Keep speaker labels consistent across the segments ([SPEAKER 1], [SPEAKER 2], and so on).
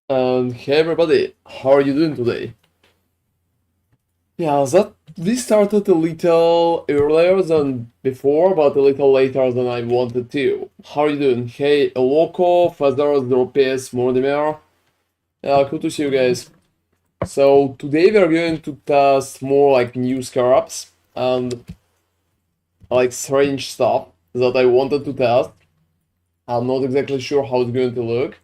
[SPEAKER 1] And hey everybody, how are you doing today? Yeah, that we started a little earlier than before, but a little later than I wanted to. How are you doing? Hey, Loco, Feathers, Dropius, Mortimer. Cool to see you guys. So today we are going to test more like new Scarabs and like strange stuff that I wanted to test. I'm not exactly sure how it's going to look,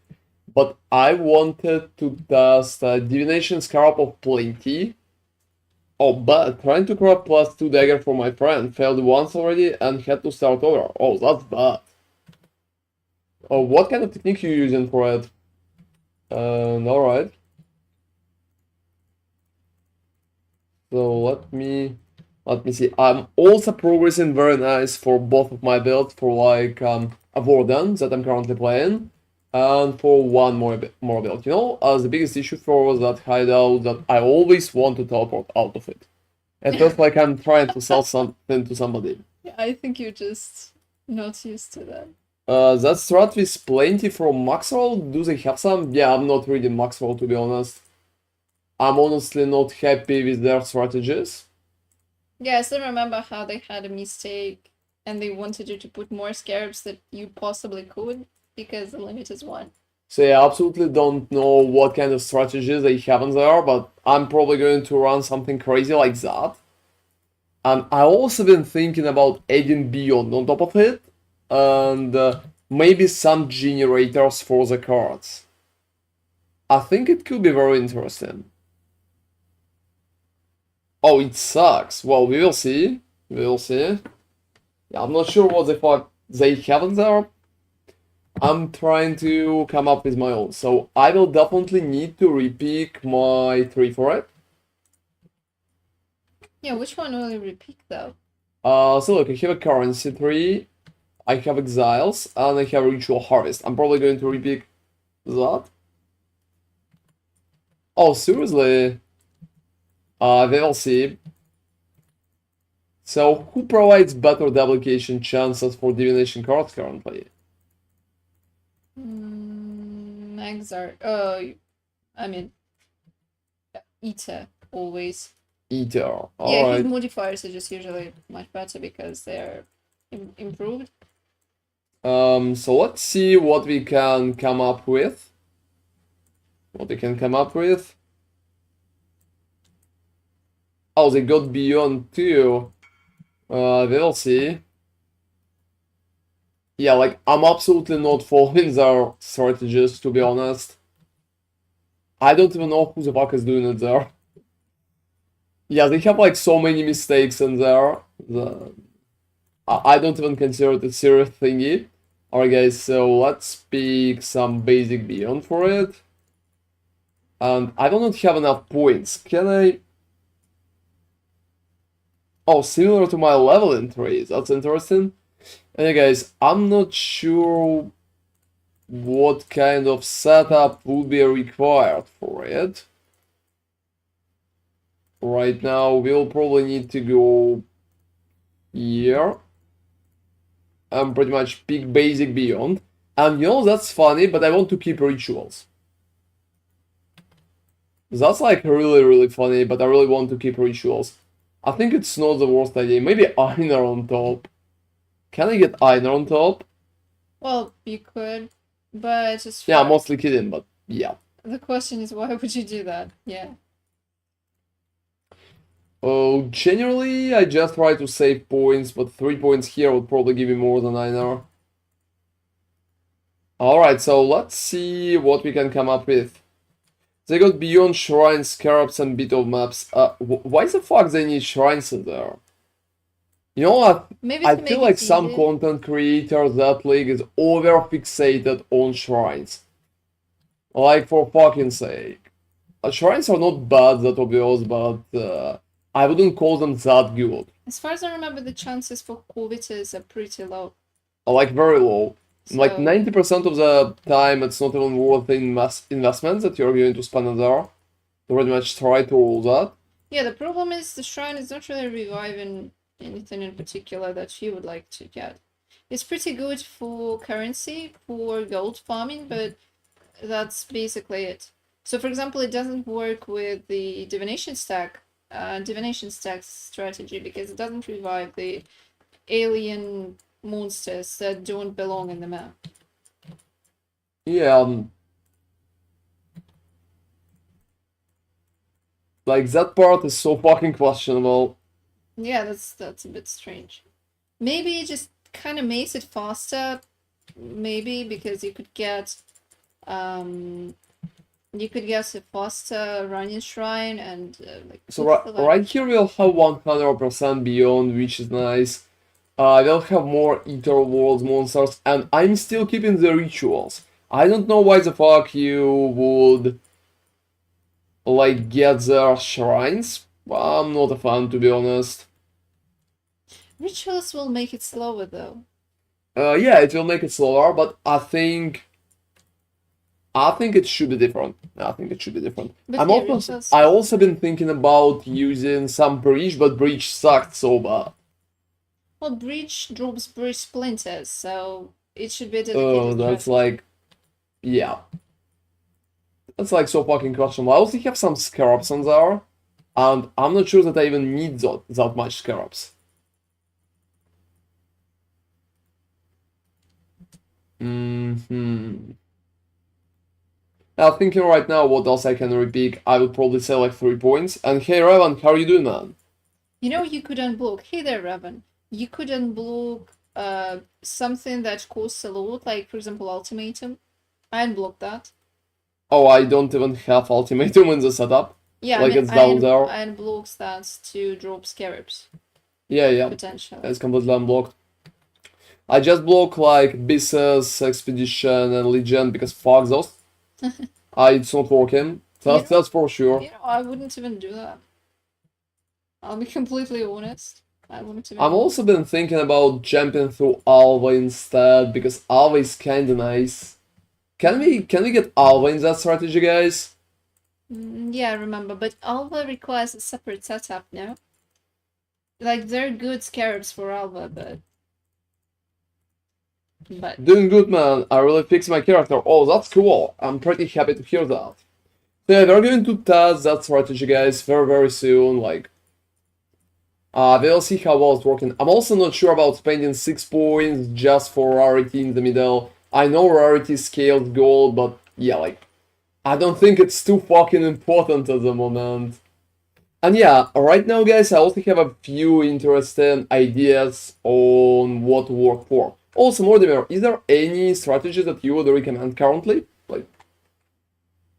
[SPEAKER 1] but I wanted to test Divination Scarab of Plenty. Oh, but trying to grab +2 dagger for my friend failed once already and had to start over. Oh, that's bad. Oh, what kind of technique you using for it? Alright. So let me see. I'm also progressing very nice for both of my builds for like a WARDEN that I'm currently playing. And for one more build. You know, the biggest issue for that hideout that I always want to teleport out of it. It feels like I'm trying to sell something to somebody.
[SPEAKER 2] Yeah, I think you're just not used to that.
[SPEAKER 1] That strat with Plenty from Maxwell, do they have some? Yeah, I'm not reading Maxwell to be honest. I'm honestly not happy with their strategies.
[SPEAKER 2] Yeah, I still remember how they had a mistake and they wanted you to put more scarabs that you possibly could because the limit is 1.
[SPEAKER 1] So yeah, I absolutely don't know what kind of strategies they have in there, but I'm probably going to run something crazy like that. And I also been thinking about adding Beyond on top of it, and maybe some generators for the cards. I think it could be very interesting. Oh, it sucks. Well, we will see. We will see. Yeah, I'm not sure what the fuck they have in there. I'm trying to come up with my own. So I will definitely need to repick my 3 for it.
[SPEAKER 2] Yeah, which one will you repick though?
[SPEAKER 1] So look, I have a currency 3, I have exiles, and I have ritual harvest. I'm probably going to repick that. Oh, seriously? We will see. So, who provides better duplication chances for divination cards currently?
[SPEAKER 2] Exar. I mean, Eater, always.
[SPEAKER 1] Eater.
[SPEAKER 2] Yeah, his
[SPEAKER 1] Alright.
[SPEAKER 2] modifiers are just usually much better because they're improved.
[SPEAKER 1] So let's see what we can come up with. What we can come up with. Oh, they got beyond too. We'll see. Yeah, like, I'm absolutely not following their strategies, to be honest. I don't even know who the fuck is doing it there. Yeah, they have, like, so many mistakes in there. I don't even consider it a serious thingy. Alright, guys, so let's pick some basic Beyond for it. And I do not have enough points. Can I... Oh, similar to my leveling tree. That's interesting. Anyway, guys, I'm not sure what kind of setup would be required for it. Right now, we'll probably need to go here and pretty much pick basic Beyond. And you know, that's funny, but I want to keep rituals. That's like really funny, but I really want to keep rituals. I think it's not the worst idea. Maybe Einar on top. Can I get Einar on top?
[SPEAKER 2] Well, you could, but just
[SPEAKER 1] Yeah, I'm mostly kidding, but yeah.
[SPEAKER 2] the question is, why would you do that? Yeah.
[SPEAKER 1] Oh, generally, I just try to save points, but 3 points here would probably give me more than Einar. Alright, so let's see what we can come up with. They got Beyond Shrines, Scarabs, and bit of maps. Why the fuck they need shrines in there? You know what?
[SPEAKER 2] Maybe
[SPEAKER 1] I
[SPEAKER 2] to
[SPEAKER 1] feel
[SPEAKER 2] make
[SPEAKER 1] like
[SPEAKER 2] it
[SPEAKER 1] some
[SPEAKER 2] easy.
[SPEAKER 1] content creators that league is over fixated on shrines. Like, for fucking sake. Shrines are not bad, that obvious, but I wouldn't call them that good.
[SPEAKER 2] As far as I remember, the chances for qualities are pretty low.
[SPEAKER 1] Like, very low. Like,
[SPEAKER 2] So
[SPEAKER 1] 90% of the time, it's not even worth the investment that you're going to spend on there. To pretty much try to roll that.
[SPEAKER 2] yeah, the problem is the shrine is not really reviving anything in particular that you would like to get. It's pretty good for currency, for gold farming, but that's basically it. So, for example, it doesn't work with the divination stack strategy because it doesn't revive the alien monsters that don't belong in the map.
[SPEAKER 1] Yeah, like that part is so fucking questionable.
[SPEAKER 2] Yeah, that's a bit strange. Maybe it just kind of makes it faster. Maybe because you could get a faster running shrine and like.
[SPEAKER 1] So right here we'll have 100% Beyond, which is nice. We'll have more Ether Worlds monsters, and I'm still keeping the rituals. I don't know why the fuck you would like get their shrines. I'm not a fan, to be honest.
[SPEAKER 2] Rituals will make it slower though.
[SPEAKER 1] Yeah, it will make it slower, but I think it should be different. I think it should be different.
[SPEAKER 2] But yeah, rituals.
[SPEAKER 1] I also been thinking about using some breach, but breach sucked so bad.
[SPEAKER 2] Well, breach drops breach splinters, so it should be a dedicated.
[SPEAKER 1] Oh, that's like, yeah. That's like so fucking questionable. I also have some Scarabs on there, and I'm not sure that I even need that much Scarabs. I'm thinking right now what else I can repick. I would probably say like 3 points. And hey Raven, how are you doing, man?
[SPEAKER 2] You know, you could unblock. Hey there, Raven. You could unblock something that costs a lot, like for example, ultimatum. I unblocked that.
[SPEAKER 1] Oh, I don't even have ultimatum in the setup.
[SPEAKER 2] Yeah,
[SPEAKER 1] like
[SPEAKER 2] I mean,
[SPEAKER 1] it's down there.
[SPEAKER 2] I unblocked that to drop Scarabs.
[SPEAKER 1] Yeah.
[SPEAKER 2] Potentially.
[SPEAKER 1] It's completely unblocked. I just block like Bissus, Expedition, and Legion because fuck those. It's not working. That's for sure.
[SPEAKER 2] You know, I wouldn't even do that. I'll be completely honest. I wouldn't even.
[SPEAKER 1] I've also been thinking about jumping through Alva instead because Alva is kinda nice. Can we get Alva in that strategy, guys?
[SPEAKER 2] Yeah, I remember, but Alva requires a separate setup now. Like they're good Scarabs for Alva, but
[SPEAKER 1] doing good, man. I really fixed my character. Oh, that's cool. I'm pretty happy to hear that. So yeah, we're going to test that strategy, guys, very soon. Like, we'll see how well it's working. I'm also not sure about spending 6 points just for rarity in the middle. I know rarity scales gold, but yeah, like, I don't think it's too fucking important at the moment. And yeah, right now, guys, I also have a few interesting ideas on what to work for. Also, Mortimer, is there any strategy that you would recommend currently? Like,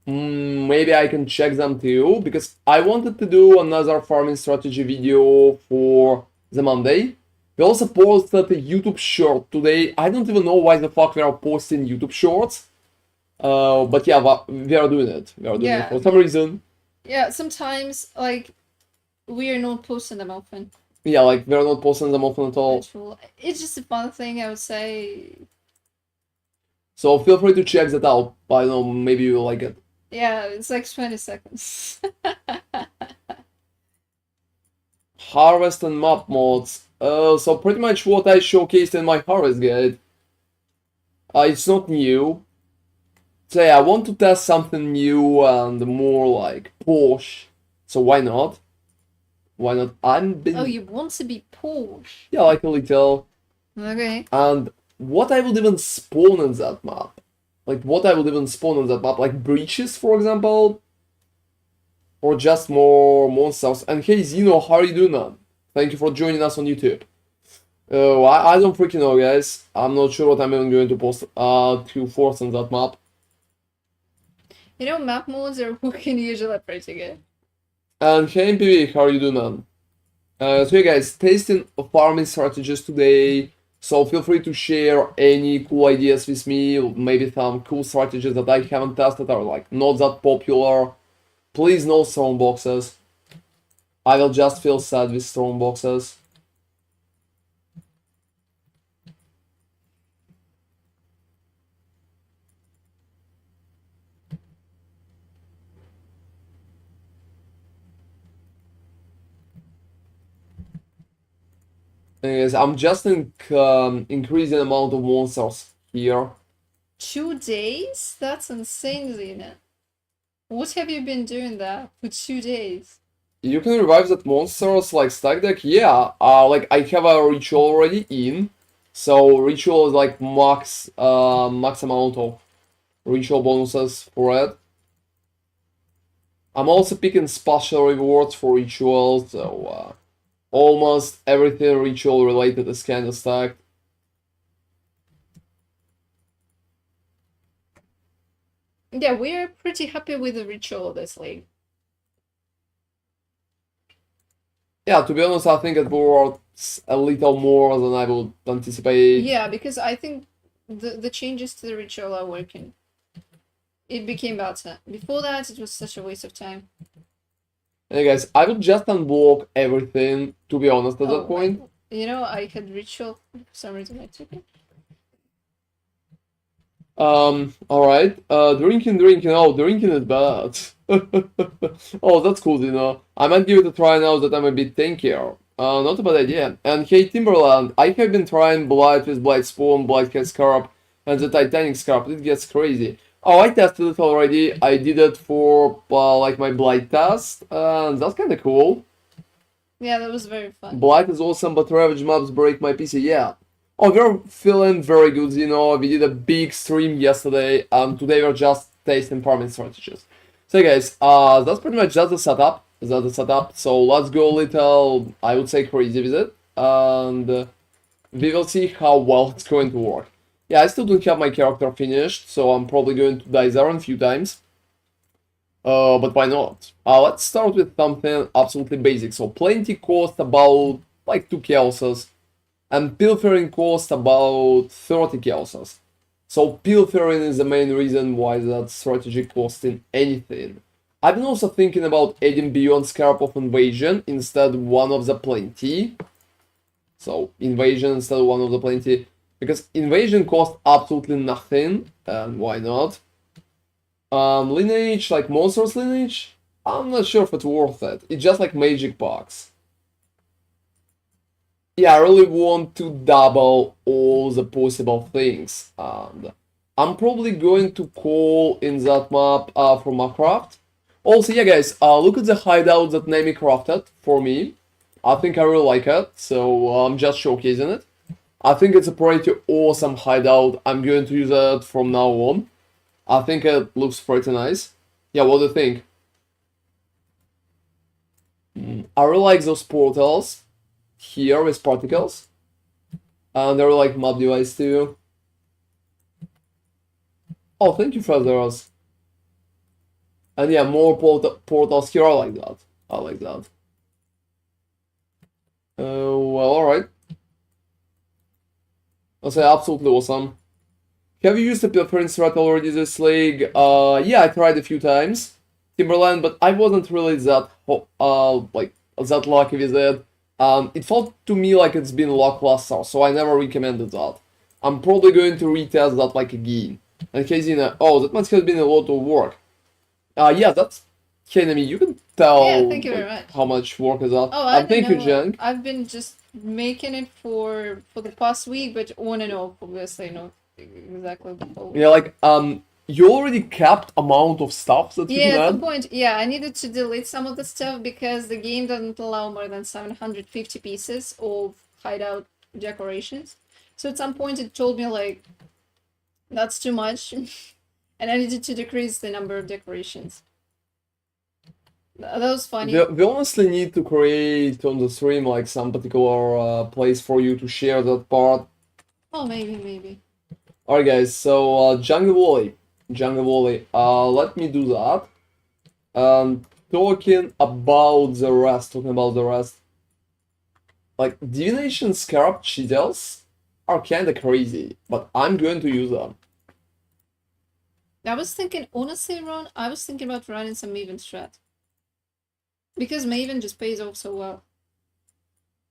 [SPEAKER 1] maybe I can check them too, because I wanted to do another farming strategy video for the Monday. We also posted a YouTube short today. I don't even know why the fuck we are posting YouTube shorts. But yeah, we are doing it. We are doing it for some reason.
[SPEAKER 2] Yeah, sometimes, like, we are not posting them often.
[SPEAKER 1] Yeah, like, we're not posting them often at all.
[SPEAKER 2] It's just a fun thing, I would say.
[SPEAKER 1] So feel free to check that out. I don't know, maybe you'll like it.
[SPEAKER 2] Yeah, it's like 20 seconds.
[SPEAKER 1] Harvest and map mods. So pretty much what I showcased in my harvest guide. It's not new. So yeah, I want to test something new and more like posh. So why not? Why not?
[SPEAKER 2] Oh, you want to be posh?
[SPEAKER 1] Yeah, like a little.
[SPEAKER 2] Okay.
[SPEAKER 1] And what I would even spawn in that map? Like, what I would even spawn in that map? Like, breaches, for example? Or just more monsters? And hey, Zeno, how are you doing, man? Thank you for joining us on YouTube. I don't freaking know, guys. I'm not sure what I'm even going to post to force on that map.
[SPEAKER 2] You know, map mods are working usually pretty good.
[SPEAKER 1] And hey, MPV, how are you doing, man? So yeah, guys, tasting farming strategies today. So feel free to share any cool ideas with me, maybe some cool strategies that I haven't tested or like not that popular. Please no strong boxes. I will just feel sad with strong boxes. Anyways, I'm just increasing the amount of monsters here.
[SPEAKER 2] 2 days? That's insane, Zena. What have you been doing there for 2 days?
[SPEAKER 1] You can revive that monsters like stack deck? Yeah, like I have a ritual already in. So ritual is like max amount of ritual bonuses for it. I'm also picking special rewards for rituals, so almost everything ritual related is kind of stacked.
[SPEAKER 2] Yeah, we're pretty happy with the ritual this league.
[SPEAKER 1] Yeah, to be honest, I think it works a little more than I would anticipate.
[SPEAKER 2] Yeah, because I think the changes to the ritual are working. It became better. Before that, it was such a waste of time.
[SPEAKER 1] Hey guys, I would just unblock everything, to be honest, at that point.
[SPEAKER 2] You know, I had ritual. For some reason, I took it.
[SPEAKER 1] Alright. Drinking. Oh, drinking is bad. Oh, that's cool, you know. I might give it a try now that I'm a bit tankier. Not a bad idea. And hey, Timberland, I have been trying Blight with Blight Spawn, Blight Cat Scarab, and the Titanic Scarab. It gets crazy. Oh, I tested it already. I did it for, like, my Blight test, and that's kinda cool.
[SPEAKER 2] Yeah, that was very fun.
[SPEAKER 1] Blight is awesome, but Ravage mobs break my PC, yeah. Oh, we're feeling very good, you know. We did a big stream yesterday, and today we're just tasting farming strategies. So guys, that's pretty much just the setup. So let's go a little, I would say, crazy with it, and we will see how well it's going to work. Yeah, I still don't have my character finished, so I'm probably going to die there a few times. But why not? Let's start with something absolutely basic. So plenty cost about like 2 chaoses, and pilfering cost about 30 chaoses. So pilfering is the main reason why that strategy costing anything. I've been also thinking about adding beyond Scarab of Invasion instead one of the plenty. So invasion instead of one of the plenty, because invasion costs absolutely nothing, and why not? Lineage, like monsters lineage, I'm not sure if it's worth it. It's just like magic box. Yeah, I really want to double all the possible things, and I'm probably going to call in that map for Minecraft. Also, yeah, guys, look at the hideout that Nami crafted for me. I think I really like it, so I'm just showcasing it. I think it's a pretty awesome hideout. I'm going to use it from now on. I think it looks pretty nice. Yeah, what do you think? I really like those portals here with particles. And I really like mob device too. Oh, thank you, Feathers. And yeah, more portals here. I like that. I like that. Well, alright. That's absolutely awesome. Have you used the pilfering strat already this league? Yeah, I tried a few times. Timberland, but I wasn't really that like that lucky with it. It felt to me like it's been lackluster, so I never recommended that. I'm probably going to retest that like again. And Hazina, oh, that must have been a lot of work. Yeah, that's Kenemy. You can tell.
[SPEAKER 2] Yeah, thank you very much.
[SPEAKER 1] How much work is that?
[SPEAKER 2] Oh, I
[SPEAKER 1] thank you, Junk.
[SPEAKER 2] I've been just making it for the past week, but on and off, obviously, not exactly the whole week.
[SPEAKER 1] Yeah, like you already capped amount of stuff that you can
[SPEAKER 2] Yeah, at
[SPEAKER 1] add?
[SPEAKER 2] the point, yeah, I needed to delete some of the stuff because the game doesn't allow more than 750 pieces of hideout decorations. So at some point it told me like, that's too much, and I needed to decrease the number of decorations. That was funny.
[SPEAKER 1] We honestly need to create on the stream like some particular place for you to share that part.
[SPEAKER 2] Oh, maybe.
[SPEAKER 1] Alright guys, so Jungle Wally. Let me do that. Talking about the rest. Like, Divination Scarab Chisels are kinda crazy, but I'm going to use them.
[SPEAKER 2] I was thinking, honestly, Ron, I was thinking about running some Maven strat. Because Maven just pays off so well.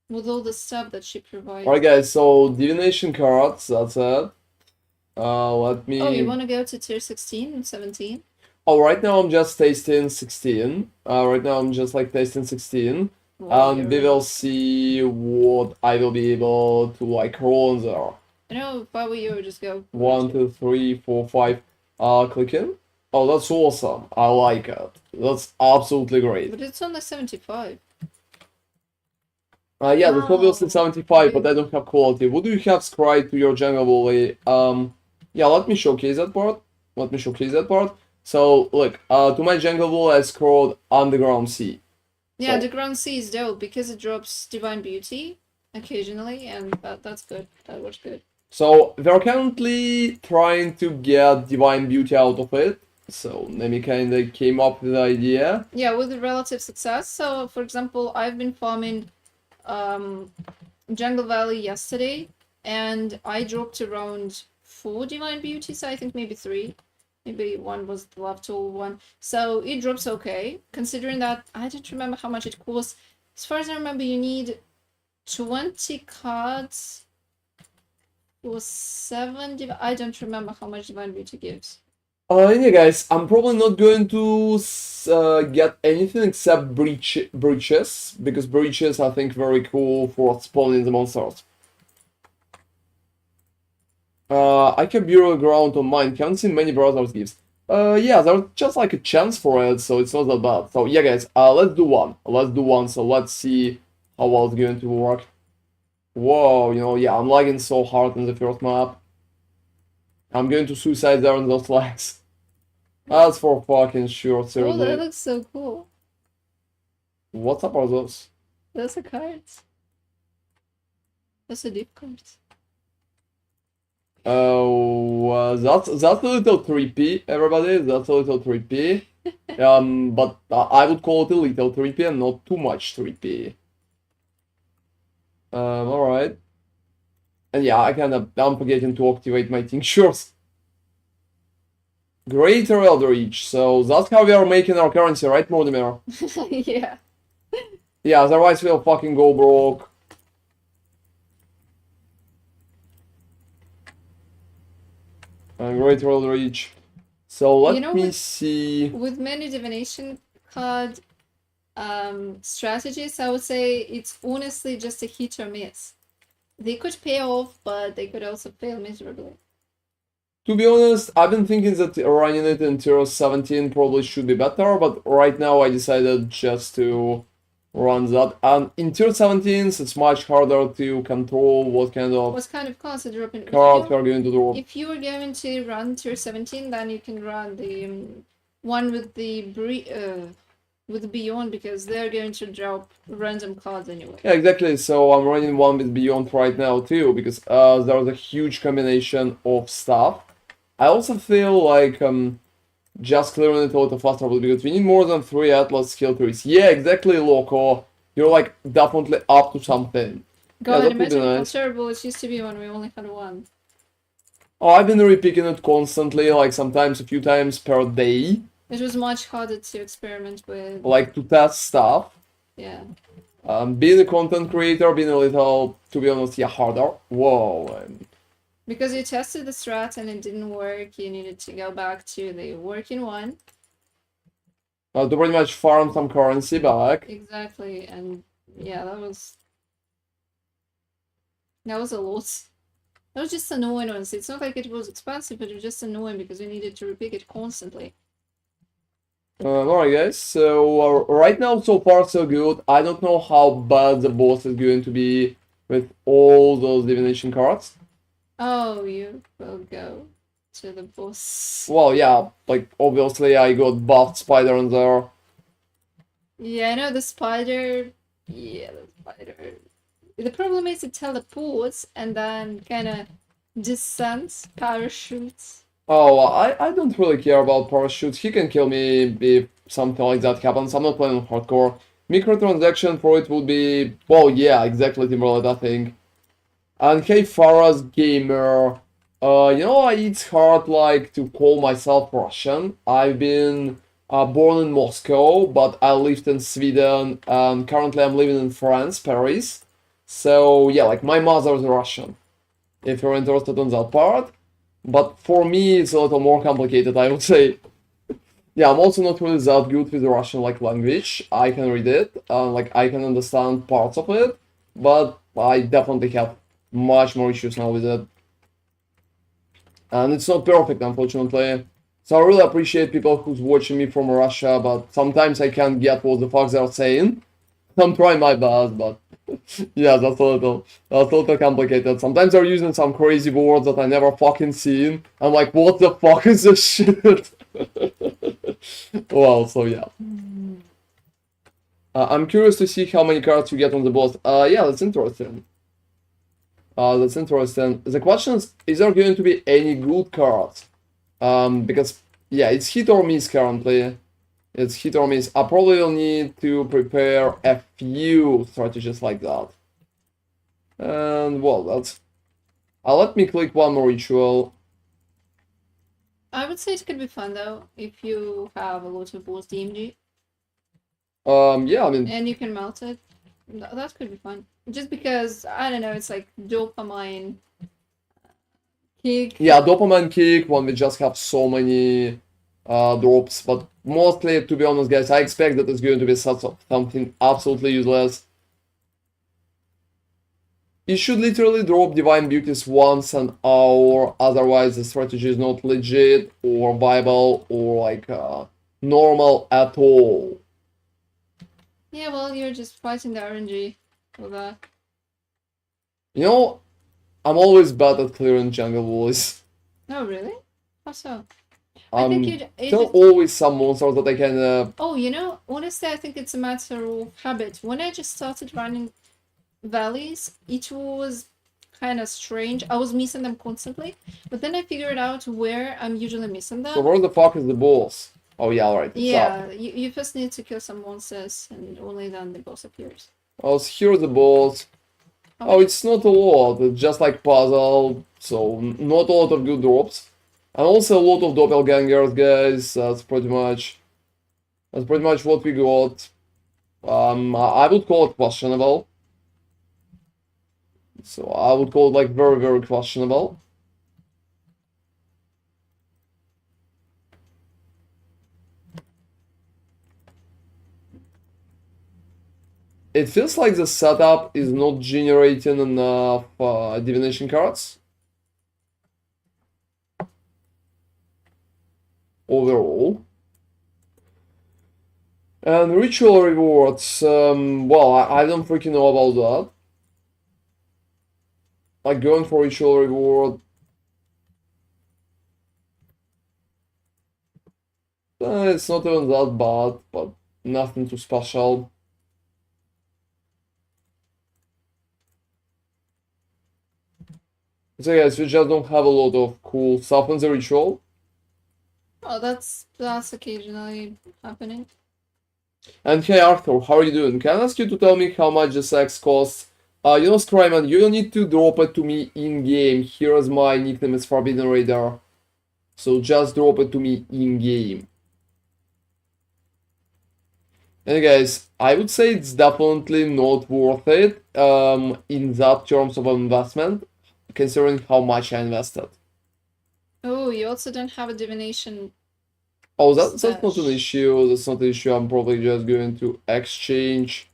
[SPEAKER 2] With all the stuff that she provides.
[SPEAKER 1] Alright guys, so Divination cards, that's it. Let me...
[SPEAKER 2] Oh, you wanna go to tier 16 and 17?
[SPEAKER 1] Oh, right now I'm just tasting 16. Right now I'm just like tasting 16. And we will see what I will be able to like roll on there.
[SPEAKER 2] You know, if I were you, I would just go.
[SPEAKER 1] 1, 2, 3, 4, 5. Click in. Oh, that's awesome. I like it. That's absolutely great.
[SPEAKER 2] But it's only 75.
[SPEAKER 1] Yeah, that's obviously
[SPEAKER 2] Oh,
[SPEAKER 1] 75, but
[SPEAKER 2] okay.
[SPEAKER 1] I don't have quality. Would you have scribed to your jungle volley? Yeah, let me showcase that part. Let me showcase that part. So, look, to my jungle volley, I scrolled Underground Sea.
[SPEAKER 2] Yeah,
[SPEAKER 1] So-
[SPEAKER 2] the ground sea is dope because it drops Divine Beauty occasionally, and that's good. That works good.
[SPEAKER 1] So, they're currently trying to get Divine Beauty out of it. So, Nemi kinda came up with the idea.
[SPEAKER 2] Yeah, with relative success. So, for example, I've been farming Jungle Valley yesterday, and I dropped around 4 Divine Beauties, I think maybe 3. Maybe one was the left tool one. So it drops okay, considering that I don't remember how much it costs. As far as I remember, you need 20 cards for 7 I don't remember how much Divine Beauty gives.
[SPEAKER 1] Yeah, guys, I'm probably not going to get anything except breaches, because breaches I think very cool for spawning the monsters. I can bury ground on mine. Haven't seen many brothers gifts. Yeah, there's just like a chance for it, so it's not that bad. So yeah, guys, let's do one. Let's do one. So let's see how well it's going to work. Whoa, you know, yeah, I'm lagging so hard in the first map. I'm going to suicide there on those lags. That's for fucking sure,
[SPEAKER 2] Oh, that
[SPEAKER 1] seriously.
[SPEAKER 2] looks so cool.
[SPEAKER 1] What up are those?
[SPEAKER 2] Those are cards. Those are deep cards.
[SPEAKER 1] Oh, that's a little creepy, everybody. That's a little creepy. But I would call it a little creepy and not too much creepy. Alright. And yeah, I'm forgetting to activate my tinctures. Greater Eldritch. So that's how we are making our currency, right, Mortimer?
[SPEAKER 2] Yeah.
[SPEAKER 1] Yeah, otherwise we'll fucking go broke. Greater Eldritch. So let
[SPEAKER 2] You know
[SPEAKER 1] me
[SPEAKER 2] what?
[SPEAKER 1] see.
[SPEAKER 2] With many divination card strategies, I would say it's honestly just a hit or miss. They could pay off, but they could also fail miserably.
[SPEAKER 1] To be honest, I've been thinking that running it in tier 17 probably should be better, but right now I decided just to run that. And in tier 17s, it's much harder to control what kind of
[SPEAKER 2] cards are dropping?
[SPEAKER 1] cards we're going to draw.
[SPEAKER 2] If you are going to run tier 17, then you can run the one with the Beyond, because they're going to drop random cards anyway.
[SPEAKER 1] Yeah, exactly. So I'm running one with Beyond right now too, because there's a huge combination of stuff. I also feel like just clearing it a little faster, because we need more than 3 Atlas skill trees. Yeah, exactly, Loco. You're like definitely up to something.
[SPEAKER 2] God,
[SPEAKER 1] that would be
[SPEAKER 2] imagine how
[SPEAKER 1] nice.
[SPEAKER 2] terrible it used to be when we only had one.
[SPEAKER 1] Oh, I've been repicking it constantly, like sometimes a few times per day,
[SPEAKER 2] It was much harder to experiment with.
[SPEAKER 1] like to test stuff.
[SPEAKER 2] Yeah.
[SPEAKER 1] Being a content creator, being a little, to be honest, yeah, harder. Whoa.
[SPEAKER 2] Because you tested the strat and it didn't work, you needed to go back to the working one.
[SPEAKER 1] To pretty much farm some currency back.
[SPEAKER 2] Exactly, and yeah, that was a lot. That was just annoying, honestly. It's not like it was expensive, but it was just annoying because we needed to repick it constantly.
[SPEAKER 1] Alright guys, so right now so far so good. I don't know how bad the boss is going to be with all those divination cards.
[SPEAKER 2] Oh, you will go to the boss.
[SPEAKER 1] Well, yeah, like obviously I got buffed spider in there.
[SPEAKER 2] Yeah, I know the spider. Yeah, the spider. The problem is it teleports and then kind of descends, parachutes.
[SPEAKER 1] Oh, I don't really care about parachutes. He can kill me if something like that happens. I'm not playing on hardcore. Microtransaction for it would be, well, yeah, exactly, Timberlake, I think. And hey, Farah's gamer. You know, it's hard, like, to call myself Russian. I've been born in Moscow, but I lived in Sweden, and currently I'm living in France, Paris. So, yeah, like, my mother is Russian, if you're interested in that part. But for me, it's a little more complicated, I would say. Yeah, I'm also not really that good with the Russian like language. I can read it, like I can understand parts of it, but I definitely have much more issues now with it. And it's not perfect, unfortunately. So I really appreciate people who's watching me from Russia, but sometimes I can't get what the fuck they're saying. I'm trying my best, but yeah, that's a little complicated. Sometimes they're using some crazy words that I never fucking seen. I'm like, what the fuck is this shit? Well, so yeah. I'm curious to see how many cards you get on the boss. Yeah, that's interesting. That's interesting. The question is there going to be any good cards? Because, yeah, it's hit or miss currently. It's hit or miss. I probably will need to prepare a few strategies like that. And, well, that's... let me click one more ritual.
[SPEAKER 2] I would say it could be fun though, if you have a lot of boss DMG.
[SPEAKER 1] Yeah, I mean...
[SPEAKER 2] And you can melt it. That could be fun. Just because, I don't know, it's like dopamine kick.
[SPEAKER 1] Yeah, dopamine kick when we just have so many drops, but mostly, to be honest, guys, I expect that it's going to be something absolutely useless. You should literally drop Divine Beauties once an hour, otherwise the strategy is not legit or viable or like normal at all.
[SPEAKER 2] Yeah, well, you're just fighting the RNG for that.
[SPEAKER 1] You know, I'm always bad at clearing jungle walls.
[SPEAKER 2] Oh, really? How so? I think
[SPEAKER 1] There are always some monsters that I can...
[SPEAKER 2] Oh, you know, honestly, I think it's a matter of habit. When I just started running valleys, it was kind of strange. I was missing them constantly, but then I figured out where I'm usually missing them.
[SPEAKER 1] So where the fuck is the boss? Oh yeah, alright.
[SPEAKER 2] Yeah, you first need to kill some monsters, and only then the boss appears.
[SPEAKER 1] Oh, so here's the boss. Oh, it's not a lot. It's just like puzzle, so not a lot of good drops. And also a lot of doppelgangers, guys. That's pretty much what we got. I would call it questionable. So I would call it like very, very questionable. It feels like the setup is not generating enough divination cards. Overall. And ritual rewards, well, I don't freaking know about that. Like going for ritual reward. It's not even that bad, but nothing too special. So guys, we just don't have a lot of cool stuff in the ritual.
[SPEAKER 2] Oh, that's occasionally happening.
[SPEAKER 1] And hey Arthur, how are you doing? Can I ask you to tell me how much this X costs? You know, Scryman, you don't need to drop it to me in-game. Here's my nickname, it's Forbidden Raider. So just drop it to me in-game. And guys, I would say it's definitely not worth it in that terms of investment, considering how much I invested.
[SPEAKER 2] Oh, you also don't have a divination.
[SPEAKER 1] Oh, that's not an issue. That's not an issue. I'm probably just going to exchange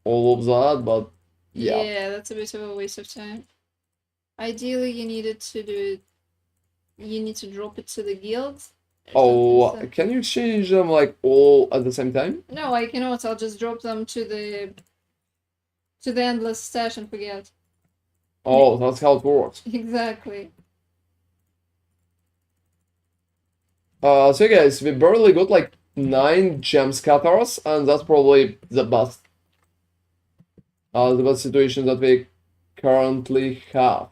[SPEAKER 1] all of that, but yeah.
[SPEAKER 2] Yeah, that's a bit of a waste of time. Ideally, you needed to do. You need to drop it to the guild.
[SPEAKER 1] Oh, can you exchange them like all at the same time?
[SPEAKER 2] No, I cannot. I'll just drop them to the endless stash and forget.
[SPEAKER 1] Oh, that's how it works.
[SPEAKER 2] Exactly.
[SPEAKER 1] So guys, we barely got like 9 gem scatters, and that's probably the best situation that we currently have.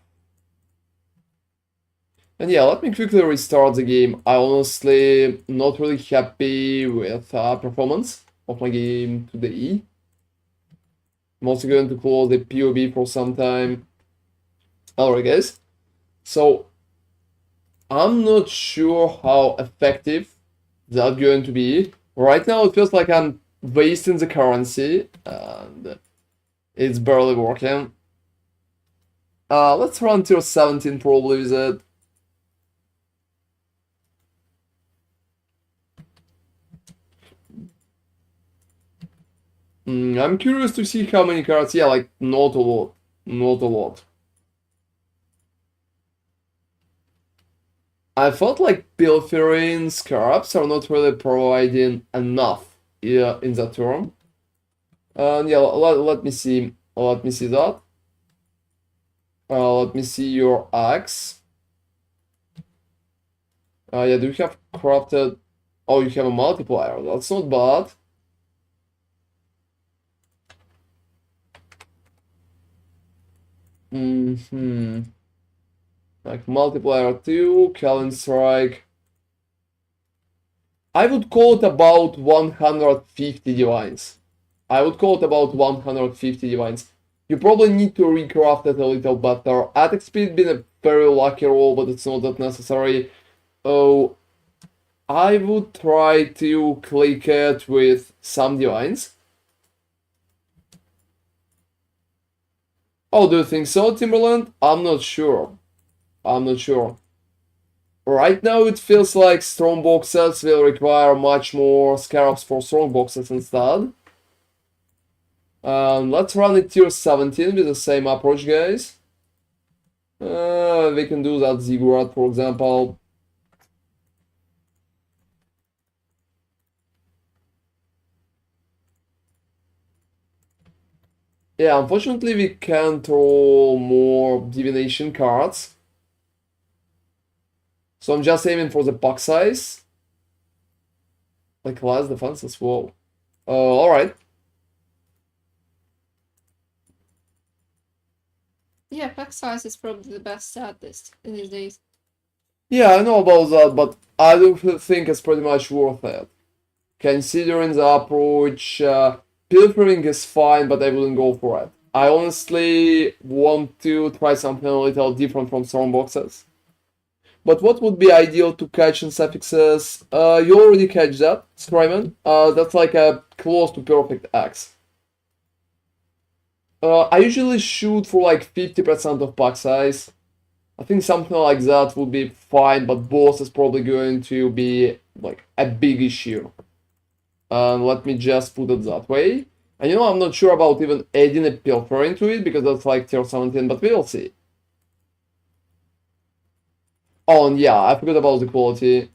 [SPEAKER 1] And yeah, let me quickly restart the game. I honestly not really happy with performance of my game today. I'm also going to close the PoB for some time. Alright guys, so I'm not sure how effective that's going to be. Right now it feels like I'm wasting the currency and it's barely working. Let's run tier 17 probably with it. I'm curious to see how many cards. Yeah, like not a lot. Not a lot. I felt like pilfering Scarabs are not really providing enough in that term. And yeah, let me see. Let me see that. Let me see your axe. Yeah, do you have crafted? Oh, you have a multiplier. That's not bad. Like multiplier 2, Callan Strike. I would call it about 150 divines. I would call it about 150 divines. You probably need to recraft it a little better. Attack speed been a very lucky roll, but it's not that necessary. Oh, I would try to click it with some divines. Oh, do you think so, Timberland? I'm not sure. I'm not sure. Right now it feels like strong boxes will require much more scarabs for strong boxes instead. Let's run it tier 17 with the same approach, guys. We can do that ziggurat, for example. Yeah, unfortunately we can't roll more divination cards. So I'm just aiming for the pack size. Like last defense as well. Alright.
[SPEAKER 2] Yeah, pack size is probably the best stat list in these days.
[SPEAKER 1] Yeah, I know about that, but I do think it's pretty much worth it. Considering the approach, pilfering is fine, but I wouldn't go for it. I honestly want to try something a little different from storm boxes. But what would be ideal to catch in suffixes? You already catch that, Scryman. That's like a close to perfect axe. I usually shoot for like 50% of pack size. I think something like that would be fine, but boss is probably going to be like a big issue. Let me just put it that way. And you know, I'm not sure about even adding a pilfer into it because that's like tier 17, but we'll see. Oh, and yeah, I forgot about the quality.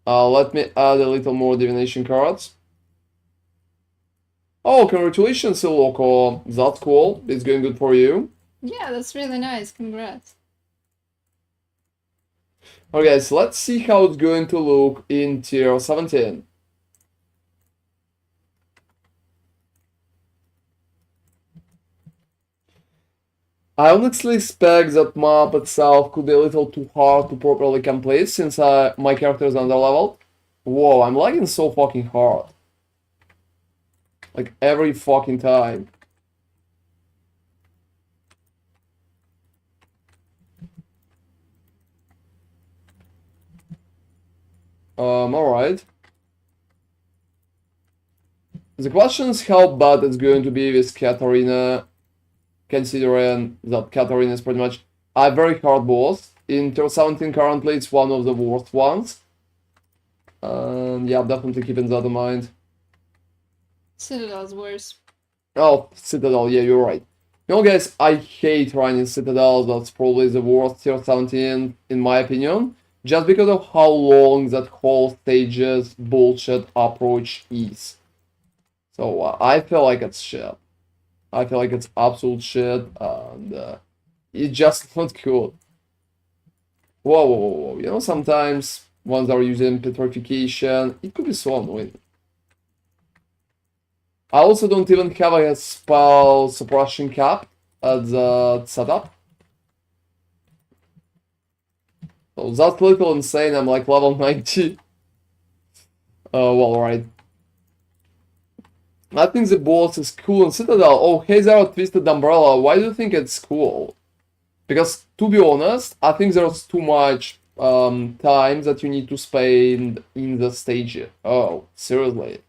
[SPEAKER 1] Let me add a little more divination cards. Oh, congratulations, Loco. That's cool. It's going good for you.
[SPEAKER 2] Yeah, that's really nice. Congrats.
[SPEAKER 1] Okay, so let's see how it's going to look in tier 17. I honestly expect that map itself could be a little too hard to properly complete since my character is underleveled. Whoa, I'm lagging so fucking hard. Like every fucking time. Alright. The question is how bad it's going to be with Katarina, considering that Katarina is pretty much a very hard boss. In tier 17 currently it's one of the worst ones. Yeah, definitely keeping that in mind.
[SPEAKER 2] Citadel's worse.
[SPEAKER 1] Oh, Citadel, yeah, you're right. You know, guys, I hate running Citadel. That's probably the worst tier 17 in my opinion. Just because of how long that whole stages bullshit approach is. So I feel like it's shit. I feel like it's absolute shit, and it's just not cool. Whoa, whoa, whoa, whoa. You know, sometimes ones are using petrification, it could be so annoying. I also don't even have a spell suppression cap at the setup. So that's a little insane, I'm like level 90. Well, right. I think the boss is cool in Citadel. Oh, hey there, Twisted Umbrella. Why do you think it's cool? Because, to be honest, I think there's too much time that you need to spend in the stage. Oh, seriously.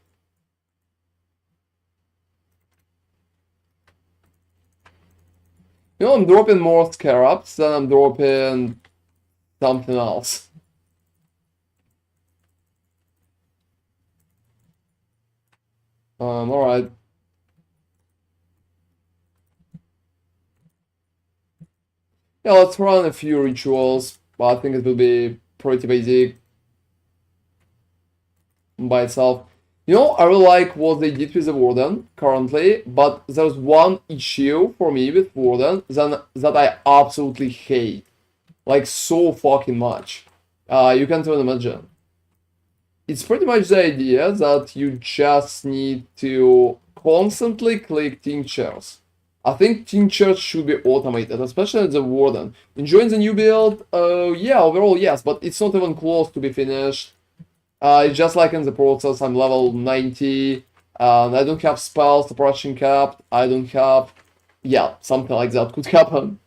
[SPEAKER 1] You know, I'm dropping more Scarabs than I'm dropping something else. Alright. Yeah, let's run a few rituals, but I think it will be pretty basic by itself. You know, I really like what they did with the Warden currently, but there's one issue for me with Warden that I absolutely hate. Like, so fucking much. You can't even imagine. It's pretty much the idea that you just need to constantly click tinctures. I think tinctures should be automated, especially as the Warden. Enjoying the new build? Yeah, overall yes, but it's not even close to be finished. It's just like in the process, I'm level 90, and I don't have spells, suppression capped, I don't have... Yeah, something like that could happen.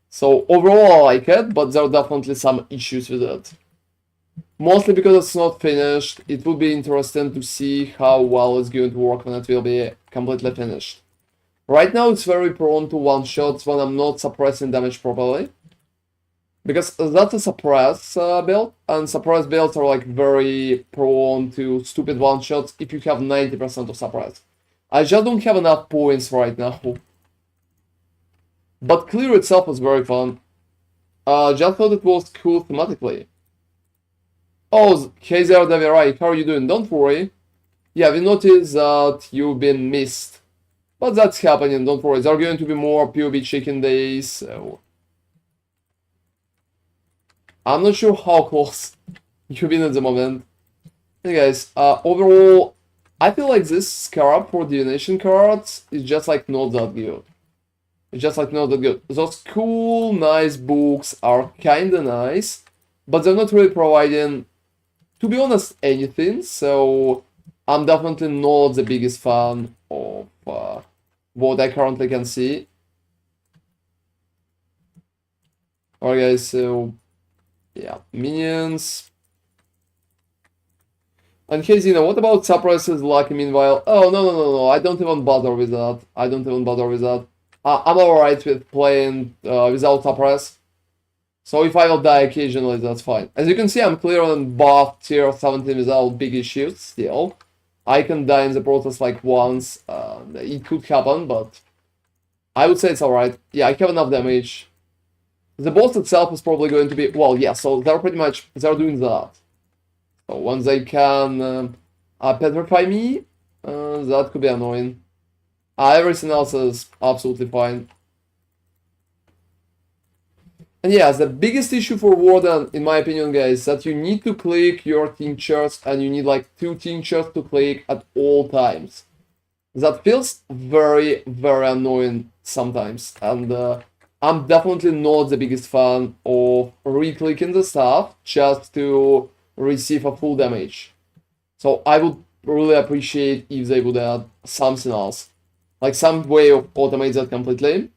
[SPEAKER 1] So overall I like it, but there are definitely some issues with it. Mostly because it's not finished. It will be interesting to see how well it's going to work when it will be completely finished. Right now it's very prone to one-shots when I'm not suppressing damage properly. Because that's a suppress build, and suppress builds are like very prone to stupid one-shots if you have 90% of suppress. I just don't have enough points right now. But clear itself was very fun. Just thought it was cool thematically. Oh, hey there, Davirai, how are you doing? Don't worry. Yeah, we noticed that you've been missed. But that's happening, don't worry. There are going to be more PoE chicken days, so... I'm not sure how close you've been at the moment. Hey guys, overall, I feel like this Scarab for divination cards is just like not that good. It's just like not that good. Those cool, nice books are kinda nice, but they're not really providing, to be honest, anything, so I'm definitely not the biggest fan of what I currently can see. Alright guys, so... yeah, minions. And hey Zina, what about suppresses lucky meanwhile? Oh, no, I don't even bother with that. I don't even bother with that. I'm alright with playing without suppress. So if I will die occasionally, that's fine. As you can see, I'm clear on buff tier 17 without big issues still. I can die in the process like once. It could happen, but I would say it's alright. Yeah, I have enough damage. The boss itself is probably going to be... well, yeah, so they're pretty much... they're doing that. So once they can petrify me, that could be annoying. Everything else is absolutely fine. And yeah, the biggest issue for Warden, in my opinion, guys, is that you need to click your tinctures, and you need like 2 tinctures to click at all times. That feels very, very annoying sometimes, and I'm definitely not the biggest fan of re-clicking the stuff just to receive a full damage. So I would really appreciate if they would add something else. Like some way of automate that completely.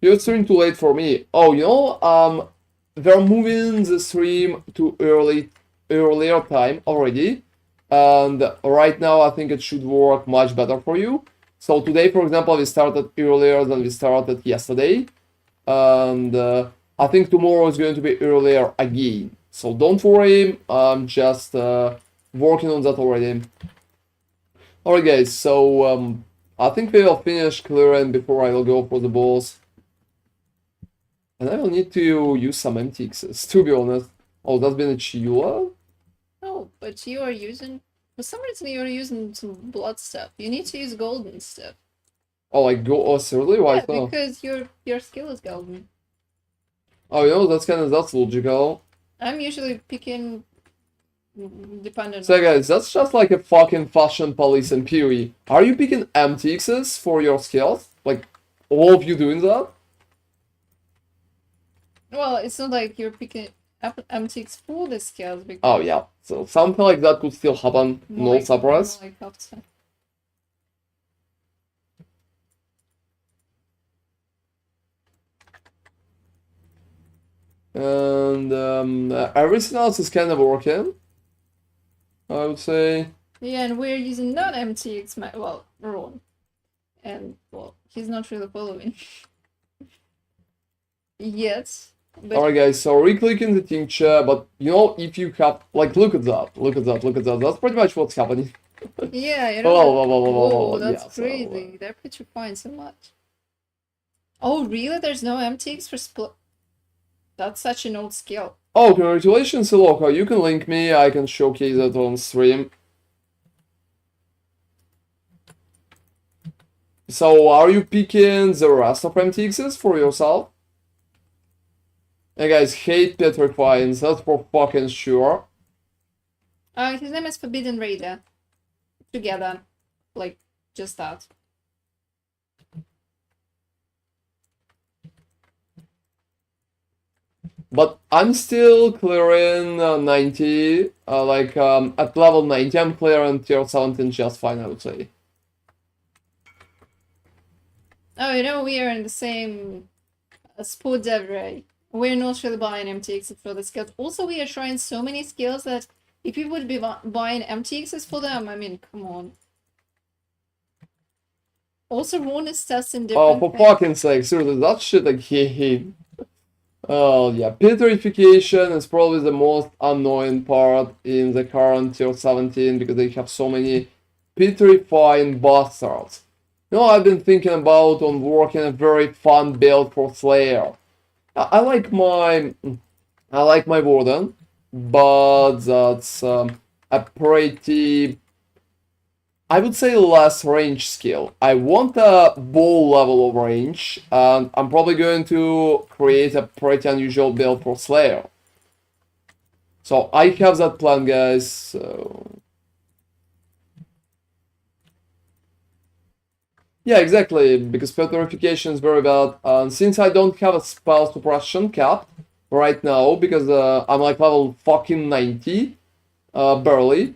[SPEAKER 1] It's turning too late for me. Oh, you know, they're moving the stream to earlier time already. And right now I think it should work much better for you. So today, for example, we started earlier than we started yesterday. And I think tomorrow is going to be earlier again. So don't worry, I'm just working on that already. Alright guys, so I think we will finish clearing before I will go for the boss. And I will need to use some MTXs, to be honest. Oh, that's been a Chiyua?
[SPEAKER 2] Oh, but you are using... for some reason you're using some blood stuff. You need to use golden stuff.
[SPEAKER 1] Oh, like go... oh, seriously? Why
[SPEAKER 2] Yeah,
[SPEAKER 1] so?
[SPEAKER 2] because your skill is golden.
[SPEAKER 1] Oh, you know, that's logical.
[SPEAKER 2] I'm usually picking dependent
[SPEAKER 1] So guys, that's just like a fucking fashion police in PoE. Are you picking MTXs for your skills? Like, all of you doing that?
[SPEAKER 2] Well, it's not like you're picking MTX for the skills because
[SPEAKER 1] Oh yeah, so something like that could still happen, no surprise.
[SPEAKER 2] more like after.
[SPEAKER 1] And everything else is kind of working, I would say.
[SPEAKER 2] Yeah, and we're using non-MTX, well, Ron. And, well, he's not really following. Yet. But...
[SPEAKER 1] alright guys, so re-clicking the tincture, but you know, if you have, like, look at that, that's pretty much what's happening.
[SPEAKER 2] Yeah, you know.
[SPEAKER 1] Whoa,
[SPEAKER 2] Whoa, that's
[SPEAKER 1] yeah,
[SPEAKER 2] crazy.
[SPEAKER 1] so,
[SPEAKER 2] They're petrifying so much. Oh, really? There's no MTX for split? That's such an old skill.
[SPEAKER 1] Oh, congratulations, Iloko. You can link me, I can showcase it on stream. So, are you picking the rest of MTXs for yourself? Hey guys, hate petrifying, that's for fucking sure.
[SPEAKER 2] His name is Forbidden Raider. Together. Like, just that.
[SPEAKER 1] But I'm still clearing 90, at level 90 I'm clearing tier 17 just fine, I would say.
[SPEAKER 2] Oh, you know, we are in the same sport dev, right? We're not really buying MTXs for the skills. Also, we are trying so many skills that if you would be buying MTXs for them, I mean, come on. Also, Ron is testing different
[SPEAKER 1] Oh, for fucking sake, seriously, that shit I hate. Oh, yeah, petrification is probably the most annoying part in the current tier 17 because they have so many petrifying bastards. You know, I've been thinking about on working a very fun build for Slayer. I like my Warden, but that's a pretty, I would say, less range skill. I want a ball level of range, and I'm probably going to create a pretty unusual build for Slayer. So I have that plan, guys. So yeah, exactly, because petrification is very bad, and since I don't have a spell suppression cap right now, because I'm like level fucking 90, barely,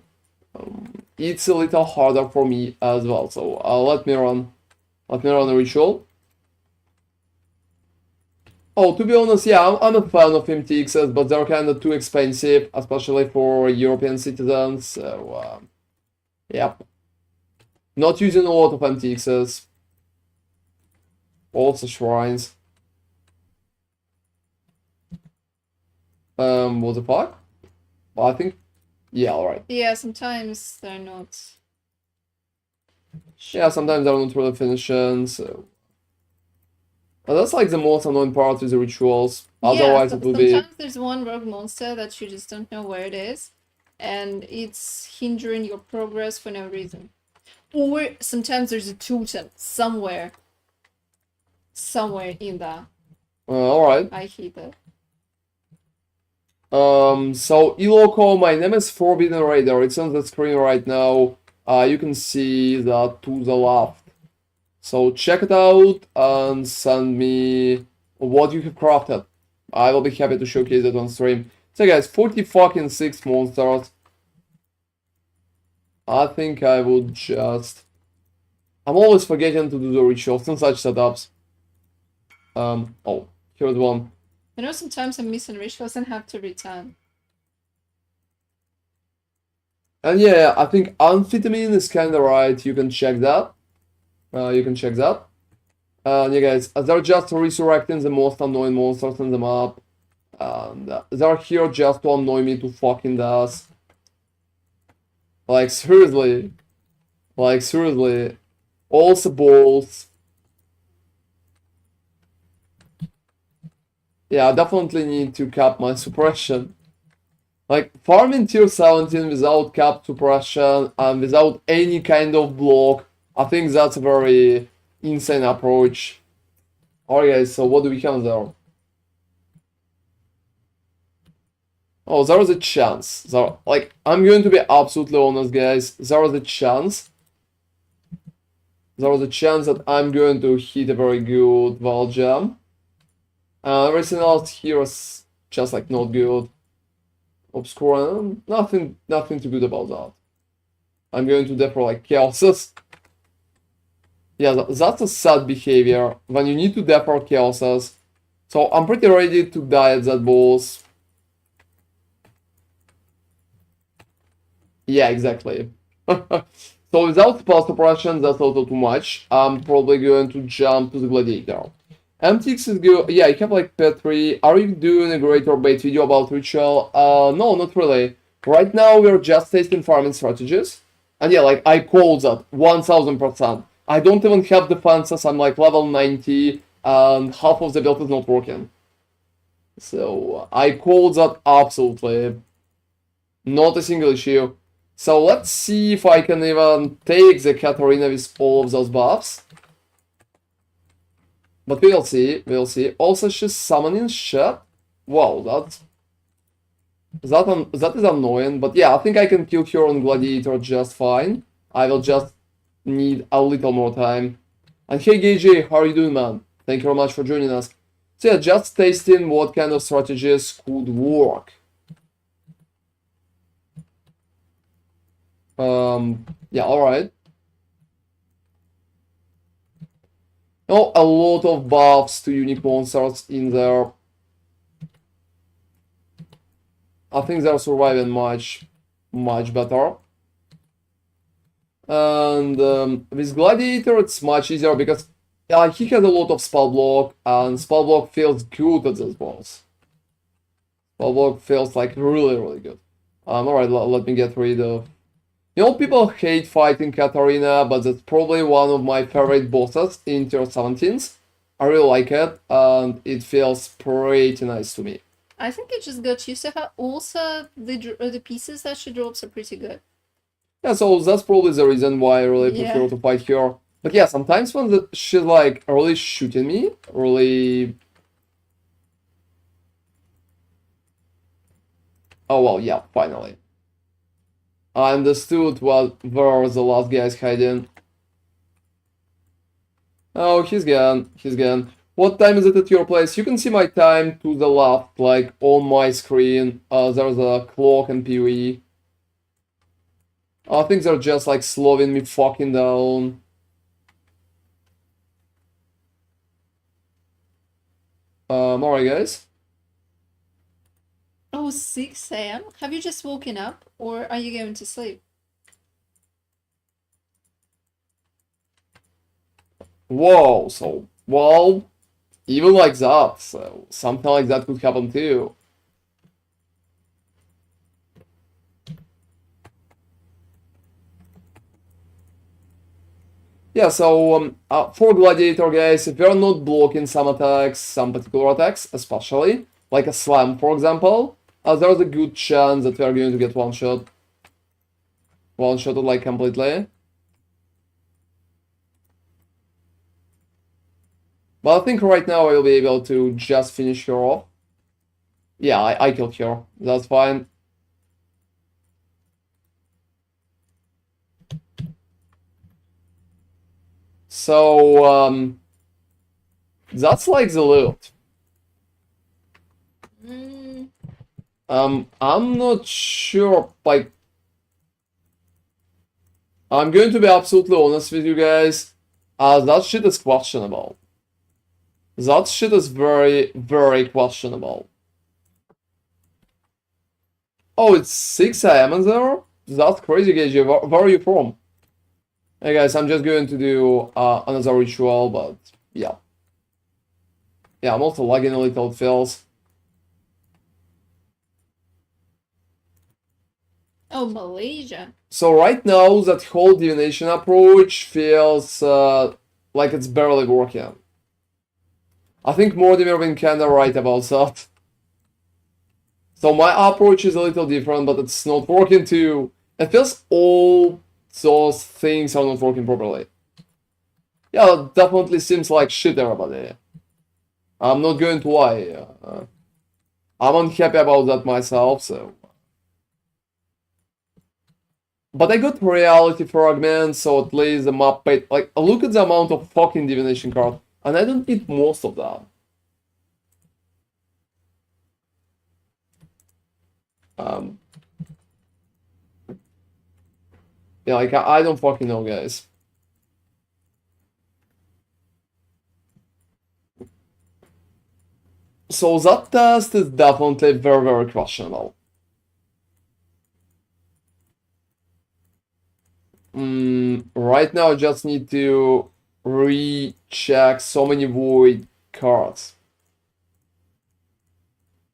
[SPEAKER 1] it's a little harder for me as well. So let me run a ritual. Oh, to be honest, yeah, I'm a fan of MTXs, but they're kind of too expensive, especially for European citizens. So yep. Not using a lot of MTXs. Also shrines. What the fuck? Well, I think, yeah, alright.
[SPEAKER 2] Yeah, sometimes they're not.
[SPEAKER 1] Yeah, sometimes they're not really finishing, so. And that's like the most annoying part with the rituals. Otherwise,
[SPEAKER 2] yeah,
[SPEAKER 1] it would be.
[SPEAKER 2] Sometimes there's one rogue monster that you just don't know where it is, and it's hindering your progress for no reason. Or sometimes there's a totem somewhere in there.
[SPEAKER 1] Alright.
[SPEAKER 2] I hate that.
[SPEAKER 1] So Iloko, my name is Forbidden Raider. It's on the screen right now. You can see that to the left. So check it out and send me what you have crafted. I will be happy to showcase it on stream. So guys, 40 fucking 6 monsters. I think I would just... I'm always forgetting to do the rituals and such setups. Oh, here's one.
[SPEAKER 2] You know, sometimes I'm missing rituals and have to return.
[SPEAKER 1] And yeah, I think amphetamine is kinda right. You can check that. And yeah, guys, they're just resurrecting the most annoying monsters in the map. And they're here just to annoy me to fucking death. Like, seriously. Also balls. Yeah, I definitely need to cap my suppression. Like, farming tier 17 without cap suppression and without any kind of block, I think that's a very insane approach. Alright guys, so what do we have there? Oh, there is a chance. So, like, I'm going to be absolutely honest, guys. There is a chance. There is a chance that I'm going to hit a very good Val Gem. Everything else here is just like not good. Obscure, nothing too good about that. I'm going to defer like chaoses. Yeah, that's a sad behavior when you need to defer chaoses. So I'm pretty ready to die at that boss. Yeah, exactly. So without spell suppression, that's also too much. I'm probably going to jump to the Gladiator. MTX is good. Yeah, you have like Petri. Are you doing a great or bait video about ritual? No, not really. Right now we're just testing farming strategies. And yeah, like I called that 1000%. I don't even have defenses. I'm like level 90. and half of the build is not working. So I call that absolutely not a single issue. So let's see if I can even take the Katarina with all of those buffs. But we'll see, we'll see. Also, she's summoning shit. Wow, that is annoying. But yeah, I think I can kill her on Gladiator just fine. I will just need a little more time. And hey GJ, how are you doing, man? Thank you very much for joining us. So yeah, just tasting what kind of strategies could work. Yeah, alright. Oh, a lot of buffs to unique monsters in there. I think they're surviving much better. And with Gladiator, it's much easier because he has a lot of spell block, and spell block feels good at this boss. Spell block feels like really good. Alright, let me get rid of. You know, people hate fighting Katarina, but that's probably one of my favorite bosses in tier 17s. I really like it, and it feels pretty nice to me.
[SPEAKER 2] I think I just got used to her. Also, the pieces that she drops are pretty good.
[SPEAKER 1] Yeah, so that's probably the reason why I really prefer to fight her. But yeah, sometimes when she's like really shooting me, really... Oh well, yeah, finally. I understood where the last guy is hiding. Oh, he's gone, he's gone. What time is it at your place? You can see my time to the left, like on my screen. There's a clock and PoE. Things are just like slowing me fucking down. Alright guys.
[SPEAKER 2] Oh, 6 a.m.? Have you just woken up, or are you going to sleep?
[SPEAKER 1] Whoa, so, well, even like that, so something like that could happen too. Yeah, so for Gladiator guys, if you're not blocking some attacks, some particular attacks, especially, like a slam for example, there's a good chance that we are going to get one-shotted like completely. But I think right now I will be able to just finish her off. Yeah, I killed her, that's fine. So, that's like the loot. I'm not sure, like... I'm going to be absolutely honest with you guys, that shit is questionable. That shit is very questionable. Oh, it's 6 a.m. in there? That's crazy, Gage. Where are you from? Hey guys, I'm just going to do another ritual, but yeah. Yeah, I'm also lagging a little, it feels.
[SPEAKER 2] Oh, Malaysia.
[SPEAKER 1] So right now, that whole divination approach feels like it's barely working. I think Mortimer been kinda right about that. So my approach is a little different, but it's not working too. It feels all those things are not working properly. Yeah, it definitely seems like shit, everybody. I'm not going to lie. I'm unhappy about that myself, so... But I got reality fragments, so at least the map paid... Like, look at the amount of fucking divination cards, and I don't need most of them. Yeah, like, I don't fucking know, guys. So that test is definitely very questionable. Right now I just need to recheck so many void cards.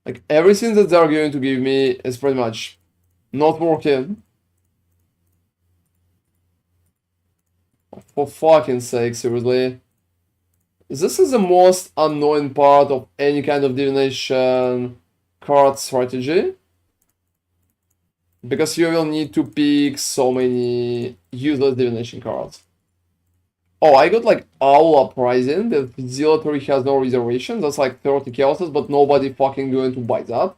[SPEAKER 1] Like, everything that they're going to give me is pretty much not working. For fucking sake, seriously. This is the most annoying part of any kind of divination card strategy. Because you will need to pick so many useless divination cards. Oh, I got like Owl Uprising. The Zealotry has no reservation. That's like 30 chaoses, but nobody fucking going to buy that.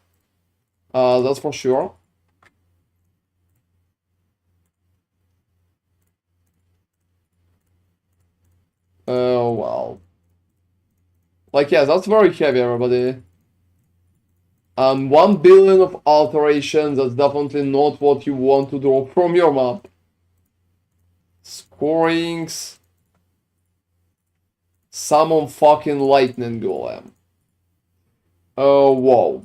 [SPEAKER 1] That's for sure. Oh, well. Like, yeah, that's very heavy, everybody. 1 billion of alterations, that's definitely not what you want to draw from your map. Scorings. Summon fucking Lightning Golem. Oh, whoa.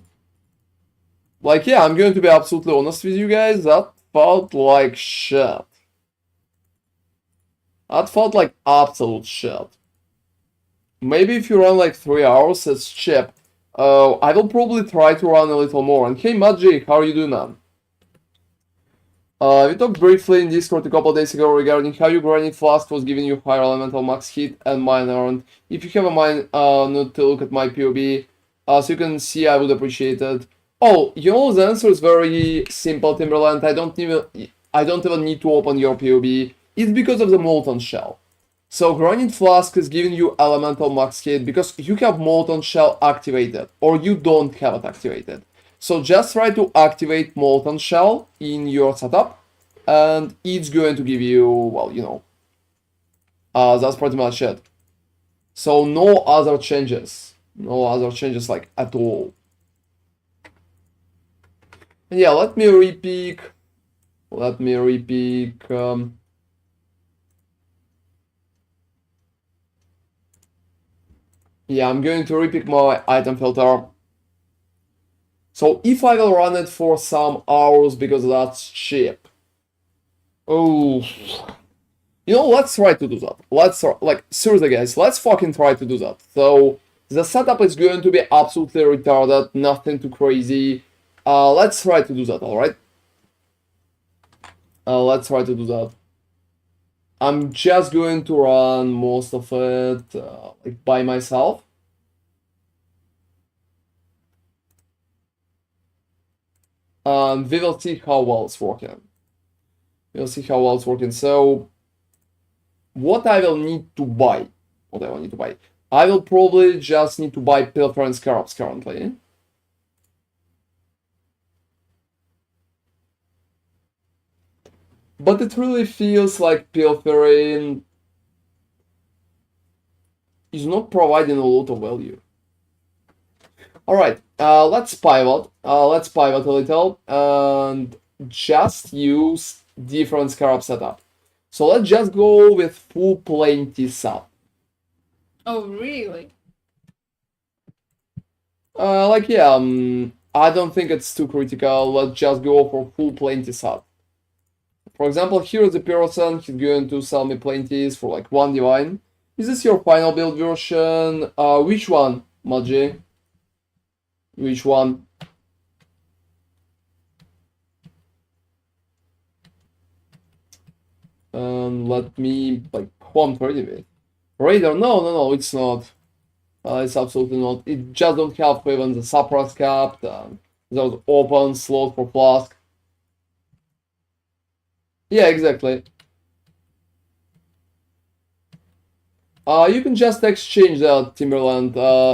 [SPEAKER 1] Like, yeah, I'm going to be absolutely honest with you guys, that felt like shit. That felt like absolute shit. Maybe if you run like 3 hours, it's cheap. I will probably try to run a little more. And hey, Magic, how are you doing, man? We talked briefly in Discord a couple days ago regarding how your Granite Flask was giving you higher elemental max hit and mine aren't. If you have a mine, not to look at my POB, so you can see, I would appreciate it. Oh, you know, the answer is very simple, Timberland. I don't even need to open your POB. It's because of the Molten Shell. So Granite Flask is giving you elemental max hit because you have Molten Shell activated, or you don't have it activated. So just try to activate Molten Shell in your setup, and it's going to give you, well, you know, that's pretty much it. So no other changes. No other changes, like, at all. And yeah, let me repick. Yeah, I'm going to repick my item filter. So if I will run it for some hours because that's cheap. Oh, you know, let's try to do that. Like, seriously guys, let's fucking try to do that. So the setup is going to be absolutely retarded, nothing too crazy. Let's try to do that, alright? Let's try to do that. I'm just going to run most of it like by myself. We will see how well it's working. So, what I will need to buy? I will probably just need to buy Pilfer and Scarabs currently. But it really feels like Pilfering is not providing a lot of value. Alright, let's pivot. Let's pivot a little and just use different Scarab setup. So let's just go with full plenty sub.
[SPEAKER 2] Oh, really?
[SPEAKER 1] Like, yeah, I don't think it's too critical. Let's just go for full plenty sub. For example, here is the person, he's going to sell me plenties for like 1 divine. Is this your final build version? Which one, Maji? Which one? Let me, like, who I'm trading with? Raider? No, it's not. It's absolutely not. It just don't have even the suppress capped. There's open slot for flask. Yeah, exactly. You can just exchange that, Timberland.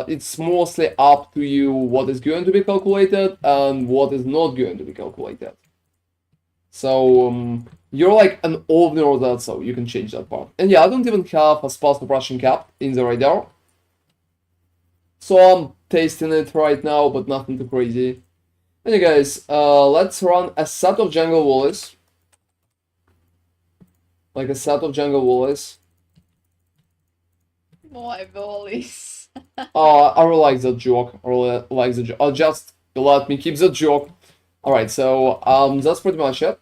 [SPEAKER 1] It's mostly up to you what is going to be calculated and what is not going to be calculated. So, you're like an owner of that, so you can change that part. And yeah, I don't even have a spell suppression cap in the radar. So I'm tasting it right now, but nothing too crazy. Anyway guys, let's run a set of Jungle Woolies. Like a set of Jungle Woolies.
[SPEAKER 2] My volleys.
[SPEAKER 1] I really like that joke. Just let me keep that joke. Alright, so that's pretty much it.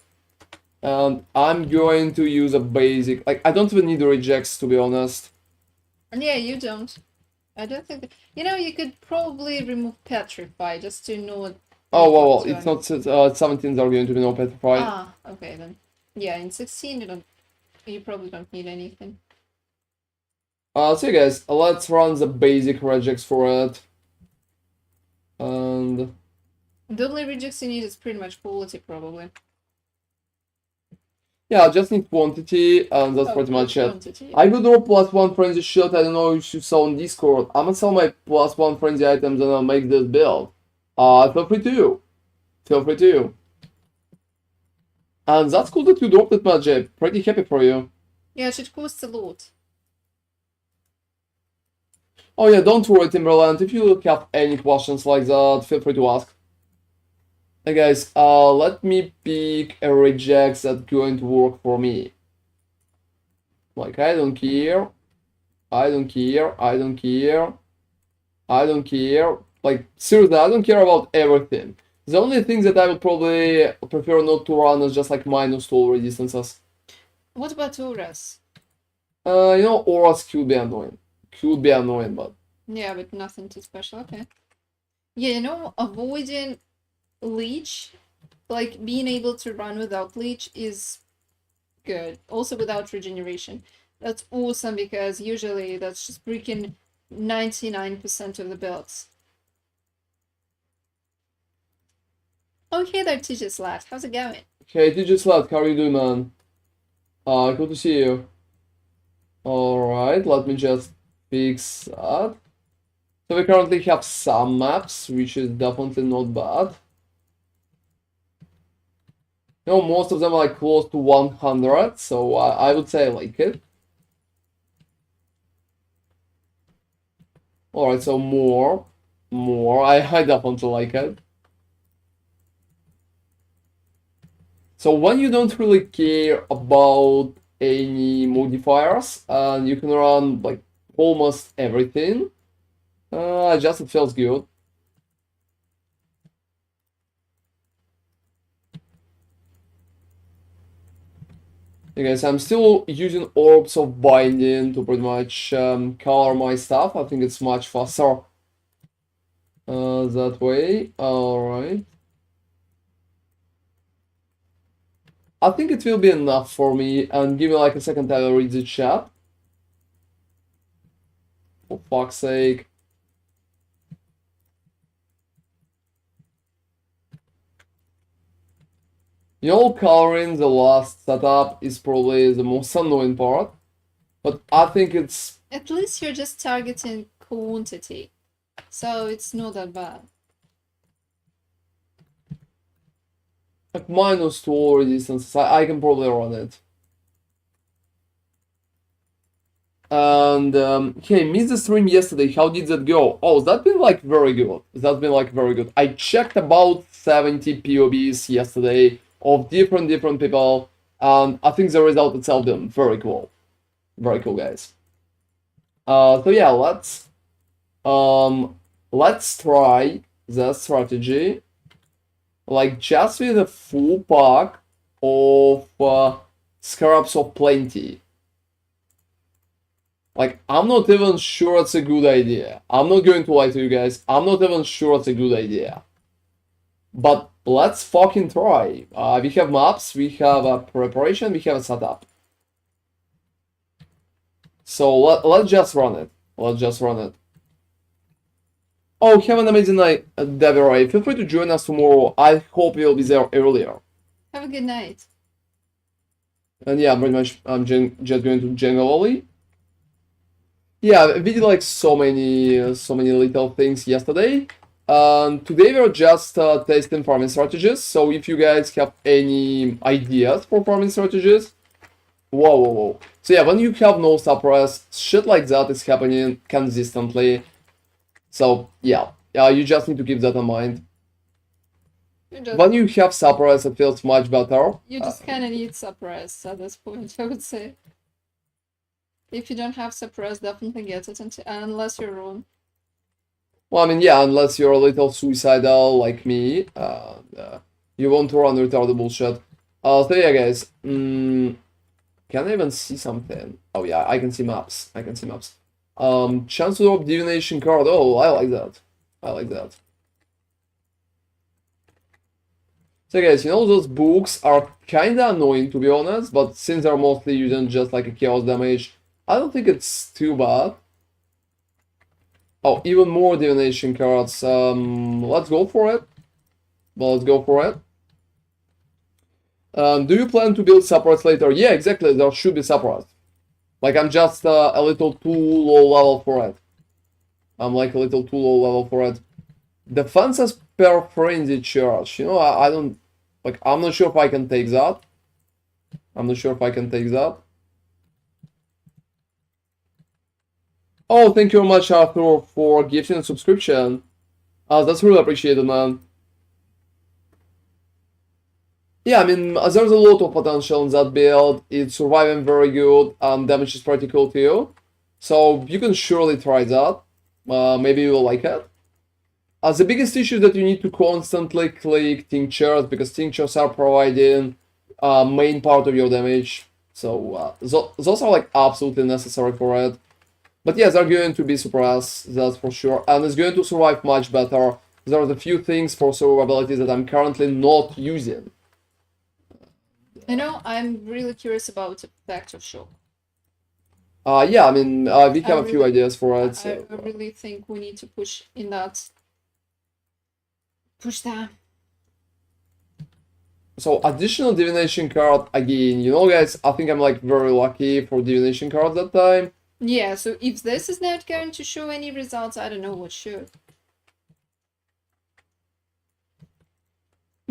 [SPEAKER 1] And I'm going to use a basic, like, I don't even need the rejects, to be honest.
[SPEAKER 2] Yeah, you don't. I don't think you know, you could probably remove Petrify just to know what.
[SPEAKER 1] Oh, well, it's not, 17s are going to be no Petrify.
[SPEAKER 2] Ah, okay then. Yeah, in 16 you probably don't need anything.
[SPEAKER 1] So yeah, guys, let's run the basic regex for it. And
[SPEAKER 2] The only rejects you need is pretty much quality, probably.
[SPEAKER 1] yeah, I just need quantity, and that's pretty much it.
[SPEAKER 2] Quantity.
[SPEAKER 1] I could drop +1 frenzy shield. I don't know if you saw on Discord. I'm gonna sell my +1 frenzy items and I'll make this build. Feel free to. Feel free to. And that's cool that you dropped it, Magic. Pretty happy for you.
[SPEAKER 2] Yeah, it should cost a lot.
[SPEAKER 1] Oh yeah, don't worry, Timberland. If you have any questions like that, feel free to ask. Hey guys, let me pick a regex that's going to work for me. Like, I don't care. I don't care. I don't care. I don't care. Like, seriously, I don't care about everything. The only thing that I would probably prefer not to run is just like -2 all resistances.
[SPEAKER 2] What about auras?
[SPEAKER 1] You know, auras could be annoying. Could be annoying, but
[SPEAKER 2] Yeah, but nothing too special. Okay. Yeah, you know, avoiding leech, like being able to run without leech is good. Also without regeneration. That's awesome because usually that's just freaking 99% of the builds. Oh, hey there, TJ Slash. How's it going?
[SPEAKER 1] hey, TJ Slat, how are you doing, man? Good to see you. Alright, let me just fix that. So we currently have some maps, which is definitely not bad. You know, most of them are like close to 100, so I would say I like it. Alright, so more. I definitely like it. So when you don't really care about any modifiers and you can run like almost everything, just it feels good. Okay, guys, I'm still using Orbs of Binding to pretty much color my stuff. I think it's much faster that way. Alright. I think it will be enough for me, and give me like a second time to read the chat. For fuck's sake. You know, coloring the last setup is probably the most annoying part, but I think it's...
[SPEAKER 2] At least you're just targeting quantity, so it's not that bad.
[SPEAKER 1] like -2 resistance. I can probably run it. And hey, missed the stream yesterday. How did that go? Oh, that's been like very good. That's been like very good. I checked about 70 POBs yesterday of different people, and I think the result itself been very cool. Very cool, guys. So yeah, let's try the strategy, like just with a full pack of Scarabs of Plenty. Like, I'm not even sure it's a good idea. I'm not going to lie to you guys. I'm not even sure it's a good idea. But let's fucking try. We have maps, we have a preparation, we have a setup. So let's just run it. Let's just run it. Oh, have an amazing night, Deborah. Feel free to join us tomorrow. I hope you'll be there earlier.
[SPEAKER 2] Have a good night.
[SPEAKER 1] And yeah, pretty much I'm just going to generally. Yeah, we did like so many little things yesterday. Today we're just testing farming strategies. So if you guys have any ideas for farming strategies, whoa. So yeah, when you have no suppress, shit like that is happening consistently. So yeah, you just need to keep that in mind. When you have suppress, it feels much better.
[SPEAKER 2] You just kind of need suppress at this point, I would say. If you don't have suppress, definitely get it unless you're wrong.
[SPEAKER 1] Well, I mean, yeah, unless you're a little suicidal like me, you want to run retarded bullshit. So yeah, guys, can I even see something? Oh yeah, I can see maps. Chance to drop divination card. Oh, I like that. So guys, you know, those books are kinda annoying to be honest, but since they're mostly using just like a chaos damage, I don't think it's too bad. Oh, even more divination cards. Let's go for it. Well, let's go for it. Do you plan to build supports later? Yeah, exactly. There should be supports. Like, I'm just a little too low level for it. I'm like a little too low level for it. Defenses per frenzy charge. You know, I don't... Like, I'm not sure if I can take that. I'm not sure if I can take that. Oh, thank you very much, Arthur, for gifting a subscription. That's really appreciated, man. Yeah, I mean, there's a lot of potential in that build. It's surviving very good, and damage is pretty cool too. So you can surely try that. Maybe you will like it. The biggest issue is that you need to constantly click tinctures, because tinctures are providing main part of your damage. So those are like absolutely necessary for it. But yes, they're going to be suppressed, that's for sure. And it's going to survive much better. There are a few things for survivability that I'm currently not using.
[SPEAKER 2] You know, I'm really curious about the Pact of Shock.
[SPEAKER 1] Yeah, I mean, we have a few ideas for it. So,
[SPEAKER 2] I really think we need to push in that. Push that.
[SPEAKER 1] So additional divination card again. You know, guys, I think I'm like very lucky for divination cards that time.
[SPEAKER 2] Yeah, so if this is not going to show any results, I don't know what should.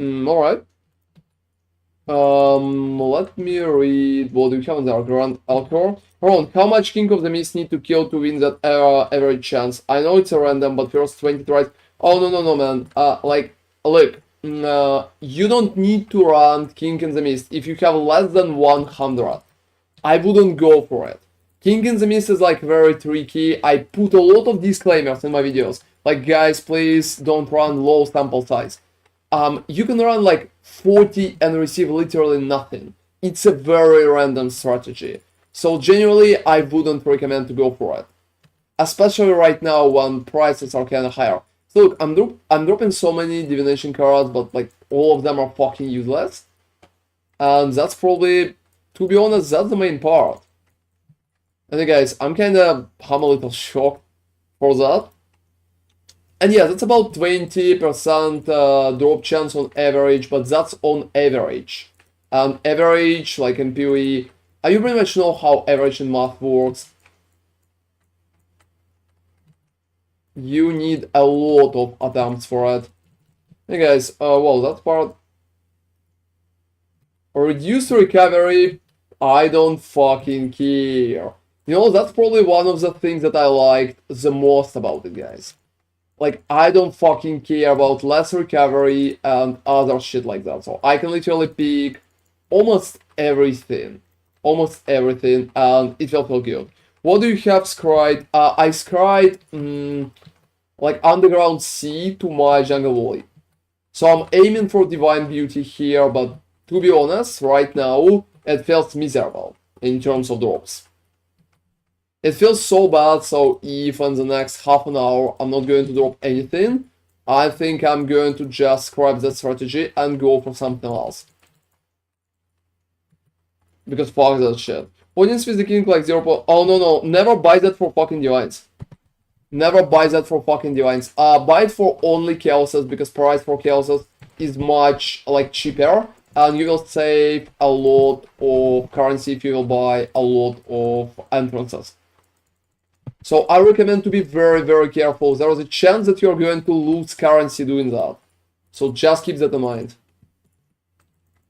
[SPEAKER 1] Alright. Let me read what we have in our Grand Alcor. Ron, how much King of the Mist need to kill to win that average chance? I know it's a random, but first 20 tries. Oh, no, man. Like, look, you don't need to run King in the Mist if you have less than 100. I wouldn't go for it. King in the Mist is like very tricky. I put a lot of disclaimers in my videos. Like, guys, please don't run low sample size. You can run like 40 and receive literally nothing. It's a very random strategy. So generally, I wouldn't recommend to go for it. Especially right now when prices are kind of higher. So look, I'm dropping so many divination cards, but like all of them are fucking useless. And that's probably, to be honest, that's the main part. And guys, I'm a little shocked for that. And yeah, that's about 20% drop chance on average, but that's on average. And average, like in PoE, you pretty much know how average in math works. You need a lot of attempts for it. Hey guys, well, that part... Reduced recovery, I don't fucking care. You know, that's probably one of the things that I liked the most about it, guys. Like, I don't fucking care about less recovery and other shit like that. So I can literally pick almost everything. Almost everything, and it will feel good. What do you have scried? I scried, like, Underground Sea to my Jungle Volley. So I'm aiming for Divine Beauty here, but to be honest, right now, it feels miserable in terms of drops. It feels so bad, so if in the next half an hour I'm not going to drop anything, I think I'm going to just scrap that strategy and go for something else. Because fuck that shit. Audience with the king like 0. Oh no, never buy that for fucking divines. Never buy that for fucking divines. Buy it for only chaoses, because price for chaoses is much like cheaper. And you will save a lot of currency if you will buy a lot of entrances. So I recommend to be very, very careful. There is a chance that you're going to lose currency doing that. So just keep that in mind.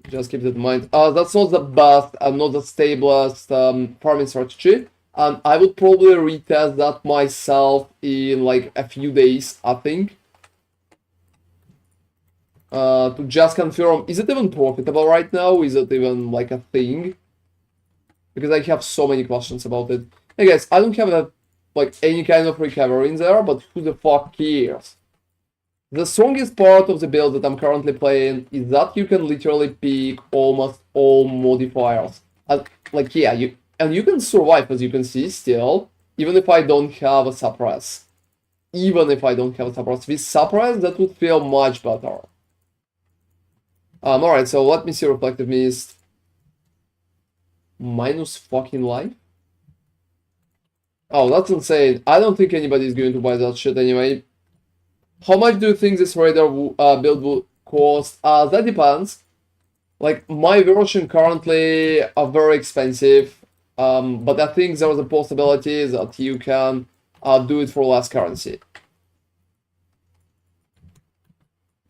[SPEAKER 1] Just keep that in mind. That's not the best and not the stablest farming strategy. And I would probably retest that myself in like a few days, I think. To just confirm, is it even profitable right now? Is it even like a thing? Because I have so many questions about it. Hey guys, I don't have like any kind of recovery in there, but who the fuck cares? The strongest part of the build that I'm currently playing is that you can literally pick almost all modifiers. Like, yeah, you can survive, as you can see, still, even if I don't have a suppress. Even if I don't have a suppress. With suppress, that would feel much better. Alright, so let me see Reflective Mist. Minus fucking life? Oh, that's insane. I don't think anybody's going to buy that shit anyway. How much do you think this radar build will cost? That depends. Like, my version currently are very expensive. But I think there's a possibility that you can do it for less currency.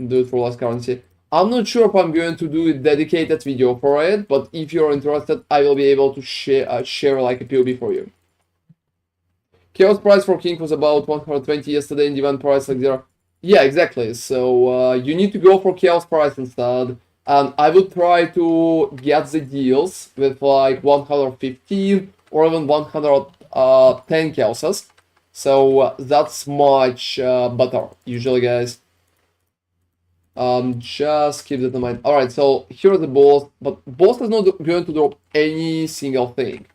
[SPEAKER 1] Do it for less currency. I'm not sure if I'm going to do a dedicated video for it, but if you're interested, I will be able to share like a POB for you. Chaos price for King was about 120 yesterday, and Divan price like 0. Yeah, exactly. So you need to go for Chaos price instead. And I would try to get the deals with like 115 or even 110 Chaoses. So that's much better, usually, guys. Just keep that in mind. Alright, so here's the boss, but boss is not going to drop any single thing.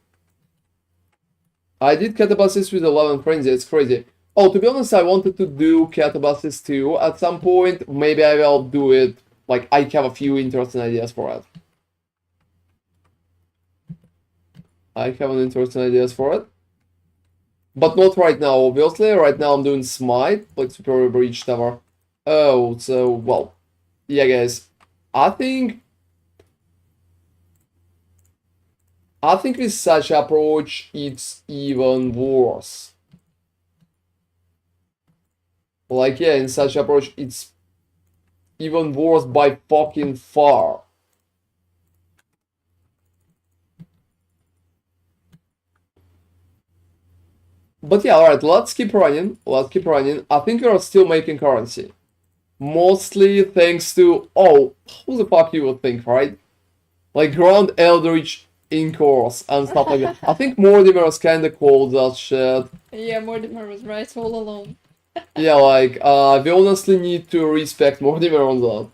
[SPEAKER 1] I did Catabasis with 11 Frenzy, it's crazy. Oh, to be honest, I wanted to do Catabasis too at some point. Maybe I will do it, like, I have a few interesting ideas for it. I have an interesting ideas for it. But not right now, obviously. Right now I'm doing Smite, like Superior Breach Tower. Oh, so, well, yeah, guys, I think with such approach, it's even worse. Like, yeah, in such approach, it's even worse by fucking far. But yeah, alright, let's keep running. Let's keep running. I think we are still making currency. Mostly thanks to, oh, who the fuck you would think, right? Like Ground Eldritch in course and stuff like that. I think Mortimer's kinda called that shit.
[SPEAKER 2] Yeah, Mortimer was right all along.
[SPEAKER 1] Yeah, like, we honestly need to respect Mortimer on that.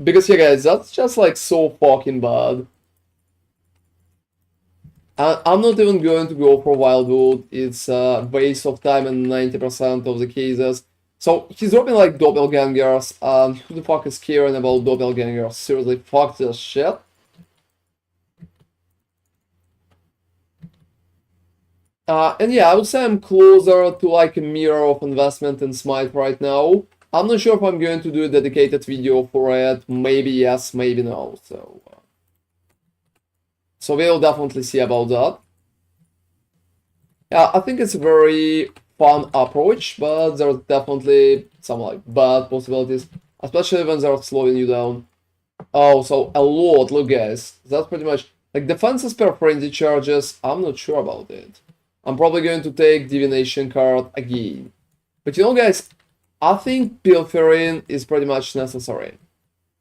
[SPEAKER 1] Because, yeah, guys, that's just, like, so fucking bad. I'm not even going to go for Wildwood. It's a waste of time in 90% of the cases. So, he's dropping, like, doppelgangers, and who the fuck is caring about doppelgangers? Seriously, fuck this shit. And yeah, I would say I'm closer to like a mirror of investment in Smite right now. I'm not sure if I'm going to do a dedicated video for it. Maybe yes, maybe no. So we'll definitely see about that. Yeah, I think it's a very fun approach, but there's definitely some like bad possibilities, especially when they're slowing you down. Oh, so a lot. Look, guys, that's pretty much like defenses per frenzy charges. I'm not sure about it. I'm probably going to take Divination card again. But you know, guys, I think Pilfering is pretty much necessary.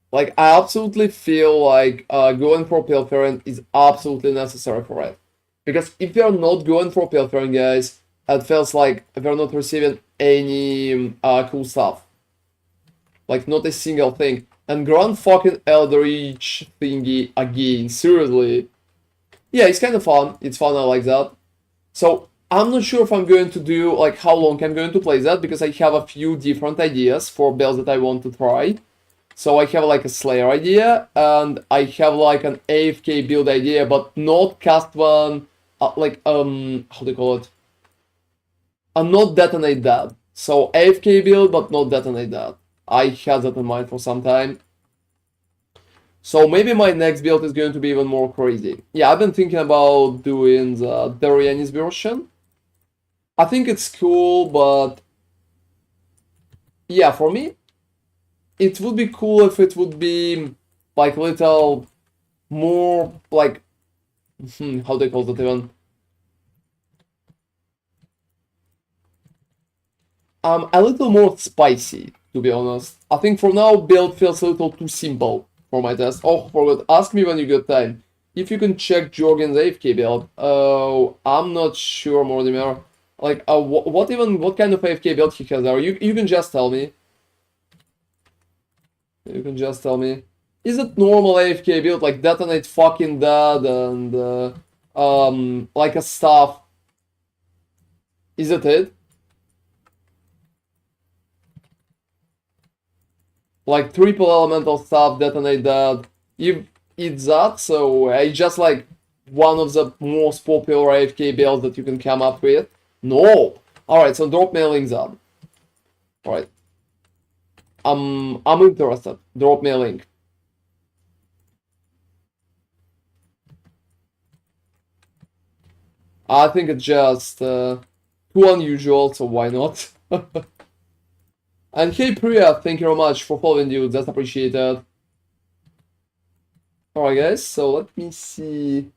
[SPEAKER 1] Like, I absolutely feel like going for Pilfering is absolutely necessary for it. Because if you're not going for Pilfering, guys, it feels like we're not receiving any cool stuff. Like, not a single thing. And Grand fucking Eldritch thingy again, seriously. Yeah, it's kind of fun. It's fun, I like that. So, I'm not sure if I'm going to do, like, how long I'm going to play that, because I have a few different ideas for builds that I want to try. So I have, like, a Slayer idea, and I have, like, an AFK build idea, but not cast one, how do you call it? Not detonate that. So, AFK build, but not detonate that. I had that in mind for some time. So maybe my next build is going to be even more crazy. Yeah, I've been thinking about doing the Darianis version. I think it's cool, but yeah, for me, it would be cool if it would be like little more like how do you call that even? A little more spicy, to be honest. I think for now build feels a little too simple for my test. Oh, forgot. Ask me when you get time. If you can check Jorgen's AFK build. Oh, I'm not sure, Mortimer. Like, what kind of AFK build he has there? You can just tell me. You can just tell me. Is it normal AFK build, like detonate fucking dead and like a stuff? Is it it? Like triple elemental stuff, detonate dead. If it's that, so I just like one of the most popular AFK builds that you can come up with? No. Alright, so drop me a link then. Alright. I'm interested. Drop me a link. I think it's just too unusual, so why not? And hey Priya, thank you very much for following you, that's appreciated. Alright guys, so let me see.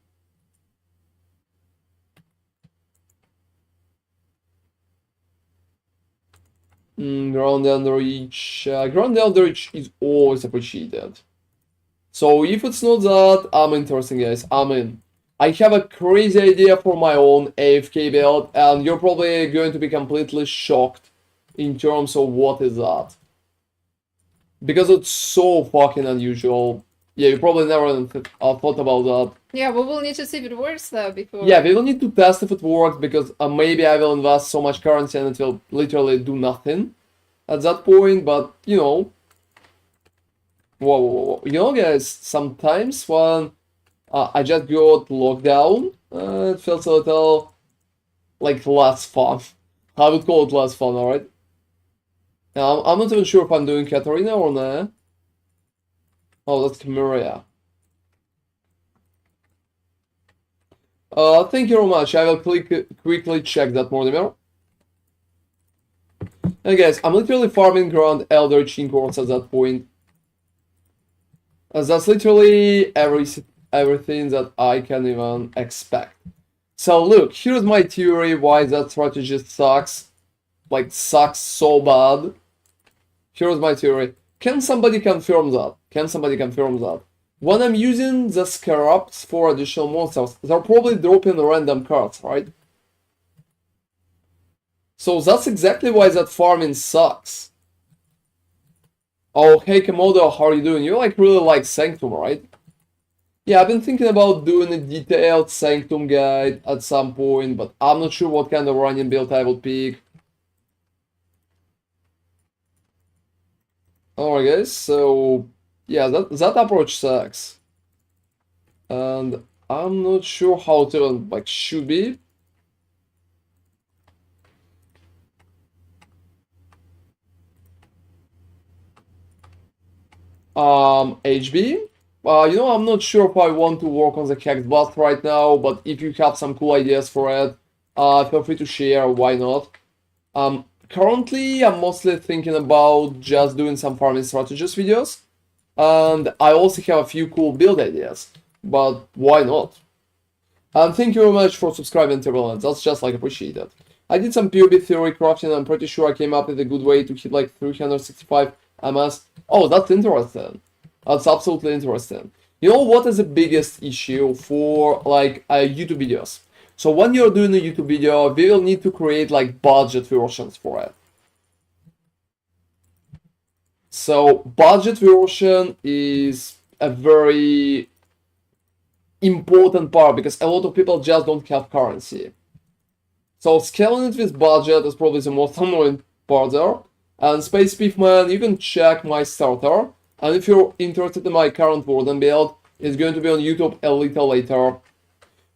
[SPEAKER 1] Ground under each. Ground under each is always appreciated. So if it's not that, I'm interested, guys. I'm in. I have a crazy idea for my own AFK build, and you're probably going to be completely shocked in terms of what is that. Because it's so fucking unusual. Yeah, you probably never thought about that.
[SPEAKER 2] Yeah, we will need to see if it works though before.
[SPEAKER 1] Yeah, we will need to test if it works, because maybe I will invest so much currency and it will literally do nothing at that point, but you know. Whoa. You know, guys, sometimes when I just got locked down, it feels a little like less fun. I would call it less fun, alright? Now, I'm not even sure if I'm doing Katarina or not. Oh, that's Cameria. Thank you very much. I will quickly check that, Mortimer. And guys, I'm literally farming around Eldritch Incourse at that point. As that's literally everything that I can even expect. So look, here's my theory why that strategy sucks. Like, sucks so bad. Here's my theory. Can somebody confirm that? Can somebody confirm that? When I'm using the Scarabs for additional monsters, they're probably dropping random cards, right? So that's exactly why that farming sucks. Oh, hey Komodo, how are you doing? You like really like Sanctum, right? Yeah, I've been thinking about doing a detailed Sanctum guide at some point, but I'm not sure what kind of running build I will pick. Alright guys, so yeah, that approach sucks. And I'm not sure how to like should be. HB. You know, I'm not sure if I want to work on the Hex Blast right now, but if you have some cool ideas for it, feel free to share, why not? Currently, I'm mostly thinking about just doing some farming strategies videos, and I also have a few cool build ideas, but why not? And thank you very much for subscribing to Valence, that's just like appreciated. I did some PoE theory crafting, and I'm pretty sure I came up with a good way to hit like 365 MS. Oh, that's interesting. That's absolutely interesting. You know what is the biggest issue for like YouTube videos? So when you're doing a YouTube video, we will need to create like budget versions for it. So budget version is a very important part because a lot of people just don't have currency. So scaling it with budget is probably the most annoying part there. And Space Beefman, you can check my starter. And if you're interested in my current Warden build, it's going to be on YouTube a little later.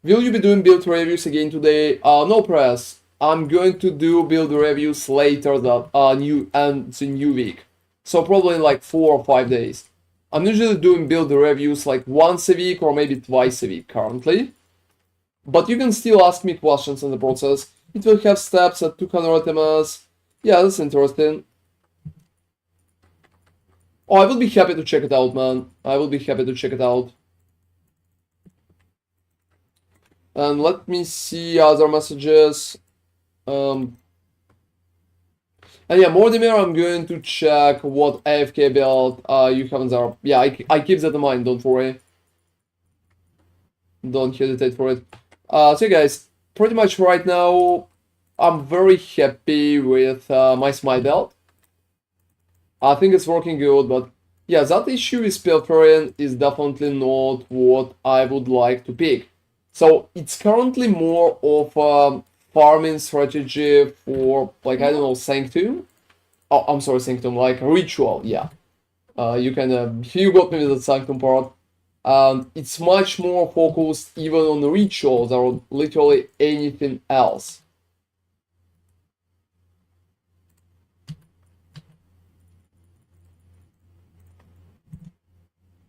[SPEAKER 1] Will you be doing build reviews again today? No press. I'm going to do build reviews later that the new week. So probably in like 4 or 5 days. I'm usually doing build reviews like once a week or maybe twice a week currently. But you can still ask me questions in the process. It will have steps at 200 ms. Yeah, that's interesting. Oh, I will be happy to check it out, man. I will be happy to check it out. And let me see other messages. And yeah, Mortimer, I'm going to check what AFK build you have in there. Yeah, I keep that in mind, don't worry. Don't hesitate for it. So guys, pretty much right now, I'm very happy with my Smite build. I think it's working good, but yeah, that issue with Pilferian is definitely not what I would like to pick. So it's currently more of a farming strategy for, like, I don't know, Sanctum? Oh, I'm sorry, Sanctum, like Ritual, yeah. You got me with the Sanctum part. It's much more focused even on rituals or literally anything else.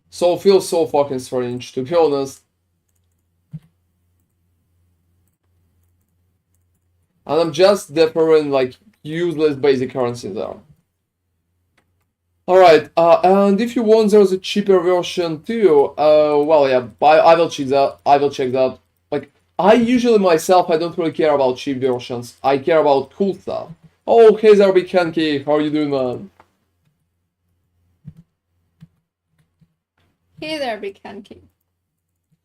[SPEAKER 1] So it feels so fucking strange, to be honest. And I'm just deferring like useless basic currency there. Alright, and if you want, there's a cheaper version too. Well, yeah, I will check that. I will check that. Like, I usually myself, I don't really care about cheap versions. I care about cool stuff. Oh, hey there, Big Hanky. How are you doing, man?
[SPEAKER 2] Hey there, Big Hanky.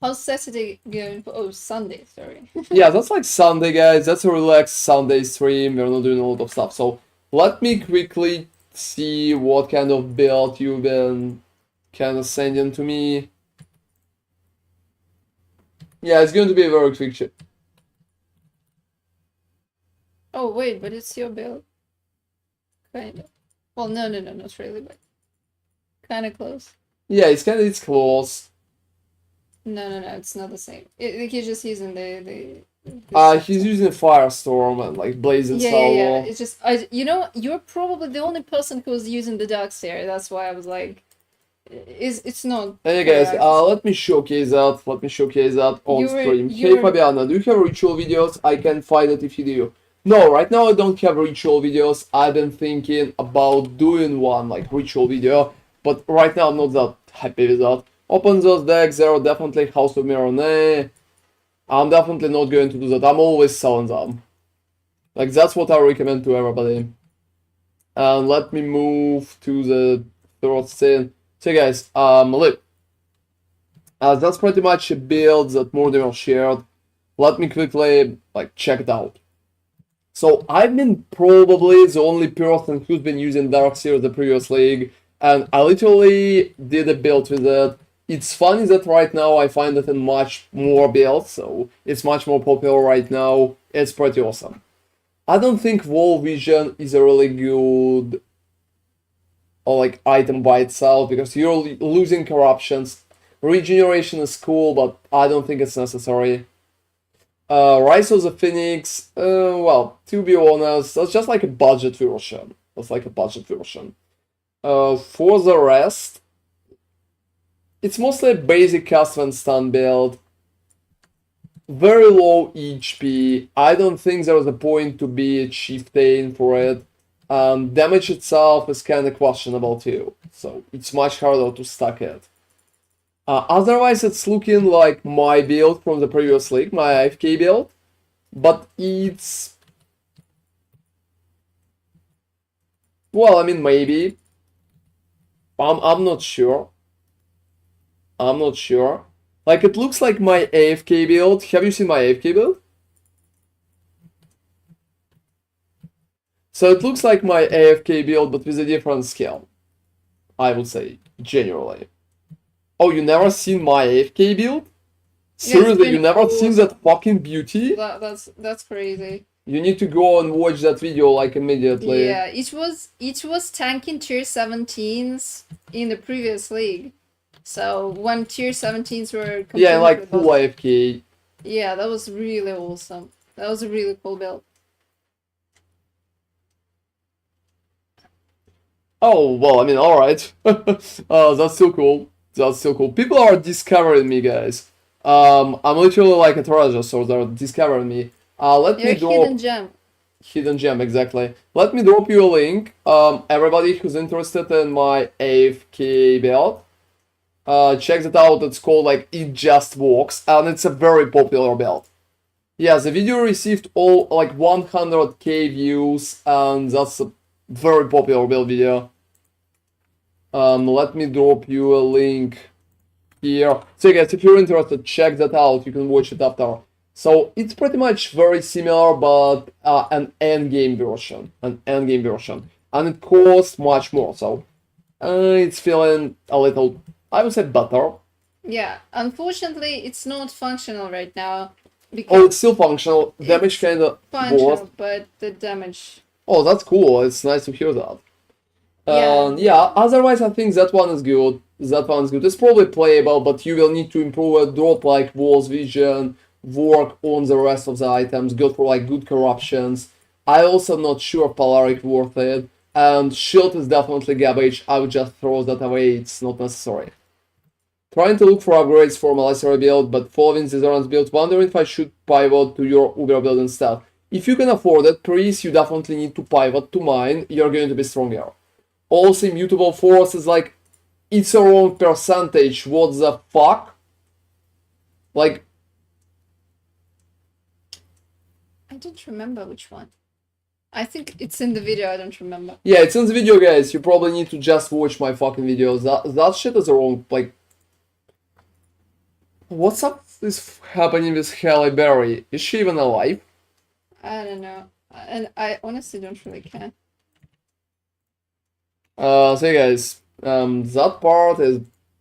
[SPEAKER 2] How's Saturday going? Oh, Sunday, sorry.
[SPEAKER 1] Yeah, that's like Sunday, guys. That's a relaxed Sunday stream. We're not doing a lot of stuff. So let me quickly see what kind of build you've been kind of sending to me. Yeah, it's going to be a very quick check.
[SPEAKER 2] Oh, wait, but it's your build. Kind of. Well, no, not really, but kind of close.
[SPEAKER 1] Yeah, it's close.
[SPEAKER 2] No, it's not the same. He's just using the
[SPEAKER 1] He's using Firestorm and like Blazing Salvo.
[SPEAKER 2] Yeah. It's just you're probably the only person who's using the Darkseer. That's why I was like, it's not.
[SPEAKER 1] Hey guys, let me showcase that. Let me showcase that on stream. Hey Fabiana, do you have ritual videos? I can find it if you do. No, right now I don't have ritual videos. I've been thinking about doing one like ritual video, but right now I'm not that happy with that. Open those decks. There are definitely House of Mirror. I'm definitely not going to do that. I'm always selling them. Like, that's what I recommend to everybody. And let me move to the third scene. So guys, look. That's pretty much a build that Mortimer shared. Let me quickly, like, check it out. So, I've been probably the only person who's been using Darkseer the previous league. And I literally did a build with it. It's funny that right now I find it in much more builds, so it's much more popular right now. It's pretty awesome. I don't think Wall Vision is a really good or like item by itself because you're losing corruptions. Regeneration is cool, but I don't think it's necessary. Rise of the Phoenix, well, to be honest, that's just like a budget version. That's like a budget version. For the rest, it's mostly a basic cast and stun build. Very low HP. I don't think there's a point to be a chieftain for it. Damage itself is kind of questionable too, so it's much harder to stack it. Otherwise, it's looking like my build from the previous league, my AFK build, but it's... Well, I mean, maybe. I'm not sure. I'm not sure. Like, it looks like my AFK build. Have you seen my AFK build? So it looks like my AFK build, but with a different scale. I would say, generally. Oh, you never seen my AFK build? Seriously, you never seen that fucking beauty?
[SPEAKER 2] That's crazy.
[SPEAKER 1] You need to go and watch that video like immediately.
[SPEAKER 2] Yeah, it was tanking tier 17s in the previous league. So when tier 17s were
[SPEAKER 1] yeah, like full AFK.
[SPEAKER 2] Yeah, that was really awesome. That was a really cool build.
[SPEAKER 1] Oh, well, I mean, alright. That's still cool. That's still cool. People are discovering me, guys. I'm literally like a treasure, so they're discovering me. Let me drop...
[SPEAKER 2] hidden gem.
[SPEAKER 1] Hidden gem, exactly. Let me drop you a link. Everybody who's interested in my AFK build, check it out. It's called like It Just Works, and it's a very popular build. Yeah, the video received all like 100k views, and that's a very popular build video. Let me drop you a link here. So guys, if you're interested, check that out. You can watch it after. So it's pretty much very similar, but an endgame version. And it costs much more, so it's feeling a little, I would say, better.
[SPEAKER 2] Yeah, unfortunately, it's not functional right now.
[SPEAKER 1] Oh, it's still functional. Damage kind of
[SPEAKER 2] functional, but the damage...
[SPEAKER 1] Oh, that's cool. It's nice to hear that.
[SPEAKER 2] Yeah.
[SPEAKER 1] Yeah, otherwise I think that one is good. That one's good. It's probably playable, but you will need to improve a drop like Walls Vision, work on the rest of the items, go for like good corruptions. I also not sure Polaric worth it. And Shield is definitely garbage. I would just throw that away, it's not necessary. Trying to look for upgrades for my Lacerate build, but following the Zoran's build, wondering if I should pivot to your Uber build instead. If you can afford it, Priest, you definitely need to pivot to mine, you're going to be stronger. Also, Immutable Force is like, it's a wrong percentage, what the fuck? Like...
[SPEAKER 2] I don't remember which one. I think it's in the video, I don't remember.
[SPEAKER 1] Yeah, it's in the video, guys, you probably need to just watch my fucking videos. That shit is wrong, like... What's up is happening with Halle Berry? Is she even alive?
[SPEAKER 2] I don't know. And I honestly don't really care.
[SPEAKER 1] So yeah, guys, that part is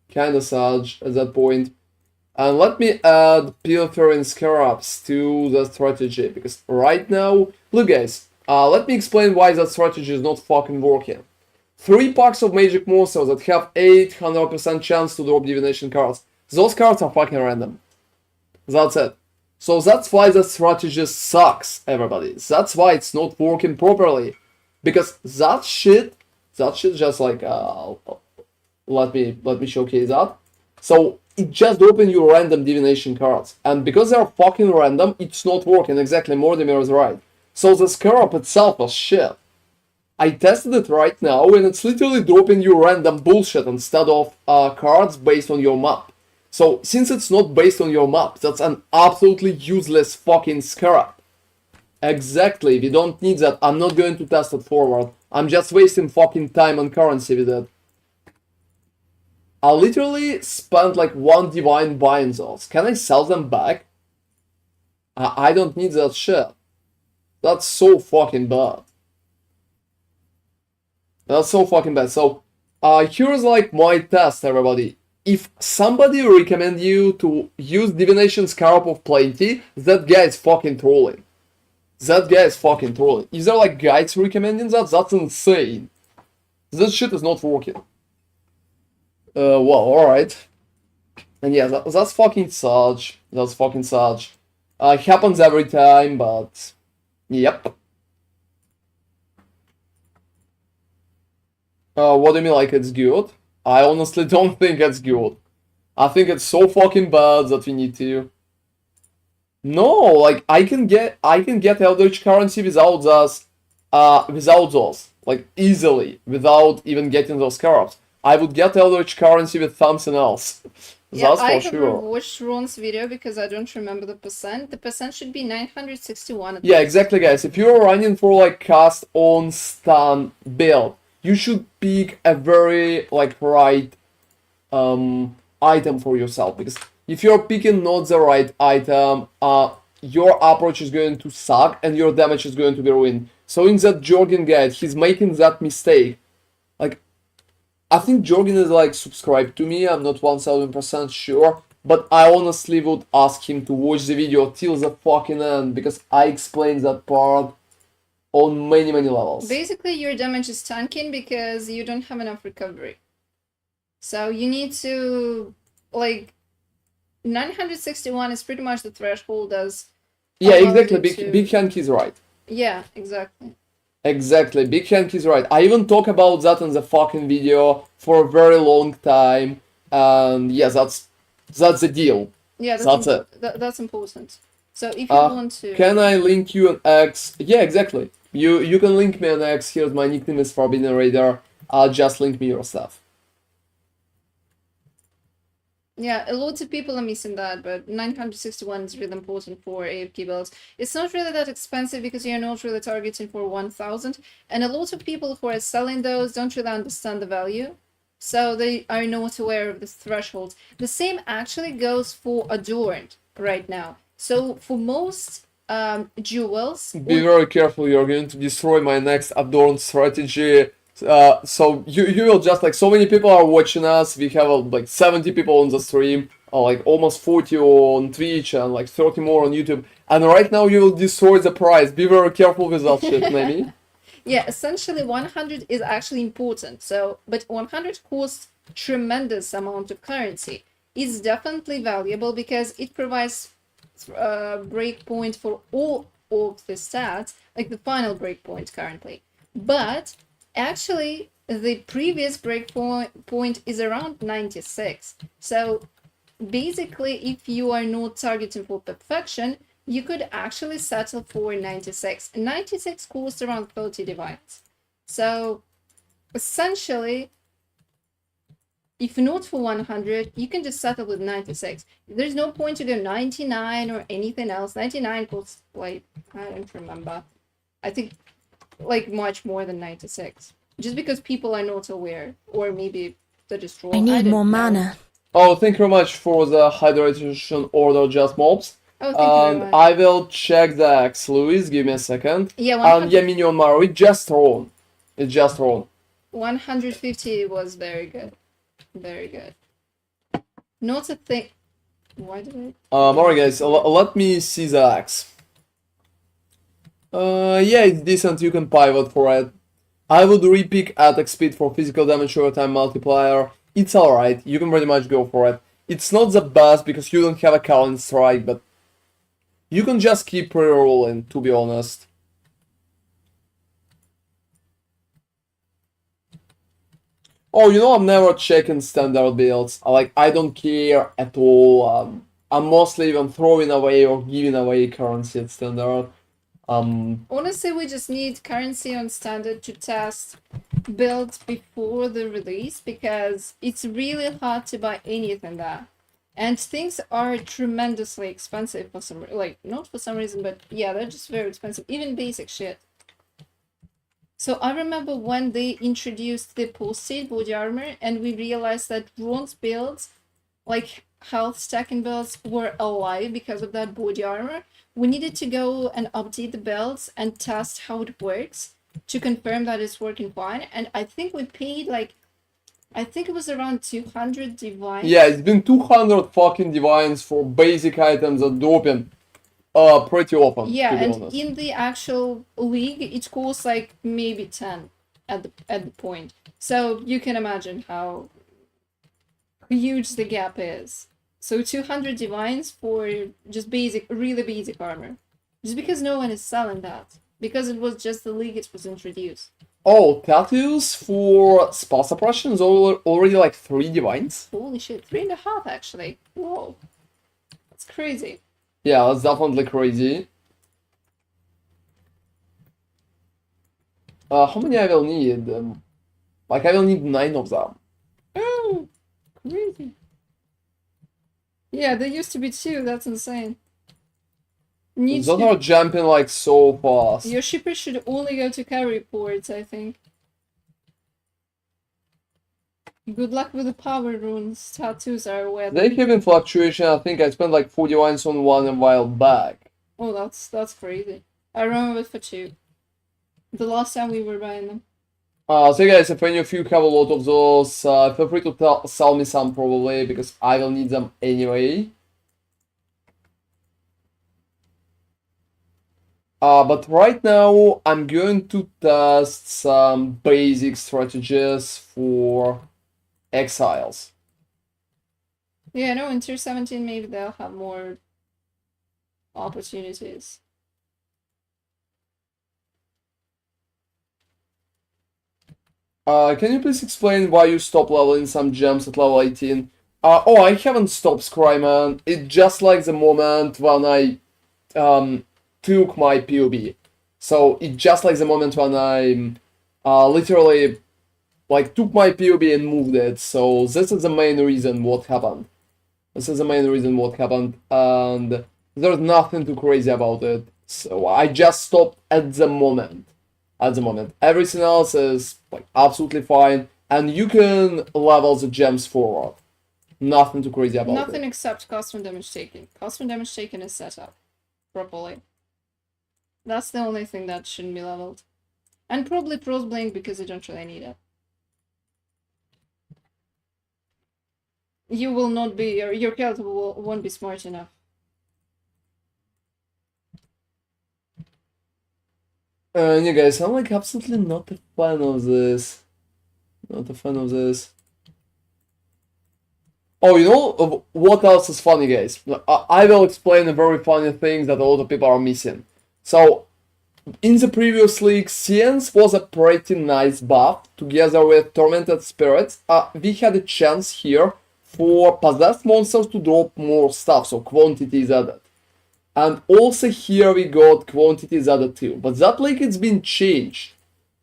[SPEAKER 1] kinda sad at that point. And let me add Pilfering Scarabs to the strategy, because right now, look guys, let me explain why that strategy is not fucking working. 3 packs of magic monsters that have 800% chance to drop divination cards. Those cards are fucking random. That's it. So that's why the strategy sucks, everybody. That's why it's not working properly. Because that shit just like, let me showcase that. So it just dropping you random divination cards. And because they're fucking random, it's not working. Exactly, Mortimer is right. So the Scarab itself was shit. I tested it right now and it's literally dropping you random bullshit instead of cards based on your map. So since it's not based on your map, that's an absolutely useless fucking Scarab. Exactly, we don't need that. I'm not going to test it forward. I'm just wasting fucking time and currency with it. I literally spent like 1 divine buying those. Can I sell them back? I don't need that shit. That's so fucking bad. That's so fucking bad. So, here's like my test, everybody. If somebody recommend you to use Divination Scarab of Plenty, that guy is fucking trolling. That guy is fucking trolling. Is there like guides recommending that? That's insane. That shit is not working. Well, alright. And yeah, that's fucking such. That's fucking such. It happens every time, but... Yep. What do you mean like it's good? I honestly don't think it's good. I think it's so fucking bad that we need to... No, like I can get Eldritch currency without those, like easily, without even getting those Scarabs. I would get Eldritch currency with something else.
[SPEAKER 2] Yeah,
[SPEAKER 1] That's
[SPEAKER 2] I
[SPEAKER 1] for
[SPEAKER 2] haven't
[SPEAKER 1] sure.
[SPEAKER 2] watched Ron's video because I don't remember the percent. The percent should be 961.
[SPEAKER 1] Yeah, exactly, guys. If you're running for like cast on stun build, you should pick a very like right item for yourself, because if you're picking not the right item, your approach is going to suck and your damage is going to be ruined. So in that Jorgen guide, he's making that mistake. Like, I think Jorgen is like subscribed to me, I'm not 1000% sure, but I honestly would ask him to watch the video till the fucking end, because I explained that part on many levels.
[SPEAKER 2] Basically, your damage is tanking because you don't have enough recovery. So you need to, like, 961 is pretty much the threshold as...
[SPEAKER 1] Yeah, exactly, Big Hank is right.
[SPEAKER 2] Yeah, exactly.
[SPEAKER 1] Exactly, Big Hank is right. I even talk about that in the fucking video for a very long time, and yeah, that's the deal.
[SPEAKER 2] Yeah,
[SPEAKER 1] that's it.
[SPEAKER 2] That's important. So if you want to...
[SPEAKER 1] Can I link you an X? Yeah, exactly. You can link me an X. Here's my nickname is Forbidden Raider. Just link me your stuff.
[SPEAKER 2] Yeah, a lot of people are missing that, but 961 is really important for AFK builds. It's not really that expensive because you're not really targeting for 1000, and a lot of people who are selling those don't really understand the value, so they are not aware of this threshold. The same actually goes for Adorned right now. So for most jewels...
[SPEAKER 1] Be very careful, you're going to destroy my next Adorned strategy. So you will just like, so many people are watching us. We have like 70 people on the stream, like almost 40 on Twitch and like 30 more on YouTube. And right now you will destroy the prize. Be very careful with that shit, maybe.
[SPEAKER 2] Yeah, essentially 100 is actually important. So, but 100 costs tremendous amount of currency. It's definitely valuable because it provides a breakpoint for all of the stats, like the final breakpoint currently. But actually, the previous breakpoint is around 96. So basically, if you are not targeting for perfection, you could actually settle for 96. 96 costs around 30 divines. So essentially, if not for 100, you can just settle with 96. There's no point to go 99 or anything else. 99 costs, like, I don't remember. I think, like, much more than 96. Just because people are not aware. Or maybe they're just wrong.
[SPEAKER 3] I need
[SPEAKER 2] don't
[SPEAKER 3] more
[SPEAKER 2] know.
[SPEAKER 3] mana.
[SPEAKER 1] Oh, thank you very much for the hydration order, just mobs.
[SPEAKER 2] Oh, thank you very
[SPEAKER 1] And
[SPEAKER 2] much.
[SPEAKER 1] I will check the X, Louis. Give me a second.
[SPEAKER 2] Yeah,
[SPEAKER 1] And yeah, Minion Mario, it's just wrong. It's just wrong.
[SPEAKER 2] 150 was very good. Very good. Not a thing. Why did I?
[SPEAKER 1] Alright guys, let me see the X. Yeah, it's decent, you can pivot for it. I would repick attack speed for physical damage over time multiplier. It's alright, you can pretty much go for it. It's not the best because you don't have a current strike, but you can just keep rerolling, to be honest. Oh, you know, I'm never checking standard builds. I don't care at all. I'm mostly even throwing away or giving away currency at standard.
[SPEAKER 2] Honestly, we just need currency on standard to test builds before the release because it's really hard to buy anything there. And things are tremendously expensive for some, like, not for some reason, but yeah, they're just very expensive. Even basic shit. So I remember when they introduced the post-state body armor and we realized that bronze builds, like health stacking builds, were alive because of that body armor. We needed to go and update the builds and test how it works to confirm that it's working fine. And I think we paid I think it was around 200 divines.
[SPEAKER 1] Yeah, it's been 200 fucking divines for basic items that dropping pretty often,
[SPEAKER 2] Yeah,
[SPEAKER 1] to be
[SPEAKER 2] and
[SPEAKER 1] honest.
[SPEAKER 2] in the actual league, it costs like maybe 10 at the point. So you can imagine how huge the gap is. So 200 divines for just basic, really basic armor. Just because no one is selling that. Because it was just the league it was introduced.
[SPEAKER 1] Oh, tattoos for spell suppression is already like 3 divines?
[SPEAKER 2] Holy shit, 3.5 actually. Whoa. That's crazy.
[SPEAKER 1] Yeah, that's definitely crazy. How many I will need? I will need 9 of them.
[SPEAKER 2] Oh, crazy. Yeah, there used to be 2, that's insane.
[SPEAKER 1] Those are jumping like so fast.
[SPEAKER 2] Your shipper should only go to carry ports, I think. Good luck with the power runes. Tattoos are wet.
[SPEAKER 1] They have in fluctuation. I think I spent like 40 divines on one a while back.
[SPEAKER 2] Oh, that's crazy. I remember it for 2. The last time we were buying them.
[SPEAKER 1] So guys, if any of you have a lot of those, feel free to sell me some probably, because I will need them anyway. But right now, I'm going to test some basic strategies for exiles.
[SPEAKER 2] Yeah, no, in tier 17 maybe they'll have more opportunities.
[SPEAKER 1] Can you please explain why you stopped leveling some gems at level 18? Oh, I haven't stopped Scryman. It's just like the moment when I took my PoB. So it's just like the moment when I literally like took my PoB and moved it. So this is the main reason what happened. This is the main reason what happened, and there's nothing too crazy about it. So I just stopped at the moment. At the moment, everything else is like absolutely fine, and you can level the gems forward. Nothing too crazy about
[SPEAKER 2] Nothing
[SPEAKER 1] it.
[SPEAKER 2] except custom damage taken. Custom damage taken is set up properly. That's the only thing that shouldn't be leveled. And probably Pros Blink because you don't really need it. You will not be, your character won't be smart enough.
[SPEAKER 1] Yeah, guys, I'm like absolutely not a fan of this. Not a fan of this. Oh, you know what else is funny, guys? I will explain a very funny thing that a lot of people are missing. So, in the previous league, Science was a pretty nice buff together with Tormented Spirits. We had a chance here for possessed monsters to drop more stuff, so quantity is added. And also here we got quantities added too. But that league it's been changed.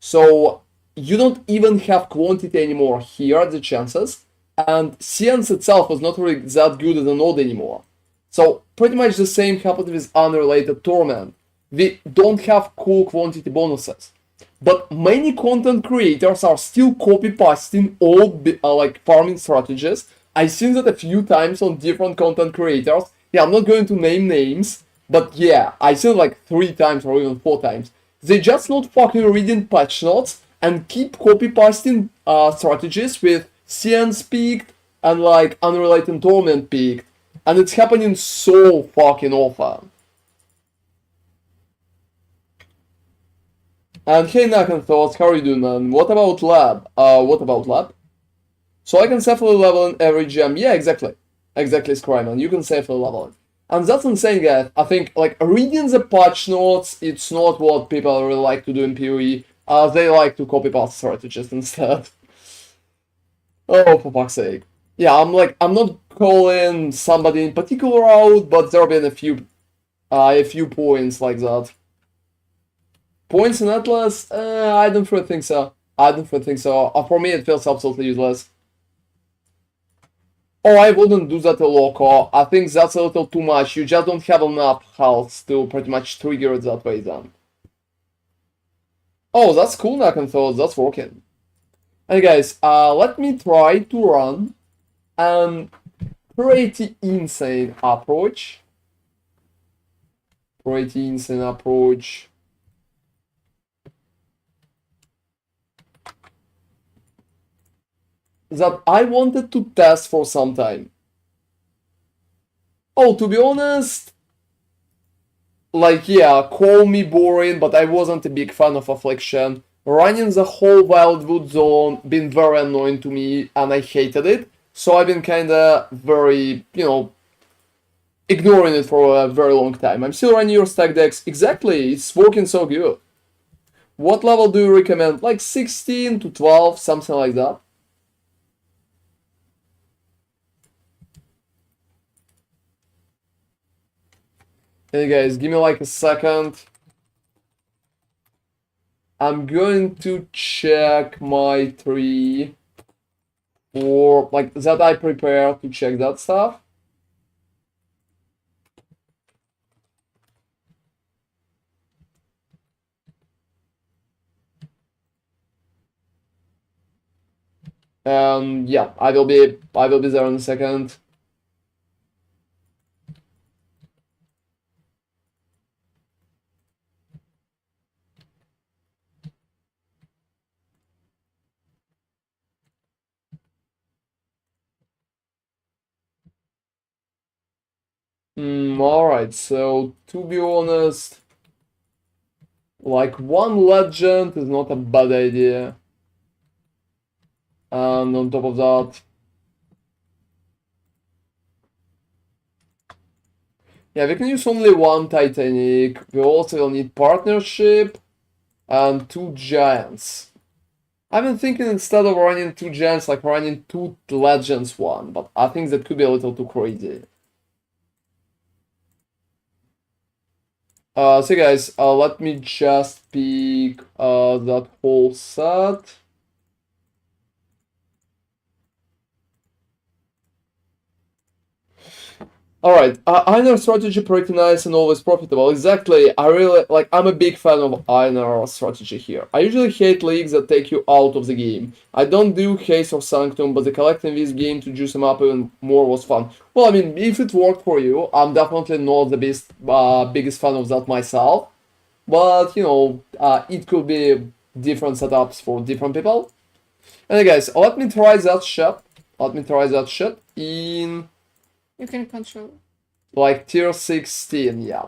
[SPEAKER 1] So you don't even have quantity anymore here, the chances. And Science itself was not really that good as a node anymore. So pretty much the same happened with unrelated Torment. We don't have cool quantity bonuses. But many content creators are still copy-pasting old like farming strategies. I've seen that a few times on different content creators. Yeah, I'm not going to name names, but yeah, I've seen it like 3 times or even 4 times. They just not fucking reading patch notes and keep copy-pasting strategies with Science peaked and like unrelated Torment peaked. And it's happening so fucking often. And hey Nakan Thoughts, how are you doing, man? What about lab? What about lab? So I can safely level in every gem. Yeah, exactly. Exactly, Scryman. You can safely level it. And that's insane, guys. I think, like, reading the patch notes, it's not what people really like to do in PoE. They like to copy-paste strategies instead. Oh, for fuck's sake. Yeah, I'm not calling somebody in particular out, but there have been a few points like that. Points in Atlas? I don't really think so. I don't really think so. For me, it feels absolutely useless. Oh, I wouldn't do that a loco. I think that's a little too much. You just don't have enough health to pretty much trigger it that way then. Oh, that's cool, Nakanthos. That's working. And guys, let me try to run a pretty insane approach. Pretty insane approach. That I wanted to test for some time. Oh, to be honest, like, yeah, call me boring, but I wasn't a big fan of Affliction. Running the whole Wildwood zone been very annoying to me, and I hated it. So I've been kinda very, ignoring it for a very long time. I'm still running your stack decks. Exactly, it's working so good. What level do you recommend? Like 16 to 12, something like that. Hey guys, give me like a second. I'm going to check my tree for like that I prepare to check that stuff. Yeah, I will be there in a second. Alright, so to be honest, like one legend is not a bad idea. And on top of that, yeah, we can use only one Titanic. We also will need partnership and 2 giants. I've been thinking instead of running 2 giants, like running 2 legends one, but I think that could be a little too crazy. So guys, let me just pick that whole set. Alright, Einar strategy pretty nice and always profitable. Exactly, I'm a big fan of Einar strategy here. I usually hate leagues that take you out of the game. I don't do Haste or Sanctum, but the collecting this game to juice them up even more was fun. Well, I mean, if it worked for you, I'm definitely not the biggest fan of that myself. But, it could be different setups for different people. And guys, let me try that shit. In
[SPEAKER 2] You can control
[SPEAKER 1] like tier 16, yeah.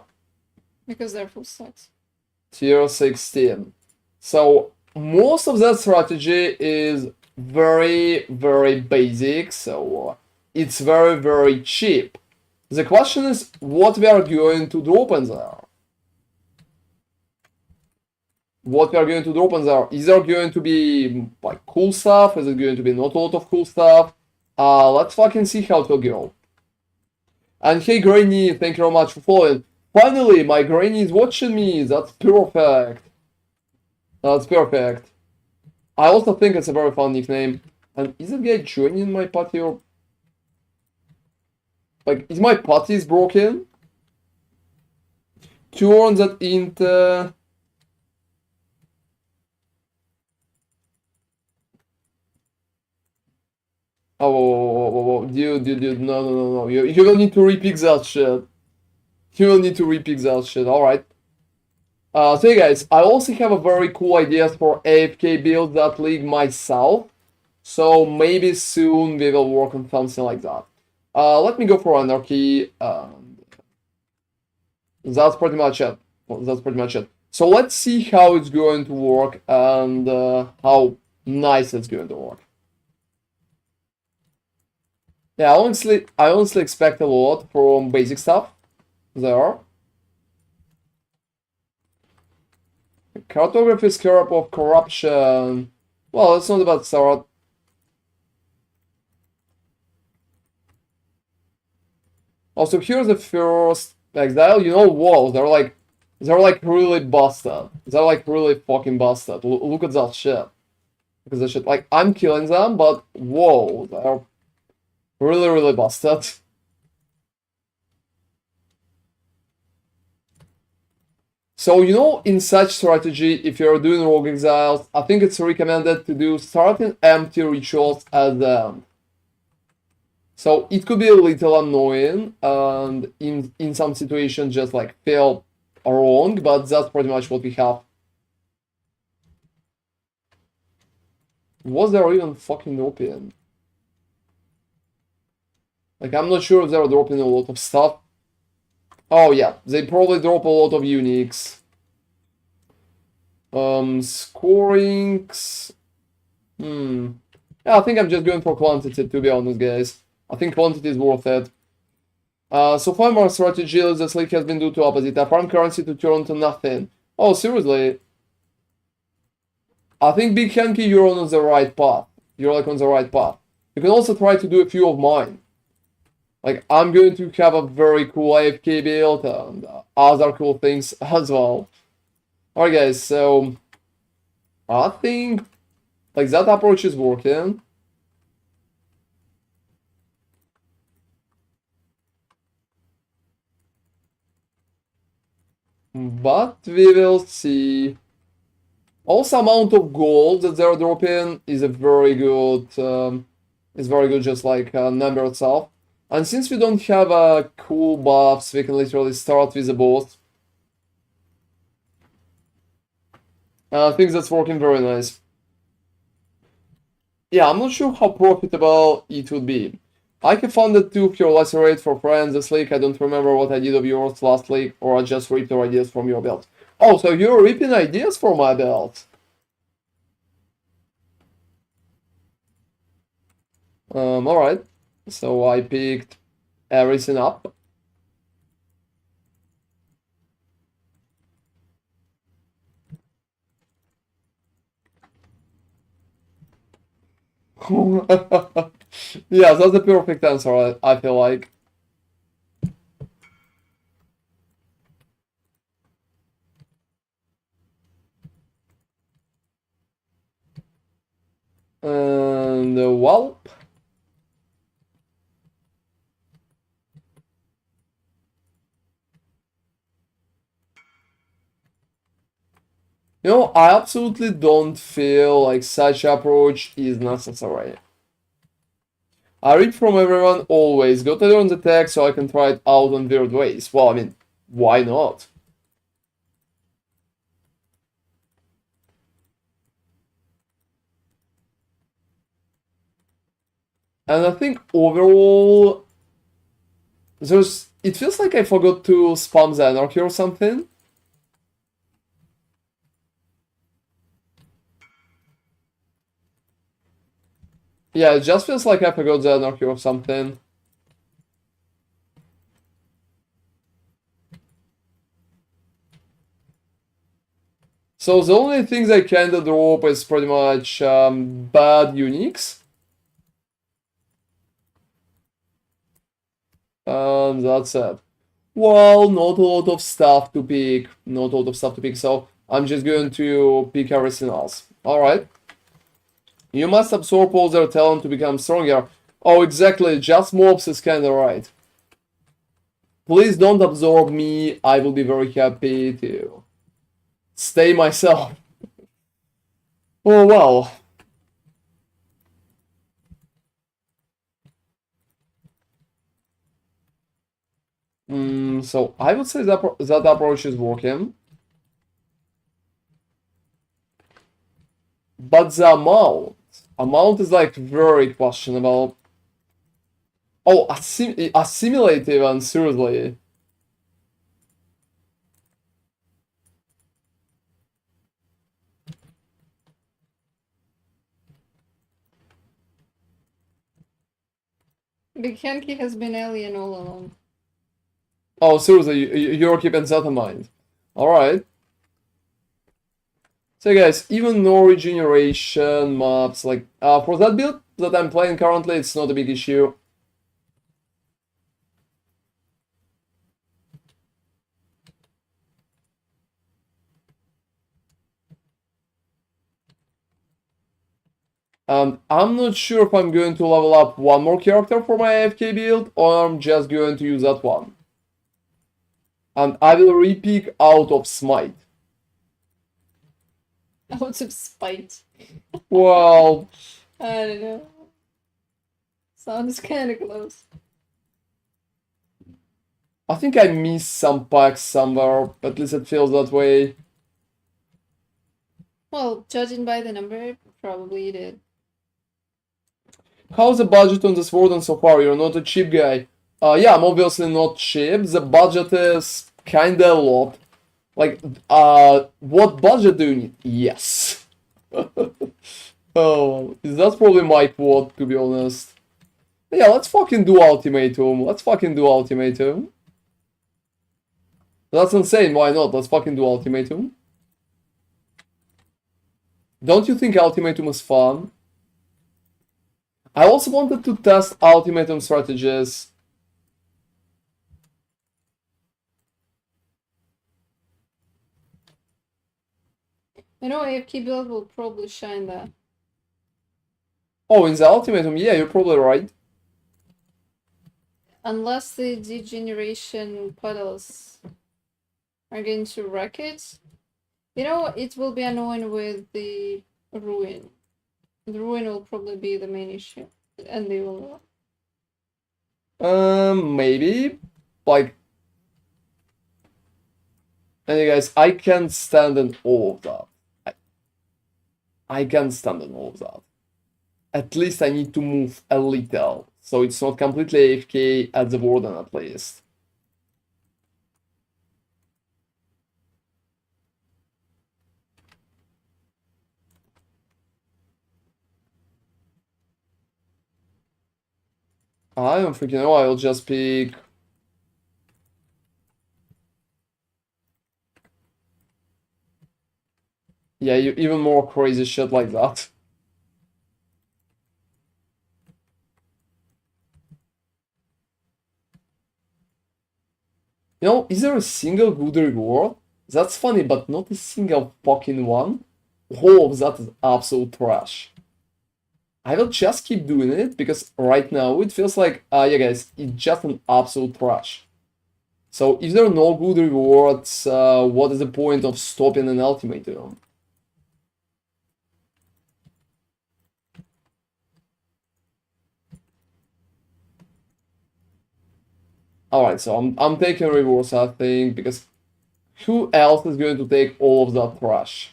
[SPEAKER 2] because they're full stacks.
[SPEAKER 1] tier 16. So most of that strategy is very, very basic, so it's very, very cheap. The question is what we are going to drop in there. What we are going to drop in there. Is there going to be like cool stuff? Is it going to be not a lot of cool stuff? Let's fucking see how it will go. And hey Granny, thank you very much for following. Finally, my Granny is watching me. That's perfect. That's perfect. I also think it's a very fun nickname. And is that guy joining my party or... Like, is my party broken? Turn that into... Oh, dude, no. You will need to repick that shit. You will need to repick that shit, alright. So hey guys, I also have a very cool ideas for AFK build that league myself. So maybe soon we will work on something like that. Let me go for Anarchy. That's pretty much it. That's pretty much it. So let's see how it's going to work and how nice it's going to work. Yeah, I honestly expect a lot from basic stuff there. Cartography, Scarab of Corruption. Well, it's not about start. Also, here's the first exile. You know, walls. They're like really busted. They're like really fucking busted. Look at that shit. Look at that shit. Like I'm killing them, but whoa, they're really, really busted. So, you know, in such strategy, if you're doing Rogue Exiles, I think it's recommended to do starting empty rituals at the end. So it could be a little annoying and in some situations just like feel wrong, but that's pretty much what we have. Was there even fucking dropping? Like, I'm not sure if they're dropping a lot of stuff. Oh yeah, they probably drop a lot of uniques. Scorings. Yeah, I think I'm just going for quantity, to be honest, guys. I think quantity is worth it. So far my strategy this league has been due to opposite. I farm currency to turn to nothing. Oh, seriously? I think Big Hanky, you're on the right path. You're like on the right path. You can also try to do a few of mine. Like, I'm going to have a very cool AFK build and other cool things as well. Alright guys, so I think like that approach is working. But we will see. Also, amount of gold that they're dropping is a very good, just like number itself. And since we don't have cool buffs, we can literally start with a boss. I think that's working very nice. Yeah, I'm not sure how profitable it would be. I have funded 2 of your Lacerate for friends this league. I don't remember what I did of yours last league, or I just ripped your ideas from your build. Oh, so you're ripping ideas from my build? Alright. So I picked everything up. Yeah, that's the perfect answer, I feel like. And well, you know, I absolutely don't feel like such approach is necessary. I read from everyone always, gotta learn the tech so I can try it out in weird ways. Well, I mean, why not? And I think overall, it feels like I forgot to spam the anarchy or something. Yeah, it just feels like I forgot the anarchy or something. So the only things I kinda drop is pretty much bad uniques. And that's it. Well, not a lot of stuff to pick. Not a lot of stuff to pick, so I'm just going to pick everything else. Alright. You must absorb all their talent to become stronger. Oh, exactly, just mobs is kinda right. Please don't absorb me, I will be very happy to stay myself. Oh, well. So I would say that approach is working. But the amount is like very questionable. Oh, assimilate even, seriously.
[SPEAKER 2] Big Hanky has been alien all along.
[SPEAKER 1] Oh, seriously, you're keeping that in mind. Alright. So guys, even no regeneration mobs, like, for that build that I'm playing currently, it's not a big issue. I'm not sure if I'm going to level up one more character for my AFK build, or I'm just going to use that one. And I will repick out of Smite.
[SPEAKER 2] Out of spite.
[SPEAKER 1] Well,
[SPEAKER 2] I don't know. Sounds kinda close.
[SPEAKER 1] I think I missed some packs somewhere, at least it feels that way.
[SPEAKER 2] Well, judging by the number, probably you did.
[SPEAKER 1] How's the budget on this warden so far? You're not a cheap guy. Yeah, I'm obviously not cheap. The budget is kinda a lot. Like, what budget do you need? Yes. Oh, that's probably my quote, to be honest. Yeah, let's fucking do ultimatum. Let's fucking do ultimatum. That's insane, why not? Let's fucking do ultimatum. Don't you think ultimatum is fun? I also wanted to test ultimatum strategies.
[SPEAKER 2] I know AFK build will probably shine that.
[SPEAKER 1] Oh, in the ultimatum, yeah, you're probably right.
[SPEAKER 2] Unless the degeneration puddles are going to wreck it. You know, it will be annoying with the ruin. The ruin will probably be the main issue. And they will.
[SPEAKER 1] Maybe. Like, anyway, guys, I can't stand in all of that. I can't stand in all of that. At least I need to move a little, so it's not completely AFK at the warden at least. I don't freaking know, I'll just pick... Yeah, even more crazy shit like that. You know, is there a single good reward? That's funny, but not a single fucking one. All of that is absolute trash. I will just keep doing it, because right now it feels like, yeah guys, it's just an absolute trash. So if there are no good rewards, what is the point of stopping an ultimatum? Alright, so I'm taking rewards, I think, because who else is going to take all of that trash?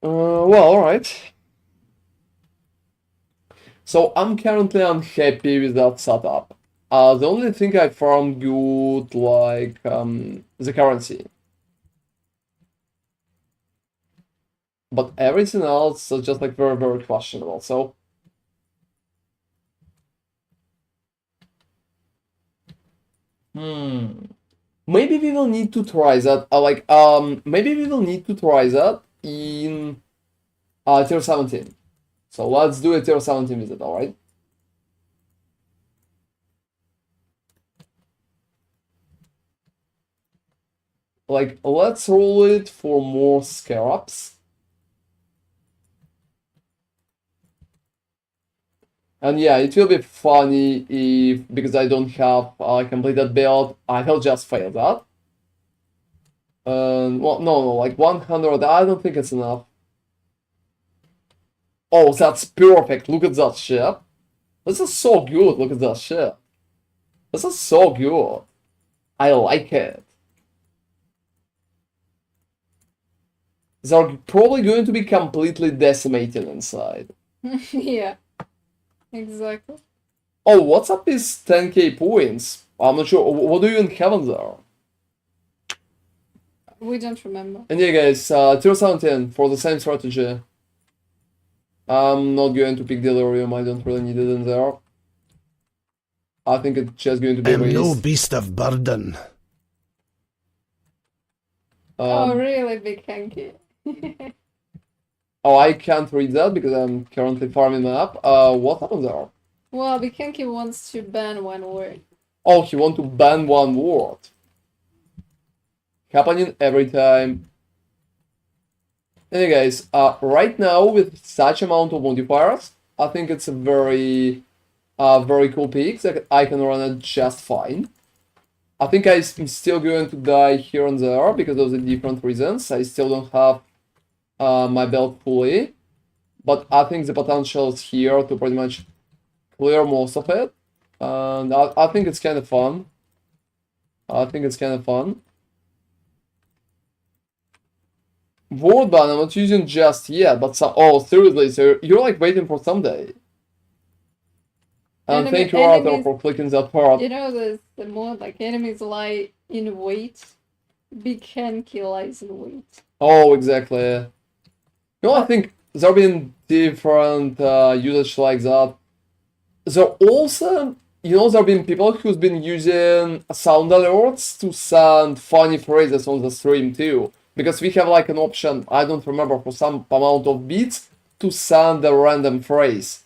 [SPEAKER 1] Well, alright. So I'm currently unhappy with that setup. The only thing I found good, like, the currency. but everything else is just like very, very questionable. So maybe we will need to try that. Maybe we will need to try that in tier 17. So let's do a tier 17 visit, alright? Like, let's roll it for more Scarabs. And yeah, it will be funny if, because I don't have a completed build, I will just fail that. Well, no, like 100, I don't think it's enough. Oh, that's perfect. Look at that ship. This is so good. Look at that ship. This is so good. I like it. They're probably going to be completely decimated inside.
[SPEAKER 2] Yeah, exactly.
[SPEAKER 1] Oh, what's up with 10k points? I'm not sure. What do you even have on there?
[SPEAKER 2] We don't remember.
[SPEAKER 1] And yeah, guys, tier 17 for the same strategy. I'm not going to pick Delirium. I don't really need it in there. I think it's just going to be
[SPEAKER 3] I am no
[SPEAKER 1] waste.
[SPEAKER 3] beast of burden.
[SPEAKER 2] Oh, really, big hanky.
[SPEAKER 1] Oh, I can't read that because I'm currently farming up. What happened there?
[SPEAKER 2] Well, big hanky wants to ban one word.
[SPEAKER 1] Oh, he wants to ban one word. Happening every time. Anyway, guys, right now with such amount of modifiers, I think it's a very cool pick that I can run it just fine. I think I'm still going to die here and there because of the different reasons. I still don't have my build fully, but I think the potential is here to pretty much clear most of it, and I think it's kind of fun. Word ban I'm not using just yet, but oh, seriously, so you're like waiting for someday. And thank you, Arthur, for clicking that part.
[SPEAKER 2] You know, the mod, like, enemies lie in wait. Big hanky lies in wait.
[SPEAKER 1] Oh, exactly. You know, I think there have been different usage like that. There also, you know, there have been people who's been using sound alerts to send funny phrases on the stream too. Because we have like an option, I don't remember, for some amount of beats to send a random phrase.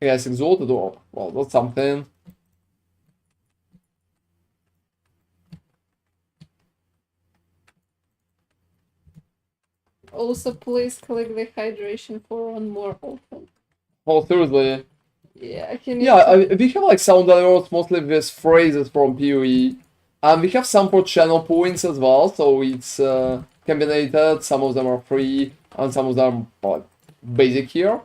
[SPEAKER 1] Yes, exalted orb. Well, that's something.
[SPEAKER 2] Also, please click the hydration for one more often.
[SPEAKER 1] Oh, seriously.
[SPEAKER 2] Yeah,
[SPEAKER 1] we have like sound alerts mostly with phrases from PoE. And we have some for channel points as well, so it's combinated. Some of them are free, and some of them are basic here.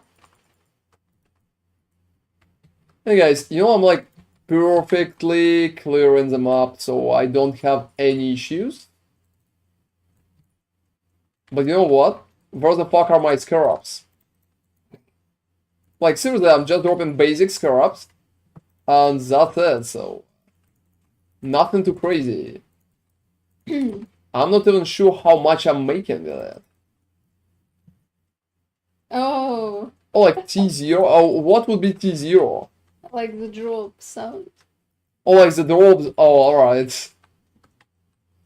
[SPEAKER 1] Hey guys, you know, I'm like perfectly clearing them up, so I don't have any issues. But you know what? Where the fuck are my Scarabs? Like, seriously, I'm just dropping basic Scarabs, and that's it, so... Nothing too crazy. I'm not even sure how much I'm making with it.
[SPEAKER 2] Oh.
[SPEAKER 1] Oh, like T0? Oh, what would be T0?
[SPEAKER 2] Like the drop sound.
[SPEAKER 1] Oh, like the drops? Oh, alright.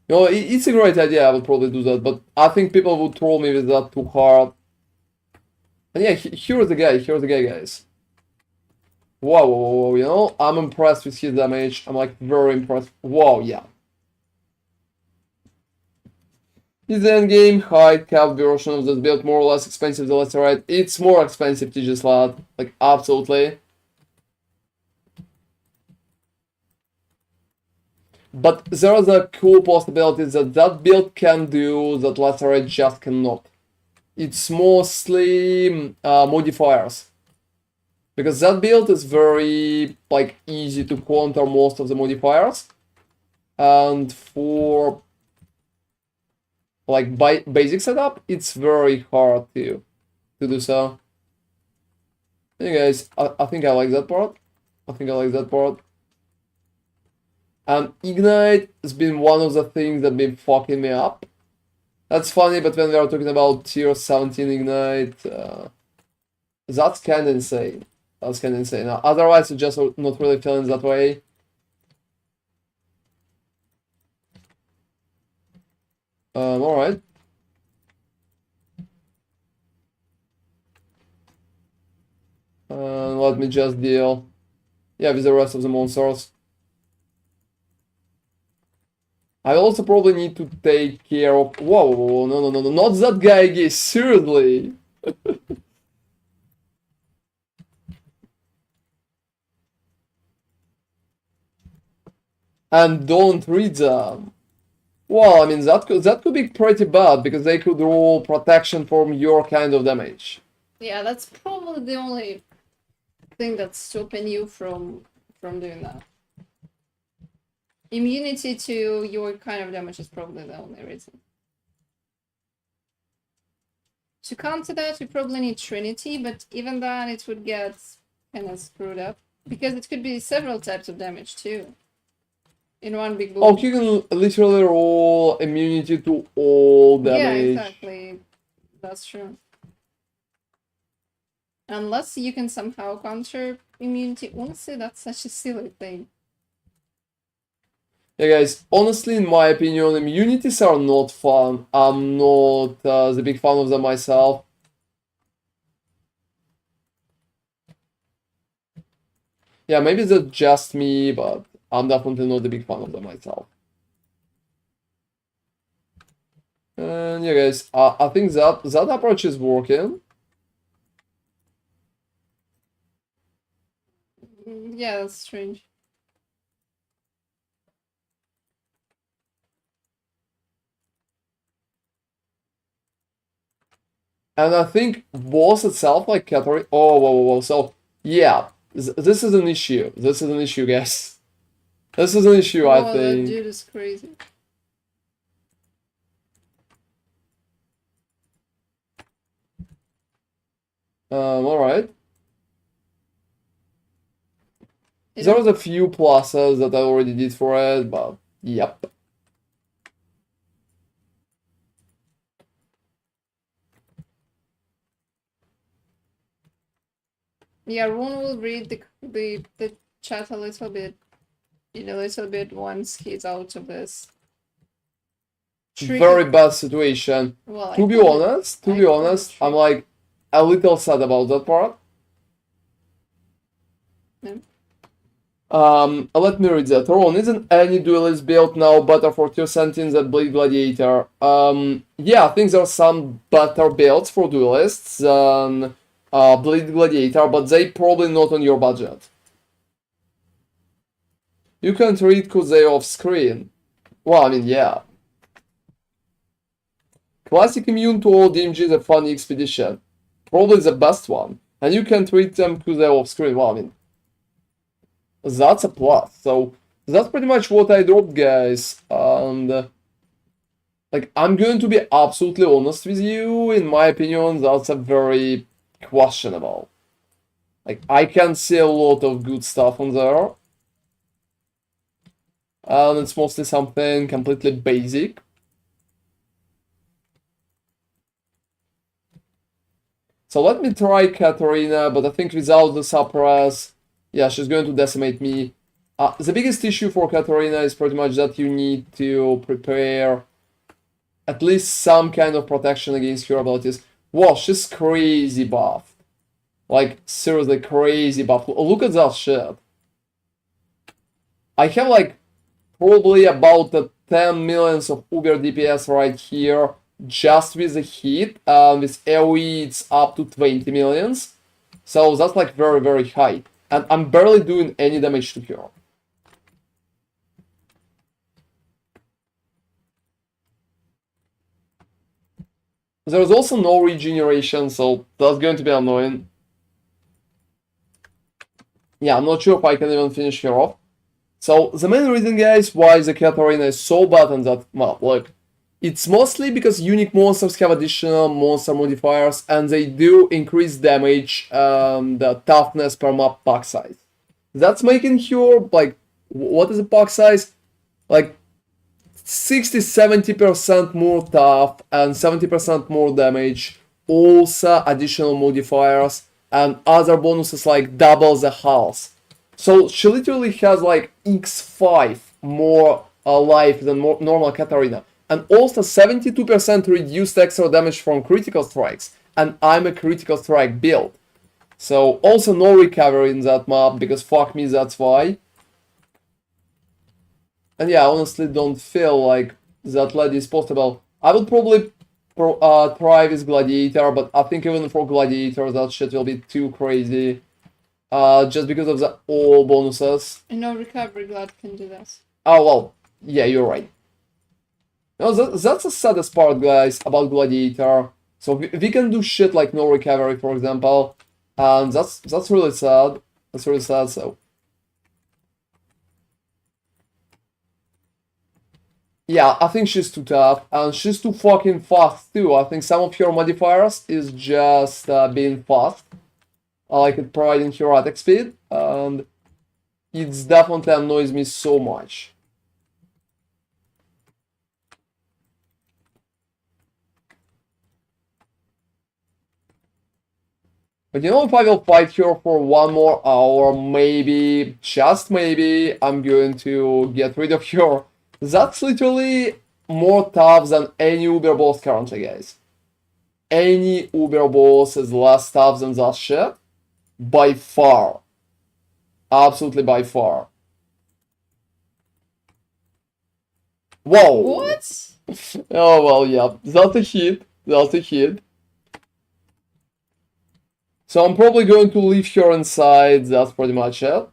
[SPEAKER 1] You know, it's a great idea, I would probably do that, but I think people would troll me with that too hard. And yeah, here's the guy, guys. Whoa, whoa, whoa, you know, I'm impressed with his damage. I'm like very impressed. Wow, yeah. Is the endgame high cap version of this build more or less expensive than Lacerate? It's more expensive, TG Slot. Like, absolutely. But there is a cool possibility that that build can do that Lacerate just cannot. It's mostly modifiers. Because that build is very, like, easy to counter most of the modifiers. And for, like, basic setup, it's very hard to do so. Hey guys, I think I like that part. And Ignite has been one of the things that been fucking me up. That's funny, but when we are talking about tier 17 ignite, that's kind of insane. That's kind of insane. Otherwise, it's just not really feeling that way. Alright. Let me just deal. Yeah, with the rest of the monsters. I also probably need to take care of... Whoa, no, not that guy again, seriously! And don't read them. Well, I mean, that could be pretty bad, because they could roll protection from your kind of damage.
[SPEAKER 2] Yeah, that's probably the only thing that's stopping you from doing that. Immunity to your kind of damage is probably the only reason. To counter that, you probably need Trinity, but even then it would get kind of screwed up. Because it could be several types of damage too. In one big blow.
[SPEAKER 1] Oh, you can literally roll immunity to all damage.
[SPEAKER 2] Yeah, exactly. That's true. Unless you can somehow counter immunity. Honestly, that's such a silly thing.
[SPEAKER 1] Yeah, guys, honestly, in my opinion, immunities are not fun. I'm not the big fan of them myself. Yeah, maybe that's just me, but I'm definitely not the big fan of them myself. And yeah, guys, I think that approach is working.
[SPEAKER 2] Yeah, that's strange.
[SPEAKER 1] And I think boss itself, like Katarina... Oh, whoa. So, yeah, this is an issue. This is an issue, guys. This is an issue, I think.
[SPEAKER 2] That dude is crazy.
[SPEAKER 1] Alright. There was a few pluses that I already did for it, but yep.
[SPEAKER 2] Yeah, Ron will read the chat a little bit, once he's out of this.
[SPEAKER 1] Very bad situation.
[SPEAKER 2] Well,
[SPEAKER 1] to be honest, I'm like a little sad about that part. Let me read that. Ron, isn't any duelist build now better for tier 17 than Blade Gladiator? Yeah, I think there are some better builds for duelists than Blade Gladiator, but they probably not on your budget. You can't read because they're off screen. Well, I mean, yeah. Classic immune to all DMG is a funny expedition. Probably the best one. And you can't read them because they're off screen. Well, I mean, that's a plus. So that's pretty much what I dropped, guys. And like, I'm going to be absolutely honest with you. In my opinion, that's a very questionable. Like, I can see a lot of good stuff on there. And it's mostly something completely basic. So let me try Katarina, but I think without the suppress, yeah, she's going to decimate me. The biggest issue for Katarina is pretty much that you need to prepare at least some kind of protection against her abilities. Wow, she's crazy buff. Like, seriously crazy buff. Look at that shit. I have like probably about 10 millions of Uber DPS right here, just with the hit. With AoE it's up to 20 millions. So that's like very, very high. And I'm barely doing any damage to her. There's also no regeneration, so that's going to be annoying. Yeah, I'm not sure if I can even finish her off. So the main reason, guys, why the Katarina is so bad on that map, look, it's mostly because unique monsters have additional monster modifiers and they do increase damage the toughness per map pack size. That's making her, like, what is the pack size? Like 60-70% more tough and 70% more damage, also additional modifiers and other bonuses like double the health. So she literally has like x5 more life than normal Katarina. And also 72% reduced extra damage from critical strikes. And I'm a critical strike build. So also no recovery in that map, because fuck me, that's why. And yeah, I honestly don't feel like that lady is possible. I would probably try this Gladiator, but I think even for Gladiator that shit will be too crazy. Just because of the all bonuses.
[SPEAKER 2] And no recovery Glad can do that.
[SPEAKER 1] Oh well, yeah, you're right. No, that's the saddest part, guys, about Gladiator. So we can do shit like no recovery, for example, and that's really sad. That's really sad. So yeah, I think she's too tough, and she's too fucking fast too. I think some of her modifiers is just being fast, like it providing her attack speed, and it's definitely annoys me so much. But you know, if I will fight her for one more hour, maybe, just maybe, I'm going to get rid of her. That's literally more tough than any Uber boss currently, guys. Any Uber boss is less tough than that shit. By far. Absolutely by far. Whoa!
[SPEAKER 2] What?
[SPEAKER 1] Oh, well, yeah. That's a hit. That's a hit. So I'm probably going to leave her inside. That's pretty much it.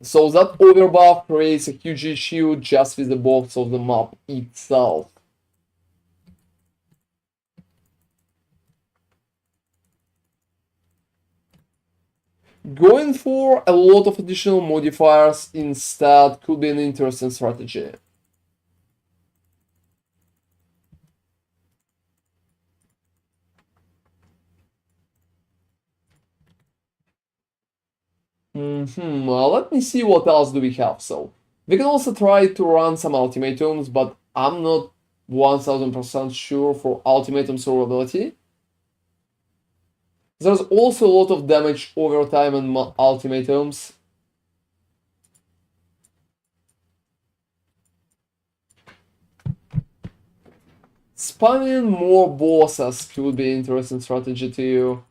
[SPEAKER 1] So that overbuff creates a huge issue just with the box of the map itself. Going for a lot of additional modifiers instead could be an interesting strategy. Let me see what else do we have. So we can also try to run some ultimatums, but I'm not 1000% sure for ultimatum survivability. There's also a lot of damage over time in ultimatums. Spamming more bosses could be an interesting strategy too.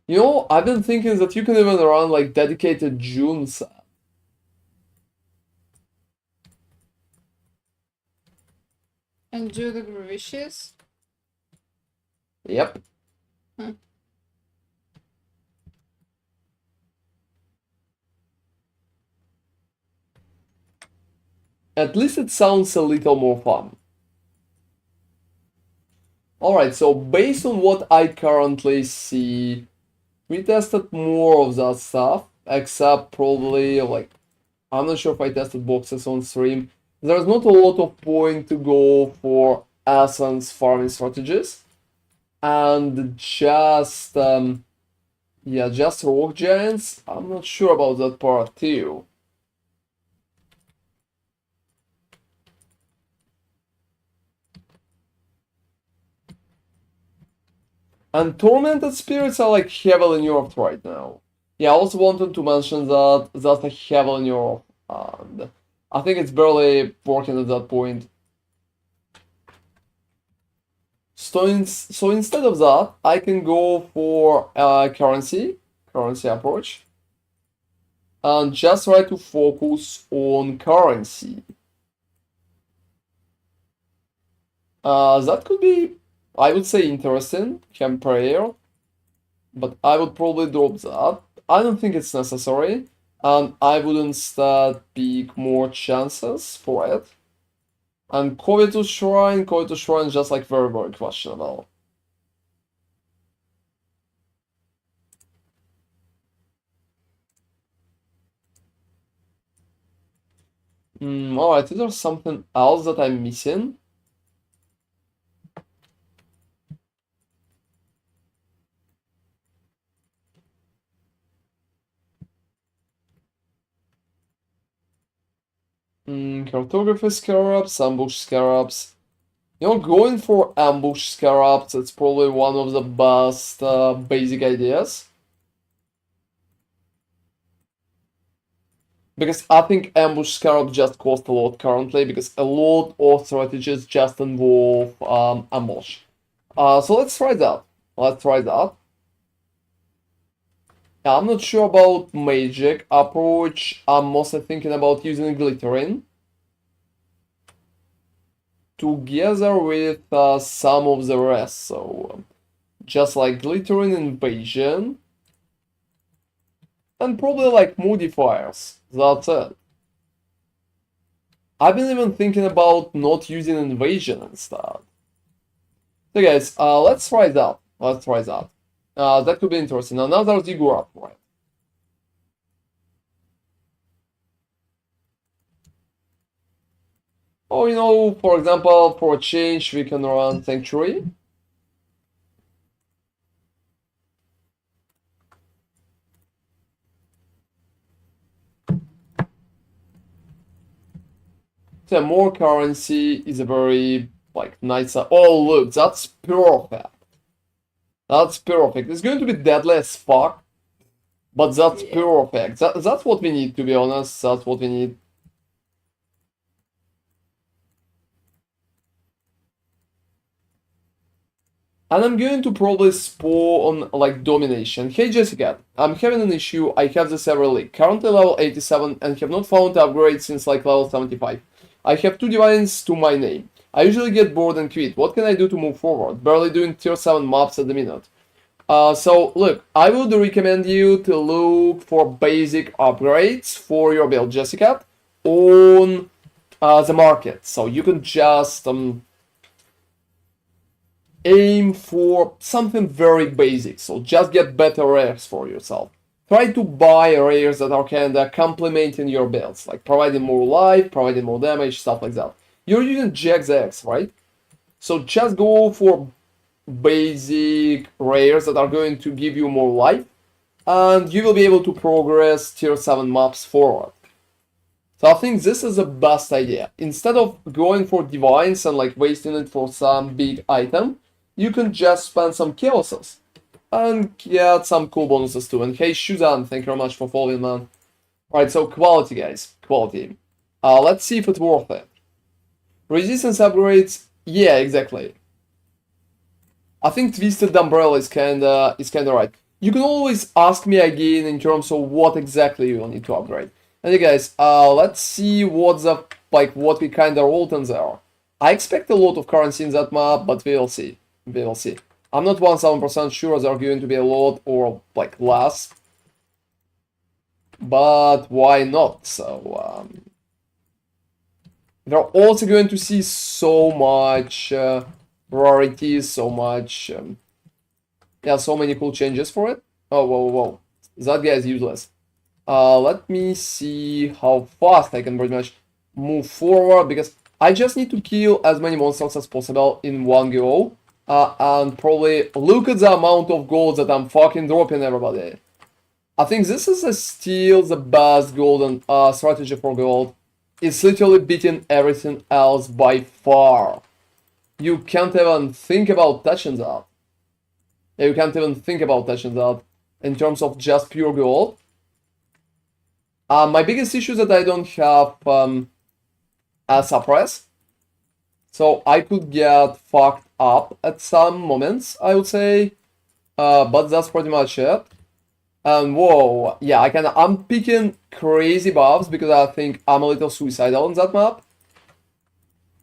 [SPEAKER 1] You know, I've been thinking that you can even run like dedicated Junes.
[SPEAKER 2] And do the Gravicious?
[SPEAKER 1] Yep.
[SPEAKER 2] Huh.
[SPEAKER 1] At least it sounds a little more fun. Alright, so based on what I currently see, we tested more of that stuff, except probably like, I'm not sure if I tested boxes on stream. There's not a lot of point to go for essence farming strategies. And just, yeah, just rock giants, I'm not sure about that part too. And Tormented Spirits are like heavily nerfed right now. Yeah, I also wanted to mention that that's a heavily nerfed, and I think it's barely working at that point. So, instead of that, I can go for a currency approach, and just try to focus on currency. That could be, I would say, interesting, Camp Prayer, but I would probably drop that. I don't think it's necessary, and I would instead pick more chances for it. And Covetous Shrine is just like very, very questionable. Alright, is there something else that I'm missing? Cartography Scarabs, Ambush Scarabs. You know, going for Ambush Scarabs, it's probably one of the best basic ideas. Because I think Ambush Scarab just cost a lot currently, because a lot of strategies just involve ambush. So let's try that. Let's try that. I'm not sure about magic approach. I'm mostly thinking about using glittering together with some of the rest. So just like glittering invasion and probably like modifiers. That's it. I've been even thinking about not using invasion instead. So guys, let's try that. Let's try that. That could be interesting. Another Ziggurat upgrade. Oh, you know, for example, for a change, we can run Sanctuary. So more currency is a very, like, nice... Oh, look, that's perfect. That's perfect. It's going to be deadly as fuck, but that's
[SPEAKER 2] Yeah.
[SPEAKER 1] perfect. That's what we need, to be honest. That's what we need. And I'm going to probably spawn like domination. Hey Jessica, I'm having an issue. I have this every league. Currently level 87 and have not found upgrades since like level 75. I have 2 divines to my name. I usually get bored and quit. What can I do to move forward? Barely doing tier 7 maps at the minute. So look, I would recommend you to look for basic upgrades for your build, Jessica, on the market. So you can just aim for something very basic, so just get better rares for yourself. Try to buy rares that are kinda complementing your builds, like providing more life, providing more damage, stuff like that. You're using Jax X, right? So just go for basic rares that are going to give you more life, and you will be able to progress tier 7 maps forward. So I think this is the best idea. Instead of going for divines and like wasting it for some big item, you can just spend some chaoses and get some cool bonuses too. And hey, Shuzan, thank you very much for following, man. Alright, so quality, guys. Quality. Let's see if it's worth it. Resistance upgrades, yeah, exactly. I think Twisted Umbrella is kinda right. You can always ask me again in terms of what exactly you will need to upgrade. And guys, let's see what we kinda rolled in there. I expect a lot of currency in that map, but we will see. We will see. I'm not 1000% sure there are going to be a lot or like less. But why not? So we're also going to see so much rarities, so much yeah, so many cool changes for it. Oh, whoa, whoa, whoa. That guy is useless. Let me see how fast I can pretty much move forward, because I just need to kill as many monsters as possible in one go. And probably look at the amount of gold that I'm fucking dropping, everybody. I think this is still the best golden strategy for gold. It's literally beating everything else by far. You can't even think about touching that. You can't even think about touching that in terms of just pure gold. My biggest issue is that I don't have a suppress. So I could get fucked up at some moments, I would say. But that's pretty much it. And whoa, yeah, I'm picking crazy buffs because I think I'm a little suicidal on that map.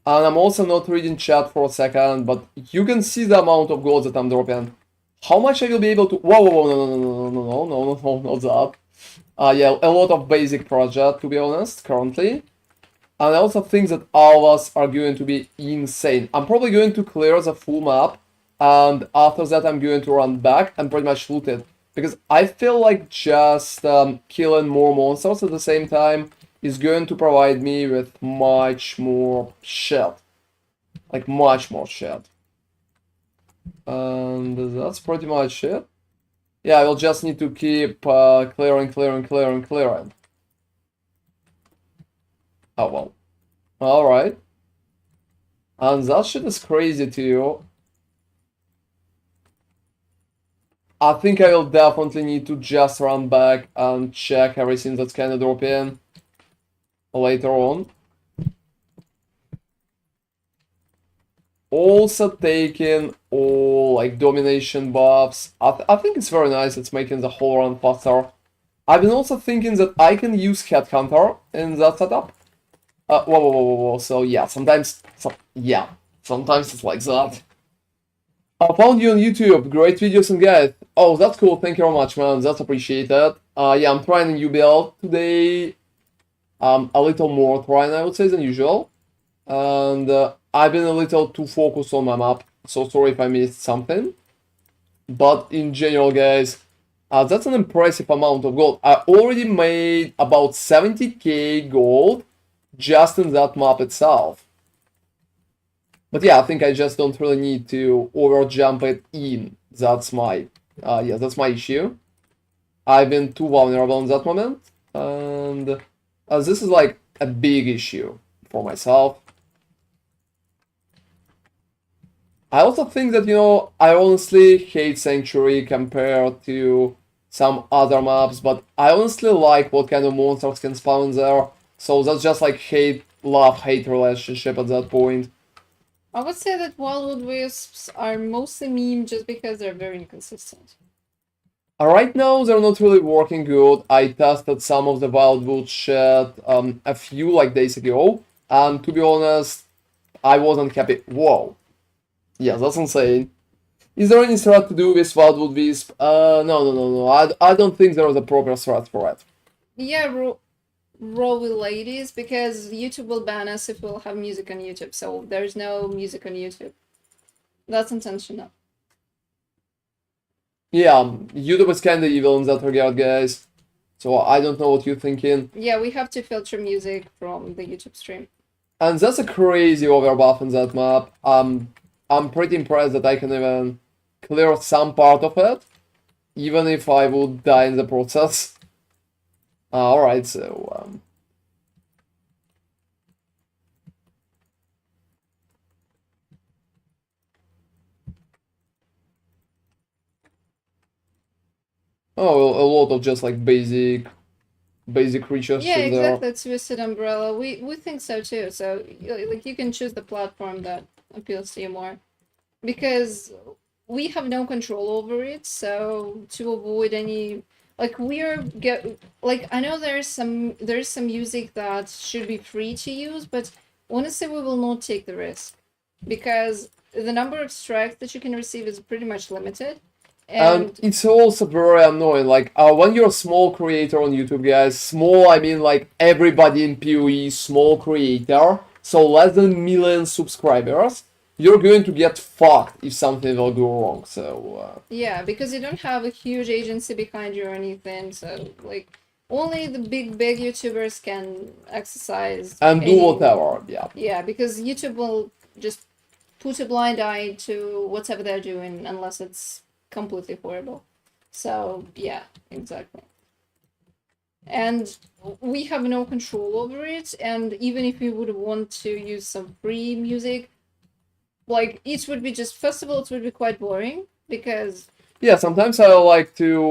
[SPEAKER 1] And I'm also not reading chat for a second, but you can see the amount of gold that I'm dropping. How much I will be able to... Whoa, whoa, whoa, no, not that. Yeah, a lot of basic project, to be honest, currently. And I also think that all of us are going to be insane. I'm probably going to clear the full map, and after that I'm going to run back and pretty much loot it. Because I feel like just killing more monsters at the same time is going to provide me with much more shit. Like, much more shit. And that's pretty much it. Yeah, we'll just need to keep clearing. Oh, well. Alright. And that shit is crazy too. I think I will definitely need to just run back and check everything that's kind of dropping later on. Also taking all like domination buffs. I think it's very nice. It's making the whole run faster. I've been also thinking that I can use Headhunter in that setup. Whoa. So yeah, sometimes it's like that. I found you on YouTube. Great videos and guides. Oh, that's cool. Thank you very much, man. That's appreciated. Yeah, I'm trying a new build today. A little more trying, I would say, than usual. And I've been a little too focused on my map. So sorry if I missed something. But in general, guys, that's an impressive amount of gold. I already made about 70k gold just in that map itself. But yeah, I think I just don't really need to overjump it in. That's my, that's my issue. I've been too vulnerable in that moment, and this is like a big issue for myself. I also think that, you know, I honestly hate Sanctuary compared to some other maps, but I honestly like what kind of monsters can spawn there. So that's just like love-hate relationship at that point.
[SPEAKER 2] I would say that Wildwood Wisps are mostly meme just because they're very inconsistent.
[SPEAKER 1] Right now, they're not really working good. I tested some of the Wildwood shit a few like days ago, and to be honest, I wasn't happy. Whoa. Yeah, that's insane. Is there any threat to do with Wildwood Wisp? No. I don't think there is a proper threat for it.
[SPEAKER 2] Yeah, roll with ladies, because YouTube will ban us if we'll have music on YouTube, so there's no music on YouTube. That's intentional.
[SPEAKER 1] Yeah, YouTube is kinda evil in that regard, guys. So I don't know what you're thinking.
[SPEAKER 2] Yeah, we have to filter music from the YouTube stream.
[SPEAKER 1] And that's a crazy overbuff in that map. I'm pretty impressed that I can even clear some part of it, even if I would die in the process. Alright, so oh, a lot of just like basic creatures
[SPEAKER 2] Yeah,
[SPEAKER 1] in there.
[SPEAKER 2] exactly. Twisted Umbrella. We think so too. So like you can choose the platform that appeals to you more, because we have no control over it. So to avoid any like I know there's some music that should be free to use, but honestly we will not take the risk, because the number of strikes that you can receive is pretty much limited.
[SPEAKER 1] And it's also very annoying, like, when you're a small creator on YouTube, guys, small, I mean, like, everybody in PoE, small creator, so less than a million subscribers, you're going to get fucked if something will go wrong, so,
[SPEAKER 2] yeah, because you don't have a huge agency behind you or anything, so, like, only the big YouTubers can exercise
[SPEAKER 1] and do whatever, yeah.
[SPEAKER 2] Yeah, because YouTube will just put a blind eye to whatever they're doing unless it's completely horrible. So yeah, exactly. And we have no control over it, and even if we would want to use some free music, like it would be just, first of all, it would be quite boring, because
[SPEAKER 1] yeah, sometimes I like to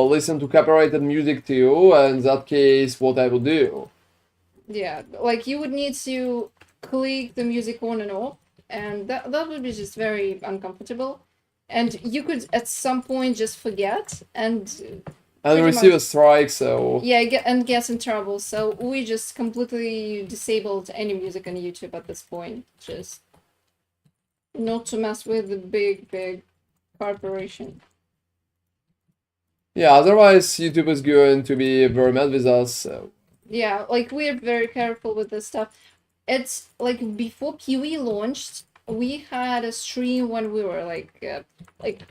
[SPEAKER 1] listen to copyrighted music too, and in that case, what I will do.
[SPEAKER 2] Yeah, like you would need to click the music on and off, and that would be just very uncomfortable. And you could at some point just forget and
[SPEAKER 1] receive a strike, so
[SPEAKER 2] yeah, get in trouble. So we just completely disabled any music on YouTube at this point, just not to mess with the big corporation.
[SPEAKER 1] yeah, otherwise YouTube is going to be very mad with us, so
[SPEAKER 2] Yeah, like we're very careful with this stuff. It's like before PoE launched, we had a stream when we were like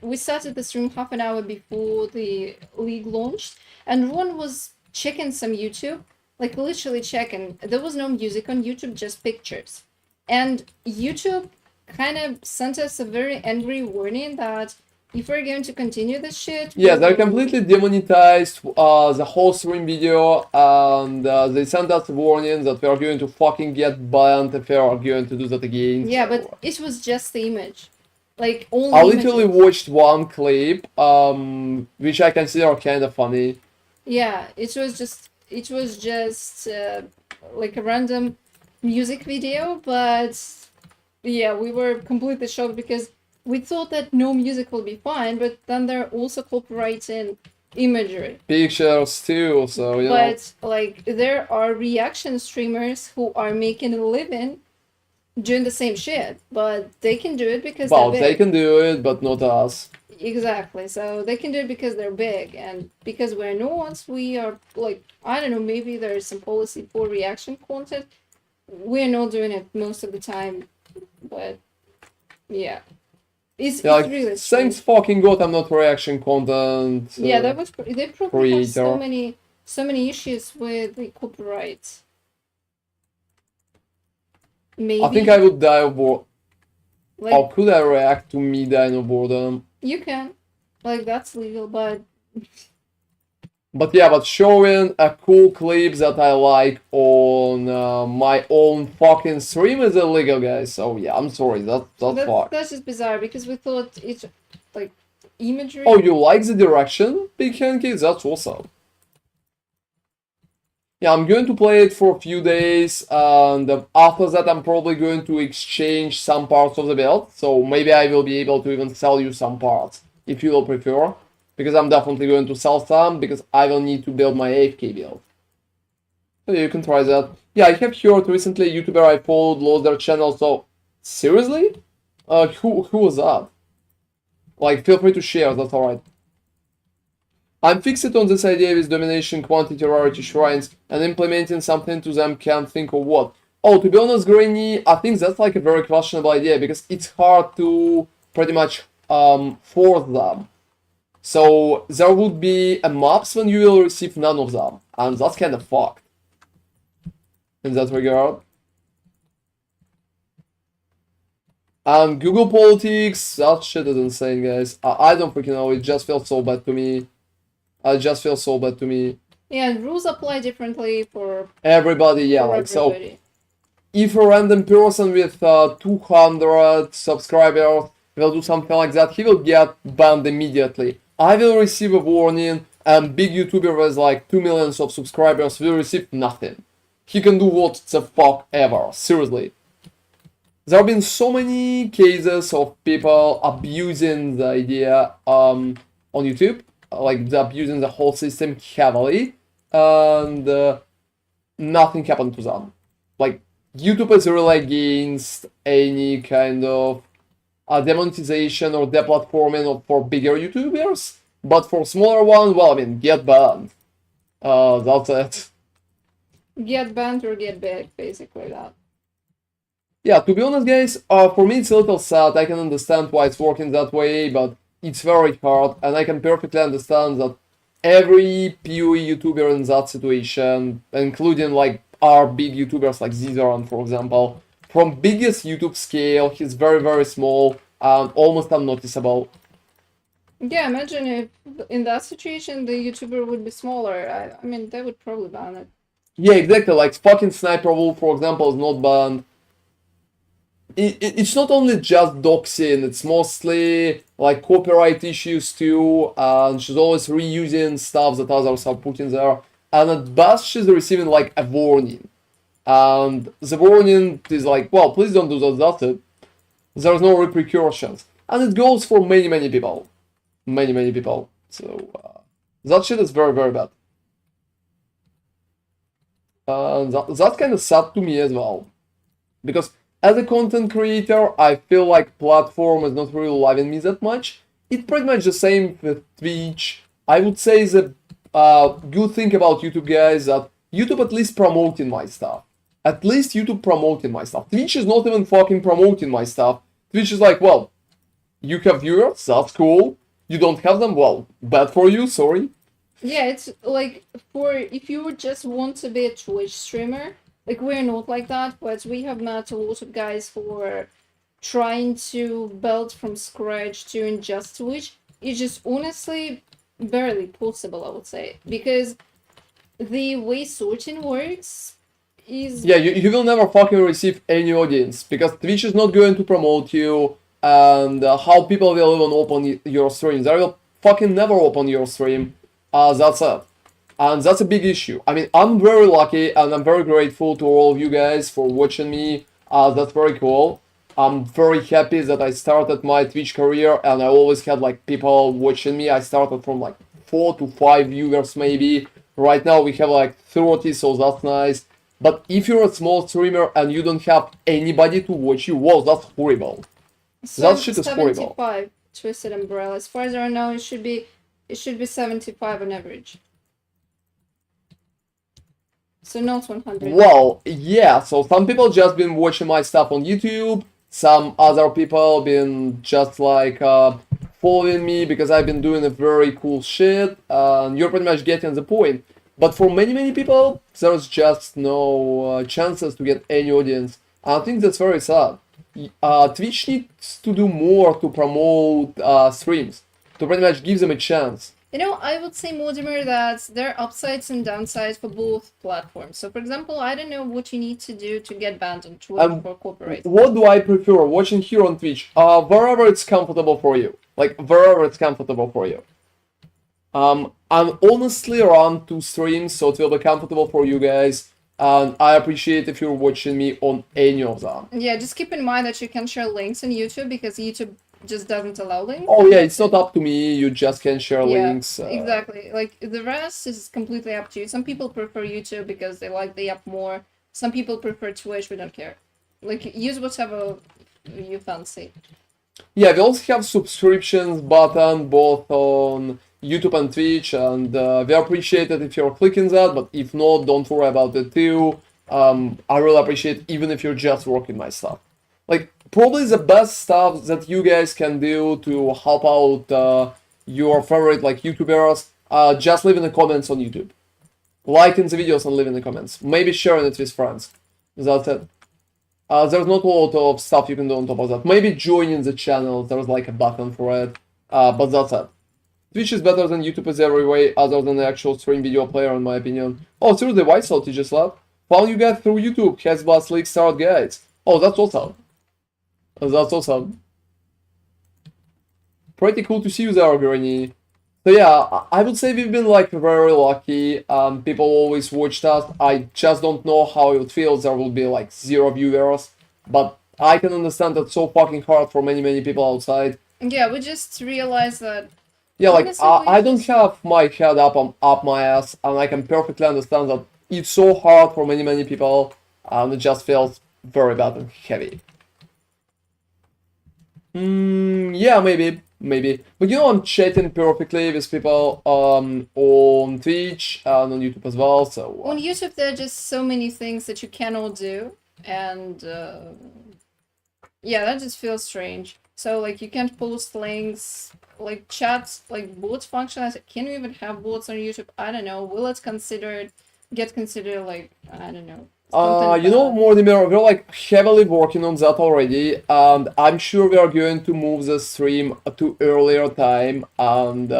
[SPEAKER 2] we started the stream half an hour before the league launched, and Ron was checking some YouTube, like literally checking. There was no music on YouTube, just pictures. And YouTube kind of sent us a very angry warning that if we're going to continue this shit,
[SPEAKER 1] Yeah,
[SPEAKER 2] we
[SPEAKER 1] they
[SPEAKER 2] will-
[SPEAKER 1] completely demonetized the whole stream video, and they sent us a warning that we are going to fucking get banned if we are going to do that again.
[SPEAKER 2] Yeah,
[SPEAKER 1] so-
[SPEAKER 2] but it was just the image. Like, only
[SPEAKER 1] I literally
[SPEAKER 2] images.
[SPEAKER 1] watched one clip, which I consider kind of funny.
[SPEAKER 2] Yeah, it was just like a random music video, but yeah, we were completely shocked because we thought that no music will be fine, but then they're also copyrighting imagery.
[SPEAKER 1] Pictures too, so you know.
[SPEAKER 2] But like there are reaction streamers who are making a living doing the same shit, but they can do it because
[SPEAKER 1] Well,
[SPEAKER 2] they're
[SPEAKER 1] they
[SPEAKER 2] big.
[SPEAKER 1] can do it, but not us.
[SPEAKER 2] Exactly. So they can do it because they're big, and because we're nuanced, we are like, I don't know, maybe there's some policy for reaction content. We're not doing it most of the time, but yeah. It's
[SPEAKER 1] Yeah, like,
[SPEAKER 2] really
[SPEAKER 1] thanks
[SPEAKER 2] strange.
[SPEAKER 1] fucking god I'm not reaction content.
[SPEAKER 2] Yeah, that was they probably have
[SPEAKER 1] creator.
[SPEAKER 2] so many issues with the copyright. Maybe
[SPEAKER 1] I think I would die of boredom.
[SPEAKER 2] like
[SPEAKER 1] How could I react to me dying of boredom?
[SPEAKER 2] you can, like that's legal, but
[SPEAKER 1] But yeah, but showing a cool clip that I like on my own fucking stream is illegal, guys. So yeah, I'm sorry, that's fucked.
[SPEAKER 2] that's just bizarre because we thought it's like imagery.
[SPEAKER 1] Oh, you like the direction, Big Hanky? That's awesome. Yeah, I'm going to play it for a few days, and after that I'm probably going to exchange some parts of the build. So maybe I will be able to even sell you some parts, if you will prefer. Because I'm definitely going to sell some, because I will need to build my AFK build. So yeah, you can try that. Yeah, I have heard recently a YouTuber I followed lost their channel, so... Seriously? Who was that? Like, feel free to share, that's alright. I'm fixed on this idea with domination, quantity, rarity shrines, and implementing something to them, can't think of what. Oh, to be honest, Granny, I think that's like a very questionable idea, because it's hard to pretty much force them. So there would be a maps when you will receive none of them, and that's kind of fucked in that regard. And Google Politics, that shit is insane, guys. I don't freaking know, it just feels so bad to me. It just feels so bad to me.
[SPEAKER 2] Yeah, and rules apply differently for
[SPEAKER 1] Everybody, yeah,
[SPEAKER 2] for
[SPEAKER 1] like, so
[SPEAKER 2] everybody.
[SPEAKER 1] if a random person with 200 subscribers will do something like that, he will get banned immediately. I will receive a warning, and big YouTuber with like 2 million of subscribers will receive nothing. He can do what the fuck ever, seriously. There have been so many cases of people abusing the idea on YouTube, like abusing the whole system heavily, and nothing happened to them. Like, YouTube is really against any kind of demonetization or deplatforming for bigger YouTubers, but for smaller ones, well, I mean, get banned. That's it.
[SPEAKER 2] Get banned or get big, basically that.
[SPEAKER 1] Yeah, to be honest, guys, for me it's a little sad. I can understand why it's working that way, but it's very hard, and I can perfectly understand that every PoE YouTuber in that situation, including like our big YouTubers like Zizaran, for example, from biggest YouTube scale, he's very, very small and almost unnoticeable.
[SPEAKER 2] Yeah, imagine if in that situation the YouTuber would be smaller. I mean, they would probably ban it.
[SPEAKER 1] Yeah, exactly, like fucking Sniper Wolf, for example, is not banned. It's not only just doxing, it's mostly like copyright issues too, and she's always reusing stuff that others are putting there, and at best she's receiving like a warning. And the warning is like, well, please don't do that, that's it. There's no repercussions. And it goes for many, many people. Many, many people. So, that shit is very, very bad. That's kind of sad to me as well. Because as a content creator, I feel like platform is not really loving me that much. It's pretty much the same with Twitch. I would say the good thing about YouTube, guys, that YouTube at least promoting my stuff. At least YouTube promoting my stuff. Twitch is not even fucking promoting my stuff. Twitch is like, well, you have viewers, that's cool. You don't have them, well, bad for you, sorry.
[SPEAKER 2] Yeah, it's like for if you just want to be a Twitch streamer, like we're not like that, but we have met a lot of guys who are trying to build from scratch doing just Twitch. It's just honestly barely possible, I would say, because the way sorting works is
[SPEAKER 1] Yeah, you will never fucking receive any audience because Twitch is not going to promote you, and how people will even open your stream. They will fucking never open your stream. That's it. And that's a big issue. I mean, I'm very lucky and I'm very grateful to all of you guys for watching me. That's very cool. I'm very happy that I started my Twitch career and I always had like people watching me. I started from like 4 to 5 viewers maybe. Right now we have like 30, so that's nice. But if you're a small streamer and you don't have anybody to watch you, well, that's horrible. That shit is horrible.
[SPEAKER 2] 75 Twisted Umbrella. As far as I know, it should be 75 on average. So not 100.
[SPEAKER 1] Well, yeah, so some people just been watching my stuff on YouTube. Some other people been just like following me because I've been doing a very cool shit. And you're pretty much getting the point. But for many people, there's just no chances to get any audience. I think that's very sad. Twitch needs to do more to promote streams, to pretty much give them a chance.
[SPEAKER 2] You know, I would say, Mortimer, that there are upsides and downsides for both platforms. So, for example, I don't know what you need to do to get banned on Twitch for copyright.
[SPEAKER 1] What do I prefer, watching here on Twitch? Wherever it's comfortable for you. Like, wherever it's comfortable for you. I'm honestly around 2 streams, so it will be comfortable for you guys. And I appreciate if you're watching me on any of them.
[SPEAKER 2] Yeah, just keep in mind that you can share links on YouTube because YouTube just doesn't allow links.
[SPEAKER 1] Oh yeah, it's not up to me, you just can share links.
[SPEAKER 2] Exactly. Like, the rest is completely up to you. Some people prefer YouTube because they like the app more. Some people prefer Twitch, we don't care. Like, use whatever you fancy.
[SPEAKER 1] Yeah, we also have subscriptions button both on YouTube and Twitch, and we appreciate it if you're clicking that, but if not, don't worry about it too. I really appreciate even if you're just working my stuff. Like, probably the best stuff that you guys can do to help out your favorite like YouTubers, just leave in the comments on YouTube. Liking the videos and leaving the comments. Maybe sharing it with friends. That's it. There's not a lot of stuff you can do on top of that. Maybe joining the channel, there's like a button for it, but that's it. Twitch is better than YouTube is every way other than the actual stream video player in my opinion. Oh, seriously, White Salt just left? Found you guys through YouTube, has blast leak start guides. Oh, that's awesome. That's awesome. Pretty cool to see you there, Granny. So yeah, I would say we've been like very lucky. People always watched us. I just don't know how it feels. There will be like 0 viewers, but I can understand that's so fucking hard for many people outside.
[SPEAKER 2] Yeah, we just realized that.
[SPEAKER 1] Yeah, like I don't have my head up my ass, and I can perfectly understand that it's so hard for many people, and it just feels very bad and heavy. Yeah, maybe. But you know, I'm chatting perfectly with people on Twitch and on YouTube as well, so...
[SPEAKER 2] On YouTube, there are just so many things that you cannot do, and yeah, that just feels strange. So, like, you can't post links, like, chats, like, bots function. Can you even have bots on YouTube? I don't know. Will it get considered, like, I don't know.
[SPEAKER 1] You know, Mortimer, we're like heavily working on that already, and I'm sure we are going to move the stream to earlier time, and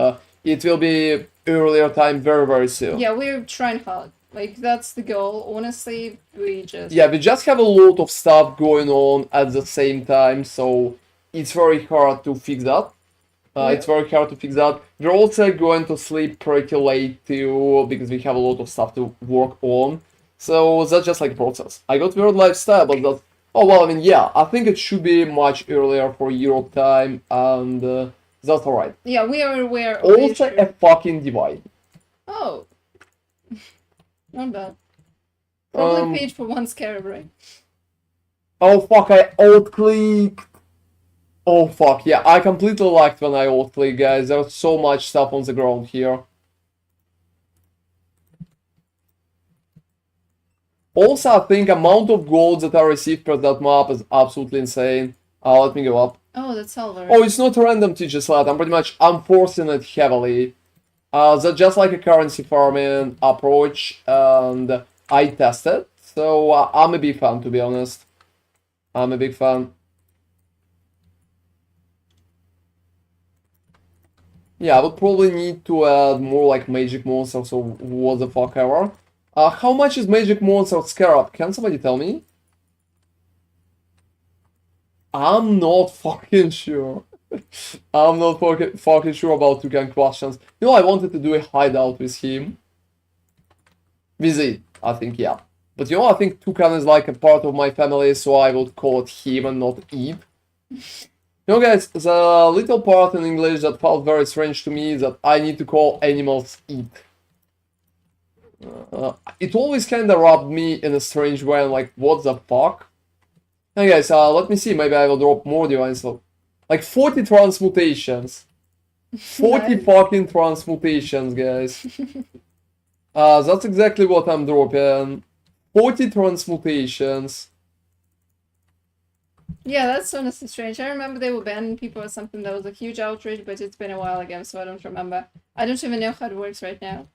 [SPEAKER 1] it will be earlier time very soon.
[SPEAKER 2] Yeah, we're trying hard. Like, that's the goal. Honestly, we just...
[SPEAKER 1] Yeah, we just have a lot of stuff going on at the same time, so it's very hard to fix that. It's very hard to fix that. We're also going to sleep pretty late too, because we have a lot of stuff to work on. So that's just like a process. I got weird lifestyle, but that's... Oh, well, I mean, yeah, I think it should be much earlier for Europe time, and that's alright.
[SPEAKER 2] Yeah, we are aware of
[SPEAKER 1] also a fucking divide.
[SPEAKER 2] Oh. Not bad. Probably paid for 1 Scarab, right?
[SPEAKER 1] Oh, fuck, I alt-clicked. Oh, fuck, yeah, I completely liked when I alt-clicked, guys. There's so much stuff on the ground here. Also, I think amount of golds that I received per that map is absolutely insane. Let me go up.
[SPEAKER 2] Oh, that's all right.
[SPEAKER 1] Oh, it's not random TG slot. I'm forcing it heavily. That's just like a currency farming approach, and I tested. So I'm a big fan, to be honest. I'm a big fan. Yeah, I would probably need to add more like magic monsters or what the fuck ever. How much is magic monster Scarab? Can somebody tell me? I'm not fucking sure. I'm not fucking sure about Toucan questions. You know, I wanted to do a hideout with him. With it, I think, yeah. But you know, I think Toucan is like a part of my family, so I would call it him and not it. You know, guys, the little part in English that felt very strange to me is that I need to call animals it. It always kind of rubbed me in a strange way. I'm like, what the fuck? Hey guys, let me see. Maybe I will drop more divine slow. Like 40 transmutations. 40
[SPEAKER 2] Nice.
[SPEAKER 1] fucking transmutations, guys. That's exactly what I'm dropping. 40 transmutations.
[SPEAKER 2] Yeah, that's honestly strange. I remember they were banning people or something. That was a huge outrage, but it's been a while again, so I don't remember. I don't even know how it works right now.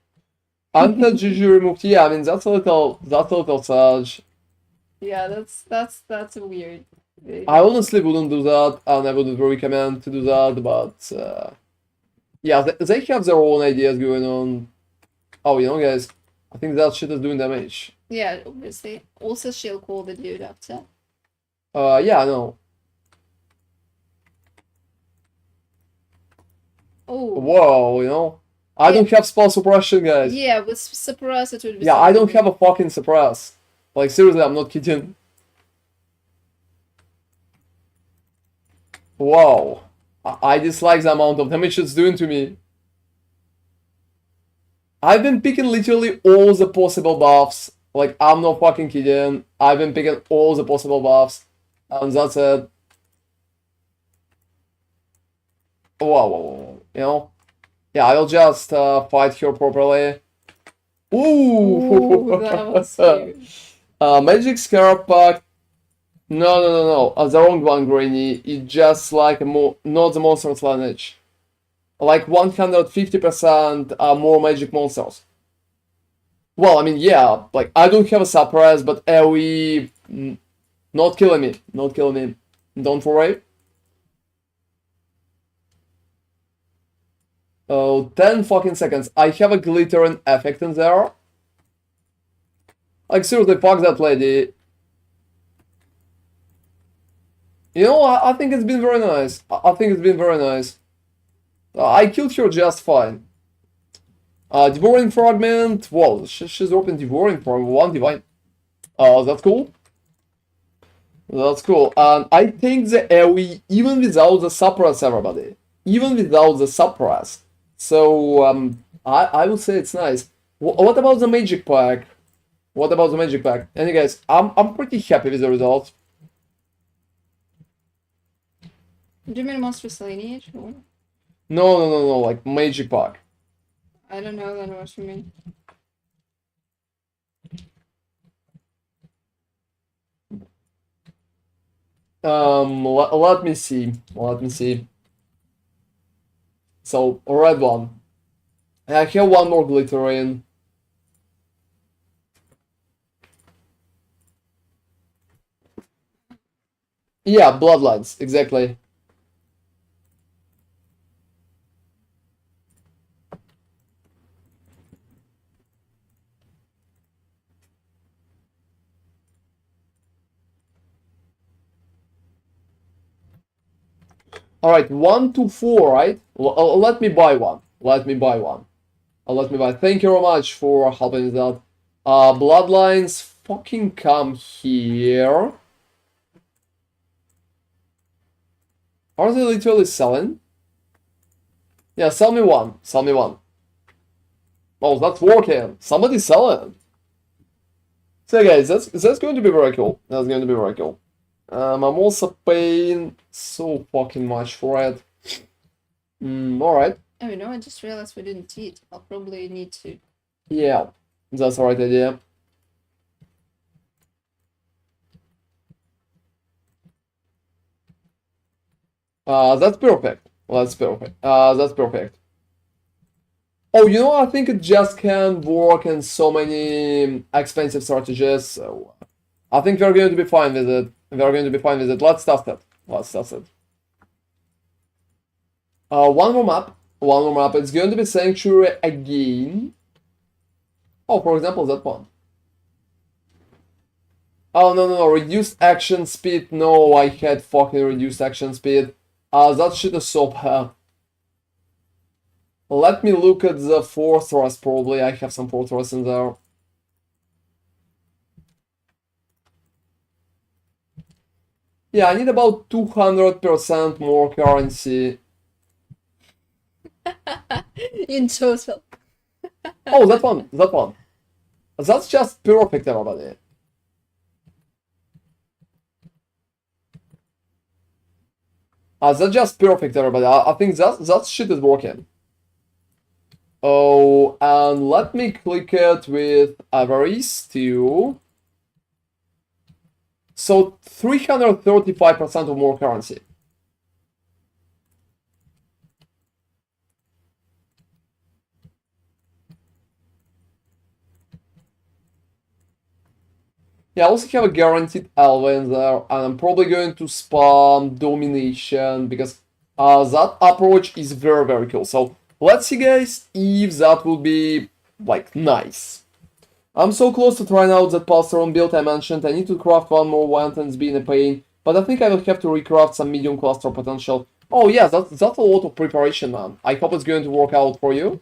[SPEAKER 1] Anti-GG removed. Yeah, I mean that's a little sad.
[SPEAKER 2] Yeah, that's a weird.
[SPEAKER 1] I honestly wouldn't do that, and I wouldn't recommend to do that, but yeah, they have their own ideas going on. Oh, you know, guys, I think that shit is doing damage.
[SPEAKER 2] Yeah, obviously. Also, she'll call the dude after.
[SPEAKER 1] Yeah, I know.
[SPEAKER 2] Oh.
[SPEAKER 1] Whoa, you know, I don't have spell suppression, guys.
[SPEAKER 2] Yeah, with suppress it would be.
[SPEAKER 1] Yeah, I don't have a fucking suppress. Like seriously, I'm not kidding. Wow, I dislike the amount of damage it's doing to me. I've been picking literally all the possible buffs. Like, I'm not fucking kidding. I've been picking all the possible buffs. And that's it. Whoa. You know? Yeah, I'll just fight her properly. Ooh!
[SPEAKER 2] Ooh, that was huge.
[SPEAKER 1] Magic Scarab pack. No. The wrong one, Granny. It's just like not the monster's lineage. Like 150% more magic monsters. Well, I mean, yeah, like I don't have a suppress, but AoE not killing me. Don't worry. Oh, 10 fucking seconds. I have a glittering effect in there. Like seriously, fuck that lady. You know, I think it's been very nice. I think it's been very nice. I killed her just fine. Devouring Fragment. Well, she's dropping Devouring for 1 divine. That's cool. That's cool. And I think the AoE, even without the suppress, everybody. Even without the suppress. So, I would say it's nice. What about the magic pack? What about the magic pack? And guys, I'm pretty happy with the results.
[SPEAKER 2] Do you mean monstrous lineage? Or?
[SPEAKER 1] No, like magic pack.
[SPEAKER 2] I don't know then what you mean.
[SPEAKER 1] Let me see. So, red one. I have one more glittering. Yeah, bloodlines, exactly. All right, 1 to 4, right? Let me buy one. Let me buy. Thank you very much for helping with that. Bloodlines, fucking come here. Are they literally selling? Yeah, sell me one. Oh, that's working. Somebody's selling. So guys, that's going to be very cool. I'm also paying so fucking much for it. Alright.
[SPEAKER 2] Oh, you know, I just realized we didn't eat. I'll probably need to.
[SPEAKER 1] Yeah, that's the right idea. That's perfect. That's perfect. Oh, you know, I think it just can work in so many expensive strategies, so I think we're going to be fine with it. We're going to be fine with it. Let's test it. Let's test it. One more map. One more map. It's going to be Sanctuary again. Oh, for example, that one. Oh, no, no, no. Reduced action speed. No, I had fucking reduced action speed. That shit is so bad. Let me look at the fortress, probably. I have some fortress in there. Yeah, I need about 200% more currency.
[SPEAKER 2] In total.
[SPEAKER 1] Oh, that one, that one. That's just perfect, everybody. That's just perfect, everybody. I think that shit is working. Oh, and let me click it with Avarice too. So 335% of more currency. Yeah, I also have a guaranteed alpha in there, and I'm probably going to spam domination because that approach is very, very cool. So let's see, guys, if that will be like nice. I'm so close to trying out that Pastoron build I mentioned. I need to craft one more wand and it's been a pain, but I think I will have to recraft some medium cluster potential. Oh yeah, that's a lot of preparation, man. I hope it's going to work out for you.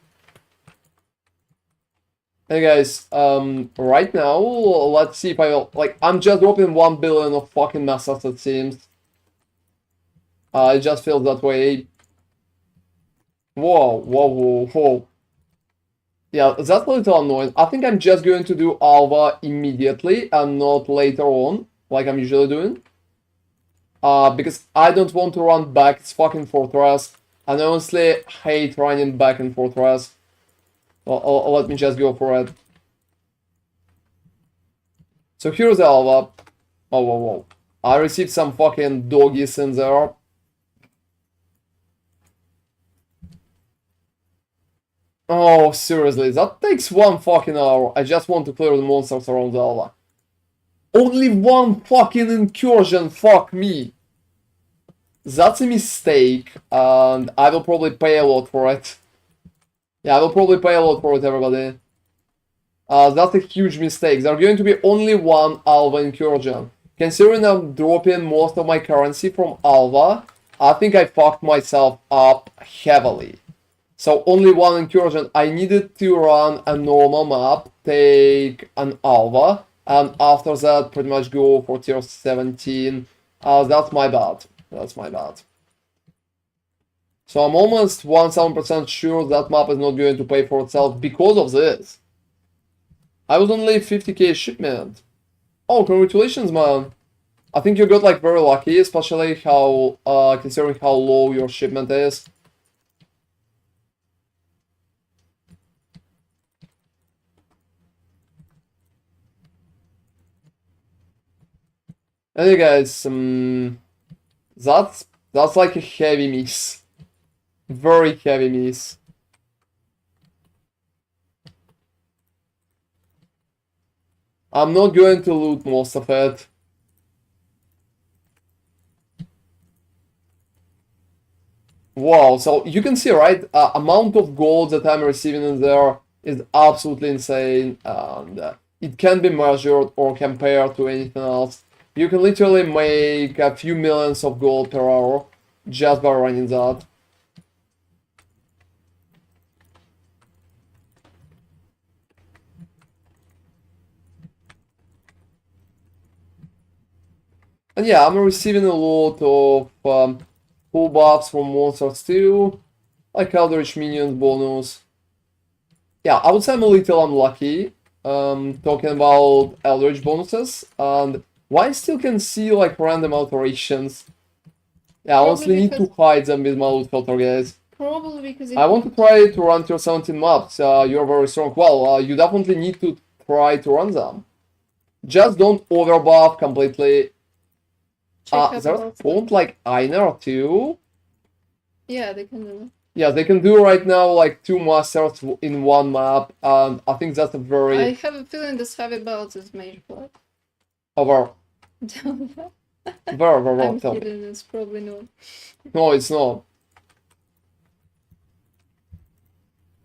[SPEAKER 1] Hey guys, right now, let's see if I will, like, I'm just dropping 1 billion of fucking masses, it seems. It just feels that way. Whoa, whoa, whoa, whoa. Yeah, that's a little annoying. I think I'm just going to do Alva immediately and not later on, like I'm usually doing. Because I don't want to run back its fucking fortress. And I honestly hate running back in fortress. Well, let me just go for it. So here's the Alva. Oh, whoa, whoa. I received some fucking doggies in there. Oh, seriously, that takes 1 fucking hour. I just want to clear the monsters around the Alva. Only 1 fucking incursion, fuck me. That's a mistake, and I will probably pay a lot for it. Yeah, I will probably pay a lot for it, everybody. That's a huge mistake. There's going to be only 1 Alva incursion. Considering I'm dropping most of my currency from Alva, I think I fucked myself up heavily. So only 1 incursion. I needed to run a normal map, take an Alva, and after that pretty much go for tier 17. That's my bad. That's my bad. So I'm almost 1000% sure that map is not going to pay for itself because of this. I was only 50k shipment. Oh, congratulations, man. I think you got like very lucky, especially how considering how low your shipment is. Anyway, guys, that's like a heavy miss. Very heavy miss. I'm not going to loot most of it. Wow, so you can see, right? Amount of gold that I'm receiving in there is absolutely insane, and it can be measured or compared to anything else. You can literally make a few millions of gold per hour just by running that. And yeah, I'm receiving a lot of full buffs from monsters too, like Eldritch Minions bonus. Yeah, I would say I'm a little unlucky talking about Eldritch bonuses, and why I still can see like random alterations. Yeah, I honestly need to hide them with my loot filter, guys.
[SPEAKER 2] Probably because
[SPEAKER 1] I want to try to run tier 17 maps. You're very strong. Well, you definitely need to try to run them. Just don't overbuff completely. There's font like Einer too.
[SPEAKER 2] Yeah, they can do
[SPEAKER 1] Yeah, they can do right now like 2 masters in one map, and I think that's a very
[SPEAKER 2] I have a feeling this heavy belt is mage blood.
[SPEAKER 1] over.
[SPEAKER 2] I'm
[SPEAKER 1] Very, tell me.
[SPEAKER 2] kidding, it's probably not.
[SPEAKER 1] No, it's not.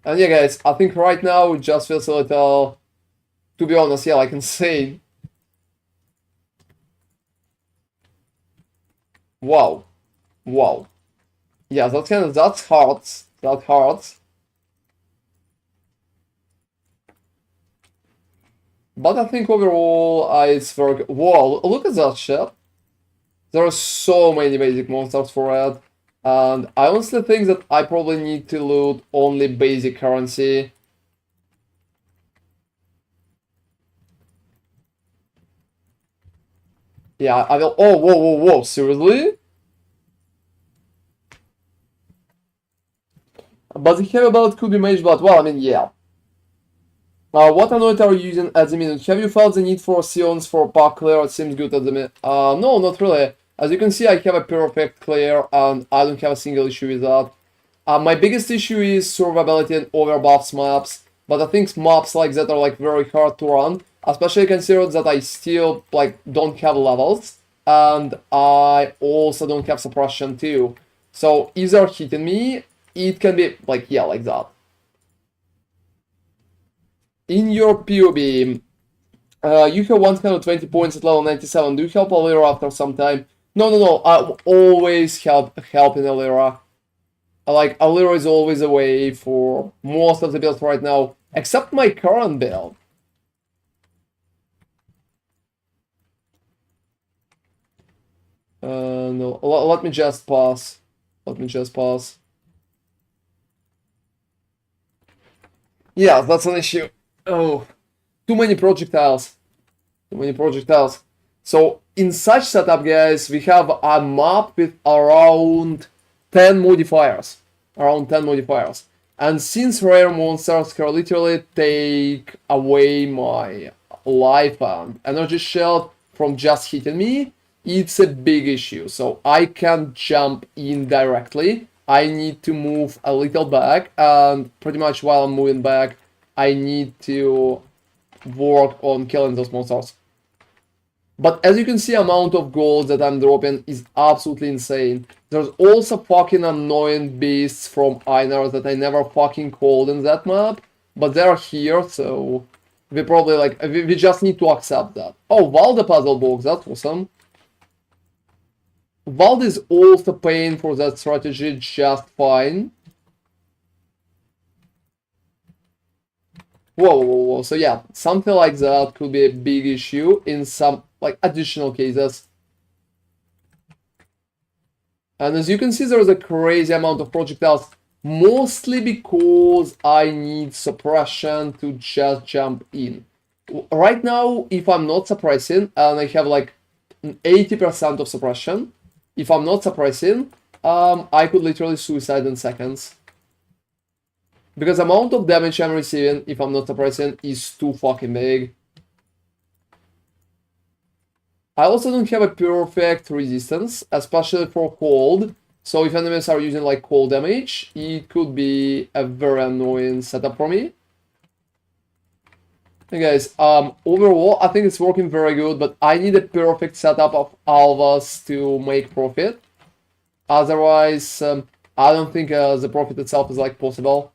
[SPEAKER 1] And yeah, guys, I think right now it just feels a little, to be honest, yeah, like insane. Wow. Wow. Yeah, that's hard. That hard. But I think overall, it's very good. Whoa, look at that shit. There are so many basic monsters for it. And I honestly think that I probably need to loot only basic currency. Yeah, I will. Oh, whoa, seriously? But the heavy belt could be mage blood. Well, I mean, yeah. What anoint are you using at the minute? Have you felt the need for Sions for pack clear? It seems good at the minute. No, not really. As you can see, I have a perfect clear, and I don't have a single issue with that. My biggest issue is survivability and overbuffs maps, but I think maps like that are like very hard to run, especially considering that I still like don't have levels, and I also don't have suppression too. So if they're hitting me, it can be like, yeah, like that. In your PoE, you have 120 points at level 97. Do you help Alira after some time? No. I always help in Alira. Like, Alira is always away for most of the builds right now, except my current build. No, let me just pass. Yeah, that's an issue. Oh, too many projectiles. So in such setup, guys, we have a map with around 10 modifiers. And since rare monsters can literally take away my life and energy shield from just hitting me, it's a big issue. So I can't jump in directly. I need to move a little back, and pretty much while I'm moving back, I need to work on killing those monsters. But as you can see, amount of gold that I'm dropping is absolutely insane. There's also fucking annoying beasts from Einar that I never fucking called in that map, but they're here, so we probably like we just need to accept that. Oh, Valde puzzle box, that's awesome. Valde is also paying for that strategy just fine. Whoa. So yeah, something like that could be a big issue in some like additional cases. And as you can see, there's a crazy amount of projectiles, mostly because I need suppression to just jump in. Right now, if I'm not suppressing, and I have like 80% of suppression, if I'm not suppressing, I could literally suicide in seconds. Because the amount of damage I'm receiving, if I'm not suppressing, is too fucking big. I also don't have a perfect resistance, especially for cold. So if enemies are using like cold damage, it could be a very annoying setup for me. Hey guys, overall I think it's working very good, but I need a perfect setup of Alvas to make profit. Otherwise, I don't think the profit itself is like possible.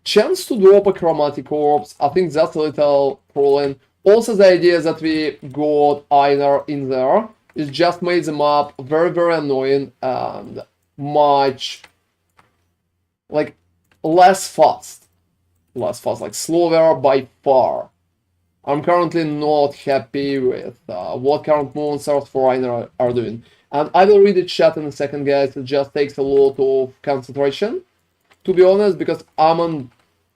[SPEAKER 1] Chance to drop a chromatic corpse, I think that's a little trolling. Also, the idea that we got Einar in there is just made the map very, very annoying and much like less fast, like slower by far. I'm currently not happy with what current monsters for Einar are doing. And I will read the chat in a second, guys. It just takes a lot of concentration, to be honest, because I'm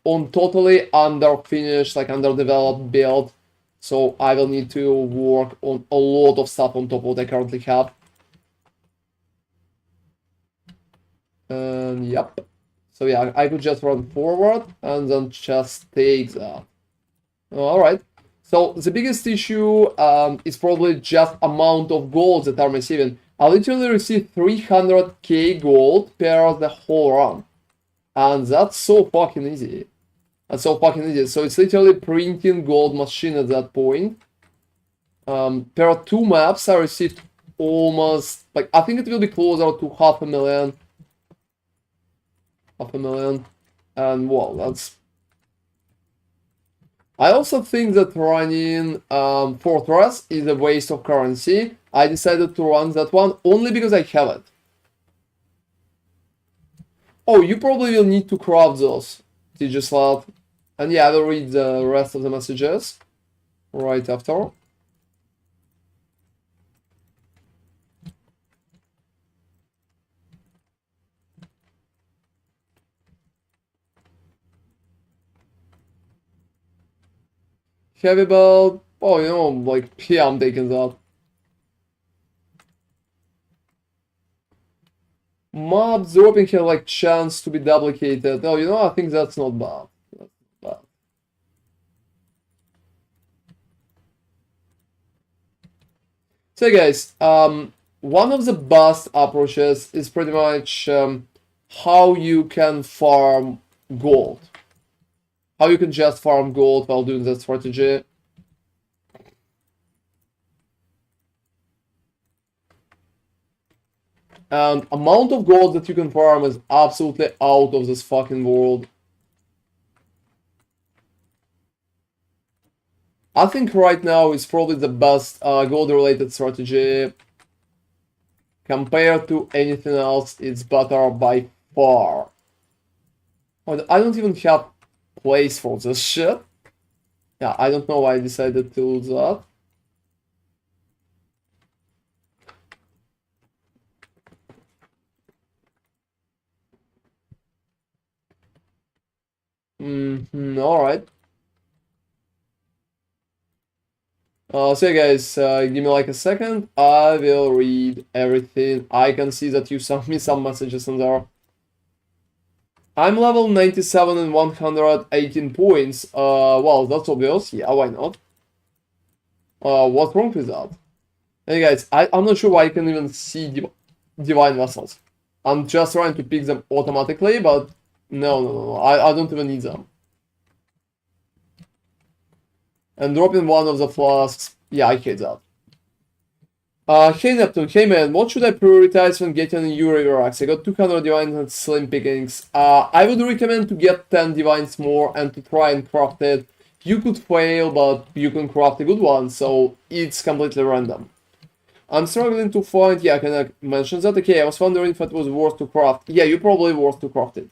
[SPEAKER 1] on totally underfinished, like underdeveloped build, so I will need to work on a lot of stuff on top of what I currently have. And yep. So yeah, I could just run forward and then just take that. Alright. So the biggest issue is probably just amount of gold that I'm receiving. I literally receive 300k gold per the whole run. And that's so fucking easy. That's so fucking easy. So it's literally printing gold machine at that point. Per 2 maps, I received almost, like, I think it will be closer to 500,000. 500,000. And well, that's... I also think that running Fortress is a waste of currency. I decided to run that one only because I have it. Oh, you probably will need to craft those, Digislav. And yeah, I will read the rest of the messages right after. Heavy belt. Oh, you know, like, yeah, I'm taking that. Mobs dropping here, like, chance to be duplicated. Oh, you know, I think that's not bad. That's not bad. So, guys, one of the best approaches is pretty much how you can farm gold. How you can just farm gold while doing that strategy. And amount of gold that you can farm is absolutely out of this fucking world. I think right now it's probably the best gold-related strategy. Compared to anything else, it's better by far. Oh, I don't even have place for this shit. Yeah, I don't know why I decided to do that. Alright. So yeah, guys, give me like a second. I will read everything. I can see that you sent me some messages in there. I'm level 97 and 118 points. Well, that's obvious. Yeah, why not? What's wrong with that? Hey guys, I'm not sure why I can even see divine vessels. I'm just trying to pick them automatically, but no, I don't even need them. And dropping one of the flasks, yeah, I hate that. Hey Neptune, hey man, what should I prioritize when getting a Yuri Rocks? I got 200 divines and slim pickings. I would recommend to get 10 divines more and to try and craft it. You could fail, but you can craft a good one, so it's completely random. I'm struggling to find, yeah, can I mention that? Okay, I was wondering if it was worth to craft. Yeah, you probably worth to craft it.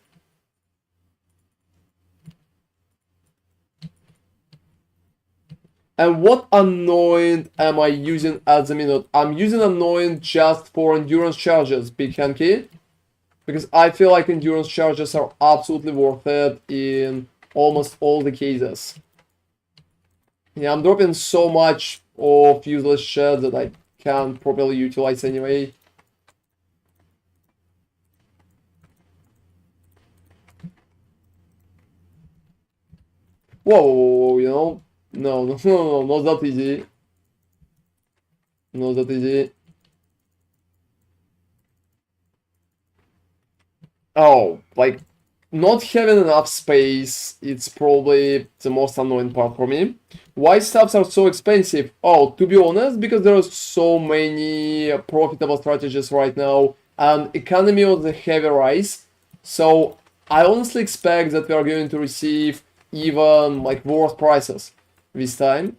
[SPEAKER 1] And what anoint am I using at the minute? I'm using anoint just for endurance charges, Big Hanky. Because I feel like endurance charges are absolutely worth it in almost all the cases. Yeah, I'm dropping so much of useless shit that I can't properly utilize anyway. Whoa, you know? No, not that easy. Not that easy. Oh, like, not having enough space, it's probably the most annoying part for me. Why stuffs are so expensive? Oh, to be honest, because there are so many profitable strategies right now, and economy of the heavy rise. So I honestly expect that we are going to receive even like worse prices this time.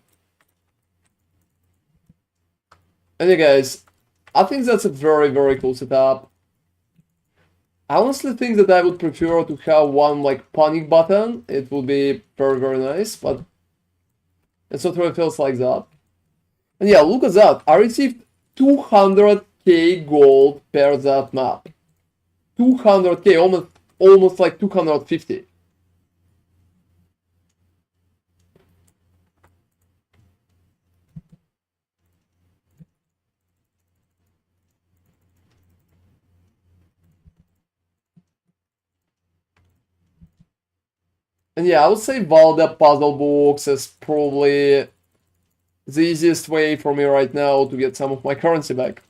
[SPEAKER 1] Anyway, guys, I think that's a very cool setup. I honestly think that I would prefer to have one like panic button. It would be very nice, but it's not really feels like that. And yeah, look at that. I received 200k gold per that map. 200k, almost like 250. And yeah, I would say Valda puzzle box is probably the easiest way for me right now to get some of my currency back.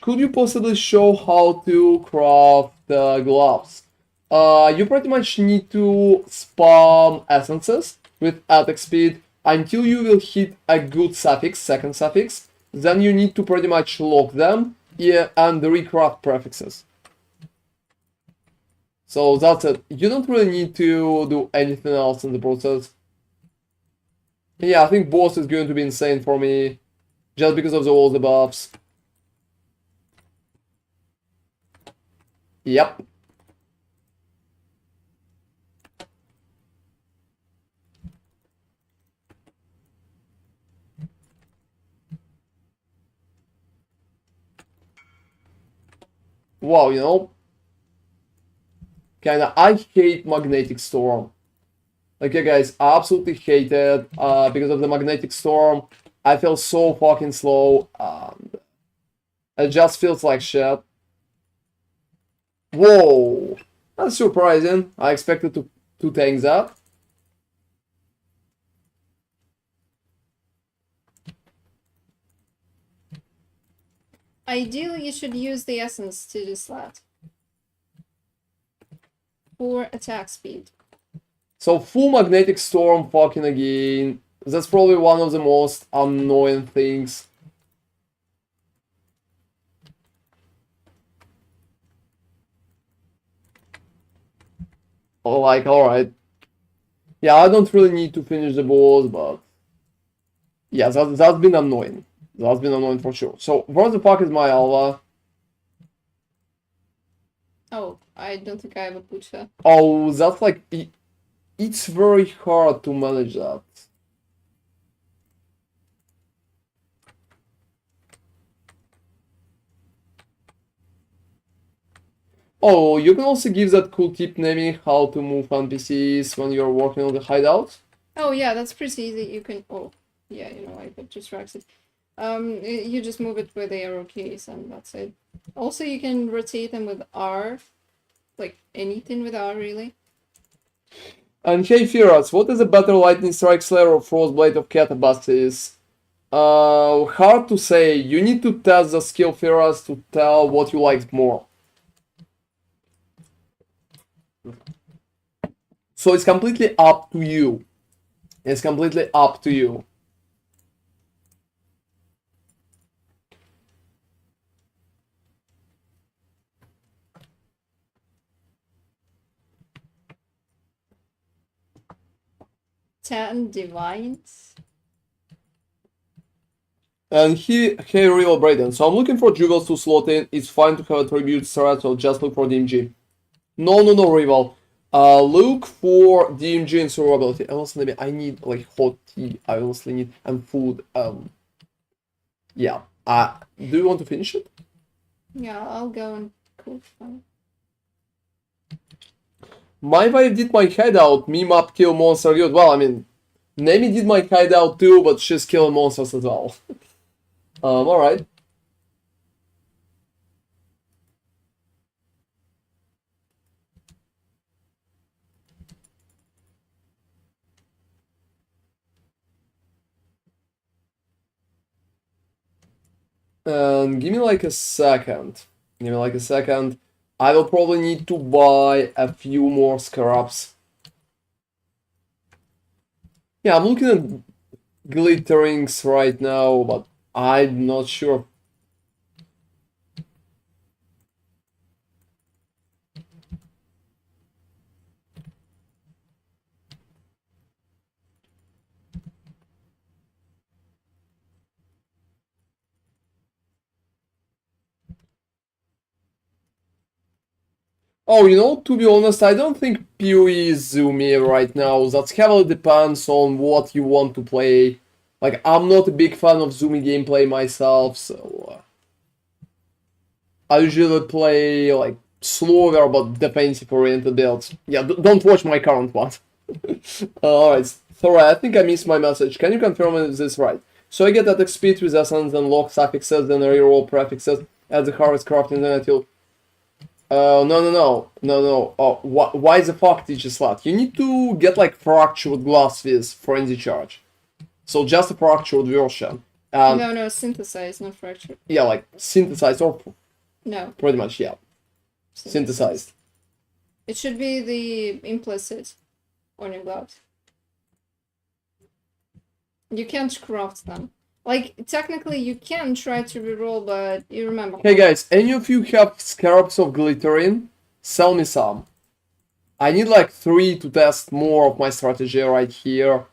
[SPEAKER 1] could you possibly show how to craft gloves? You pretty much need to spam essences with attack speed until you will hit a good suffix, second suffix. Then you need to pretty much lock them, yeah, and recraft prefixes. So that's it. You don't really need to do anything else in the process. Yeah, I think boss is going to be insane for me, just because of all the buffs. Yep. Wow, you know, kinda, I hate Magnetic Storm. Like, yeah, guys, I absolutely hate it because of the Magnetic Storm. I feel so fucking slow. It just feels like shit. Whoa, that's surprising. I expected to tank that.
[SPEAKER 2] Ideally, you should use the essence to the slat for attack speed.
[SPEAKER 1] So full Magnetic Storm fucking again. That's probably one of the most annoying things. Like, alright. Yeah, I don't really need to finish the boss, but... yeah, that's been annoying. That's been annoying for sure. So, where the fuck is my Alva?
[SPEAKER 2] Oh, I don't think I have a Pucha.
[SPEAKER 1] Oh, that's like... it's very hard to manage that. Oh, you can also give that cool tip naming how to move NPCs when you're working on the hideout.
[SPEAKER 2] Oh yeah, that's pretty easy. You can. Oh, yeah, you know, I got distracted. You just move it with the arrow keys, and that's it. Also, you can rotate them with R, like anything with R, really.
[SPEAKER 1] And hey, Firas, what is a better Lightning Strike Slayer or Frostblade of Catabasis? Hard to say. You need to test the skill, Firas, to tell what you liked more. So it's completely up to you. It's completely up to you.
[SPEAKER 2] Ten divines.
[SPEAKER 1] And hey, real Brayden. So I'm looking for jewels to slot in. It's fine to have a tribute strat, so just look for DMG. No, rival. Look for DMG and survivability. Honestly, I need like hot tea. I honestly need and food. Yeah. Do you want to finish it?
[SPEAKER 2] Yeah, I'll go and cook them.
[SPEAKER 1] My wife did my hideout. Me map kill monster good. Well, I mean, Nemi did my hideout too, but she's killing monsters as well. Alright. Give me like a second. Give me like a second. I will probably need to buy a few more Scarabs. Yeah, I'm looking at glitterings right now, but I'm not sure. Oh, you know, to be honest, I don't think PoE is zoomy right now. That heavily depends on what you want to play. Like, I'm not a big fan of zoomy gameplay myself, so... I usually play, like, slower but defensive-oriented builds. Yeah, don't watch my current one. Alright, sorry, I think I missed my message. Can you confirm if this is right? So I get attack speed with essence, then lock suffixes, then reroll prefixes, add the harvest crafting, then until... no. Oh, why the fuck did you slot? You need to get like fractured glass with frenzy charge. So just a fractured version.
[SPEAKER 2] No, synthesized, not fractured.
[SPEAKER 1] Yeah, like synthesized or
[SPEAKER 2] No.
[SPEAKER 1] pretty much, yeah. Synthesized.
[SPEAKER 2] It should be the implicit on your gloves. You can't craft them. Like, technically you can try to reroll, but you remember.
[SPEAKER 1] Hey guys, any of you have Scarabs of Glittering? Sell me some. I need like 3 to test more of my strategy right here.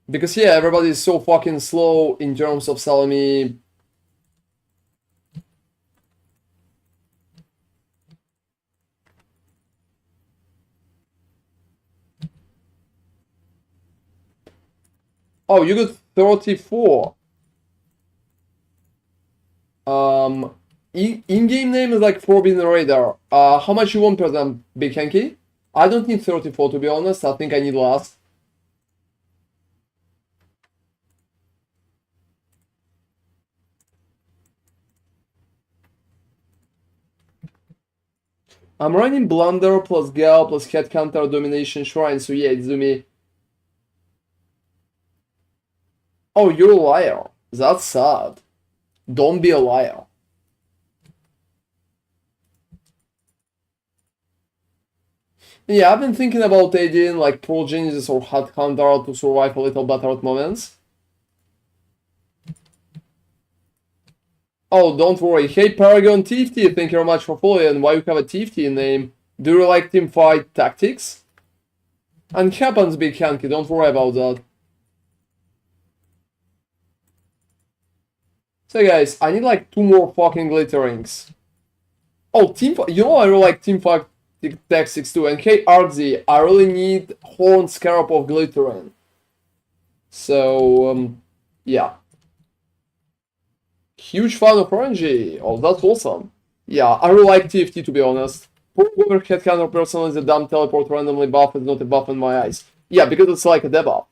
[SPEAKER 1] Because yeah, everybody is so fucking slow in terms of selling me. Oh, you got 34. In-game name is like Forbidden Radar. How much you want per them, Big Hanky? I don't need 34 to be honest. I think I need less. I'm running Blunder plus Gal plus Head Counter Domination Shrine, so yeah, it's me. Oh, you're a liar. That's sad. Don't be a liar. Yeah, I've been thinking about adding like Pro Genesis or Head Counter to survive a little better at moments. Oh, don't worry. Hey, Paragon TFT, thank you very much for following. Why you have a TFT name? Do you like teamfight tactics? And happens, Big Hanky, don't worry about that. So guys, I need like 2 more fucking glitterings. Oh, you know I really like teamfight tactics too. And hey, Artsy, I really need Horn Scarab of Glittering. So, yeah. Huge fan of RNG. Oh, that's awesome. Yeah, I really like TFT to be honest. Whoever Headcounter person is a dumb teleport randomly buff is not a buff in my eyes. Yeah, because it's like a debuff.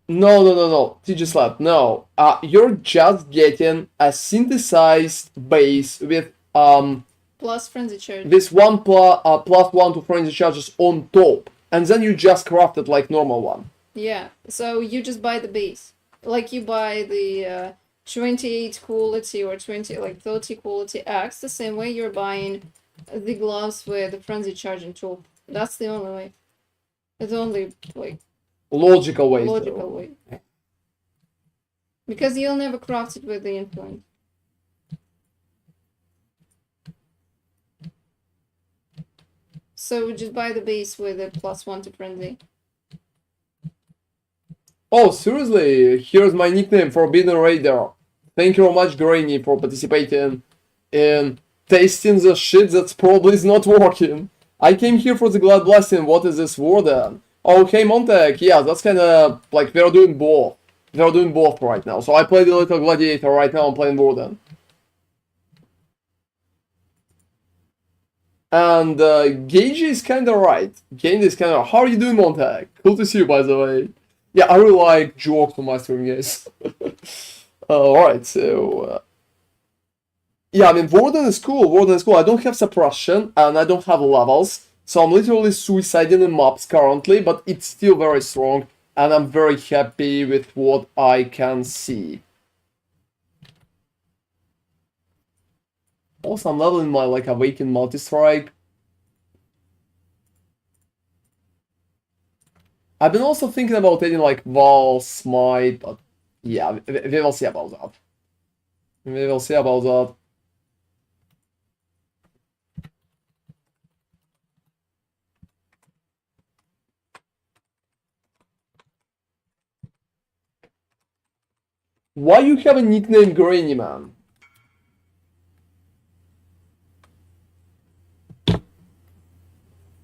[SPEAKER 1] No. TG Slap, no. You're just getting a synthesized base with
[SPEAKER 2] plus frenzy charge.
[SPEAKER 1] This one plus 1 to frenzy charges on top, and then you just craft it like normal one.
[SPEAKER 2] Yeah, so you just buy the base. Like you buy the 28 quality or 30 quality X, the same way you're buying the gloves with the frenzy charge on top. That's the only way. It's the only like
[SPEAKER 1] logical way.
[SPEAKER 2] Way. Because you'll never craft it with the influence. So just buy the base with a +1 to frenzy.
[SPEAKER 1] Oh, seriously? Here's my nickname, Forbidden Radar. Thank you very much, Granny, for participating in tasting the shit that's probably is not working. I came here for the Glad Blessing. What is this WARDEN? Okay, Montag. Yeah, that's kind of like we're doing both. We're doing both right now. So I play the little Gladiator right now. I'm playing WARDEN. And Gage is kind of right. Gage is kind of. How are you doing, Montag? Cool to see you, by the way. Yeah, I really like jokes on my stream, guys. Alright, so... yeah, I mean, Warden is cool. Warden is cool. I don't have suppression, and I don't have levels. So I'm literally suiciding in maps currently, but it's still very strong. And I'm very happy with what I can see. Also, I'm leveling my, like, Awakened Multi-Strike. I've been also thinking about adding like Val, Smite, but yeah, we will see about that. We will see about that. Why you have a nickname Granny, man?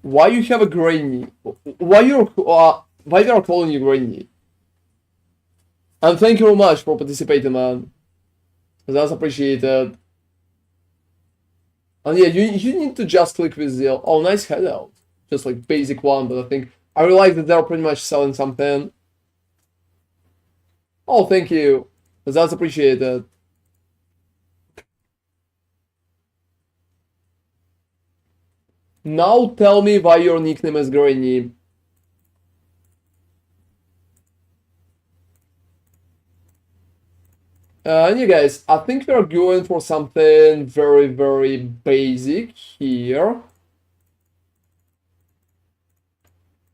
[SPEAKER 1] Why you have a Granny? Why they are calling you Granny? And thank you very much for participating, man. That's appreciated. And yeah, you need to just click with the... oh, nice headout. Just like basic one, but I think... I realize that they're pretty much selling something. Oh, thank you. That's appreciated. Now tell me why your nickname is Granny. And you guys, I think we're going for something very, very basic here.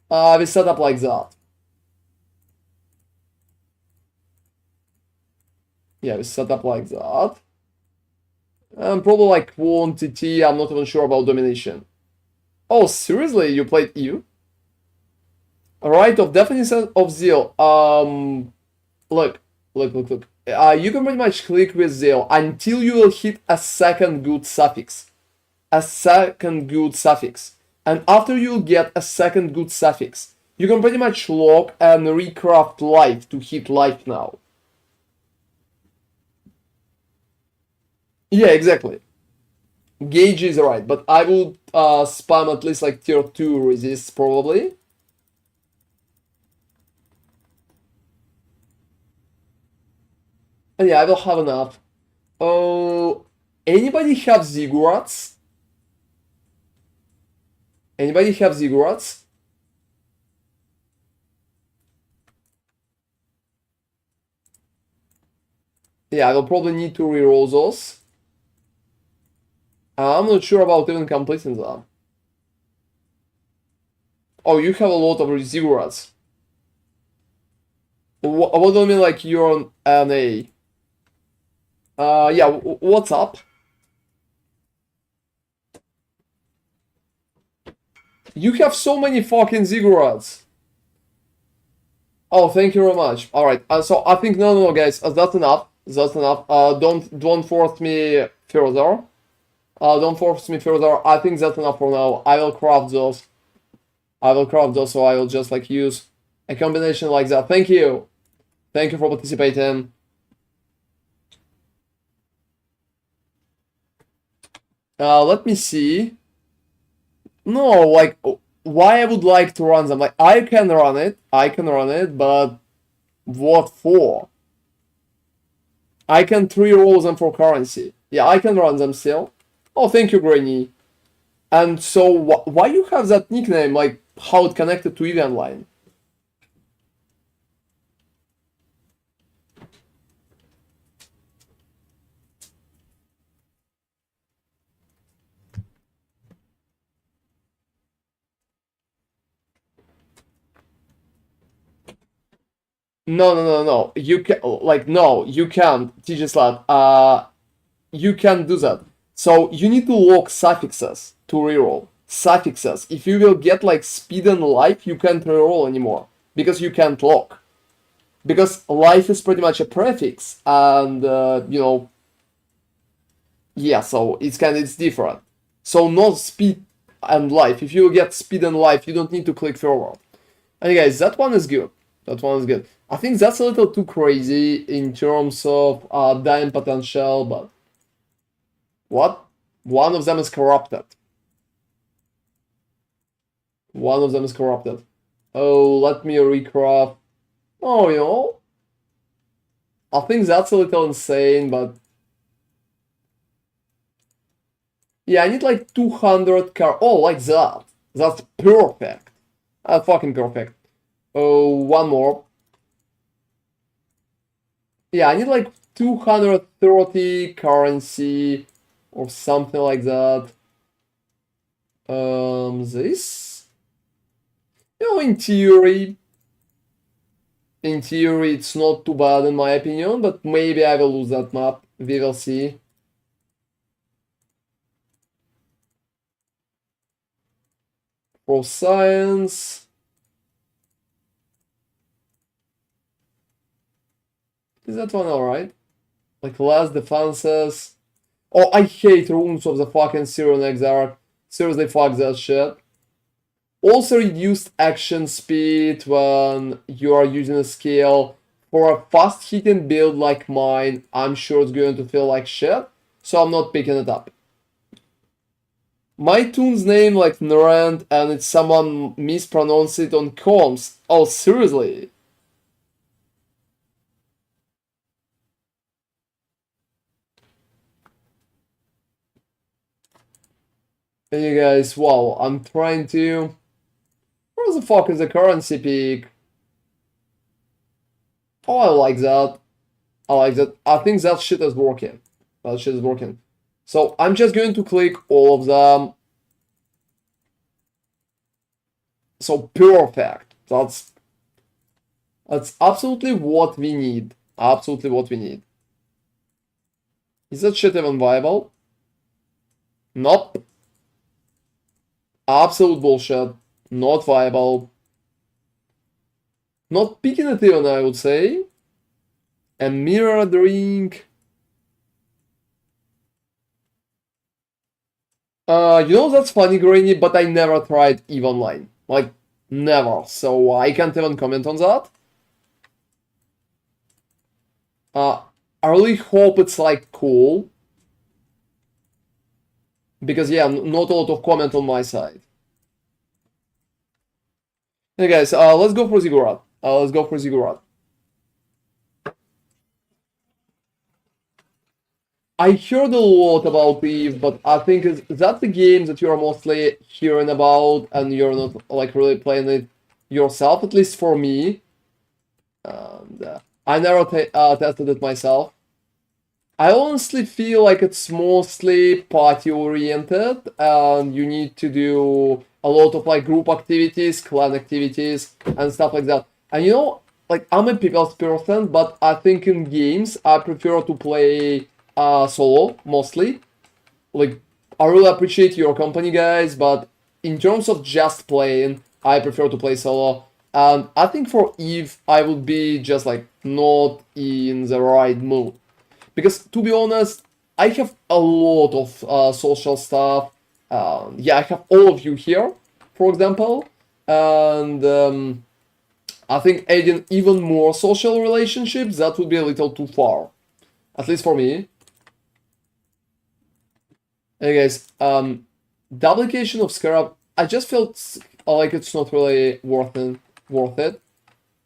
[SPEAKER 1] We set up like that. Yeah, we set up like that. And probably like quantity, I'm not even sure about domination. Oh, seriously? You played EU? Right of definition of zeal. Look. You can pretty much click with zeal until you will hit a second good suffix. And after you get a second good suffix, you can pretty much lock and recraft life to hit life now. Yeah, exactly. Gauge is right, but I would spam at least like tier 2 resists probably. And yeah, I will have enough. Oh, anybody have ziggurats? Anybody have ziggurats? Yeah, I will probably need to reroll those. I'm not sure about even completing them. Oh, you have a lot of ziggurats. What do you mean, like you're on NA? Yeah, what's up? You have so many fucking ziggurats. Oh, thank you very much. All right. So I think no, guys. That's enough. That's enough. Don't force me further. Don't force me further. I think that's enough for now. I will craft those. So I will just like use a combination like that. Thank you. Thank you for participating. Let me see. No, like why I would like to run them. Like I can run it, but what for? I can 3-roll them for currency. Yeah, I can run them still. Oh, thank you, Granny. And so, why you have that nickname? Like, how it connected to event line? No. You can like no, you can't. TJ Slat. You can't do that. So you need to lock suffixes to reroll. Suffixes. If you will get like speed and life, you can't reroll anymore because you can't lock. Because life is pretty much a prefix, and yeah. So it's different. So not speed and life. If you get speed and life, you don't need to click forward. And guys, that one is good. I think that's a little too crazy in terms of dying potential, but what? One of them is corrupted. Oh, let me recraft. Oh, I think that's a little insane, but yeah, I need like 200 car. Oh, like that. That's perfect. That's fucking perfect. Oh, one more. Yeah, I need like 230 currency or something like that. This? In theory, it's not too bad in my opinion, but maybe I will lose that map. We will see. For science. Is that one alright? Like less defenses. Oh, I hate runes of the fucking Syrian Exarch. Seriously, fuck that shit. Also reduced action speed when you are using a skill. For a fast hitting build like mine, I'm sure it's going to feel like shit, so I'm not picking it up. My toon's name like Narand and it's someone mispronounced it on comms. Oh, seriously? Hey guys, wow, I'm trying to... Where the fuck is the currency peak? Oh, I like that. I like that. I think that shit is working. That shit is working. So I'm just going to click all of them. So perfect. That's absolutely what we need. Absolutely what we need. Is that shit even viable? Nope. Absolute bullshit. Not viable. Not picking it even, I would say. And mirroring. You know, that's funny, Granny, but I never tried EVE Online. Like, never. So I can't even comment on that. I really hope it's like cool. Because yeah, not a lot of comment on my side. Hey guys, let's go for Ziggurat. Let's go for Ziggurat. I heard a lot about EVE, but I think that's the game that you're mostly hearing about and you're not like really playing it yourself, at least for me. And I never tested it myself. I honestly feel like it's mostly party oriented and you need to do a lot of like group activities, clan activities and stuff like that. And you know, like I'm a people's person, but I think in games I prefer to play solo mostly. Like I really appreciate your company guys, but in terms of just playing, I prefer to play solo. And I think for EVE I would be just like not in the right mood. Because to be honest, I have a lot of social stuff. Yeah, I have all of you here, for example, and I think adding even more social relationships, that would be a little too far, at least for me. Hey guys, duplication of Scarab, I just felt like it's not really worth it.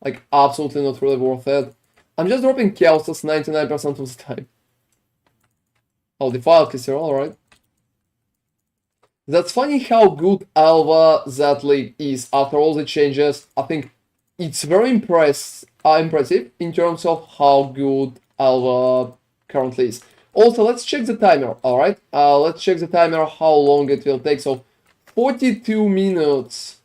[SPEAKER 1] Like absolutely not really worth it. I'm just dropping Chaos 99% of the time. Oh, Defiled Kisser, alright. That's funny how good Alva that league is after all the changes. I think it's very impressive in terms of how good Alva currently is. Also, let's check the timer, alright? Let's check the timer, how long it will take. So, 42 minutes.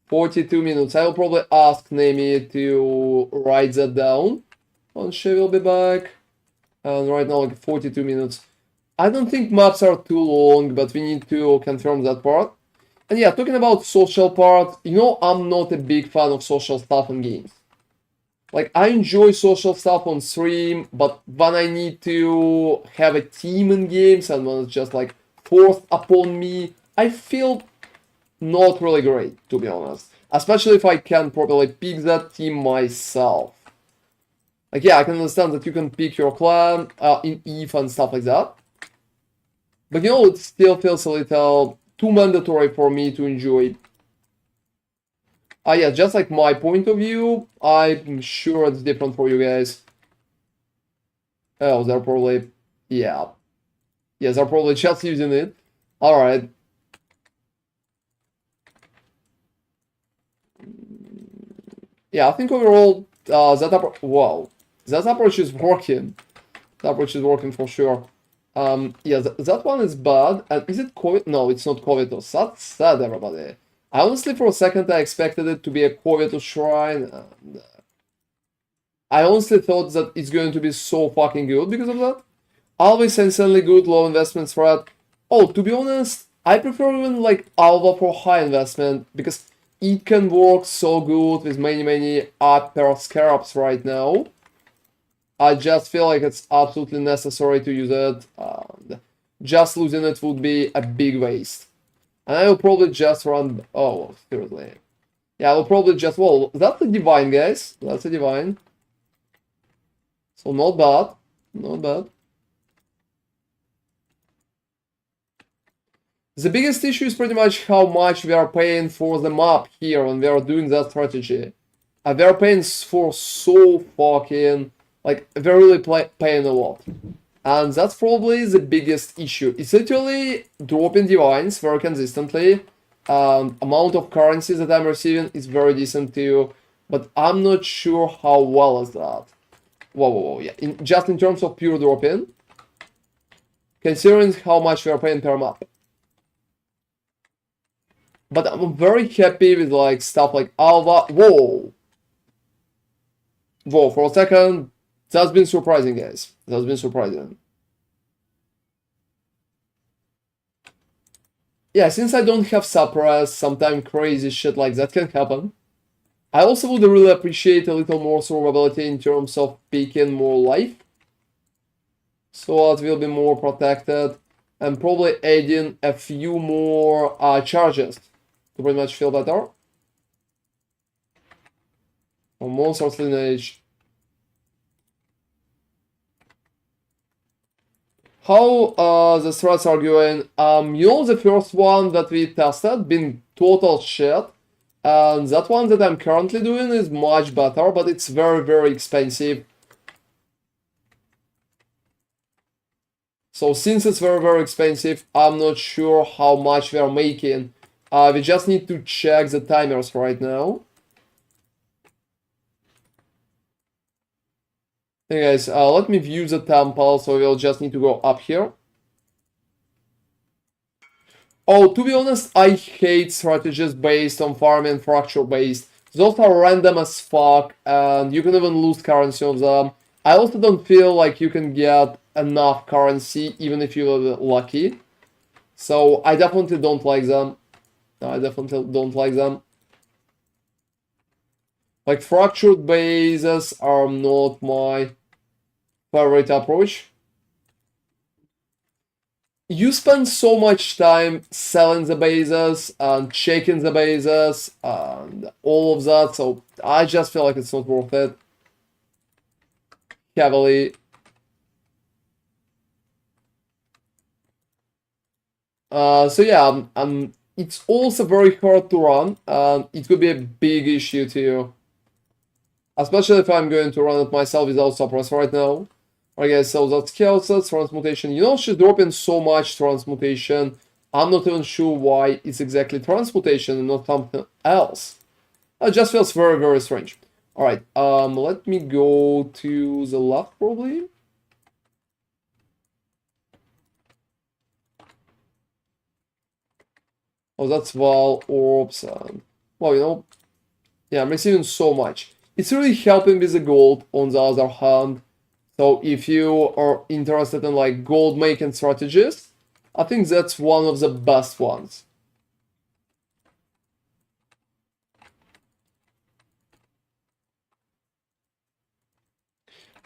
[SPEAKER 1] 42 minutes. I will probably ask Nemi to write that down when she will be back. And right now, like 42 minutes. I don't think maps are too long, but we need to confirm that part. And yeah, talking about social part, you know, I'm not a big fan of social stuff in games. Like, I enjoy social stuff on stream, but when I need to have a team in games and when it's just like forced upon me, I feel not really great, to be honest. Especially if I can properly pick that team myself. Like, yeah, I can understand that you can pick your clan in EVE and stuff like that. But you know, it still feels a little too mandatory for me to enjoy. Yeah, just like my point of view, I'm sure it's different for you guys. Oh, they're probably... Yeah. Yes, they're probably just using it. Alright. Yeah, I think overall, wow. That approach is working. That approach is working for sure. Yeah, that one is bad. And is it COVID? No, it's not Covetous. That's sad, everybody. I honestly, for a second, I expected it to be a Covetous shrine. And, I honestly thought that it's going to be so fucking good because of that. Always insanely good, low investment threat. Oh, to be honest, I prefer even like Alva for high investment because it can work so good with many upper Scarabs right now. I just feel like it's absolutely necessary to use it. Just losing it would be a big waste. And I will probably just run... Oh, seriously. Yeah, I will probably just... Well, that's a divine, guys. That's a divine. So not bad. Not bad. The biggest issue is pretty much how much we are paying for the map here when we are doing that strategy. We are paying for so fucking... Like, we're really paying a lot. And that's probably the biggest issue. It's literally dropping divines very consistently. Amount of currency that I'm receiving is very decent too. But I'm not sure how well is that. Whoa, yeah. Just in terms of pure dropping. Considering how much we are paying per map. But I'm very happy with like stuff like Alva. Whoa, for a second, that's been surprising, guys. That's been surprising. Yeah, since I don't have suppress, sometimes crazy shit like that can happen. I also would really appreciate a little more survivability in terms of picking more life. So it will be more protected. And probably adding a few more charges to pretty much feel better. Or monsters lineage. How the threats are going? You know, the first one that we tested been total shit. And that one that I'm currently doing is much better, but it's very, very expensive. So since it's very, very expensive, I'm not sure how much we are making. We just need to check the timers right now. Hey guys, let me view the temple, so we'll just need to go up here. Oh, to be honest, I hate strategies based on farming fracture based. Those are random as fuck, and you can even lose currency on them. I also don't feel like you can get enough currency, even if you're lucky. So I definitely don't like them. I definitely don't like them. Like, fractured bases are not my favorite approach. You spend so much time selling the bases and checking the bases and all of that, so I just feel like it's not worth it. Heavily. So yeah, it's also very hard to run, and it could be a big issue too. Especially if I'm going to run it myself without suppress right now. Alright guys, so that's chaos, that's transmutation. You know, she's dropping so much transmutation. I'm not even sure why it's exactly transmutation and not something else. It just feels very, very strange. Alright, let me go to the left probably. Oh, that's Val, Orbs, and... well, you know... yeah, I'm receiving so much. It's really helping with the gold on the other hand. So if you are interested in like gold making strategies, I think that's one of the best ones.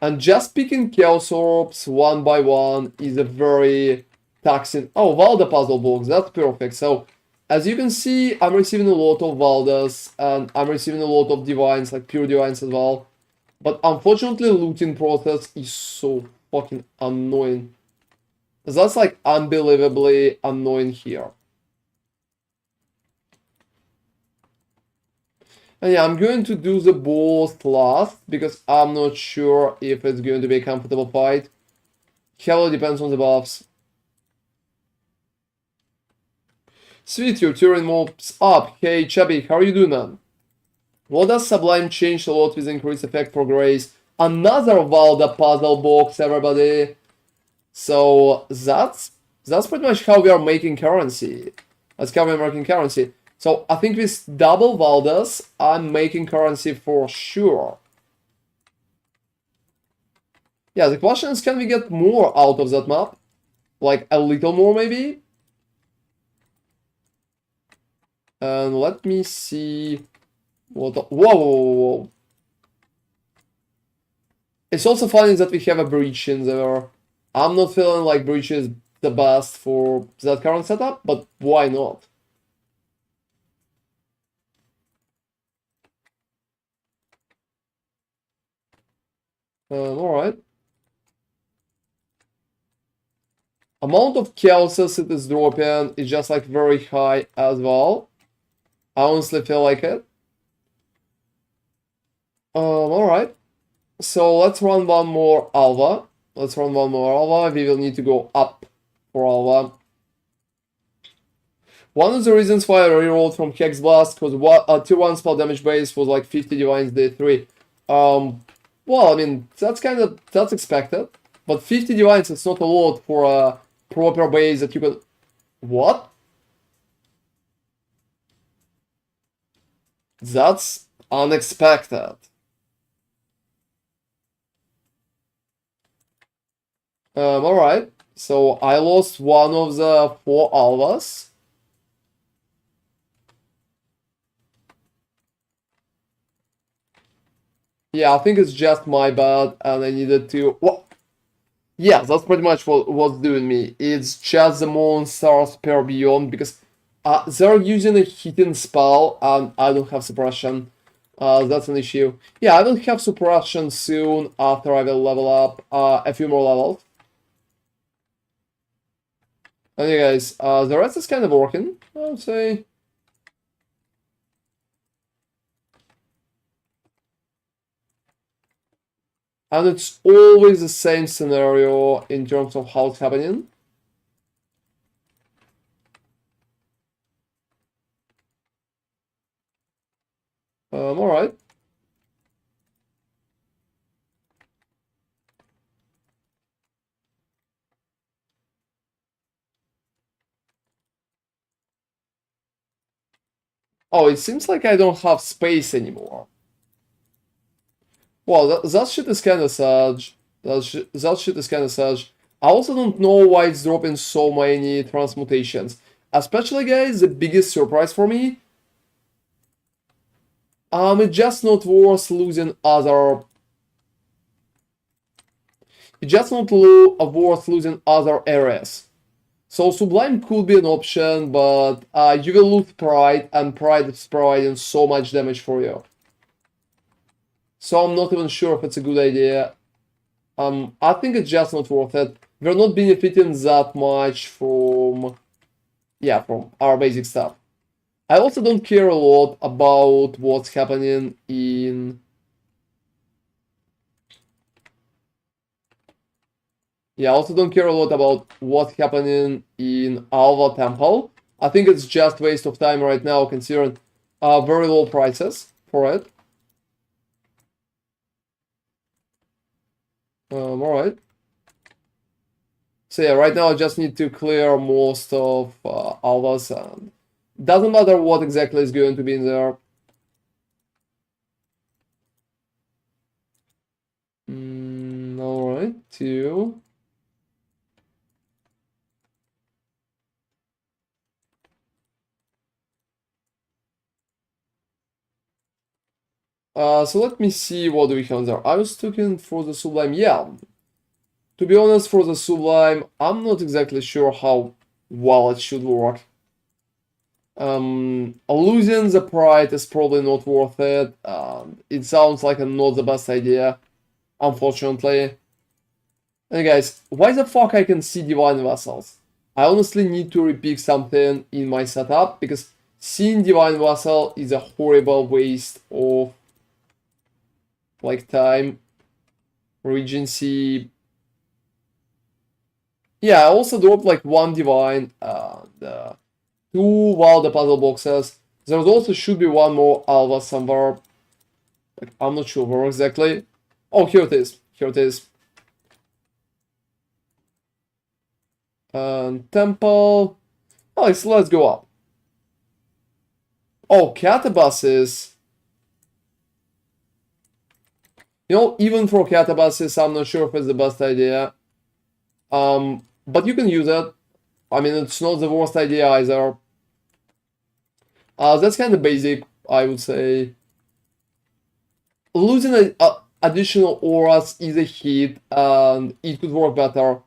[SPEAKER 1] And just picking Chaos Orbs one by one is a very taxing... oh, Valda puzzle blocks, that's perfect. So as you can see, I'm receiving a lot of Valdas, and I'm receiving a lot of Divines, like pure Divines as well. But unfortunately, looting process is so fucking annoying. That's like unbelievably annoying here. And yeah, I'm going to do the boss last, because I'm not sure if it's going to be a comfortable fight. Heavily depends on the buffs. Sweet, your Turin mobs up. Hey, Chubby, how are you doing, man? What does Sublime change a lot with increased effect for Grace? Another Valda puzzle box, everybody. So that's pretty much how we are making currency. That's how we're making currency. So I think with double Valdas, I'm making currency for sure. Yeah, the question is, can we get more out of that map? Like a little more maybe? And let me see what... whoa. It's also funny that we have a breach in there. I'm not feeling like breach is the best for that current setup, but why not? Alright. Amount of chaoses it is dropping is just like very high as well. I honestly feel like it. Alright. So let's run one more Alva. Let's run one more Alva. We will need to go up for Alva. One of the reasons why I rerolled from Hex Blast was tier 1 spell damage base was like 50 Divines day 3. Well, I mean, that's expected. But 50 Divines is not a lot for a proper base that you can... What? That's unexpected. Alright. So I lost one of the 4 Alvas. Yeah, I think it's just my bad, and I needed to... What? Yeah, that's pretty much what's doing me. It's just the monsters per beyond, because they're using a hitting spell, and I don't have suppression. That's an issue. Yeah, I will have suppression soon after I will level up a few more levels. Anyway, guys, the rest is kind of working, I would say. And it's always the same scenario in terms of how it's happening. Alright. Oh, it seems like I don't have space anymore. Well, that shit is kind of sad. That shit is kind of sad. I also don't know why it's dropping so many transmutations. Especially, guys, the biggest surprise for me. It's just not worth losing other... It's just not worth losing other areas. So Sublime could be an option, but you will lose Pride, and Pride is providing so much damage for you. So I'm not even sure if it's a good idea. I think it's just not worth it. We're not benefiting that much from... Yeah, from our basic stuff. I also don't care a lot about what's happening in... Yeah, I also don't care a lot about what's happening in Alva Temple. I think it's just waste of time right now, considering very low prices for it. Alright. So yeah, right now I just need to clear most of Alvas, and doesn't matter what exactly is going to be in there. Alright, 2. So let me see what do we have there. I was looking for the Sublime. Yeah, to be honest, for the Sublime, I'm not exactly sure how well it should work. Losing the Pride is probably not worth it. It sounds like not the best idea, unfortunately. And guys, why the fuck I can see Divine Vessels? I honestly need to repick something in my setup, because seeing Divine Vessel is a horrible waste of like time, Regency. Yeah, I also dropped like 1 Divine and 2 Wild Puzzle Boxes. There also should be 1 more Alva somewhere. Like, I'm not sure where exactly. Oh, here it is. Here it is. And Temple. Alex, let's go up. Oh, Catabasis. You know, even for Catabasis, I'm not sure if it's the best idea. But you can use it. I mean, it's not the worst idea either. That's kind of basic, I would say. Losing additional auras is a hit, and it could work better.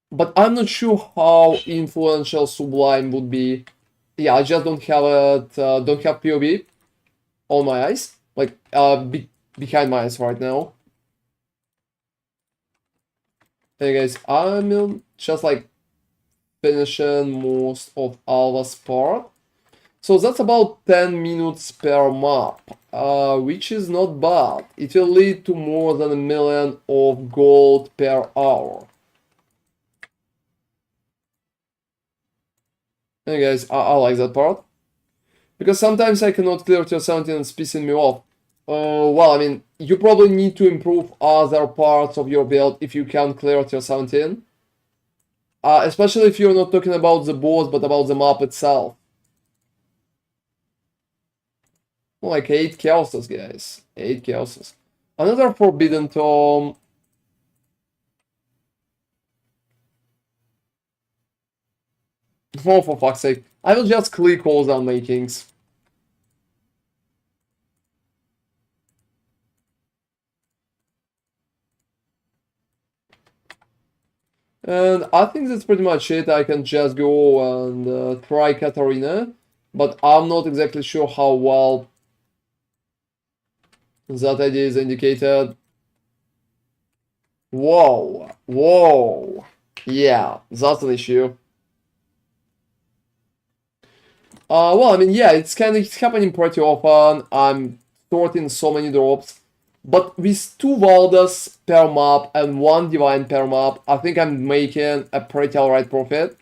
[SPEAKER 1] But I'm not sure how influential Sublime would be. Yeah, I just don't have it. Don't have PoE on my eyes, like behind my eyes right now. Hey guys, I'm just like finishing most of Alva's part. So that's about 10 minutes per map. which is not bad. It will lead to more than 1 million of gold per hour. Hey guys, I like that part. Because sometimes I cannot clear tier 17 and it's pissing me off. Well, I mean, you probably need to improve other parts of your build if you can clear tier 17. Especially if you're not talking about the boss, but about the map itself. Like 8 chaoses, guys. 8 chaoses. Another forbidden tome. Oh, for fuck's sake. I will just click all the makings. And I think that's pretty much it. I can just go and try Katarina. But I'm not exactly sure how well that idea is indicated. Whoa. Whoa. Yeah, that's an issue. Well, I mean, yeah, it's happening pretty often. I'm sorting so many drops. But with 2 Valdas per map and 1 Divine per map, I think I'm making a pretty alright profit.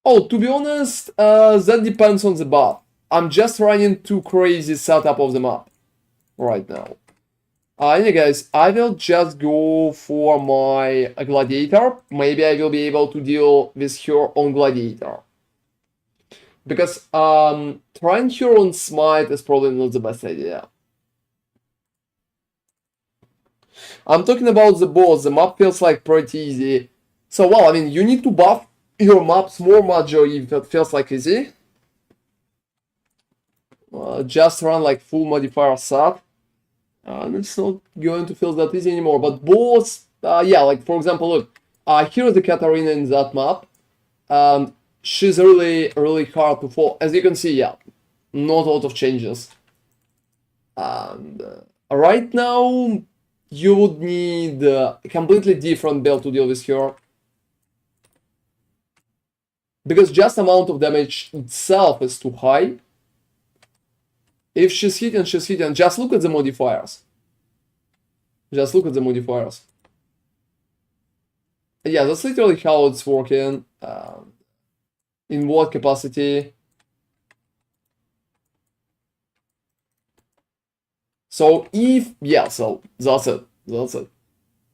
[SPEAKER 1] Oh, to be honest, that depends on the buff. I'm just running too crazy setup of the map right now. Anyway, guys, I will just go for my Gladiator. Maybe I will be able to deal with her on Gladiator. Because trying her on Smite is probably not the best idea. I'm talking about the boss. The map feels like pretty easy. So, well, I mean, you need to buff your maps more majorly if it feels like easy. Just run like full modifier set. And it's not going to feel that easy anymore. But boss, yeah, like for example, look, here's the Katarina in that map. She's really, really hard to fall. As you can see, yeah, not a lot of changes. And right now, you would need a completely different build to deal with her. Because just amount of damage itself is too high. If she's hitting, she's hitting. Just look at the modifiers. Just look at the modifiers. Yeah, that's literally how it's working. In what capacity? So if, yeah, so that's it. That's it.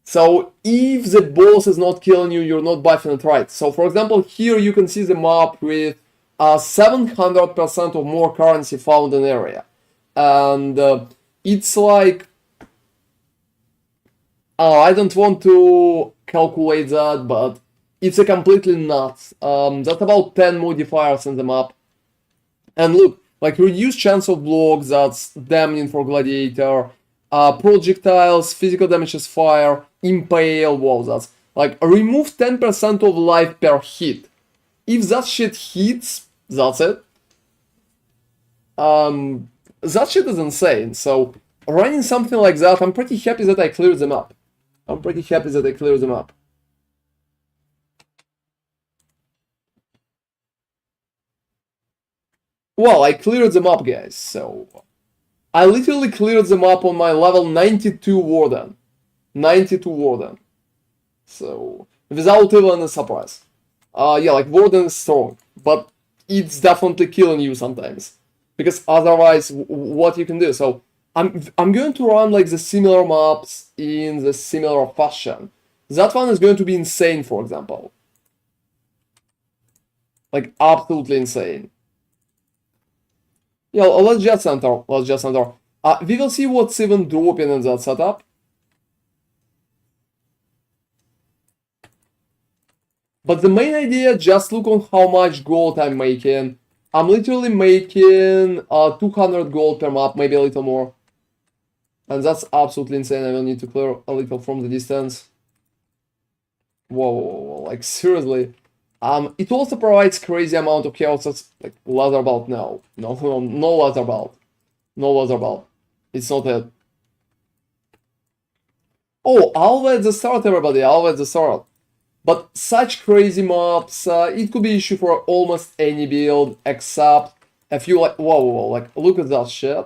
[SPEAKER 1] So if the boss is not killing you, you're not buffing it right. So for example, here you can see the map with 700% of more currency found in area. And it's like, oh, I don't want to calculate that, but it's a completely nuts. That's about 10 modifiers in the map. And look, like reduced chance of blocks, that's damning for Gladiator. Projectiles, physical damage is fire, impale, wow, that's like remove 10% of life per hit. If that shit hits, that's it. That shit is insane. So running something like that, I'm pretty happy that I cleared them up. I'm pretty happy that I cleared them up. Well, I cleared them up, guys, so I literally cleared them up on my level 92 Warden. 92 Warden. So, without even a surprise. Yeah, like Warden is strong, but it's definitely killing you sometimes. Because otherwise, what you can do? So, I'm going to run like the similar maps in the similar fashion. That one is going to be insane, for example. Like, absolutely insane. Yeah, let's just enter. Let's just enter. We will see what's even dropping in that setup. But the main idea, just look on how much gold I'm making. I'm literally making 200 gold per map, maybe a little more. And that's absolutely insane. I will need to clear a little from the distance. Whoa, whoa, whoa, like seriously. It also provides crazy amount of chaos. That's like Laser Bolt. No, Laser Bolt. No Laser Bolt. It's not it. Oh, I'll at the start, everybody. I'll at the start. But such crazy mobs, it could be issue for almost any build, except if you like, whoa, like, look at that shit.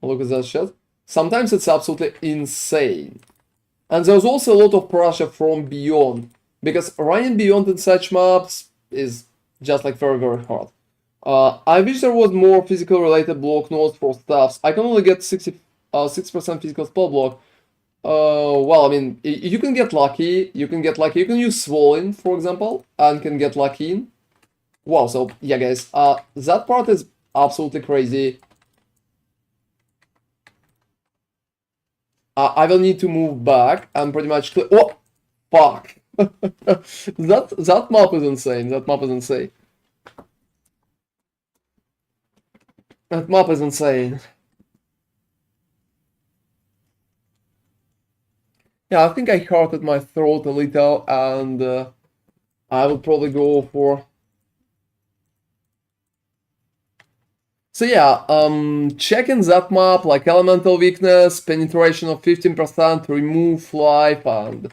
[SPEAKER 1] Look at that shit. Sometimes it's absolutely insane. And there's also a lot of pressure from beyond, because running beyond in such mobs is just like very, very hard. I wish there was more physical related block nodes for staffs. I can only get 6% physical spell block. Well, I mean, you can get lucky. You can get lucky. You can use Swollen, for example, and can get lucky. Wow, so yeah, guys, that part is absolutely crazy. I will need to move back and pretty much clear. Oh, fuck! that map is insane. That map is insane. That map is insane. Yeah, I think I hurted my throat a little, and I will probably go for. So yeah, checking that map, like elemental weakness, penetration of 15%, remove life, and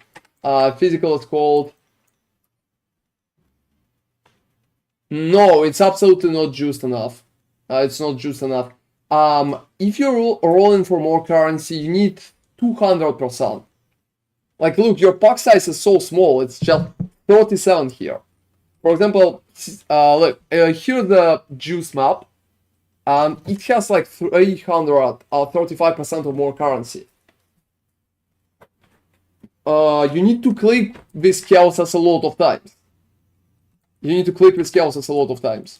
[SPEAKER 1] physical is called. No, it's absolutely not juiced enough. It's not juiced enough. If you're rolling for more currency, you need 200%. Like, look, your pack size is so small, it's just 37 here. For example, look, here's the juice map. It has like 35% or more currency. You need to click with Kelsos a lot of times. You need to click with Kelsos a lot of times.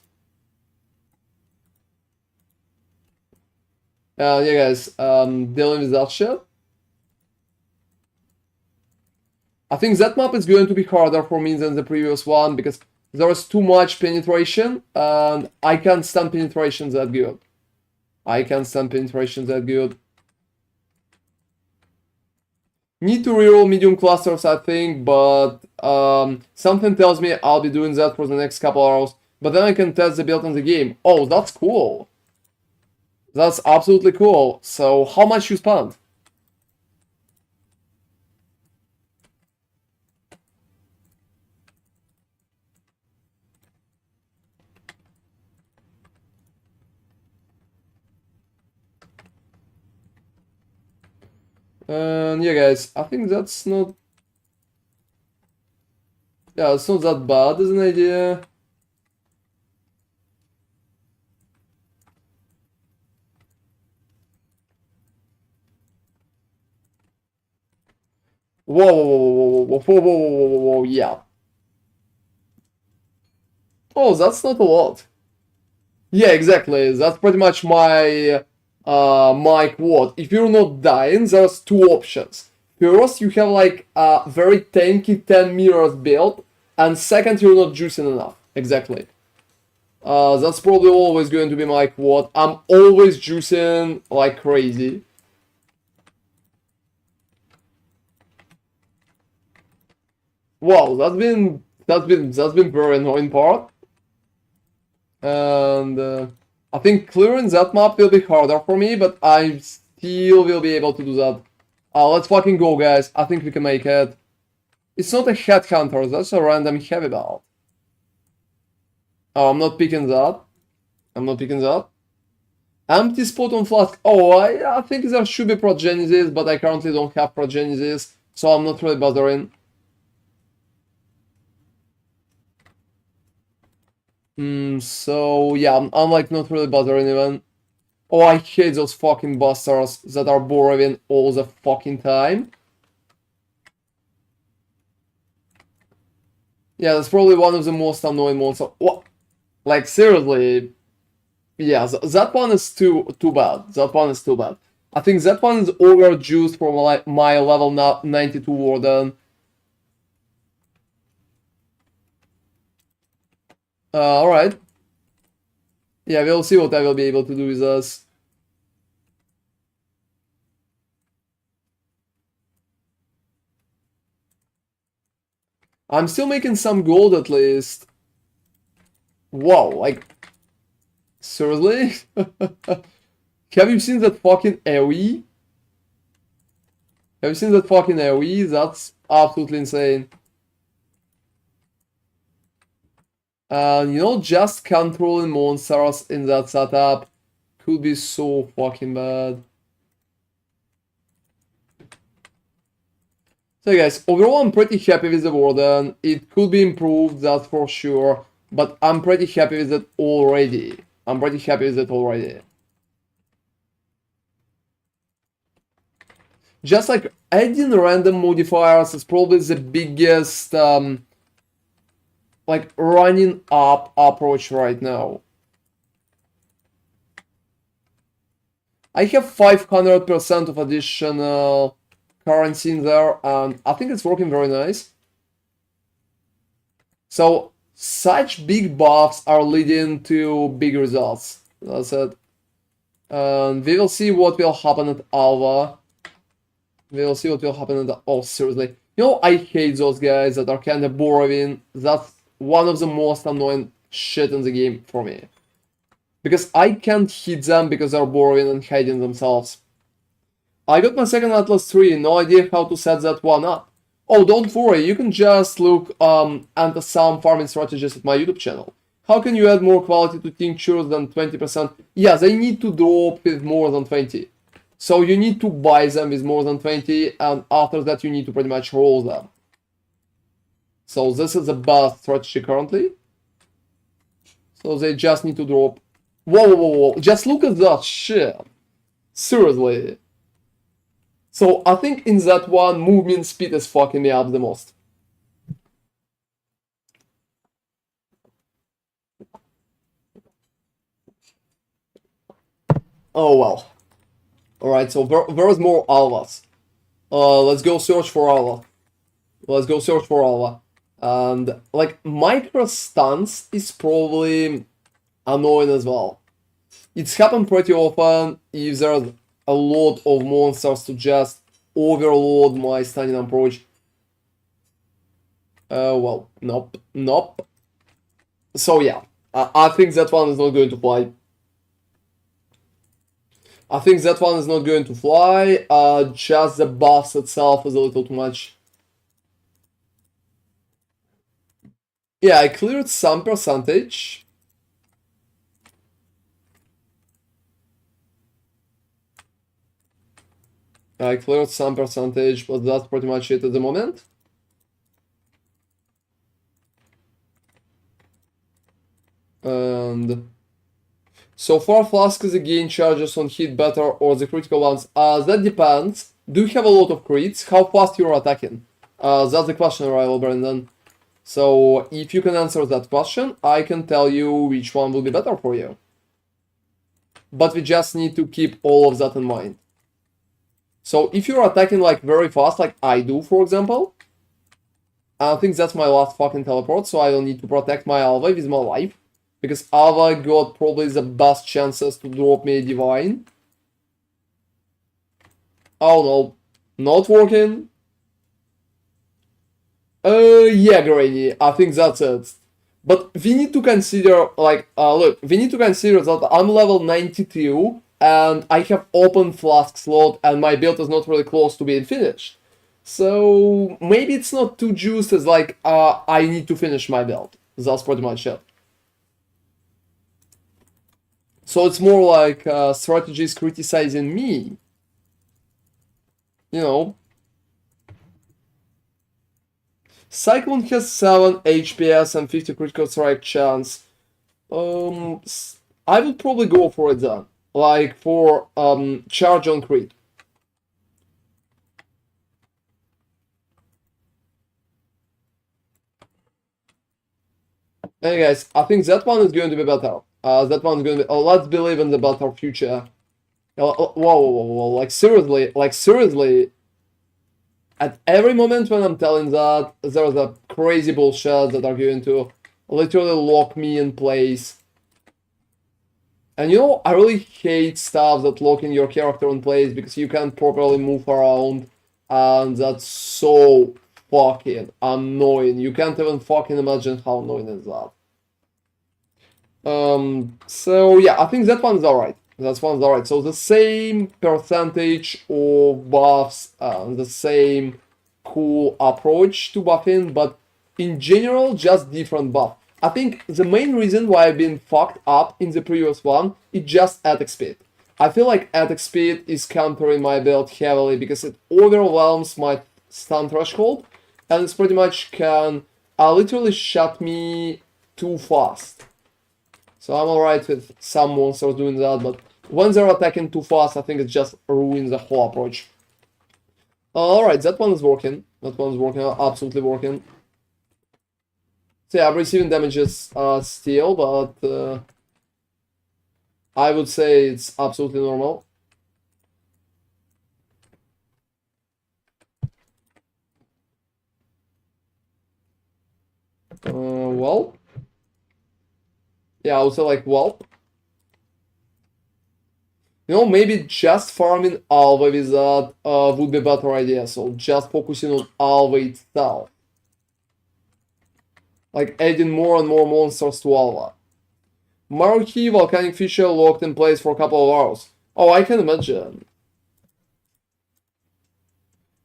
[SPEAKER 1] Yeah, guys, dealing with that shit. I think that map is going to be harder for me than the previous one because there is too much penetration, and I can't stand penetration that good. I can't stand penetration that good. Need to reroll medium clusters, I think, but something tells me I'll be doing that for the next couple hours. But then I can test the build in the game. Oh, that's cool. That's absolutely cool. So, how much you spent? And yeah, guys, I think that's not. Yeah, it's not that bad as an idea. Whoa, yeah. Oh, that's not a lot. Yeah, exactly. That's pretty much my quote. If you're not dying, there's two options. First, you have like a very tanky 10 meters build, and second, you're not juicing enough. Exactly. That's probably always going to be my quote. I'm always juicing like crazy. Wow, that's been very annoying part. And I think clearing that map will be harder for me, but I still will be able to do that. Let's fucking go, guys. I think we can make it. It's not a headhunter, that's a random heavy belt. Oh, I'm not picking that. I'm not picking that. Empty spot on flask. Oh, I think there should be Progenesis, but I currently don't have Progenesis, so I'm not really bothering. So yeah, I'm like not really bothering even. Oh, I hate those fucking bastards that are borrowing all the fucking time. Yeah, that's probably one of the most annoying monsters. What? Like seriously? Yeah, that one is too bad. That one is too bad. I think that one is overjuiced for my level 92 Warden. Alright. Yeah, we'll see what I will be able to do with this. I'm still making some gold at least. Wow, like... Seriously? Have you seen that fucking AoE? Have you seen that fucking AoE? That's absolutely insane. And you know, just controlling monsters in that setup could be so fucking bad. So guys, overall I'm pretty happy with the Warden. It could be improved, that's for sure. But I'm pretty happy with it already. Just like adding random modifiers is probably the biggest like running up approach right now. I have 500% of additional currency in there, and I think it's working very nice. So such big buffs are leading to big results. That's it. And we will see what will happen at Alva. Oh, seriously. You know, I hate those guys that are kind of boring. That's one of the most annoying shit in the game for me. Because I can't hit them because they're boring and hiding themselves. I got my second Atlas 3, no idea how to set that one up. Oh, don't worry, you can just look into some farming strategies at my YouTube channel. How can you add more quality to tinctures than 20%? Yeah, they need to drop with more than 20. So you need to buy them with more than 20, and after that you need to pretty much roll them. So this is the best strategy currently. So they just need to drop. Whoa, just look at that shit. Seriously. So I think in that one, movement speed is fucking me up the most. Oh well. Alright, so there's more Alvas. Let's go search for Alva. And, like, micro stance is probably annoying as well. It's happened pretty often if there's a lot of monsters to just overload my stunning approach. Well, nope. So yeah, I think that one is not going to fly. Just the boss itself is a little too much. Yeah, I cleared some percentage. But that's pretty much it at the moment. And so far, Flask is again charges on hit better or the critical ones. That depends. Do you have a lot of crits? How fast you're attacking? That's the question, Rival Brandon. So if you can answer that question, I can tell you which one will be better for you. But we just need to keep all of that in mind. So if you're attacking like very fast, like I do, for example, I think that's my last fucking teleport, so I don't need to protect my Alva with my life. Because Alva got probably the best chances to drop me a Divine. Oh no, not working. Yeah, Granny, I think that's it. But we need to consider, like, we need to consider that I'm level 92 and I have open Flask slot and my build is not really close to being finished. So maybe it's not too juiced as like, I need to finish my build. That's pretty much it. So it's more like strategies criticizing me. You know. Cyclone has 7 HPS and 50 critical strike chance. I would probably go for it then. Like for charge on crit. Hey guys, I think that one is going to be better. That one's going to be. Let's believe in the better future. Whoa! Like seriously. At every moment when I'm telling that, there's a crazy bullshit that are going to literally lock me in place. And you know, I really hate stuff that locking your character in place because you can't properly move around. And that's so fucking annoying. You can't even fucking imagine how annoying is that. So yeah, I think that one's alright. So the same percentage of buffs, the same cool approach to buffing, but in general, just different buff. I think the main reason why I've been fucked up in the previous one is just attack speed. I feel like attack speed is countering my build heavily because it overwhelms my stun threshold, and it's pretty much can literally shut me too fast. So I'm alright with some monsters doing that, but when they're attacking too fast, I think it just ruins the whole approach. Alright, that one is working. That one's working, absolutely working. So yeah, I'm receiving damages still, but I would say it's absolutely normal. Well. Yeah, I would say like, well. You know, maybe just farming Alva with that would be a better idea. So just focusing on Alva itself. Like adding more and more monsters to Alva. Marquee volcanic fissure locked in place for a couple of hours. Oh, I can imagine.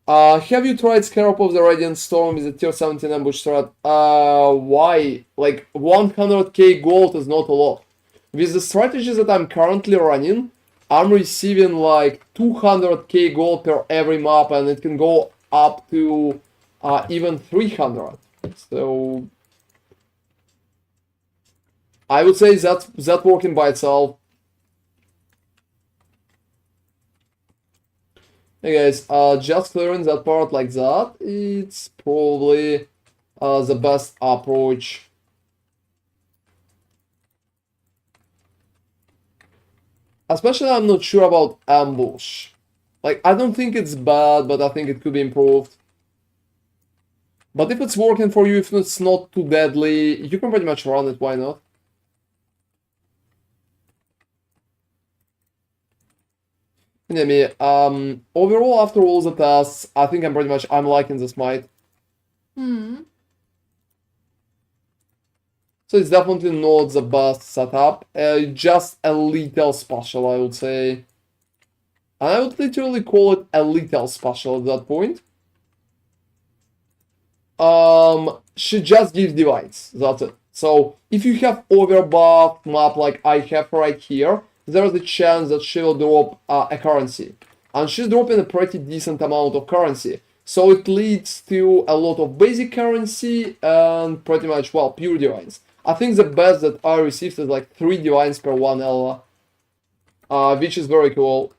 [SPEAKER 1] Have you tried Scarab of the Radiant Storm with a tier 17 ambush strat? Why? Like 100k gold is not a lot. With the strategies that I'm currently running, I'm receiving like 200k gold per every map, and it can go up to even 300. So I would say that's working by itself. Hey guys, just clearing that part like that, it's probably the best approach. Especially I'm not sure about ambush. Like, I don't think it's bad, but I think it could be improved. But if it's working for you, if it's not too deadly, you can pretty much run it, why not? Enemy, overall, after all the tests, I think I'm liking the smite. So it's definitely not the best setup, just a little special, I would say. And I would literally call it a little special at that point. She just gives divines, that's it. So if you have overbuffed map like I have right here, there's a chance that she will drop a currency. And she's dropping a pretty decent amount of currency. So it leads to a lot of basic currency and pretty much, well, pure divines. I think the best that I received is like 3 divines per 1 Ella. Which is very cool.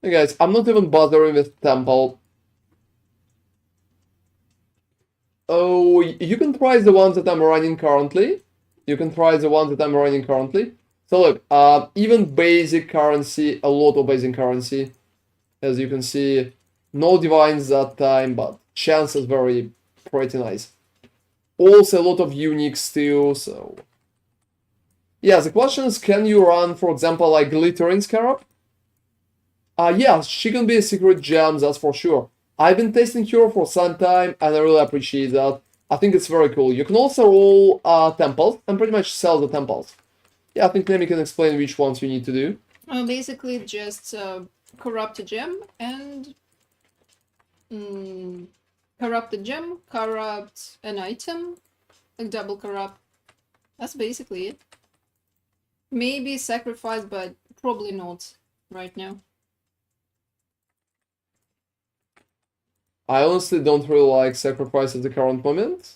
[SPEAKER 1] Hey guys, I'm not even bothering with Temple. Oh, you can try the ones that I'm running currently. So look, even basic currency, a lot of basic currency. As you can see, no divines that time, but chance is very pretty nice. Also a lot of uniques too, so... Yeah, the question is, can you run, for example, like Glittering Scarab? Yeah, she can be a secret gem, that's for sure. I've been testing her for some time, and I really appreciate that. I think it's very cool. You can also roll temples, and pretty much sell the temples. Yeah, I think Nemi can explain which ones you need to do.
[SPEAKER 2] Basically just corrupt a gem and... corrupt a gem, corrupt an item, like double corrupt. That's basically it. Maybe sacrifice, but probably not right now.
[SPEAKER 1] I honestly don't really like sacrifice at the current moment.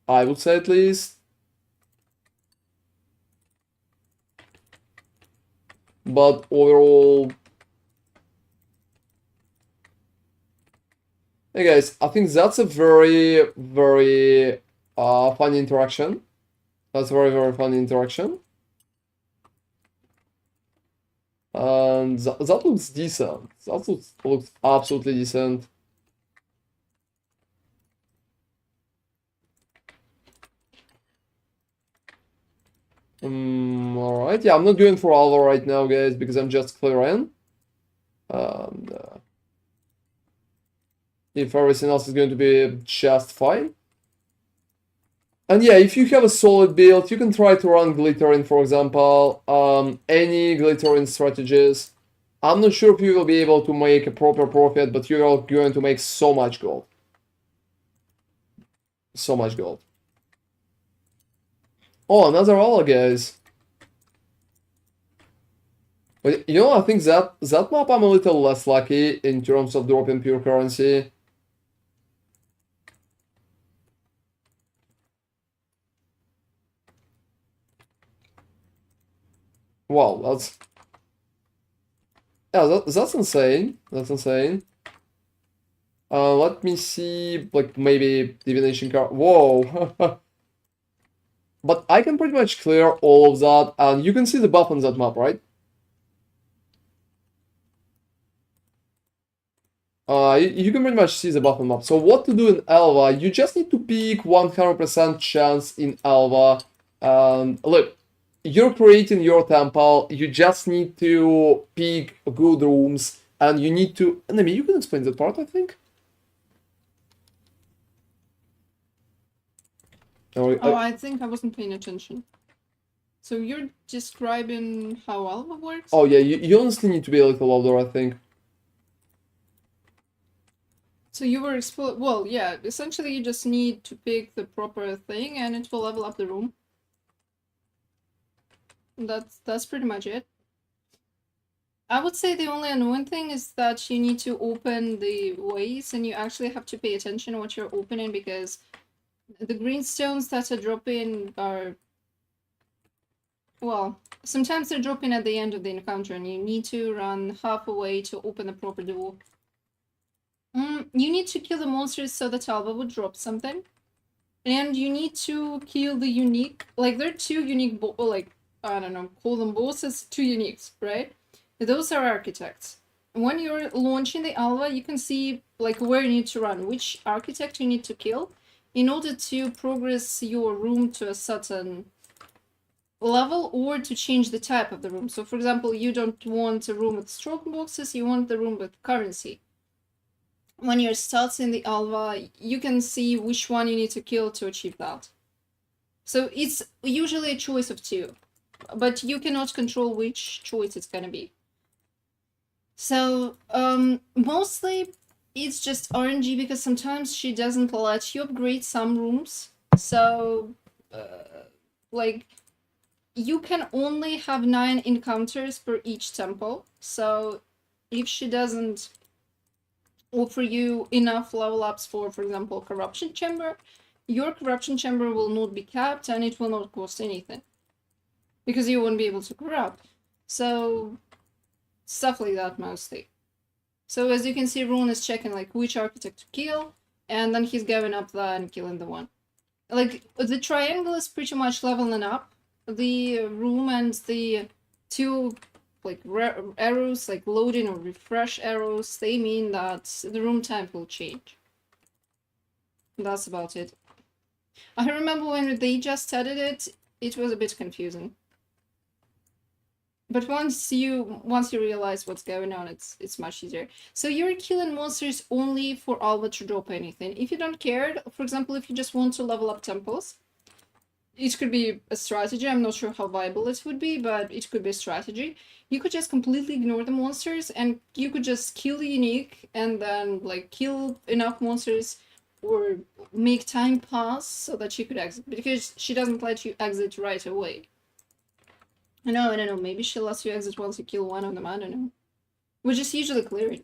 [SPEAKER 1] I would say at least. But overall... Hey guys, I think that's a very, very funny interaction. That's a very, very funny interaction. And that looks decent. That looks absolutely decent. Alright, yeah, I'm not going for Alva right now, guys, because I'm just clearing. And if everything else is going to be just fine. And yeah, if you have a solid build, you can try to run glittering, for example, any glittering strategies. I'm not sure if you will be able to make a proper profit, but you're going to make so much gold. So much gold. Oh, another all, guys. But you know, I think that map I'm a little less lucky in terms of dropping pure currency. Wow, that's... Yeah, that's insane. That's insane. Let me see, like, maybe divination card. Whoa! But I can pretty much clear all of that, and you can see the buff on that map, right? You can pretty much see the buff on map. So what to do in Alva? You just need to pick 100% chance in Alva. Look, you're creating your temple. You just need to pick good rooms, and you need to... I mean, you can explain that part, I think.
[SPEAKER 2] Oh, I think I wasn't paying attention. So you're describing how Alva works?
[SPEAKER 1] Oh yeah, you honestly need to be a little older, I think.
[SPEAKER 2] So you were well, yeah, essentially you just need to pick the proper thing and it will level up the room. That's pretty much it. I would say the only annoying thing is that you need to open the ways and you actually have to pay attention to what you're opening because the green stones that are dropping are... Well, sometimes they're dropping at the end of the encounter and you need to run half a way to open the proper door. You need to kill the monsters so that Alva would drop something. And you need to kill the unique... Like, there are two unique... Like, I don't know, call them bosses, two uniques, right? Those are architects. When you're launching the Alva, you can see, like, where you need to run, which architect you need to kill in order to progress your room to a certain level or to change the type of the room. So, for example, you don't want a room with stroke boxes, you want the room with currency. When you're starting the Alva, you can see which one you need to kill to achieve that. So it's usually a choice of two, but you cannot control which choice it's gonna be. So, mostly it's just RNG because sometimes she doesn't let you upgrade some rooms. So, like, you can only have 9 encounters per each temple. So, if she doesn't offer you enough level ups for example, Corruption Chamber, your Corruption Chamber will not be capped and it will not cost anything. Because you won't be able to corrupt. So, stuff like that mostly. So as you can see, Rune is checking like which architect to kill, and then he's going up there and killing the one. Like, the triangle is pretty much leveling up the room, and the two like arrows, like loading or refresh arrows, they mean that the room type will change. That's about it. I remember when they just added it, it was a bit confusing. But once you realize what's going on, it's much easier. So you're killing monsters only for Alva to drop anything. If you don't care, for example, if you just want to level up temples, it could be a strategy. I'm not sure how viable it would be, but it could be a strategy. You could just completely ignore the monsters and you could just kill the unique and then like kill enough monsters or make time pass so that she could exit, because she doesn't let you exit right away. I don't know, maybe she lets you exit once you kill one of them, I don't know. Which is usually clearing.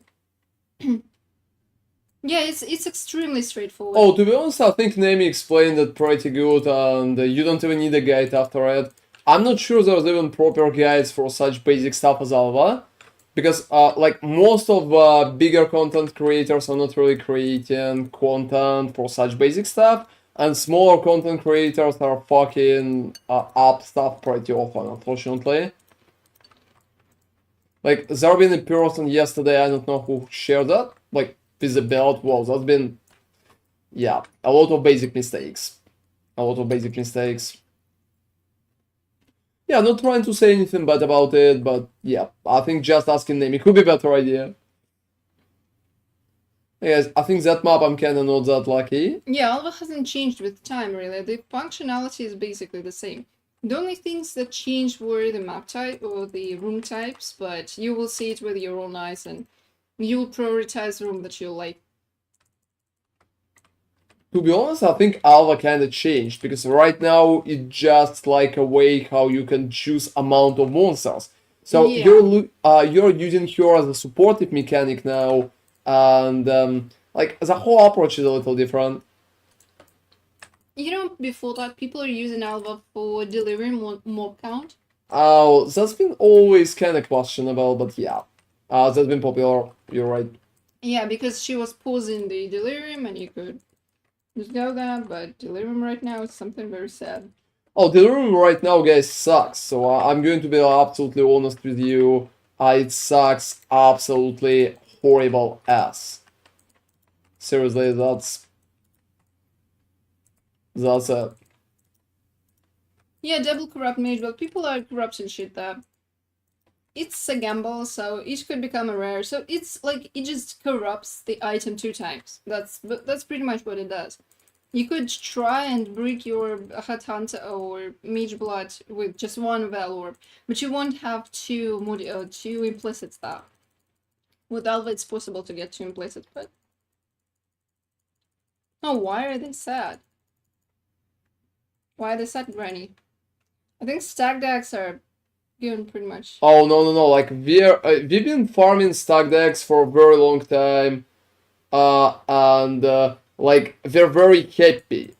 [SPEAKER 2] Yeah, it's extremely straightforward.
[SPEAKER 1] Oh, to be honest, I think Nami explained it pretty good, and you don't even need a guide after it. I'm not sure there's even proper guides for such basic stuff as Alva, because like most of bigger content creators are not really creating content for such basic stuff, and smaller content creators are fucking up stuff pretty often, unfortunately. Like, there been a person yesterday, I don't know who shared that, like, with the build. Well, that's been, yeah, a lot of basic mistakes. A lot of basic mistakes. Yeah, not trying to say anything bad about it, but yeah, I think just asking Nami could be a better idea. Yes, I think that map I'm kinda not that lucky.
[SPEAKER 2] Yeah, Alva hasn't changed with time, really. The functionality is basically the same. The only things that changed were the map type or the room types, but you will see it with your own eyes and you will prioritize the room that you like.
[SPEAKER 1] To be honest, I think Alva kinda changed, because right now it's just like a way how you can choose amount of monsters. So
[SPEAKER 2] Yeah.
[SPEAKER 1] you're using her as a supportive mechanic now, and like the whole approach is a little different.
[SPEAKER 2] You know, before that, people are using Alva for delivering mob count.
[SPEAKER 1] Oh, that's been always kind of questionable, but yeah, that's been popular. You're right.
[SPEAKER 2] Yeah, because she was pausing the delirium and you could just go there, but delirium right now is something very sad.
[SPEAKER 1] Oh, the room right now, guys, sucks. So I'm going to be absolutely honest with you. It sucks absolutely horrible ass. Seriously, that's it.
[SPEAKER 2] Yeah, double corrupt mage, but people are corruption shit there. It's a gamble, so each could become a rare. So it's like it just corrupts the item 2 times. That's pretty much what it does. You could try and break your Headhunter or Mage Blood with just one Val Orb, but you won't have two implicit stuff. With Alva, it's possible to get 2 implicit, but... Oh, why are they sad? Why are they sad, Granny? I think stack decks are given pretty much.
[SPEAKER 1] Oh no! Like we've been farming stack decks for a very long time, and like they're very happy.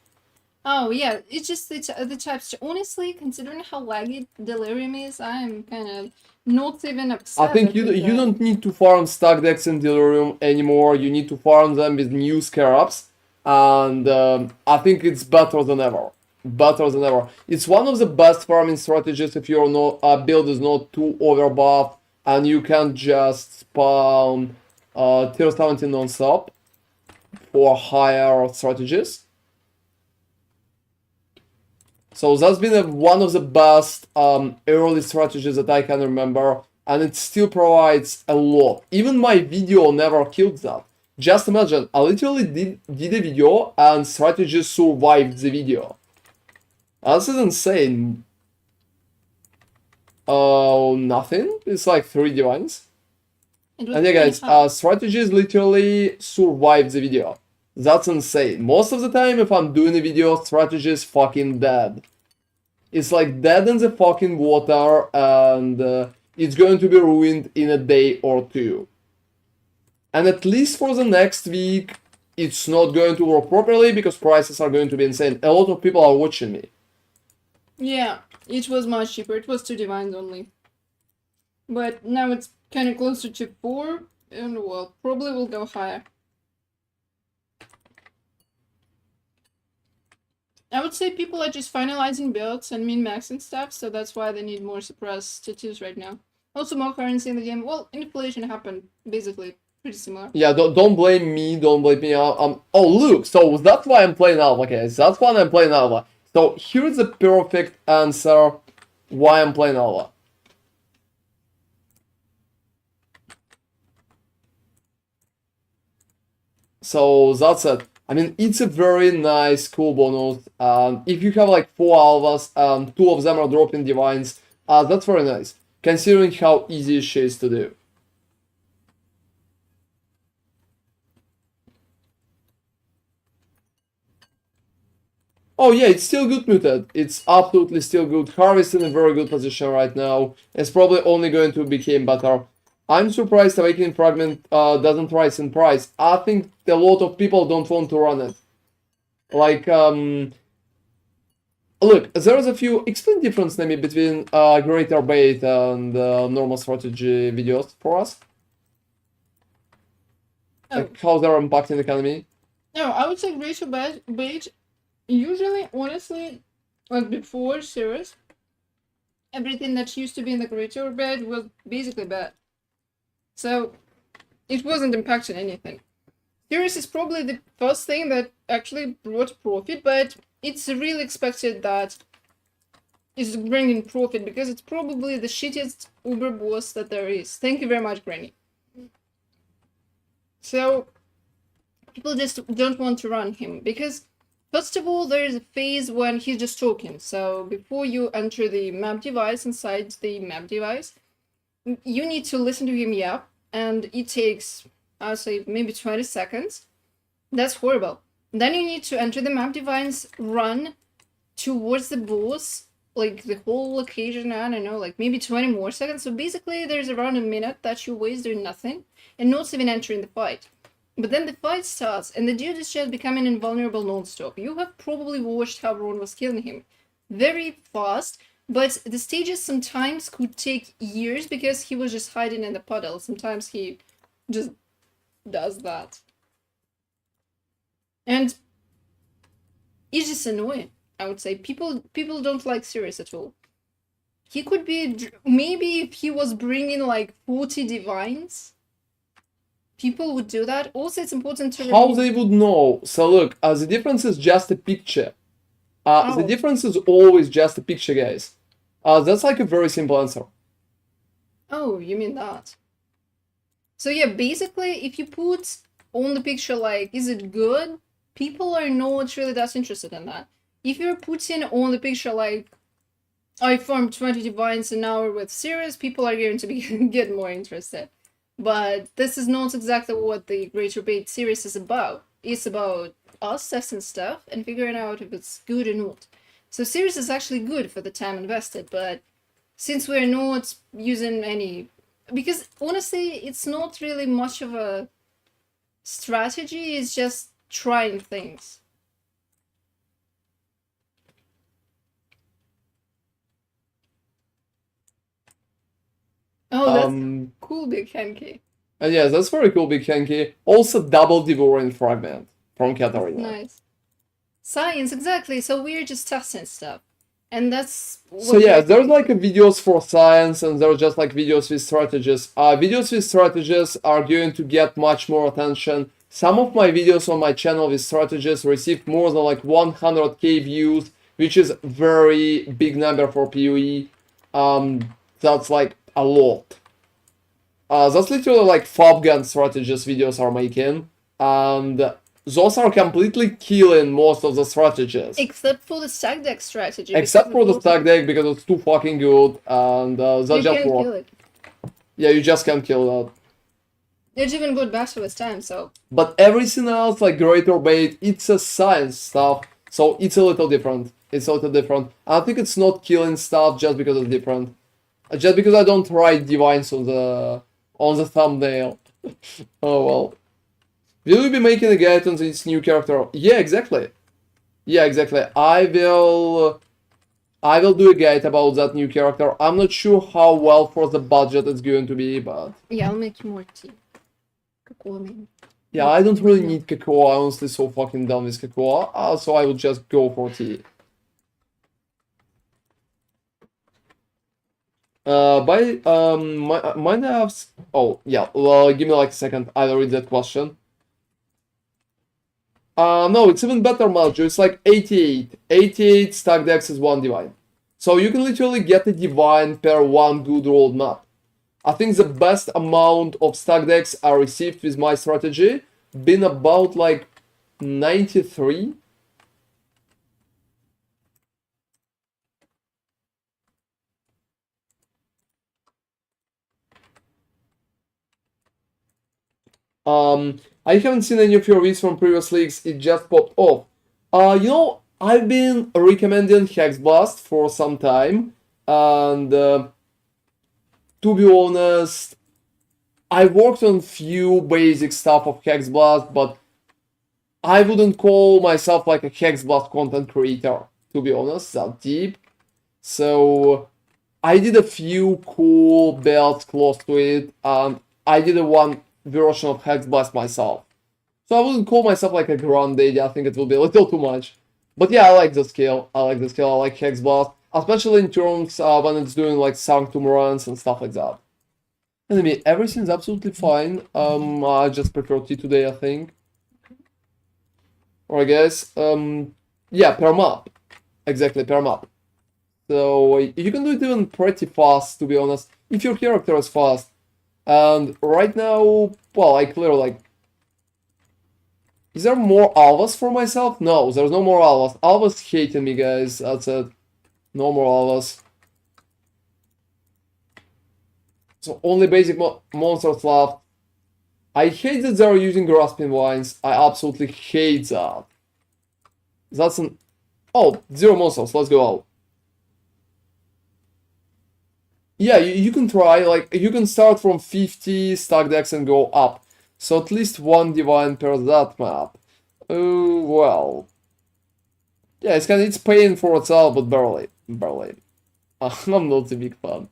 [SPEAKER 2] Oh yeah, it's just the types. Honestly, considering how laggy Delirium is, I'm kind of not even upset.
[SPEAKER 1] I think you don't need to farm stack decks in Delirium anymore. You need to farm them with new Scarabs, and I think it's better than ever. Better than ever. It's one of the best farming strategies if your build is not too overbuffed and you can just spawn tier 17 non-stop for higher strategies. So that's been one of the best early strategies that I can remember, and it still provides a lot. Even my video never killed that. Just imagine, I literally did a video and strategy survived the video. This is insane. Oh, nothing? It's like 3 divines. And yeah, guys, strategies literally survived the video. That's insane. Most of the time, if I'm doing a video, strategy is fucking dead. It's like dead in the fucking water, and it's going to be ruined in a day or two. And at least for the next week, it's not going to work properly because prices are going to be insane. A lot of people are watching me.
[SPEAKER 2] Yeah, it was much cheaper. It was 2 divines only. But now it's kind of closer to 4, and well, probably will go higher. I would say people are just finalizing builds and min-maxing stuff, so that's why they need more suppressed tattoos right now. Also, more currency in the game. Well, inflation happened, basically, pretty similar.
[SPEAKER 1] Yeah, don't blame me, don't blame me. Oh, look, so that's why I'm playing Alpha, guys. That's why I'm playing Alpha. So here's the perfect answer why I'm playing Alpha. So that's it. I mean, it's a very nice, cool bonus. If you have like 4 Alvas and 2 of them are dropping Divines, that's very nice, considering how easy she is to do. Oh yeah, it's still good muted. It's absolutely still good. Harvest in a very good position right now. It's probably only going to become better. I'm surprised Awakening Fragment doesn't rise in price. I think a lot of people don't want to run it. Like, look, there is a few... Explain difference maybe between Greater Bait and normal strategy videos for us.
[SPEAKER 2] Oh.
[SPEAKER 1] Like how they're impacting the economy.
[SPEAKER 2] No, I would say Greater Bait, usually, honestly, like before series, everything that used to be in the Greater Bait was basically bad. So, it wasn't impacting anything. Series is probably the first thing that actually brought profit, but it's really expected that it's bringing profit because it's probably the shittiest Uber boss that there is. Thank you very much, Granny. So, people just don't want to run him because, first of all, there is a phase when he's just talking. So before you enter the map device, inside the map device, you need to listen to him yap, and it takes, I'll say, maybe 20 seconds. That's horrible. Then you need to enter the map device, run towards the boss, like the whole location, I don't know, like maybe 20 more seconds. So basically, there's around a minute that you waste doing nothing and not even entering the fight. But then the fight starts, and the dude is just becoming invulnerable non-stop. You have probably watched how Ron was killing him. Very fast, but the stages sometimes could take years because he was just hiding in the puddle. Sometimes he just does that. And it's just annoying, I would say. People don't like Sirius at all. He could be... Maybe if he was bringing like 40 divines, people would do that. Also, it's important to
[SPEAKER 1] How they would know? So look, the difference is just a picture. The difference is always just a picture, guys. That's like a very simple answer.
[SPEAKER 2] Oh, you mean that? So yeah, basically, if you put on the picture like, is it good? People are not really that interested in that. If you're putting on the picture like, I farmed 20 divines an hour with Sirius, people are going to be get more interested. But this is not exactly what the Greater Bait series is about. It's about us testing stuff and figuring out if it's good or not. So series is actually good for the time invested, but since we're not using any... Because honestly, it's not really much of a strategy, it's just trying things. Oh, that's cool, Big Hanky.
[SPEAKER 1] Yes, that's very cool, Big Hanky. Also, double devouring fragment from Katarina.
[SPEAKER 2] Nice. Science, exactly. So we're just testing stuff. And that's...
[SPEAKER 1] So yeah, there's like videos for science, and there's just like videos with strategies. Videos with strategies are going to get much more attention. Some of my videos on my channel with strategies received more than like 100k views, which is very big number for PoE. That's like a lot. That's literally like Fabgun strategies videos are making, and those are completely killing most of the strategies.
[SPEAKER 2] Except for the stack deck strategy.
[SPEAKER 1] Except for the stack deck, because it's too fucking good, and that
[SPEAKER 2] you
[SPEAKER 1] just
[SPEAKER 2] can't
[SPEAKER 1] works.
[SPEAKER 2] kill it.
[SPEAKER 1] Yeah, you just can't kill that.
[SPEAKER 2] It's even good better with time, so...
[SPEAKER 1] But everything else, like Greater Bait, it's a science stuff, so it's a little different. It's a little different. I think it's not killing stuff just because it's different. Just because I don't write divines on the thumbnail. Oh well. Will you be making a guide on this new character? Yeah, exactly. Yeah, exactly. I will do a guide about that new character. I'm not sure how well for the budget it's going to be, but...
[SPEAKER 2] Yeah, I'll make you more tea. Cocoa, maybe.
[SPEAKER 1] Yeah, I don't really need cocoa. I'm honestly so fucking done with cocoa. So I would just go for tea. Mine have... Oh, yeah. Well, give me like a second. I'll read that question. No, it's even better, Maljo. It's like 88. 88 stack decks is 1 divine. So you can literally get a divine per 1 good rolled map. I think the best amount of stack decks I received with my strategy been about like 93. I haven't seen any of your reads from previous leagues, it just popped off. You know, I've been recommending Hex Blast for some time, and to be honest, I worked on few basic stuff of Hex Blast, but I wouldn't call myself like a Hex Blast content creator, to be honest, that deep. So I did a few cool builds close to it, and I did a one version of Hex Blast myself. So I wouldn't call myself like a granddaddy, I think it will be a little too much. But yeah, I like the skill, I like Hex Blast, especially in terms when it's doing like Sanctum runs and stuff like that. Anyway, everything's absolutely fine. I just prefer tea today, I think. Alright guys, yeah, per map. Exactly, per map. So you can do it even pretty fast, to be honest, if your character is fast. And right now, well, I clear like Is there more Alvas for myself? No, there's no more Alvas. Alvas hating me, guys. That's it. No more Alvas. So only basic monsters left. I hate that they're using Grasping Vines. I absolutely hate that. That's an... Oh, 0 monsters. Let's go out. Yeah, you can try. Like, you can start from 50 stack decks and go up. So at least 1 divine per that map. Oh, well. Yeah, it's paying for itself, but barely. Barely. I'm not a big fan.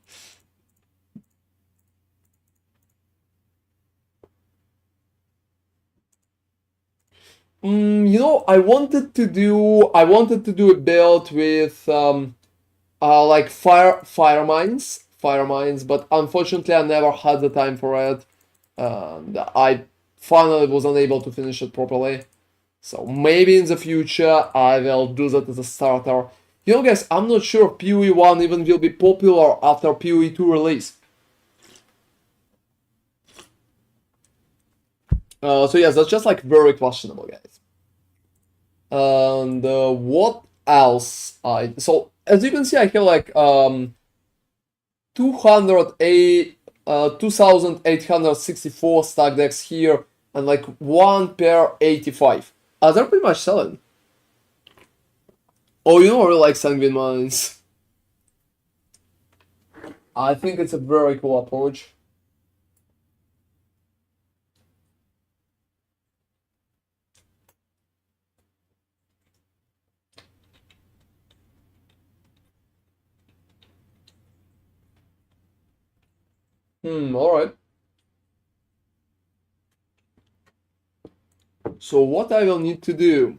[SPEAKER 1] You know, I wanted to do a build with like fire mines, but unfortunately I never had the time for it, and I finally was unable to finish it properly. So maybe in the future I will do that as a starter. You know, guys, I'm not sure PoE 1 even will be popular after PoE 2 release. So yes, that's just like very questionable, guys. And what else? So as you can see, I have like 2,864 stack decks here, and like 1 per 85. They're pretty much selling. Oh, you know, I really like Sanguine Mines. I think it's a very cool approach. Alright. So what I will need to do?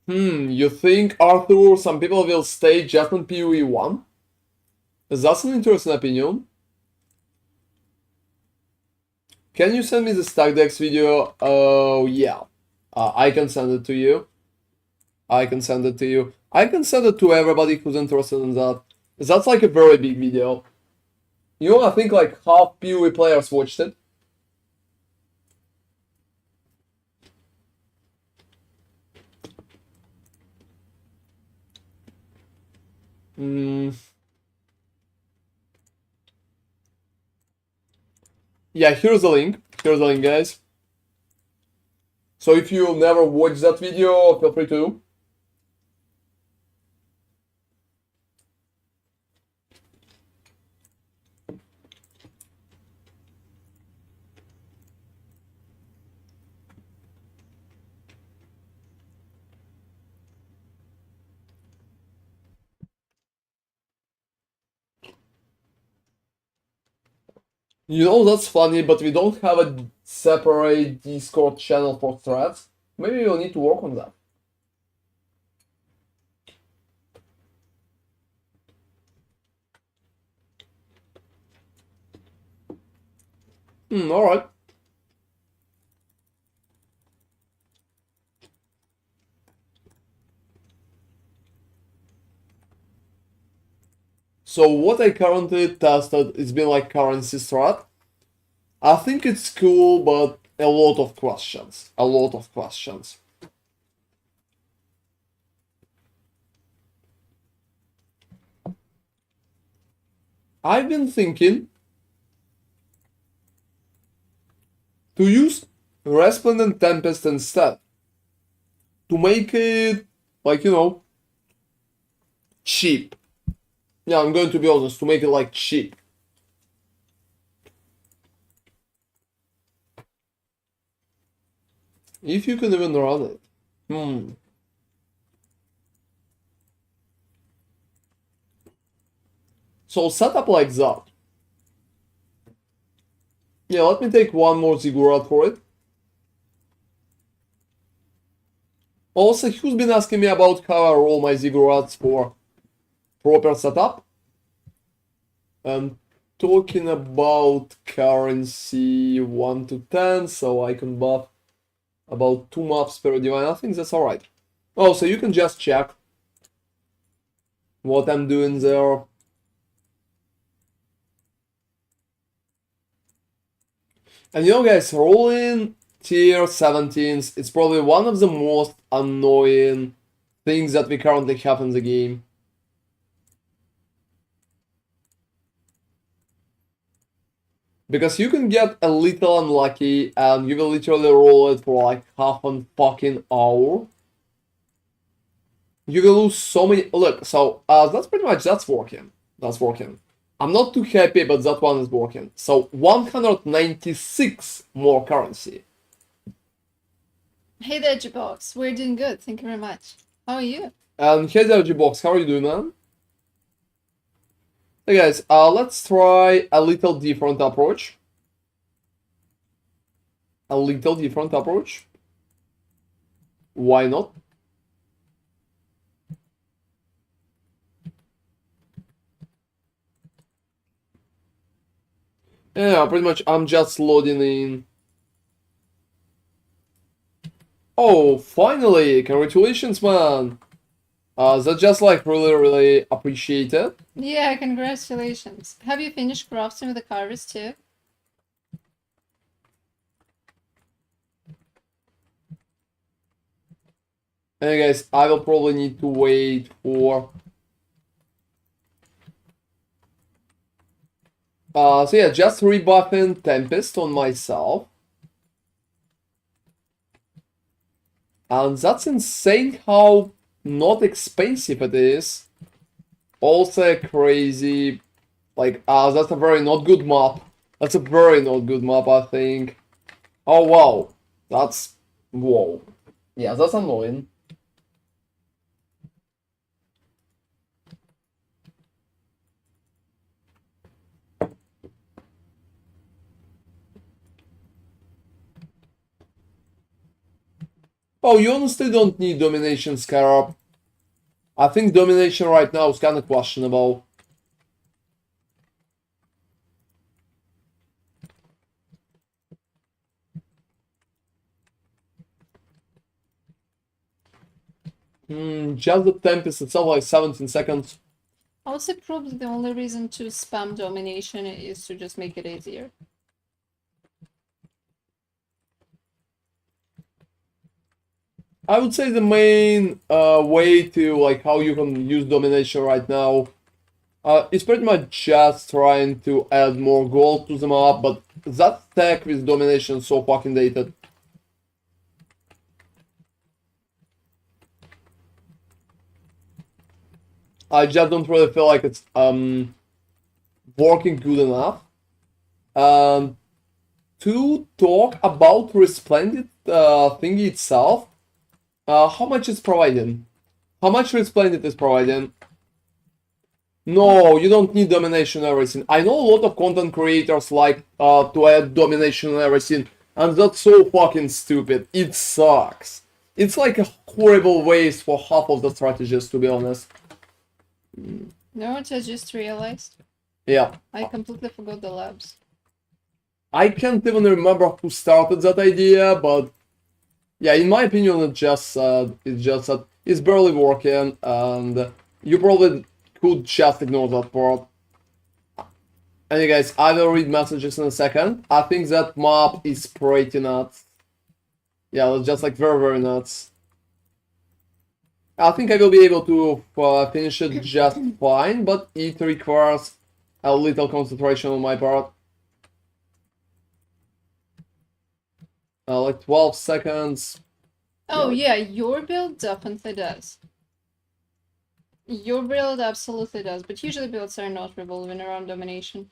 [SPEAKER 1] You think, Arthur, some people will stay just on PoE 1? That's an interesting opinion. Can you send me the stack decks video? Oh, yeah. I can send it to you. I can send it to you. I can send it to everybody who's interested in that. That's like a very big video. You know, I think like half PoE players watched it. Yeah, here's the link. Here's the link, guys. So if you never watched that video, feel free to. You know, that's funny, but we don't have a separate Discord channel for threads. Maybe we'll need to work on that. Alright. So what I currently tested, it's been like currency strat. I think it's cool, but a lot of questions. A lot of questions. I've been thinking to use Resplendent Tempest instead. To make it, like, you know, cheap. Yeah, I'm going to be honest, to make it like cheap. If you can even run it. So set up like that. Yeah, let me take one more ziggurat for it. Also, who's been asking me about how I roll my ziggurats for proper setup? I'm talking about currency 1 to 10, so I can buff about 2 maps per divine. I think that's alright. Oh, so you can just check what I'm doing there. And you know, guys, rolling tier 17s is probably one of the most annoying things that we currently have in the game. Because you can get a little unlucky and you will literally roll it for like half a fucking hour. You will lose so many. Look, so that's pretty much that's working. That's working. I'm not too happy, but that one is working. So 196 more currency.
[SPEAKER 2] Hey there, G-Box. We're doing good. Thank you very much. How are you?
[SPEAKER 1] And here's the G-Box. How are you doing, man? Hey guys, let's try a little different approach. A little different approach. Why not? Yeah, pretty much I'm just loading in. Oh, finally! Congratulations, man! That's just like really appreciated.
[SPEAKER 2] Yeah, congratulations. Have you finished crafting with the carvers too?
[SPEAKER 1] Hey guys, I will probably need to wait for... so yeah, just rebuffing Tempest on myself. And that's insane how not expensive it is. Also crazy. Like, that's a very not good map. That's a very not good map, I think. Oh, wow. That's... Whoa. Yeah, that's annoying. Oh, you honestly don't need Domination, Scarab. I think Domination right now is kind of questionable. Just the Tempest itself, like 17 seconds.
[SPEAKER 2] I would say probably the only reason to spam domination is to just make it easier.
[SPEAKER 1] I would say the main way to like how you can use Domination right now is pretty much just trying to add more gold to the map, but that stack with Domination is so fucking dated. I just don't really feel like it's working good enough. To talk about Resplendent thingy itself, how much is providing? How much Resplendent is providing? No, you don't need domination and everything. I know a lot of content creators like to add domination and everything, and that's so fucking stupid. It sucks. It's like a horrible waste for half of the strategies, to be honest.
[SPEAKER 2] No, what I just realized?
[SPEAKER 1] Yeah.
[SPEAKER 2] I completely forgot the labs.
[SPEAKER 1] I can't even remember who started that idea, but yeah, in my opinion, it's barely working, and you probably could just ignore that part. Anyway, guys, I will read messages in a second. I think that map is pretty nuts. Yeah, it's just like very nuts. I think I will be able to finish it just fine, but it requires a little concentration on my part. Like 12 seconds.
[SPEAKER 2] Oh yeah, your build definitely does. Your build absolutely does, but usually builds are not revolving around domination.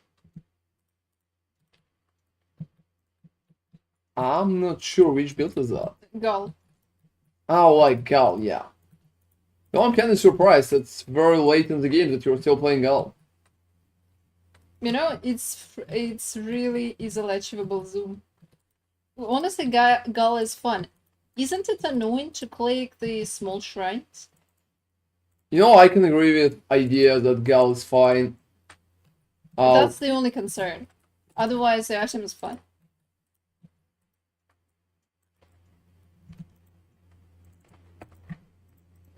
[SPEAKER 1] I'm not sure which build is that.
[SPEAKER 2] Gull.
[SPEAKER 1] Oh, like Gal, yeah. No, I'm kind of surprised. It's very late in the game that you're still playing Gal.
[SPEAKER 2] You know, it's really easily achievable zoom. Honestly, Gull is fun. Isn't it annoying to click the small shrines?
[SPEAKER 1] You know, I can agree with idea that Gal is fine.
[SPEAKER 2] That's the only concern. Otherwise, the item is fun.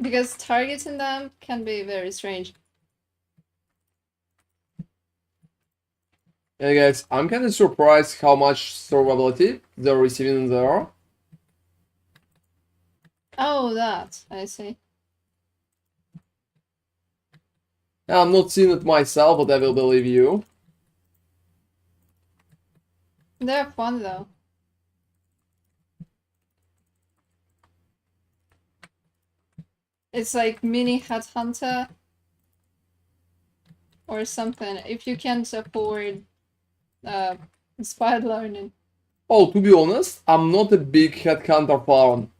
[SPEAKER 2] Because targeting them can be very strange.
[SPEAKER 1] And guys, I'm kind of surprised how much survivability they're receiving in there.
[SPEAKER 2] Oh, that. I see.
[SPEAKER 1] I'm not seeing it myself, but I will believe you.
[SPEAKER 2] They're fun though. It's like mini headhunter or something. If you can't afford inspired learning.
[SPEAKER 1] Oh, to be honest, I'm not a big headhunter fan.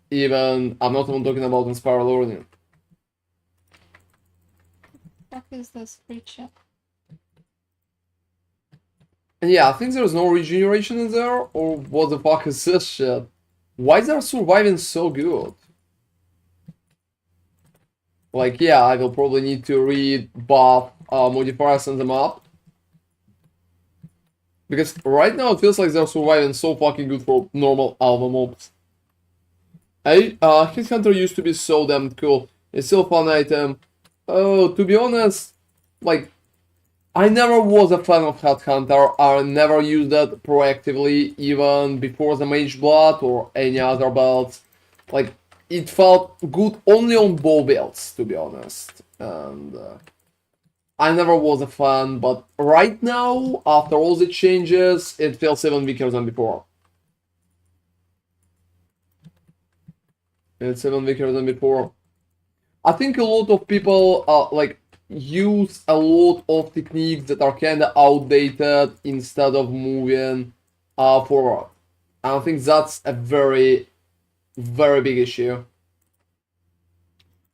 [SPEAKER 1] I'm not even talking about inspired learning.
[SPEAKER 2] What is this creature?
[SPEAKER 1] And yeah, I think there's no regeneration in there, or what the fuck is this shit? Why is they surviving so good? Like, yeah, I will probably need to read buff modifiers on the map. Because right now it feels like they're surviving so fucking good for normal alpha mobs. Headhunter used to be so damn cool. It's still a fun item. Oh, to be honest, like, I never was a fan of Headhunter. I never used that proactively, even before the Mage Blood or any other builds. Like, it felt good only on bow builds, to be honest. And I never was a fan, but right now, after all the changes, it feels even weaker than before. It's even weaker than before. I think a lot of people like use a lot of techniques that are kind of outdated instead of moving forward. And I think that's a very, very big issue.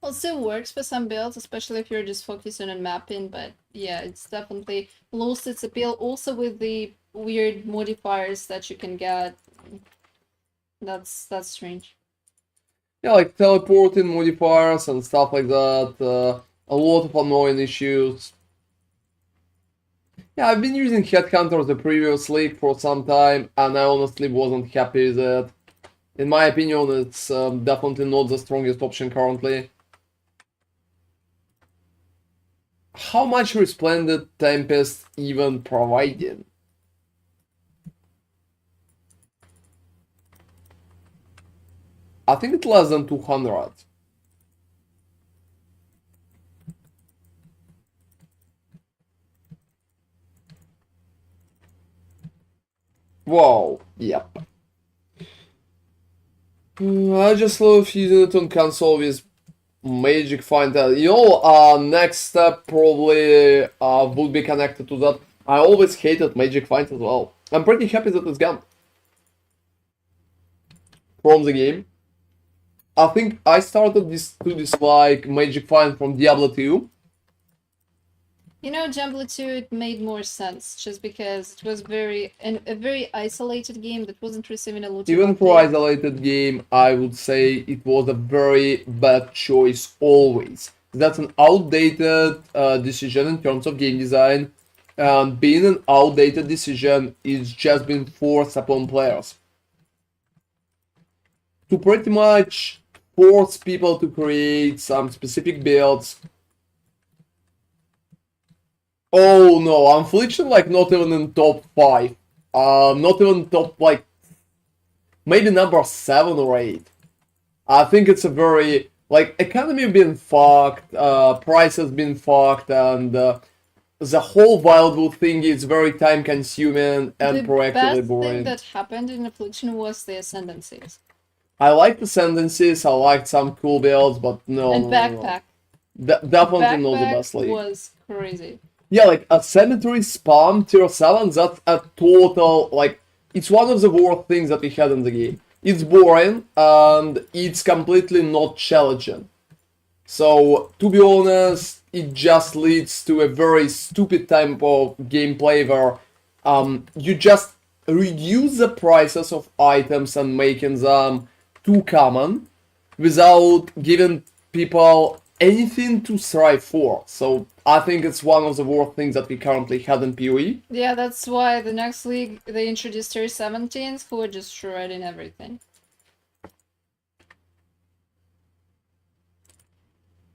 [SPEAKER 2] Well, it still works for some builds, especially if you're just focusing on mapping, but yeah, it's definitely lost its appeal also with the weird modifiers that you can get. That's strange.
[SPEAKER 1] Yeah, like teleporting modifiers and stuff like that. A lot of annoying issues. Yeah, I've been using Headhunter the previous league for some time, and I honestly wasn't happy with it. In my opinion, it's definitely not the strongest option currently. How much Resplendent Tempest even providing? I think it's less than 200. Whoa, yep. I just love using it on console with Magic Find. Next step probably would be connected to that. I always hated Magic Find as well. I'm pretty happy that it's gone from the game. I think I started to dislike Magic Find from Diablo 2.
[SPEAKER 2] You know, Diablo 2, it made more sense just because it was a very isolated game that wasn't receiving a lot of
[SPEAKER 1] Even for
[SPEAKER 2] updates.
[SPEAKER 1] isolated game, I would say it was a very bad choice always. That's an outdated decision in terms of game design. And being an outdated decision is just being forced upon players. To pretty much force people to create some specific builds. Oh no, Affliction like not even in top 5. Not even top like maybe number 7 or 8. I think it's a very like economy been fucked, prices been fucked, and the whole Wildwood thing is very time consuming and
[SPEAKER 2] The
[SPEAKER 1] proactively
[SPEAKER 2] best thing
[SPEAKER 1] boring.
[SPEAKER 2] that happened in Affliction was the Ascendancies.
[SPEAKER 1] I like the Ascendancies, I liked some cool builds, but no,
[SPEAKER 2] And
[SPEAKER 1] no, no,
[SPEAKER 2] Backpack.
[SPEAKER 1] no. Definitely not the
[SPEAKER 2] Backpack
[SPEAKER 1] best league.
[SPEAKER 2] was crazy.
[SPEAKER 1] Yeah, like a cemetery spam tier 7, that's a total, like, it's one of the worst things that we had in the game. It's boring, and it's completely not challenging. So, to be honest, it just leads to a very stupid type of gameplay where you just reduce the prices of items and making them too common without giving people anything to strive for. So I think it's one of the worst things that we currently had in PoE.
[SPEAKER 2] Yeah, that's why the next league they introduced tier 17s who are just shredding everything.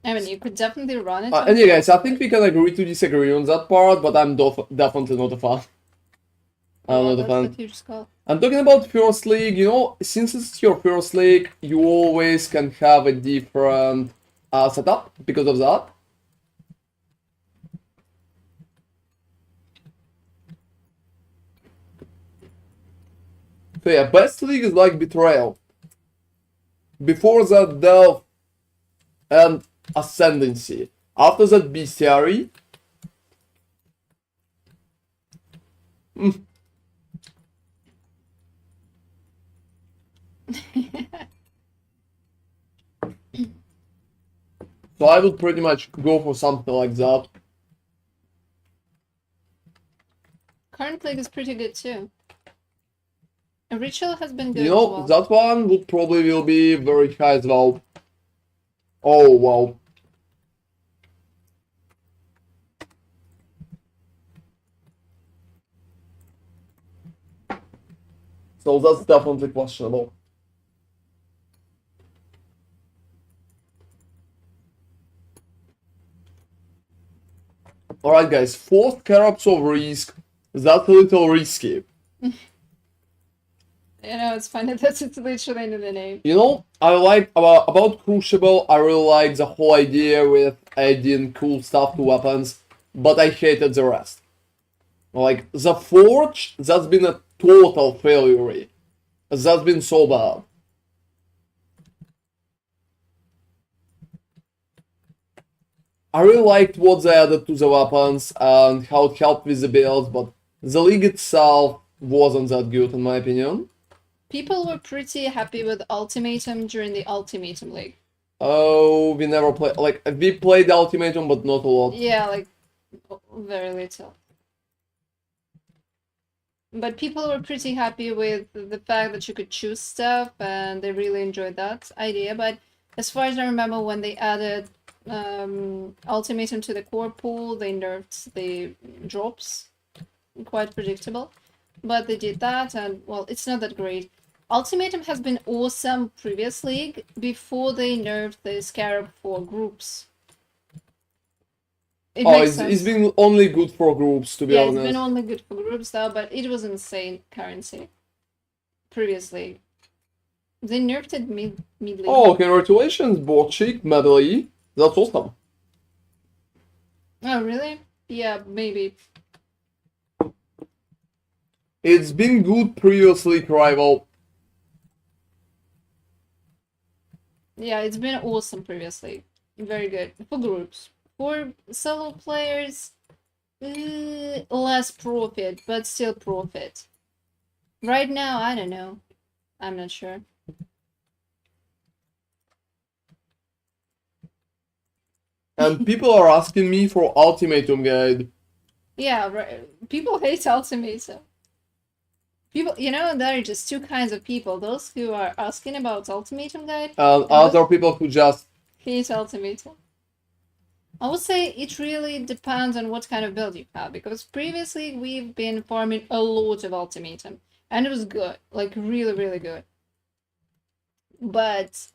[SPEAKER 2] I mean, you could definitely run it.
[SPEAKER 1] And yeah, guys, I think we can agree to disagree on that part, but I'm definitely not a fan. I'm
[SPEAKER 2] Yeah,
[SPEAKER 1] not a
[SPEAKER 2] that's
[SPEAKER 1] fan.
[SPEAKER 2] the huge skull.
[SPEAKER 1] I'm talking about first league, you know, since it's your first league, you always can have a different setup because of that. So yeah, best league is like Betrayal. Before that, Delve and Ascendancy. After that, Bestiary. So I would pretty much go for something like that.
[SPEAKER 2] Current league is pretty good too. A ritual has been good
[SPEAKER 1] You
[SPEAKER 2] as
[SPEAKER 1] know,
[SPEAKER 2] well.
[SPEAKER 1] that one would probably will be very high as well. Oh, wow. So that's definitely questionable. Alright guys, 4 Scarabs of Risk. That's a little risky.
[SPEAKER 2] You know, it's funny that it's literally in the name.
[SPEAKER 1] You know, I like about Crucible, I really like the whole idea with adding cool stuff to weapons, but I hated the rest. Like, the Forge, that's been a total failure. That's been so bad. I really liked what they added to the weapons and how it helped with the builds, but the league itself wasn't that good in my opinion.
[SPEAKER 2] People were pretty happy with Ultimatum during the Ultimatum League.
[SPEAKER 1] Oh, we never played, like, we played Ultimatum, but not a lot.
[SPEAKER 2] Yeah, like, very little. But people were pretty happy with the fact that you could choose stuff, and they really enjoyed that idea. But as far as I remember, when they added Ultimatum to the core pool, they nerfed the drops. Quite predictable. But they did that, and, well, it's not that great. Ultimatum has been awesome previous league before they nerfed the Scarab for groups. It
[SPEAKER 1] Oh,
[SPEAKER 2] makes
[SPEAKER 1] it's
[SPEAKER 2] sense.
[SPEAKER 1] been only good for groups, to be
[SPEAKER 2] Yeah,
[SPEAKER 1] honest.
[SPEAKER 2] it's been only good for groups though, but it was insane currency. Previously. They nerfed it mid-league.
[SPEAKER 1] Oh, congratulations, Borchik, Medley. That's awesome.
[SPEAKER 2] Oh, really? Yeah, maybe.
[SPEAKER 1] It's been good previously, rival.
[SPEAKER 2] Yeah, it's been awesome previously. Very good. For groups. For solo players, less profit, but still profit. Right now, I don't know. I'm not sure.
[SPEAKER 1] And people are asking me for Ultimatum guide.
[SPEAKER 2] Yeah, right. People hate Ultimatum. People, you know, there are just two kinds of people. Those who are asking about Ultimatum guide
[SPEAKER 1] And other people who just...
[SPEAKER 2] hate Ultimatum. I would say it really depends on what kind of build you have, because previously we've been farming a lot of Ultimatum, and it was good, like really, really good. But,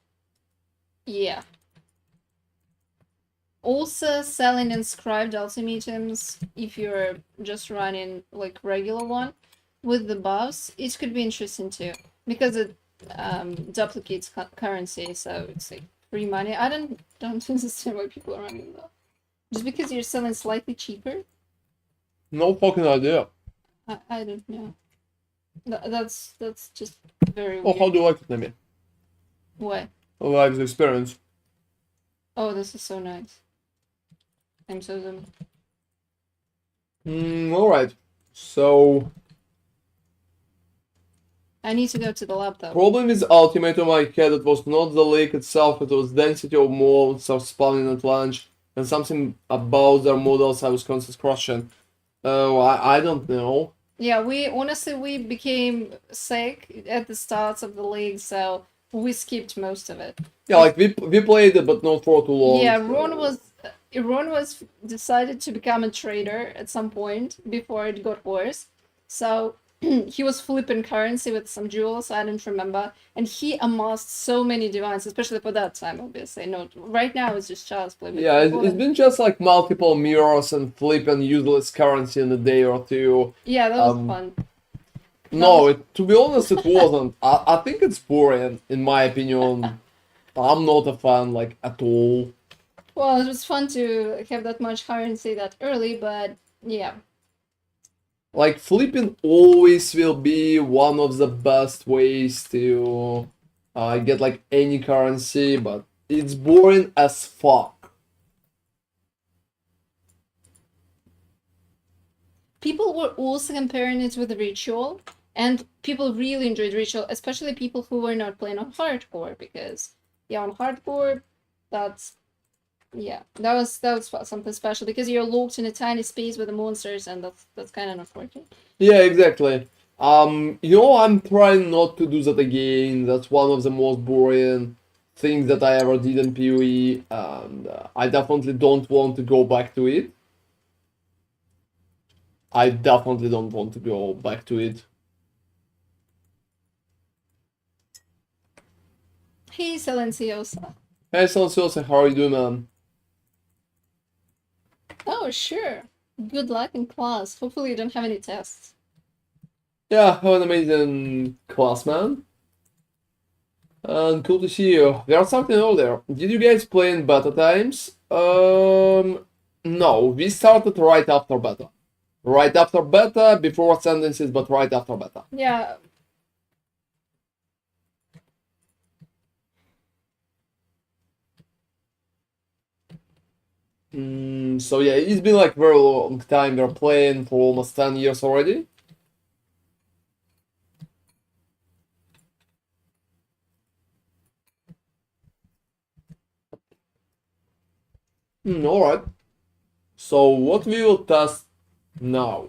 [SPEAKER 2] yeah. Also, selling inscribed ultimatums, if you're just running like regular one with the buffs, it could be interesting too, because it duplicates currency, so it's like free money. I don't understand why people are running though. Just because you're selling slightly cheaper?
[SPEAKER 1] No fucking idea.
[SPEAKER 2] I don't know. That's just very
[SPEAKER 1] Oh,
[SPEAKER 2] weird.
[SPEAKER 1] how do you like it, Nemi?
[SPEAKER 2] What?
[SPEAKER 1] I like the experience.
[SPEAKER 2] Oh, this is so nice. I'm so zoomed.
[SPEAKER 1] Alright. So...
[SPEAKER 2] I need to go to the lab though.
[SPEAKER 1] Problem with Ultimatum I had, it was not the lake itself, it was density of monsters spawning at launch, and something about their models I was constantly crushing. Oh, I don't know.
[SPEAKER 2] Yeah, we became sick at the start of the league, so we skipped most of it.
[SPEAKER 1] Yeah, like we played it, but not for too long.
[SPEAKER 2] Yeah,
[SPEAKER 1] so...
[SPEAKER 2] Ron was decided to become a trader at some point before it got worse. So he was flipping currency with some jewels, I don't remember, and he amassed so many divines, especially for that time, obviously. No, right now it's just child's play.
[SPEAKER 1] Yeah, it's been just like multiple mirrors and flipping useless currency in a day or two.
[SPEAKER 2] Yeah, that was fun.
[SPEAKER 1] No, to be honest, it wasn't. I think it's boring, in my opinion. I'm not a fan, like, at all.
[SPEAKER 2] Well, it was fun to have that much currency that early, but yeah.
[SPEAKER 1] Like, flipping always will be one of the best ways to get, like, any currency, but it's boring as fuck.
[SPEAKER 2] People were also comparing it with Ritual, and people really enjoyed Ritual, especially people who were not playing on hardcore, because yeah, on hardcore, that was something special because you're locked in a tiny space with the monsters, and that's kind of not working.
[SPEAKER 1] Yeah, exactly. I'm trying not to do that again. That's one of the most boring things that I ever did in PoE, and I definitely don't want to go back to it. I definitely don't want to go back to it.
[SPEAKER 2] Hey, Silenciosa.
[SPEAKER 1] Hey, Silenciosa, how are you doing, man?
[SPEAKER 2] Oh, sure. Good luck in class. Hopefully you don't have any tests.
[SPEAKER 1] Yeah, have an amazing class, man. And cool to see you. We are starting earlier. Did you guys play in beta times? No, we started right after beta. Right after beta, before sentences, but right after beta.
[SPEAKER 2] Yeah.
[SPEAKER 1] So yeah, it's been like very long time. We're playing for almost 10 years already. Alright. So what we will test now.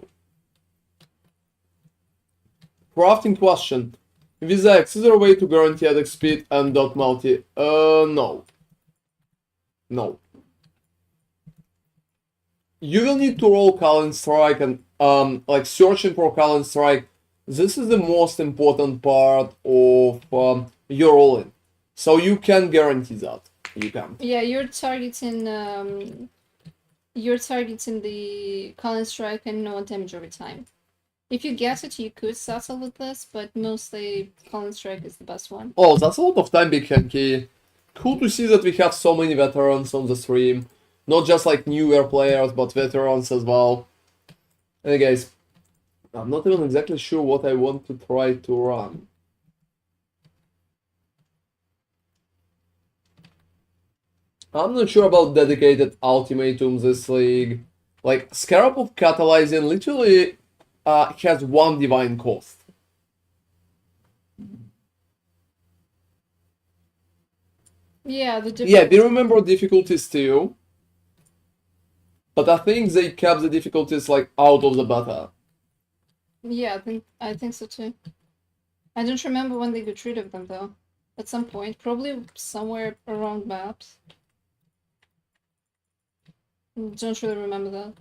[SPEAKER 1] Crafting question. With X, is there a way to guarantee attack speed and dot multi? No. No. You will need to roll Calling Strike and like searching for Calling Strike. This is the most important part of your rolling. So you can guarantee that. You can.
[SPEAKER 2] Yeah, you're targeting the Calling Strike and no damage over time. If you get it, you could settle with this, but mostly Calling Strike is the best one.
[SPEAKER 1] Oh, that's a lot of time, Big Hanky. Cool to see that we have so many veterans on the stream. Not just like newer players, but veterans as well. Hey guys, I'm not even exactly sure what I want to try to run. I'm not sure about dedicated ultimatums this league. Like, Scarab of Catalyzing literally has one divine cost.
[SPEAKER 2] Yeah, the
[SPEAKER 1] Yeah, we remember difficulties too. But I think they kept the difficulties like out of the beta.
[SPEAKER 2] Yeah, I think so too. I don't remember when they got rid of them though. At some point, probably somewhere around maps. Don't really remember that.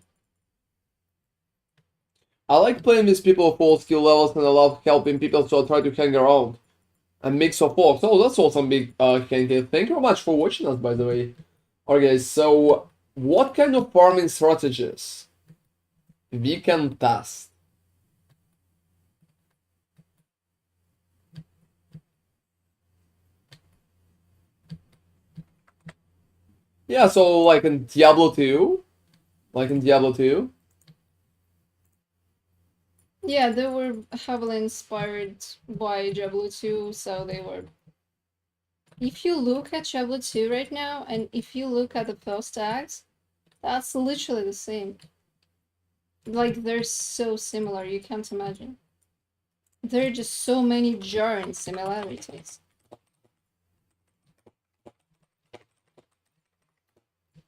[SPEAKER 1] I like playing with people of all skill levels and I love helping people, so I try to hang around. A mix of both. Oh, that's awesome, Big Hanky. Thank you very much for watching us, by the way. Okay, so what kind of farming strategies we can test? Yeah, so like in Diablo 2. Like in Diablo 2.
[SPEAKER 2] Yeah, they were heavily inspired by Diablo 2, so they were. If you look at Diablo 2 right now, and if you look at the first act, that's literally the same. Like, they're so similar, you can't imagine. There are just so many jarring similarities.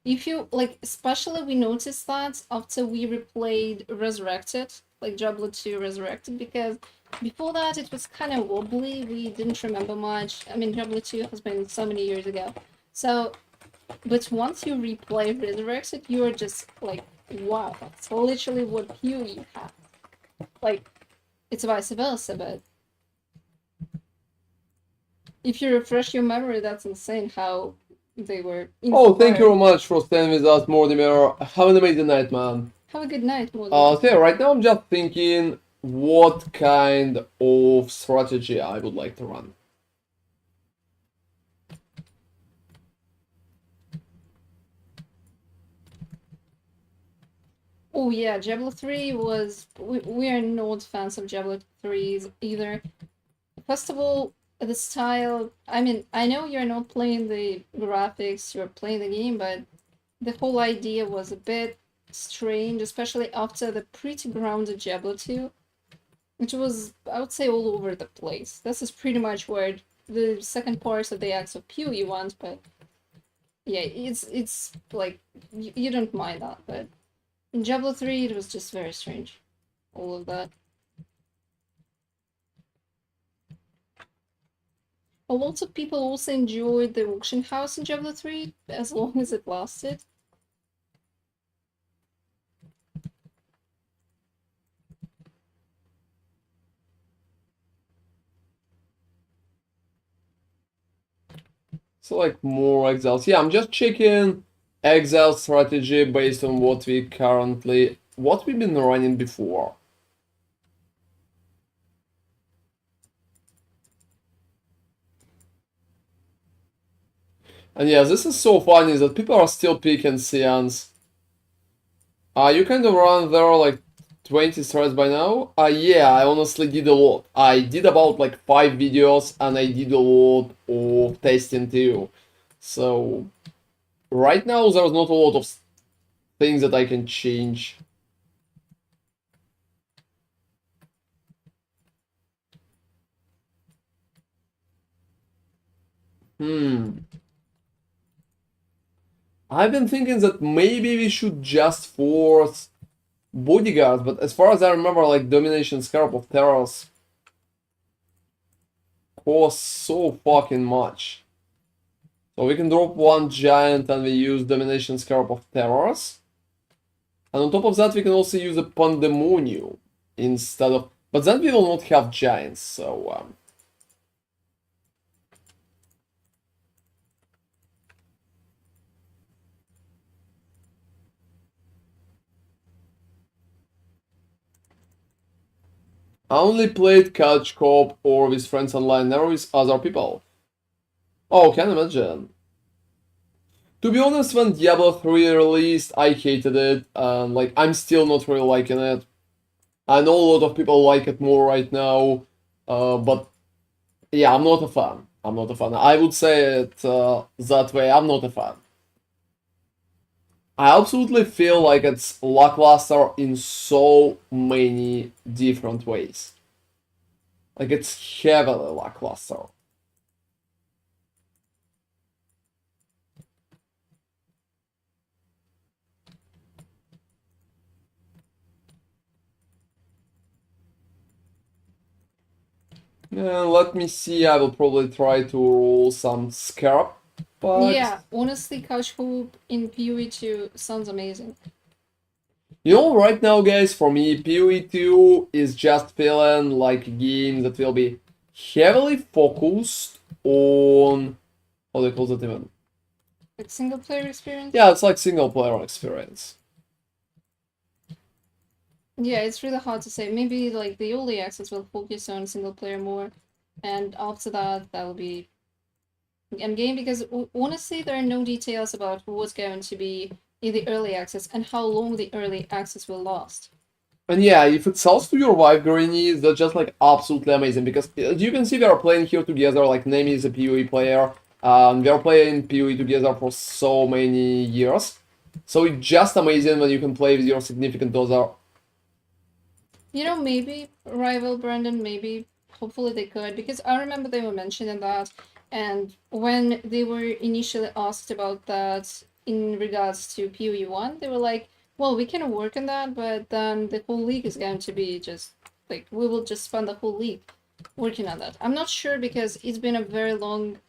[SPEAKER 2] If you, like, especially we noticed that after we replayed Resurrected, like Diablo 2 Resurrected, because before that it was kind of wobbly, we didn't remember much. I mean, Diablo 2 has been so many years ago. So, but once you replay Resurrected, you're just like, wow, that's literally what PoE had. Like, it's vice versa, but if you refresh your memory, that's insane how they were inspired.
[SPEAKER 1] Oh, thank you very much for staying with us, Mortimer. Have an amazing night, man.
[SPEAKER 2] Have a good night, Mortimer.
[SPEAKER 1] So yeah, right now I'm just thinking what kind of strategy I would like to run.
[SPEAKER 2] Oh yeah, Diablo 3 was... We are not fans of Diablo 3s either. First of all, the style... I mean, I know you're not playing the graphics, you're playing the game, but the whole idea was a bit strange, especially after the pretty grounded Diablo 2, which was, I would say, all over the place. This is pretty much where the second part of the acts of PoE went, but yeah, it's like, you don't mind that, but in Diablo 3 it was just very strange, all of that. A lot of people also enjoyed the auction house in Diablo 3, as long as it lasted.
[SPEAKER 1] So like more exiles. Yeah, I'm just checking exile strategy based on what we've been running before. And yeah, this is so funny that people are still picking Cians. You kind of run there like 20 threads by now? Yeah, I honestly did a lot. I did about like 5 videos and I did a lot of testing too. So right now there's not a lot of things that I can change. I've been thinking that maybe we should just force bodyguards, but as far as I remember, like Domination Scarab of Terrors costs so fucking much. So we can drop one giant and we use Domination Scarab of Terrors. And on top of that, we can also use a Pandemonium instead of... But then we will not have giants, so... I only played couch co-op or with friends online, never with other people. Oh, can imagine. To be honest, when Diablo 3 released, I hated it, and like I'm still not really liking it. I know a lot of people like it more right now, but yeah, I'm not a fan. I'm not a fan. I would say it that way. I'm not a fan. I absolutely feel like it's lackluster in so many different ways. Like it's heavily lackluster. Let me see, I will probably try to roll some Scarab. But
[SPEAKER 2] Yeah, honestly, Couch Hoop in PoE 2 sounds amazing.
[SPEAKER 1] you know, right now, guys, for me, PoE 2 is just feeling like a game that will be heavily focused on... How do they call that even?
[SPEAKER 2] Like single player experience?
[SPEAKER 1] Yeah, it's like single player experience.
[SPEAKER 2] Yeah, it's really hard to say. Maybe like the early access will focus on single player more, and after that, that will be endgame, because honestly, there are no details about what's going to be in the early access and how long the early access will last.
[SPEAKER 1] And yeah, if it sells to your wife, Granny, that's just like absolutely amazing, because as you can see, we are playing here together, like Nemi is a PoE player, we are playing PoE together for so many years. So it's just amazing when you can play with your significant other.
[SPEAKER 2] You know, maybe rival Brandon, maybe, hopefully they could, because I remember they were mentioning that, and when they were initially asked about that in regards to PoE 1, they were like, well, we can work on that, but then the whole league is going to be just, like, we will just spend the whole league working on that. I'm not sure, because it's been a very long,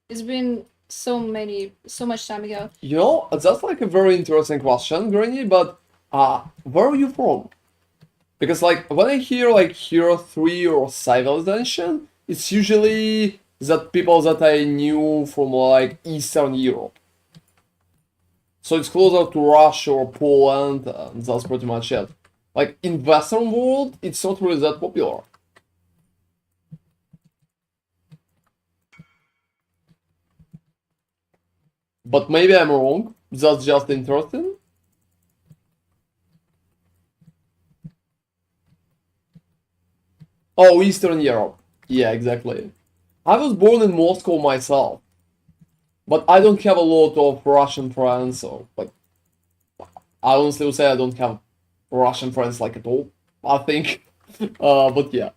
[SPEAKER 2] it's been so much time ago.
[SPEAKER 1] You know, that's like a very interesting question, Granny, but where are you from? Because like when I hear like Hero 3 or Civilization, it's usually that people that I knew from like Eastern Europe. So it's closer to Russia or Poland, and that's pretty much it. Like, in Western world, it's not really that popular. But maybe I'm wrong. That's just interesting. Oh, Eastern Europe. Yeah, exactly. I was born in Moscow myself, but I don't have a lot of Russian friends, so like I honestly would say I don't have Russian friends like at all. I think, but yeah,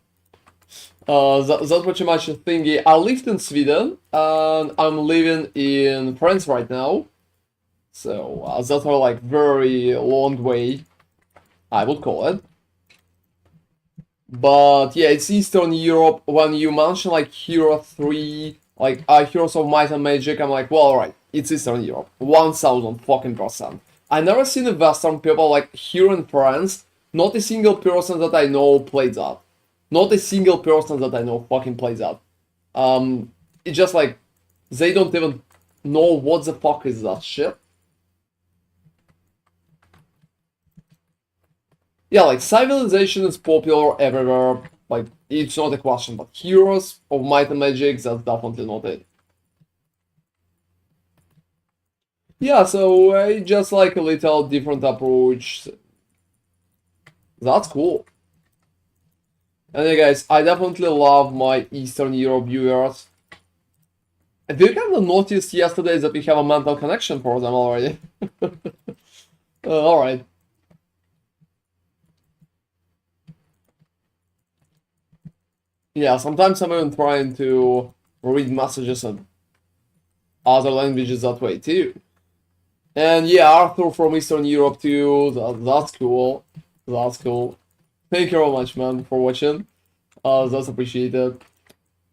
[SPEAKER 1] that's pretty much a thingy. I lived in Sweden and I'm living in France right now, so that's a like very long way, I would call it. But yeah, it's Eastern Europe. When you mention like Hero 3, like Heroes of Might and Magic, I'm like, well, alright, it's Eastern Europe. 1000 fucking percent. I never seen a Western people like here in France. Not a single person that I know plays that. Not a single person that I know fucking plays that. It's just like they don't even know what the fuck is that shit. Yeah, like Civilization is popular everywhere. Like it's not a question, but Heroes of Might and Magic, that's definitely not it. Yeah, so just like a little different approach. That's cool. And yeah, guys, I definitely love my Eastern Europe viewers. And you kind of noticed yesterday that we have a mental connection for them already. Alright. Yeah, sometimes I'm even trying to read messages in other languages that way too. And yeah, Arthur from Eastern Europe too. That's cool. That's cool. Thank you very much, man, for watching. That's appreciated.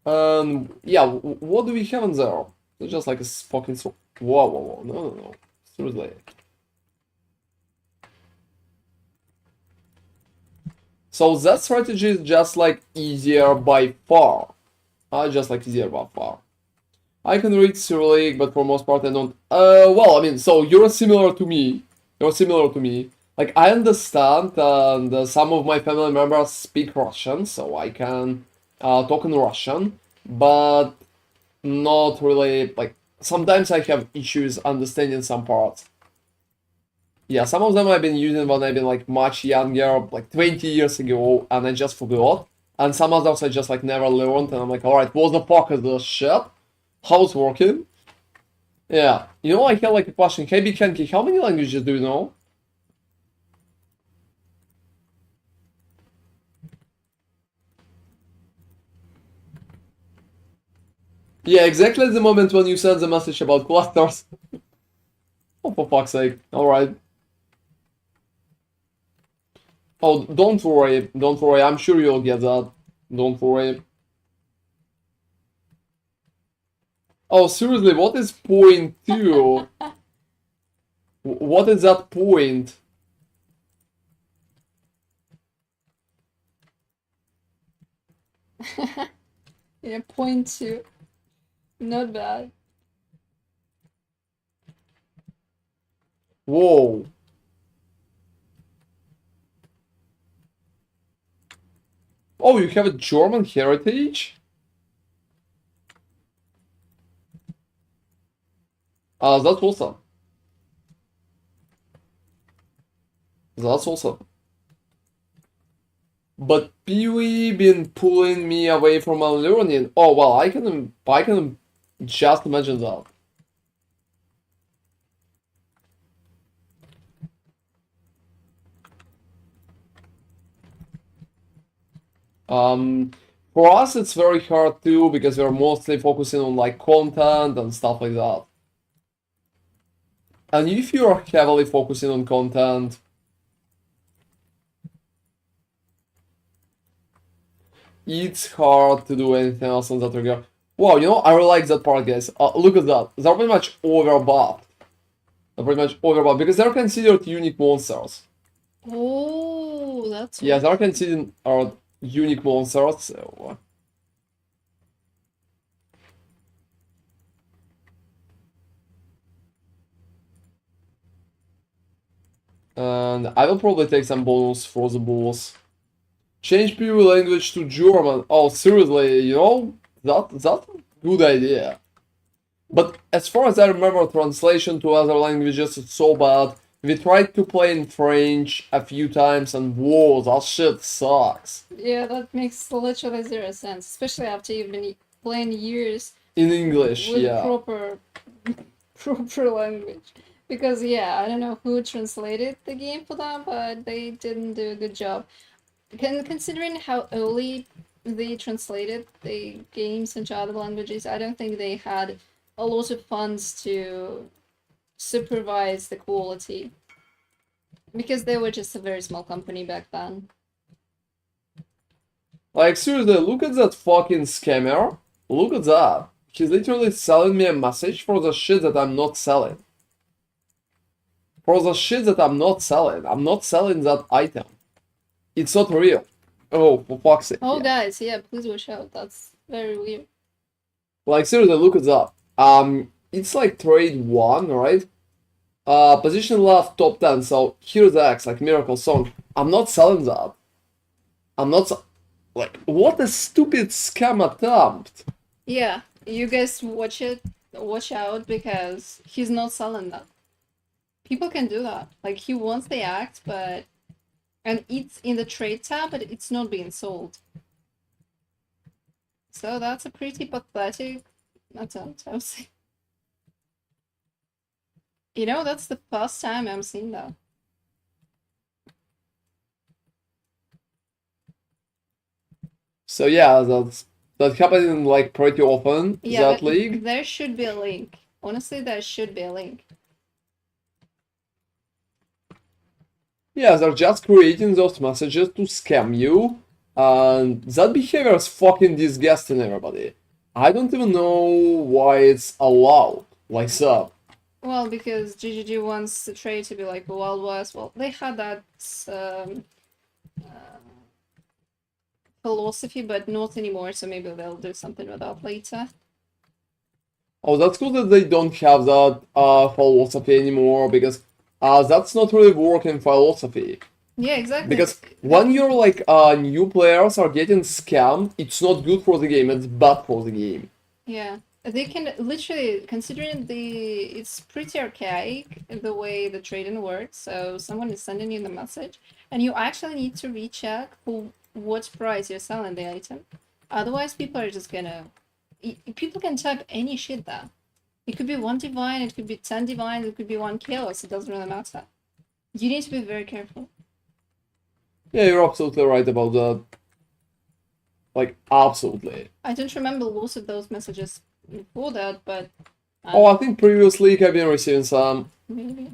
[SPEAKER 1] And yeah, what do we have in there? It's just like a fucking whoa, whoa, whoa. No, no, no. Seriously. So that strategy is just like easier by far. Just like easier by far. I can read Cyrillic, but for most part I don't. Well, I mean, so you're similar to me. You're similar to me. Like, I understand, and some of my family members speak Russian, so I can talk in Russian, but not really, like, sometimes I have issues understanding some parts. Yeah, some of them I've been using when I've been, like, much younger, like 20 years ago, and I just forgot. And some others I just, like, never learned, and I'm like, alright, what the fuck is this shit? How's it working? Yeah, you know, I have like a question. Hey, Big Hanky, how many languages do you know? Yeah, exactly at the moment when you send the message about clusters. Oh, for fuck's sake. Alright. Oh, don't worry. Don't worry. I'm sure you'll get that. Don't worry. Oh, seriously, what is point two? What is that point?
[SPEAKER 2] Yeah, point two. Not bad.
[SPEAKER 1] Whoa. Oh, you have a German heritage? That's awesome. That's awesome. But PoE been pulling me away from my learning. Oh well, I can just imagine that. Um, for us it's very hard too because we're mostly focusing on like content and stuff like that. And if you're heavily focusing on content, it's hard to do anything else in that regard. Wow, you know, I really like that part, guys. Look at that. They're pretty much overbuffed. They're pretty much overbuffed because they're considered unique monsters.
[SPEAKER 2] Oh, that's
[SPEAKER 1] Yeah,
[SPEAKER 2] what.
[SPEAKER 1] they're considered are unique monsters. So, And I will probably take some bonus for the bulls. Change PoE language to German. Oh, seriously, you know, that's a good idea. But as far as I remember, translation to other languages is so bad. We tried to play in French a few times and whoa, that shit sucks.
[SPEAKER 2] Yeah, that makes literally zero sense, especially after you've been playing years
[SPEAKER 1] In English,
[SPEAKER 2] with
[SPEAKER 1] yeah.
[SPEAKER 2] proper language. Because yeah, I don't know who translated the game for them, but they didn't do a good job. Considering how early they translated the games into other languages, I don't think they had a lot of funds to supervise the quality. Because they were just a very small company back then.
[SPEAKER 1] Like, seriously, look at that fucking scammer. Look at that. He's literally selling me a message for the shit that I'm not selling. For the shit that I'm not selling. I'm not selling that item. It's not real. Oh, for fuck's sake.
[SPEAKER 2] Oh,
[SPEAKER 1] yeah.
[SPEAKER 2] guys, yeah, please watch out. That's very weird.
[SPEAKER 1] Like, seriously, look at that. It's like trade 1, right? Position left, top 10, so here's the X, like Miracle Song. I'm not selling that. I'm not... Like, what a stupid scam attempt.
[SPEAKER 2] Yeah, you guys watch out, because he's not selling that. People can do that. Like, he wants the act, but... And it's in the trade tab, but it's not being sold. So that's a pretty pathetic attempt, I would say. You know, that's the first time I'm seeing that.
[SPEAKER 1] So yeah, that happening like pretty often,
[SPEAKER 2] Yeah,
[SPEAKER 1] that league.
[SPEAKER 2] there should be a link. Honestly, there should be a link.
[SPEAKER 1] Yeah, they're just creating those messages to scam you, and that behavior is fucking disgusting, everybody. I don't even know why it's allowed like that.
[SPEAKER 2] Well, because GGG wants the trade to be like the Wild West. Well, they had that philosophy, but not anymore, so maybe they'll do something with that later.
[SPEAKER 1] Oh, that's cool that they don't have that philosophy anymore, because that's not really working philosophy.
[SPEAKER 2] Yeah, exactly.
[SPEAKER 1] Because when you're like new players are getting scammed, it's not good for the game, it's bad for the game.
[SPEAKER 2] Yeah. They can literally, considering it's pretty archaic the way the trading works. So someone is sending you the message, and you actually need to recheck for what price you're selling the item. Otherwise, people are just gonna. People can type any shit there. It could be 1 divine, it could be 10 divine, it could be 1 chaos. It doesn't really matter. You need to be very careful.
[SPEAKER 1] Yeah, you're absolutely right about that. Like, absolutely.
[SPEAKER 2] I don't remember lots of those messages before that, but...
[SPEAKER 1] Oh, I think previously I've been receiving some.
[SPEAKER 2] Maybe.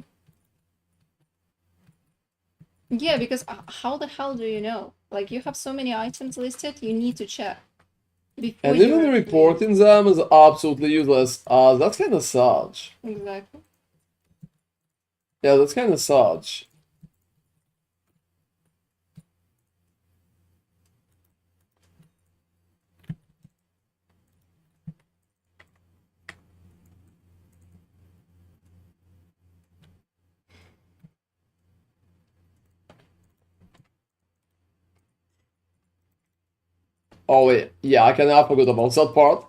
[SPEAKER 2] Yeah, because how the hell do you know? Like, you have so many items listed, you need to check.
[SPEAKER 1] And even reporting them is absolutely useless. That's kind of such.
[SPEAKER 2] Exactly.
[SPEAKER 1] Yeah, that's kind of such. Oh wait, yeah, I kind of forgot about that part.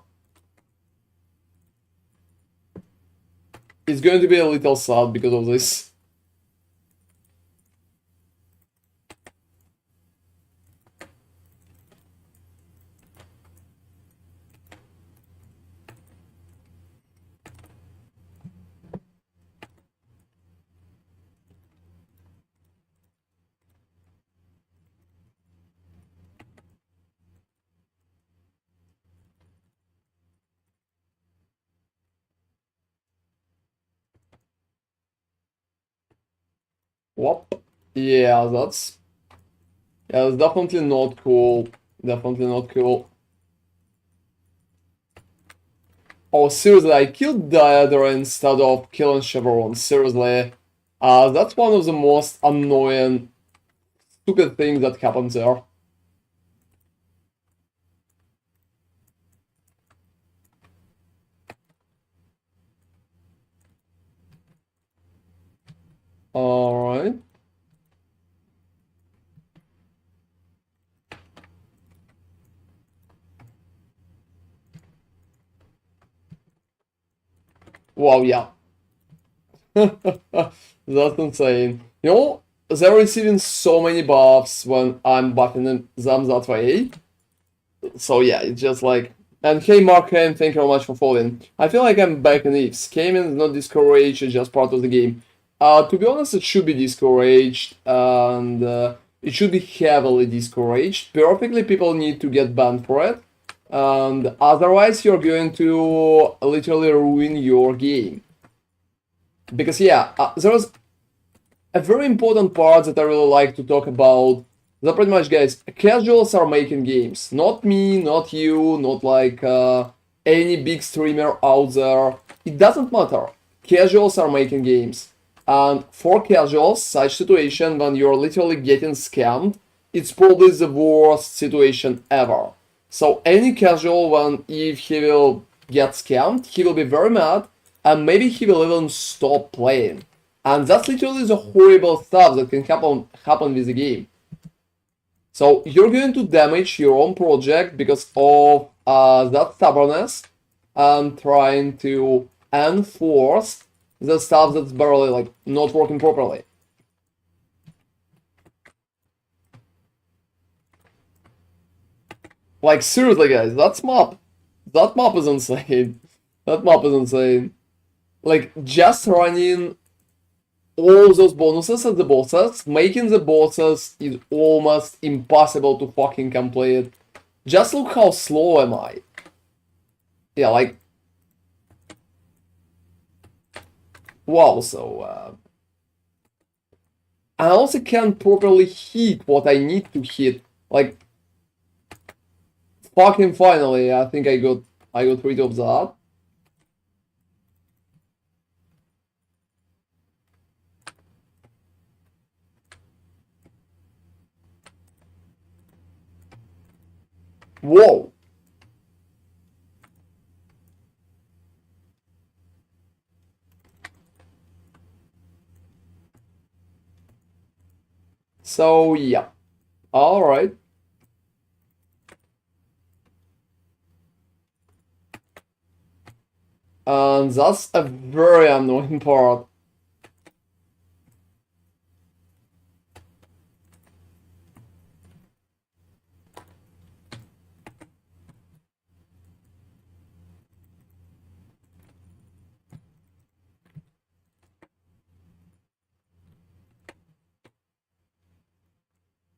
[SPEAKER 1] It's going to be a little sad because of this. Whoop. Yeah, that's definitely not cool. Definitely not cool. Oh, seriously, I killed Diadora instead of killing Chevron. Seriously. That's one of the most annoying, stupid things that happens there. Alright. Wow, yeah. That's insane. You know, they're receiving so many buffs when I'm buffing them that way. So yeah, it's just like... And hey Mark, thank you very much for following. I feel like I'm back in If. Scamming is not discouraged, it's just part of the game. To be honest, it should be discouraged, and it should be heavily discouraged. Perfectly, people need to get banned for it. And otherwise, you're going to literally ruin your game. Because yeah, there's a very important part that I really like to talk about. That pretty much, guys, casuals are making games. Not me, not you, not like any big streamer out there. It doesn't matter. Casuals are making games. And for casuals, such situation when you're literally getting scammed, it's probably the worst situation ever. So any casual, when if he will get scammed, he will be very mad, and maybe he will even stop playing. And that's literally the horrible stuff that can happen with the game. So you're going to damage your own project because of that stubbornness and trying to enforce the stuff that's barely like not working properly. Like seriously, guys, that map is insane. That map is insane. Like just running all those bonuses at the bosses, making the bosses is almost impossible to fucking complete. Just look how slow am I. Yeah, like... Wow, so... I also can't properly hit what I need to hit. Like... Fucking finally, I think I got rid of that. Whoa! So, yeah. Alright. And that's a very annoying part.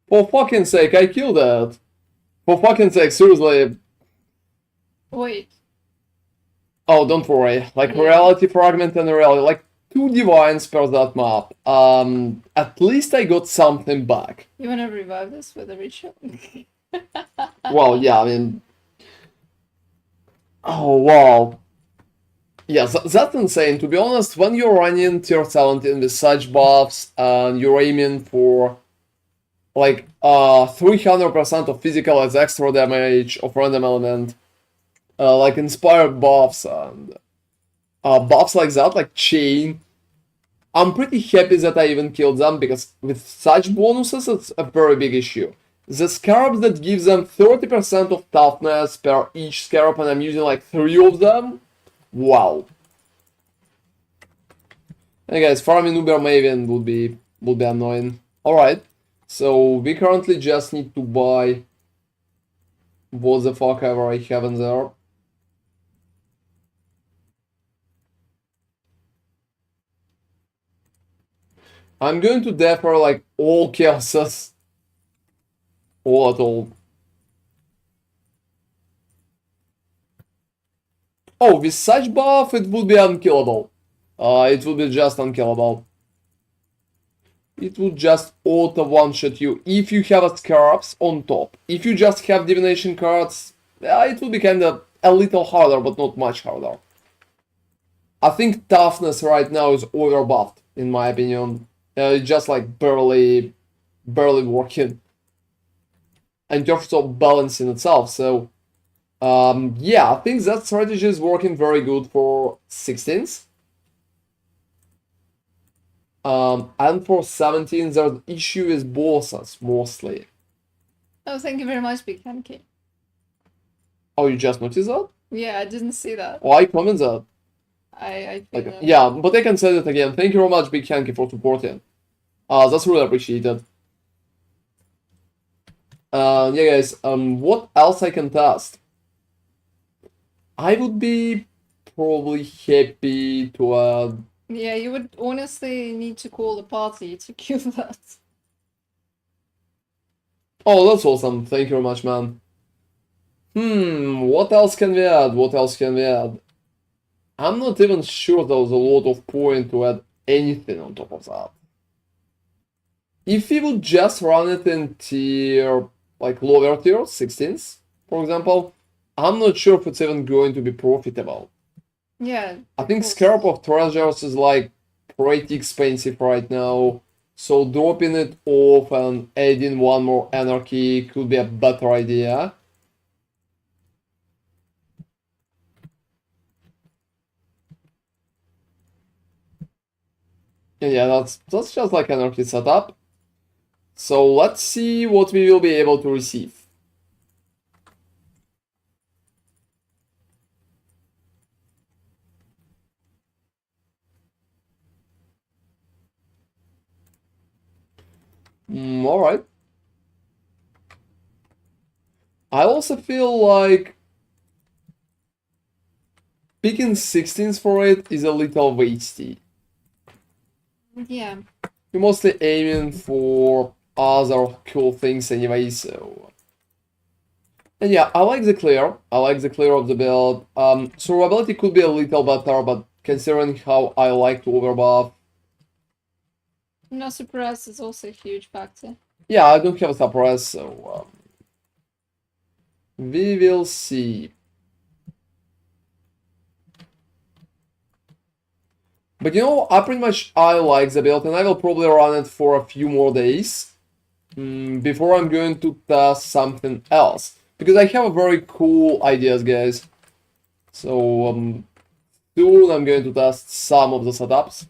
[SPEAKER 1] For fucking sake, I killed that. For fucking sake, seriously.
[SPEAKER 2] Wait.
[SPEAKER 1] Oh, don't worry. Like,
[SPEAKER 2] Yeah.
[SPEAKER 1] reality fragment and reality, like 2 divines per that map. At least I got something back.
[SPEAKER 2] You wanna revive this with a ritual?
[SPEAKER 1] Well, yeah, I mean... Oh, wow. Yeah, that's insane. To be honest, when you're running tier 17 with such buffs and you're aiming for like 300% of physical as extra damage of random element, like inspired buffs and buffs like that, like chain, I'm pretty happy that I even killed them, because with such bonuses it's a very big issue. The Scarabs that gives them 30% of toughness per each Scarab, and I'm using like 3 of them. Wow. Hey guys, farming Uber Maven would be annoying. Alright, so we currently just need to buy what the fuck ever I have in there. I'm going to defer like all chaoses. All at all. Oh, with such buff it would be unkillable. It would be just unkillable. It would just auto one-shot you if you have a Scarabs on top. If you just have divination cards, it would be kinda a little harder, but not much harder. I think toughness right now is overbuffed, in my opinion. It's just like barely working in terms of balancing itself. So yeah, I think that strategy is working very good for 16s. And for 17, the issue is bosses mostly.
[SPEAKER 2] Oh, thank you very much, Big Pancake.
[SPEAKER 1] Oh, you just noticed that?
[SPEAKER 2] Yeah, I didn't see that.
[SPEAKER 1] Oh, I comment that.
[SPEAKER 2] I feel that.
[SPEAKER 1] Yeah, but I can say that again. Thank you very much, Big Hanky, for supporting. That's really appreciated. Yeah, guys. What else I can test? I would be probably happy to add.
[SPEAKER 2] Yeah, you would honestly need to call a party to queue that.
[SPEAKER 1] Oh, that's awesome. Thank you very much, man. What else can we add? What else can we add? I'm not even sure there was a lot of point to add anything on top of that. If we would just run it in tier, like lower tier, 16s, for example, I'm not sure if it's even going to be profitable.
[SPEAKER 2] Yeah.
[SPEAKER 1] I think Scarab of Treasures is like pretty expensive right now, so dropping it off and adding one more Anarchy could be a better idea. Yeah, that's just like Anarchy setup. So let's see what we will be able to receive. Alright. I also feel like picking 16s for it is a little wasty.
[SPEAKER 2] Yeah.
[SPEAKER 1] You're mostly aiming for other cool things anyway, so... And yeah, I like the clear. I like the clear of the build. Survivability could be a little better, but considering how I like to overbuff...
[SPEAKER 2] No, suppress is also a huge factor.
[SPEAKER 1] Yeah, I don't have a suppress, so... we will see. But you know, I like the build, and I will probably run it for a few more days before I'm going to test something else. Because I have a very cool ideas, guys. So soon I'm going to test some of the setups.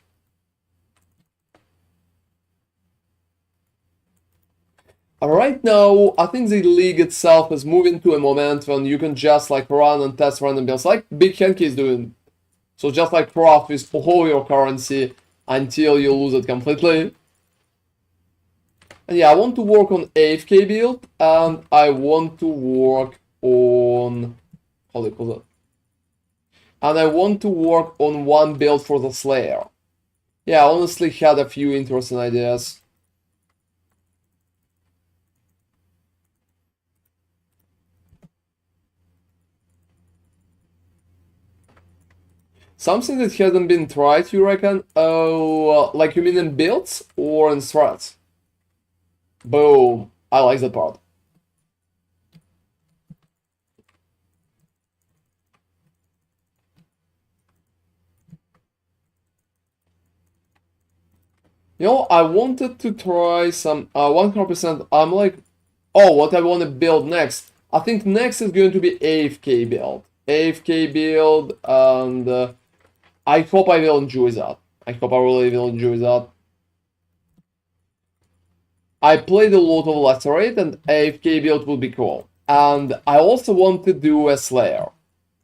[SPEAKER 1] Right now, I think the league itself is moving to a moment when you can just like run and test random builds, like Big Henky is doing. So just like craft with all your currency until you lose it completely. And yeah, I want to work on AFK build, and I want to work on... how do you call that? And I want to work on one build for the Slayer. Yeah, I honestly had a few interesting ideas. Something that hasn't been tried, you reckon? Oh, like you mean in builds or in strats? Boom. I like that part. You know, I wanted to try some 100%. I'm like, oh, what I want to build next. I think next is going to be AFK build. AFK build, and I hope I will enjoy that. I hope I really will enjoy that. I played a lot of Lacerate, and AFK build would be cool. And I also want to do a Slayer.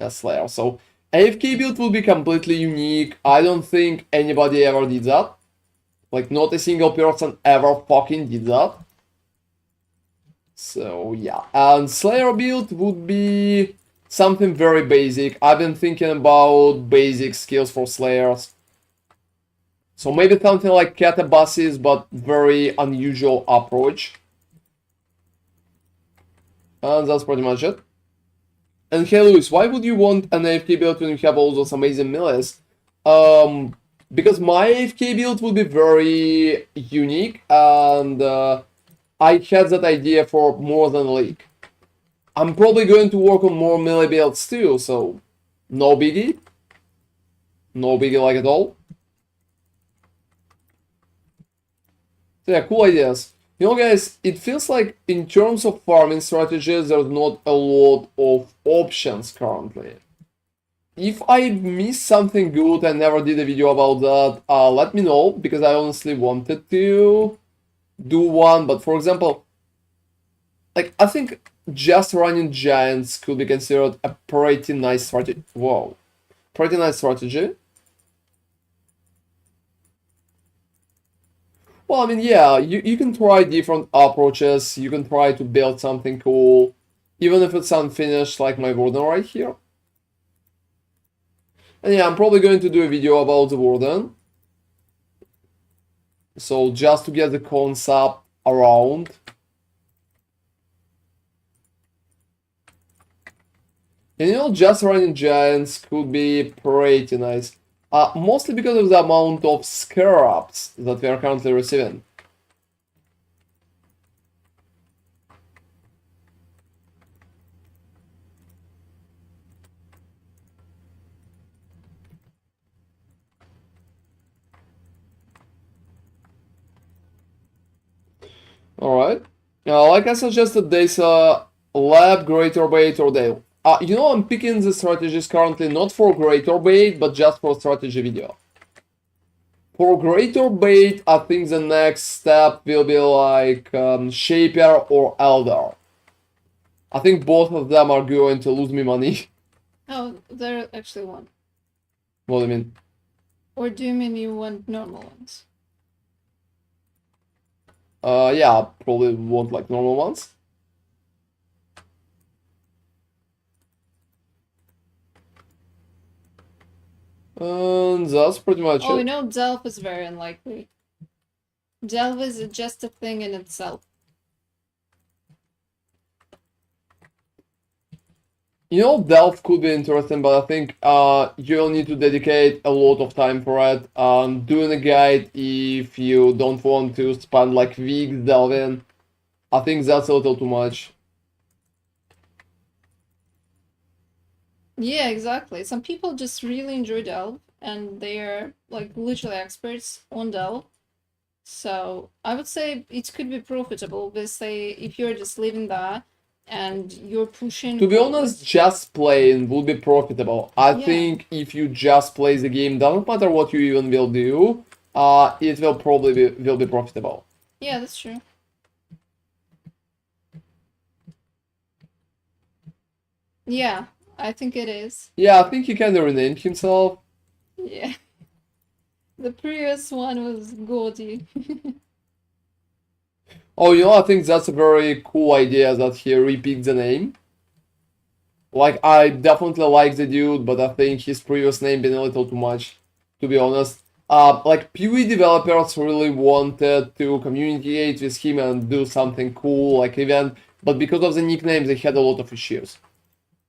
[SPEAKER 1] So AFK build will be completely unique. I don't think anybody ever did that. Like, not a single person ever fucking did that. So, yeah. And Slayer build would be something very basic. I've been thinking about basic skills for Slayers. So maybe something like Catabasis, but very unusual approach. And that's pretty much it. And hey Lewis, why would you want an AFK build when you have all those amazing melees? Because my AFK build would be very unique, and I had that idea for more than a league. I'm probably going to work on more melee builds too, so no biggie. No biggie like at all. So yeah, cool ideas. You know, guys, it feels like in terms of farming strategies, there's not a lot of options currently. If I missed something good, I never did a video about that, let me know, because I honestly wanted to do one. But for example, like, I think just running giants could be considered a pretty nice strategy. Whoa. Pretty nice strategy. Well, I mean, yeah, you can try different approaches. You can try to build something cool, even if it's unfinished, like my Warden right here. And yeah, I'm probably going to do a video about the Warden. So just to get the concept around. And you know, just running giants could be pretty nice. Mostly because of the amount of Scarabs that we are currently receiving. Alright. Like I suggested, there's a lab, greater bait, or Dale. You know, I'm picking the strategies currently not for greater bait, but just for strategy video. For greater bait, I think the next step will be like Shaper or Elder. I think both of them are going to lose me money.
[SPEAKER 2] Oh, there actually one.
[SPEAKER 1] What do you mean?
[SPEAKER 2] Or do you mean you want normal ones?
[SPEAKER 1] Yeah, I probably want like normal ones. And that's pretty much
[SPEAKER 2] Oh,
[SPEAKER 1] it.
[SPEAKER 2] you know, Delph is very unlikely. Delph is just a thing in itself.
[SPEAKER 1] You know, Delph could be interesting, but I think you'll need to dedicate a lot of time for it. Doing a guide if you don't want to spend like weeks delving, I think that's a little too much.
[SPEAKER 2] Yeah, exactly. Some people just really enjoy Delph, and they're like literally experts on Delph. So I would say it could be profitable, but say if you're just leaving that and you're pushing
[SPEAKER 1] To be
[SPEAKER 2] forward-
[SPEAKER 1] honest, just playing will be profitable. I
[SPEAKER 2] Yeah.
[SPEAKER 1] think if you just play the game, doesn't matter what you even will do, it will probably will be profitable.
[SPEAKER 2] Yeah, that's true. Yeah, I think it is.
[SPEAKER 1] Yeah, I think he kind of renamed himself.
[SPEAKER 2] Yeah. The previous one was gaudy.
[SPEAKER 1] Oh, you know, I think that's a very cool idea that he repeats the name. Like, I definitely like the dude, but I think his previous name been a little too much, to be honest. Like, PoE developers really wanted to communicate with him and do something cool, like event, but because of the nickname, they had a lot of issues.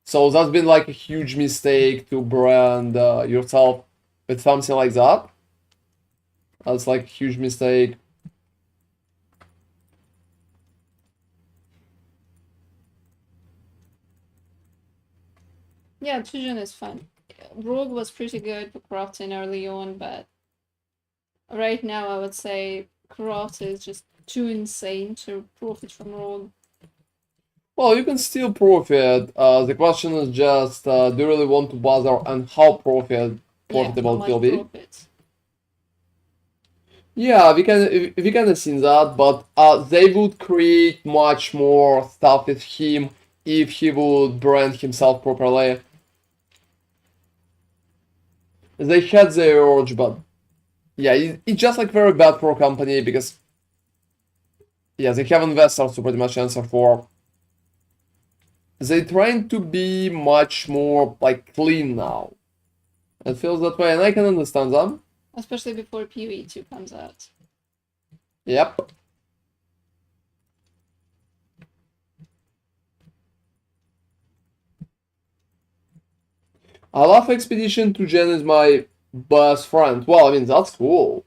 [SPEAKER 1] So that's been like a huge mistake to brand yourself with something like that. That's like a huge mistake.
[SPEAKER 2] Yeah, Fusion is fun. Rogue was pretty good for crafting early on, but right now I would say craft is just too insane to profit from Rogue.
[SPEAKER 1] Well, you can still profit. The question is just, do you really want to bother and how profitable it will be?
[SPEAKER 2] Profit?
[SPEAKER 1] Yeah, we kind of seen that, but they would create much more stuff with him if he would brand himself properly. They had their urge, but yeah, it's just like very bad for a company because yeah, they have investors to pretty much answer for. They're trying to be much more like clean now. It feels that way, and I can understand them.
[SPEAKER 2] Especially before PoE 2 comes out.
[SPEAKER 1] Yep. I love Expedition to Gen is my best friend. Well, I mean, that's cool.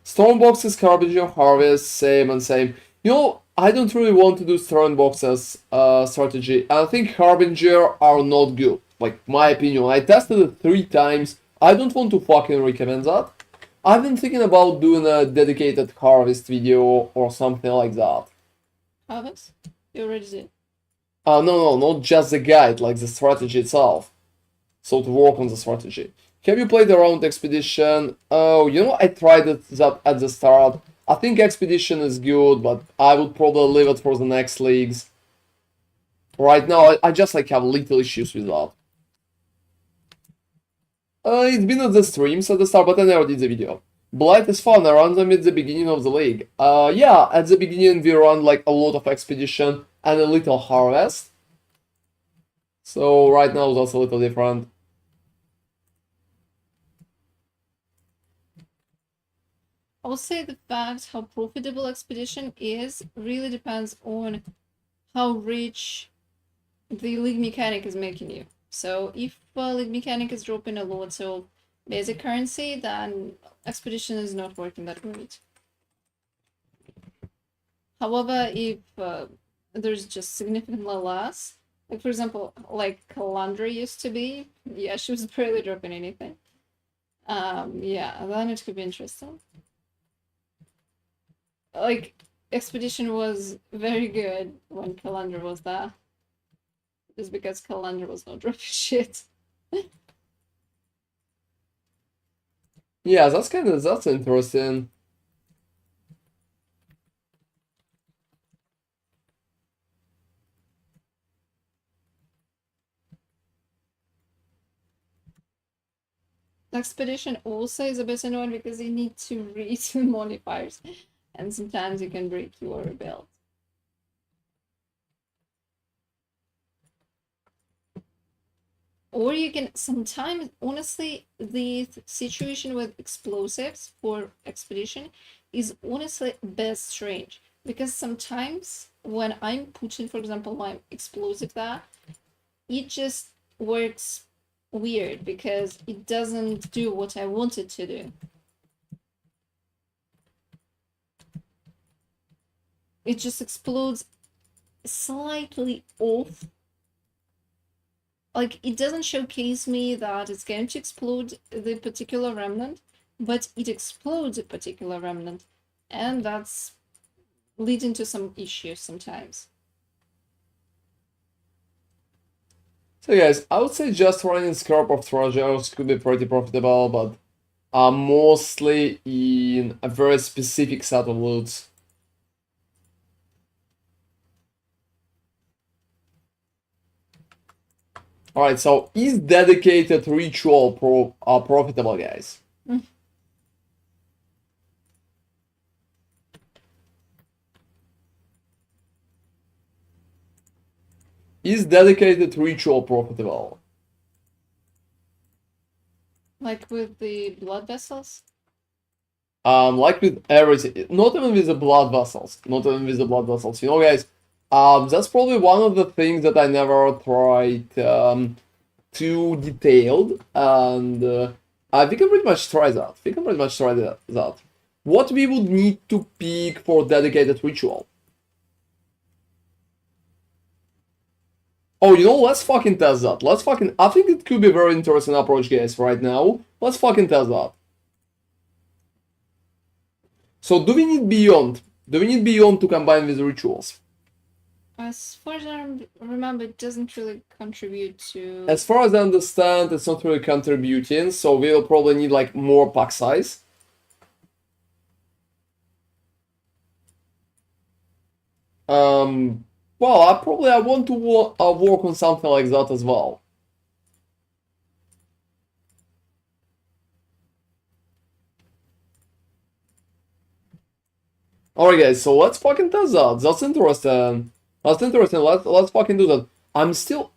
[SPEAKER 1] Stormboxes, Scavenger, Harvest, same and same. You know, I don't really want to do Stormboxes strategy. I think Harbinger are not good. Like, my opinion. I tested it 3 times. I don't want to fucking recommend that. I've been thinking about doing a dedicated Harvest video or something like that.
[SPEAKER 2] Harvest? You already did.
[SPEAKER 1] No, not just the guide, like the strategy itself. So to work on the strategy. Have you played around Expedition? Oh, you know, I tried it that at the start. I think Expedition is good, but I would probably leave it for the next leagues. Right now, I just like have little issues with that. It's been at the streams at the start, but I never did the video. Blight is fun. I run them at the beginning of the league. Yeah, at the beginning we run like a lot of expedition and a little harvest. So right now that's a little different.
[SPEAKER 2] I will say the fact how profitable expedition is really depends on how rich the league mechanic is making you. So if league mechanic is dropping a lot of basic currency, then expedition is not working that great. However, if there's just significantly less, like for example, like Kalandra used to be, yeah, she was barely dropping anything. Yeah, then it could be interesting. Like, expedition was very good when Kalandra was there. Just because Kalandra was not dropping shit.
[SPEAKER 1] Yeah, that's interesting.
[SPEAKER 2] Expedition also is a bit annoying because you need to read the modifiers, and sometimes you can break your build. Or you can sometimes, honestly, the situation with explosives for expedition is honestly a bit strange. Because sometimes when I'm putting, for example, my explosive there, it just works weird because it doesn't do what I want it to do. It just explodes slightly off. Like, it doesn't showcase me that it's going to explode the particular remnant, but it explodes a particular remnant, and that's leading to some issues sometimes.
[SPEAKER 1] So guys, I would say just running Scarab of Treasures could be pretty profitable, but mostly in a very specific set of loots. Alright, so is dedicated ritual profitable, guys? Is dedicated ritual profitable?
[SPEAKER 2] Like with the blood vessels?
[SPEAKER 1] Like with everything, not even with the blood vessels, not even with the blood vessels. You know, guys, that's probably one of the things that I never tried too detailed, and we can pretty much try that. We can pretty much try that. What we would need to pick for dedicated ritual? Oh, you know, let's fucking test that. I think it could be a very interesting approach, guys, right now. Let's fucking test that. So, do we need Beyond? Do we need Beyond to combine with rituals?
[SPEAKER 2] As far as I remember, it doesn't really contribute to...
[SPEAKER 1] As far as I understand, it's not really contributing, so we'll probably need, like, more pack size. Well, I want to work on something like that as well. Alright guys, so let's fucking test that. That's interesting. That's interesting. Let's fucking do that. I'm still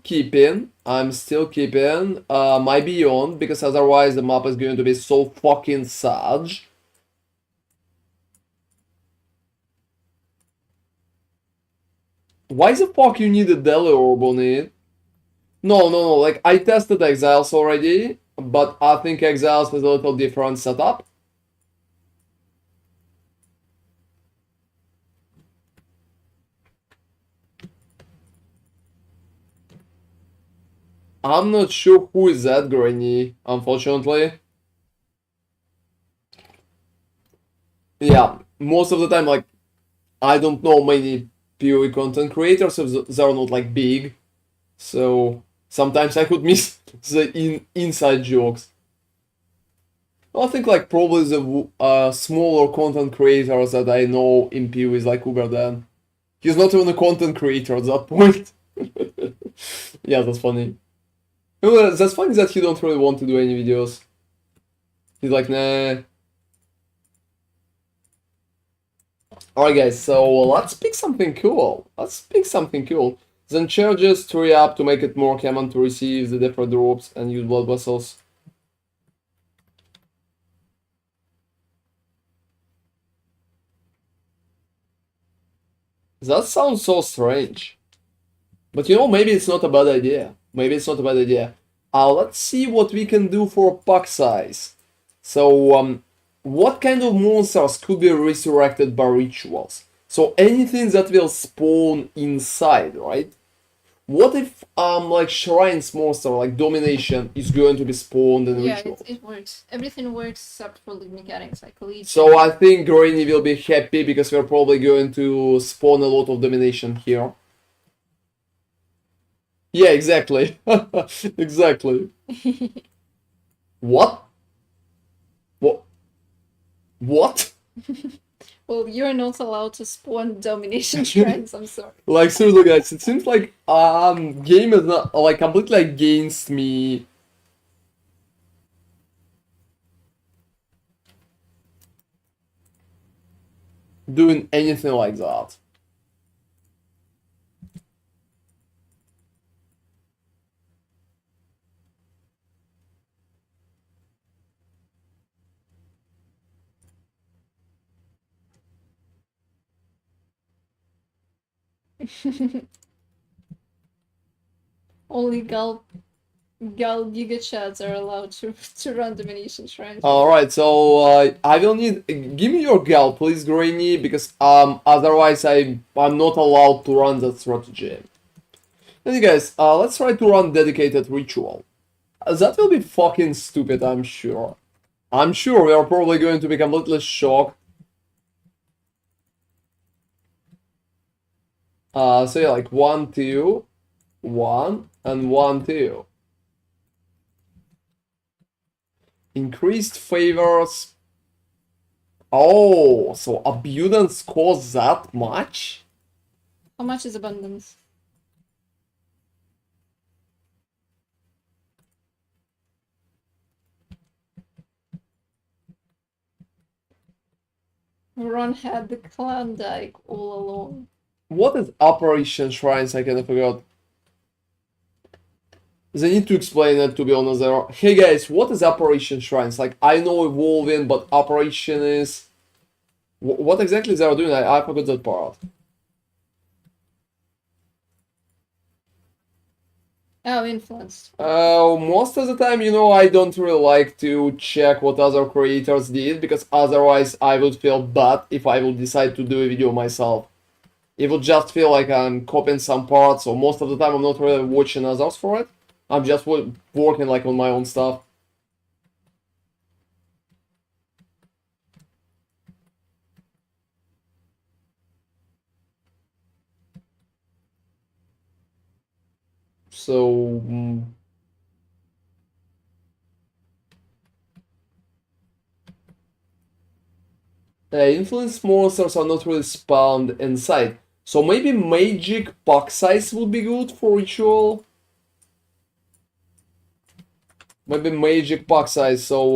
[SPEAKER 1] keeping my Beyond, because otherwise the map is going to be so fucking sad. Why the fuck you need a Deli Orb on it? No, like, I tested Exiles already, but I think Exiles is a little different setup. I'm not sure who is that granny, unfortunately. Yeah, most of the time, like, I don't know many PoE content creators, so they're not, like, big. So, sometimes I could miss the inside jokes. I think, like, probably the smaller content creators that I know in PoE is, like, WARDEN. He's not even a content creator at that point. Yeah, that's funny. That's funny that he don't really want to do any videos. He's like, nah. Alright guys, so let's pick something cool. Then charges 3 up to make it more common to receive the different drops and use blood vessels. That sounds so strange. But you know, maybe it's not a bad idea. Let's see what we can do for pack size. So, what kind of monsters could be resurrected by rituals? So anything that will spawn inside, right? What if like shrines monster like domination is going to be spawned in
[SPEAKER 2] Yeah,
[SPEAKER 1] ritual?
[SPEAKER 2] it works. Everything works except for the mechanics, like lead.
[SPEAKER 1] So I think Granny will be happy because we're probably going to spawn a lot of domination here. Yeah, exactly. Exactly. What? What?
[SPEAKER 2] Well, you're not allowed to spawn domination shrines, I'm sorry.
[SPEAKER 1] Like seriously guys, it seems like game is not like completely against me. Doing anything like that.
[SPEAKER 2] Only Gal Giga Chads are allowed to run domination shrines.
[SPEAKER 1] Alright, so I will need give me your gal, please, Granny, because otherwise I'm not allowed to run that strategy. And you guys, let's try to run dedicated ritual. That will be fucking stupid, I'm sure. I'm sure we are probably going to be completely shocked. So yeah, like 1, 2, 1, and 1, 2. Increased favors. Oh, so abundance costs that much?
[SPEAKER 2] How much is abundance? Ron had the Klondike all along.
[SPEAKER 1] What is Operation Shrines? I kind of forgot. They need to explain it, to be honest. Hey guys, what is Operation Shrines? Like, I know evolving, but Operation is... What exactly they are doing? I forgot that part.
[SPEAKER 2] Oh, influenced.
[SPEAKER 1] Most of the time, you know, I don't really like to check what other creators did, because otherwise I would feel bad if I would decide to do a video myself. It would just feel like I'm copying some parts, so most of the time I'm not really watching others for it. I'm just working like on my own stuff. So... influence monsters are not really spawned inside. So maybe magic pack size would be good for ritual. Maybe magic pack size. So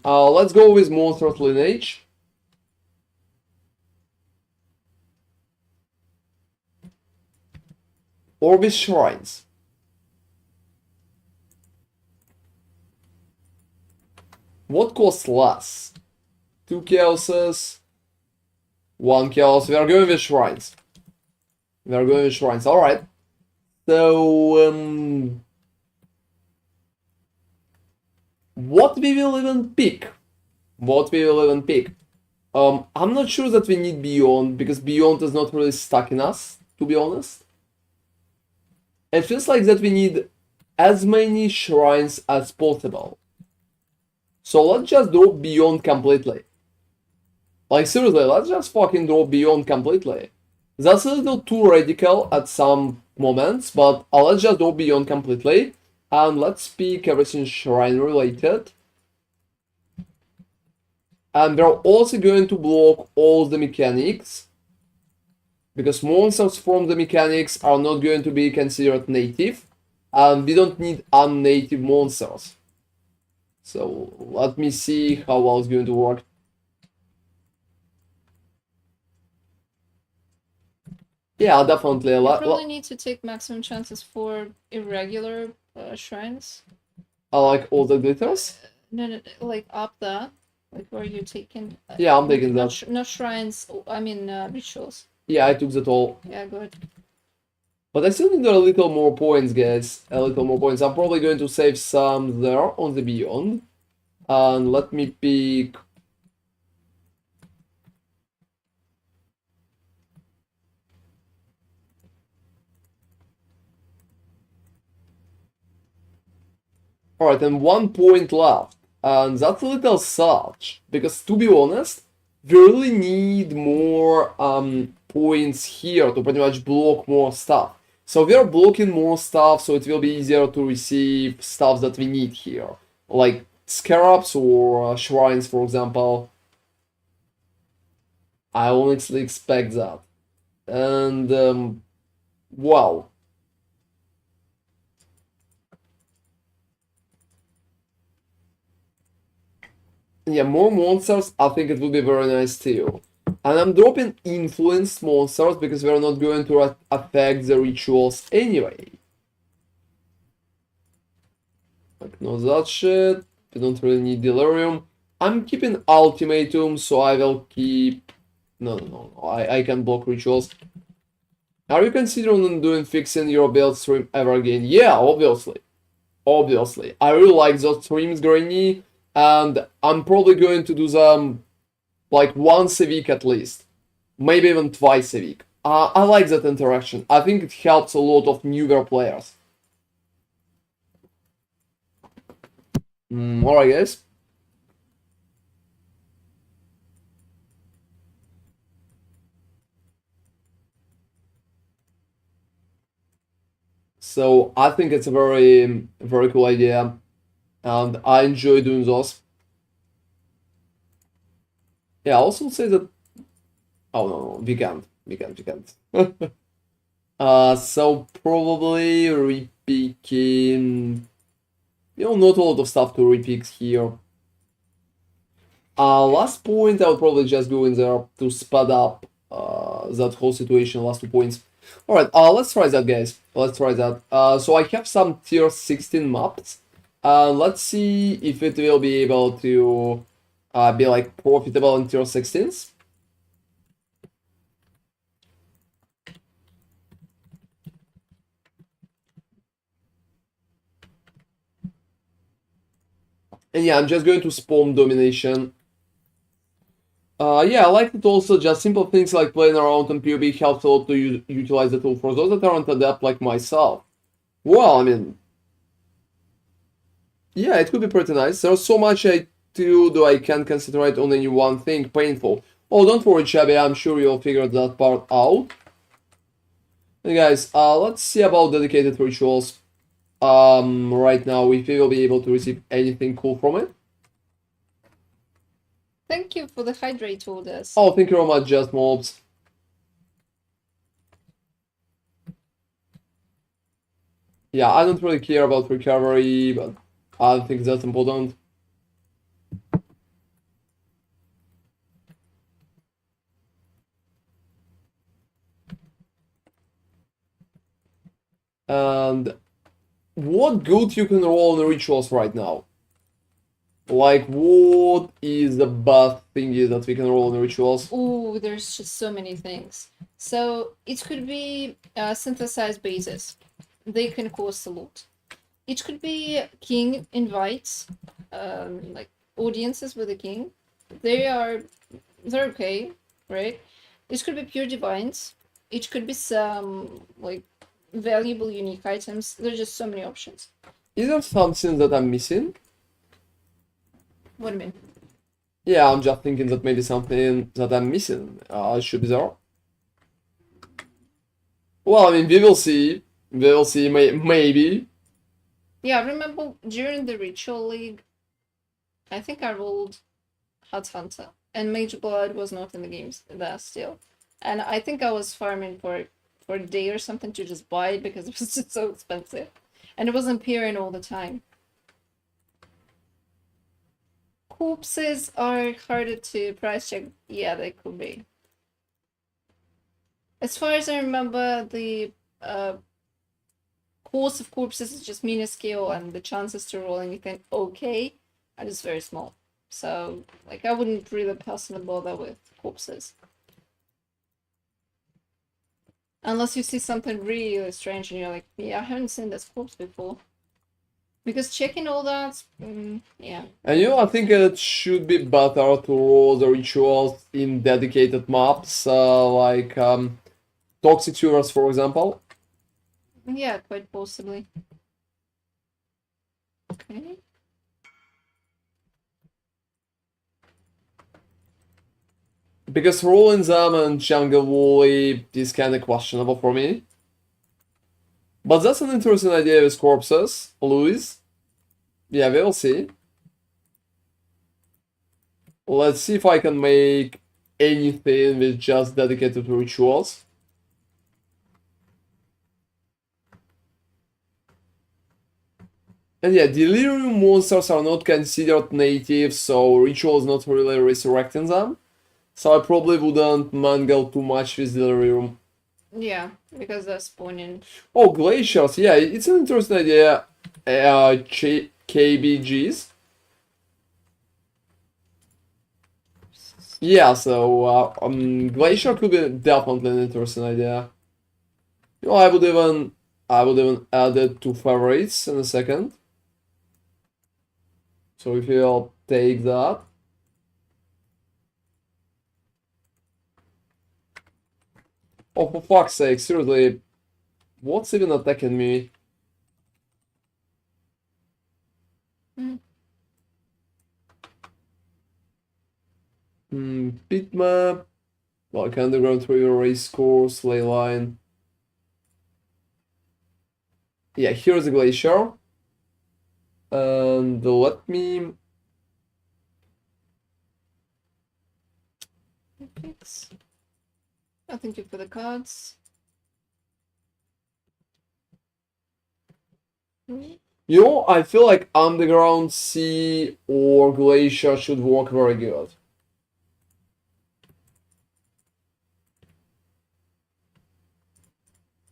[SPEAKER 1] let's go with monsters lineage. Or with shrines. What costs less? 2 chaoses, 1 chaos. We are going with shrines. Alright. So, what we will even pick? I'm not sure that we need Beyond, because Beyond is not really stuck in us, to be honest. It feels like that we need as many shrines as possible. So let's just drop Beyond completely. Like seriously, let's just fucking drop Beyond completely. That's a little too radical at some moments, but let's just drop Beyond completely. And let's pick everything shrine related. And we're also going to block all the mechanics, because monsters from the mechanics are not going to be considered native, and we don't need unnative monsters. So let me see how well it's going to work. Yeah, definitely.
[SPEAKER 2] You probably need to take maximum chances for irregular shrines.
[SPEAKER 1] I like all the glitters.
[SPEAKER 2] No, like up there, like where you're taking.
[SPEAKER 1] Yeah, I'm taking
[SPEAKER 2] not
[SPEAKER 1] that.
[SPEAKER 2] not shrines. I mean rituals.
[SPEAKER 1] Yeah, I took that all.
[SPEAKER 2] Yeah, good.
[SPEAKER 1] But I still need a little more points, guys. A little more points. I'm probably going to save some there on the Beyond. And let me pick... Alright, and 1 point left. And that's a little sad. Because to be honest, we really need more points here to pretty much block more stuff. So we are blocking more stuff, so it will be easier to receive stuff that we need here. Like Scarabs or Shrines, for example. I honestly expect that. And, well. Yeah, more monsters, I think it would be very nice too. And I'm dropping influenced monsters because we're not going to affect the rituals anyway. Like, no that shit. We don't really need Delirium. I'm keeping Ultimatum, so I will keep... No. I can block rituals. Are you considering doing fixing your build stream ever again? Yeah, obviously. Obviously. I really like those streams, Granny. And I'm probably going to do them like once a week at least. Maybe even twice a week. I like that interaction. I think it helps a lot of newer players. Alright, guys. So I think it's a very cool idea. And I enjoy doing those. Yeah, I also say that... Oh, no, we can't. We can't. So probably repicking... You know, not a lot of stuff to repick here. Last point, I would probably just go in there to spud up that whole situation, last 2 points. Alright, let's try that, guys. Let's try that. So I have some tier 16 maps. Let's see if it will be able to be like profitable in tier 16s. And yeah, I'm just going to spawn domination. Yeah, I like it also. Just simple things like playing around on PoE helps a lot to utilize the tool for those that aren't adept like myself. Well, I mean, yeah, it could be pretty nice. There's so much I do I can't concentrate on any one thing. Painful. Oh, don't worry, Chubby. I'm sure you'll figure that part out. And guys, let's see about dedicated rituals. Right now, if we will be able to receive anything cool from it.
[SPEAKER 2] Thank you for the hydrate orders.
[SPEAKER 1] Oh, thank you very much, Just Mobs. Yeah, I don't really care about recovery, but I don't think that's important. And what good you can roll in rituals right now? Like, what is the best thing that we can roll in rituals?
[SPEAKER 2] Ooh, there's just so many things. So it could be synthesized bases. They can cost a lot. It could be king invites, like audiences with the king. They're okay, right? It could be pure divines. It could be some like valuable unique items. There's just so many options.
[SPEAKER 1] Is there something that I'm missing?
[SPEAKER 2] What do you mean?
[SPEAKER 1] Yeah, I'm just thinking that maybe something that I'm missing should be there. Well, I mean, we will see. We will see, maybe.
[SPEAKER 2] Yeah, remember during the Ritual League, I think I rolled Hut Hunter, and Mage Blood was not in the games there still. And I think I was farming for a day or something to just buy it because it was just so expensive. And it wasn't appearing all the time. corpses are harder to price check. Yeah, they could be. As far as I remember, the cost of corpses is just minuscule, and the chances to roll anything okay are just very small. So, like, I wouldn't really personally bother with corpses. Unless you see something really strange and you're like, yeah, I haven't seen this corpse before. Because checking all that, yeah.
[SPEAKER 1] And you know, I think it should be better to roll the rituals in dedicated maps, like Toxic Sewers, for example.
[SPEAKER 2] Yeah, quite possibly. Okay.
[SPEAKER 1] Because rolling them in Jungle Wooly is kinda questionable for me. But that's an interesting idea with corpses, Louis. Yeah, we'll see. Let's see if I can make anything with just dedicated rituals. And yeah, delirium monsters are not considered native, so ritual is not really resurrecting them. So I probably wouldn't mangle too much with delirium.
[SPEAKER 2] Yeah, because they're spawning.
[SPEAKER 1] Oh, glaciers, yeah, it's an interesting idea. KBGs. Yeah, so glacier could be definitely an interesting idea. You know, I would even add it to favorites in a second. So if you'll take that. Oh, for fuck's sake, seriously, what's even attacking me? Pit map, like underground river race course, ley line. Yeah, here's a glacier. And let me.
[SPEAKER 2] Thanks. Oh, thank you for the cards.
[SPEAKER 1] You know, I feel like underground sea or glacier should work very good.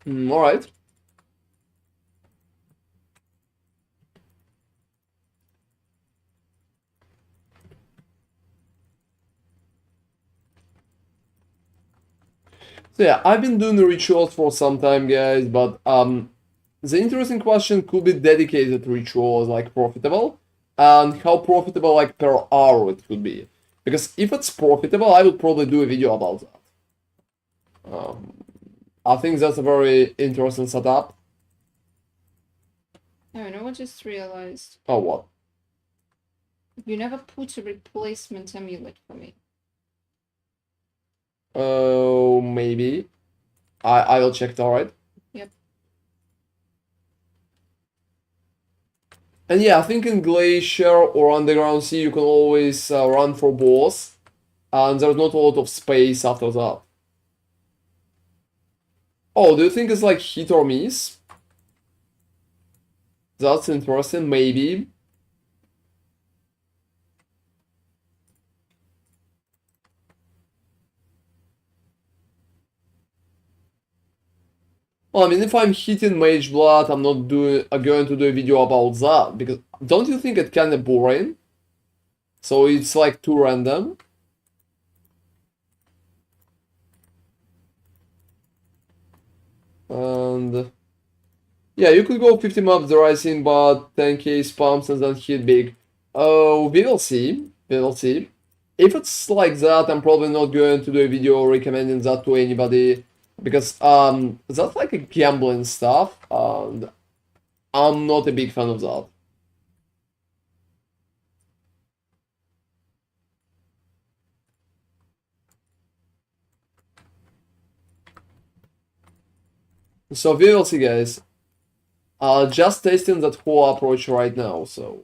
[SPEAKER 1] Alright. So yeah, I've been doing the rituals for some time, guys, but the interesting question could be dedicated rituals like profitable, and how profitable like per hour it could be. Because if it's profitable, I would probably do a video about that. I think that's a very interesting setup.
[SPEAKER 2] I don't know, I just realized.
[SPEAKER 1] Oh, what?
[SPEAKER 2] You never put a replacement amulet for me.
[SPEAKER 1] Oh, maybe. I will check it, alright?
[SPEAKER 2] Yep.
[SPEAKER 1] And yeah, I think in Glacier or Underground Sea you can always run for boss, and there's not a lot of space after that. Oh, do you think it's like hit or miss? That's interesting, maybe. Well, I mean, if I'm hitting Mage Blood, I'm not going to do a video about that, because don't you think it's kinda boring? So it's like too random. And yeah, you could go 50 mobs the rising, but 10k spams and then hit big. Oh, we will see. We will see. If it's like that, I'm probably not going to do a video recommending that to anybody, because that's like a gambling stuff, and I'm not a big fan of that. So we will see, guys. Just testing that whole approach right now, so.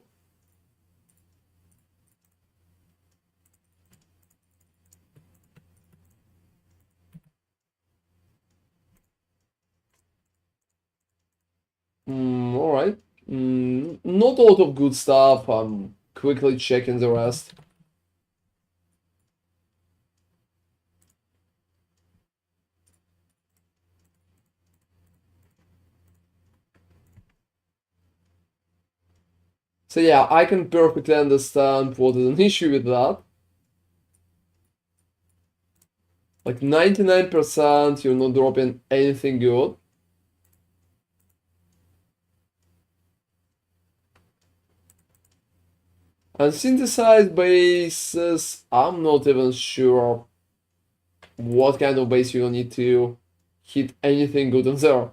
[SPEAKER 1] Alright. Not a lot of good stuff. quickly checking the rest. So yeah, I can perfectly understand what is an issue with that. Like 99%, you're not dropping anything good. And synthesized bases, I'm not even sure what kind of base you need to hit anything good on there.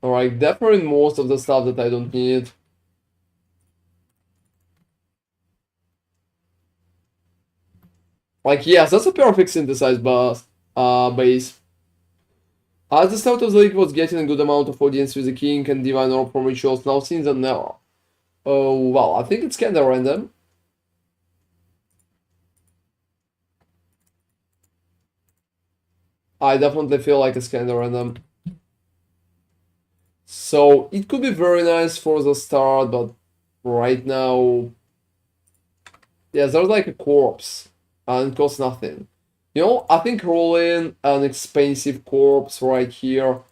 [SPEAKER 1] Alright, definitely most of the stuff that I don't need. Like, yes, that's a perfect synthesized base. At the start of the league was getting a good amount of audience with the King and Divine Orb from rituals, now since then never. Oh, well, I think it's kinda random. I definitely feel like it's kinda random. So, it could be very nice for the start, but right now... Yeah, there's like a corpse, and it costs nothing. You know, I think rolling an expensive corpse right here,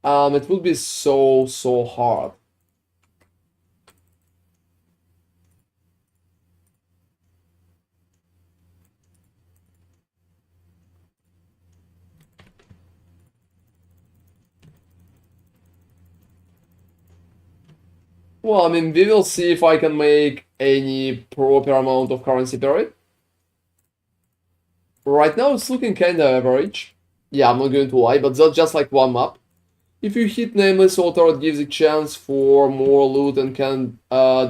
[SPEAKER 1] it would be so hard. Well, I mean, we will see if I can make any proper amount of currency per it. Right now it's looking kinda average. Yeah, I'm not going to lie, but that's just like one map. If you hit Nameless Altar, it gives a chance for more loot and can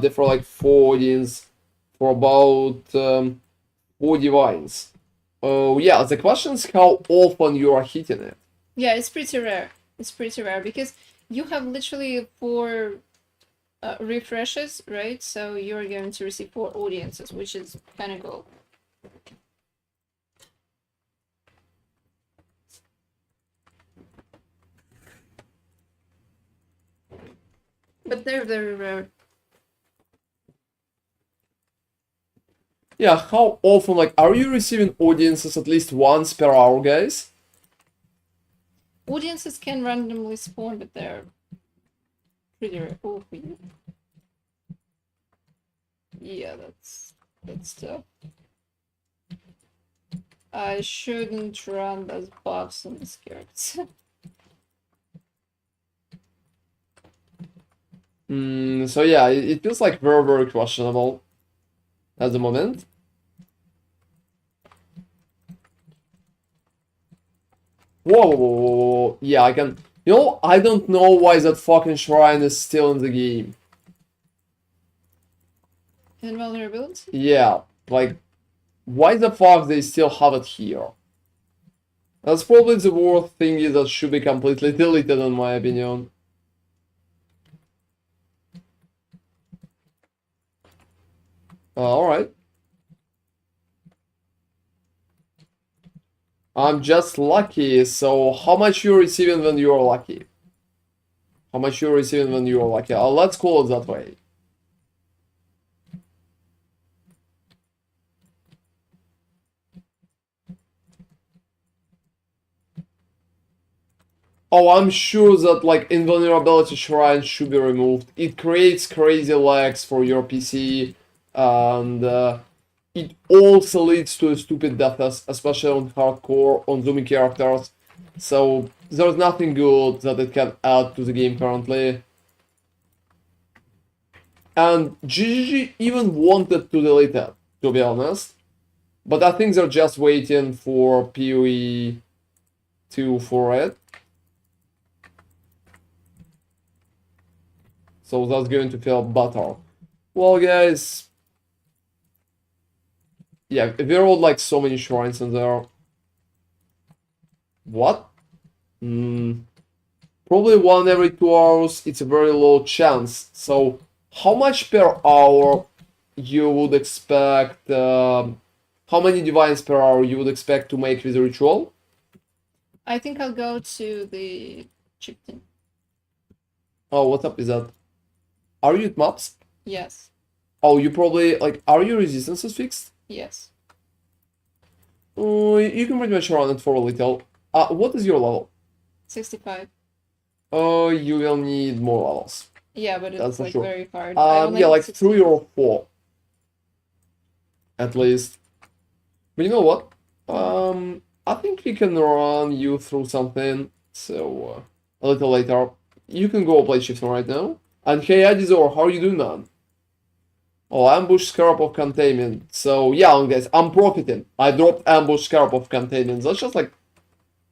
[SPEAKER 1] differ like 4 audience for about 4 divines. Oh yeah, the question is how often you are hitting it.
[SPEAKER 2] Yeah, it's pretty rare. It's pretty rare because you have literally 4 refreshes, right? So you're going to receive 4 audiences, which is kind of cool. But they're very rare.
[SPEAKER 1] Yeah, how often, like, are you receiving audiences at least once per hour, guys?
[SPEAKER 2] Audiences can randomly spawn, but they're pretty rare. Oh, yeah, that's tough. I shouldn't run those buffs on these characters.
[SPEAKER 1] So yeah, it feels like very questionable at the moment. Whoa. Yeah, I can... You know, I don't know why that fucking shrine is still in the game.
[SPEAKER 2] Invulnerability?
[SPEAKER 1] Yeah, like, why the fuck they still have it here? That's probably the worst thing that should be completely deleted in my opinion. Alright. I'm just lucky, so how much you're receiving when you're lucky? How much you're receiving when you're lucky? Let's call it that way. Oh, I'm sure that like invulnerability shrine should be removed. It creates crazy lags for your PC, and it also leads to a stupid deaths, especially on hardcore, on zooming characters. So there's nothing good that it can add to the game currently. And GGG even wanted to delete it, to be honest. But I think they're just waiting for PoE 2 for it. So that's going to feel better. Well, guys, yeah, we rolled like so many shrines in there. What? Probably 1 every 2 hours. It's a very low chance. So how much per hour you would expect? How many divines per hour you would expect to make with a ritual?
[SPEAKER 2] I think I'll go to the chieftain.
[SPEAKER 1] Oh, what up is that? Are you at maps?
[SPEAKER 2] Yes.
[SPEAKER 1] Oh, you probably, like, are your resistances fixed?
[SPEAKER 2] Yes.
[SPEAKER 1] You can pretty much run it for a little. What is your level?
[SPEAKER 2] 65.
[SPEAKER 1] Oh, you will need more levels.
[SPEAKER 2] Yeah, but
[SPEAKER 1] That's
[SPEAKER 2] it's
[SPEAKER 1] for
[SPEAKER 2] like
[SPEAKER 1] sure.
[SPEAKER 2] very hard. I only
[SPEAKER 1] Yeah,
[SPEAKER 2] have
[SPEAKER 1] like
[SPEAKER 2] 60.
[SPEAKER 1] 3 or 4. At least. But you know what? I think we can run you through something. So, a little later. You can go play Chieftain right now. And hey, Adizor, how are you doing, man? Oh, ambush Scarab of Containment. So, yeah, guys, I'm profiting. I dropped ambush Scarab of Containment. That's just like,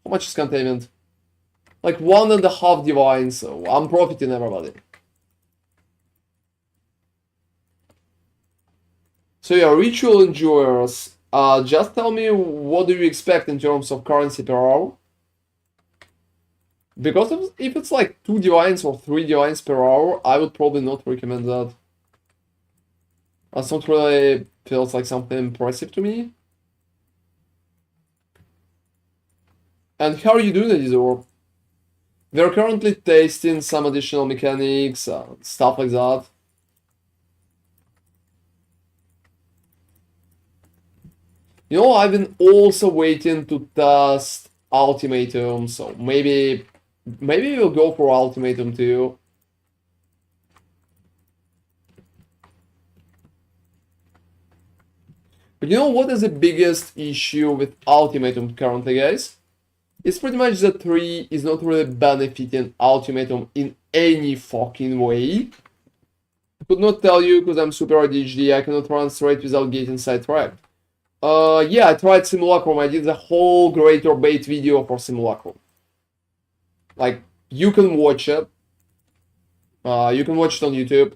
[SPEAKER 1] how much is Containment? Like 1.5 divine, so I'm profiting, everybody. So yeah, ritual enjoyers. Just tell me, what do you expect in terms of currency per hour? Because if it's like 2 divines or 3 divines per hour, I would probably not recommend that. That's not really feels like something impressive to me. And how are you doing it, Izor? We're currently testing some additional mechanics, stuff like that. You know, I've been also waiting to test Ultimatum, so maybe we'll go for Ultimatum too. But you know what is the biggest issue with Ultimatum currently, guys? It's pretty much that 3 is not really benefiting Ultimatum in any fucking way. I could not tell you because I'm super ADHD, I cannot run straight without getting sidetracked. Yeah, I tried Simulacrum, I did the whole Greater Bait video for Simulacrum. Like, you can watch it. You can watch it on YouTube.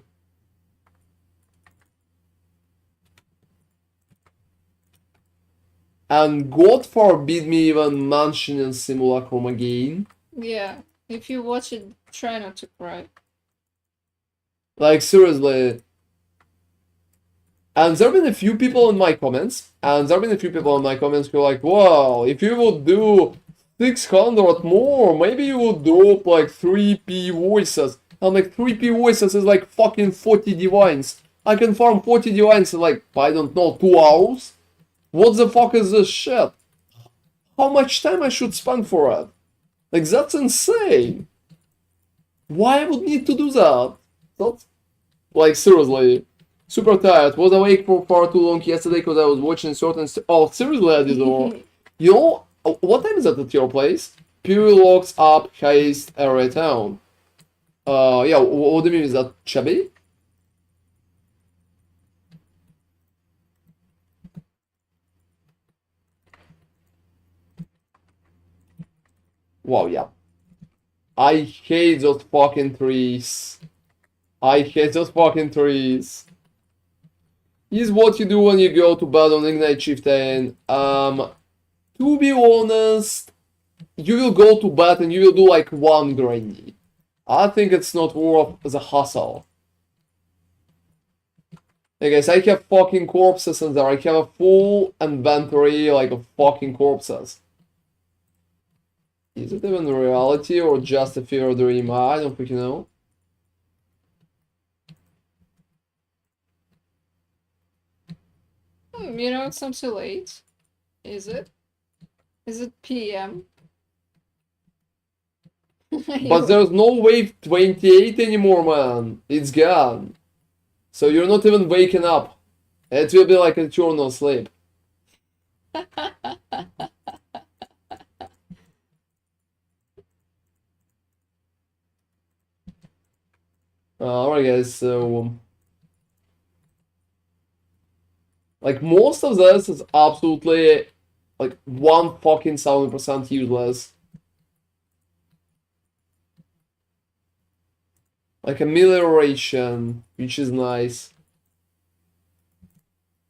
[SPEAKER 1] And God forbid me even mentioning Simulacrum again.
[SPEAKER 2] Yeah. If you watch it, try not to cry.
[SPEAKER 1] Like, seriously. And there have been a few people in my comments, who are like, wow, if you would do 600 more, maybe you would drop like 3p voices. I'm like, 3p voices is like fucking 40 divines. I can farm 40 divines in like, I don't know, 2 hours? What the fuck is this shit? How much time I should spend for it? Like, that's insane. Why I would need to do that? That's, like, seriously. Super tired. Was awake for far too long yesterday because I was watching certain... Oh, seriously, Adidor. You know, what time is it at your place? PoE locks up haste area town. Yeah, what do you mean? Is that chubby? Wow, yeah. I hate those fucking trees. I hate those fucking trees. Is what you do when you go to bed on Ignite Chieftain. To be honest, you will go to bed and you will do like 1 granny. I think it's not worth the hustle. Hey guys, I have fucking corpses in there. I have a full inventory like of fucking corpses. Is it even reality or just a fever dream? I don't freaking know.
[SPEAKER 2] You know, it's not too late. Is it? Is it PM?
[SPEAKER 1] But there's no wave 28 anymore, man. It's gone. So you're not even waking up. It will be like eternal sleep. Alright guys, so... Like, most of this is absolutely, like, 1,000% useless. Like, amelioration, which is nice.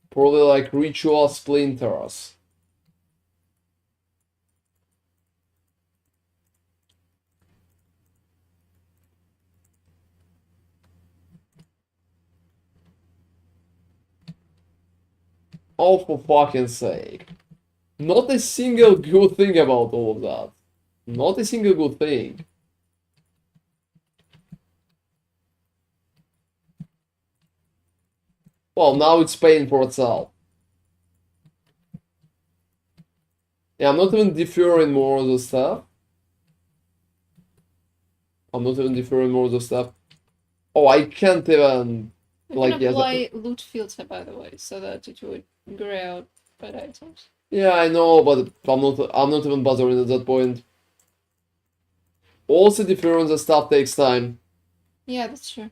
[SPEAKER 1] Probably, like, ritual splinters. Oh, for fucking sake. Not a single good thing about all of that. Not a single good thing. Well, now it's paying for itself. Yeah, I'm not even deferring more of the stuff. I'm not even deferring more of the stuff. Oh, I can't even...
[SPEAKER 2] You
[SPEAKER 1] like,
[SPEAKER 2] can
[SPEAKER 1] yes,
[SPEAKER 2] apply loot filter, by the way, so that it would gray out bad items.
[SPEAKER 1] yeah, I know, but I'm not even bothering at that point. Also, deferring the stuff takes time.
[SPEAKER 2] Yeah, that's true.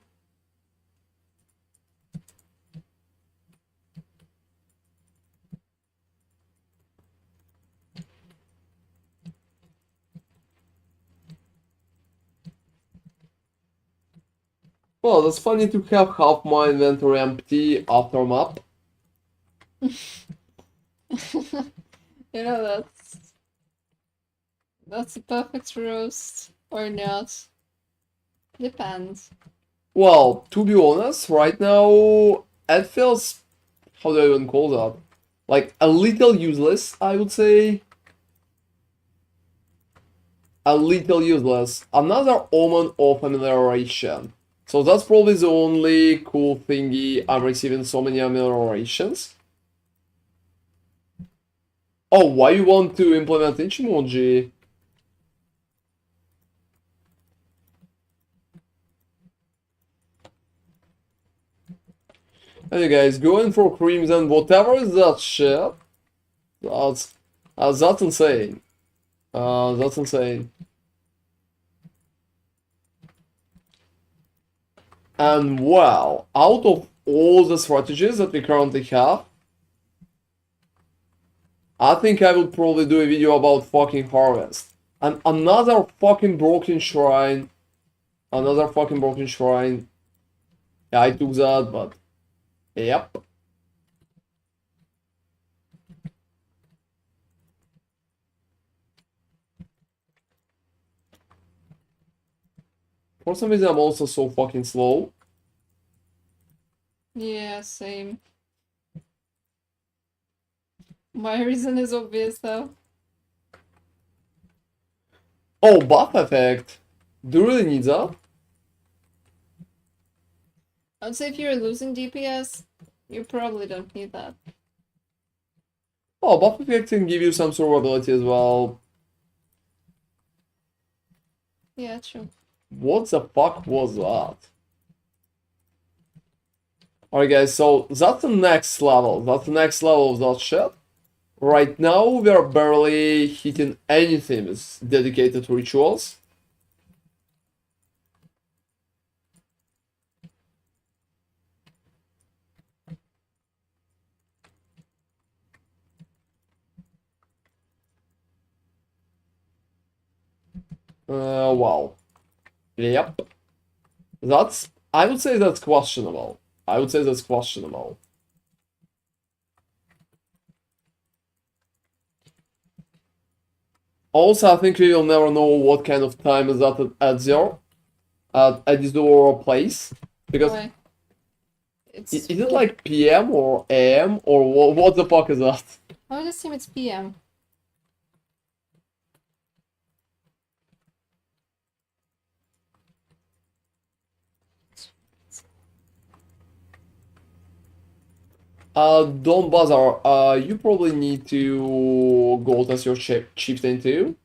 [SPEAKER 1] Well, that's funny to have half my inventory empty after map.
[SPEAKER 2] You know, that's a perfect roast or not. Depends.
[SPEAKER 1] Well, to be honest, right now it feels, how do I even call that? Like a little useless, I would say. A little useless. Another omen of amelioration. So that's probably the only cool thingy I'm receiving so many ameliorations. Oh, why you want to implement Ichimoji? Hey guys, going for Crimson, whatever is that shit. That's insane. That's insane. And well, out of all the strategies that we currently have, I think I will probably do a video about fucking Harvest. And another fucking broken shrine. Another fucking broken shrine. Yeah, I took that, but yep. For some reason, I'm also so fucking slow.
[SPEAKER 2] Yeah, same. My reason is obvious though.
[SPEAKER 1] Oh, buff effect. Do you really need that?
[SPEAKER 2] I would say if you're losing DPS, you probably don't need that.
[SPEAKER 1] Oh, buff effect can give you some survivability as well.
[SPEAKER 2] Yeah, true.
[SPEAKER 1] What the fuck was that? Alright guys, so that's the next level. That's the next level of that shit. Right now, we are barely hitting anything that's dedicated to rituals. Wow. Yep. I would say that's questionable. I would say that's questionable. Also, I think we will never know what kind of time is that at zero, at this or place. Because
[SPEAKER 2] Why? It's
[SPEAKER 1] is it like PM or AM or what the fuck is that?
[SPEAKER 2] I would assume it's PM.
[SPEAKER 1] Don't bother. You probably need to go test your chieftain too.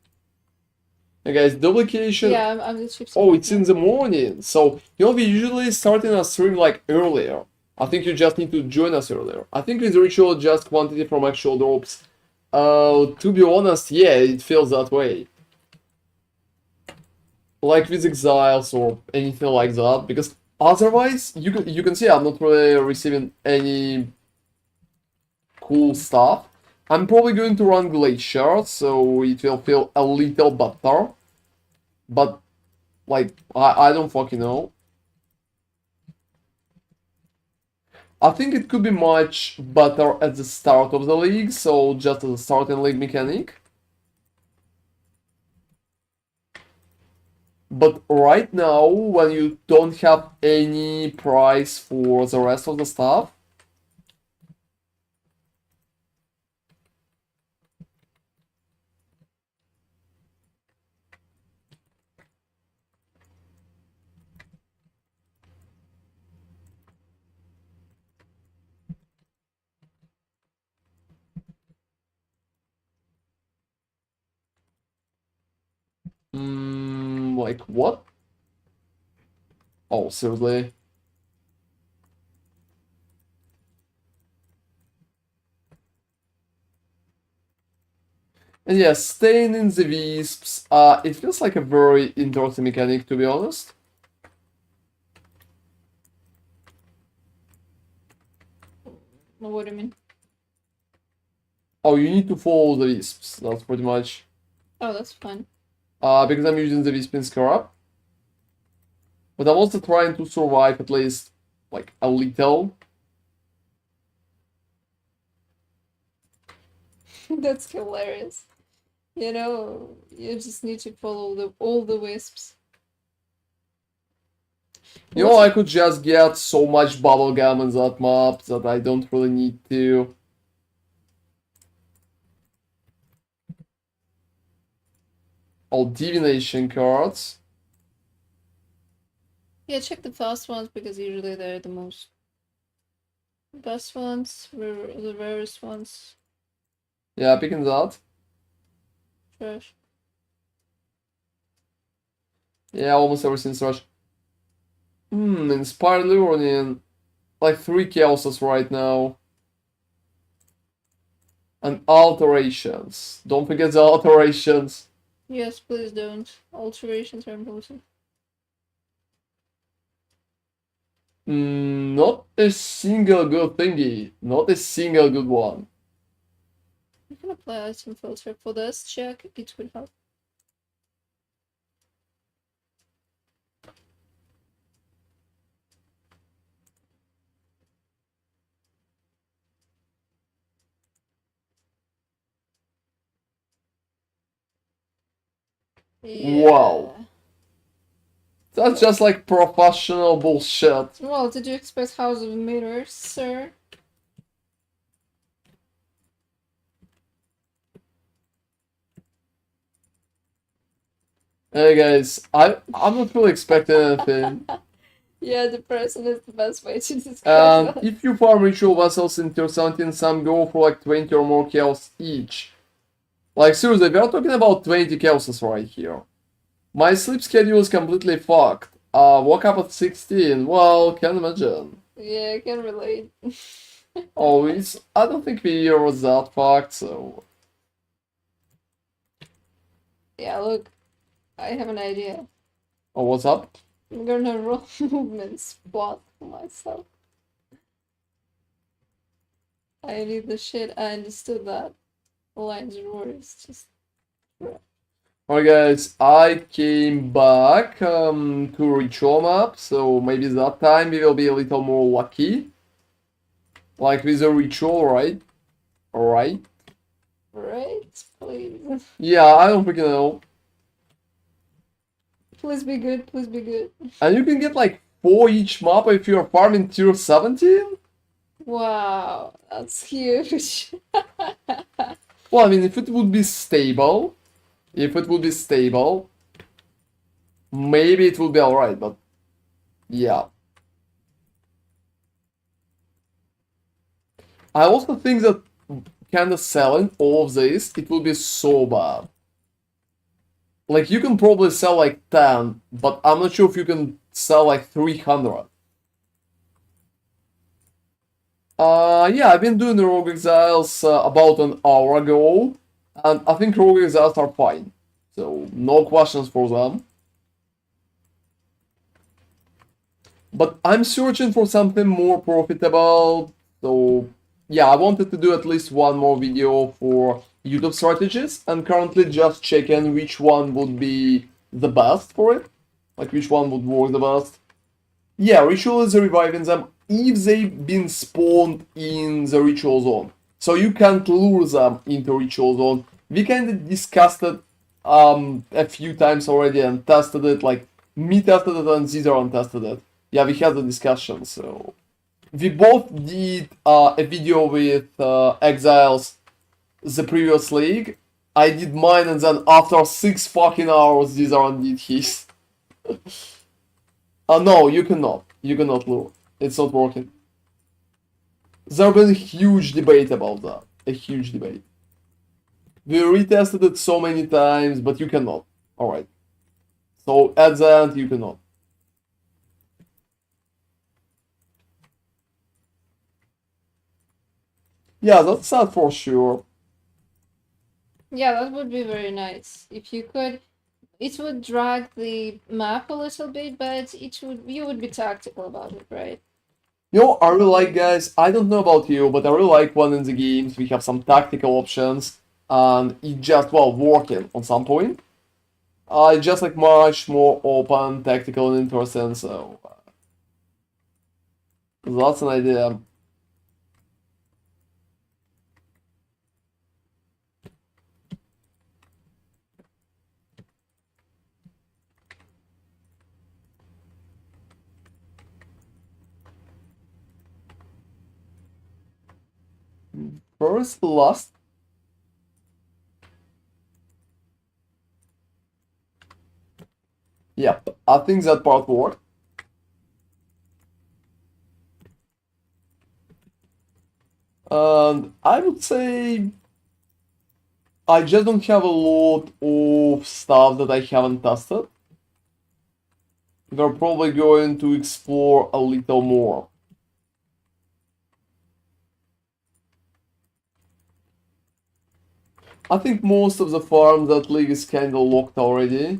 [SPEAKER 1] And guys, duplication.
[SPEAKER 2] Yeah, I'm the chief.
[SPEAKER 1] Oh, it's in the morning. So, you know, we usually start in a stream like earlier. I think you just need to join us earlier. I think with ritual just quantity from actual drops. To be honest, yeah, it feels that way. Like with exiles or anything like that, because otherwise you can see I'm not really receiving any cool stuff. I'm probably going to run Glacier, so it will feel a little better. But, like, I don't fucking know. I think it could be much better at the start of the league, so just as a starting league mechanic. But right now, when you don't have any price for the rest of the stuff, Like what? Oh, seriously? And yeah, staying in the wisps, it feels like a very interesting mechanic, to be honest.
[SPEAKER 2] What do you mean?
[SPEAKER 1] Oh, you need to follow the wisps, that's pretty much.
[SPEAKER 2] Oh, that's fine.
[SPEAKER 1] Because I'm using the wisp in Scarab. But I'm also trying to survive at least, like, a little.
[SPEAKER 2] That's hilarious. You know, you just need to follow all the wisps.
[SPEAKER 1] You know, I could just get so much bubblegum in that map that I don't really need to. All divination cards.
[SPEAKER 2] Yeah, check the fast ones because usually they're the most best ones, the rarest ones.
[SPEAKER 1] Yeah, picking that.
[SPEAKER 2] Trash.
[SPEAKER 1] Yeah, almost everything's trash. Inspired Learning. Like 3 chaoses right now. And alterations. Don't forget the alterations.
[SPEAKER 2] Yes, please don't. Alterations are important.
[SPEAKER 1] Not a single good thingy. Not a single good one.
[SPEAKER 2] You can apply item filter for this check, it will help.
[SPEAKER 1] Wow. That's just like professional bullshit.
[SPEAKER 2] Well, did you expect House of Mirrors, sir?
[SPEAKER 1] Hey guys, I'm not really expecting anything.
[SPEAKER 2] Yeah, the person is the best way to describe that.
[SPEAKER 1] If you farm ritual vessels in tier 17, some go for like 20 or more chaos each. Like seriously, we are talking about 20 chaoses right here. My sleep schedule is completely fucked. Woke up at 16. Well, can imagine.
[SPEAKER 2] Yeah, I can relate.
[SPEAKER 1] Always. I don't think we are that fucked, so.
[SPEAKER 2] Yeah, look, I have an idea.
[SPEAKER 1] Oh, what's up?
[SPEAKER 2] I'm gonna roll movement spot for myself. I need the shit. I understood that. Lines roar is just.
[SPEAKER 1] Alright guys, I came back to ritual map, so maybe that time we will be a little more lucky. Like with a ritual, right? Alright.
[SPEAKER 2] Right? Please.
[SPEAKER 1] Yeah, I don't freaking know.
[SPEAKER 2] Please be good, please be good.
[SPEAKER 1] And you can get like 4 each map if you're farming tier 17?
[SPEAKER 2] Wow, that's huge.
[SPEAKER 1] Well, I mean, if it would be stable, maybe it would be alright, but yeah. I also think that kind of selling all of this, it will be so bad. Like, you can probably sell like 10, but I'm not sure if you can sell like 300. Yeah, I've been doing the Rogue Exiles about an hour ago, and I think Rogue Exiles are fine. So, no questions for them. But I'm searching for something more profitable, so yeah, I wanted to do at least one more video for YouTube strategies, and currently just checking which one would be the best for it. Like, which one would work the best. Yeah, Ritual is reviving them if they've been spawned in the Ritual Zone. So you can't lure them into Ritual Zone. We kinda discussed it a few times already and tested it, like, me tested it and Zizaran tested it. Yeah, we had the discussion, so... We both did a video with Exiles the previous league. I did mine and then after 6 fucking hours Zizaran did his. No, you cannot. You cannot lure. It's not working. There's been a huge debate about that. A huge debate. We retested it so many times, but you cannot. Alright. So at the end, you cannot. Yeah, that's sad for sure.
[SPEAKER 2] Yeah, that would be very nice. If you could, it would drag the map a little bit, but you would be tactical about it, right?
[SPEAKER 1] You know, I really like, guys, I don't know about you, but I really like when in the games we have some tactical options and it just, well, working on some point. It's just like much more open, tactical, and interesting, so that's an idea. First, last. Yep, I think that part worked. And I would say I just don't have a lot of stuff that I haven't tested. We're probably going to explore a little more. I think most of the farms that League is kinda locked already.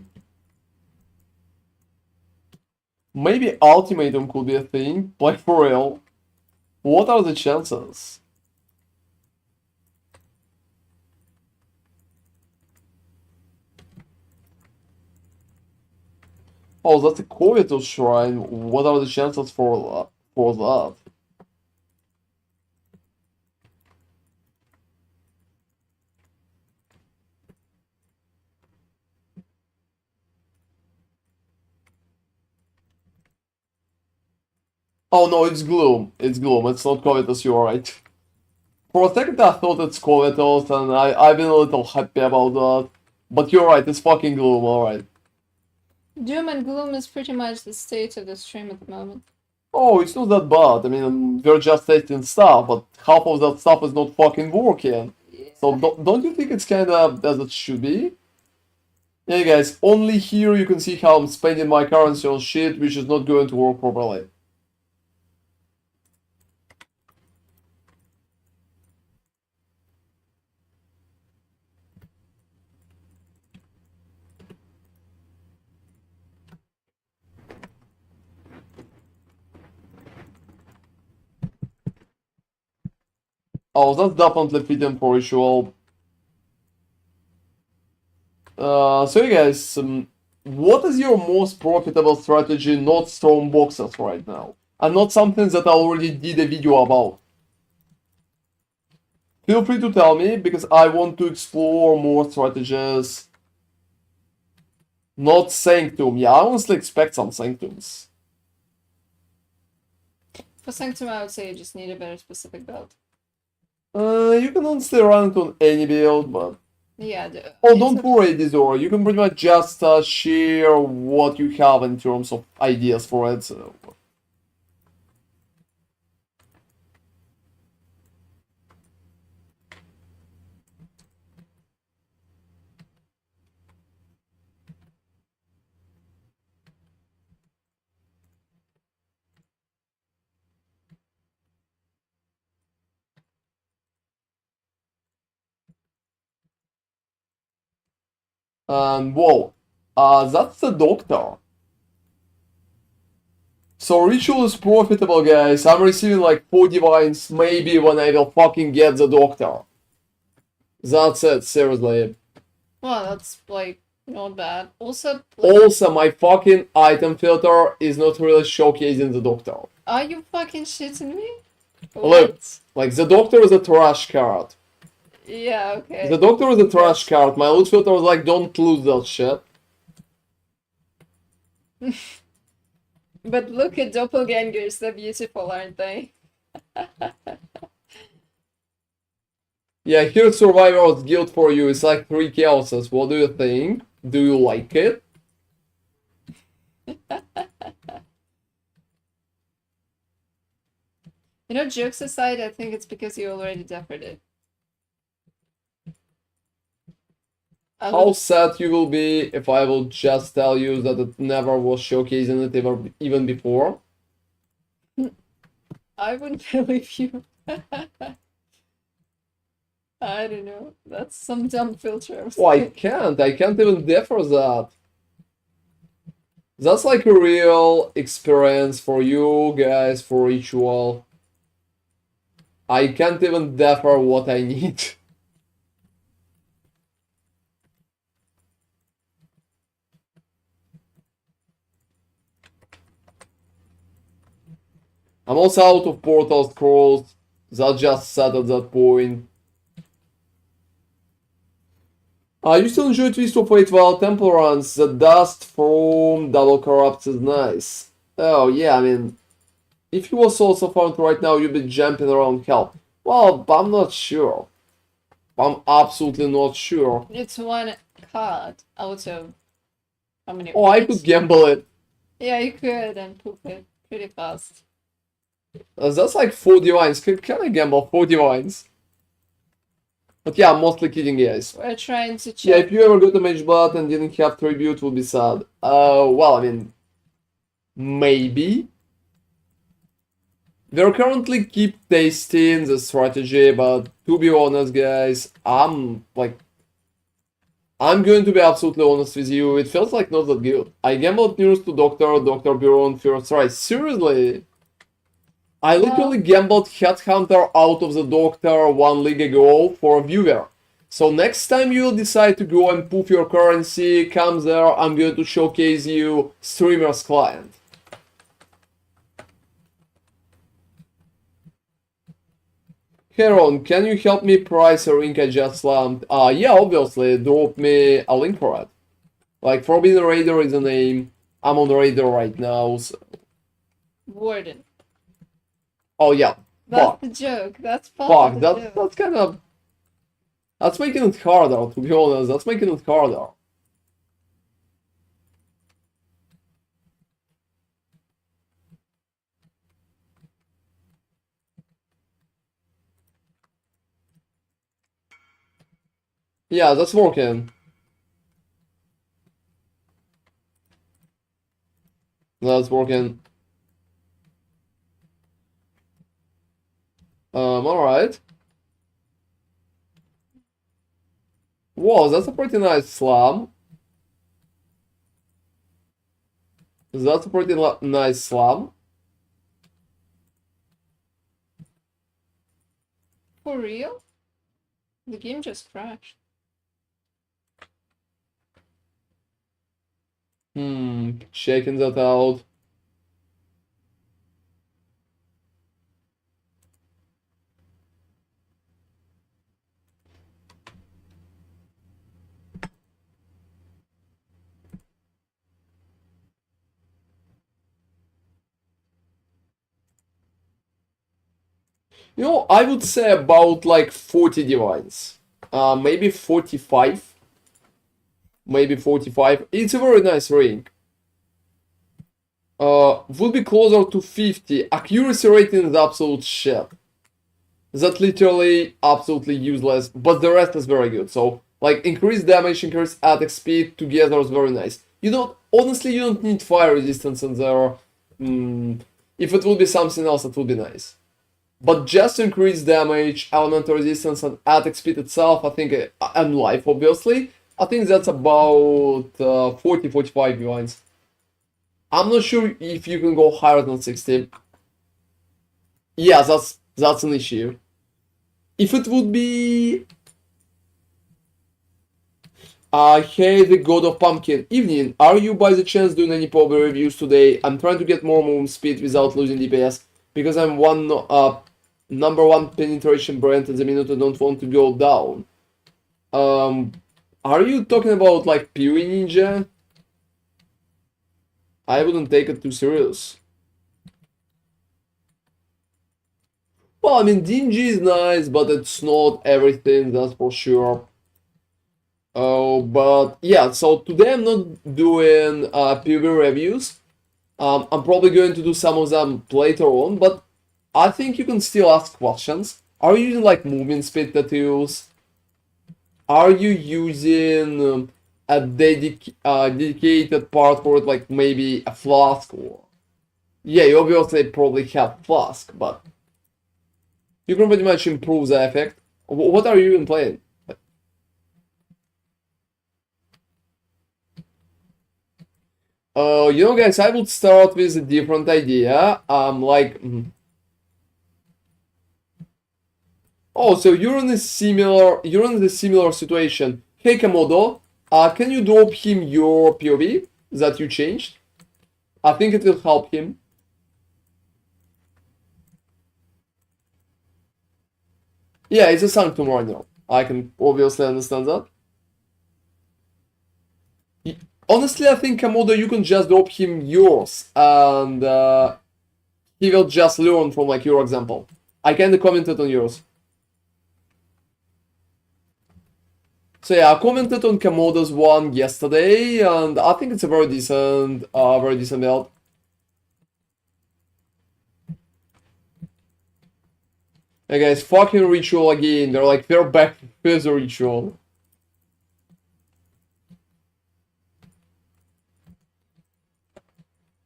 [SPEAKER 1] Maybe ultimatum could be a thing, like for real. What are the chances? Oh, that's a Covetous Shrine. What are the chances for that? Oh no, it's Gloom. It's Gloom. It's not Covetous, you're right. For a second I thought it's Covetous and I've been a little happy about that. But you're right, it's fucking Gloom, alright.
[SPEAKER 2] Doom and gloom is pretty much the state of the stream at the moment.
[SPEAKER 1] Oh, it's not that bad. I mean, we're just testing stuff, but half of that stuff is not fucking working. So don't you think it's kinda as it should be? Yeah, guys, only here you can see how I'm spending my currency on shit which is not going to work properly. Oh, that's definitely fitting for ritual. So you guys, what is your most profitable strategy not storm boxes right now? And not something that I already did a video about. Feel free to tell me, because I want to explore more strategies. Not Sanctum. Yeah, I honestly expect some Sanctums.
[SPEAKER 2] For Sanctum, I would say you just need a very specific build.
[SPEAKER 1] You can honestly run it on any build, but...
[SPEAKER 2] Yeah.
[SPEAKER 1] Oh, don't worry, Dizor. You can pretty much just share what you have in terms of ideas for it. So. And whoa, that's the doctor. So ritual is profitable, guys. I'm receiving like 4 divines, maybe when I will fucking get the doctor. That's it, seriously.
[SPEAKER 2] Well, that's like not bad. Also,
[SPEAKER 1] Also, my fucking item filter is not really showcasing the doctor.
[SPEAKER 2] Are you fucking shitting me?
[SPEAKER 1] Look, like the doctor is a trash card.
[SPEAKER 2] Yeah, okay.
[SPEAKER 1] The doctor is a trash card. My loot filter was like, don't lose that shit.
[SPEAKER 2] But look at doppelgangers, they're beautiful, aren't they?
[SPEAKER 1] Yeah, here's Survivor's Guild for you. It's like 3 chaoses. What do you think? Do you like it?
[SPEAKER 2] You know, jokes aside, I think it's because you already deferred it. I
[SPEAKER 1] How
[SPEAKER 2] would,
[SPEAKER 1] sad you will be if I will just tell you that it never was showcasing it ever, even before.
[SPEAKER 2] I wouldn't believe you. I don't know. That's some dumb filter.
[SPEAKER 1] Oh, I can't even differ that. That's like a real experience for you guys for ritual. I can't even differ what I need. I'm also out of portal scrolls. That's just sad at that point. I used to enjoy Twist of Fate while Temple runs. The dust from double corrupts is nice. Oh yeah, I mean, if you was also found right now, you'd be jumping around hell. Well, I'm not sure. I'm absolutely not sure.
[SPEAKER 2] It's one card out of how many?
[SPEAKER 1] Oh, I
[SPEAKER 2] eight?
[SPEAKER 1] could gamble it.
[SPEAKER 2] Yeah, you could and poop it pretty fast.
[SPEAKER 1] That's like 4 divines. Can I gamble 4 divines? But yeah, I'm mostly kidding, guys.
[SPEAKER 2] We're trying to
[SPEAKER 1] Yeah,
[SPEAKER 2] check.
[SPEAKER 1] if you ever got a mage blood and didn't have tribute, would be sad. Well, I mean, maybe. They're currently keep tasting the strategy, but to be honest, guys, I'm going to be absolutely honest with you. It feels like not that good. I gambled news to Dr. Bureau first try. Seriously. I literally gambled Headhunter out of the Doctor 1 league ago for a viewer. So next time you decide to go and poof your currency, come there, I'm going to showcase you Streamer's Client. Heron, can you help me price a link I just slammed? Yeah, obviously, drop me a link for it. Like, Forbidden Raider is a name. I'm on the Raider right now, so...
[SPEAKER 2] Warden.
[SPEAKER 1] Oh yeah,
[SPEAKER 2] That's
[SPEAKER 1] fuck.
[SPEAKER 2] the joke. That's
[SPEAKER 1] Fuck,
[SPEAKER 2] part of the joke.
[SPEAKER 1] that's kind of... That's making it harder, to be honest. That's making it harder. Yeah, that's working. That's working. Alright. Whoa, that's a pretty nice slam. That's a pretty nice slam.
[SPEAKER 2] For real? The game just crashed.
[SPEAKER 1] Checking that out. You know, I would say about like 40 divines. Maybe 45. Maybe 45. It's a very nice ring. Would be closer to 50. Accuracy rating is absolute shit. That's literally absolutely useless, but the rest is very good. So, like, increased damage, increased attack speed together is very nice. You don't, honestly, you don't need fire resistance in there. If it would be something else, it would be nice. But just increase damage, elemental resistance, and attack speed itself, I think, and life, obviously, I think that's about 40-45 divines. I'm not sure if you can go higher than 60. Yeah, that's an issue. If it would be... hey, the God of Pumpkin. Evening, are you by the chance doing any PoE reviews today? I'm trying to get more movement speed without losing DPS, because I'm number one penetration brand at the minute. I don't want to go down. Are you talking about like PoE Ninja? I wouldn't take it too serious. Well, I mean, DNG is nice, but it's not everything, that's for sure. Oh, but yeah, so today I'm not doing PoE reviews. I'm probably going to do some of them later on, but I think you can still ask questions. Are you using like movement speed tattoos? are you using a dedicated part for it, like maybe a flask or? Yeah, you obviously probably have flask, but you can pretty much improve the effect. What are you even playing? You know, guys, I would start with a different idea. Oh, so you're in the similar situation. Hey, Komodo, can you drop him your POV that you changed? I think it will help him. Yeah, it's a Sanctum right now. I can obviously understand that. Honestly, I think Komodo, you can just drop him yours, and he will just learn from like your example. I kinda commented on yours. So yeah, I commented on Komodo's one yesterday, and I think it's a very decent build. Hey guys, fucking ritual again. They're back with the ritual.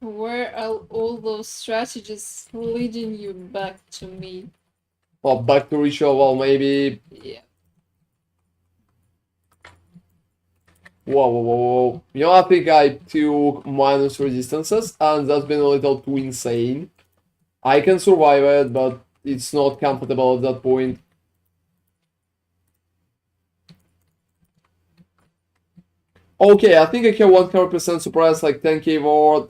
[SPEAKER 2] Where are all those strategies leading you back to me?
[SPEAKER 1] Well, back to ritual. Well, maybe.
[SPEAKER 2] Yeah.
[SPEAKER 1] Whoa. You know, I think I took minus resistances, and that's been a little too insane. I can survive it, but it's not comfortable at that point. Okay, I think I have 100% suppress, like 10k ward,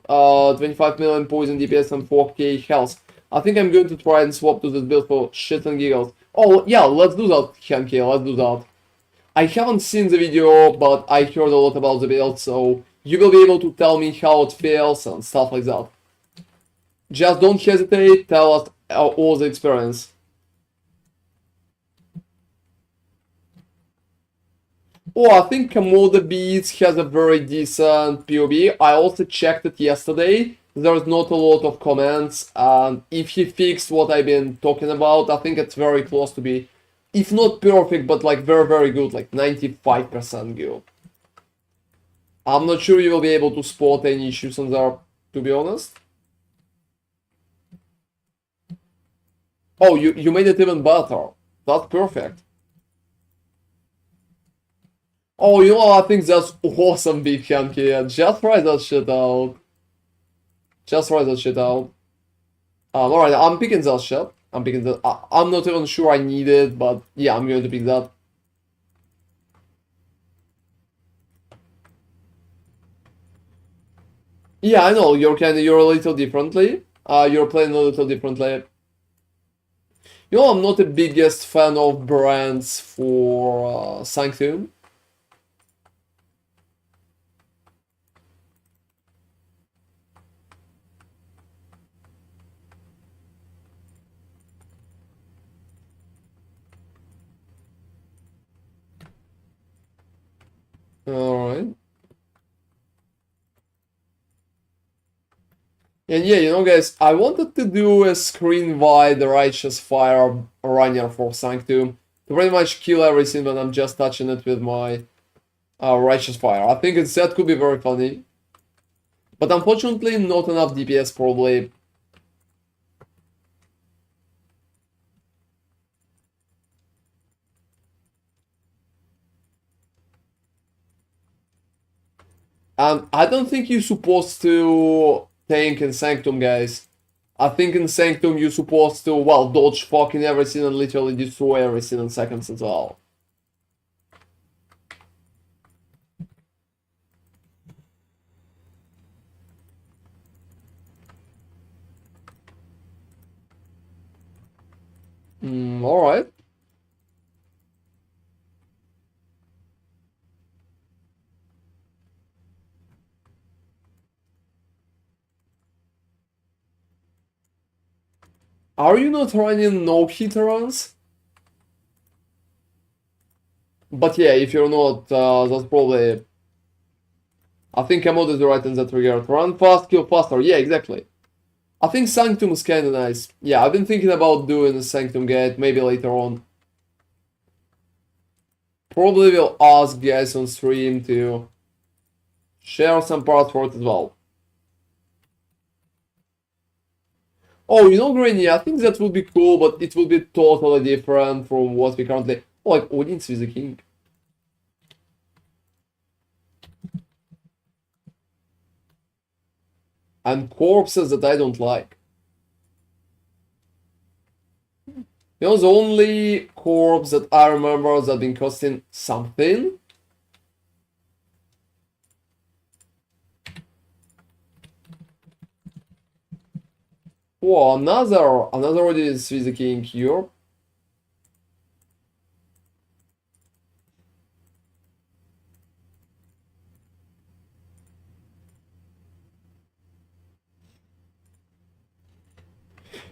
[SPEAKER 1] 25 million poison DPS, and 4k health. I think I'm going to try and swap to this build for shit and giggles. Oh, yeah, let's do that, Henke, let's do that. I haven't seen the video, but I heard a lot about the build, so you will be able to tell me how it feels and stuff like that. Just don't hesitate, tell us all the experience. Oh, I think Komodo Beats has a very decent POV. I also checked it yesterday. There's not a lot of comments, and if he fixed what I've been talking about, I think it's very close to be, if not perfect, but like very good, like 95% good. I'm not sure you will be able to spot any issues on there, to be honest. Oh, you made it even better. That's perfect. Oh, you know, I think that's awesome, Big Yankee. Just try that shit out. Just try that shit out. Alright, I'm picking that shit. I'm picking that. I'm not even sure I need it, but yeah, I'm going to pick that. Yeah, I know, you're a little differently. You're playing a little differently. You know, I'm not the biggest fan of brands for Sanctum. Alright. And yeah, you know, guys, I wanted to do a screen-wide Righteous Fire runner for Sanctum to pretty much kill everything when I'm just touching it with my Righteous Fire. I think that could be very funny. But unfortunately, not enough DPS probably. I don't think you're supposed to tank in Sanctum, guys. I think in Sanctum you're supposed to, well, dodge fucking everything and literally destroy everything in seconds as well. Alright. Are you not running no-hit runs? But yeah, if you're not, that's probably... I think Amod is right in that regard. Run fast, kill faster. Yeah, exactly. I think Sanctum is kinda nice. Yeah, I've been thinking about doing a Sanctum gate, maybe later on. probably will ask guys on stream to share some parts for it as well. Oh, you know, Granny, I think that would be cool, but it would be totally different from what we currently... Oh, like, Odin's with the King. And corpses that I don't like. You know, the only corpse that I remember that been costing something. Oh, another Odin's with the King here.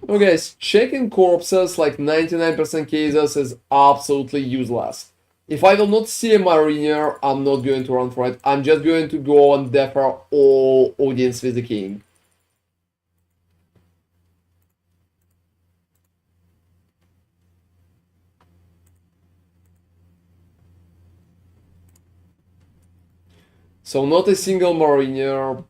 [SPEAKER 1] Okay, guys, checking corpses like 99% cases is absolutely useless. If I will not see a Mariner, I'm not going to run for it. I'm just going to go and defer all Audience with the King. So not a single Mariner.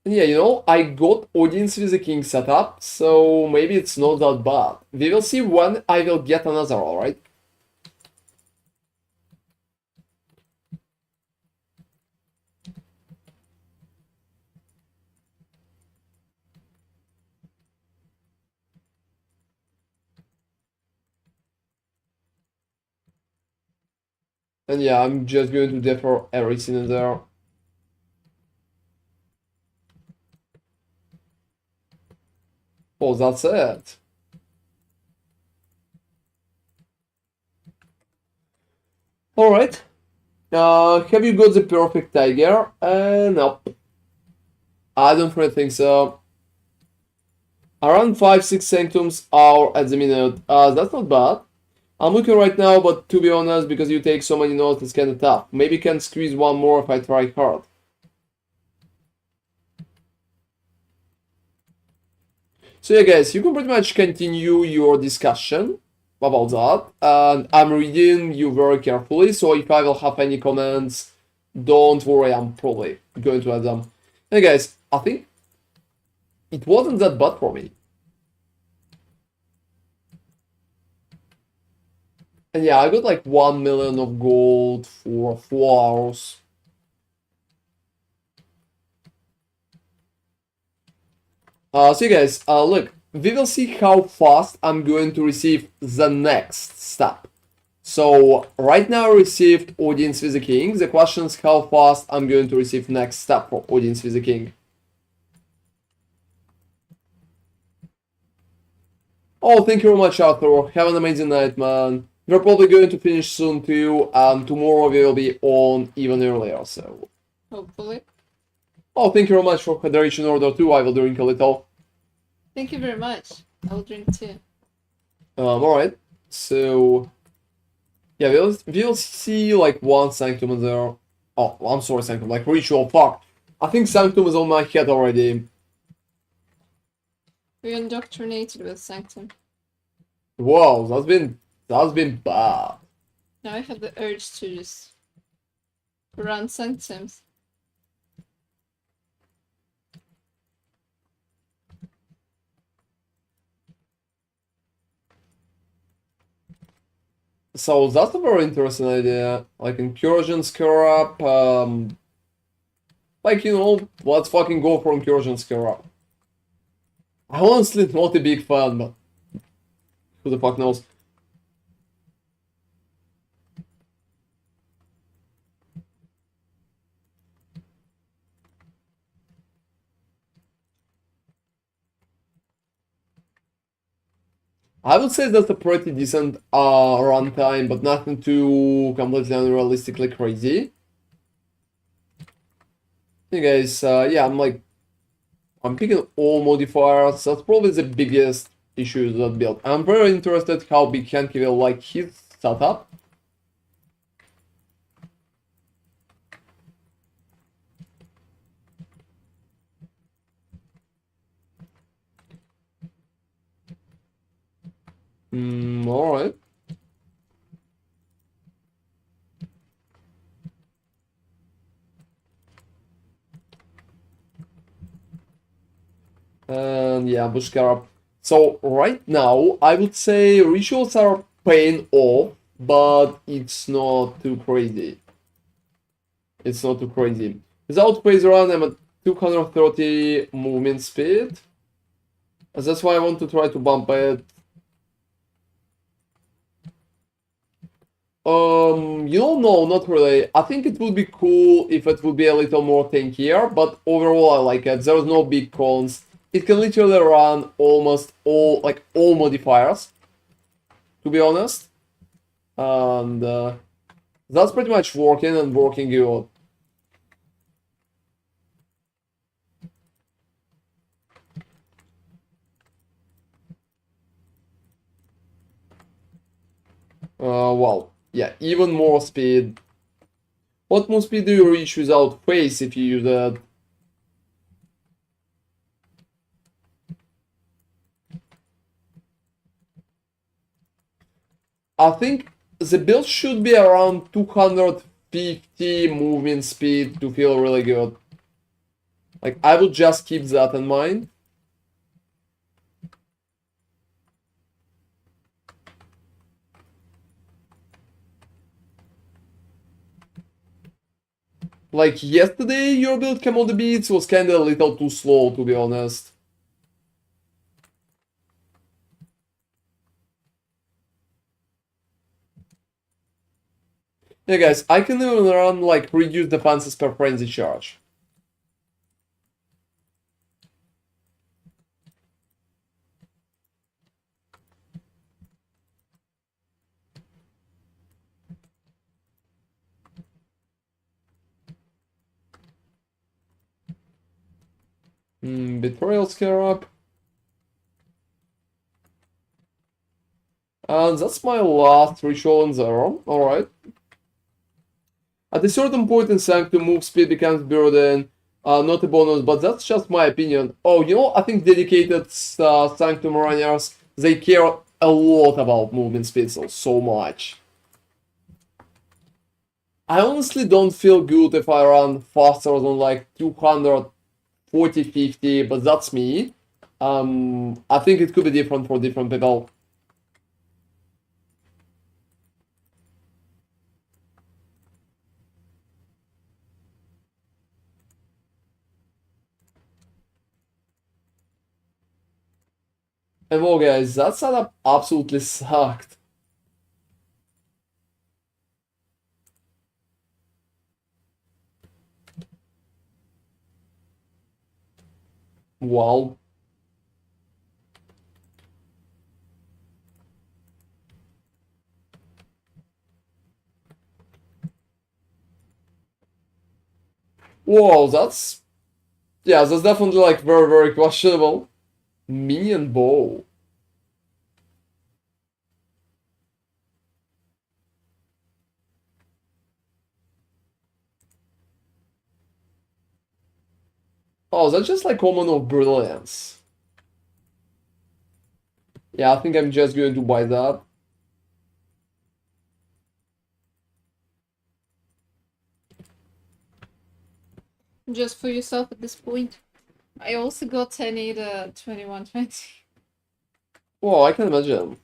[SPEAKER 1] And yeah, you know, I got Audience with the King set up, so maybe it's not that bad. We will see when I will get another, alright? And yeah, I'm just going to defer everything in there. Oh, that's it. Alright. Have you got the perfect tiger? Nope. I don't really think so. Around 5-6 sanctums are at the minute. That's not bad. I'm looking right now, but to be honest, because you take so many notes, it's kinda tough. Maybe can squeeze one more if I try hard. So yeah, guys, you can pretty much continue your discussion about that. And I'm reading you very carefully, so if I will have any comments, don't worry, I'm probably going to add them. Hey guys, I think it wasn't that bad for me. And yeah, I got like 1 million of gold for 4 hours. So you guys, look, we will see how fast I'm going to receive the next step. So right now I received Audience with the King. The question is how fast I'm going to receive next step for Audience with the King. Oh, thank you very much, Arthur. Have an amazing night, man. We're probably going to finish soon too, and tomorrow we will be on even earlier, so...
[SPEAKER 2] Hopefully.
[SPEAKER 1] Oh, thank you very much for hydration order too. I will drink a little.
[SPEAKER 2] Thank you very much. I will drink too.
[SPEAKER 1] Alright. So... Yeah, we'll see like one Sanctum in there. Oh, I'm sorry, Sanctum, like Ritual, fuck. I think Sanctum is on my head already.
[SPEAKER 2] We're indoctrinated with Sanctum.
[SPEAKER 1] Whoa, that's been bad.
[SPEAKER 2] Now I have the urge to just run Sanctums.
[SPEAKER 1] So that's a very interesting idea. Like Incursion Scarab, like, you know, let's fucking go for Incursion Scarab. I'm honestly not a big fan, but who the fuck knows? I would say that's a pretty decent runtime, but nothing too completely unrealistically crazy. Hey guys, yeah, I'm picking all modifiers. That's probably the biggest issue with that build. I'm very interested how big Henke will like his setup. Alright. And yeah, Bush Scarab. So right now, I would say rituals are paying off, but it's not too crazy. It's not too crazy. Without crazy run, I'm at 230 movement speed. And that's why I want to try to bump it. No, not really. I think it would be cool if it would be a little more tankier, but overall I like it. There's no big cons. It can literally run almost all modifiers, to be honest. And that's pretty much working and working good. Well, yeah, even more speed. What move speed do you reach without face if you use that? I think the build should be around 250 movement speed to feel really good. Like, I would just keep that in mind. Like, yesterday, your build came on the beats was kinda a little too slow, to be honest. Yeah, guys, I can even run, like, reduce defenses per frenzy charge. Betrayal Scarab. And that's my last ritual in zero. Alright. At a certain point in Sanctum, move speed becomes burden, not a bonus, but that's just my opinion. Oh, I think dedicated Sanctum runners, they care a lot about movement speed, so much. I honestly don't feel good if I run faster than like 240, 50, but that's me. I think it could be different for different people. And well, guys, that setup absolutely sucked. Well, whoa, that's definitely like very, very questionable. Minion bow. Oh, that's just like common of brilliance. Yeah, I think I'm just going to buy that.
[SPEAKER 2] Just for yourself at this point. I also got an 2120.
[SPEAKER 1] Well, I can imagine.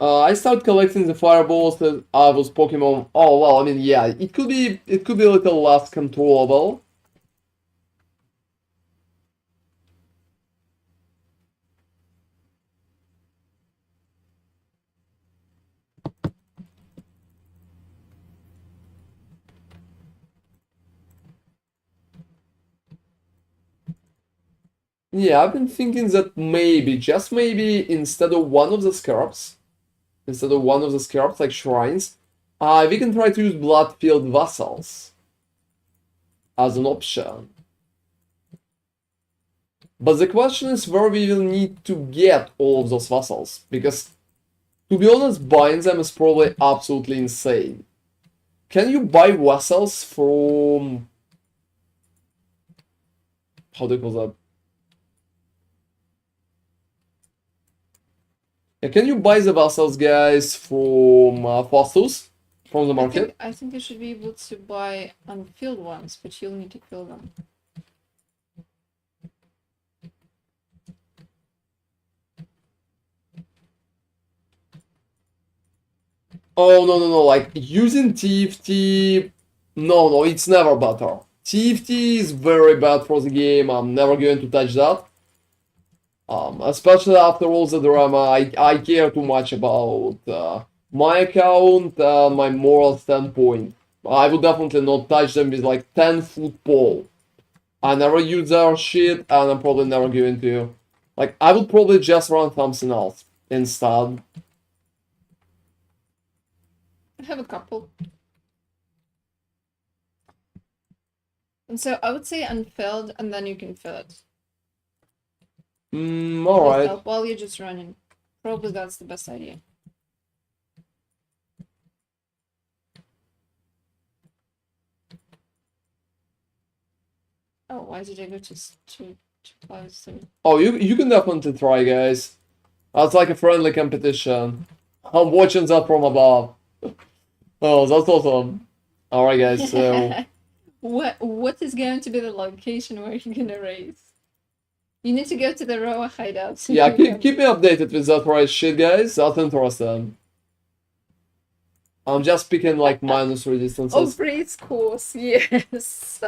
[SPEAKER 1] I started collecting the fireballs that I was Pokemon. Oh well, I mean, yeah, it could be a little less controllable. Yeah, I've been thinking that maybe, just maybe, instead of one of the Scarabs, like shrines, we can try to use blood-filled vessels as an option. But the question is where we will need to get all of those vessels, because to be honest, buying them is probably absolutely insane. Can you buy vessels from... How do you call that? Yeah, can you buy the vessels, guys, from Fostus? From the market?
[SPEAKER 2] I think you should be able to buy unfilled ones, but you'll need to fill them.
[SPEAKER 1] Oh, no, like, using TFT... No, it's never better. TFT is very bad for the game, I'm never going to touch that. Especially after all the drama, I care too much about my account and my moral standpoint. I would definitely not touch them with like 10-foot pole. I never use their shit, and I'm probably never going to. Like, I would probably just run something else instead.
[SPEAKER 2] I have a couple. And so I would say unfilled, and then you can fill it.
[SPEAKER 1] Alright.
[SPEAKER 2] Yourself while you're just running. Probably that's the best idea. Oh, why did I go to close to...
[SPEAKER 1] Oh, you can definitely try, guys. That's like a friendly competition. I'm watching that from above. Oh, that's awesome. Alright, guys, so...
[SPEAKER 2] What is going to be the location where you're gonna race? You need to go to the Roa hideout. So
[SPEAKER 1] Yeah,
[SPEAKER 2] you
[SPEAKER 1] keep me updated with that right shit, guys. That's interesting. I'm just picking like minus resistances.
[SPEAKER 2] Oh, race course, yes.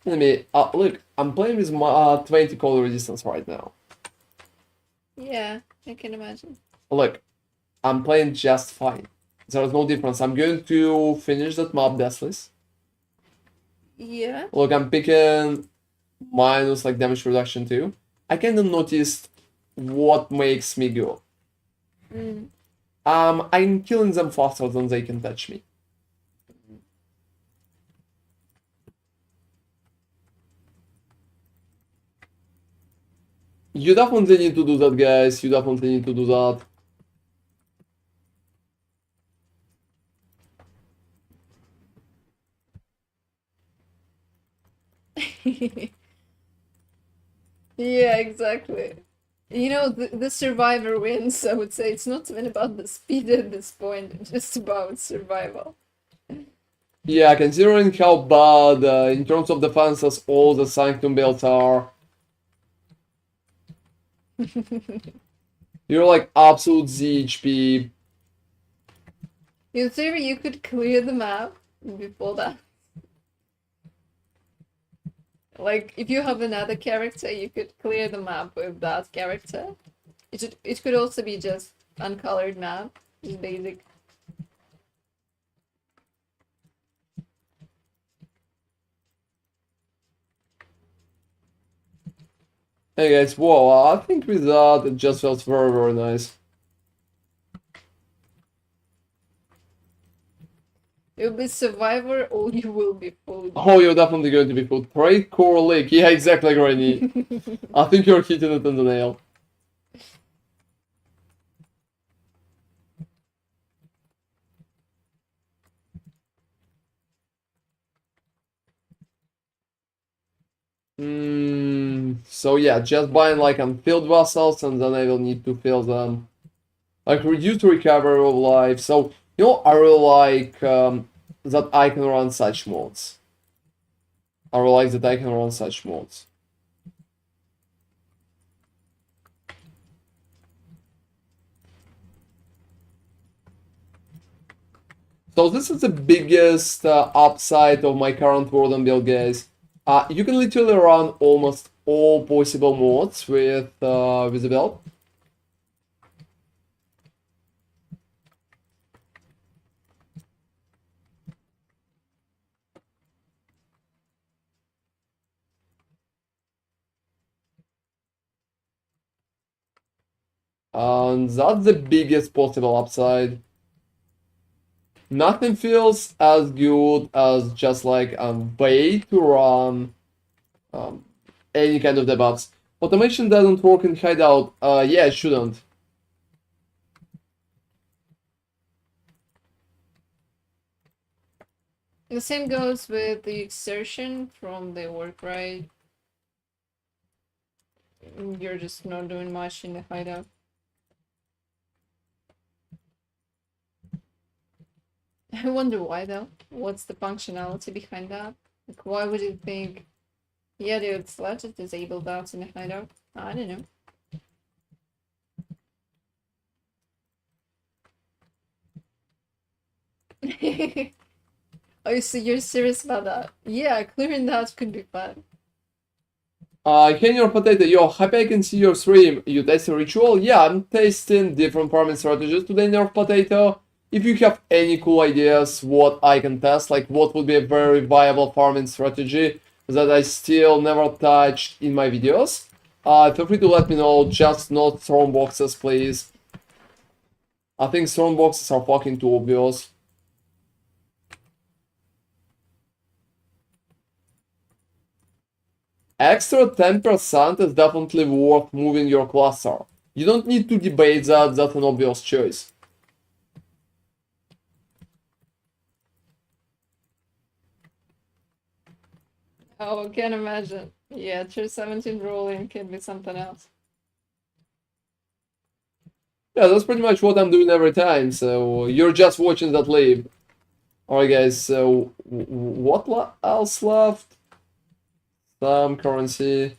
[SPEAKER 1] Let me look. I'm playing with my 20 color resistance right now.
[SPEAKER 2] Yeah, I can imagine.
[SPEAKER 1] Look, I'm playing just fine. There's no difference. I'm going to finish that map deathless.
[SPEAKER 2] Yeah.
[SPEAKER 1] Look, I'm picking minus like damage reduction too. I kind of noticed what makes me go. I'm killing them faster than they can touch me. You definitely need to do that, guys. You definitely need to do that.
[SPEAKER 2] Yeah, exactly. You know, the survivor wins, I would say. It's not even about the speed at this point, it's just about survival.
[SPEAKER 1] Yeah, considering how bad in terms of defenses all the Sanctum builds are. You're like absolute ZHP.
[SPEAKER 2] In theory, you could clear the map before that. Like, if you have another character, you could clear the map with that character. It could also be just uncolored map, just basic.
[SPEAKER 1] Hey guys, whoa, I think with that it just felt very nice.
[SPEAKER 2] You'll be survivor or you will be food.
[SPEAKER 1] Oh, you're definitely going to be food. Trade core lake. Yeah, exactly, Granny. I think you're hitting it on the nail. So yeah, just buying like unfilled vessels and then I will need to fill them. Like reduce recovery of life. So, you know, I really like that I can run such modes. I really like that I can run such modes. So this is the biggest upside of my current WARDEN build, guys. You can literally run almost all possible modes with the build. And that's the biggest possible upside. Nothing feels as good as just like a way to run any kind of debuffs. Automation doesn't work in Hideout. Yeah, it shouldn't.
[SPEAKER 2] The same goes with the exertion from the work, right? You're just not doing much in the hideout. I wonder why though. What's the functionality behind that? Like, why would you think, yeah, dude, let's just disable that in the hideout? I don't know. Oh, so you're serious about that? Yeah, clearing that could be fun.
[SPEAKER 1] Can your potato, yo, happy I can see your stream. You test a ritual? Yeah, I'm testing different farming strategies today in your potato. If you have any cool ideas what I can test, like what would be a very viable farming strategy that I still never touched in my videos, feel free to let me know, just not thrown boxes, please. I think thrown boxes are fucking too obvious. Extra 10% is definitely worth moving your cluster. You don't need to debate that, that's an obvious choice.
[SPEAKER 2] Oh, can't imagine. Yeah, tier 17 rolling can be something else.
[SPEAKER 1] Yeah, that's pretty much what I'm doing every time, so you're just watching that leave. Alright guys, so what else left? Some currency.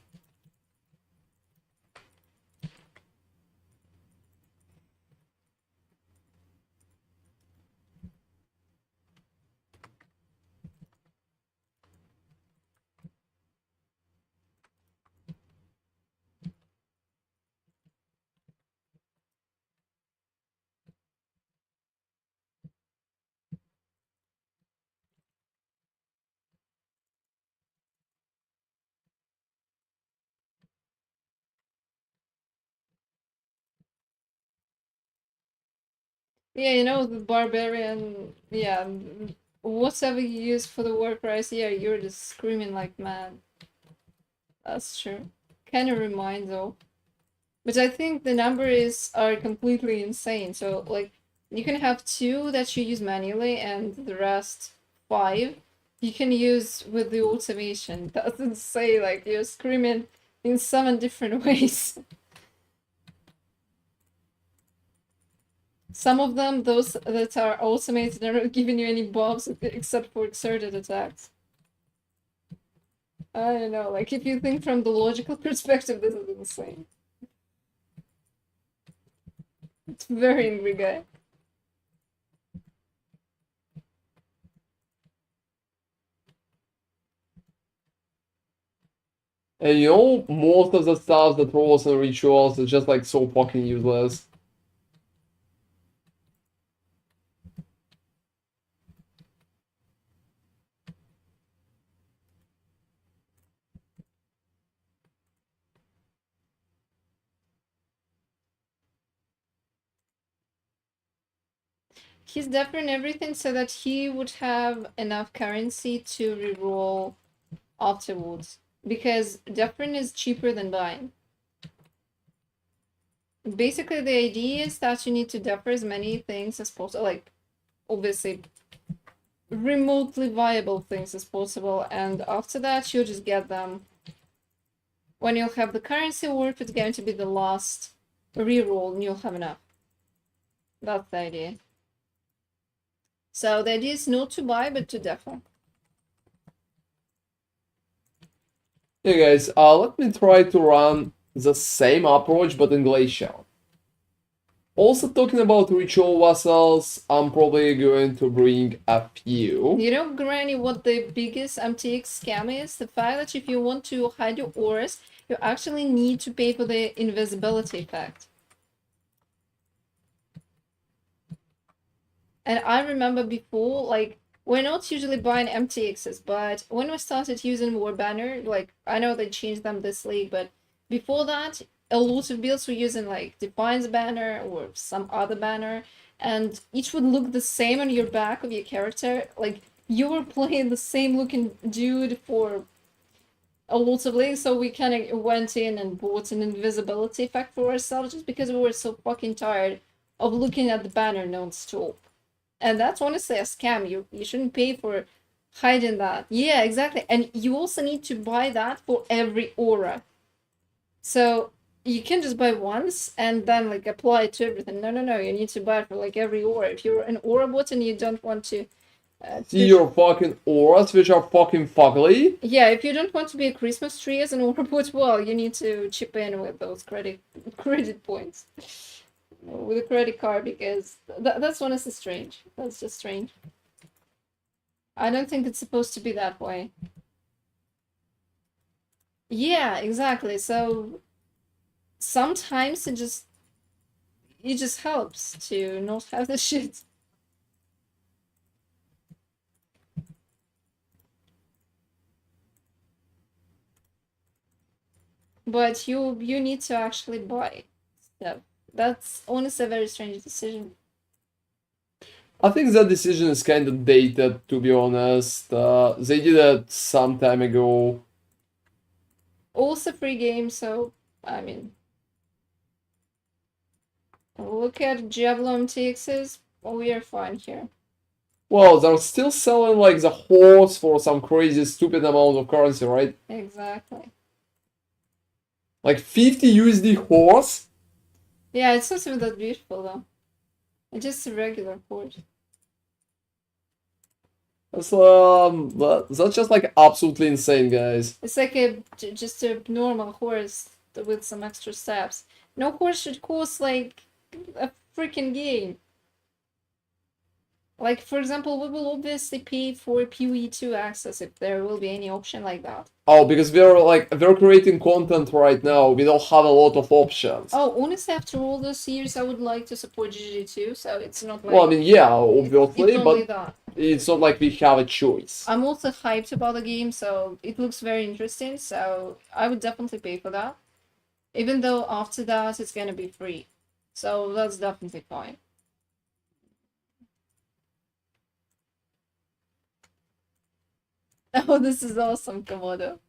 [SPEAKER 2] Yeah, you know, the barbarian, yeah, whatever you use for the war price, yeah, you're just screaming like mad. That's true. Kind of remind though. But I think the numbers are completely insane. So, like, you can have 2 that you use manually and the rest 5 you can use with the automation. Doesn't say, like, you're screaming in 7 different ways. Some of them, those that are automated, are not giving you any buffs except for exerted attacks. I don't know, like, if you think from the logical perspective, this is insane. It's very angry guy.
[SPEAKER 1] And you know, most of the stuff that rolls and rituals is just like so fucking useless.
[SPEAKER 2] He's deferring everything so that he would have enough currency to reroll afterwards. Because deferring is cheaper than buying. Basically, the idea is that you need to defer as many things as possible, like, obviously, remotely viable things as possible, and after that, you'll just get them. When you'll have the currency worth, it's going to be the last reroll, and you'll have enough. That's the idea. So the idea is not to buy, but to defer.
[SPEAKER 1] Hey guys, let me try to run the same approach but in Glacial. Also talking about ritual vessels, I'm probably going to bring a few.
[SPEAKER 2] You know, Granny, what the biggest MTX scam is? The fact that if you want to hide your auras, you actually need to pay for the invisibility effect. And I remember before, like, we're not usually buying MTXs, but when we started using War Banner, like, I know they changed them this league, but before that, a lot of builds were using, like, Defiance Banner or some other banner, and each would look the same on your back of your character. Like, you were playing the same looking dude for a lot of leagues, so we kind of went in and bought an invisibility effect for ourselves just because we were so fucking tired of looking at the banner non-stop. And that's honestly a scam. You shouldn't pay for hiding that. Yeah, exactly. And you also need to buy that for every aura. So you can just buy once and then like apply it to everything. No. You need to buy it for like every aura. If you're an aura bot and you don't want to
[SPEAKER 1] See your fucking auras, which are fucking fugly.
[SPEAKER 2] yeah, if you don't want to be a Christmas tree as an aura bot, well, you need to chip in with those credit points. With a credit card, because that's honestly strange. That's just strange. I don't think it's supposed to be that way. Yeah, exactly. So sometimes it just helps to not have the shit. But you need to actually buy stuff. That's honestly a very strange decision.
[SPEAKER 1] I think that decision is kind of dated, to be honest. They did it some time ago.
[SPEAKER 2] Also free game, so I mean, look at Javelin TXs. We are fine here.
[SPEAKER 1] Well, they're still selling like the horse for some crazy stupid amount of currency, right?
[SPEAKER 2] Exactly.
[SPEAKER 1] Like 50 USD horse?
[SPEAKER 2] Yeah, it's not even that beautiful though. It's just a regular horse.
[SPEAKER 1] That's just like absolutely insane, guys.
[SPEAKER 2] It's like just a normal horse with some extra steps. No horse should cost like a freaking game. Like, for example, we will obviously pay for PoE 2 access if there will be any option like that.
[SPEAKER 1] Oh, because we're creating content right now. We don't have a lot of options.
[SPEAKER 2] Oh, honestly, after all those years, I would like to support GG too, so it's not like...
[SPEAKER 1] Well, I mean, yeah, obviously,
[SPEAKER 2] it's only
[SPEAKER 1] but
[SPEAKER 2] that.
[SPEAKER 1] it's not like we have a choice.
[SPEAKER 2] I'm also hyped about the game, so it looks very interesting, so I would definitely pay for that. Even though after that, it's gonna be free. So that's definitely fine. Oh, this is awesome, Komodo.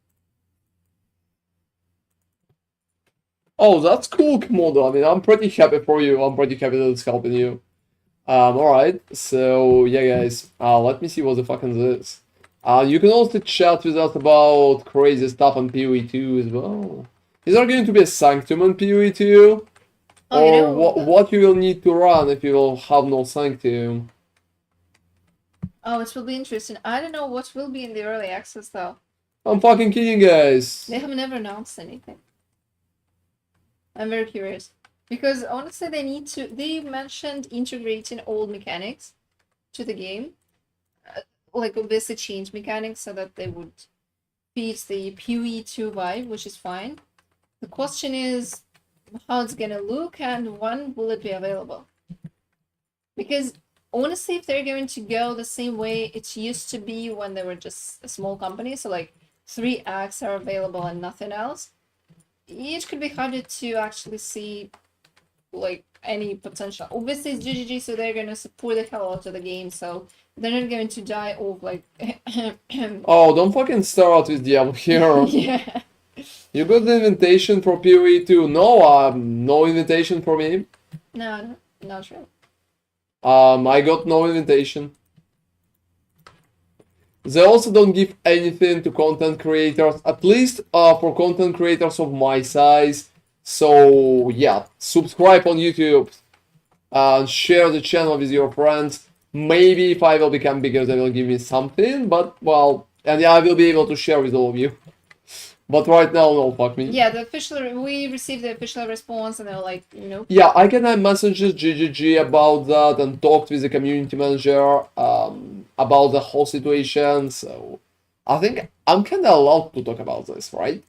[SPEAKER 1] Oh, that's cool, Komodo. I mean, I'm pretty happy for you. I'm pretty happy that it's helping you. Alright. So, yeah, guys. Let me see what the fuck is this. You can also chat with us about crazy stuff on PoE 2 as well. Is there going to be a Sanctum on PoE 2?
[SPEAKER 2] Oh, you know,
[SPEAKER 1] what you will need to run if you will have no Sanctum?
[SPEAKER 2] Oh, it will be interesting. I don't know what will be in the early access though.
[SPEAKER 1] I'm fucking kidding, guys.
[SPEAKER 2] They have never announced anything. I'm very curious. Because honestly, they mentioned integrating old mechanics to the game. Like, obviously change mechanics so that they would fit the PoE 2 vibe, which is fine. The question is how it's gonna look and when will it be available. Because honestly, if they're going to go the same way it used to be when they were just a small company, so like 3 acts are available and nothing else, it could be harder to actually see like any potential. Obviously it's GGG, so they're gonna support the hell out of the game, so they're not going to die of like
[SPEAKER 1] Oh, don't fucking start with Diablo here.
[SPEAKER 2] Yeah.
[SPEAKER 1] You got the invitation for PoE 2? No, no invitation for me.
[SPEAKER 2] No, not true.
[SPEAKER 1] I got no invitation. They also don't give anything to content creators, at least for content creators of my size. So yeah, subscribe on YouTube and share the channel with your friends. Maybe if I will become bigger, they will give me something, but well, and yeah, I will be able to share with all of you. But right now, no, fuck me.
[SPEAKER 2] Yeah, we received the official response and they're like, nope.
[SPEAKER 1] Yeah, I can have messages GGG about that and talked with the community manager about the whole situation. So I think I'm kind of allowed to talk about this, right?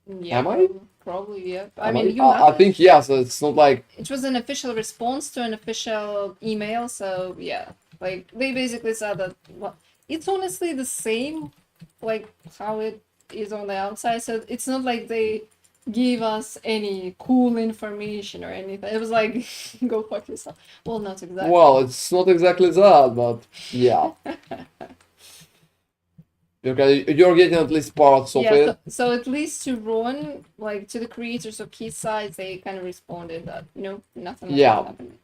[SPEAKER 2] Yeah,
[SPEAKER 1] Am I?
[SPEAKER 2] Probably, yeah.
[SPEAKER 1] I
[SPEAKER 2] mean,
[SPEAKER 1] I think yes. It's not like
[SPEAKER 2] it was an official response to an official email, so yeah. Like, they basically said that, well, it's honestly the same, like, how it is on the outside, so it's not like they give us any cool information or anything. It was like, go fuck yourself. Well, not exactly.
[SPEAKER 1] Well, it's not exactly that, but yeah. Okay, you're getting at least parts of it.
[SPEAKER 2] So at least to Ron, like to the creators of Key Sides, they kind of responded that no, nothing like that happened.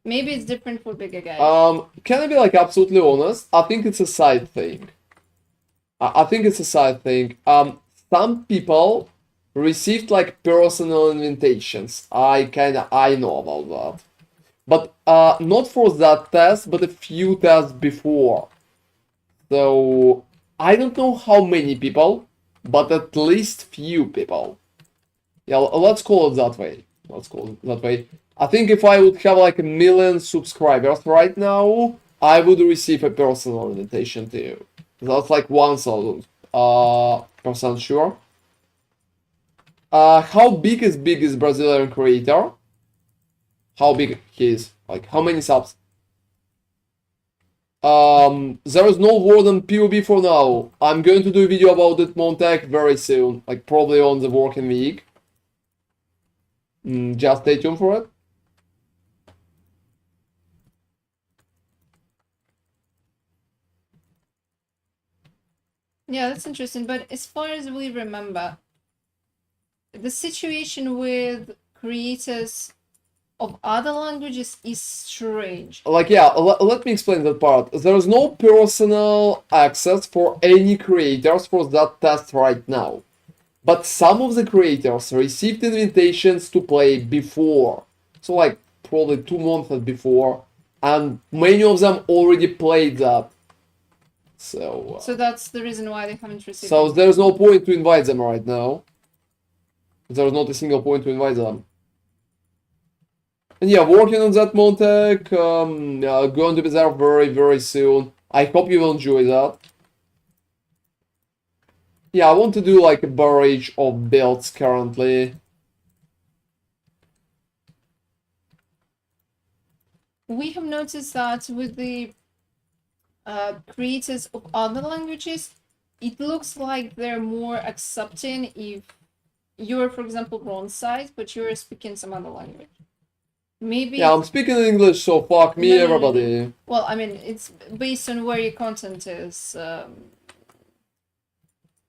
[SPEAKER 2] Maybe it's different for bigger guys.
[SPEAKER 1] Can I be like absolutely honest? I think it's a side thing. I think it's a side thing. Some people received like personal invitations. I know about that. But not for that test, but a few tests before. So I don't know how many people, but at least few people. Yeah, let's call it that way. Let's call it that way. I think if I would have like 1 million subscribers right now, I would receive a personal invitation to you. That's like 1000% sure. How big is Brazilian creator? How big he is? Like how many subs? There is no WARDEN PoE for now. I'm going to do a video about it Montag very soon, like probably on the working week. Just stay tuned for it.
[SPEAKER 2] Yeah, that's interesting. But as far as we remember, the situation with creators of other languages is strange.
[SPEAKER 1] Like, yeah, let me explain that part. There's no personal access for any creators for that test right now. But some of the creators received invitations to play before. So, like, probably 2 months before. And many of them already played that. So
[SPEAKER 2] that's the reason why they haven't received.
[SPEAKER 1] So there's no point to invite them right now. There's not a single point to invite them. And yeah, working on that Montag, going to be there very, very soon. I hope you will enjoy that. Yeah, I want to do like a barrage of builds currently.
[SPEAKER 2] We have noticed that with the creators of other languages, it looks like they're more accepting if you're, for example, bronze side, but you're speaking some other language. Maybe.
[SPEAKER 1] Yeah, I'm speaking English, so fuck me, everybody.
[SPEAKER 2] Well, I mean, it's based on where your content is.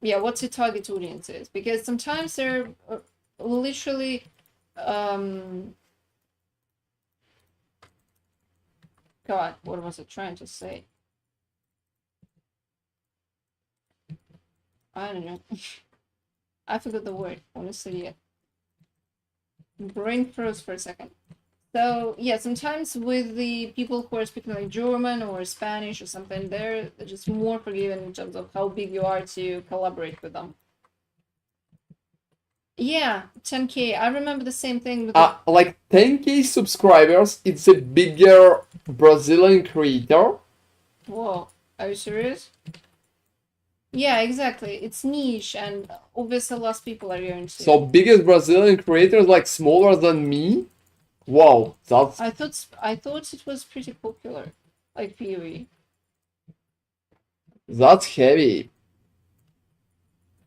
[SPEAKER 2] Yeah, what's your target audience is, because sometimes they're literally God, what was I trying to say? I don't know. I forgot the word, honestly. Yeah. Brain froze for a second. So yeah, sometimes with the people who are speaking like German or Spanish or something, they're just more forgiving in terms of how big you are to collaborate with them. Yeah, 10K. I remember the same thing with
[SPEAKER 1] like 10K subscribers, it's a bigger Brazilian creator.
[SPEAKER 2] Whoa, are you serious? Yeah, exactly. It's niche, and obviously less people are going to.
[SPEAKER 1] So biggest Brazilian creator is like smaller than me. Wow, that's.
[SPEAKER 2] I thought it was pretty popular, like PoE.
[SPEAKER 1] That's heavy.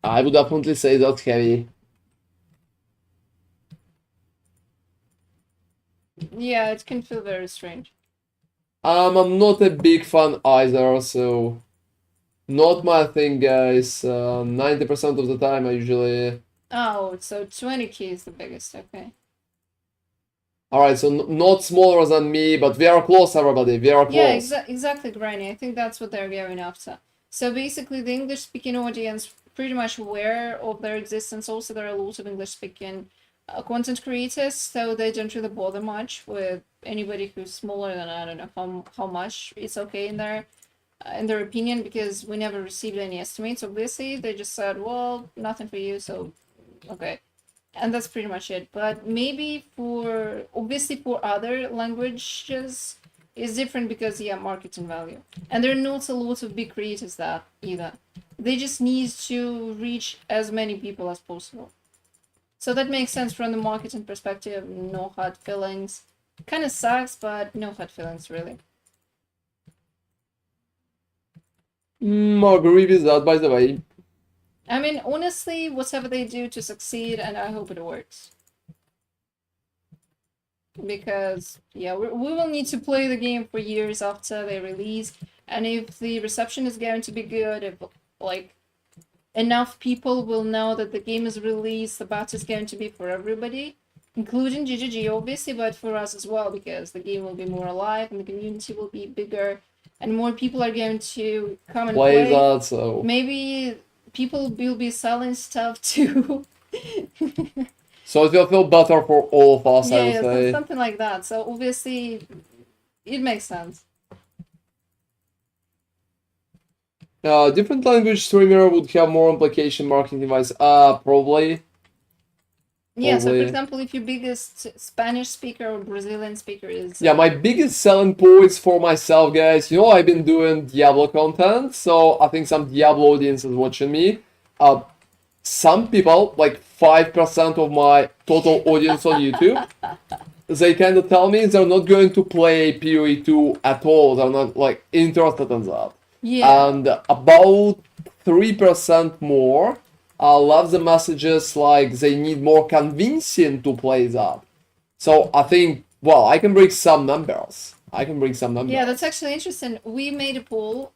[SPEAKER 1] I would definitely say that's heavy.
[SPEAKER 2] Yeah, it can feel very strange.
[SPEAKER 1] I'm not a big fan either, so not my thing, guys. 90% of the time I usually.
[SPEAKER 2] Oh, so 20K is the biggest. Okay.
[SPEAKER 1] Alright, so not smaller than me, but we are close, everybody. We are close.
[SPEAKER 2] Yeah, exactly, Granny. I think that's what they're going after. So basically, the English-speaking audience pretty much aware of their existence. Also, there are a lot of English-speaking content creators, so they don't really bother much with anybody who's smaller than, I don't know how much. It's okay in their opinion, because we never received any estimates. Obviously, they just said, well, nothing for you, so okay. And that's pretty much it. But maybe obviously for other languages, it's different because, yeah, marketing value. And there are not a lot of big creators that either. They just need to reach as many people as possible. So that makes sense from the marketing perspective. No hard feelings. Kind of sucks, but no hard feelings, really.
[SPEAKER 1] Agree with that, by the way.
[SPEAKER 2] I mean, honestly, whatever they do to succeed, and I hope it works. Because, yeah, we will need to play the game for years after they release, and if the reception is going to be good, if, like, enough people will know that the game is released, the batch is going to be for everybody, including GGG, obviously, but for us as well, because the game will be more alive, and the community will be bigger, and more people are going to come and play
[SPEAKER 1] that, so...
[SPEAKER 2] Maybe people will be selling stuff too.
[SPEAKER 1] So it will feel better for all of us, I would say.
[SPEAKER 2] Something like that. So obviously, it makes sense.
[SPEAKER 1] Different language streamer would have more implication marketing device. Probably.
[SPEAKER 2] Yeah, so for
[SPEAKER 1] Probably.
[SPEAKER 2] example, if your biggest Spanish speaker or Brazilian speaker is
[SPEAKER 1] Yeah, my biggest selling points for myself, guys. You know, I've been doing Diablo content, so I think some Diablo audience is watching me. Some people, like 5% of my total audience on YouTube, they kind of tell me they're not going to play PoE 2 at all. They're not like interested in that.
[SPEAKER 2] yeah.
[SPEAKER 1] And about 3% more love the messages like they need more convincing to play that. So I think, well, I can bring some numbers. I can bring some numbers.
[SPEAKER 2] Yeah, that's actually interesting. We made a poll,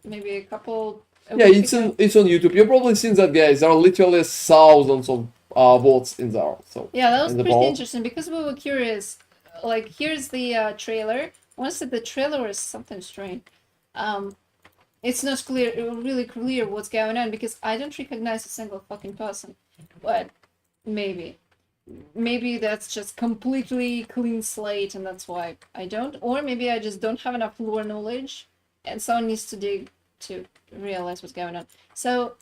[SPEAKER 2] maybe a couple.
[SPEAKER 1] Yeah, it's on YouTube. You've probably seen that, guys. There are literally thousands of votes in there. So
[SPEAKER 2] Yeah, that was
[SPEAKER 1] in the
[SPEAKER 2] pretty
[SPEAKER 1] poll.
[SPEAKER 2] interesting because we were curious. Like, here's the trailer. Honestly, the trailer is something strange. It's not clear, really clear what's going on because I don't recognize a single fucking person. But maybe that's just completely clean slate, and that's why I don't. Or maybe I just don't have enough lore knowledge, and someone needs to dig to realize what's going on. So,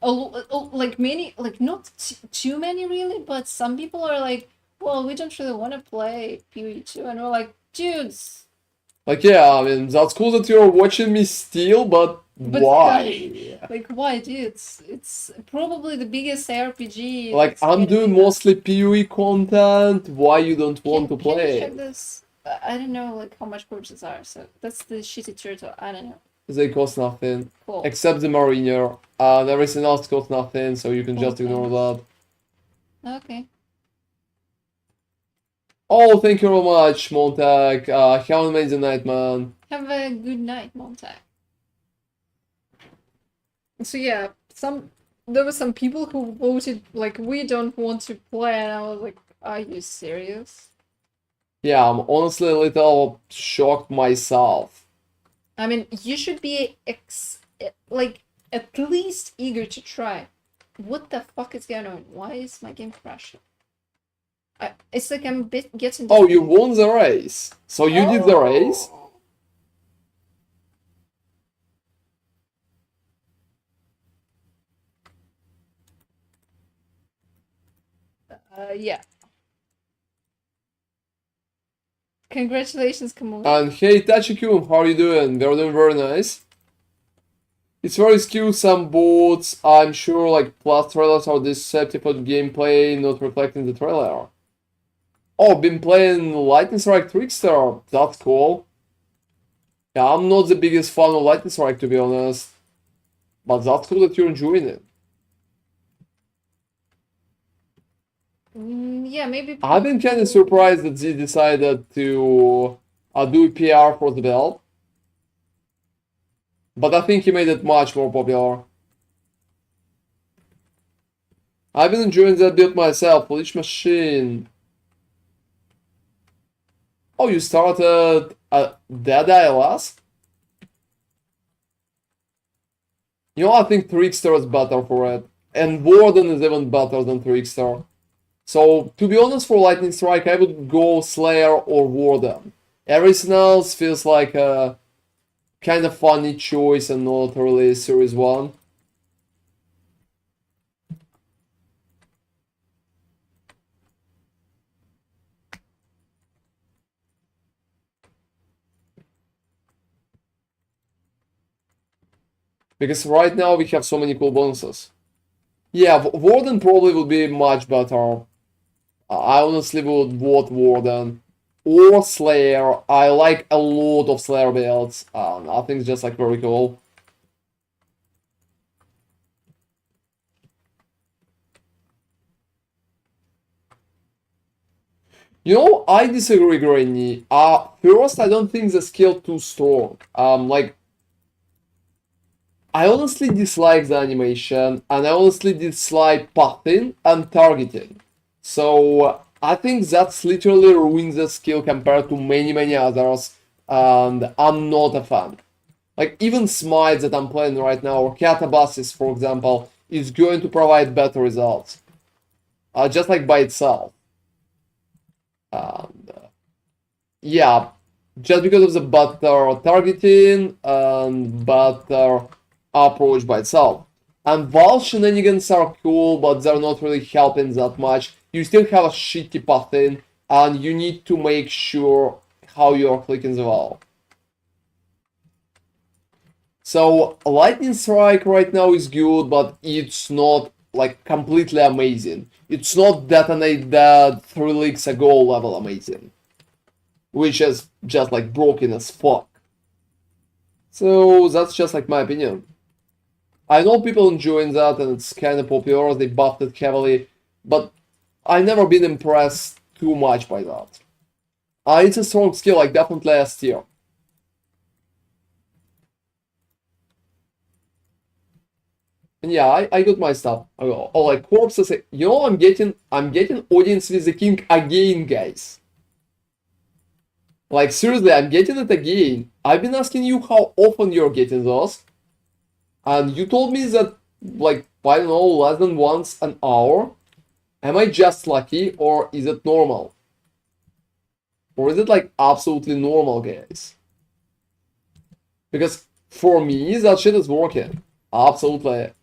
[SPEAKER 2] like many, like not too many really, but some people are like, well, we don't really want to play PoE 2, and we're like, dudes.
[SPEAKER 1] Like, yeah, I mean, that's cool that you're watching me steal, but why?
[SPEAKER 2] Like, why, dude? It's probably the biggest RPG.
[SPEAKER 1] Like, I'm doing mostly PoE content. Why you don't want to
[SPEAKER 2] Can you
[SPEAKER 1] play?
[SPEAKER 2] check this? I don't know, like, how much corpses are, so that's the shitty turtle. I don't know.
[SPEAKER 1] They cost nothing.
[SPEAKER 2] Cool.
[SPEAKER 1] Except the Mariner. And everything else costs nothing, so you can just ignore that.
[SPEAKER 2] Okay.
[SPEAKER 1] Oh, thank you very much, Montag. Have an amazing night, man.
[SPEAKER 2] Have a good night, Montag. So yeah, there were some people who voted like we don't want to play, and I was like, are you serious?
[SPEAKER 1] Yeah, I'm honestly a little shocked myself.
[SPEAKER 2] I mean, you should be like at least eager to try. What the fuck is going on? Why is my game crashing? It's like I'm getting.
[SPEAKER 1] Oh, you won the race. So you did the race?
[SPEAKER 2] Yeah. Congratulations, Kamui.
[SPEAKER 1] And hey, Tachikun, how are you doing? They're doing very nice. It's very skewed, some bots, I'm sure, like, plus trailers are deceptive on gameplay, not reflecting the trailer. Oh, been playing Lightning Strike Trickster, that's cool. Yeah, I'm not the biggest fan of Lightning Strike, to be honest. But that's cool that you're enjoying it.
[SPEAKER 2] Yeah, maybe.
[SPEAKER 1] I've been kind of surprised that they decided to do PR for the build. But I think he made it much more popular. I've been enjoying that build myself, Polish Machine. Oh, you started Dead ILS? You know, I think Trickster is better for it. And Warden is even better than Trickster. So, to be honest, for Lightning Strike, I would go Slayer or Warden. Everything else feels like a kind of funny choice and not really Series 1. Because right now we have so many cool bonuses. Yeah, Warden probably would be much better. I honestly would vote Warden. Or Slayer. I like a lot of Slayer builds. I think it's just like very cool. You know, I disagree, Granny. First, I don't think the skill too strong. Like, I honestly dislike the animation, and I honestly dislike pathing and targeting. So, I think that's literally ruins the skill compared to many others, and I'm not a fan. Like, even Smite that I'm playing right now, or Catabasis, for example, is going to provide better results. Just like by itself. And, yeah, just because of the better targeting and better approach by itself. And while shenanigans are cool, but they're not really helping that much, you still have a shitty path in, and you need to make sure how you're clicking the Val. So, Lightning Strike right now is good, but it's not, like, completely amazing. It's not Detonate Dead 3 leagues ago level amazing. Which is just, like, broken as fuck. So, that's just, like, my opinion. I know people enjoying that, and it's kind of popular, they buffed it heavily, but I've never been impressed too much by that. It's a strong skill, like, definitely S tier. And yeah, I got my stuff. Oh, like corpses. You know, I'm getting audience with the king again, guys. Like seriously, I'm getting it again. I've been asking you how often you're getting those, and you told me that like I don't know, less than once an hour. Am I just lucky, or is it normal? Or is it like absolutely normal, guys? Because for me, that shit is working. Absolutely.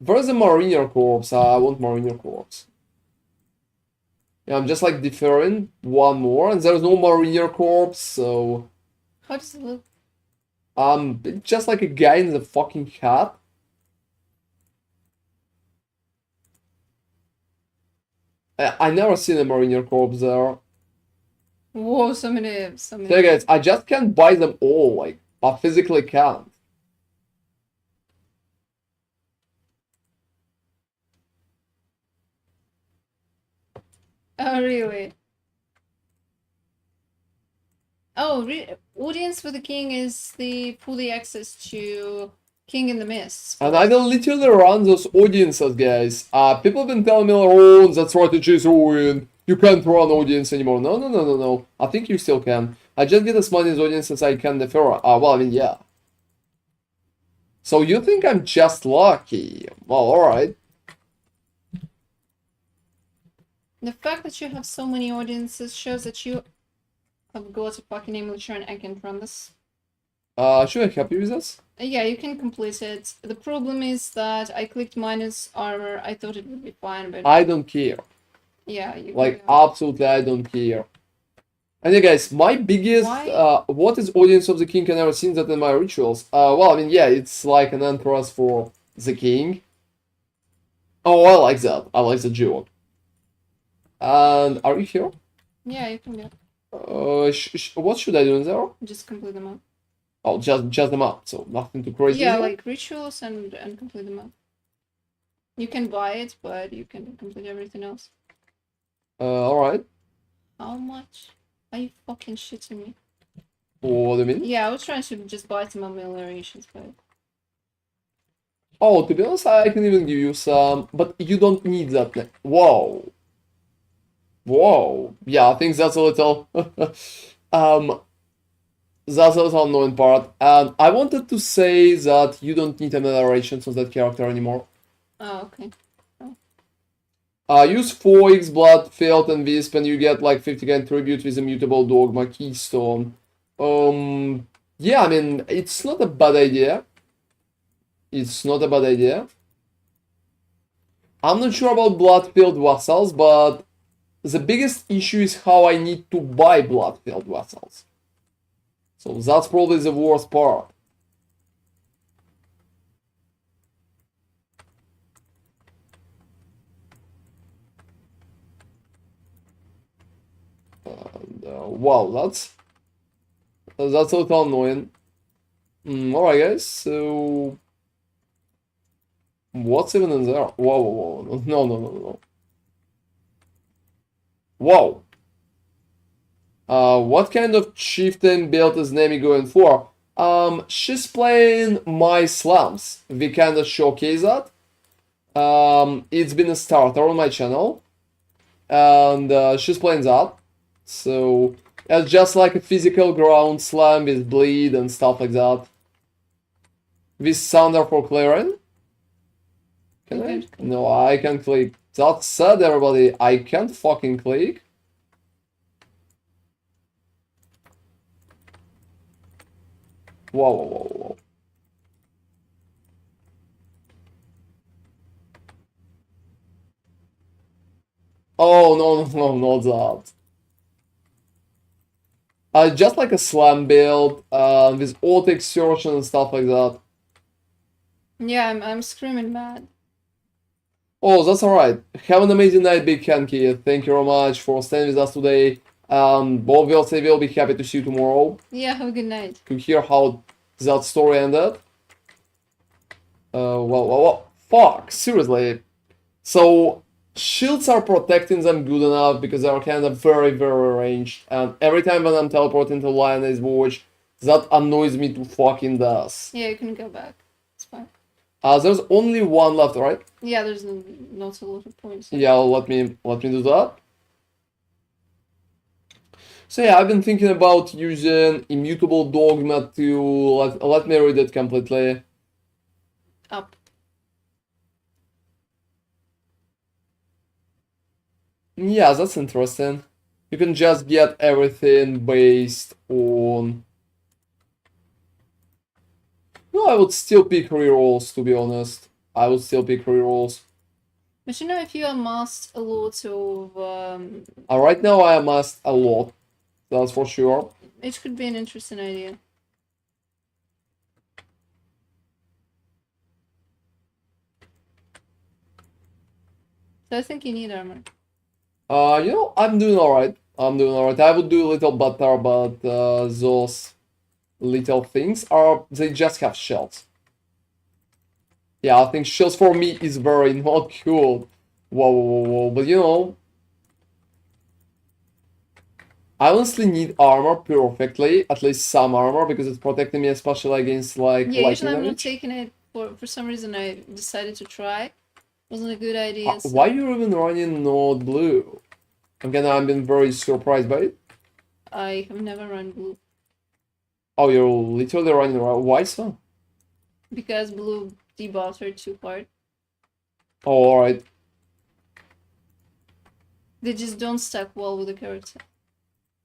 [SPEAKER 1] Where's the Mariner Corps? I want Mariner Corps. Yeah, I'm just like deferring one more, and there's no Mariner Corps, so
[SPEAKER 2] How does it look?
[SPEAKER 1] it's just like a guy in the fucking hat. I never seen a Mariner Corps there.
[SPEAKER 2] Whoa, so many.
[SPEAKER 1] So guys, I just can't buy them all. Like I physically can't.
[SPEAKER 2] Oh, really? Oh, Audience with the King is the fully access to King in the Mists.
[SPEAKER 1] And I will literally run those audiences, guys. People have been telling me, oh, that strategy is ruined. You can't run audience anymore. No, no, no, no, no. I think you still can. I just get as many audience as I can defer. Well, I mean, yeah. So you think I'm just lucky? Well, alright.
[SPEAKER 2] The fact that you have so many audiences shows that you have got a fucking emulator and I can run this.
[SPEAKER 1] Should I help you with this?
[SPEAKER 2] Yeah, you can complete it. The problem is that I clicked minus armor. I thought it would be fine, but
[SPEAKER 1] I don't care.
[SPEAKER 2] yeah, you
[SPEAKER 1] Like,
[SPEAKER 2] can
[SPEAKER 1] absolutely, I don't care. And yeah, guys, my biggest, what is Audience of the King? I never seen that in my rituals. Well, I mean, yeah, it's like an entrance for the king. Oh, I like that. I like the joke. And are you here?
[SPEAKER 2] Yeah, you can go.
[SPEAKER 1] What should I do in there?
[SPEAKER 2] Just complete them up.
[SPEAKER 1] Oh, just them up, so nothing too crazy.
[SPEAKER 2] Yeah,
[SPEAKER 1] there?
[SPEAKER 2] like rituals and complete them up. You can buy it, but you can complete everything else.
[SPEAKER 1] Alright.
[SPEAKER 2] How much? Are you fucking shitting me?
[SPEAKER 1] What do you mean?
[SPEAKER 2] Yeah, I was trying to just buy some ameliorations, but...
[SPEAKER 1] Oh, to be honest, I can even give you some, but you don't need that. Whoa. Whoa. Yeah, I think that's a little... that's a little annoying part. And I wanted to say that you don't need ameliorations of that character anymore.
[SPEAKER 2] Oh, okay.
[SPEAKER 1] Use 4x Blood, Field, and Wisp, and you get like 50k tribute with Immutable Dogma Keystone. Yeah, I mean, it's not a bad idea. It's not a bad idea. I'm not sure about Blood-Filled Vassals, but the biggest issue is how I need to buy Blood-Filled Vassals. So that's probably the worst part. And, wow, that's a little annoying. Alright, guys, so... What's even in there? Whoa, whoa, whoa. No, no, no, no. Whoa. What kind of chieftain build is Nemi going for? She's playing my slums. We kinda showcase that. It's been a starter on my channel. And she's playing that. So it's just like a physical ground slam with bleed and stuff like that. With Thunder for clearing. Can I? No, I can't click. That said, everybody, I can't fucking click. Whoa, whoa, whoa, whoa. Oh, no, not that. Just like a slam build, with auto exertion and stuff like that.
[SPEAKER 2] Yeah, I'm screaming mad.
[SPEAKER 1] Oh, that's alright. Have an amazing night, Big Hanky. Thank you very much for staying with us today. Bob will say we'll be happy to see you tomorrow
[SPEAKER 2] Yeah, have a good night.
[SPEAKER 1] to hear how that story ended. Well, fuck, seriously. So, shields are protecting them good enough because they're kind of very, very ranged. And every time when I'm teleporting to Lioness Watch, that annoys me to fucking death.
[SPEAKER 2] Yeah, you can go back. It's fine.
[SPEAKER 1] There's only one left, right?
[SPEAKER 2] Yeah, there's not a lot of points.
[SPEAKER 1] Yeah, let me do that. So yeah, I've been thinking about using Immutable Dogma to let me read it completely.
[SPEAKER 2] Up.
[SPEAKER 1] Yeah, that's interesting. You can just get everything based on. No, I would still pick rerolls, to be honest. I would still pick rerolls.
[SPEAKER 2] But you know, if you amassed a lot of
[SPEAKER 1] Right now I amassed a lot, that's for sure.
[SPEAKER 2] it could be an interesting idea. So I think you need armor.
[SPEAKER 1] You know, I'm doing alright. I'm doing alright. I would do a little better, but those little things they just have shells. Yeah, I think shells for me is very not cool. Whoa. But you know, I honestly need armor perfectly, at least some armor, because it's protecting me especially against like
[SPEAKER 2] Yeah,
[SPEAKER 1] lightning
[SPEAKER 2] usually I'm not
[SPEAKER 1] damage.
[SPEAKER 2] taking it for some reason I decided to try. Wasn't a good idea. So
[SPEAKER 1] Why you even running not blue? Again, I've been very surprised by it.
[SPEAKER 2] I have never run blue.
[SPEAKER 1] Oh, you're literally running around. Why so?
[SPEAKER 2] Because blue debuffs are too hard.
[SPEAKER 1] Oh, alright.
[SPEAKER 2] They just don't stack well with the character.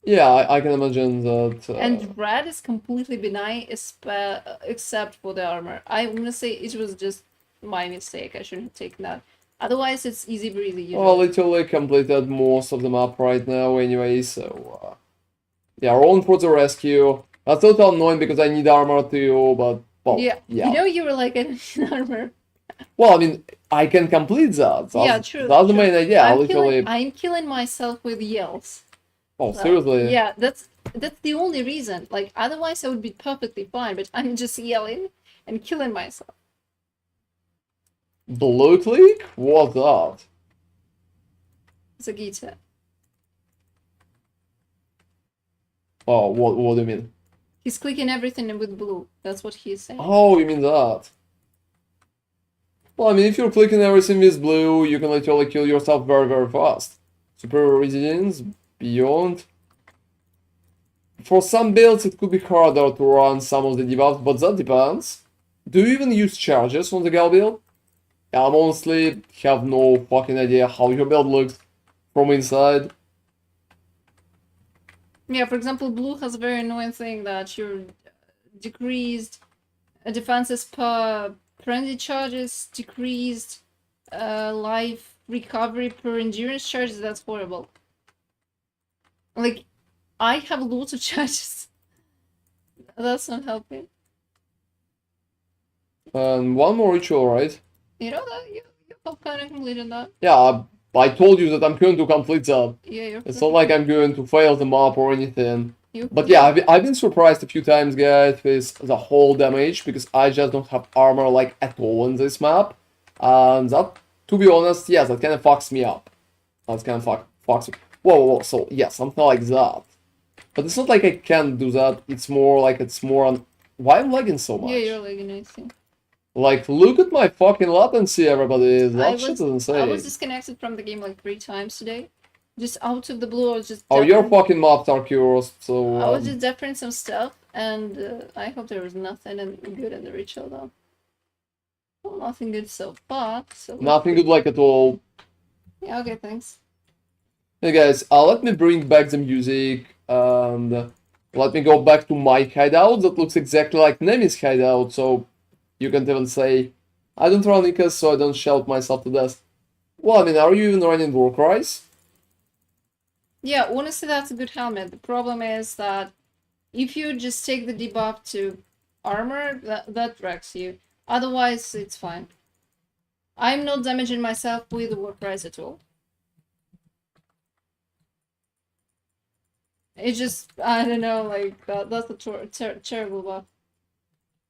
[SPEAKER 1] Yeah, I can imagine that.
[SPEAKER 2] And red is completely benign, except for the armor. I'm gonna say it was just my mistake. I shouldn't have taken that. Otherwise, it's easy breezy. You
[SPEAKER 1] Well,
[SPEAKER 2] know.
[SPEAKER 1] literally completed most of the map right now anyway, so... yeah, rolling for the rescue. That's a little annoying because I need armor too, but... well,
[SPEAKER 2] Yeah,
[SPEAKER 1] yeah.
[SPEAKER 2] you know you were like an armor.
[SPEAKER 1] Well, I mean, I can complete that.
[SPEAKER 2] Yeah, true.
[SPEAKER 1] That's the
[SPEAKER 2] true.
[SPEAKER 1] main idea, literally...
[SPEAKER 2] I'm killing myself with yells.
[SPEAKER 1] Oh,
[SPEAKER 2] So,
[SPEAKER 1] seriously?
[SPEAKER 2] yeah, that's the only reason. Like, otherwise I would be perfectly fine, but I'm just yelling and killing myself.
[SPEAKER 1] Blue click? What's that?
[SPEAKER 2] Zagita.
[SPEAKER 1] Oh, what do you mean?
[SPEAKER 2] He's clicking everything with blue. That's what he's saying.
[SPEAKER 1] Oh, you mean that? Well, I mean, if you're clicking everything with blue, you can literally kill yourself very, very fast. Superior resilience, beyond. For some builds, it could be harder to run some of the debuffs, but that depends. Do you even use charges on the Gal build? I honestly have no fucking idea how your build looks from inside.
[SPEAKER 2] Yeah, for example, blue has a very annoying thing that your decreased defenses per frenzy charges, decreased life recovery per endurance charges. That's horrible. Like, I have lots of charges. That's not helping.
[SPEAKER 1] And one more ritual, right?
[SPEAKER 2] You know that you have kind of completed that.
[SPEAKER 1] Yeah, I told you that I'm going to complete that.
[SPEAKER 2] Yeah, you're.
[SPEAKER 1] It's not like I'm going to fail the map or anything.
[SPEAKER 2] You
[SPEAKER 1] But yeah, I've been surprised a few times, guys, with the whole damage, because I just don't have armor, like, at all in this map. And that, to be honest, yes, that kind of fucks me up. That's kind of fucks me. Whoa, so, yeah, something like that. But it's not like I can't do that, it's more like it's more on... Why am I lagging so much?
[SPEAKER 2] Yeah, you're lagging, I think.
[SPEAKER 1] Like, look at my fucking latency, everybody. That shit is
[SPEAKER 2] I
[SPEAKER 1] insane.
[SPEAKER 2] was disconnected from the game like 3 times today. Just out of the blue, I was just...
[SPEAKER 1] Oh, your
[SPEAKER 2] deafening-
[SPEAKER 1] fucking maps are curious, so...
[SPEAKER 2] I was just deferring some stuff, and I hope there was nothing good in the ritual, though. Well, nothing good so far, so...
[SPEAKER 1] Nothing good like at all.
[SPEAKER 2] Yeah, okay, thanks.
[SPEAKER 1] Hey guys, let me bring back the music, and let me go back to my hideout that looks exactly like Nemi's hideout, so you can't even say, I don't run Ikas, so I don't shout myself to death. Well, I mean, are you even running War Cries?
[SPEAKER 2] Yeah, honestly, that's a good helmet. The problem is that if you just take the debuff to armor, that wrecks you. Otherwise, it's fine. I'm not damaging myself with the Warp Rise at all. It's just, I don't know, like, that's a terrible buff.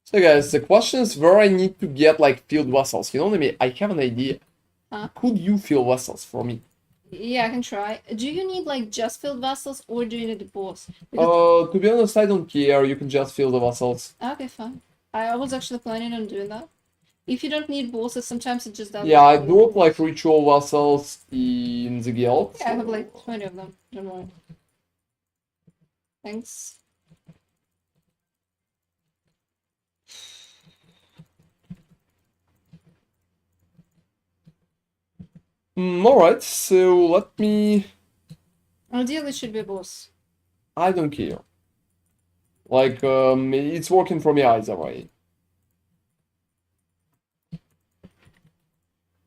[SPEAKER 1] So guys, the question is where I need to get like field vessels. You know what I mean? I have an idea.
[SPEAKER 2] Huh?
[SPEAKER 1] Could you field vessels for me?
[SPEAKER 2] Yeah, I can try. Do you need, like, just field vessels, or do you need a boss? Because...
[SPEAKER 1] To be honest, I don't care. You can just field the vessels.
[SPEAKER 2] Okay, fine. I was actually planning on doing that. If you don't need bosses, sometimes it just doesn't.
[SPEAKER 1] Yeah, I drop like ritual vessels in the guild.
[SPEAKER 2] Yeah, I have like 20 of them. Don't worry. Thanks.
[SPEAKER 1] Alright, so let me...
[SPEAKER 2] Ideally, it should be a boss.
[SPEAKER 1] I don't care. Like, it's working for me either way.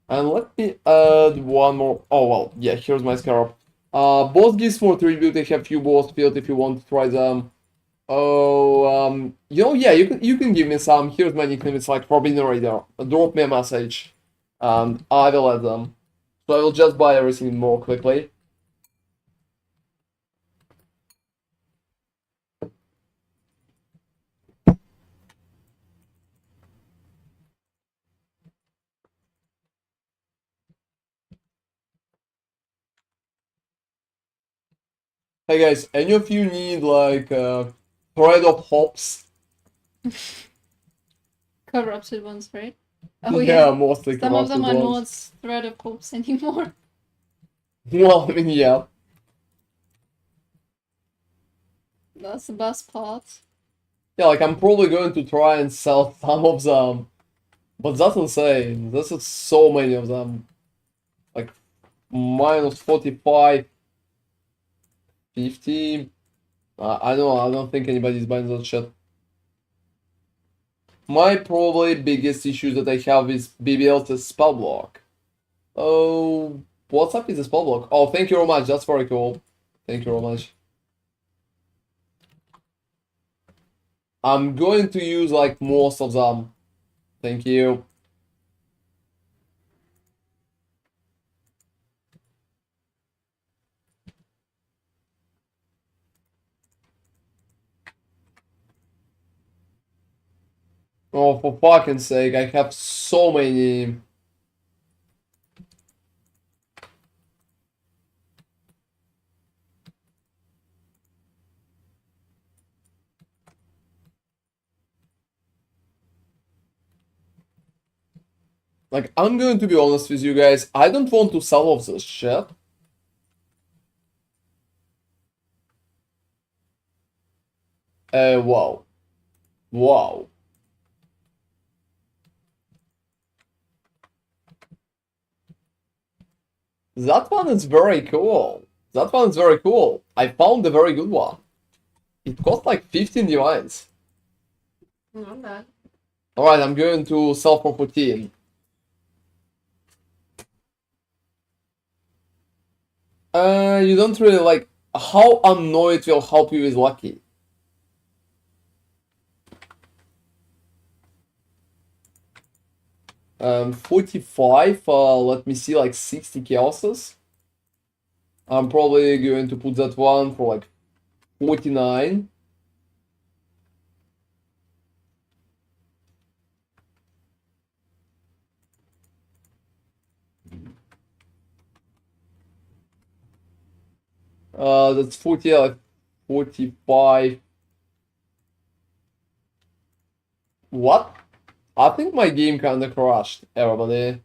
[SPEAKER 1] And let me add one more. Oh, well, yeah, here's my Scarab. Boss gives more tribute. They have few boss field if you want to try them. Oh, you know, yeah, you can give me some. Here's my nickname. It's like Forbidden Raider. Drop me a message, and I will add them. So I will just buy everything more quickly. Hey guys, any of you need like thread of hops?
[SPEAKER 2] Corrupted ones, right? Oh
[SPEAKER 1] Yeah,
[SPEAKER 2] yeah.
[SPEAKER 1] mostly
[SPEAKER 2] Some of them
[SPEAKER 1] corrupted
[SPEAKER 2] are
[SPEAKER 1] ones.
[SPEAKER 2] not thread of hopes anymore.
[SPEAKER 1] Well, I mean, yeah.
[SPEAKER 2] That's the best part.
[SPEAKER 1] Yeah, like I'm probably going to try and sell some of them. But that's insane. This is so many of them. Like minus 45, 50. I don't think anybody's buying that shit. My probably biggest issue that I have is BBL's spell block. Oh, what's up with the spell block? Oh, thank you very much. That's very cool. Thank you very much. I'm going to use like most of them. Thank you. Oh, for fucking sake, I have so many. Like, I'm going to be honest with you guys, I don't want to sell off this shit. Wow. Wow. That one is very cool. That one is very cool. I found a very good one. It cost like 15 divines.
[SPEAKER 2] Not bad.
[SPEAKER 1] Alright, I'm going to sell for 14. You don't really like how annoyed will help you with lucky. 45, let me see, like 60 chaoses. I'm probably going to put that one for like 49. That's 40, like 45. What? I think my game kinda crashed, everybody.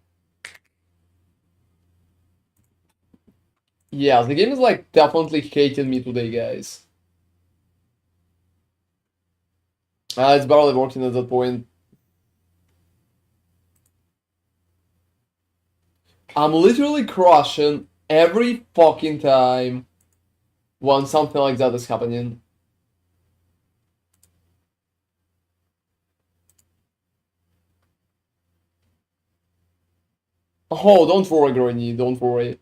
[SPEAKER 1] Yeah, the game is like definitely hating me today, guys. It's barely working at that point. I'm literally crushing every fucking time when something like that is happening. Oh, don't worry, Granny, don't worry.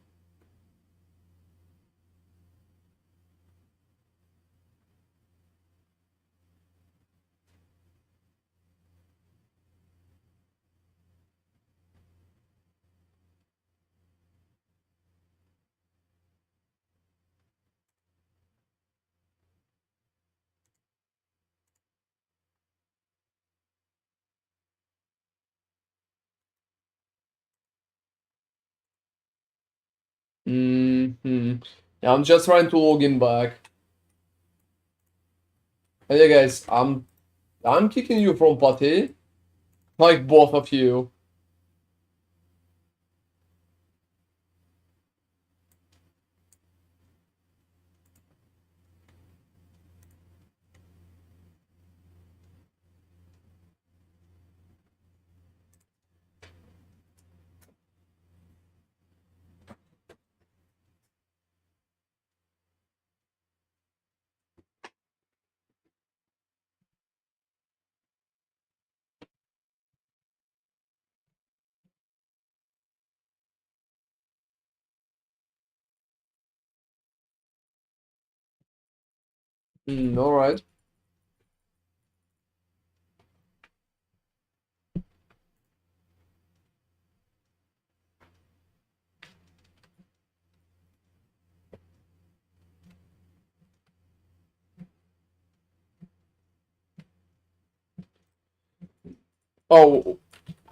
[SPEAKER 1] Yeah, I'm just trying to log in back. And yeah, guys, I'm kicking you from party, like both of you. All right. Oh,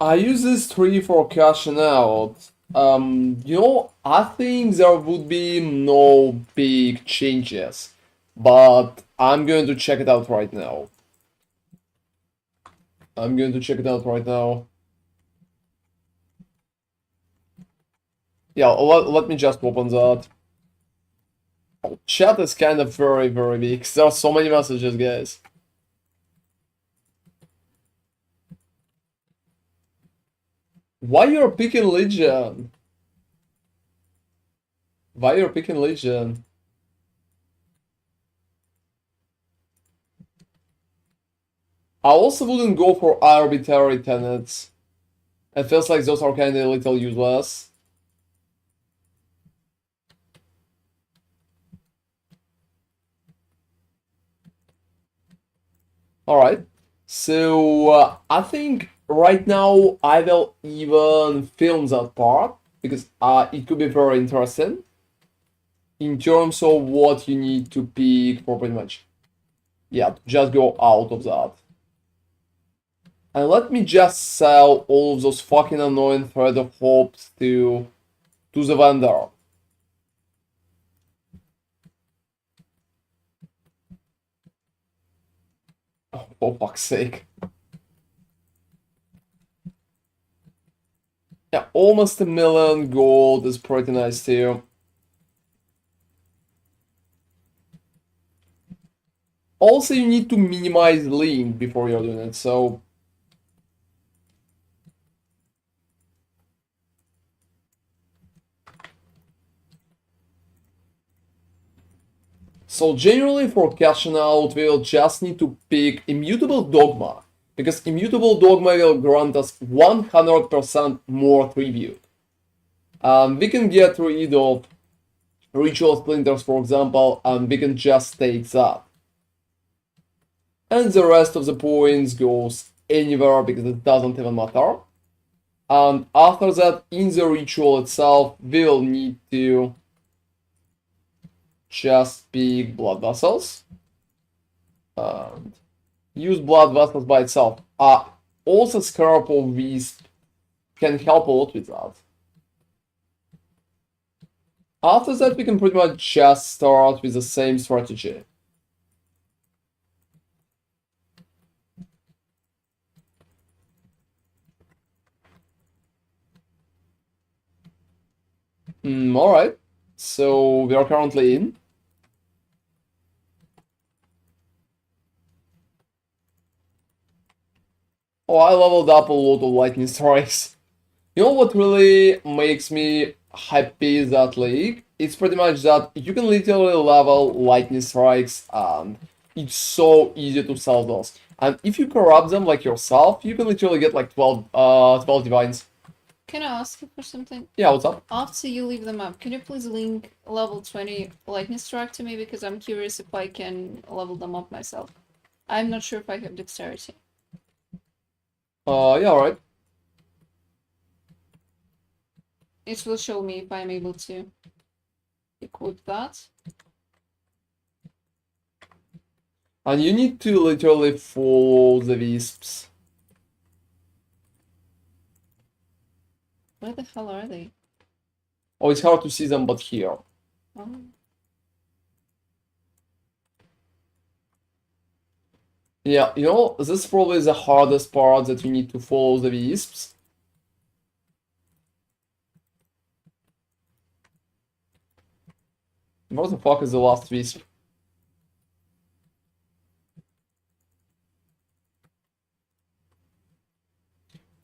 [SPEAKER 1] I use this tree for cashing out. I think there would be no big changes, but I'm going to check it out right now. I'm going to check it out right now. Yeah, let me just open that. Oh, chat is kind of very, very big. There are so many messages, guys. Why you're picking Legion? Why you're picking Legion? I also wouldn't go for arbitrary tenets. It feels like those are kind of a little useless. Alright, so I think right now I will even film that part because it could be very interesting in terms of what you need to pick for pretty much. Yeah, just go out of that. And let me just sell all of those fucking annoying thread of hopes to the vendor. Oh, for fuck's sake. Yeah, almost 1,000,000 gold is pretty nice too. Also, you need to minimize link before you're doing it, so... So generally for cashing out, we'll just need to pick Immutable Dogma, because Immutable Dogma will grant us 100% more tribute. We can get rid of Ritual Splinters, for example, and we can just take that. And the rest of the points goes anywhere because it doesn't even matter. And after that, in the ritual itself, we'll need to just pick Blood Vessels. And use Blood Vessels by itself. Also Scarab of Wisp can help a lot with that. After that, we can pretty much just start with the same strategy. Alright, so we are currently in. Oh, I leveled up a lot of lightning strikes. You know what really makes me happy that league? It's pretty much that you can literally level lightning strikes and it's so easy to sell those. And if you corrupt them like yourself, you can literally get like 12 divines.
[SPEAKER 2] Can I ask you for something?
[SPEAKER 1] Yeah, what's up?
[SPEAKER 2] After you leave them up, can you please link level 20 lightning strike to me because I'm curious if I can level them up myself. I'm not sure if I have dexterity.
[SPEAKER 1] Yeah, alright.
[SPEAKER 2] It will show me if I'm able to equip that.
[SPEAKER 1] And you need to literally follow the wisps.
[SPEAKER 2] Where the hell are they?
[SPEAKER 1] Oh, it's hard to see them, but here.
[SPEAKER 2] Oh.
[SPEAKER 1] Yeah, you know, this is probably the hardest part, that you need to follow the wisps. Where the fuck is the last wisp?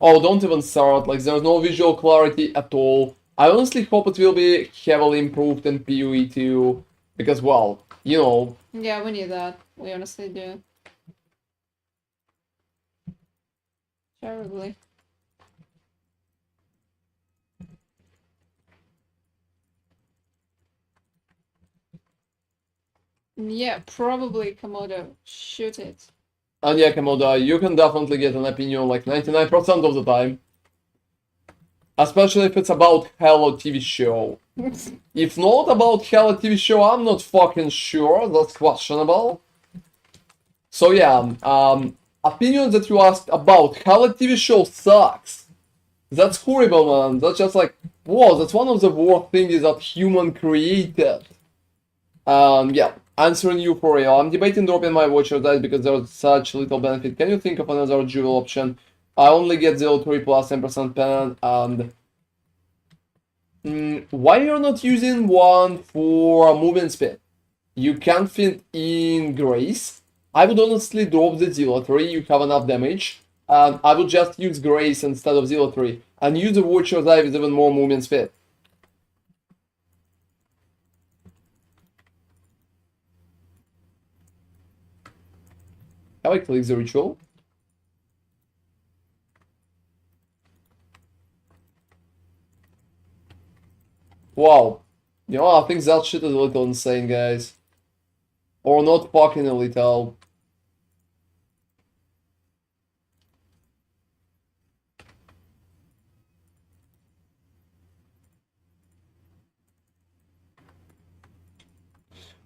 [SPEAKER 1] Oh, don't even start, like there's no visual clarity at all. I honestly hope it will be heavily improved in PoE 2, because, well, you know.
[SPEAKER 2] Yeah, we need that. We honestly do. Terribly. Yeah, probably Komodo. Shoot it.
[SPEAKER 1] And yeah, Komodo, you can definitely get an opinion like 99% of the time. Especially if it's about Hello TV show. If not about Hello TV show, I'm not fucking sure. That's questionable. So yeah, opinion that you asked about Hello TV show sucks. That's horrible, man. That's just like, whoa, that's one of the worst things that human created. Yeah, answering you for real. I'm debating dropping my watcher dice because there's such little benefit. Can you think of another jewel option? I only get 0.3 plus 10% pen, and why you're not using one for movement speed? You can fit in Grace. I would honestly drop the 0.3, you have enough damage. And I would just use Grace instead of 0.3 and use the Watcher's Eye with even more movement speed. Have I clicked the ritual? Wow. You know, I think that shit is a little insane, guys. Or not fucking a little.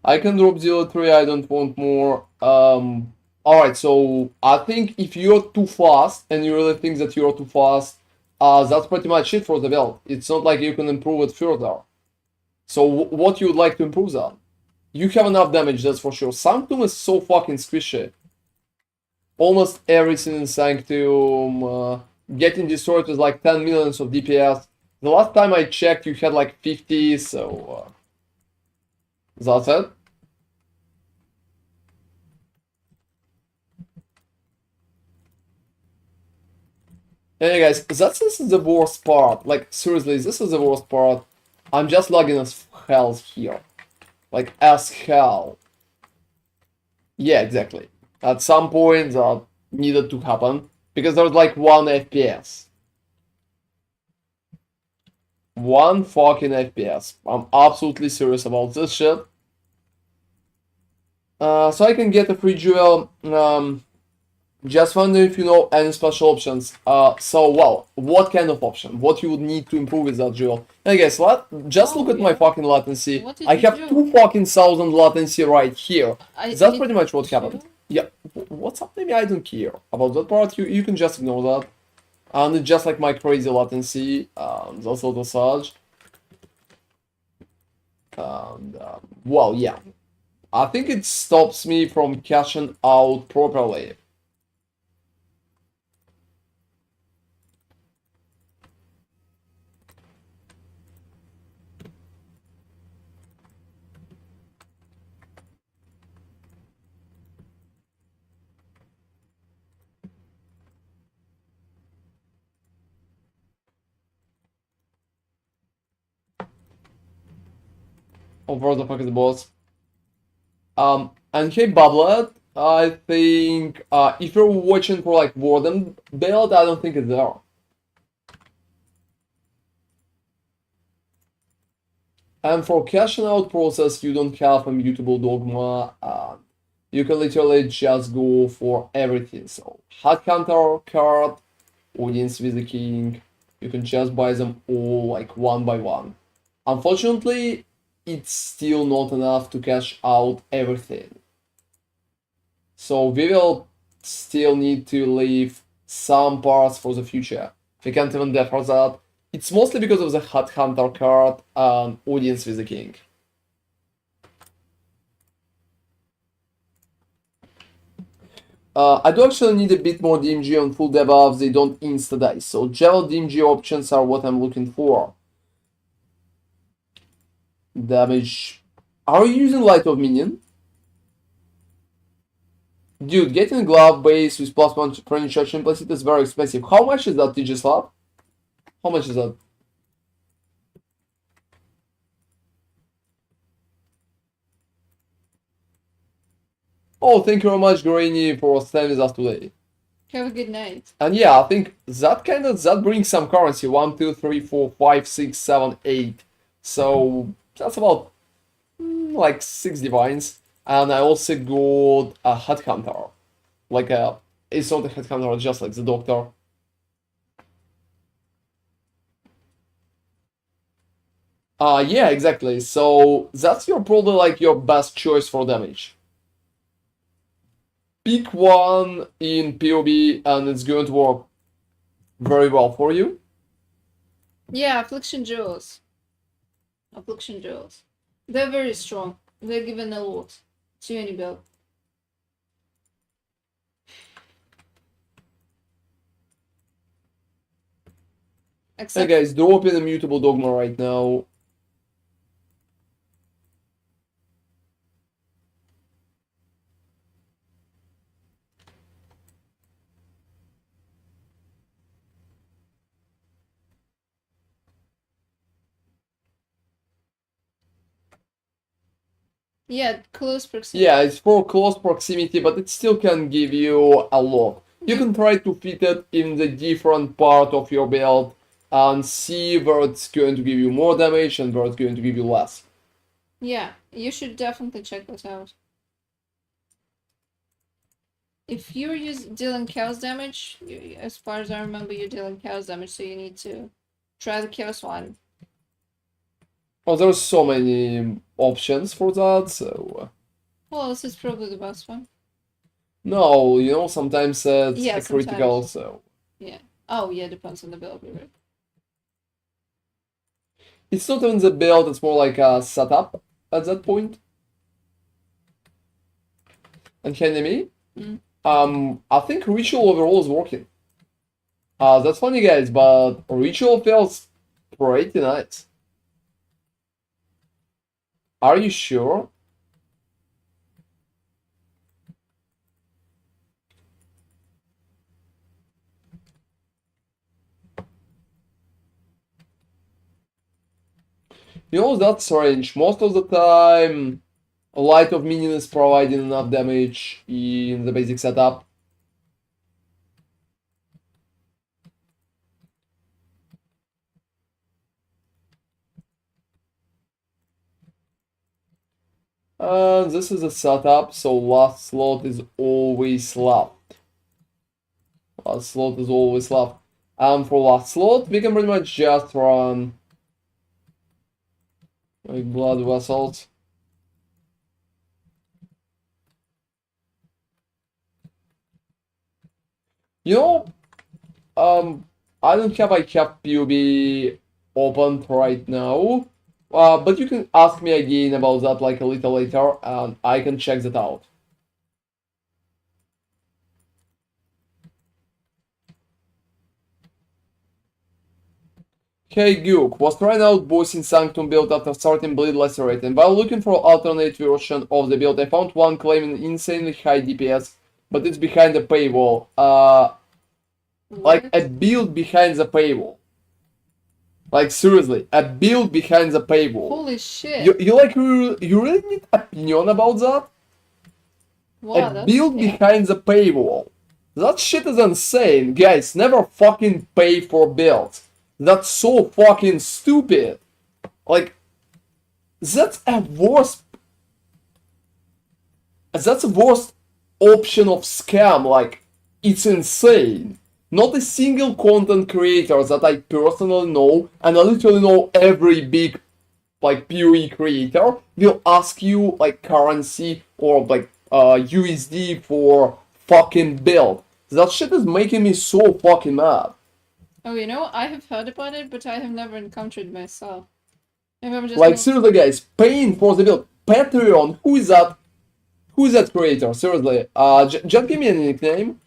[SPEAKER 1] I can drop 0.3, I don't want more. Alright, so I think if you're too fast and you really think that you're too fast, that's pretty much it for the build. It's not like you can improve it further. So what you would like to improve on? You have enough damage, that's for sure. Sanctum is so fucking squishy. Almost everything in Sanctum getting destroyed with like 10 millions of DPS. The last time I checked, you had like 50, so that's it. Anyway, guys, this is the worst part. Like, seriously, this is the worst part. I'm just lagging as hell here. Like, as hell. Yeah, exactly. At some point, that needed to happen. Because there's like 1 FPS. 1 fucking FPS. I'm absolutely serious about this shit. So I can get a free jewel. Just wondering if you know any special options. Well, what kind of option? What you would need to improve with that jewel? And guys, just look at my fucking latency.
[SPEAKER 2] What did
[SPEAKER 1] I
[SPEAKER 2] you
[SPEAKER 1] have
[SPEAKER 2] do?
[SPEAKER 1] 2,000 latency right here. That's pretty much what happened.
[SPEAKER 2] you?
[SPEAKER 1] Yeah, what's up? Maybe I don't care about that part. You can just ignore that. And it's just like my crazy latency. That's little surge. And well, yeah. I think it stops me from cashing out properly. Oh, where the fuck is the boss? And hey, Bablet, I think if you're watching for like WARDEN build, I don't think it's there. And for cashing out process, you don't have a mutable dogma. You can literally just go for everything. So, Headhunter card, Audience with the King, you can just buy them all like one by one. Unfortunately, it's still not enough to cash out everything. So we will still need to leave some parts for the future. We can't even defer that. It's mostly because of the Headhunter card and Audience with the King. I do actually need a bit more DMG on full debuffs, they don't insta-die, so gel DMG options are what I'm looking for. Damage. Are you using Light of Minion? Dude, getting a glove base with plus one penetration implicit is very expensive. How much is that, TG Slab? How much is that? Oh, thank you very much, Grainy, for staying with us today.
[SPEAKER 2] Have a good night.
[SPEAKER 1] And yeah, I think that brings some currency. 1, 2, 3, 4, 5, 6, 7, 8. So that's about like 6 divines. And I also got a Headhunter. It's not a Headhunter, just like the Doctor. Yeah, exactly. So that's probably like your best choice for damage. Pick one in PoB and it's going to work very well for you.
[SPEAKER 2] Yeah, Affliction Jewels. Affliction Jewels. They're very strong. They're given a lot to any build.
[SPEAKER 1] Hey
[SPEAKER 2] Except
[SPEAKER 1] guys, drop in a mutable dogma right now.
[SPEAKER 2] yeah, close proximity.
[SPEAKER 1] Yeah, it's for close proximity, but it still can give you a lot. You can try to fit it in the different part of your build and see where it's going to give you more damage and where it's going to give you less.
[SPEAKER 2] Yeah, you should definitely check this out. If you're dealing chaos damage, as far as I remember, you're dealing chaos damage, so you need to try the chaos one.
[SPEAKER 1] Oh, there's so many options for that, so...
[SPEAKER 2] Well, this is probably the best one.
[SPEAKER 1] No, you know, sometimes it's
[SPEAKER 2] Yeah,
[SPEAKER 1] a critical,
[SPEAKER 2] sometimes.
[SPEAKER 1] so...
[SPEAKER 2] Yeah. Oh, yeah, depends on the build, right?
[SPEAKER 1] It's not even the build, it's more like a setup at that point. And enemy, I think Ritual overall is working. That's funny, guys, but Ritual feels pretty nice. Are you sure? You know, that's strange. Most of the time, Light of Minion is providing enough damage in the basic setup. This is a setup, so last slot is always left. Last slot is always left. And for last slot, we can pretty much just run like blood vessels. You know, I don't have a cap PUB open right now, but you can ask me again about that like a little later, and I can check that out. Hey Gook, was trying out boss in Sanctum build after starting Bleed Lacerate, and while looking for alternate version of the build, I found one claiming insanely high DPS, but it's behind the paywall. Like a build behind the paywall. Like seriously, a build behind the paywall.
[SPEAKER 2] Holy shit.
[SPEAKER 1] You really need opinion about that?
[SPEAKER 2] Wow,
[SPEAKER 1] A build behind the paywall. That shit is insane. Guys, never fucking pay for builds. That's so fucking stupid. Like, that's a worst option of scam. Like, it's insane. Not a single content creator that I personally know, and I literally know every big like PoE creator, will ask you like currency or like USD for fucking build. That shit is making me so fucking mad.
[SPEAKER 2] Oh, you know, I have heard about it, but I have never encountered it myself. Maybe I'm just
[SPEAKER 1] Like,
[SPEAKER 2] not...
[SPEAKER 1] seriously, guys, paying for the build. Patreon, who is that? Who is that creator? Seriously. Just give me a nickname.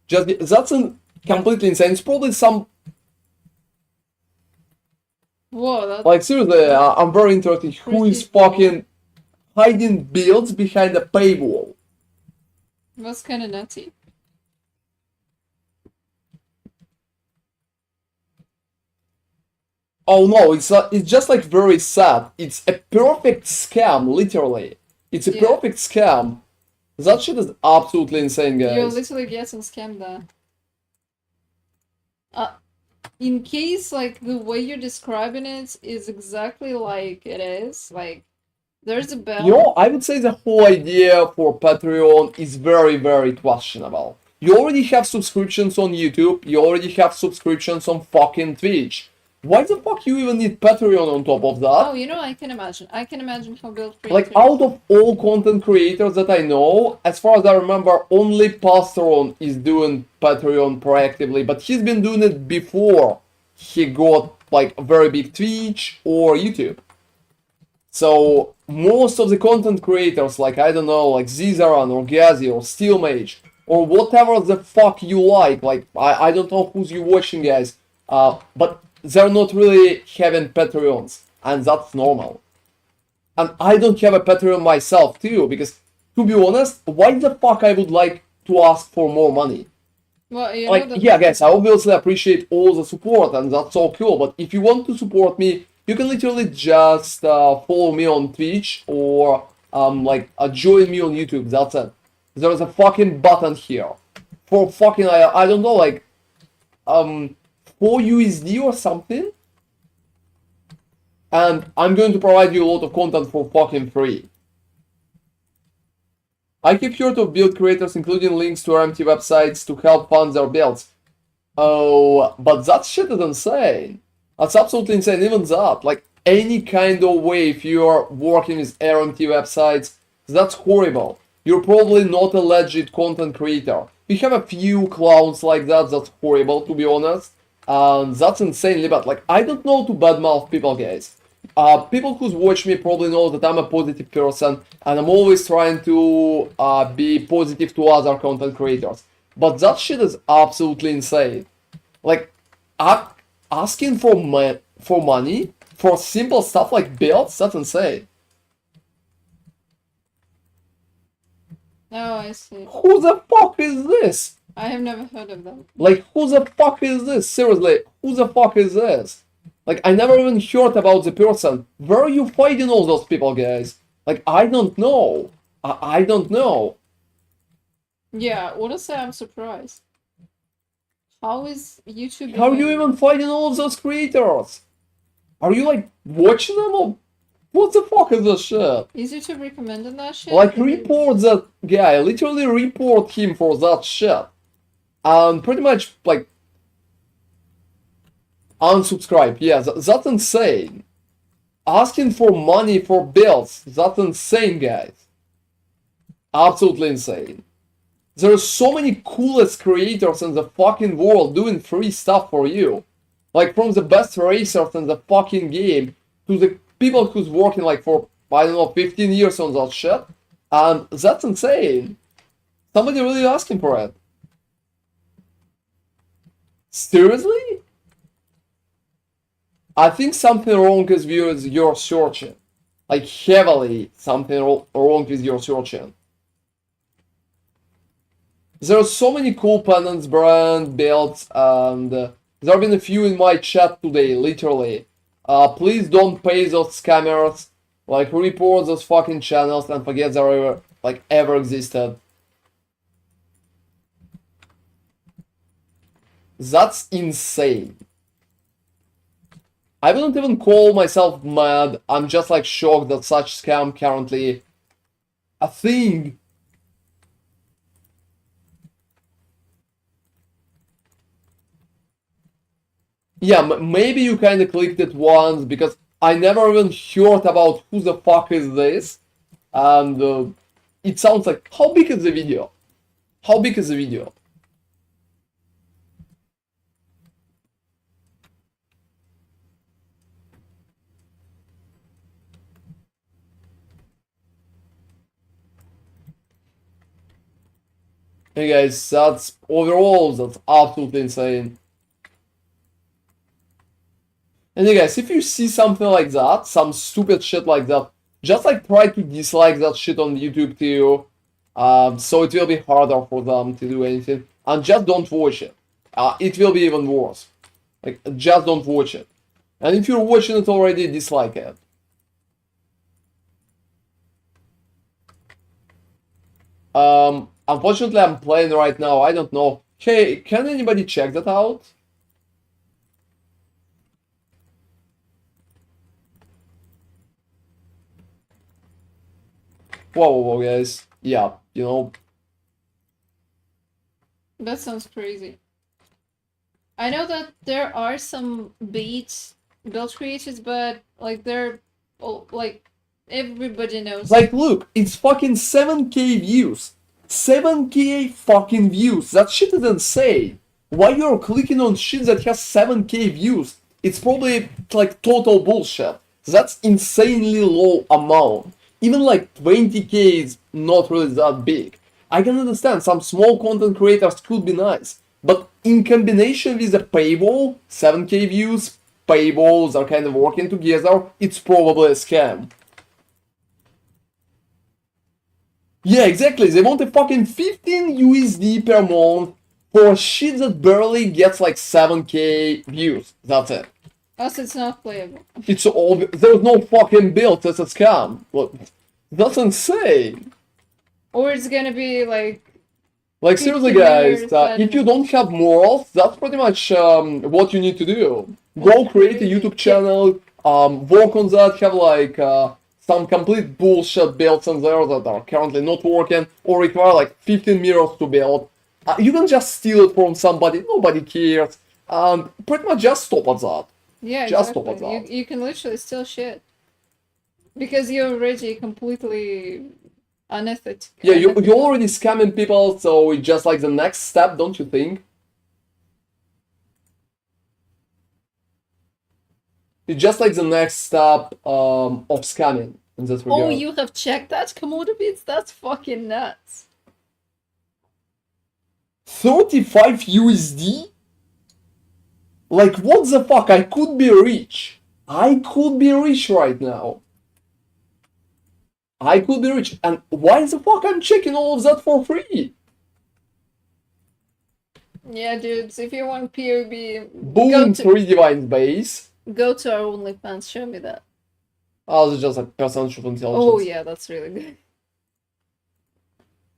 [SPEAKER 1] That's completely insane. It's probably some...
[SPEAKER 2] Whoa, that...
[SPEAKER 1] Like, seriously, I'm very interested. Who is
[SPEAKER 2] Pretty cool.
[SPEAKER 1] fucking hiding builds behind a paywall?
[SPEAKER 2] That's kind of nutty.
[SPEAKER 1] Oh no, it's just like very sad. It's a perfect scam, literally. It's a
[SPEAKER 2] Yeah.
[SPEAKER 1] perfect scam. That shit is absolutely insane,
[SPEAKER 2] You're
[SPEAKER 1] guys.
[SPEAKER 2] literally getting scammed there. In case, like, the way you're describing it is exactly like it is, like, there's a bell.
[SPEAKER 1] You know, I would say the whole idea for Patreon is very, very questionable. You already have subscriptions on YouTube, you already have subscriptions on fucking Twitch. Why the fuck you even need Patreon on top of that?
[SPEAKER 2] Oh, you know, I can imagine. I can imagine how build
[SPEAKER 1] Like,
[SPEAKER 2] creators...
[SPEAKER 1] out of all content creators that I know, as far as I remember, only Pastoron is doing Patreon proactively, but he's been doing it before he got, like, a very big Twitch or YouTube. So, most of the content creators, like, I don't know, like Zizaran or Gazi or Steelmage, or whatever the fuck you like I don't know who's you watching, guys, but they're not really having Patreons, and that's normal. And I don't have a Patreon myself too, because to be honest, why the fuck I would like to ask for more money?
[SPEAKER 2] Well, you know
[SPEAKER 1] Like,
[SPEAKER 2] that...
[SPEAKER 1] yeah, guys, I obviously appreciate all the support, and that's so cool, but if you want to support me, you can literally just follow me on Twitch or join me on YouTube, that's it. There's a fucking button here for fucking, I don't know, like, 4 USD or something? And I'm going to provide you a lot of content for fucking free. I have heard of build creators including links to empty websites to help fund their builds. Oh, but that shit is insane. That's absolutely insane, even that. Like, any kind of way, if you're working with RMT websites, that's horrible. You're probably not a legit content creator. We have a few clowns like that, that's horrible, to be honest. And that's insanely bad. Like, I don't know to badmouth people, guys. People who watch me probably know that I'm a positive person, and I'm always trying to be positive to other content creators. But that shit is absolutely insane. Like, asking for money for simple stuff like builds, that's insane.
[SPEAKER 2] Oh, I see.
[SPEAKER 1] Who the fuck is this?
[SPEAKER 2] I have never heard of them.
[SPEAKER 1] Like, who the fuck is this? Seriously, who the fuck is this? Like, I never even heard about the person. Where are you finding all those people, guys? Like, I don't know. I don't know.
[SPEAKER 2] Yeah, honestly, I'm surprised. How is YouTube...
[SPEAKER 1] How are you even finding all of those creators? Are you, like, watching them or... What the fuck is this shit?
[SPEAKER 2] Is YouTube recommending that shit?
[SPEAKER 1] Like, report that guy. Literally report him for that shit. And pretty much, like... unsubscribe. Yeah, that's insane. Asking for money for builds. That's insane, guys. Absolutely insane. There are so many coolest creators in the fucking world doing free stuff for you. Like, from the best racers in the fucking game to the people who's working like for, I don't know, 15 years on that shit. And that's insane. Somebody really asking for it. Seriously? I think something wrong is with your searching. Like, heavily something wrong with your searching. There are so many cool pennants, brand, builds, and there have been a few in my chat today, literally. Please don't pay those scammers, like, report those fucking channels and forget they ever existed. That's insane. I wouldn't even call myself mad, I'm just like shocked that such scam currently a thing. Yeah, maybe you kinda clicked it once, because I never even heard about who the fuck is this. And it sounds like, how big is the video? How big is the video? Hey guys, that's overall, that's absolutely insane. And hey guys, if you see something like that, some stupid shit like that, just like try to dislike that shit on YouTube too. So it will be harder for them to do anything. And just don't watch it. It will be even worse. Like, just don't watch it. And if you're watching it already, dislike it. Unfortunately, I'm playing right now. I don't know. Hey, can anybody check that out? Whoa, guys. Yeah, you know.
[SPEAKER 2] That sounds crazy. I know that there are some bait build creators, but like they're like everybody knows.
[SPEAKER 1] Like, look, it's fucking 7k views. 7k fucking views. That shit is insane. Why you're clicking on shit that has 7k views? It's probably like total bullshit. That's insanely low amount. Even like 20k is not really that big. I can understand some small content creators could be nice, but in combination with a paywall, 7k views, paywalls are kind of working together, it's probably a scam. Yeah, exactly. They want a fucking 15 USD per month for a shit that barely gets like 7k views. That's it.
[SPEAKER 2] Also, it's not playable.
[SPEAKER 1] It's all. There's no fucking build. It's a scam. What? That's insane.
[SPEAKER 2] Or it's gonna be like.
[SPEAKER 1] Like seriously,
[SPEAKER 2] 15
[SPEAKER 1] guys.
[SPEAKER 2] years
[SPEAKER 1] If you don't have morals, that's pretty much what you need to do. Go create a YouTube channel. Work on that. Have like some complete bullshit builds in there that are currently not working or require like 15 mirrors to build. You can just steal it from somebody. Nobody cares. Pretty much just stop at that.
[SPEAKER 2] Yeah,
[SPEAKER 1] Just
[SPEAKER 2] exactly.
[SPEAKER 1] stop at that.
[SPEAKER 2] You can literally steal shit. Because you're already completely unethical.
[SPEAKER 1] Yeah, you're already scamming people, so it's just like the next step, don't you think? It's just like the next step of scamming in that regard.
[SPEAKER 2] Oh, you have checked that, Komodo Beats? That's fucking nuts.
[SPEAKER 1] 35 USD? Like, what the fuck? I could be rich. I could be rich right now. I could be rich. And why the fuck I'm checking all of that for free?
[SPEAKER 2] Yeah, dudes, if you want POB,
[SPEAKER 1] Boom, 3 divine base.
[SPEAKER 2] go to our OnlyFans, show me that.
[SPEAKER 1] Oh, it's just like percentage of intelligence.
[SPEAKER 2] Oh yeah, that's really good.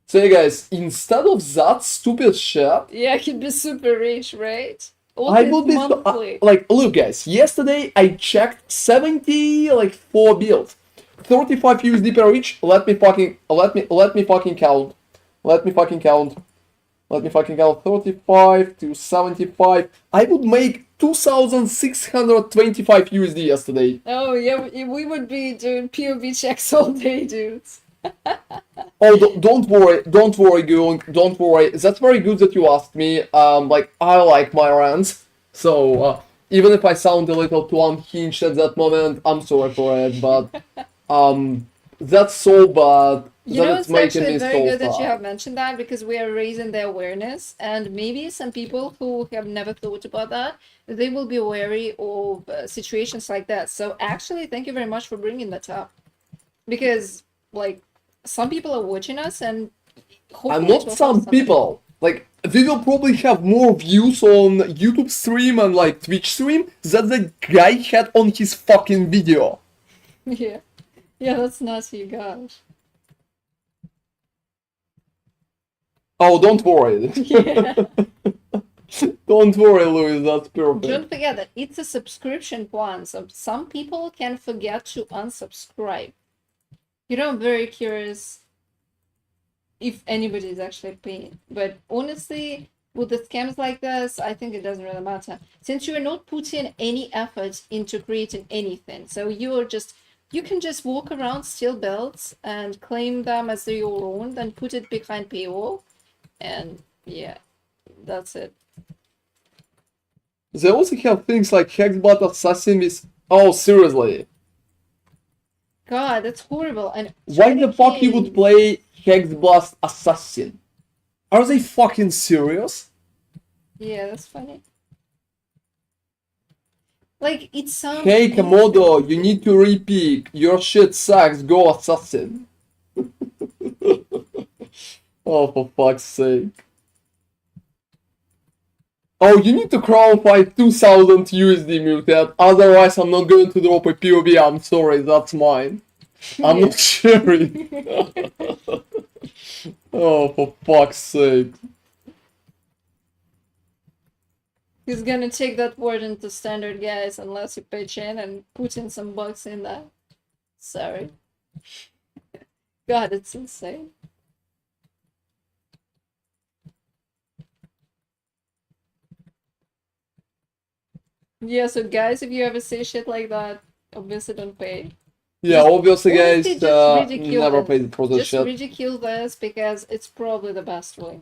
[SPEAKER 1] So yeah, guys, instead of that stupid shit,
[SPEAKER 2] Yeah, he'd be super rich, right?
[SPEAKER 1] I would be
[SPEAKER 2] monthly.
[SPEAKER 1] like, look, guys. Yesterday I checked 74 builds, 35 USD per each. Let me fucking count. Let me fucking count. 35 to 75. I would make 2,625 USD yesterday.
[SPEAKER 2] Oh yeah, we would be doing POV checks all day, dudes.
[SPEAKER 1] Oh, don't worry, Goong, don't worry. That's very good that you asked me. Like, I like my rants, so even if I sound a little too unhinged at that moment, I'm sorry for it, but that's so bad
[SPEAKER 2] You
[SPEAKER 1] that
[SPEAKER 2] know,
[SPEAKER 1] it's
[SPEAKER 2] it's
[SPEAKER 1] making
[SPEAKER 2] actually
[SPEAKER 1] me
[SPEAKER 2] very
[SPEAKER 1] so
[SPEAKER 2] good that you
[SPEAKER 1] sad.
[SPEAKER 2] have mentioned that because we are raising the awareness, and maybe some people who have never thought about that, they will be wary of situations like that. So actually, thank you very much for bringing that up, because like some people are watching us, and hopefully
[SPEAKER 1] And
[SPEAKER 2] it will
[SPEAKER 1] not
[SPEAKER 2] help
[SPEAKER 1] some
[SPEAKER 2] somebody.
[SPEAKER 1] people. Like, we will probably have more views on YouTube stream and like Twitch stream than the guy had on his fucking video.
[SPEAKER 2] Yeah, yeah, that's nuts, you guys.
[SPEAKER 1] Oh, don't worry.
[SPEAKER 2] Yeah.
[SPEAKER 1] Don't worry, Louis, that's perfect.
[SPEAKER 2] Don't forget that it's a subscription plan, so some people can forget to unsubscribe. You know, I'm very curious if anybody is actually paying. But honestly, with the scams like this, I think it doesn't really matter. Since you are not putting any effort into creating anything, so you can just walk around, steal belts, and claim them as your own, then put it behind paywall, and yeah, that's it.
[SPEAKER 1] They also have things like Hexbot Assassin with... Oh, seriously.
[SPEAKER 2] God, that's horrible. And
[SPEAKER 1] Why the fuck you would
[SPEAKER 2] 20K.
[SPEAKER 1] play Hexblast Assassin? Are they fucking serious?
[SPEAKER 2] Yeah, that's funny. Like, it sounds...
[SPEAKER 1] Hey Komodo, you need to repeat. Your shit sucks, go assassin. Oh, for fuck's sake. Oh, you need to crown fight 2000 USD muted, otherwise I'm not going to drop a POV, I'm sorry, that's mine. I'm not sharing. Oh, for fuck's sake.
[SPEAKER 2] He's gonna take that warden to standard, guys, unless you pitch in and put in some bucks in that. Sorry. God, it's insane. Yeah, so guys, if you ever say shit like that, obviously don't pay.
[SPEAKER 1] Yeah, obviously guys,
[SPEAKER 2] just ridicule
[SPEAKER 1] never
[SPEAKER 2] it.
[SPEAKER 1] paid for this
[SPEAKER 2] Just
[SPEAKER 1] shit.
[SPEAKER 2] ridicule this because it's probably the best way.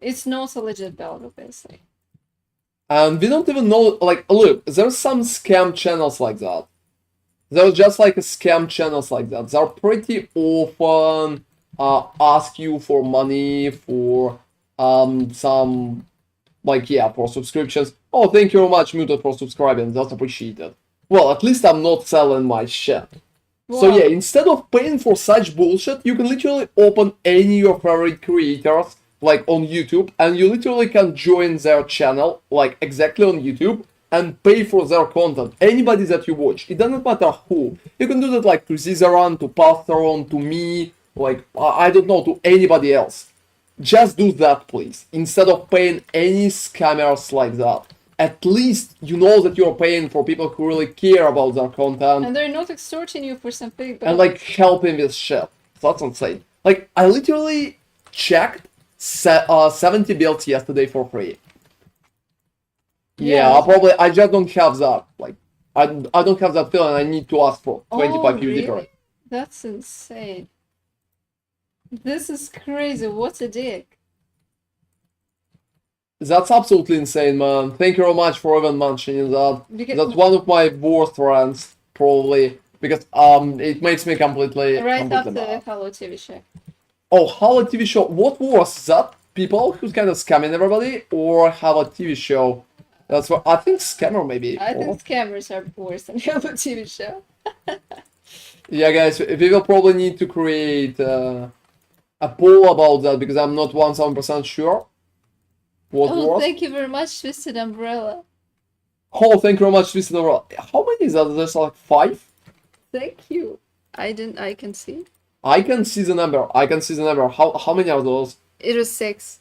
[SPEAKER 2] It's not a legit build, obviously.
[SPEAKER 1] And we don't even know, like, look, there's some scam channels like that. There's just like a scam channels like that. They're pretty often ask you for money for some, like, yeah, for subscriptions. Oh, thank you very much, Muted, for subscribing. That's appreciated. Well, at least I'm not selling my shit. So
[SPEAKER 2] Wow.
[SPEAKER 1] yeah, instead of paying for such bullshit, you can literally open any of your favorite creators, like on YouTube, and you literally can join their channel, like exactly on YouTube, and pay for their content. Anybody that you watch, it doesn't matter who. You can do that like to Zizaran, to Patheron, to me, like, I don't know, to anybody else. Just do that, please, instead of paying any scammers like that. At least you know that you're paying for people who really care about their content.
[SPEAKER 2] And they're not extorting you for some big
[SPEAKER 1] And like helping with shit. That's insane. Like, I literally checked 70 builds yesterday for free. Yeah, I just don't have that. Like, I don't have that feeling. I need to ask for 25 USD per.
[SPEAKER 2] That's insane. This is crazy. What a dick.
[SPEAKER 1] That's absolutely insane, man. Thank you very much for even mentioning that.
[SPEAKER 2] Because
[SPEAKER 1] That's one of my worst rants, probably, because it makes me completely
[SPEAKER 2] right after
[SPEAKER 1] mad.
[SPEAKER 2] Hello TV show.
[SPEAKER 1] Oh, Hello TV show. What was that? People who's kind of scamming everybody, or Hello TV show? That's what I think. Scammer maybe.
[SPEAKER 2] I think scammers are worse than Hello TV show.
[SPEAKER 1] Yeah, guys, we will probably need to create a poll about that because I'm not 1000% sure. What was?
[SPEAKER 2] Thank you very much, Twisted Umbrella.
[SPEAKER 1] Oh, thank you very much, Twisted Umbrella. How many is that? There's like 5?
[SPEAKER 2] Thank you. I can see.
[SPEAKER 1] I can see the number. How many are those?
[SPEAKER 2] It was 6.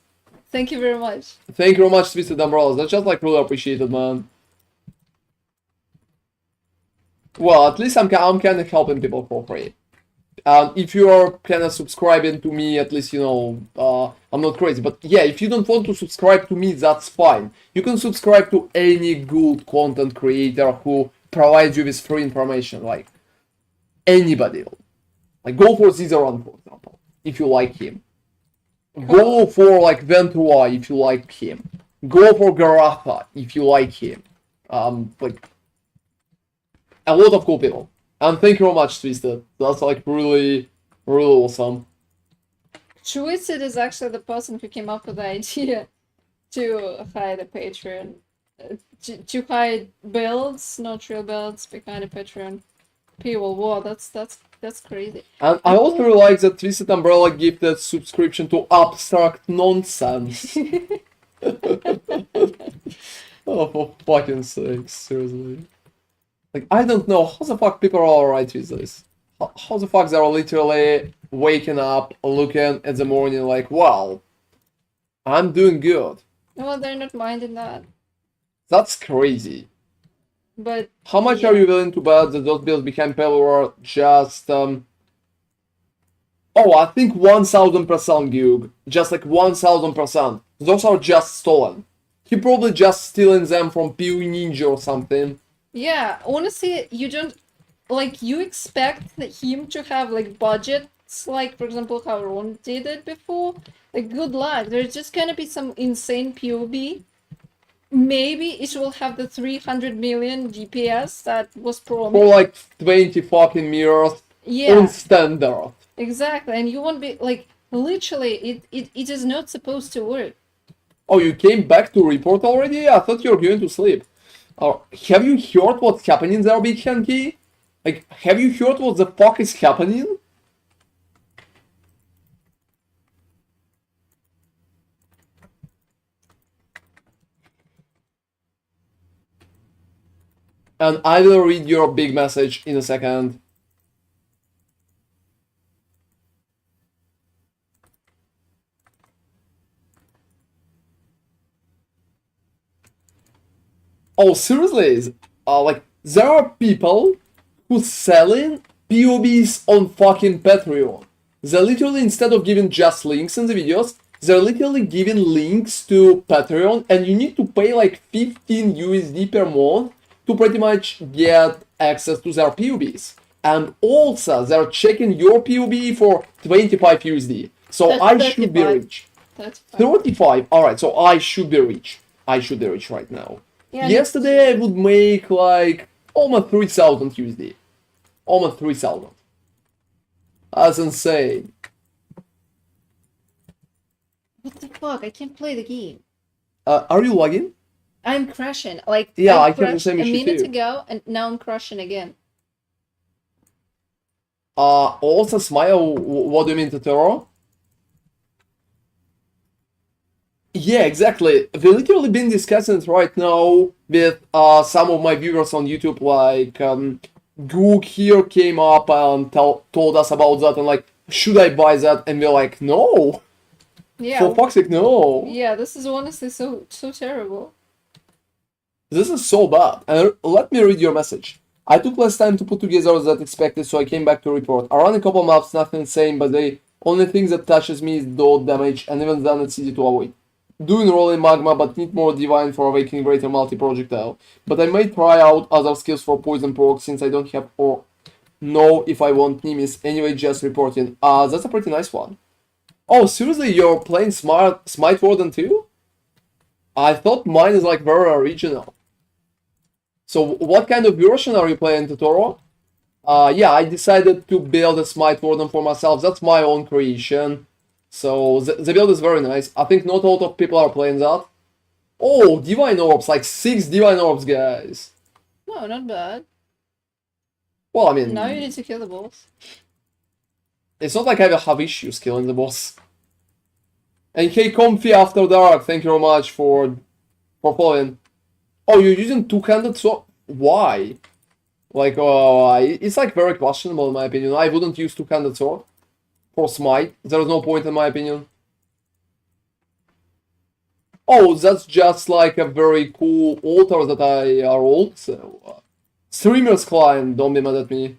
[SPEAKER 2] Thank you very much.
[SPEAKER 1] Thank you very much, Twisted Umbrellas. That's just like really appreciated, man. Well, at least I'm kind of helping people for free. If you're kind of subscribing to me, at least, you know, I'm not crazy. But yeah, if you don't want to subscribe to me, that's fine. You can subscribe to any good content creator who provides you with free information, like anybody. Like, go for Zizaran, for example, if you like him. Go for, like, Ventura, if you like him. Go for Garatha, if you like him. Like, a lot of cool people. And thank you very much, Twisted. That's like really, really awesome.
[SPEAKER 2] Twisted is actually the person who came up with the idea to hide a Patreon. To hide builds, not real builds, behind a Patreon. People, wow, that's crazy.
[SPEAKER 1] And I also really like that Twisted Umbrella gifted subscription to Abstract Nonsense. Oh, for fucking sake, seriously. Like, I don't know how the fuck people are alright with this. How the fuck they're literally waking up, looking at the morning like, wow, I'm doing good.
[SPEAKER 2] Well, they're not minding that.
[SPEAKER 1] That's crazy.
[SPEAKER 2] But
[SPEAKER 1] how much are you willing to bet that those builds behind Pelor are just oh, I think 1000% Gug. Just like 1000%. Those are just stolen. He probably just stealing them from PoE Ninja or something.
[SPEAKER 2] Yeah, honestly, you don't, like, you expect him to have, like, budgets, like, for example, how Ron did it before. Like, good luck. There's just gonna be some insane POB. Maybe it will have the 300 million DPS that was promised.
[SPEAKER 1] For, like, 20 fucking mirrors.
[SPEAKER 2] Yeah.
[SPEAKER 1] On standard.
[SPEAKER 2] Exactly, and you won't be, like, Literally, it is not supposed to work.
[SPEAKER 1] Oh, you came back to report already? I thought you were going to sleep. Have you heard what's happening there, Big Hanky? Like, have you heard what the fuck is happening? And I will read your big message in a second. Oh, seriously? Like, there are people who selling POBs on fucking Patreon. They're literally, instead of giving just links in the videos, they're literally giving links to Patreon, and you need to pay like 15 USD per month to pretty much get access to their POBs. And also, they're checking your POB for 25 USD. So
[SPEAKER 2] That's
[SPEAKER 1] I should be
[SPEAKER 2] 35.
[SPEAKER 1] rich.
[SPEAKER 2] That's fine.
[SPEAKER 1] 35. Alright, so I should be rich. I should be rich right now.
[SPEAKER 2] Yeah,
[SPEAKER 1] Yesterday I would make like almost 3,000 USD. Almost 3,000. That's insane.
[SPEAKER 2] What the fuck? I can't play the game.
[SPEAKER 1] Are you lagging?
[SPEAKER 2] I'm crashing. Like,
[SPEAKER 1] Yeah, I have the
[SPEAKER 2] crashed
[SPEAKER 1] same
[SPEAKER 2] a
[SPEAKER 1] issue
[SPEAKER 2] minute
[SPEAKER 1] too.
[SPEAKER 2] ago, and now I'm crashing again.
[SPEAKER 1] Also, Smile, what do you mean, Totoro? Yeah, exactly. We've literally been discussing it right now with some of my viewers on YouTube, like Gook here came up and told us about that, and like, should I buy that? And we're like, no,
[SPEAKER 2] Yeah.
[SPEAKER 1] for fuck's sake, no.
[SPEAKER 2] Yeah, this is honestly so terrible.
[SPEAKER 1] This is so bad. And let me read your message. I took less time to put together than expected, so I came back to report. I ran a couple maps, nothing insane, but the only thing that touches me is dot damage, and even then it's easy to avoid. Doing rolling magma, but need more divine for awakening greater multi-projectile. But I may try out other skills for poison proc since I don't have or know if I want Nimis. Anyway, just reporting. That's a pretty nice one. Oh, seriously, you're playing Smite Warden too? I thought mine is like very original. So what kind of version are you playing, Totoro? Yeah, I decided to build a Smite Warden for myself. That's my own creation. So the build is very nice. I think not a lot of people are playing that. Oh, Divine Orbs, like 6 Divine Orbs, guys.
[SPEAKER 2] No, not bad.
[SPEAKER 1] Well, I mean,
[SPEAKER 2] Now you need to kill the boss.
[SPEAKER 1] it's not like I will have issues killing the boss. And hey, Comfy After Dark, thank you very much for following. Oh, you're using two-handed sword? Why? Like, it's like very questionable in my opinion. I wouldn't use two-handed sword for Smite. There's no point in my opinion. Oh, that's just like a very cool altar that I rolled. So, streamer's client, don't be mad at me.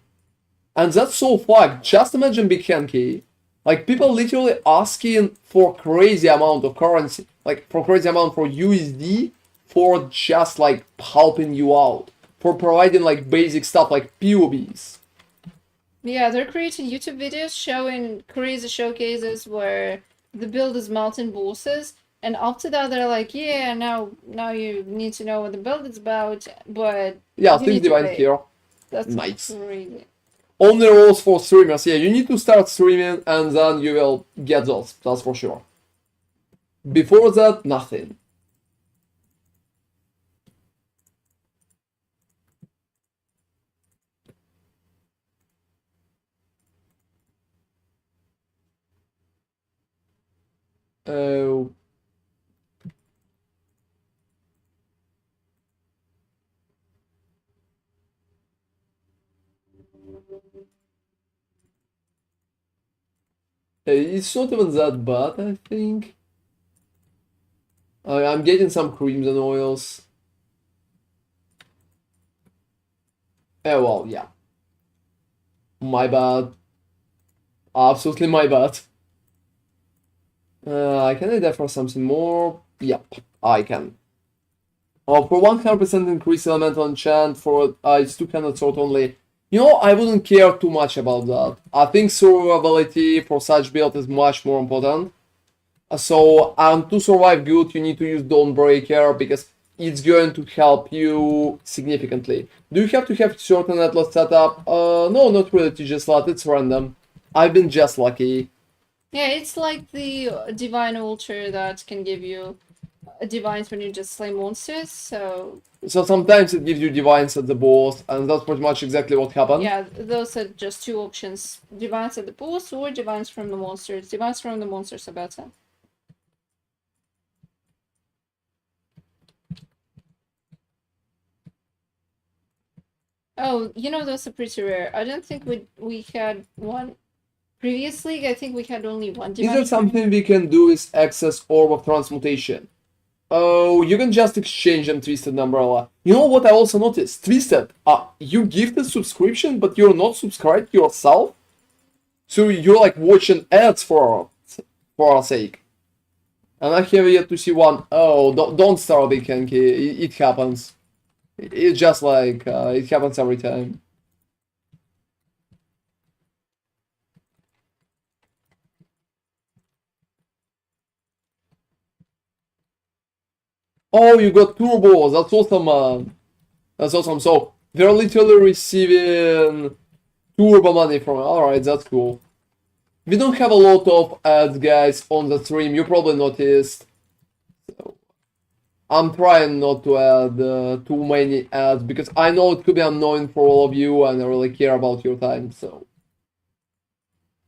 [SPEAKER 1] And that's so fucked. Just imagine Big Hanky. Like, people literally asking for crazy amount of currency. Like, for crazy amount for USD for just, like, helping you out. For providing, like, basic stuff like POBs.
[SPEAKER 2] Yeah, they're creating YouTube videos showing crazy showcases where the build is mountain bosses, and after that they're like, yeah, now you need to know what the build is about, but
[SPEAKER 1] Yeah,
[SPEAKER 2] you
[SPEAKER 1] things
[SPEAKER 2] need to
[SPEAKER 1] divine
[SPEAKER 2] pay.
[SPEAKER 1] here.
[SPEAKER 2] That's
[SPEAKER 1] Nice.
[SPEAKER 2] crazy.
[SPEAKER 1] Only rules for streamers. Yeah, you need to start streaming and then you will get those. That's for sure. Before that, nothing. Uh, it's not even that bad, I think. I'm getting some creams and oils. Well, yeah. My bad. Absolutely my bad. Can I die for something more? Yep, I can. For 100% increase elemental enchant for it's 200 sword only. You know, I wouldn't care too much about that. I think survivability for such build is much more important. So, to survive good, you need to use Dawnbreaker because it's going to help you significantly. Do you have to have certain atlas setup? No, not really TG slot, it's random. I've been just lucky.
[SPEAKER 2] Yeah, it's like the divine altar that can give you divines when you just slay monsters, so
[SPEAKER 1] So sometimes it gives you divines at the boss, and that's pretty much exactly what happened.
[SPEAKER 2] yeah, those are just two options. Divines at the boss or divines from the monsters. Divines from the monsters are better. Oh, you know, those are pretty rare. I don't think we had one previously. I think we had only one
[SPEAKER 1] Is
[SPEAKER 2] divine
[SPEAKER 1] there
[SPEAKER 2] from
[SPEAKER 1] something we can do with excess orb of transmutation? Oh, you can just exchange them, Twisted and Umbrella. You know what I also noticed? Twisted, you gifted subscription, but you're not subscribed yourself? So you're like watching ads for our sake. And I have yet to see one. Oh, don't start it, Kenki. It happens. It's just like, it happens every time. Oh, you got turbos. That's awesome, man. That's awesome. So they're literally receiving turbo money from it. Alright, that's cool. We don't have a lot of ads, guys, on the stream. You probably noticed. So I'm trying not to add too many ads because I know it could be annoying for all of you and I really care about your time, so.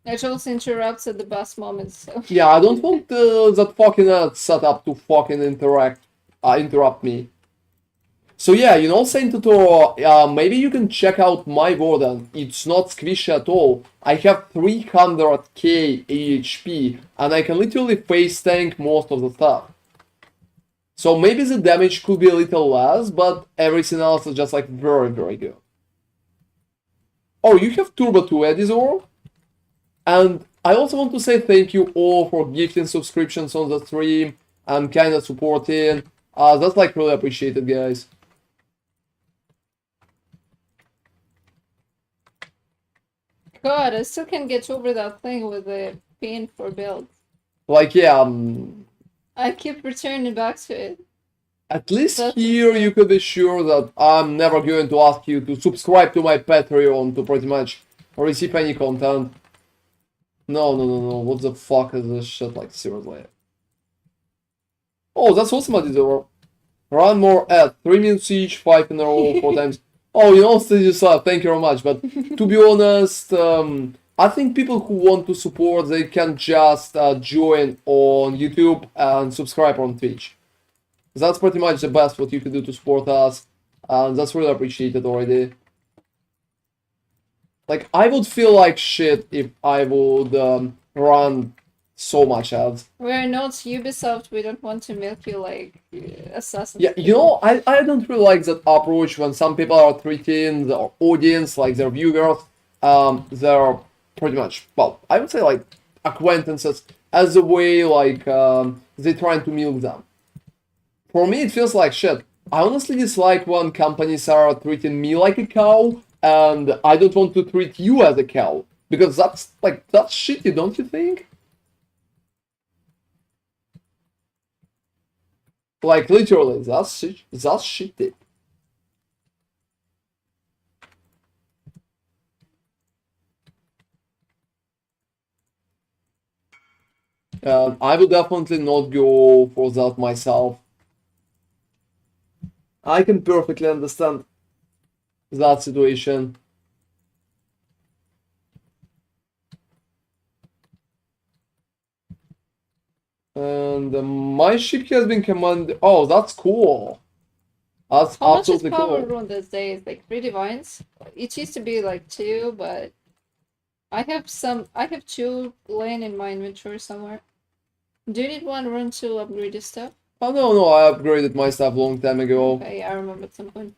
[SPEAKER 2] It also interrupts at the best moments, so.
[SPEAKER 1] Yeah, I don't want that fucking ad setup to fucking interrupt me. So yeah, you know, Saint Totoro, maybe you can check out my Warden. It's not squishy at all. I have 300k HP, and I can literally face tank most of the stuff. So maybe the damage could be a little less, but everything else is just like very, very good. Oh, you have Turbo 2 Edizor? And I also want to say thank you all for gifting subscriptions on the stream and kind of supporting. That's like really appreciated, guys.
[SPEAKER 2] God, I still can't get over that thing with the pain for build.
[SPEAKER 1] Like, yeah,
[SPEAKER 2] I keep returning back to it.
[SPEAKER 1] at least
[SPEAKER 2] That's
[SPEAKER 1] here
[SPEAKER 2] insane.
[SPEAKER 1] you could be sure that I'm never going to ask you to subscribe to my Patreon to pretty much receive any content. No, no, no, no. What the fuck is this shit? Like, seriously. Oh, that's awesome, Adizor. Run more ads. 3 minutes each, 5 in a row, 4 times. Oh, you know, Stages Lab, thank you very much. But to be honest, I think people who want to support, they can just join on YouTube and subscribe on Twitch. That's pretty much the best what you can do to support us. And that's really appreciated already. Like, I would feel like shit if I would run so much ads.
[SPEAKER 2] We're not Ubisoft, we don't want to milk you like Assassin's
[SPEAKER 1] Yeah, you know, I don't really like that approach when some people are treating their audience, like their viewers, they're pretty much, well, I would say like acquaintances, as a way like they're trying to milk them. For me, it feels like shit. I honestly dislike when companies are treating me like a cow, and I don't want to treat you as a cow. Because that's shitty, don't you think? Like literally, that's shitty. I would definitely not go for that myself. I can perfectly understand that situation. And my ship has been commanded. Oh, that's cool. That's
[SPEAKER 2] How much is
[SPEAKER 1] absolutely
[SPEAKER 2] power
[SPEAKER 1] cool.
[SPEAKER 2] rune these days? Like 3 divines? It used to be like 2, but I have 2 laying in my inventory somewhere. Do you need 1 rune to upgrade your stuff?
[SPEAKER 1] Oh no, I upgraded my stuff long time ago.
[SPEAKER 2] Okay, I remember at some point.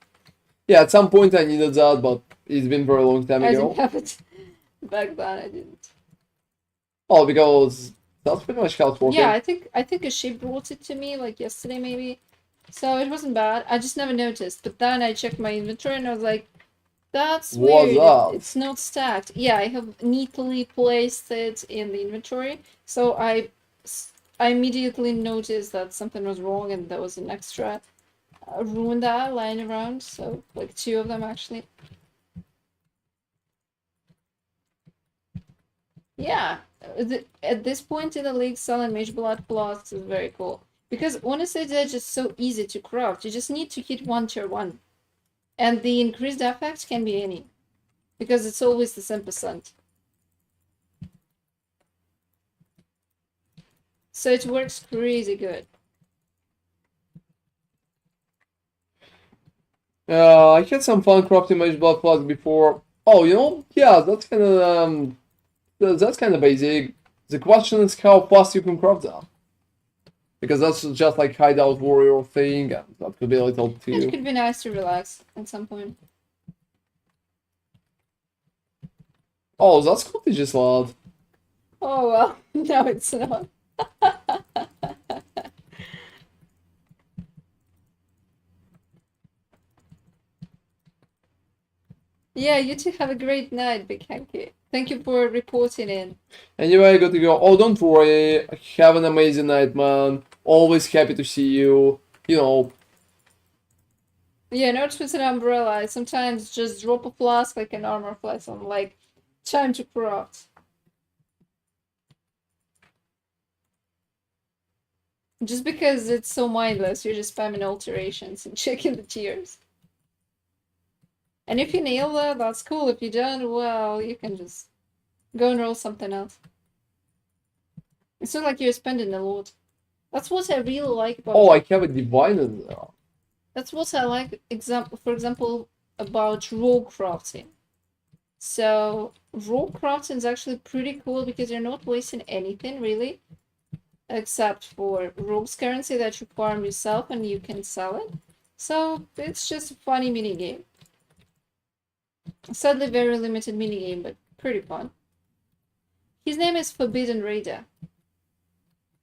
[SPEAKER 1] Yeah, at some point I needed that, but it's been very long time
[SPEAKER 2] I
[SPEAKER 1] ago.
[SPEAKER 2] didn't have it back then, I didn't.
[SPEAKER 1] Oh, because that's pretty much how it's working.
[SPEAKER 2] Yeah, I think a ship brought it to me like yesterday maybe. So it wasn't bad. I just never noticed. But then I checked my inventory and I was like, that's
[SPEAKER 1] What's
[SPEAKER 2] weird.
[SPEAKER 1] up?
[SPEAKER 2] It's not stacked. Yeah, I have neatly placed it in the inventory. So I immediately noticed that something was wrong and there was an extra rune there lying around. So like 2 of them actually. Yeah, at this point in the league, selling Mage Blood Plus is very cool. Because honestly, they're just so easy to craft. You just need to hit one tier 1. And the increased effect can be any. Because it's always the same percent. So it works crazy good.
[SPEAKER 1] I had some fun crafting Mage Blood Plus before. Oh, you know, yeah, that's kind of basic. The question is how fast you can craft that. Because that's just like hideout warrior thing, and that could be a little
[SPEAKER 2] It
[SPEAKER 1] too.
[SPEAKER 2] could be nice to relax at some point.
[SPEAKER 1] Oh, that's contagious, lad.
[SPEAKER 2] Oh well, no it's not. Yeah, you two have a great night, Big Hanky. Thank you for reporting in.
[SPEAKER 1] Anyway, I got to go. Oh, don't worry. Have an amazing night, man. Always happy to see you. You know.
[SPEAKER 2] Yeah, notes with an umbrella. I sometimes just drop a flask like an armor flask. I'm like, time to craft. Just because it's so mindless, you're just spamming alterations and checking the tiers. And if you nail that, that's cool. If you don't, well, you can just go and roll something else. It's not like you're spending a lot. That's what I really like about.
[SPEAKER 1] Oh, I have a divine in there.
[SPEAKER 2] That's what I like. For example, about rogue crafting. So rogue crafting is actually pretty cool because you're not wasting anything really, except for rogue's currency that you farm yourself and you can sell it. So it's just a funny mini game. Sadly, very limited mini game, but pretty fun. His name is Forbidden Raider.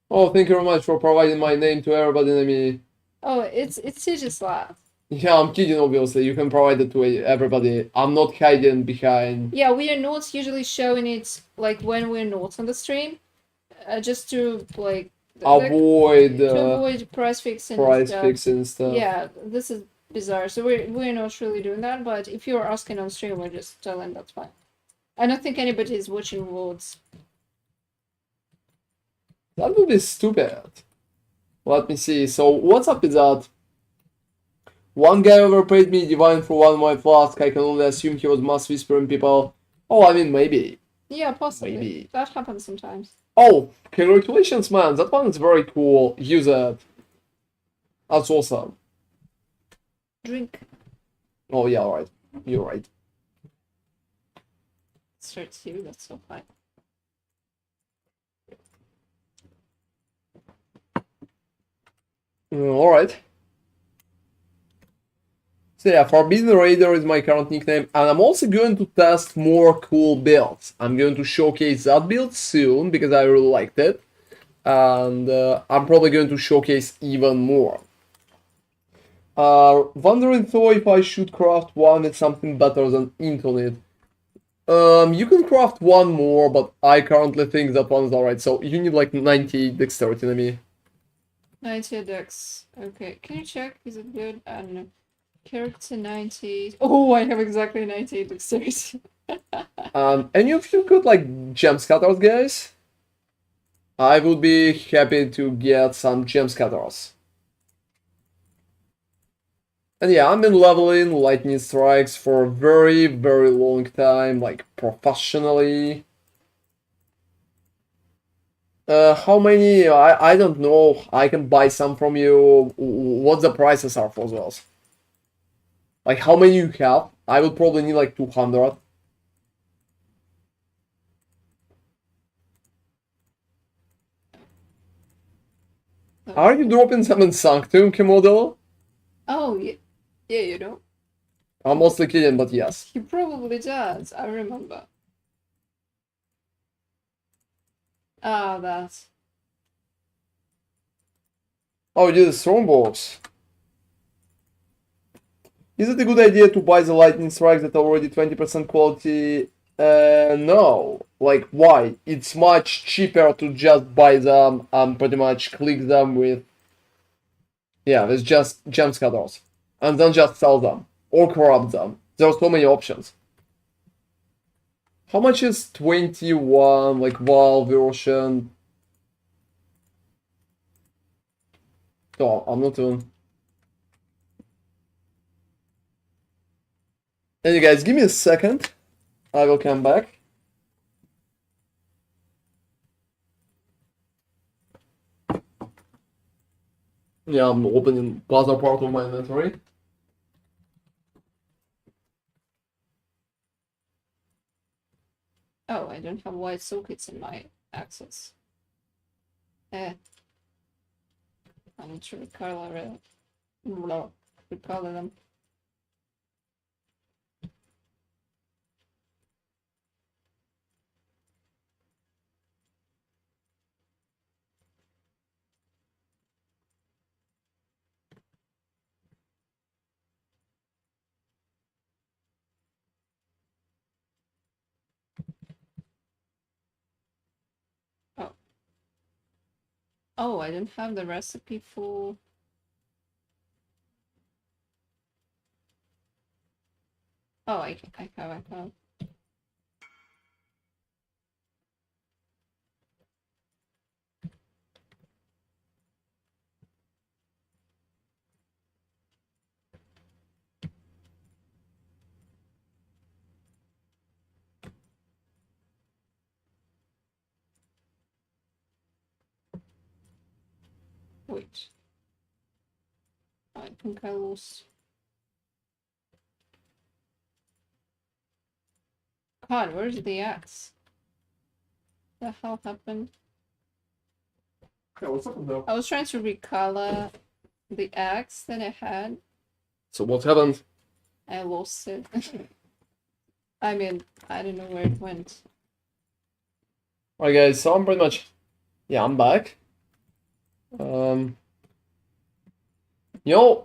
[SPEAKER 1] Oh, thank you very much for providing my name to everybody. I mean,
[SPEAKER 2] Oh, it's just that.
[SPEAKER 1] yeah, I'm kidding, obviously. You can provide it to everybody. I'm not hiding behind.
[SPEAKER 2] Yeah, we are not usually showing it like when we're not on the stream, just to like
[SPEAKER 1] Avoid
[SPEAKER 2] to avoid price fixing.
[SPEAKER 1] price fixing stuff.
[SPEAKER 2] Yeah, this is bizarre. So we're not really doing that. But if you're asking on stream, we're just telling that's fine. I don't think anybody is watching VODs.
[SPEAKER 1] That would be stupid. Let me see. So what's up with that? One guy overpaid me divine for one of my flask. I can only assume he was mass whispering people. Oh, I mean, maybe.
[SPEAKER 2] Yeah, possibly.
[SPEAKER 1] Maybe.
[SPEAKER 2] That happens sometimes.
[SPEAKER 1] Oh, congratulations, man. That one is very cool. Use it. That's awesome.
[SPEAKER 2] Drink.
[SPEAKER 1] Oh, yeah, alright. You're right.
[SPEAKER 2] Starts here, that's so fine.
[SPEAKER 1] Alright. So yeah, Forbidden Raider is my current nickname, and I'm also going to test more cool builds. I'm going to showcase that build soon, because I really liked it. And I'm probably going to showcase even more. Wondering though if I should craft one with something better than ink on it. You can craft one more, but I currently think that one is alright. So you need like 90 dexterity in me.
[SPEAKER 2] 90 dex. Okay, can you check? Is it good? I don't know. Character 90. Oh, I have exactly 98 dexterity.
[SPEAKER 1] Any of you got like gem scatters, guys? I would be happy to get some gem scatters. And yeah, I've been leveling lightning strikes for a very, very long time, like professionally. How many? I don't know. I can buy some from you. What the prices are for those? Like how many you have? I would probably need like 200. Are you dropping some in Sanctum, Komodo?
[SPEAKER 2] Oh, yeah, yeah, you know.
[SPEAKER 1] I'm mostly kidding, but yes.
[SPEAKER 2] He probably does. I remember. Ah, that.
[SPEAKER 1] Oh, you did a Stormbox. Is it a good idea to buy the lightning strikes that are already 20% quality? No. Like, why? It's much cheaper to just buy them and pretty much click them with... Yeah, with just gem scatters. And then just sell them. Or corrupt them. There are so many options. How much is 21, like, WoW version? Oh, I'm not doing. Hey guys, give me a second. I will come back. Yeah, I'm opening other part of my inventory.
[SPEAKER 2] Oh, I don't have white sockets in my axes. I need to recolor them. Oh, I don't have the recipe for... Oh, I have. Wait. I think I lost... God, where's the axe? The hell happened?
[SPEAKER 1] Yeah, what's up though?
[SPEAKER 2] I was trying to recolor the axe that I had.
[SPEAKER 1] So what happened?
[SPEAKER 2] I lost it. I mean, I don't know where it went.
[SPEAKER 1] Alright guys, so I'm pretty much... Yeah, I'm back.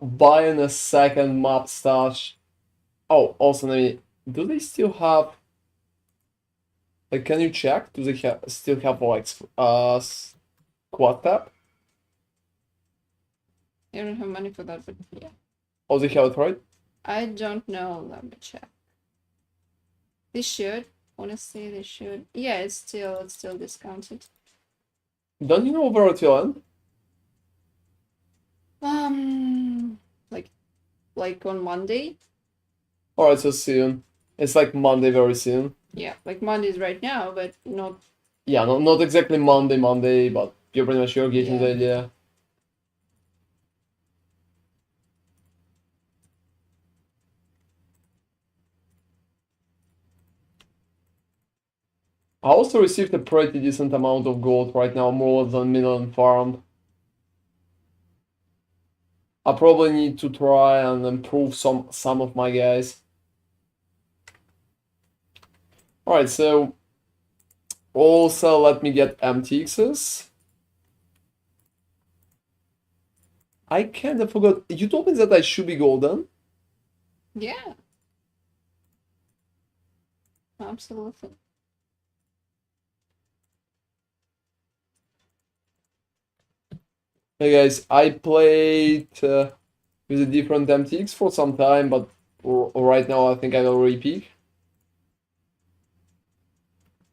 [SPEAKER 1] Buying a second map stash. Oh, also, do they still have... Like, can you check? Do they still have, like, squad tab?
[SPEAKER 2] I don't have money for that, but yeah.
[SPEAKER 1] Oh, they have it, right?
[SPEAKER 2] I don't know. Let me check. They should. Honestly, they should. Yeah, it's still discounted.
[SPEAKER 1] Don't you know where it will end?
[SPEAKER 2] Like on Monday.
[SPEAKER 1] Alright, so soon. It's like Monday very soon.
[SPEAKER 2] Yeah, like Monday's right now, but not.
[SPEAKER 1] Yeah, not exactly Monday, but you're pretty much getting the idea. I also received a pretty decent amount of gold right now, more than a million farmed. I probably need to try and improve some of my guys. Alright, so also let me get MTXs. I kinda forgot. You told me that I should be golden.
[SPEAKER 2] Yeah. Absolutely.
[SPEAKER 1] Hey guys, I played with a different MTX for some time, but right now I think I will repeat.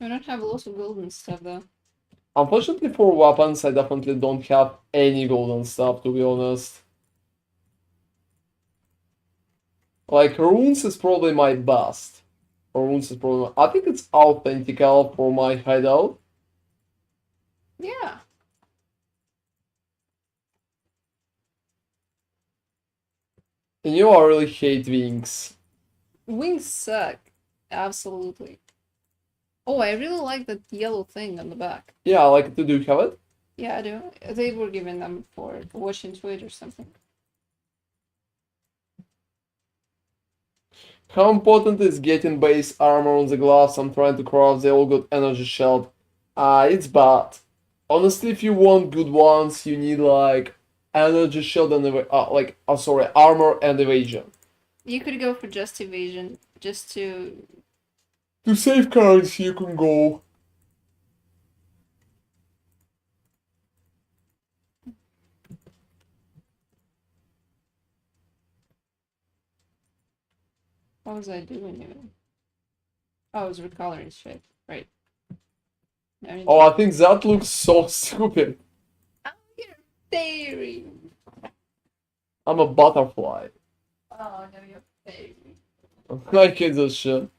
[SPEAKER 2] I don't have lots of golden stuff though.
[SPEAKER 1] Unfortunately for weapons, I definitely don't have any golden stuff, to be honest. Like, runes is probably my best. Runes is probably I think it's authentical for my hideout.
[SPEAKER 2] Yeah.
[SPEAKER 1] And I really hate wings.
[SPEAKER 2] Wings suck. Absolutely. Oh, I really like that yellow thing on the back.
[SPEAKER 1] Yeah, I like it to do have it.
[SPEAKER 2] Yeah, I do. They were giving them for watching Twitch or something.
[SPEAKER 1] How important is getting base armor on the gloves? I'm trying to craft the all good energy shield. It's bad. Honestly, if you want good ones, you need like energy shield and armor and evasion.
[SPEAKER 2] You could go for just evasion, just to...
[SPEAKER 1] To save currency, you can go.
[SPEAKER 2] What was I doing even? Oh, it's recoloring shit. Right.
[SPEAKER 1] Oh, I think that looks so stupid.
[SPEAKER 2] Oh, you're a fairy.
[SPEAKER 1] I'm a butterfly.
[SPEAKER 2] Oh, no, you're a fairy.
[SPEAKER 1] I hate this shit.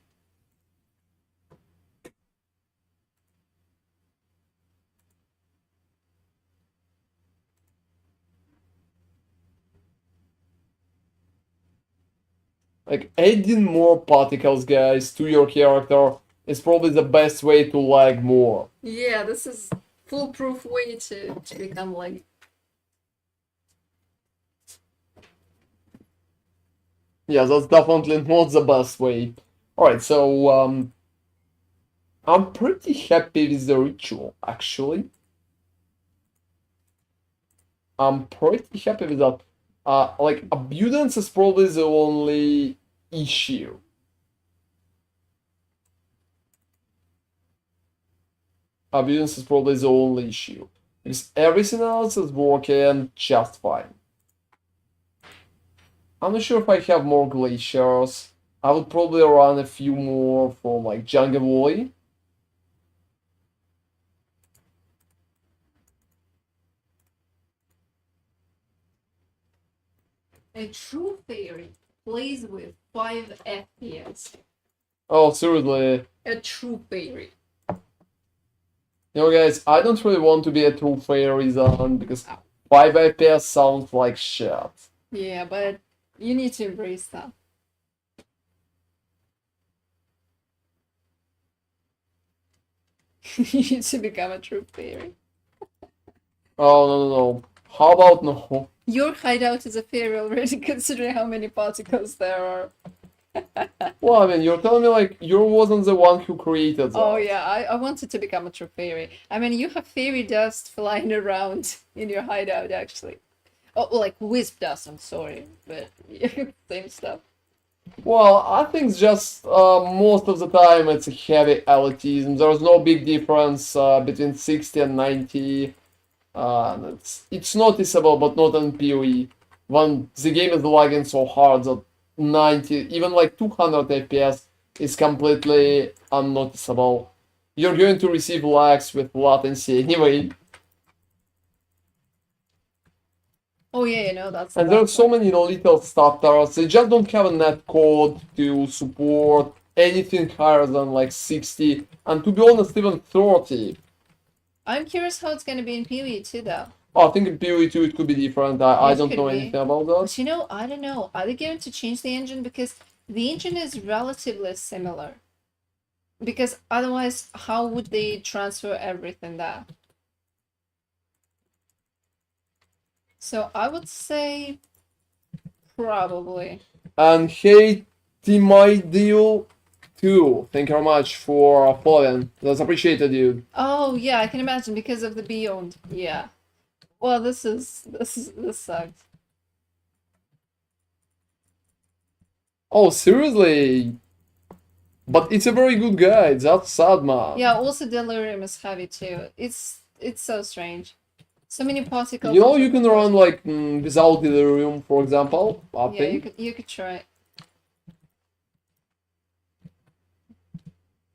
[SPEAKER 1] Like, adding more particles, guys, to your character is probably the best way to lag more.
[SPEAKER 2] Yeah, this is foolproof way to become like.
[SPEAKER 1] Yeah, that's definitely not the best way. Alright, so, I'm pretty happy with the ritual, actually. I'm pretty happy with that. Like, abundance is probably the only issue. Abundance is probably the only issue. Because everything else is working just fine. I'm not sure if I have more glaciers. I would probably run a few more for like Jungle Wally.
[SPEAKER 2] A true fairy plays with 5 FPS.
[SPEAKER 1] Oh, seriously.
[SPEAKER 2] A true fairy.
[SPEAKER 1] You know, guys, I don't really want to be a true fairy zone because 5 FPS sounds like shit.
[SPEAKER 2] Yeah, but you need to embrace that. You need to become a true fairy.
[SPEAKER 1] Oh, no, no, no. How about no?
[SPEAKER 2] Your hideout is a fairy already, considering how many particles there are.
[SPEAKER 1] Well, I mean, you're telling me like you wasn't the one who created that.
[SPEAKER 2] Oh yeah, I wanted to become a true fairy. I mean, you have fairy dust flying around in your hideout, actually. Oh, like wisp dust, I'm sorry, but same stuff.
[SPEAKER 1] Well, I think just most of the time it's a heavy elitism. There's no big difference between 60 and 90. It's noticeable, but not in PoE. When the game is lagging so hard that 90, even like 200 FPS is completely unnoticeable. You're going to receive lags with latency anyway.
[SPEAKER 2] Oh yeah, you know that's.
[SPEAKER 1] And there are so many little starters. They just don't have a net code to support anything higher than like 60, and to be honest, even 30.
[SPEAKER 2] I'm curious how it's gonna be in PoE too, though.
[SPEAKER 1] Oh, I think in PoE 2 it could be different. I
[SPEAKER 2] It
[SPEAKER 1] don't
[SPEAKER 2] could
[SPEAKER 1] know
[SPEAKER 2] be.
[SPEAKER 1] anything about that.
[SPEAKER 2] But you know, I don't know. Are they going to change the engine? Because the engine is relatively similar. Because otherwise, how would they transfer everything there? So I would say probably.
[SPEAKER 1] And hey, Team Ideal 2, thank you very much for following. That's appreciated, dude.
[SPEAKER 2] Oh yeah, I can imagine because of the Beyond. Yeah. Well, this sucks.
[SPEAKER 1] Oh, seriously? But it's a very good guide. That's sad, man.
[SPEAKER 2] Yeah. Also, Delirium is heavy too. It's so strange. So many particles.
[SPEAKER 1] You know, you can run like without Delirium, for example. I
[SPEAKER 2] Yeah,
[SPEAKER 1] think.
[SPEAKER 2] you could try.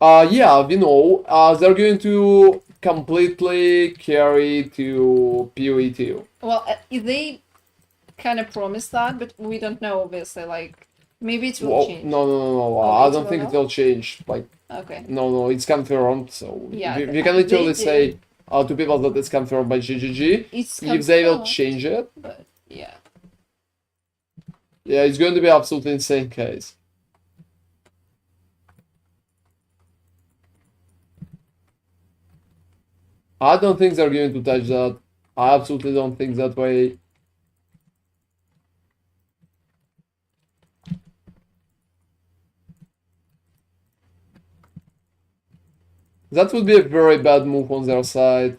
[SPEAKER 1] Yeah, we know. They're going to completely carry to PoE 2.
[SPEAKER 2] Well, they kind of promised that, but we don't know. Obviously, like maybe it will
[SPEAKER 1] Well,
[SPEAKER 2] change.
[SPEAKER 1] no.
[SPEAKER 2] Oh,
[SPEAKER 1] I
[SPEAKER 2] it
[SPEAKER 1] don't
[SPEAKER 2] will
[SPEAKER 1] think
[SPEAKER 2] not?
[SPEAKER 1] it will change. Like,
[SPEAKER 2] Okay.
[SPEAKER 1] no, it's confirmed. So
[SPEAKER 2] Yeah,
[SPEAKER 1] we can literally
[SPEAKER 2] they
[SPEAKER 1] say to people that it's confirmed by GGG.
[SPEAKER 2] It's
[SPEAKER 1] If they will
[SPEAKER 2] confirmed,
[SPEAKER 1] change it,
[SPEAKER 2] but yeah.
[SPEAKER 1] yeah, it's going to be absolutely insane case. I don't think they're going to touch that. I absolutely don't think that way. That would be a very bad move on their side.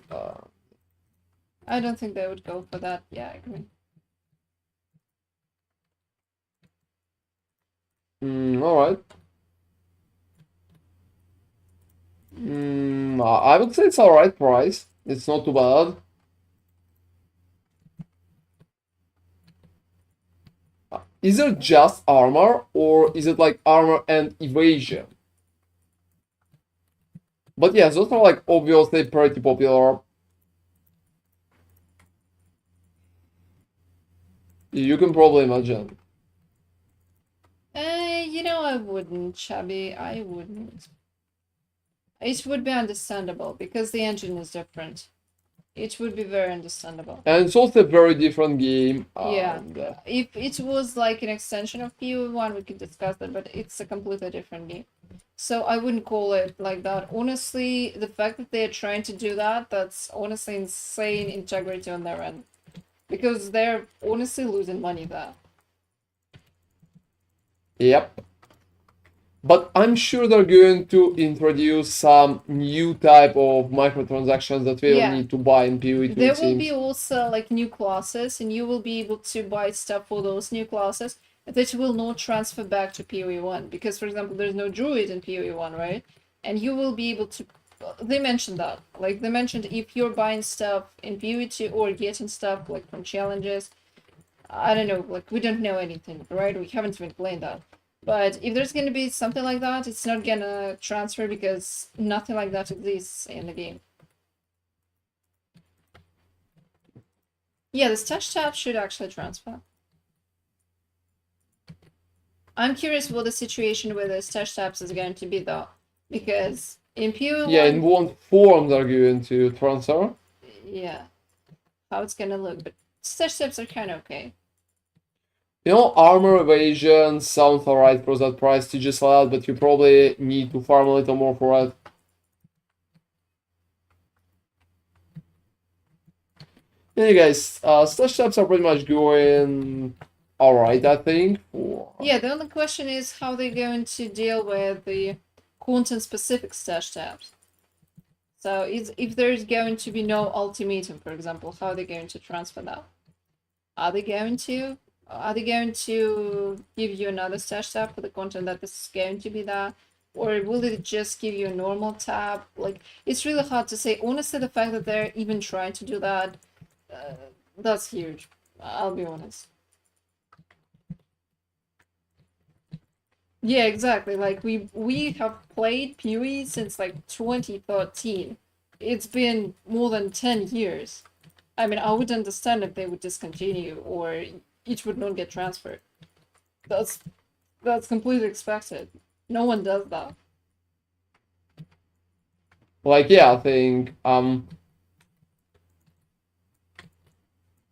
[SPEAKER 2] I don't think they would go for that. Yeah, I agree.
[SPEAKER 1] Alright. I would say it's alright price. It's not too bad. Is it just armor, or is it like armor and evasion? But yeah, those are like obviously pretty popular. You can probably imagine.
[SPEAKER 2] You know, I wouldn't, Chubby. I wouldn't. It would be understandable because the engine is different. It would be very understandable.
[SPEAKER 1] And it's also a very different game.
[SPEAKER 2] Yeah.
[SPEAKER 1] And
[SPEAKER 2] If it was like an extension of PoE 1, we could discuss that, but it's a completely different game. So I wouldn't call it like that. Honestly, the fact that they're trying to do that, that's honestly insane integrity on their end. Because they're honestly losing money there.
[SPEAKER 1] yep. But I'm sure they're going to introduce some new type of microtransactions that we'll
[SPEAKER 2] Yeah.
[SPEAKER 1] need to buy in PoE 2,
[SPEAKER 2] There
[SPEAKER 1] it
[SPEAKER 2] will be
[SPEAKER 1] seems.
[SPEAKER 2] also like new classes, and you will be able to buy stuff for those new classes that will not transfer back to PoE 1. Because, for example, there's no druid in PoE 1, right? And you will be able to. They mentioned that. Like, they mentioned if you're buying stuff in PoE 2 or getting stuff like from challenges, I don't know, like, we don't know anything, right? We haven't even played that. But if there's gonna be something like that, it's not gonna transfer because nothing like that exists in the game. Yeah, the stash tab should actually transfer. I'm curious what the situation with the stash tabs is going to be though, because in PoE 1,
[SPEAKER 1] Yeah, in what form they're going to transfer.
[SPEAKER 2] yeah, how it's gonna look, but stash tabs are kind of okay.
[SPEAKER 1] You know, armor evasion sounds alright for that price to just allow, but you probably need to farm a little more for it. Yeah, guys, stash tabs are pretty much going alright, I think.
[SPEAKER 2] Yeah, the only question is how they're going to deal with the content-specific stash tabs. So if there's going to be no ultimatum, for example, how are they going to transfer that? Are they going to give you another stash tab for the content that is going to be there? Or will it just give you a normal tab? Like, it's really hard to say. Honestly, the fact that they're even trying to do that, that's huge. I'll be honest. Yeah, exactly. Like we have played PoE since like 2013. It's been more than 10 years. I mean, I would understand if they would discontinue or it would not get transferred. That's completely expected. No one does that.
[SPEAKER 1] Like, yeah, I think,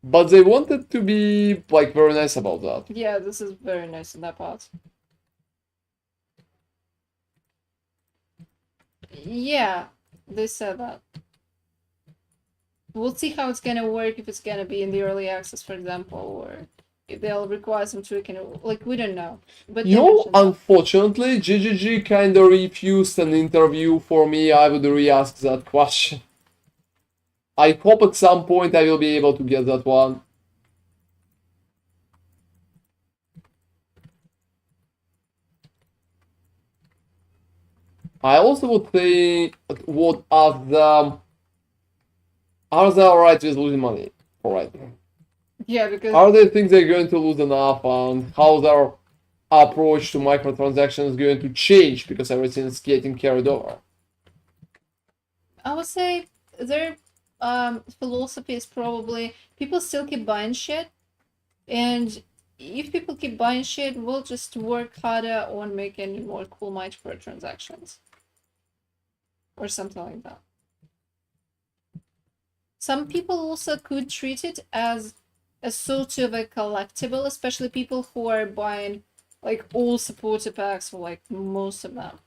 [SPEAKER 1] but they wanted to be, like, very nice about that.
[SPEAKER 2] Yeah, this is very nice in that part. Yeah, they said that. We'll see how it's gonna work, if it's gonna be in the early access, for example, or if they'll require some tweaking. Like, we don't know. But
[SPEAKER 1] You
[SPEAKER 2] they
[SPEAKER 1] know,
[SPEAKER 2] mentioned that.
[SPEAKER 1] unfortunately, GGG kinda refused an interview for me. I would re-ask that question. I hope at some point I will be able to get that one. I also would think, would ask them, are they alright with losing money? Alright.
[SPEAKER 2] Yeah, because
[SPEAKER 1] Are they think they're going to lose enough, and how their approach to microtransactions is going to change because everything is getting carried over?
[SPEAKER 2] I would say their philosophy is probably people still keep buying shit, and if people keep buying shit, we'll just work harder on making more cool microtransactions or something like that. Some people also could treat it as a sort of a collectible, especially people who are buying like all supporter packs for like most of them.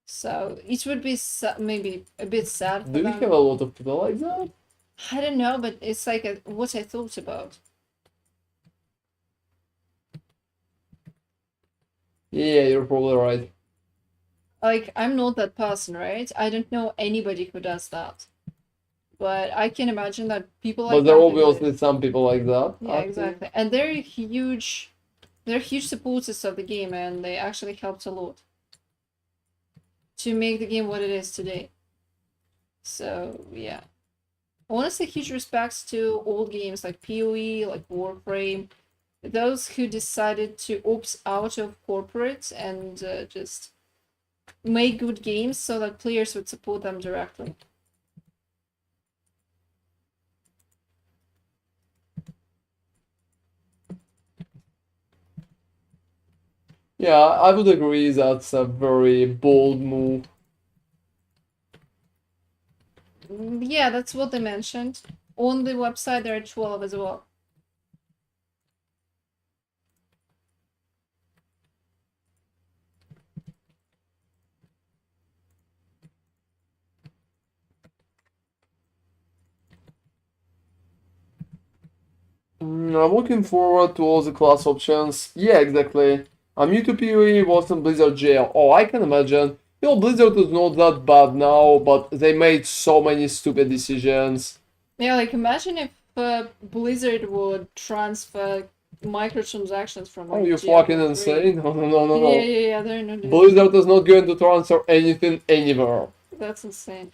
[SPEAKER 2] So it would be maybe a bit sad for
[SPEAKER 1] Do we
[SPEAKER 2] them.
[SPEAKER 1] have a lot of people like that?
[SPEAKER 2] I don't know, but it's like what I thought about.
[SPEAKER 1] Yeah, you're probably right.
[SPEAKER 2] Like, I'm not that person, right? I don't know anybody who does that. But I can imagine that people like
[SPEAKER 1] But there are
[SPEAKER 2] that, they do it.
[SPEAKER 1] obviously some people like that.
[SPEAKER 2] Yeah,
[SPEAKER 1] I think.
[SPEAKER 2] exactly. And they're huge supporters of the game, and they actually helped a lot to make the game what it is today. So, yeah. Honestly, huge respects to old games like PoE, like Warframe, those who decided to opt out of corporate and just make good games so that players would support them directly.
[SPEAKER 1] Yeah, I would agree that's a very bold move.
[SPEAKER 2] Yeah, that's what they mentioned. On the website there are 12 as well.
[SPEAKER 1] I'm looking forward to all the class options. Yeah, exactly. I'm new to PoE, was in Blizzard jail. Oh, I can imagine. You know, Blizzard is not that bad now, but they made so many stupid decisions.
[SPEAKER 2] Yeah, like imagine if Blizzard would transfer microtransactions from
[SPEAKER 1] Are
[SPEAKER 2] like
[SPEAKER 1] you
[SPEAKER 2] Diablo
[SPEAKER 1] fucking
[SPEAKER 2] 3.
[SPEAKER 1] insane? No, no, no, no,
[SPEAKER 2] Yeah,
[SPEAKER 1] no.
[SPEAKER 2] yeah, yeah, they're not doing
[SPEAKER 1] Blizzard is not going to transfer anything anywhere.
[SPEAKER 2] that's insane.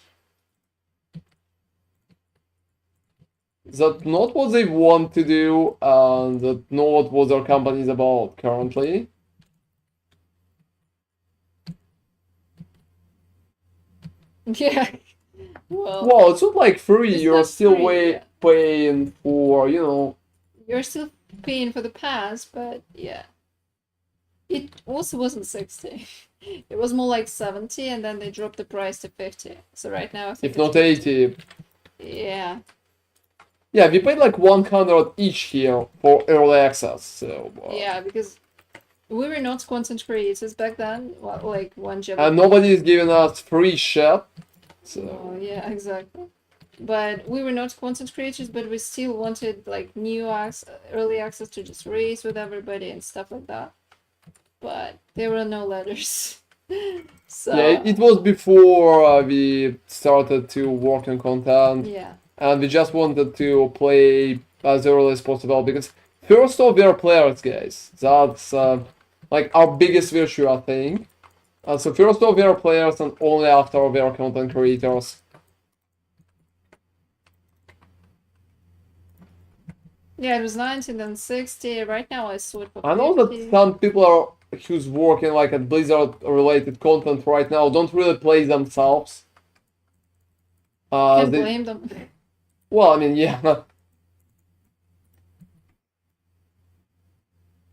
[SPEAKER 1] That's not what they want to do, and that's not what their company is about currently.
[SPEAKER 2] Yeah. Well,
[SPEAKER 1] Well, it's not like free,
[SPEAKER 2] it's
[SPEAKER 1] you're
[SPEAKER 2] not
[SPEAKER 1] still
[SPEAKER 2] free, yeah.
[SPEAKER 1] paying for, you know.
[SPEAKER 2] You're still paying for the pass, but yeah. It also wasn't 60. It was more like 70, and then they dropped the price to 50. So right now, I think
[SPEAKER 1] If
[SPEAKER 2] it's
[SPEAKER 1] not
[SPEAKER 2] 50.
[SPEAKER 1] 80.
[SPEAKER 2] Yeah.
[SPEAKER 1] Yeah, we paid like 100 each here for early access, so.
[SPEAKER 2] Yeah, because we were not content creators back then. Well, like one job.
[SPEAKER 1] And nobody is giving us free shit, so.
[SPEAKER 2] Oh, yeah, exactly. But we were not content creators, but we still wanted like early access to just race with everybody and stuff like that. But there were no letters. So
[SPEAKER 1] Yeah, it was before we started to work on content.
[SPEAKER 2] yeah.
[SPEAKER 1] And we just wanted to play as early as possible because first off, we are players, guys. That's like our biggest virtue, I think. So first off, we are players, and only after we are content creators.
[SPEAKER 2] Yeah, it was 90, then 60. Right now I saw it for
[SPEAKER 1] I know that
[SPEAKER 2] 50.
[SPEAKER 1] some people are who's working like at Blizzard related content right now don't really play themselves.
[SPEAKER 2] Can't
[SPEAKER 1] They,
[SPEAKER 2] blame them.
[SPEAKER 1] well, I mean, yeah,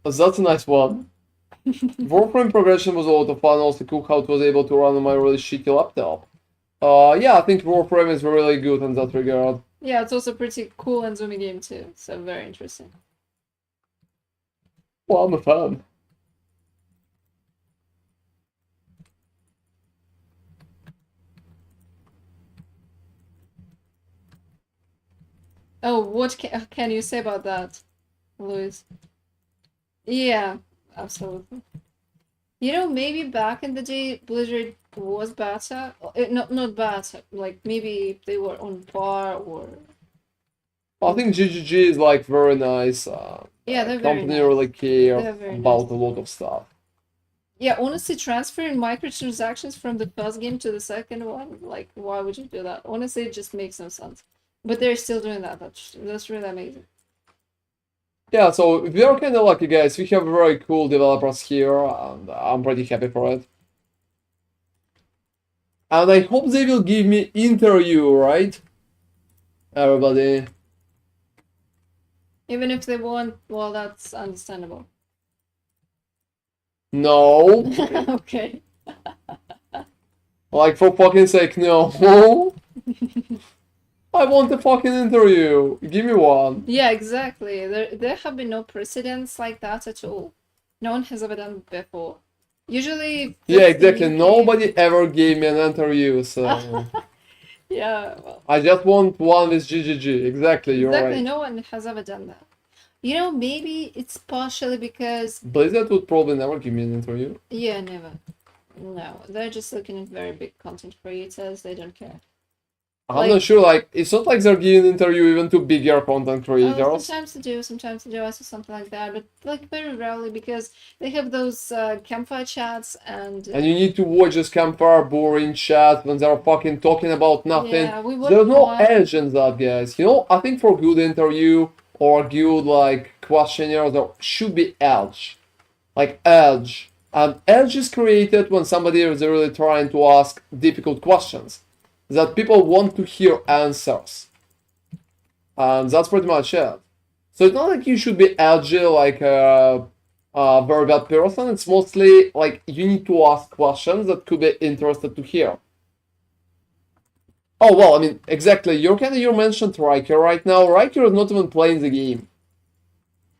[SPEAKER 1] that's a nice one. Warframe progression was a lot of fun. Also, cool how it was able to run on my really shitty laptop. Yeah, I think Warframe is really good in that regard.
[SPEAKER 2] Yeah, it's also pretty cool and zoomy game too. So very interesting.
[SPEAKER 1] Well, I'm a fan.
[SPEAKER 2] Oh, what can you say about that, Louis? Yeah, absolutely. You know, maybe back in the day, Blizzard was better. Not better. Like maybe they were on par or.
[SPEAKER 1] I think GGG is like very nice.
[SPEAKER 2] Yeah, they're very
[SPEAKER 1] company
[SPEAKER 2] nice.
[SPEAKER 1] really care
[SPEAKER 2] They're very
[SPEAKER 1] about
[SPEAKER 2] nice.
[SPEAKER 1] a lot of stuff.
[SPEAKER 2] Yeah, honestly, transferring microtransactions from the first game to the second one, like, why would you do that? Honestly, it just makes no sense. But they're still doing that. That's really amazing.
[SPEAKER 1] Yeah, so we are kind of lucky, guys. We have very cool developers here, and I'm pretty happy for it. And I hope they will give me interview, right? Everybody.
[SPEAKER 2] Even if they won't, well, that's understandable.
[SPEAKER 1] No.
[SPEAKER 2] Okay.
[SPEAKER 1] Like, for fucking sake, no. I want a fucking interview. Give me one.
[SPEAKER 2] Yeah, exactly. There have been no precedents like that at all. No one has ever done it before. Usually.
[SPEAKER 1] Yeah,
[SPEAKER 2] it's the
[SPEAKER 1] exactly.
[SPEAKER 2] UK.
[SPEAKER 1] Nobody ever gave me an interview, so.
[SPEAKER 2] Yeah, well.
[SPEAKER 1] I just want one with GGG. Exactly, you're
[SPEAKER 2] Exactly,
[SPEAKER 1] right.
[SPEAKER 2] no one has ever done that. You know, maybe it's partially because.
[SPEAKER 1] Blizzard would probably never give me an interview.
[SPEAKER 2] Yeah, never. No, they're just looking at very big content creators. They don't care.
[SPEAKER 1] I'm not sure, like, it's not like they're giving an interview even to bigger content
[SPEAKER 2] Oh,
[SPEAKER 1] creators.
[SPEAKER 2] sometimes they do. I saw something like that, but like very rarely because they have those campfire chats and.
[SPEAKER 1] And you need to watch this campfire boring chat when they're fucking talking about nothing.
[SPEAKER 2] Yeah, we watched
[SPEAKER 1] There's no
[SPEAKER 2] one.
[SPEAKER 1] edge in that, guys. You know, I think for good interview or good, like, questionnaire, there should be edge. Like, edge. And edge is created when somebody is really trying to ask difficult questions that people want to hear answers. And that's pretty much it. So it's not like you should be edgy like a very bad person. It's mostly like you need to ask questions that could be interested to hear. Oh, well, I mean, exactly. You mentioned Riker right now. Riker is not even playing the game.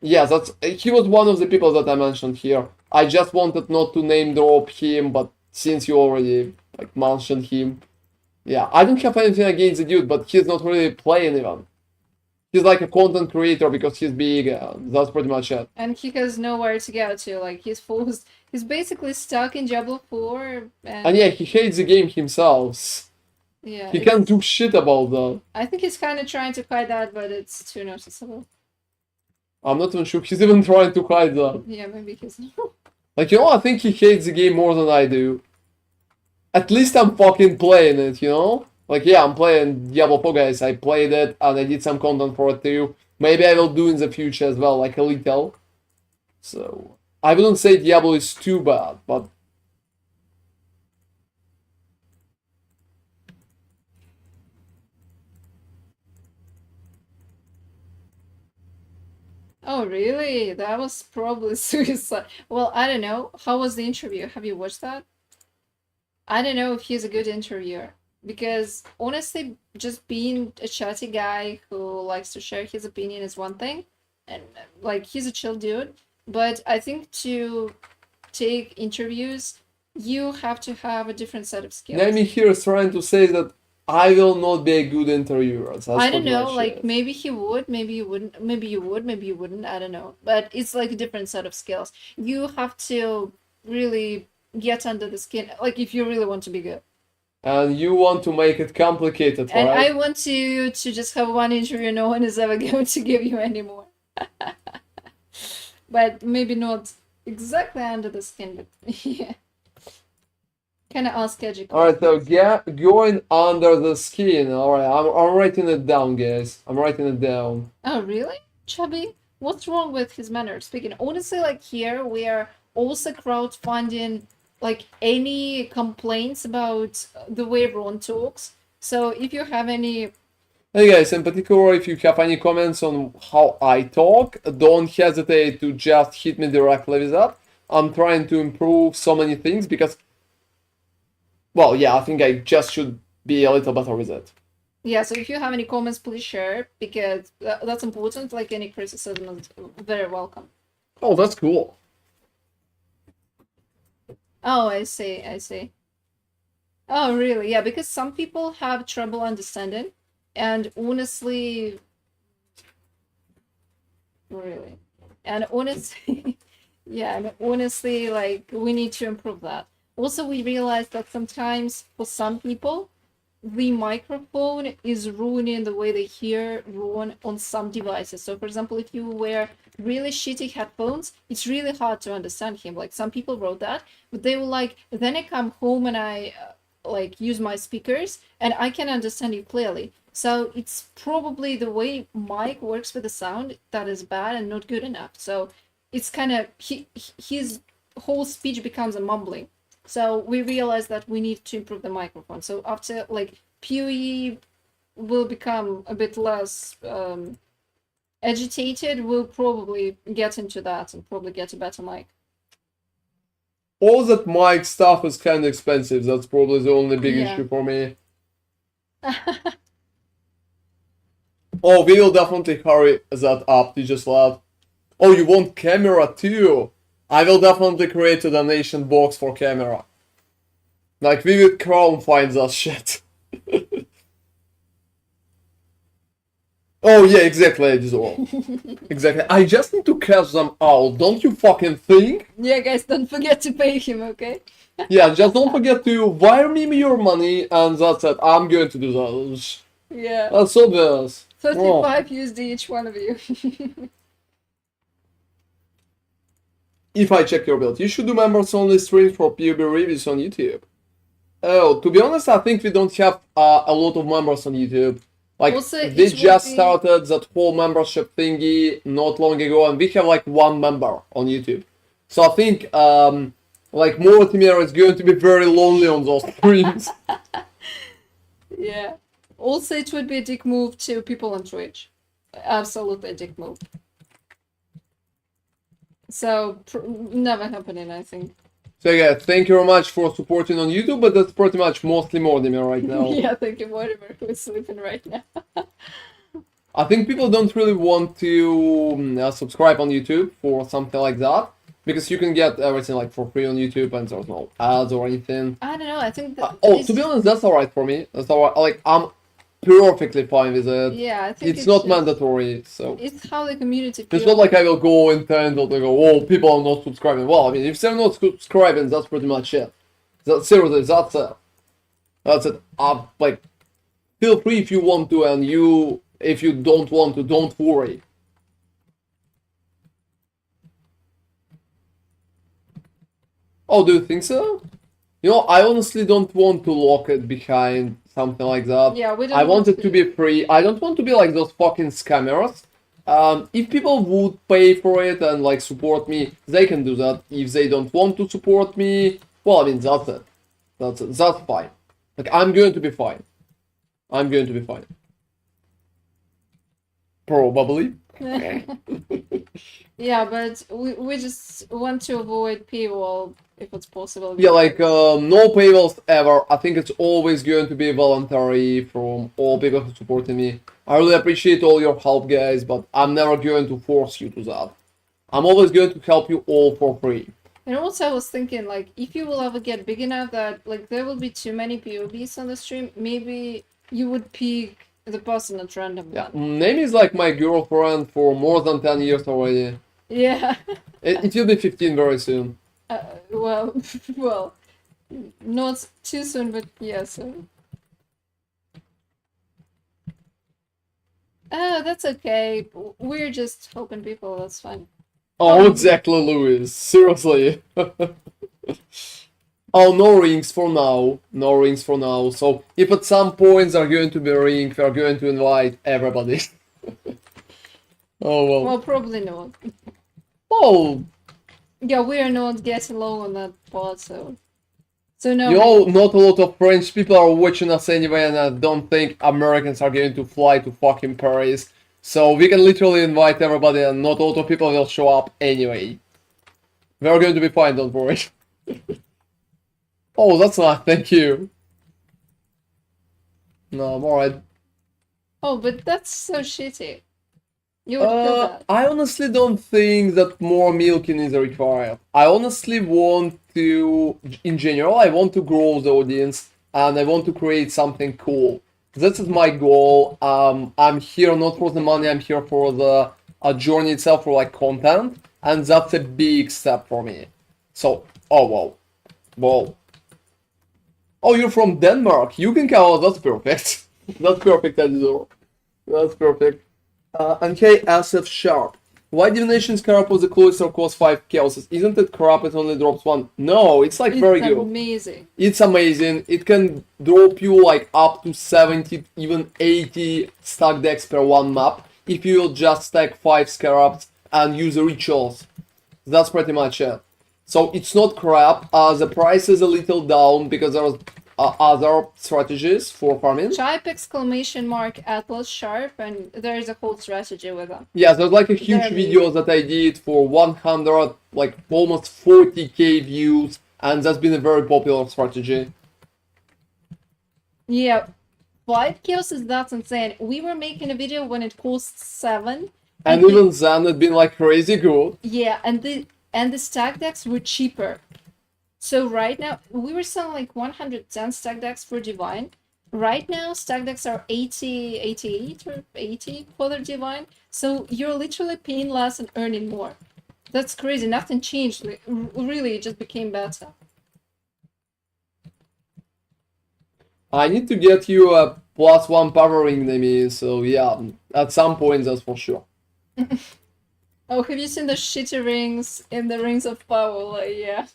[SPEAKER 1] Yeah, he was one of the people that I mentioned here. I just wanted not to name drop him, but since you already like mentioned him, yeah, I don't have anything against the dude, but he's not really playing even. He's like a content creator because he's big. That's pretty much it.
[SPEAKER 2] And he has nowhere to go to. Like he's basically stuck in Diablo 4.
[SPEAKER 1] And yeah, he hates the game himself.
[SPEAKER 2] Yeah.
[SPEAKER 1] He can't do shit about that.
[SPEAKER 2] I think he's kind of trying to hide that, but it's too noticeable.
[SPEAKER 1] I'm not even sure he's even trying to hide that.
[SPEAKER 2] Yeah, maybe he's
[SPEAKER 1] Like, you know, I think he hates the game more than I do. At least I'm fucking playing it, you know? Like, yeah, I'm playing Diablo 4, guys. I played it, and I did some content for it too. Maybe I will do in the future as well, like a little. So, I wouldn't say Diablo is too bad, but...
[SPEAKER 2] Oh, really? That was probably suicide. Well, I don't know. How was the interview? Have you watched that? I don't know if he's a good interviewer. Because honestly, just being a chatty guy who likes to share his opinion is one thing. And like, he's a chill dude. But I think to take interviews, you have to have a different set of skills.
[SPEAKER 1] Naomi here is trying to say that I will not be a good interviewer.
[SPEAKER 2] I don't know, like maybe he would, maybe you wouldn't, maybe you would, maybe you wouldn't, I don't know. But it's like a different set of skills. You have to really get under the skin, like if you really want to be good.
[SPEAKER 1] And you want to make it complicated,
[SPEAKER 2] and
[SPEAKER 1] right?
[SPEAKER 2] I want to just have one interview no one is ever going to give you anymore. But maybe not exactly under the skin, but yeah. Kind of ask edgy.
[SPEAKER 1] Alright, so going under the skin. Alright, I'm writing it down, guys. I'm writing it down.
[SPEAKER 2] Oh, really? Chubby? What's wrong with his manner? Speaking, honestly, like here, we are also crowdfunding like any complaints about the way Ron talks. So if you have any...
[SPEAKER 1] Hey guys, in particular, if you have any comments on how I talk, don't hesitate to just hit me directly with that. I'm trying to improve so many things because... Well, yeah, I think I just should be a little better with it.
[SPEAKER 2] Yeah, so if you have any comments, please share, because that's important. Like, any criticism is very welcome.
[SPEAKER 1] Oh, that's cool.
[SPEAKER 2] Oh, I see, I see. Oh, really? Yeah, because some people have trouble understanding, and honestly... Really. And honestly... yeah, and honestly, like, we need to improve that. Also, we realized that sometimes, for some people, the microphone is ruining the way they hear Ron on some devices. So, for example, if you wear really shitty headphones, it's really hard to understand him. Like, some people wrote that, but they were like, then I come home and I, like, use my speakers, and I can understand you clearly. So, it's probably the way Mike works with the sound that is bad and not good enough. So, it's kind of, his whole speech becomes a mumbling. So we realized that we need to improve the microphone. So after, like, PoE will become a bit less agitated, we'll probably get into that and probably get a better mic.
[SPEAKER 1] All that mic stuff is kind of expensive. That's probably the only big issue for me. Oh, we will definitely hurry that up. You just laughed. Oh, you want camera too? I will definitely create a donation box for camera. Like, Vivid Chrome finds us shit. Oh yeah, exactly, exactly. I just need to catch them out, don't you fucking think?
[SPEAKER 2] Yeah, guys, don't forget to pay him, okay?
[SPEAKER 1] Yeah, just don't forget to wire me your money, and that's it. I'm going to do that.
[SPEAKER 2] Yeah.
[SPEAKER 1] That's obvious.
[SPEAKER 2] 35 USD each one of you.
[SPEAKER 1] If I check your build, you should do members only streams for PoE reviews on YouTube. Oh, to be honest, I think we don't have a lot of members on YouTube. Like,
[SPEAKER 2] also,
[SPEAKER 1] we just started that whole membership thingy not long ago, and we have like one member on YouTube. So I think Like, Mortimer is going to be very lonely on those streams.
[SPEAKER 2] Yeah. Also, it would be a dick move to people on Twitch. Absolutely a dick move. So, never happening, I think.
[SPEAKER 1] So yeah, thank you very much for supporting on YouTube, but that's pretty much mostly Mortimer right now.
[SPEAKER 2] Yeah, thank you, Mortimer, who is sleeping right now.
[SPEAKER 1] I think people don't really want to subscribe on YouTube for something like that, because you can get everything like for free on YouTube and there's no ads or anything.
[SPEAKER 2] I don't know, I think that...
[SPEAKER 1] To be honest, that's alright for me. That's alright. Like, I'm perfectly fine with it.
[SPEAKER 2] Yeah, I think
[SPEAKER 1] it's not mandatory, so...
[SPEAKER 2] It's how the community feels.
[SPEAKER 1] It's not like I will go intend or go, oh, people are not subscribing. Well, I mean, if they're not subscribing, that's pretty much it. Seriously, that's it. That's it. Like, feel free if you want to, and if you don't want to, don't worry. Oh, do you think so? You know, I honestly don't want to lock it behind something like that.
[SPEAKER 2] Yeah, we don't
[SPEAKER 1] I want it to be free. I don't want to be like those fucking scammers. If people would pay for it and like support me, they can do that. If they don't want to support me, well, I mean, that's it. That's it. That's fine. Like, I'm going to be fine. I'm going to be fine. Probably.
[SPEAKER 2] Yeah, but we just want to avoid paywall if it's possible.
[SPEAKER 1] Yeah, like, no paywalls ever. I think it's always going to be voluntary from all people who supported me. I really appreciate all your help, guys, but I'm never going to force you to that. I'm always going to help you all for free.
[SPEAKER 2] And also I was thinking, like, if you will ever get big enough that, like, there will be too many POBs on the stream, maybe you would pick the person at random.
[SPEAKER 1] Yeah, Name is like my girlfriend for more than 10 years already.
[SPEAKER 2] Yeah.
[SPEAKER 1] It will be 15 very soon.
[SPEAKER 2] Well, well, not too soon, but yeah, soon. Oh, that's okay. We're just helping people, that's fine.
[SPEAKER 1] Oh, exactly, Louis. Seriously. Oh, no rings for now. No rings for now. So, if at some point there are going to be rings, we are going to invite everybody. Oh, well.
[SPEAKER 2] Well, probably not.
[SPEAKER 1] Oh.
[SPEAKER 2] Yeah, we are not getting low on that part, so no.
[SPEAKER 1] You know, not a lot of French people are watching us anyway, and I don't think Americans are going to fly to fucking Paris. So we can literally invite everybody, and not a lot of people will show up anyway. We're going to be fine, don't worry. Oh, that's nice, thank you. No, I'm alright.
[SPEAKER 2] Oh, but that's so shitty. You would feel that.
[SPEAKER 1] I honestly don't think that more milking is required. I honestly want to, in general, I want to grow the audience and I want to create something cool. This is my goal. I'm here not for the money, I'm here for the journey itself, for like content, and that's a big step for me. So, oh wow. Well. Oh, you're from Denmark. You can come out, that's perfect. That's perfect, Edzor. That's perfect. And hey, SF Sharp. Why Divination Scarab was the closer cost 5 chaoses? Isn't it crap? It only drops 1. No, it's like very good.
[SPEAKER 2] It's amazing.
[SPEAKER 1] It's amazing. It can drop you like up to 70, even 80 stack decks per one map if you just stack 5 Scarabs and use rituals. That's pretty much it. So it's not crap. The price is a little down because there was other strategies for farming.
[SPEAKER 2] Type exclamation mark Atlas Sharp, and there is a whole strategy with them.
[SPEAKER 1] Yeah, there's like a huge video that I did for 100, like almost 40k views, and that's been a very popular strategy.
[SPEAKER 2] Yeah, 5 kills is that's insane. We were making a video when it cost 7.
[SPEAKER 1] And even then it'd been like crazy good.
[SPEAKER 2] Yeah, and the stack decks were cheaper. So right now, we were selling like 110 stack decks for Divine. Right now, stack decks are 80, 88 or 80 for the Divine. So you're literally paying less and earning more. That's crazy. Nothing changed. Like, really, it just became better.
[SPEAKER 1] I need to get you a +1 power ring, Nemi, so yeah, at some point that's for sure.
[SPEAKER 2] Oh, have you seen the shitty rings in the Rings of Power? Like, yeah.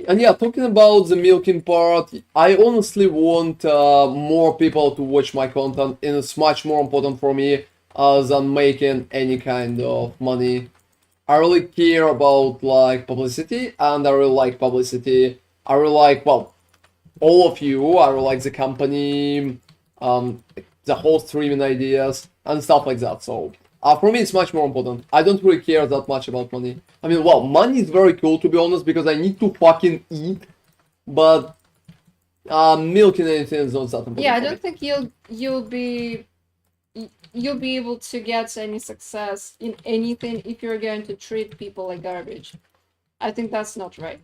[SPEAKER 1] And yeah, talking about the milking part, I honestly want more people to watch my content, and it's much more important for me than making any kind of money. I really care about like publicity, and I really like publicity. I really like, well, all of you. I really like the company, the whole streaming ideas and stuff like that. So for me, it's much more important. I don't really care that much about money. I mean, well, money is very cool to be honest because I need to fucking eat, but milking anything is not that important.
[SPEAKER 2] Yeah, I
[SPEAKER 1] for
[SPEAKER 2] don't
[SPEAKER 1] me.
[SPEAKER 2] think you'll be able to get any success in anything if you're going to treat people like garbage. I think that's not right.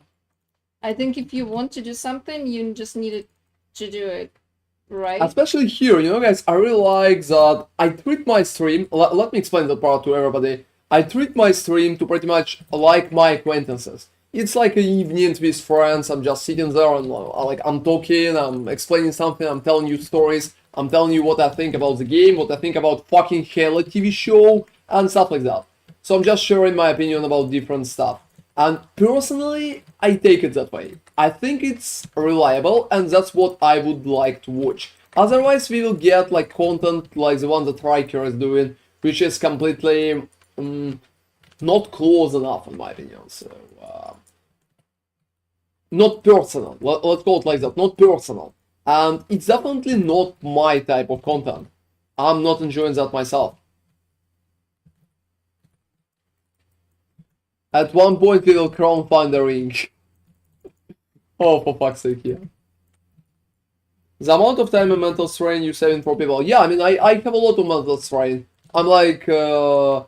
[SPEAKER 2] I think if you want to do something, you just need to do it right.
[SPEAKER 1] Especially here, you know, guys, I really like that I treat my stream. Let me explain that part to everybody. I treat my stream to pretty much like my acquaintances. It's like an evening with friends. I'm just sitting there and like I'm talking, I'm explaining something, I'm telling you stories, I'm telling you what I think about the game, what I think about fucking hell TV show, and stuff like that. So I'm just sharing my opinion about different stuff. And personally, I take it that way. I think it's reliable, and that's what I would like to watch. Otherwise, we will get like content like the one that Riker is doing, which is completely not close enough, in my opinion. So, not personal. Let's call it like that. Not personal. And it's definitely not my type of content. I'm not enjoying that myself. At one point, we will crowdfund a ring. Oh, for fuck's sake, yeah. The amount of time and mental strain you're saving for people. Yeah, I mean, I have a lot of mental strain. I'm like, I'm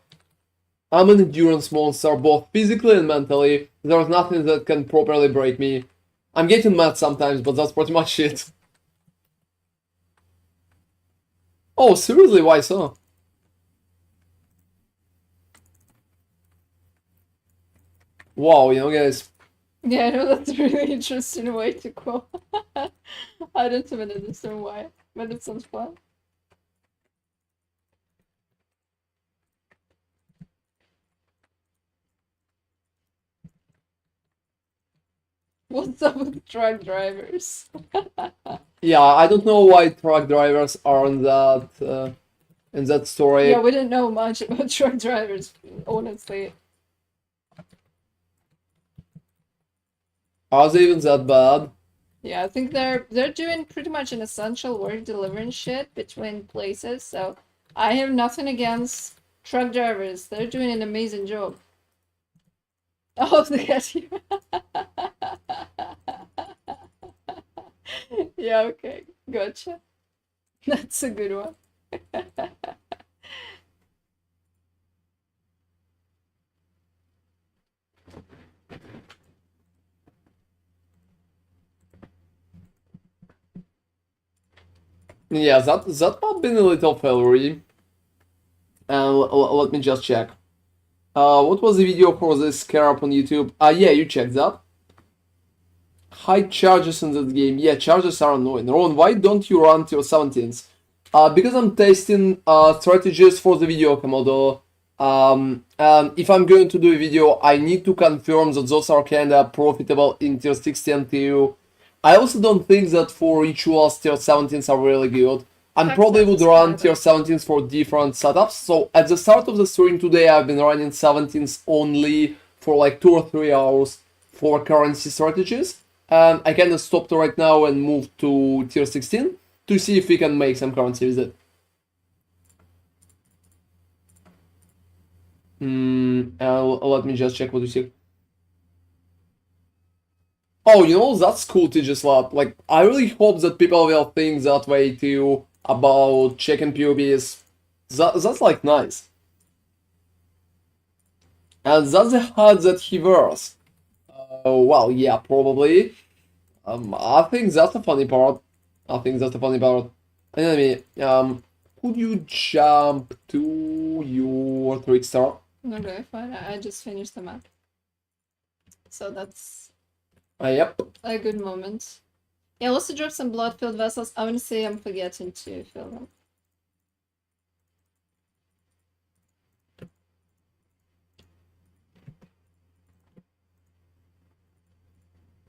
[SPEAKER 1] an endurance monster, both physically and mentally. There's nothing that can properly break me. I'm getting mad sometimes, but that's pretty much it. Oh, seriously, why so? Wow, you know, guys.
[SPEAKER 2] Yeah, I know that's a really interesting way to go. I don't even understand why, but it sounds fun. What's up with truck drivers?
[SPEAKER 1] Yeah, I don't know why truck drivers are in that story.
[SPEAKER 2] Yeah, we didn't know much about truck drivers, honestly.
[SPEAKER 1] Are they even that bad?
[SPEAKER 2] Yeah, I think they're doing pretty much an essential work delivering shit between places, so I have nothing against truck drivers. They're doing an amazing job. Oh, they got you. Yeah, okay. Gotcha. That's a good one.
[SPEAKER 1] Yeah, that might have been a little failure. And let me just check. What was the video for this Scarab on YouTube? Yeah, you checked that. High charges in that game. Yeah, charges are annoying. Ron, why don't you run till 17th? Because I'm testing strategies for the video, Komodo. And if I'm going to do a video, I need to confirm that those are kinda profitable in tier 16 tier. I also don't think that for rituals tier 17s are really good. I probably would run tier 17s for different setups. So at the start of the stream today, I've been running 17s only for like 2 or 3 hours for currency strategies. And I kind of stopped right now and moved to tier 16 to see if we can make some currency with it. Let me just check what you see. Oh, you know, that's cool to just like, I really hope that people will think that way too about checking POBs. That's like nice. And that's the hat that he wears. Well, yeah, probably. I think that's the funny part. I think that's the funny part. Anyway, could you jump to your 3-star?
[SPEAKER 2] Okay, fine. I just finished the map. So that's
[SPEAKER 1] Yep.
[SPEAKER 2] a good moment. Yeah, I'll also drop some blood-filled vessels. I want to say I'm forgetting to fill them.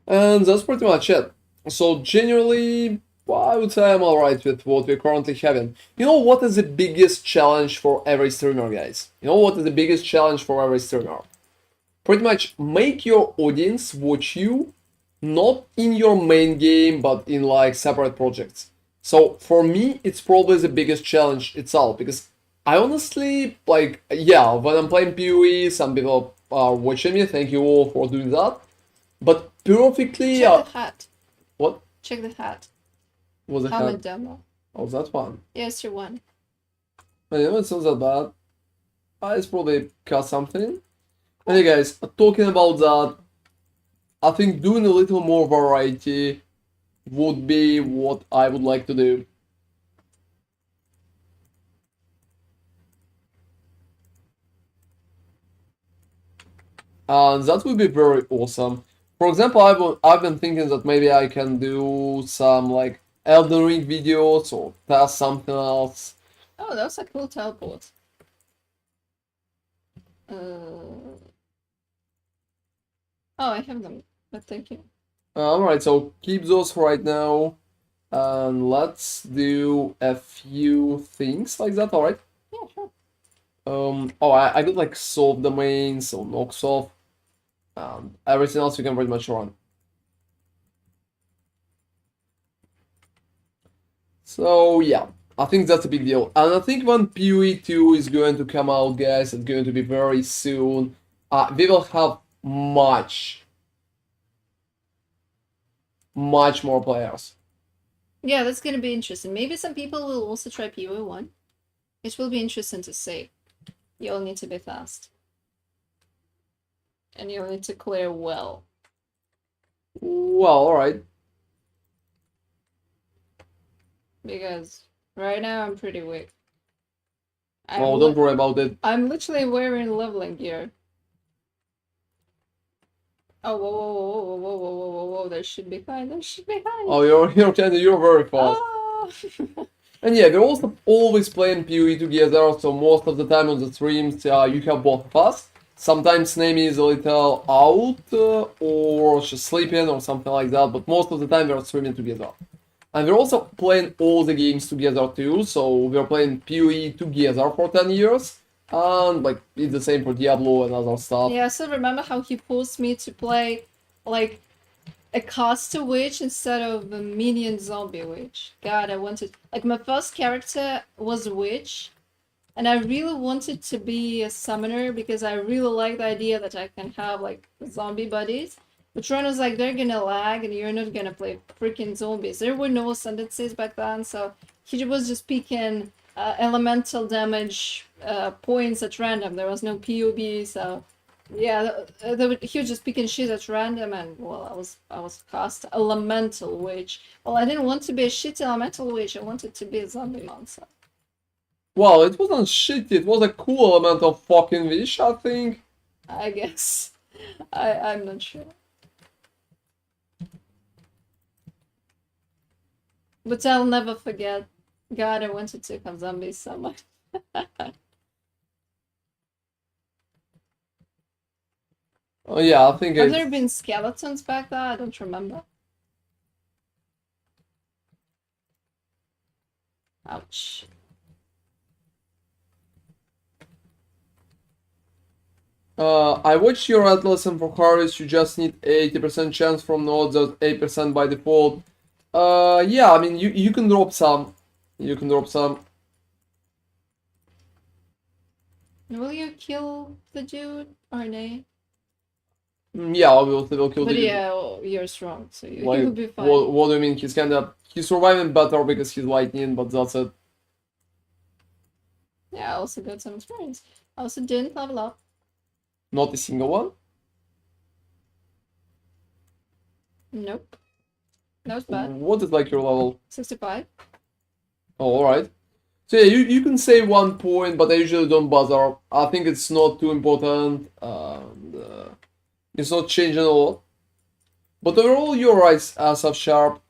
[SPEAKER 1] And that's pretty much it. So generally, well, I would say I'm alright with what we're currently having. You know what is the biggest challenge for every streamer, guys? You know what is the biggest challenge for every streamer? pretty much make your audience watch you, not in your main game, but in like separate projects. So for me, it's probably the biggest challenge itself, because I honestly, like, yeah, when I'm playing PoE, some people are watching me, thank you all for doing that. But perfectly,
[SPEAKER 2] Check the hat.
[SPEAKER 1] what
[SPEAKER 2] Check the hat.
[SPEAKER 1] was the
[SPEAKER 2] Helmet
[SPEAKER 1] hat?
[SPEAKER 2] demo.
[SPEAKER 1] Oh, that one.
[SPEAKER 2] Yes, you're one.
[SPEAKER 1] I know it's not that bad. I just probably cut something. Hey guys, talking about that, I think doing a little more variety would be what I would like to do. And that would be very awesome. For example, I've been thinking that maybe I can do some like Elden Ring videos or test something else.
[SPEAKER 2] Oh, that's a cool teleport. Oh, I have them, but thank you.
[SPEAKER 1] Alright, so keep those for right now. And let's do a few things like that, alright?
[SPEAKER 2] Yeah, sure.
[SPEAKER 1] Oh, I got like solve domain, so knocks off. Everything else you can pretty much run. So yeah, I think that's a big deal. And I think when PoE 2 is going to come out, guys, it's going to be very soon. We will have much more players.
[SPEAKER 2] Yeah, that's gonna be interesting. Maybe some people will also try PoE 1. It will be interesting to see. You'll need to be fast. And you'll need to clear well.
[SPEAKER 1] Well, alright.
[SPEAKER 2] Because right now I'm pretty weak.
[SPEAKER 1] Oh, don't worry about it.
[SPEAKER 2] I'm literally wearing leveling gear. Oh, whoa, whoa, whoa, whoa, whoa, whoa, whoa, whoa, whoa, there should be high, there should be high.
[SPEAKER 1] Oh, you're very fast.
[SPEAKER 2] Oh.
[SPEAKER 1] And yeah, we're also always playing PoE together, so most of the time on the streams you have both of us. Sometimes Nami is a little out or she's sleeping or something like that, but most of the time we're streaming together. And we're also playing all the games together too, so we're playing PoE together for 10 years. And like it's the same for Diablo and other stuff.
[SPEAKER 2] Yeah, so remember how he forced me to play like a caster witch instead of a minion zombie witch. God, I wanted like my first character was a witch, and I really wanted to be a summoner because I really like the idea that I can have like zombie buddies. But Ron was like, they're gonna lag and you're not gonna play freaking zombies. There were no ascendancies back then, so he was just picking elemental damage points at random. There was no POB, so yeah, he was just picking shit at random, and well, I was cast elemental witch. Well, I didn't want to be a shit elemental witch. I wanted to be a zombie monster.
[SPEAKER 1] Well, it wasn't shit. It was a cool element of fucking wish, I think.
[SPEAKER 2] I guess. I'm not sure. But I'll never forget. God, I wanted to have zombies so much.
[SPEAKER 1] Oh yeah, I think
[SPEAKER 2] Have
[SPEAKER 1] it's...
[SPEAKER 2] there been skeletons back there? I don't remember. Ouch.
[SPEAKER 1] I watched your atlas and for Harvest you just need 80% chance from nodes, that's 8% by default. Yeah, I mean you can drop some. You can drop some.
[SPEAKER 2] Will you kill the dude or nay?
[SPEAKER 1] Yeah, obviously we'll kill
[SPEAKER 2] But
[SPEAKER 1] the...
[SPEAKER 2] yeah, you're strong, so
[SPEAKER 1] Like,
[SPEAKER 2] you'll be fine.
[SPEAKER 1] what do you mean? He's surviving better because he's lightning, but that's it.
[SPEAKER 2] Yeah, I also got some experience. I also didn't level up.
[SPEAKER 1] Not a single one?
[SPEAKER 2] Nope. That was bad.
[SPEAKER 1] What is like your level?
[SPEAKER 2] 65.
[SPEAKER 1] Oh, alright. So yeah, you can save 1 point, but I usually don't bother. I think it's not too important. It's not changing a lot. But overall, you're right, Asaf Sharp.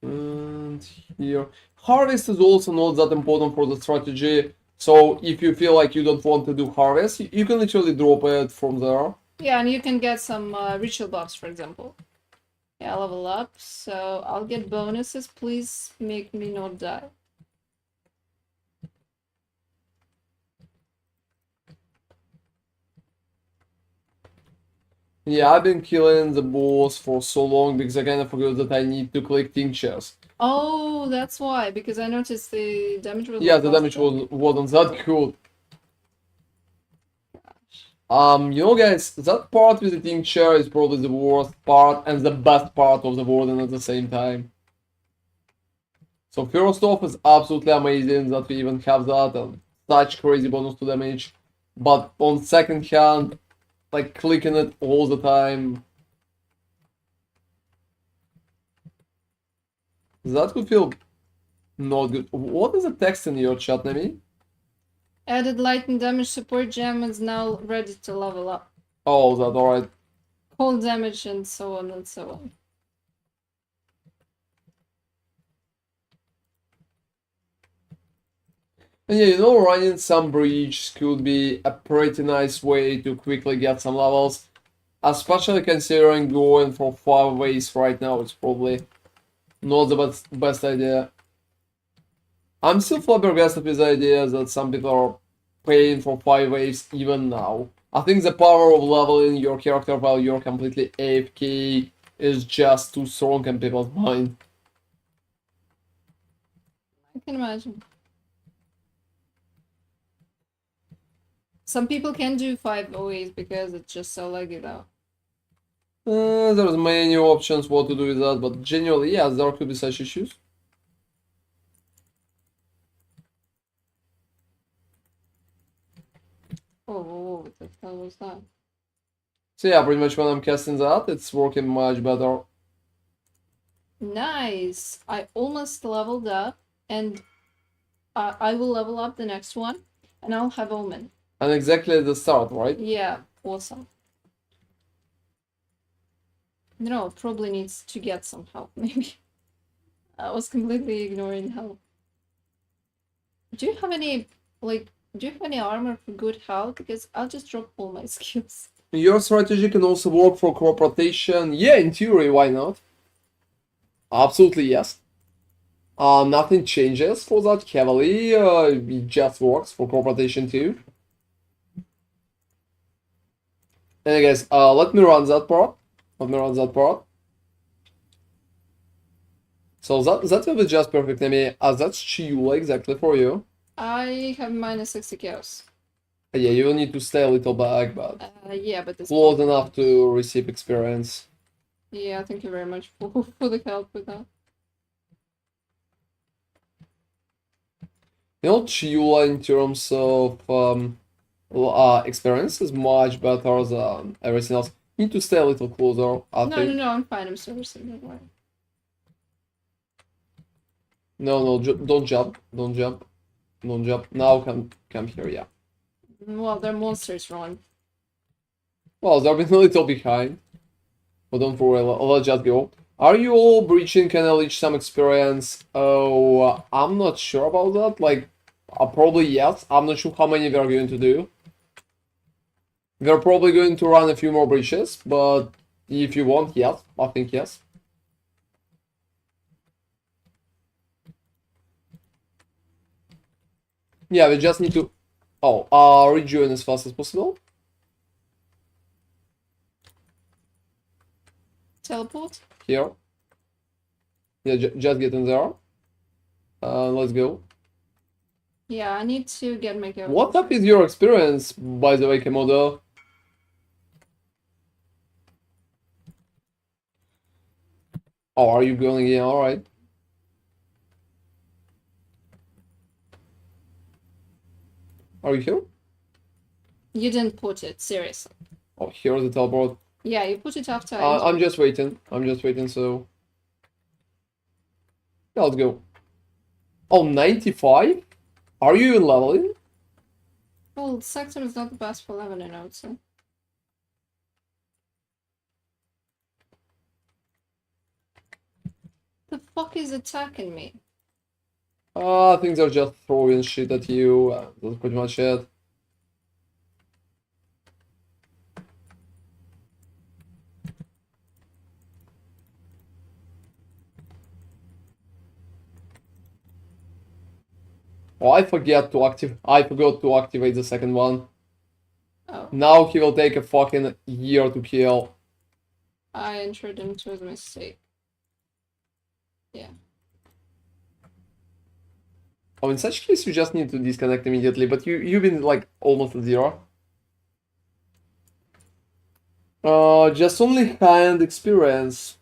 [SPEAKER 1] And here. Harvest is also not that important for the strategy. So if you feel like you don't want to do Harvest, you can literally drop it from there.
[SPEAKER 2] Yeah, and you can get some ritual buffs, for example. Yeah, level up, so I'll get bonuses. Please make me not die.
[SPEAKER 1] Yeah, I've been killing the boss for so long because I kind of forgot that I need to click tinctures.
[SPEAKER 2] Oh, that's why, because I noticed the damage was
[SPEAKER 1] Yeah,
[SPEAKER 2] not
[SPEAKER 1] the damage wasn't that good. Guys, that part with the tincture is probably the worst part and the best part of the warden at the same time. So first off, it's absolutely amazing that we even have that and such crazy bonus to damage. But on second hand, like clicking it all the time, that could feel not good. What is the text in your chat, Nemi?
[SPEAKER 2] Added lightning damage support gem is now ready to level up.
[SPEAKER 1] Oh, that alright.
[SPEAKER 2] Cold damage and so on and so on.
[SPEAKER 1] And yeah, running some breach could be a pretty nice way to quickly get some levels. Especially considering going for 5 ways right now, it's probably not the best idea. I'm still flabbergasted with the idea that some people are paying for 5 waves even now. I think the power of leveling your character while you're completely AFK is just too strong in people's mind.
[SPEAKER 2] I can imagine. Some people can do 5 OAs because it's just so laggy though.
[SPEAKER 1] There's many options what to do with that, but genuinely, yes, there could be such issues.
[SPEAKER 2] Oh, what the hell was that?
[SPEAKER 1] So yeah, pretty much when I'm casting that, it's working much better.
[SPEAKER 2] Nice! I almost leveled up, and I will level up the next one, and I'll have Omen.
[SPEAKER 1] And exactly at the start, right?
[SPEAKER 2] Yeah, awesome. No, probably needs to get some help, maybe. I was completely ignoring help. Do you have any, like, do you have any armor for good health? Because I'll just drop all my skills.
[SPEAKER 1] Your strategy can also work for crop rotation. Yeah, in theory, why not? Absolutely, yes. Nothing changes for that heavily. It just works for crop rotation too. And guys, let me run that part. Let me run that part. So that will be just perfect, Nemi. That's Chiula exactly for you.
[SPEAKER 2] I have minus 60 chaos.
[SPEAKER 1] Yeah, you will need to stay a little back, but
[SPEAKER 2] Yeah, but this
[SPEAKER 1] close enough to receive experience.
[SPEAKER 2] Yeah, thank you very much for the help with that.
[SPEAKER 1] Chiula in terms of experience is much better than everything else. You need to stay a little closer, I think.
[SPEAKER 2] No, I'm fine. I'm servicing. Don't worry.
[SPEAKER 1] No, don't jump. Don't jump. Don't jump. Now come here, yeah.
[SPEAKER 2] Well, they're monsters, Ron.
[SPEAKER 1] Well, they've been a little behind. But don't worry, let's just go. Are you all breaching? Can I reach some experience? Oh, I'm not sure about that. Like, probably yes. I'm not sure how many we're going to do. We're probably going to run a few more breaches, but if you want, yes. I think yes. Yeah, we just need to... Oh, rejoin as fast as possible.
[SPEAKER 2] Teleport?
[SPEAKER 1] Here. Yeah, just get in there. Let's go.
[SPEAKER 2] Yeah, I need to get my character.
[SPEAKER 1] What up is your experience, by the way, Komodo? Oh, are you going in? Alright. Are you here?
[SPEAKER 2] You didn't put it, seriously.
[SPEAKER 1] Oh, here's the teleport.
[SPEAKER 2] Yeah, you put it after
[SPEAKER 1] I'm just waiting. I'm just waiting, so... Yeah, let's go. Oh, 95? Are you even leveling?
[SPEAKER 2] Well, Sector is not the best for leveling, I would say. The fuck is attacking me?
[SPEAKER 1] I think they're just throwing shit at you. That's pretty much it. Oh, I forgot to activate the second one.
[SPEAKER 2] Oh,
[SPEAKER 1] Now he will take a fucking year to kill.
[SPEAKER 2] I entered into a mistake. Yeah.
[SPEAKER 1] Oh, in such case, you just need to disconnect immediately, but you've been like almost at 0. Just only high-end experience.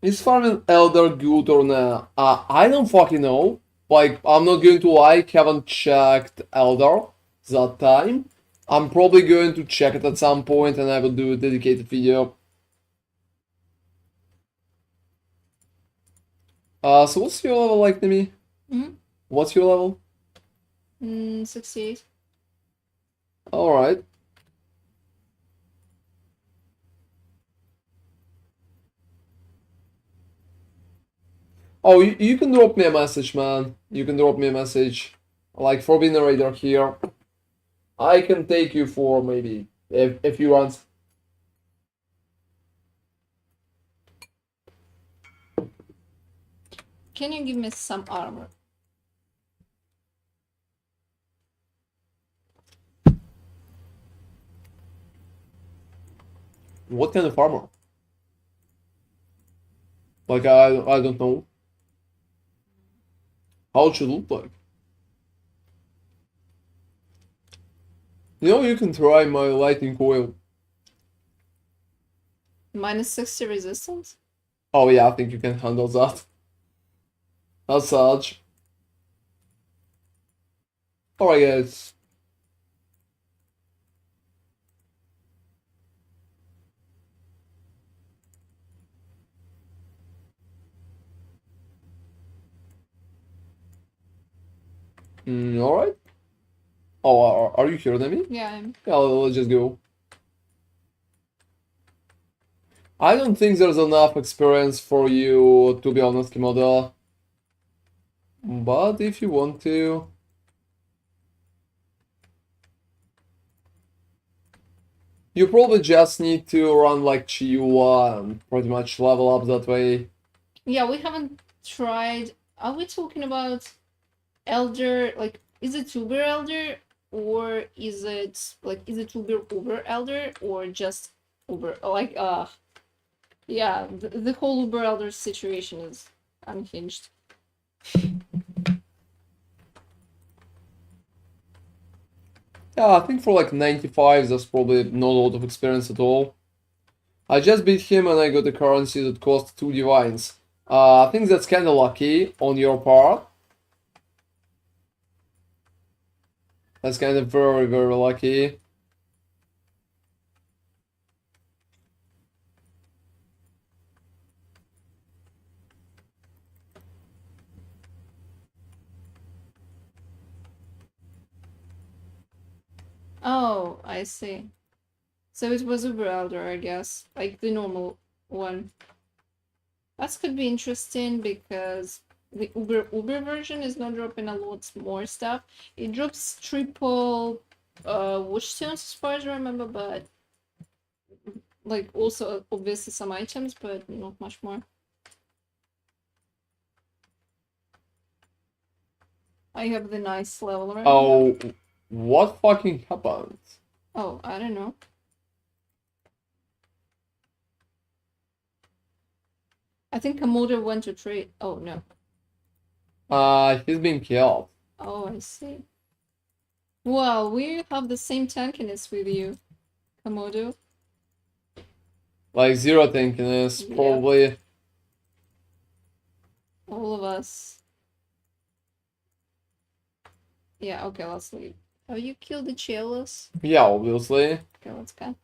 [SPEAKER 1] Is farming Elder good or not? I don't fucking know. Like, I'm not going to lie, haven't checked Elder that time. I'm probably going to check it at some point and I will do a dedicated video. So what's your level like, Nemi?
[SPEAKER 2] Hmm?
[SPEAKER 1] What's your level?
[SPEAKER 2] 68.
[SPEAKER 1] Alright. Oh, you can drop me a message, man. You can drop me a message. Like, for being a raider here. I can take you for maybe, if you want.
[SPEAKER 2] Can you give me some armor?
[SPEAKER 1] What kind of armor? Like, I don't know. How it should look like. You know, you can try my lightning coil.
[SPEAKER 2] Minus 60 resistance?
[SPEAKER 1] Oh yeah, I think you can handle that. As such. Alright guys. Alright. Oh, are you hearing me?
[SPEAKER 2] Yeah, I'm.
[SPEAKER 1] Yeah, let's just go. I don't think there's enough experience for you, to be honest, Kimoda. But if you want to... You probably just need to run like Chiwa and pretty much level up that way.
[SPEAKER 2] Yeah, we haven't tried. Are we talking about Elder? Like, is it Uber Elder? Or is it Uber Elder? Or just Uber? Like, yeah, the whole Uber Elder situation is unhinged.
[SPEAKER 1] Yeah, I think for like 95, there's probably not a lot of experience at all. I just beat him and I got a currency that cost 2 divines. I think that's kinda lucky on your part. That's kind of very, very lucky.
[SPEAKER 2] Oh, I see. So it was Uber Elder, I guess. Like the normal one. That could be interesting because the Uber version is not dropping a lot more stuff. It drops triple witchstones as far as I remember, but like also obviously some items, but not much more. I have the nice level right now.
[SPEAKER 1] Oh, what fucking happened?
[SPEAKER 2] Oh, I don't know. I think Komodo went to trade. Oh no.
[SPEAKER 1] He's been killed.
[SPEAKER 2] Oh, I see. Well, we have the same tankiness with you, Komodo.
[SPEAKER 1] Like 0 tankiness,
[SPEAKER 2] Yeah.
[SPEAKER 1] probably.
[SPEAKER 2] All of us. Yeah, okay, let's leave. Have you killed the Chelos?
[SPEAKER 1] Yeah, obviously.
[SPEAKER 2] Okay, let's go.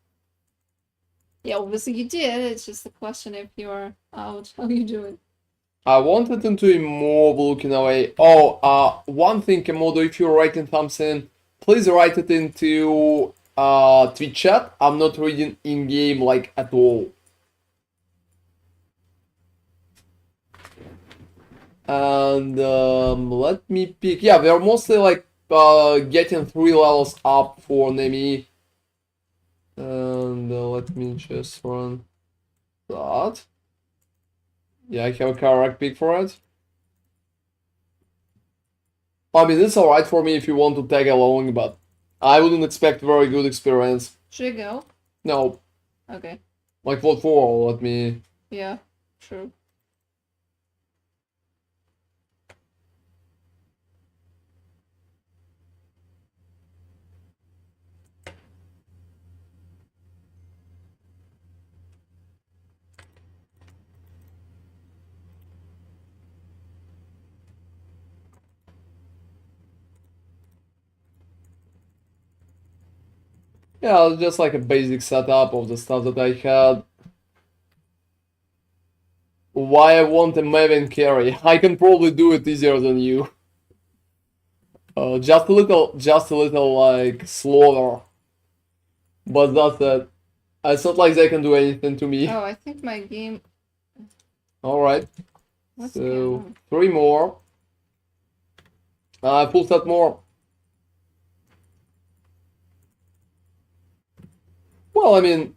[SPEAKER 2] Yeah, obviously you did. It's just a question if you're out. How you doing?
[SPEAKER 1] I wanted him to be more looking away. Oh, one thing, Komodo, if you're writing something, please write it into Twitch chat. I'm not reading in-game like at all. And let me pick. Yeah, they're mostly like getting 3 levels up for Nemi. And let me just run that. Yeah, I have a correct pick for it. I mean, it's alright for me if you want to tag along, but I wouldn't expect very good experience.
[SPEAKER 2] Should I go?
[SPEAKER 1] No,
[SPEAKER 2] Okay.
[SPEAKER 1] like what for? Let me.
[SPEAKER 2] Yeah, sure.
[SPEAKER 1] Yeah, just like a basic setup of the stuff that I had. Why I want a Maven carry? I can probably do it easier than you. Just a little like slower. But that's it. It's not like they can do anything to me.
[SPEAKER 2] Oh, I think my game.
[SPEAKER 1] Alright,
[SPEAKER 2] What's
[SPEAKER 1] so
[SPEAKER 2] going on?
[SPEAKER 1] 3 more. Full set more. Well, I mean,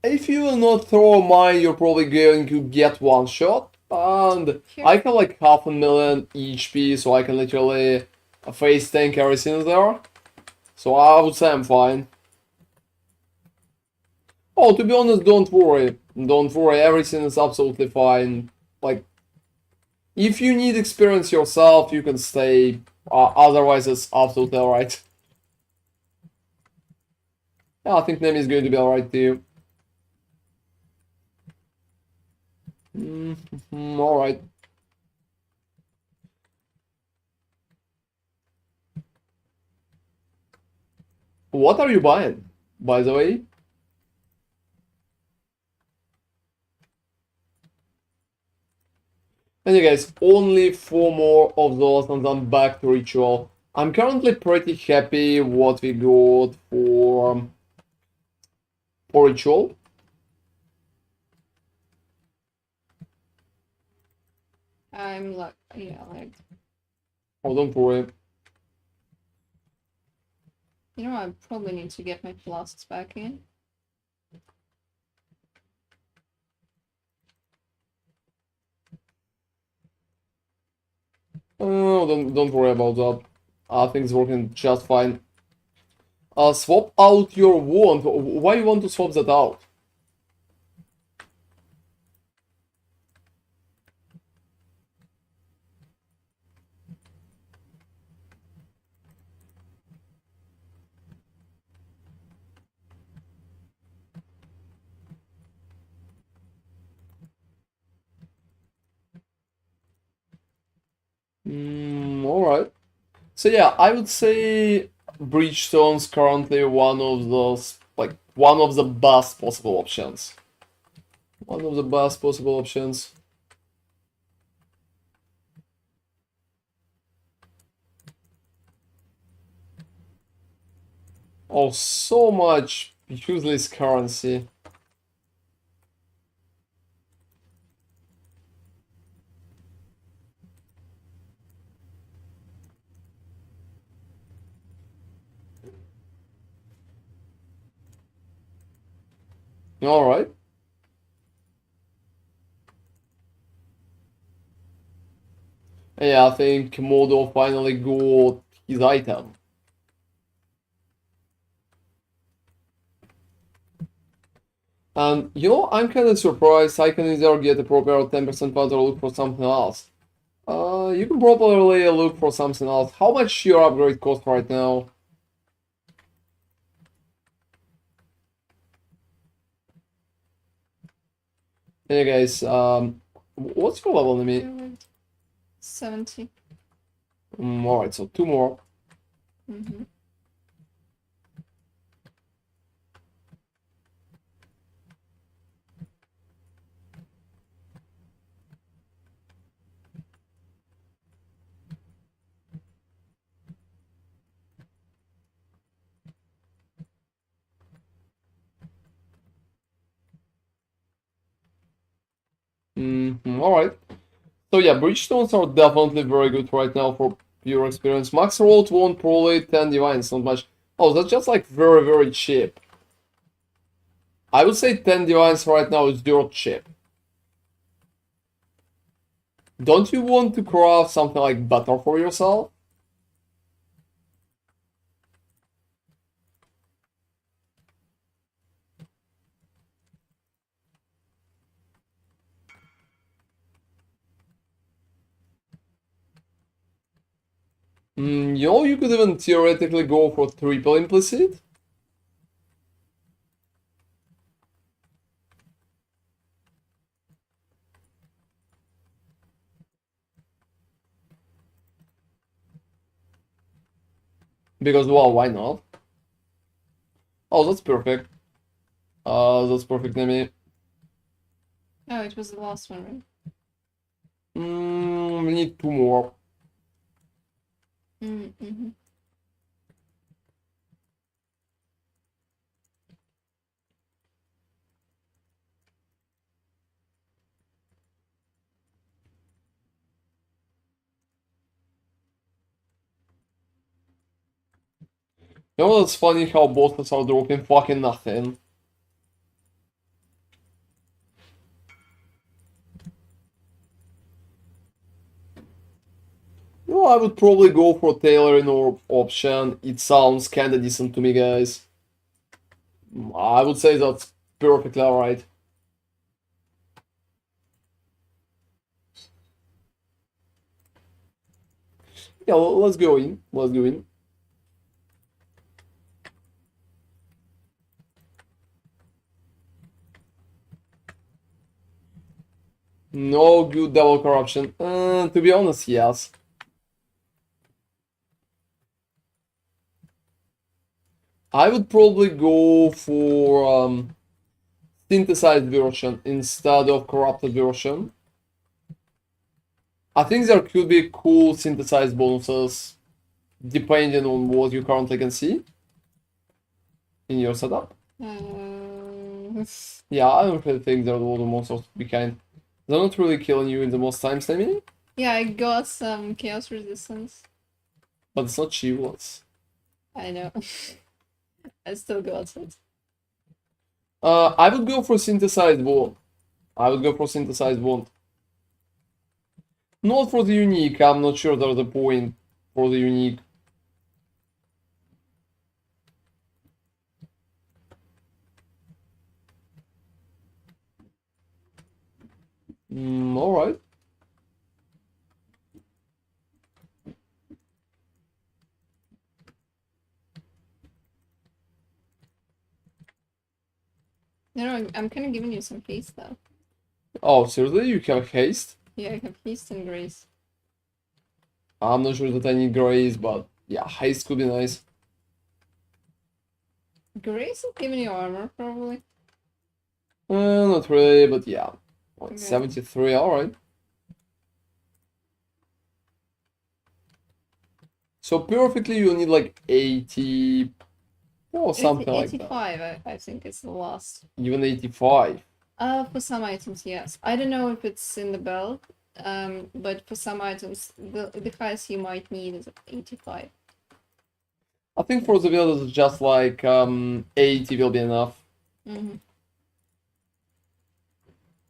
[SPEAKER 1] if you will not throw a mine, you're probably going to get one shot. And
[SPEAKER 2] Here.
[SPEAKER 1] I have like 500,000 HP, so I can literally face tank everything there. So I would say I'm fine. Oh, to be honest, don't worry. Don't worry, everything is absolutely fine. Like, if you need experience yourself, you can stay. Otherwise, it's absolutely alright. Yeah, I think Nemi is going to be alright too. Alright. What are you buying, by the way? Anyways, only 4 more of those and then back to ritual. I'm currently pretty happy what we got for ritual.
[SPEAKER 2] I'm like, yeah, like.
[SPEAKER 1] Oh, don't worry.
[SPEAKER 2] You know, I probably need to get my flasks back in.
[SPEAKER 1] Oh, don't worry about that. Things working just fine. Swap out your wand. Why you want to swap that out? Alright. So yeah, I would say Bridgestone's currently one of those, like, one of the best possible options. One of the best possible options. Oh, so much useless currency. Alright. Yeah, I think Modo finally got his item. And you know, I'm kind of surprised I can either get a proper 10% pad or look for something else. You can probably look for something else. How much your upgrade cost right now? Hey guys, what's your level enemy?
[SPEAKER 2] They're like 70.
[SPEAKER 1] Alright, so 2 more.
[SPEAKER 2] Mm-hmm.
[SPEAKER 1] Alright. So yeah, Bridgestones are definitely very good right now for pure experience. Max Roll won't probably 10 divines, not much. Oh, that's just like very, very cheap. I would say 10 divines right now is dirt cheap. Don't you want to craft something like better for yourself? You know, you could even theoretically go for triple implicit. Because, well, why not? Oh, that's perfect. That's perfect, Nemi.
[SPEAKER 2] Oh, it was the last one, right?
[SPEAKER 1] We need 2 more.
[SPEAKER 2] Mm-hmm.
[SPEAKER 1] You know, that's funny how bosses are dropping fucking nothing. You know, I would probably go for tailoring orb option. It sounds kinda decent to me, guys. I would say that's perfectly alright. Yeah, let's go in. Let's go in. No good double corruption. To be honest, yes. I would probably go for synthesized version instead of corrupted version. I think there could be cool synthesized bonuses depending on what you currently can see in your setup. Yeah, I don't really think there will be monsters behind. They're not really killing you in the most time stamina,
[SPEAKER 2] Yeah, I got some chaos resistance.
[SPEAKER 1] but it's not shivlets.
[SPEAKER 2] I know. I still got it.
[SPEAKER 1] I would go for synthesized wand. I would go for synthesized wand. Not for the unique, I'm not sure there's a point for the unique. Alright.
[SPEAKER 2] No, I'm kind of giving you some haste though.
[SPEAKER 1] Oh, seriously? You have haste?
[SPEAKER 2] Yeah, I have haste and grace.
[SPEAKER 1] I'm not sure that I need grace, but yeah, haste could be nice.
[SPEAKER 2] Grace is giving you armor, probably.
[SPEAKER 1] Not really, but yeah. Like
[SPEAKER 2] Okay.
[SPEAKER 1] 73, alright. So perfectly you need like 80 or something like that.
[SPEAKER 2] 85, I think it's the last.
[SPEAKER 1] Even 85.
[SPEAKER 2] For some items, yes. I don't know if it's in the belt, but for some items, the highest you might need is 85.
[SPEAKER 1] I think for the build it's just like 80 will be enough.
[SPEAKER 2] Mm-hmm.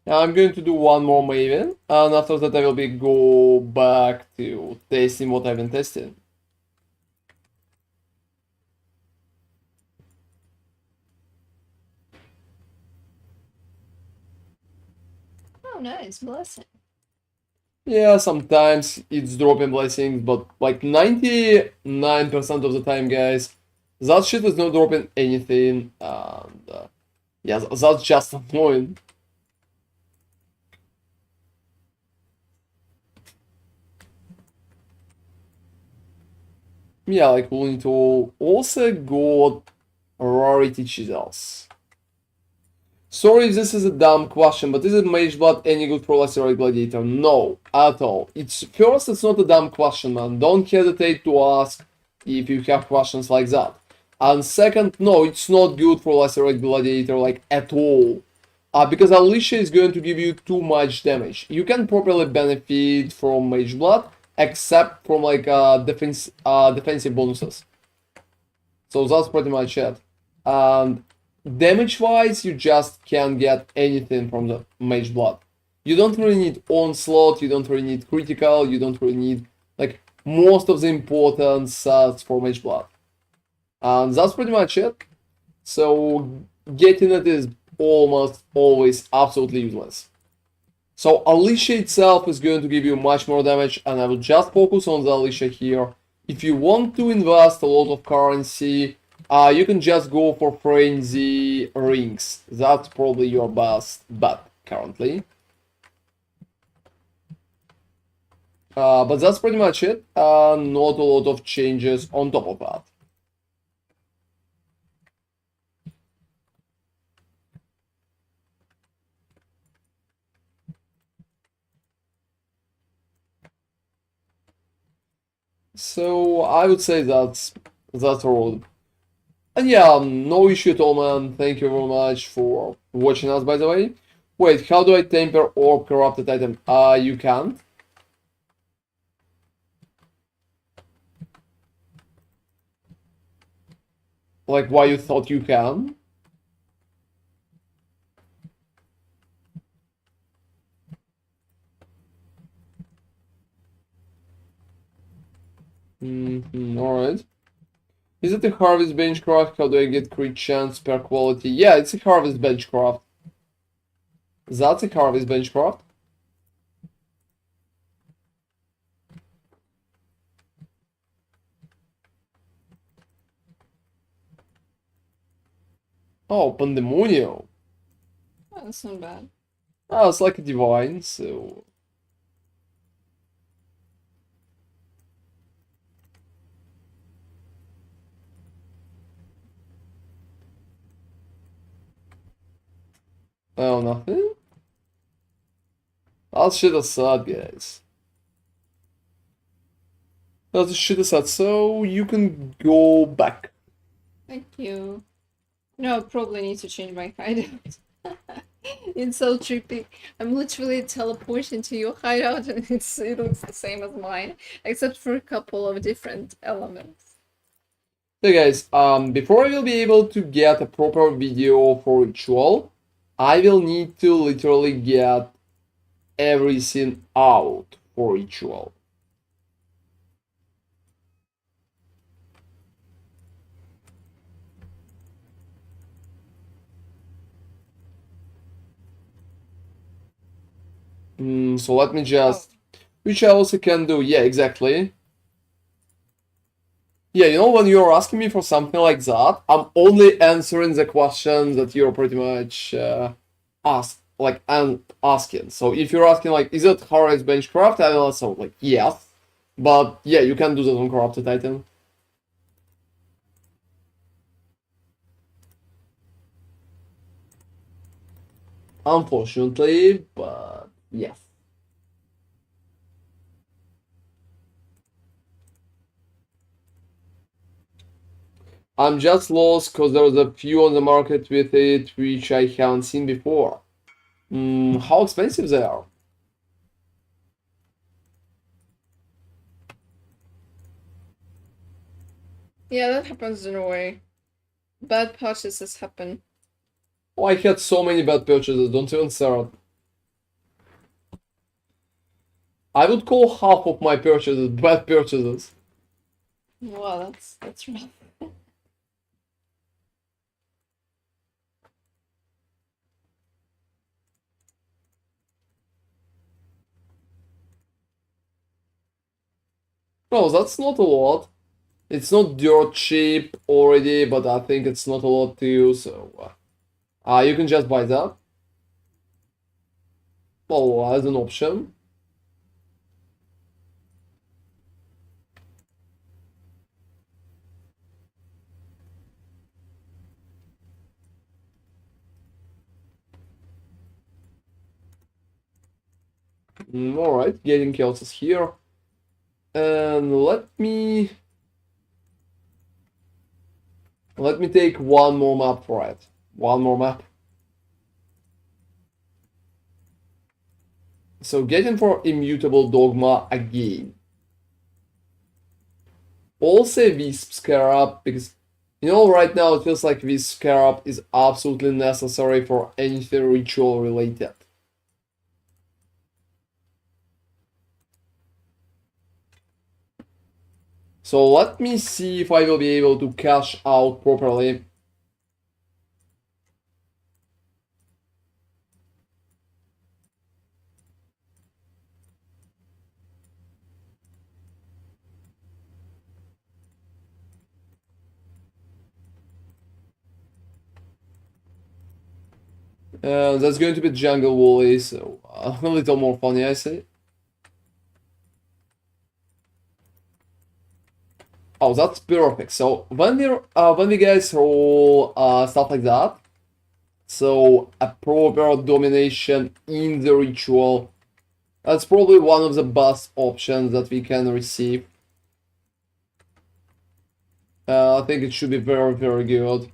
[SPEAKER 1] Now I'm going to do one more Maven, and after that I will be go back to testing what I've been testing.
[SPEAKER 2] Oh, nice. Blessing.
[SPEAKER 1] Yeah, sometimes it's dropping blessings, but like 99% of the time, guys, that shit is not dropping anything, and yeah, that's just annoying. Yeah, like we need to also got rarity chisels. Sorry if this is a dumb question, but is it Mage Blood any good for Lacerate Gladiator? No, at all. It's not a dumb question, man. Don't hesitate to ask if you have questions like that. And second, no, it's not good for Lacerate Gladiator, like, at all. Because Alicia is going to give you too much damage. You can properly benefit from Mage Blood, except from, like, defensive bonuses. So that's pretty much it. And damage-wise, you just can't get anything from the Mage Blood. You don't really need Onslaught, you don't really need Critical, you don't really need, like, most of the important stats for Mage Blood. And that's pretty much it. So getting it is almost always absolutely useless. So Alicia itself is going to give you much more damage, and I will just focus on the Alicia here. if you want to invest a lot of currency, you can just go for frenzy rings. That's probably your best bet currently. But that's pretty much it. Not a lot of changes on top of that. So I would say that's all. And yeah, no issue at all, man. Thank you very much for watching us, by the way. Wait, how do I temper or corrupted item? You can't. Like, why you thought you can? Alright. Is it a harvest benchcraft? How do I get crit chance per quality? Yeah, it's a harvest benchcraft. That's a harvest benchcraft. Oh, Pandemonium.
[SPEAKER 2] Oh, that's not bad.
[SPEAKER 1] Oh, it's like a divine, so... Oh, nothing? That's shit aside, guys. That's shit aside, so you can go back.
[SPEAKER 2] Thank you. No, I probably need to change my hideout. It's so trippy. I'm literally teleporting to your hideout and it looks the same as mine, except for a couple of different elements.
[SPEAKER 1] So guys, before I will be able to get a proper video for ritual, I will need to literally get everything out for ritual. So let me just... Which I also can do, yeah, exactly. Yeah, you know, when you're asking me for something like that, I'm only answering the questions that you're pretty much asking. So if you're asking like, is it harvest benchcraft? I will also like, yes. But yeah, you can do that on corrupted item. Unfortunately, but yes. I'm just lost because there was a few on the market with it which I haven't seen before. How expensive they are?
[SPEAKER 2] Yeah, that happens in a way. Bad purchases happen.
[SPEAKER 1] Oh, I had so many bad purchases, don't even start. I would call half of my purchases bad purchases.
[SPEAKER 2] Wow, that's rough.
[SPEAKER 1] No, that's not a lot. It's not dirt cheap already, but I think it's not a lot too, so... you can just buy that. Well, as an option. Alright, getting kills is here. And let me take one more map for it. One more map. So getting for Immutable Dogma again. Also Wisp Scarab, because you know right now it feels like Wisp Scarab is absolutely necessary for anything ritual related. So let me see if I will be able to cash out properly. That's going to be jungle woolly, so a little more funny, I say. Oh, that's perfect. So when we guys roll stuff like that, so a proper domination in the ritual, that's probably one of the best options that we can receive. I think it should be very, very good.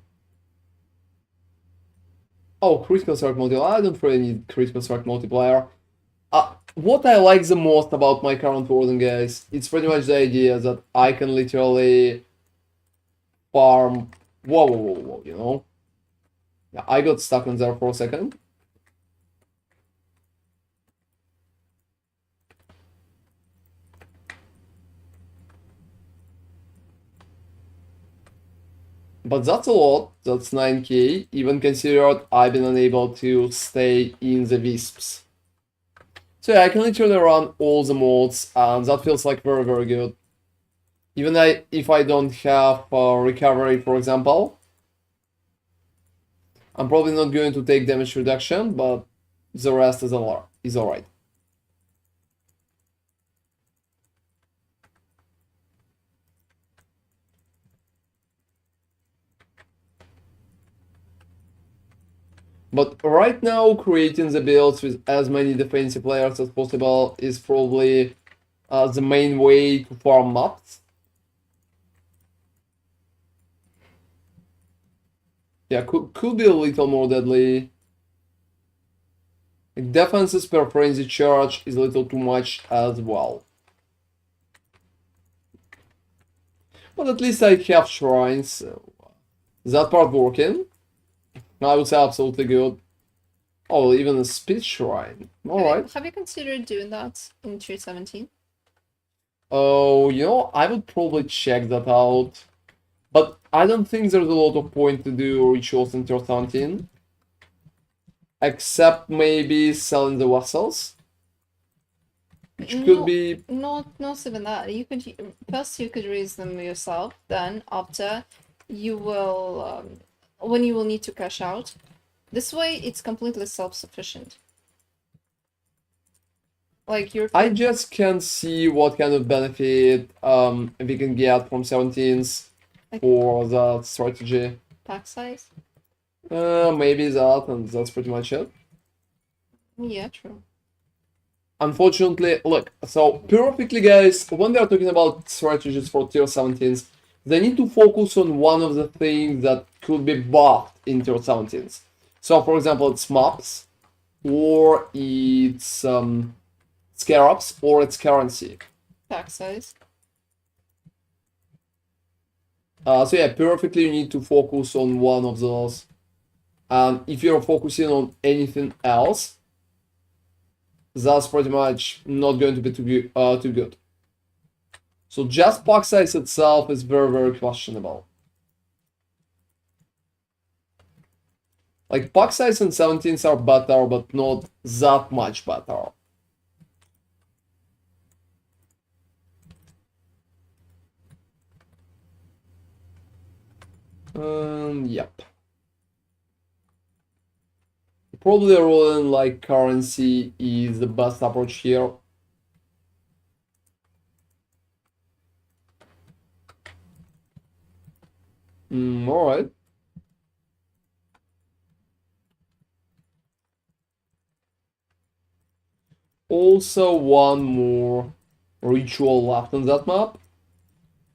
[SPEAKER 1] Oh, critical strike multiplier. I don't really need critical strike multiplier. What I like the most about my current warden, guys, it's pretty much the idea that I can literally farm. Whoa, whoa, whoa, whoa, you know? Yeah, I got stuck on there for a second. But that's a lot. That's 9k, even considered I've been unable to stay in the Wisps. So yeah, I can literally run all the modes, and that feels like very, very good. Even if I don't have recovery, for example, I'm probably not going to take damage reduction, but the rest is alright. But right now, creating the builds with as many defensive players as possible is probably the main way to farm maps. Yeah, could be a little more deadly. Defenses per frenzy charge is a little too much as well. But at least I have shrines, so that part working. I would say absolutely good. Oh, even a speed shrine. Alright.
[SPEAKER 2] Have you considered doing that in tier 17?
[SPEAKER 1] Oh, you know, I would probably check that out. But I don't think there's a lot of point to do rituals in tier 17. Except maybe selling the vessels. Which could be...
[SPEAKER 2] Not even that. You could first you could raise them yourself. Then after, you will when you will need to cash out. This way, it's completely self-sufficient. Like you're.
[SPEAKER 1] I just can't see what kind of benefit we can get from 17s for that strategy.
[SPEAKER 2] Pack size?
[SPEAKER 1] Maybe that, and that's pretty much it.
[SPEAKER 2] Yeah, true.
[SPEAKER 1] Unfortunately, look, so perfectly, guys, when they are talking about strategies for tier 17s, they need to focus on one of the things that could be buffed in tier 17s. So, for example, it's maps, or it's Scarabs, or it's currency.
[SPEAKER 2] Pack size.
[SPEAKER 1] So yeah, perfectly, you need to focus on one of those. And if you're focusing on anything else, that's pretty much not going to be too good. So just pack size itself is very, very questionable. Like, pack size and 17s are better, but not that much better. Yep. Probably rolling like currency is the best approach here. Alright. Also, one more ritual left on that map.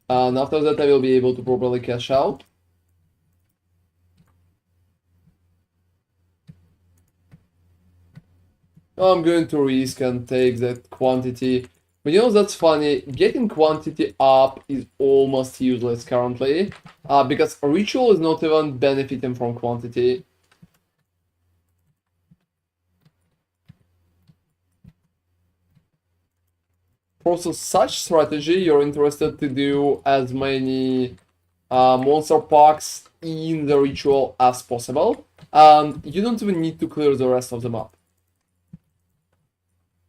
[SPEAKER 1] And after that, I will be able to properly cash out. I'm going to risk and take that quantity. But you know, that's funny. Getting quantity up is almost useless currently. Because ritual is not even benefiting from quantity. For such strategy, you're interested to do as many monster packs in the ritual as possible. And you don't even need to clear the rest of the map.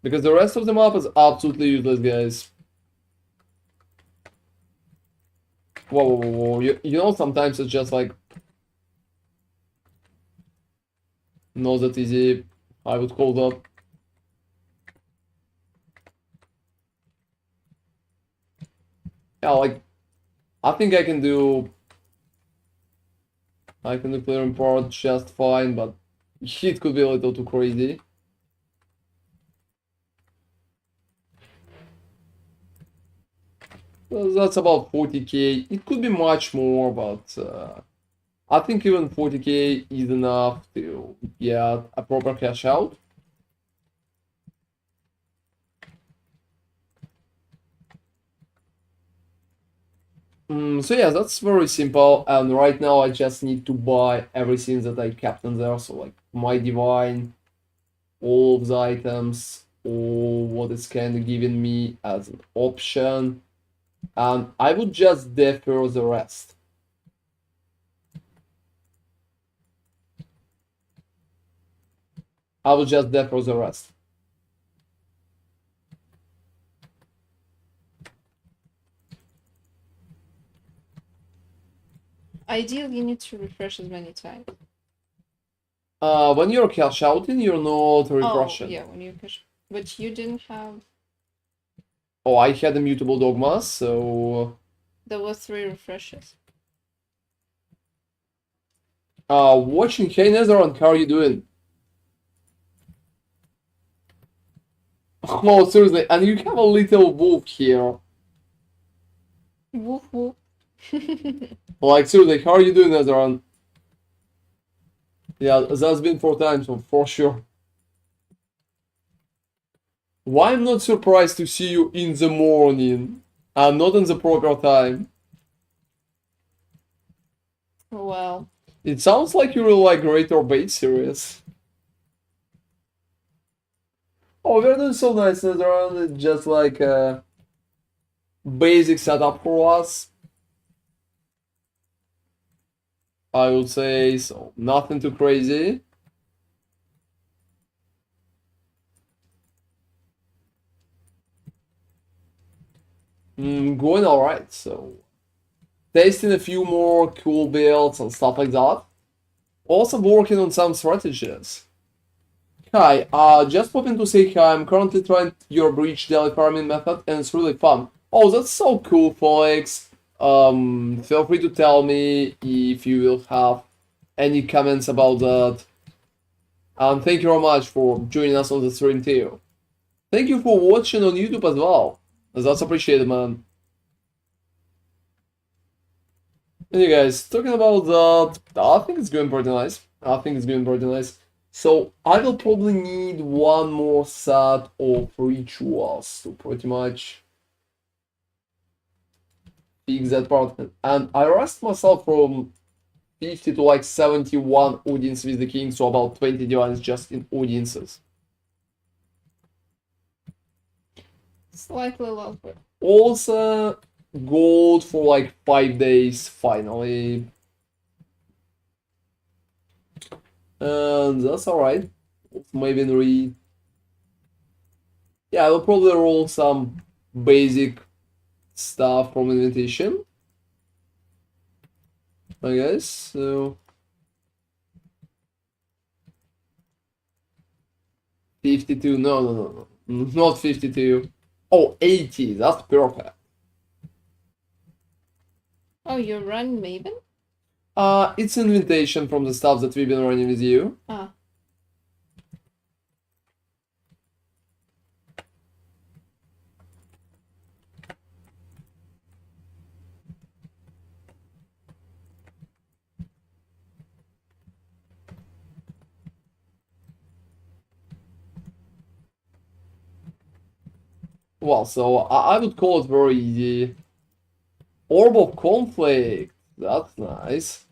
[SPEAKER 1] Because the rest of the map is absolutely useless, guys. Whoa, whoa, whoa, whoa. You know, sometimes it's just like... Not that easy, I would call that. Yeah, like, I think I can do clear import just fine, but it could be a little too crazy. Well, that's about 40k. It could be much more, but I think even 40k is enough to get a proper cash out. So yeah, that's very simple, and right now I just need to buy everything that I kept in there, so like my divine, all of the items, all what is kind of giving me as an option, and I would just defer the rest. I would just defer the rest.
[SPEAKER 2] Ideally, you need to refresh as many times.
[SPEAKER 1] When you're cash outing, you're not
[SPEAKER 2] Oh,
[SPEAKER 1] refreshing.
[SPEAKER 2] yeah, when you cash. But you didn't have.
[SPEAKER 1] Oh, I had immutable dogma, so
[SPEAKER 2] There were 3 refreshes.
[SPEAKER 1] watching. Hey Netherland, how are you doing? Oh, seriously, and you have a little wolf here.
[SPEAKER 2] Woof woof.
[SPEAKER 1] Like, seriously, how are you doing, Netherland? Yeah, that's been 4 times, so for sure. Why I'm not surprised to see you in the morning and not in the proper time?
[SPEAKER 2] Well,
[SPEAKER 1] It sounds like you really like Greater Bait series. Oh, we're doing so nice, Netherland. It's just like a basic setup for us. I would say so. Nothing too crazy. Going alright, so tasting a few more cool builds and stuff like that. Also working on some strategies. Hi, just popping to say hi. I'm currently trying your breach daily farming method and it's really fun. Oh, that's so cool, Felix. Feel free to tell me if you will have any comments about that. And thank you very much for joining us on the stream too. Thank you for watching on YouTube as well. That's appreciated, man. Anyway, guys, talking about that, I think it's going pretty nice. So I will probably need one more set of rituals to pretty much fix that part. And I rest myself from 50 to like 71 audience with the king, so about 20 divines just in audiences.
[SPEAKER 2] slightly lower.
[SPEAKER 1] Also, gold for like 5 days finally. And that's alright. Maybe read. Yeah, I'll probably roll some basic stuff from invitation. I guess. So 52. No. Not 52. Oh, 80. That's perfect.
[SPEAKER 2] Oh, you run Maven?
[SPEAKER 1] It's an invitation from the stuff that we've been running with you.
[SPEAKER 2] Ah.
[SPEAKER 1] Well, so I would call it very easy. Orb of Conflict. That's nice.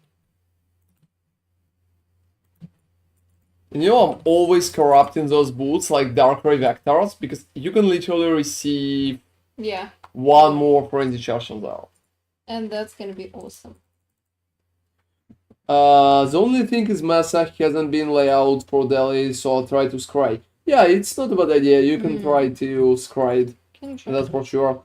[SPEAKER 1] And you know, I'm always corrupting those boots like Darkrai Vectors because you can literally receive
[SPEAKER 2] Yeah.
[SPEAKER 1] one more Frenzy Charge on that.
[SPEAKER 2] And that's gonna be awesome.
[SPEAKER 1] The only thing is Mesa hasn't been laid out for Delhi, so I'll try to scry. Yeah, it's not a bad idea. You can try to scry it.
[SPEAKER 2] Can try.
[SPEAKER 1] That's for sure.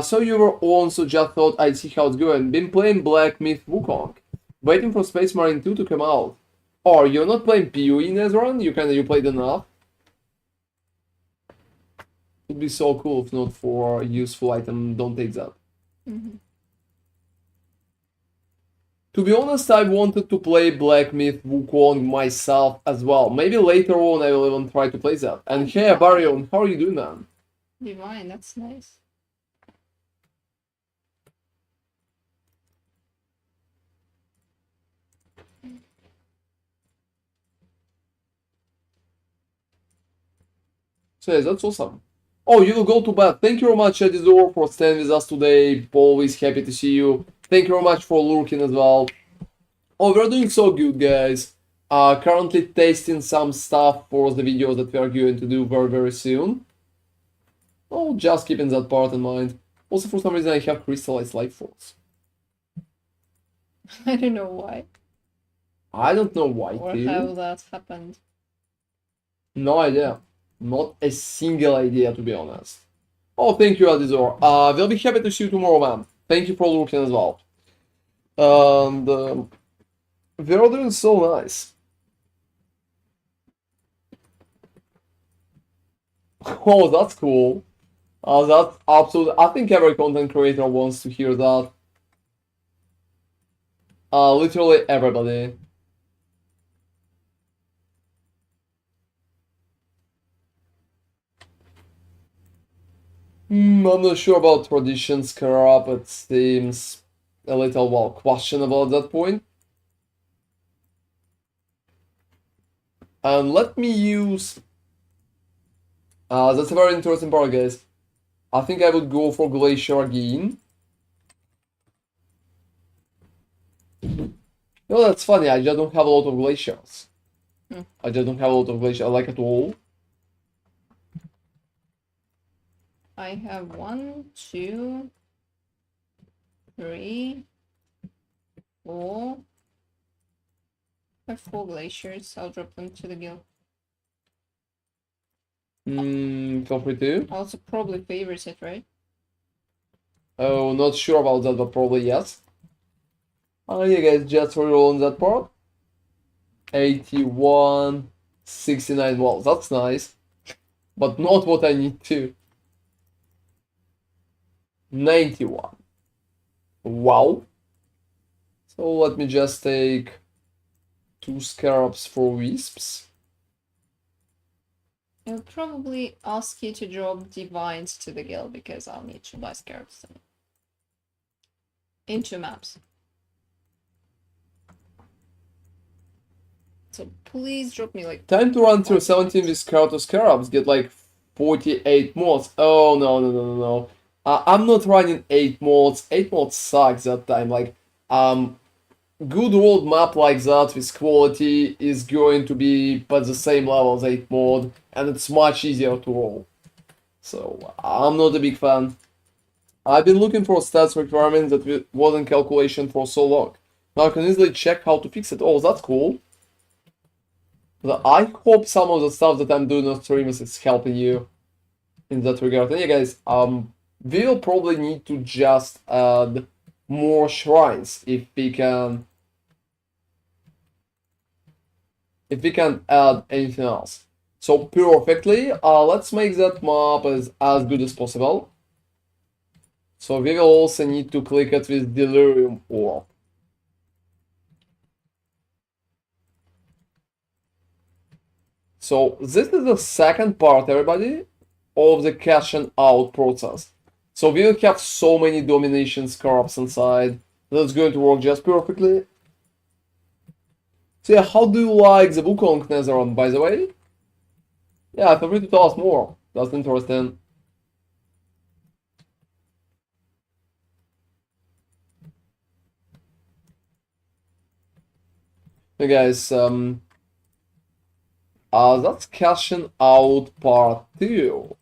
[SPEAKER 1] So you were on, so just thought I'd see how it's going. Been playing Black Myth Wukong. Waiting for Space Marine 2 to come out. Or you're not playing PoE Netherland? You played enough? Would be so cool if not for a useful item. Don't take that.
[SPEAKER 2] Mhm.
[SPEAKER 1] To be honest, I wanted to play Black Myth Wukong myself as well. Maybe later on I will even try to play that. And hey, Baryon, how are you doing, man?
[SPEAKER 2] Divine, that's nice.
[SPEAKER 1] So yeah, that's awesome. Oh, you will go to bed. Thank you very much, Edizor, for staying with us today. Always happy to see you. Thank you very much for lurking as well. Oh, we're doing so good, guys. Currently testing some stuff for the videos that we are going to do very, very soon. Oh, just keeping that part in mind. Also, for some reason, I have crystallized life force.
[SPEAKER 2] I don't know why
[SPEAKER 1] I don't know why,
[SPEAKER 2] or
[SPEAKER 1] too.
[SPEAKER 2] how that happened.
[SPEAKER 1] No idea. Not a single idea, to be honest. Oh, thank you, Adizor. We'll be happy to see you tomorrow, man. Thank you for looking as well. And we're doing so nice. Oh, that's cool. That's absolutely. I think every content creator wants to hear that. Literally everybody. I'm not sure about tradition Scarab. It seems a little, well, questionable at that point. And let me use. That's a very interesting part, guys. I think I would go for Glacier again. No, that's funny. I just don't have a lot of glaciers. I just don't have a lot of glaciers, like at all.
[SPEAKER 2] I have 1, 2, 3, 4. I have 4 glaciers. I'll drop them to the guild.
[SPEAKER 1] Feel free to.
[SPEAKER 2] Also probably favors it, right?
[SPEAKER 1] Oh, not sure about that, but probably yes. Yeah, guys, just reroll on that part. 81, 69 walls. That's nice. But not what I need to. 91. Wow. So let me just take 2 Scarabs for Wisps.
[SPEAKER 2] I'll probably ask you to drop divines to the guild because I'll need to buy Scarabs in 2 maps. So please drop me like.
[SPEAKER 1] Time to run through 17 with Scarabs, get like 48 mods. Oh, no, no, no, no, no. I'm not running 8 mods. 8 mods sucks that time. Like, good old map like that with quality is going to be at the same level as 8 mod, and it's much easier to roll. So, I'm not a big fan. I've been looking for stats requirements that wasn't calculation for so long. Now I can easily check how to fix it. Oh, that's cool. But I hope some of the stuff that I'm doing on streams is helping you in that regard. And yeah, guys, we'll probably need to just add more shrines if we can add anything else. So perfectly, let's make that map as good as possible. So we will also need to click it with Delirium Orb. So this is the second part, everybody, of the cash and out process. So we will have so many domination scarabs inside. That's going to work just perfectly. So yeah, how do you like the Wukong Netherland, by the way? Yeah, feel free to tell us more. That's interesting. Hey guys, that's cashing out part 2.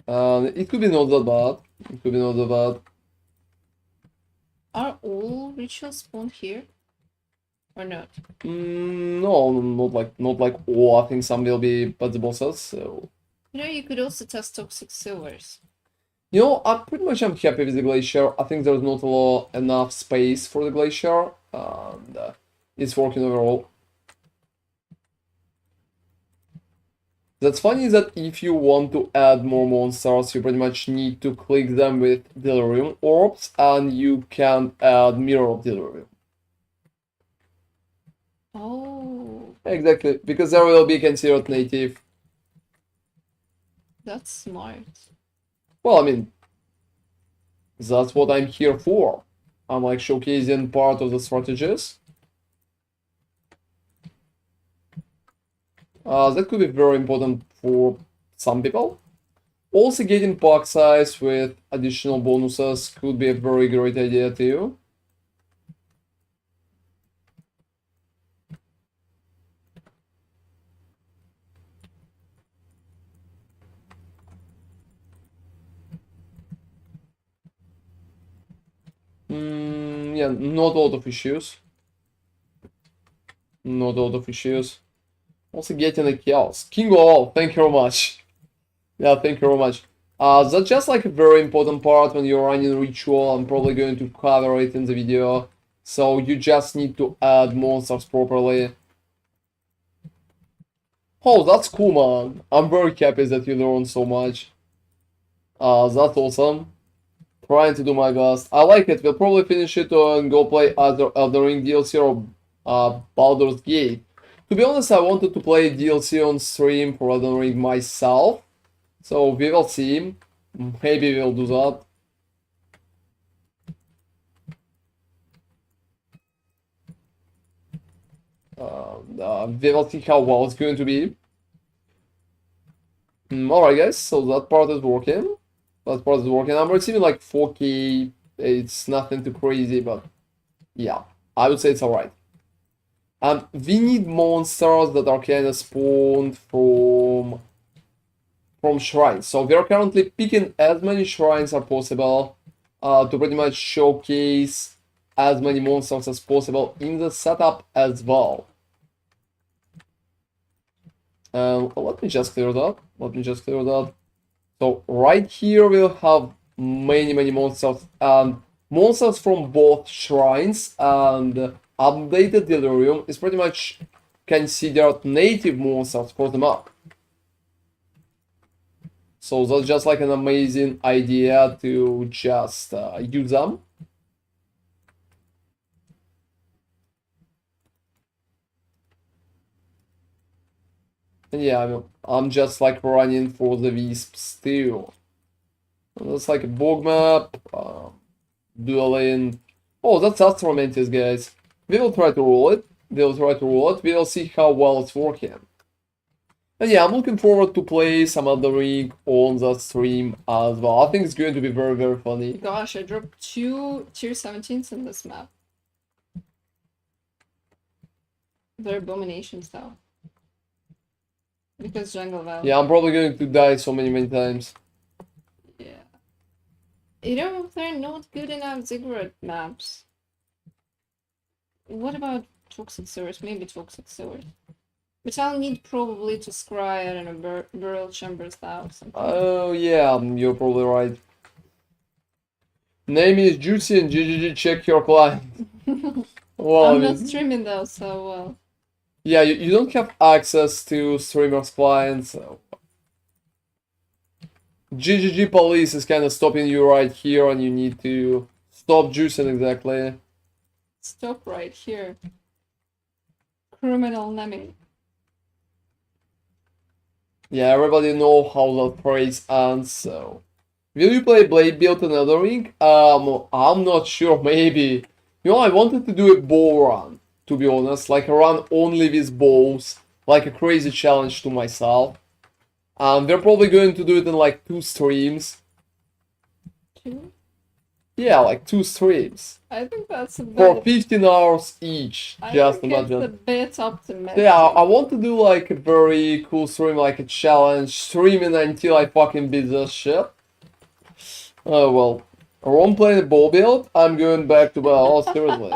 [SPEAKER 1] It could be not that bad. It could be not that bad.
[SPEAKER 2] Are all rituals spawned here? Or not?
[SPEAKER 1] No, not like all. I think some will be at the bosses, so...
[SPEAKER 2] You know, you could also test toxic silvers.
[SPEAKER 1] You know, I pretty much am happy with the Glacier. I think there's not enough space for the Glacier, and it's working overall. That's funny that if you want to add more monsters, you pretty much need to click them with Delirium Orbs, and you can add Mirror of Delirium.
[SPEAKER 2] Oh,
[SPEAKER 1] Exactly, because there will be considered native.
[SPEAKER 2] that's smart.
[SPEAKER 1] Well, I mean, that's what I'm here for. I'm like showcasing part of the strategies. That could be very important for some people. Also, getting pack size with additional bonuses could be a very great idea too. Yeah, not a lot of issues. Not a lot of issues. Also getting a chaos. King of all, thank you very much. Yeah, thank you very much. That's just like a very important part when you're running ritual. I'm probably going to cover it in the video. So you just need to add monsters properly. Oh, that's cool, man. I'm very happy that you learned so much. That's awesome. Trying to do my best. I like it. We'll probably finish it and go play other Elden Ring DLC or Baldur's Gate. To be honest, I wanted to play DLC on stream for Elden Ring myself. So we will see. Maybe we'll do that. We will see how well it's going to be. Alright guys, so that part is working. That part is working. I'm receiving like 4K. It's nothing too crazy, but yeah, I would say it's alright. We need monsters that are kind of spawned from shrines. So we are currently picking as many shrines as possible to pretty much showcase as many monsters as possible in the setup as well. Let me just clear that. Let me just clear that. So right here we'll have many monsters and monsters from both shrines, and updated Delirium is pretty much considered native monsters for the map. So that's just like an amazing idea to just use them. And yeah, I'm just like running for the Wisps too. That's like a bog map, dueling. Oh, that's Astromantis, guys. We will try to roll it. We will see how well it's working. And yeah, I'm looking forward to play some Elden Ring on the stream as well. I think it's going to be very funny.
[SPEAKER 2] Gosh, I dropped 2 tier 17s in this map. They're abominations though. Because Jungle Valley.
[SPEAKER 1] Yeah, I'm probably going to die so many times.
[SPEAKER 2] Yeah. You know, they're not good enough ziggurat maps. What about Toxic Sewers? Maybe Toxic Sewers. But I'll need probably to scry, I don't know, Burial Chambers though.
[SPEAKER 1] Oh yeah, you're probably right. Name is Juicy and GGG, check your client. Well,
[SPEAKER 2] I'm not streaming though, so well.
[SPEAKER 1] Yeah, you don't have access to streamers' clients. So. GGG police is kind of stopping you right here, and you need to stop juicing exactly.
[SPEAKER 2] Stop right here. Criminal naming.
[SPEAKER 1] Yeah, everybody know how that phrase ends, so... Will you play Blade Build in Elden Ring? I'm not sure, maybe. You know, I wanted to do a bow run, to be honest. Like a run only with bows. Like a crazy challenge to myself. We're probably going to do it in like 2 streams.
[SPEAKER 2] 2?
[SPEAKER 1] Yeah, like 2 streams.
[SPEAKER 2] I think that's a bit...
[SPEAKER 1] For 15 hours each, just imagine.
[SPEAKER 2] It's a bit optimistic.
[SPEAKER 1] Yeah, I want to do like a very cool stream, like a challenge, streaming until I fucking beat this shit. Oh well, Ron playing a ball build, I'm going back to well, seriously.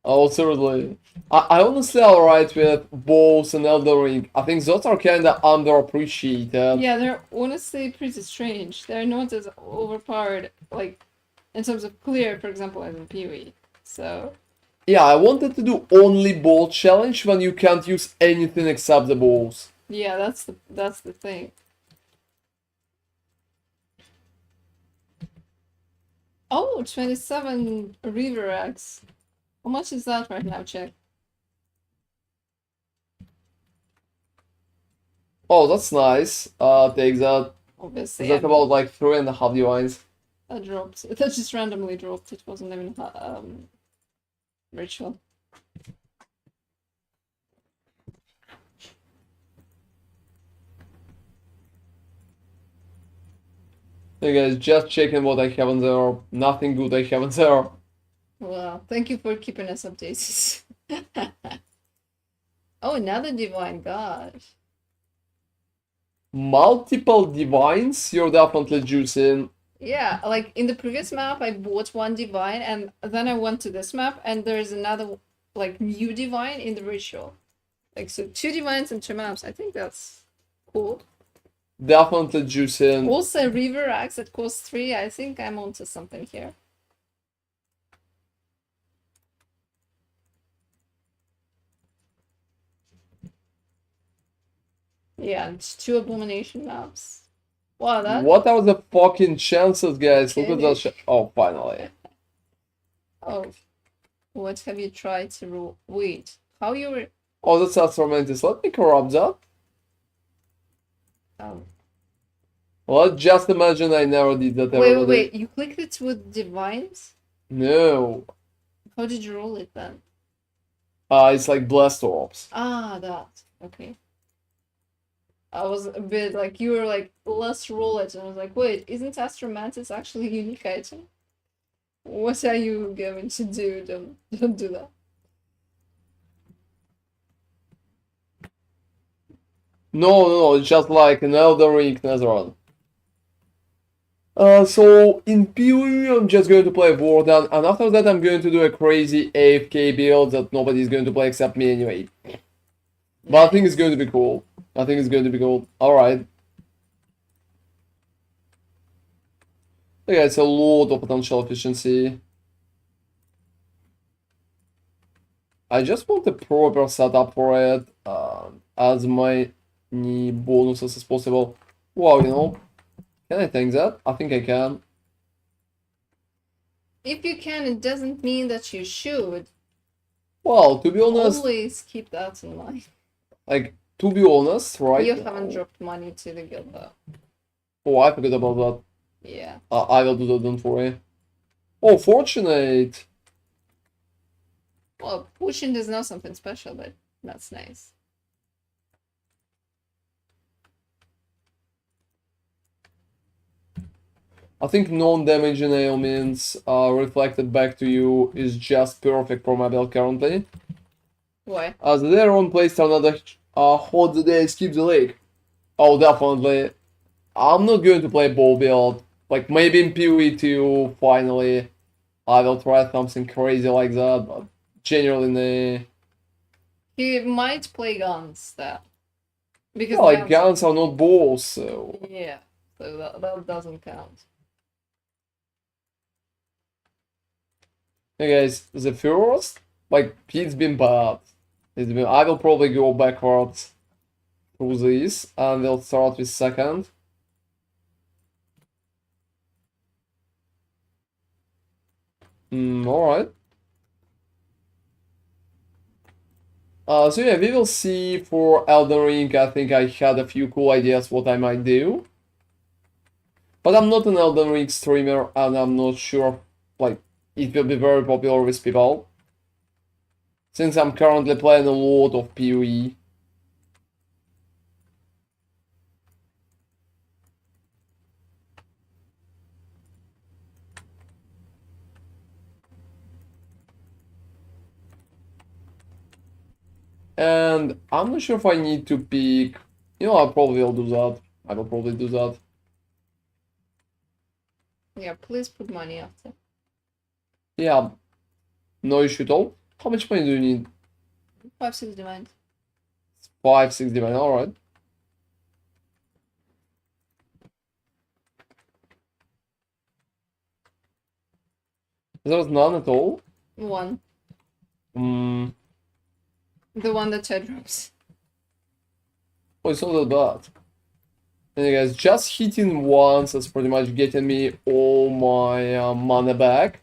[SPEAKER 1] Oh, certainly. I honestly alright with bows and Elden Ring. I think those are kinda underappreciated.
[SPEAKER 2] Yeah, they're honestly pretty strange. They're not as overpowered, like, in terms of clear, for example, as in PoE. So,
[SPEAKER 1] Yeah, I wanted to do only bow challenge when you can't use anything except the bows.
[SPEAKER 2] yeah, that's the thing. Oh, 27 River Axe. How much is that right now, check?
[SPEAKER 1] Oh, that's nice. Take that.
[SPEAKER 2] Obviously,
[SPEAKER 1] That's about like 3.5 divines.
[SPEAKER 2] that dropped. That just randomly dropped. It wasn't even ritual.
[SPEAKER 1] Hey guys, just checking what I have on there. Nothing good I have on there.
[SPEAKER 2] Well, thank you for keeping us updated. Oh, another divine, gosh.
[SPEAKER 1] Multiple divines? You're definitely juicing.
[SPEAKER 2] Yeah, like in the previous map, I bought one divine, and then I went to this map, and there's another, like, new divine in the ritual. Like, so 2 divines in 2 maps. I think that's cool.
[SPEAKER 1] Definitely juicing.
[SPEAKER 2] Also, River Axe at cost 3. I think I'm onto something here. Yeah, it's 2 Abomination maps. Wow, that...
[SPEAKER 1] What are the fucking chances, guys? Look at that
[SPEAKER 2] Okay.
[SPEAKER 1] shit. Oh, finally.
[SPEAKER 2] Oh, what have you tried to rule? Wait, how you were...
[SPEAKER 1] Oh, that's Astromantis. Let me corrupt that.
[SPEAKER 2] Oh.
[SPEAKER 1] Let's just imagine I never did that,
[SPEAKER 2] Wait,
[SPEAKER 1] everybody.
[SPEAKER 2] wait, you clicked it with divines?
[SPEAKER 1] No.
[SPEAKER 2] How did you roll it then?
[SPEAKER 1] It's like Blast Orbs.
[SPEAKER 2] Ah, that. Okay. I was a bit like, you were like, let's roll it. And I was like, wait, isn't Astromantis actually a unique item? What are you going to do? Don't do that.
[SPEAKER 1] No, it's just like an Elden Ring Netherrealm. So in PoE, I'm just going to play WARDEN, and after that, I'm going to do a crazy AFK build that nobody's going to play except me anyway. But I think it's going to be cool. I think it's going to be cool. Alright. Okay, it's a lot of potential efficiency. I just want a proper setup for it, as many bonuses as possible. Wow, you know, can I tank that? I think I can.
[SPEAKER 2] If you can, it doesn't mean that you should.
[SPEAKER 1] Well, to be honest,
[SPEAKER 2] Always keep that in mind.
[SPEAKER 1] like, to be honest, right?
[SPEAKER 2] You haven't dropped money to the guild though.
[SPEAKER 1] Oh, I forgot about that.
[SPEAKER 2] Yeah.
[SPEAKER 1] I will do that, don't worry. Oh, fortunate!
[SPEAKER 2] Well, pushing is not something special, but that's nice.
[SPEAKER 1] I think non-damaging ailments reflected back to you is just perfect for my build currently.
[SPEAKER 2] Why?
[SPEAKER 1] As their own place another hot day skip the lake. Oh, definitely. I'm not going to play ball build. Like, maybe in PoE 2, finally, I will try something crazy like that, but generally, nah.
[SPEAKER 2] He might play guns there. Because
[SPEAKER 1] Yeah, like, guns are not balls, so...
[SPEAKER 2] Yeah, so that doesn't count.
[SPEAKER 1] Hey guys, the first, like, it's been bad. I will probably go backwards through this, and we'll start with second. Alright. So yeah, we will see for Elden Ring. I think I had a few cool ideas what I might do. But I'm not an Elden Ring streamer, and I'm not sure, like, it will be very popular with people. Since I'm currently playing a lot of PoE. And I'm not sure if I need to pick... You know, I probably will do that. I will probably do that.
[SPEAKER 2] Yeah, please put money after.
[SPEAKER 1] Yeah, no issue at all. How much money do you need?
[SPEAKER 2] 5-6 divine.
[SPEAKER 1] 5-6 divine, alright. There was none at all?
[SPEAKER 2] One.
[SPEAKER 1] Hmm.
[SPEAKER 2] The one that Ted drops.
[SPEAKER 1] Oh, it's not that bad. Anyway, guys, just hitting once is pretty much getting me all my mana back.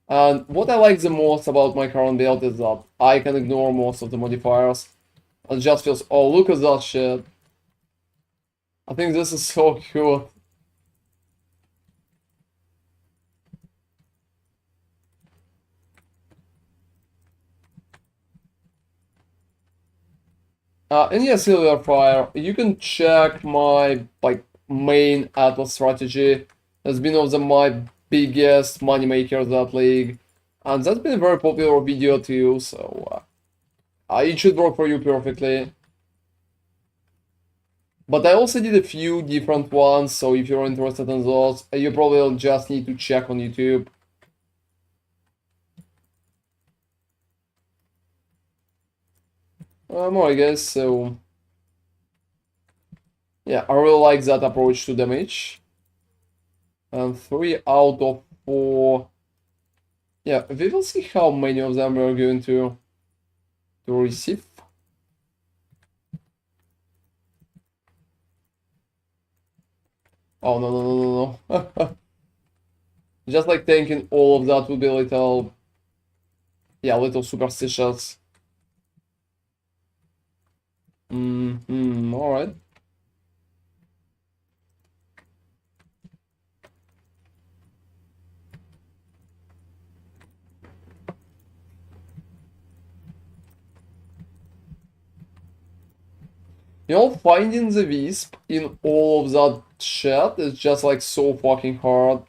[SPEAKER 1] And what I like the most about my current build is that I can ignore most of the modifiers. It just feels, oh, look at that shit. I think this is so cool. And yeah, Silver Fire, you can check my main Atlas strategy. Has been one of my biggest money makers that league, and that's been a very popular video too. So it should work for you perfectly. But I also did a few different ones, so if you're interested in those, you probably just need to check on YouTube. More, I guess, so... Yeah, I really like that approach to damage. And 3 out of 4... Yeah, we will see how many of them we're going to receive. Oh, no, no, no, no, no. Just like tanking all of that would be a little... Yeah, a little superstitious. Alright. You know, finding the wisp in all of that shit is just like so fucking hard.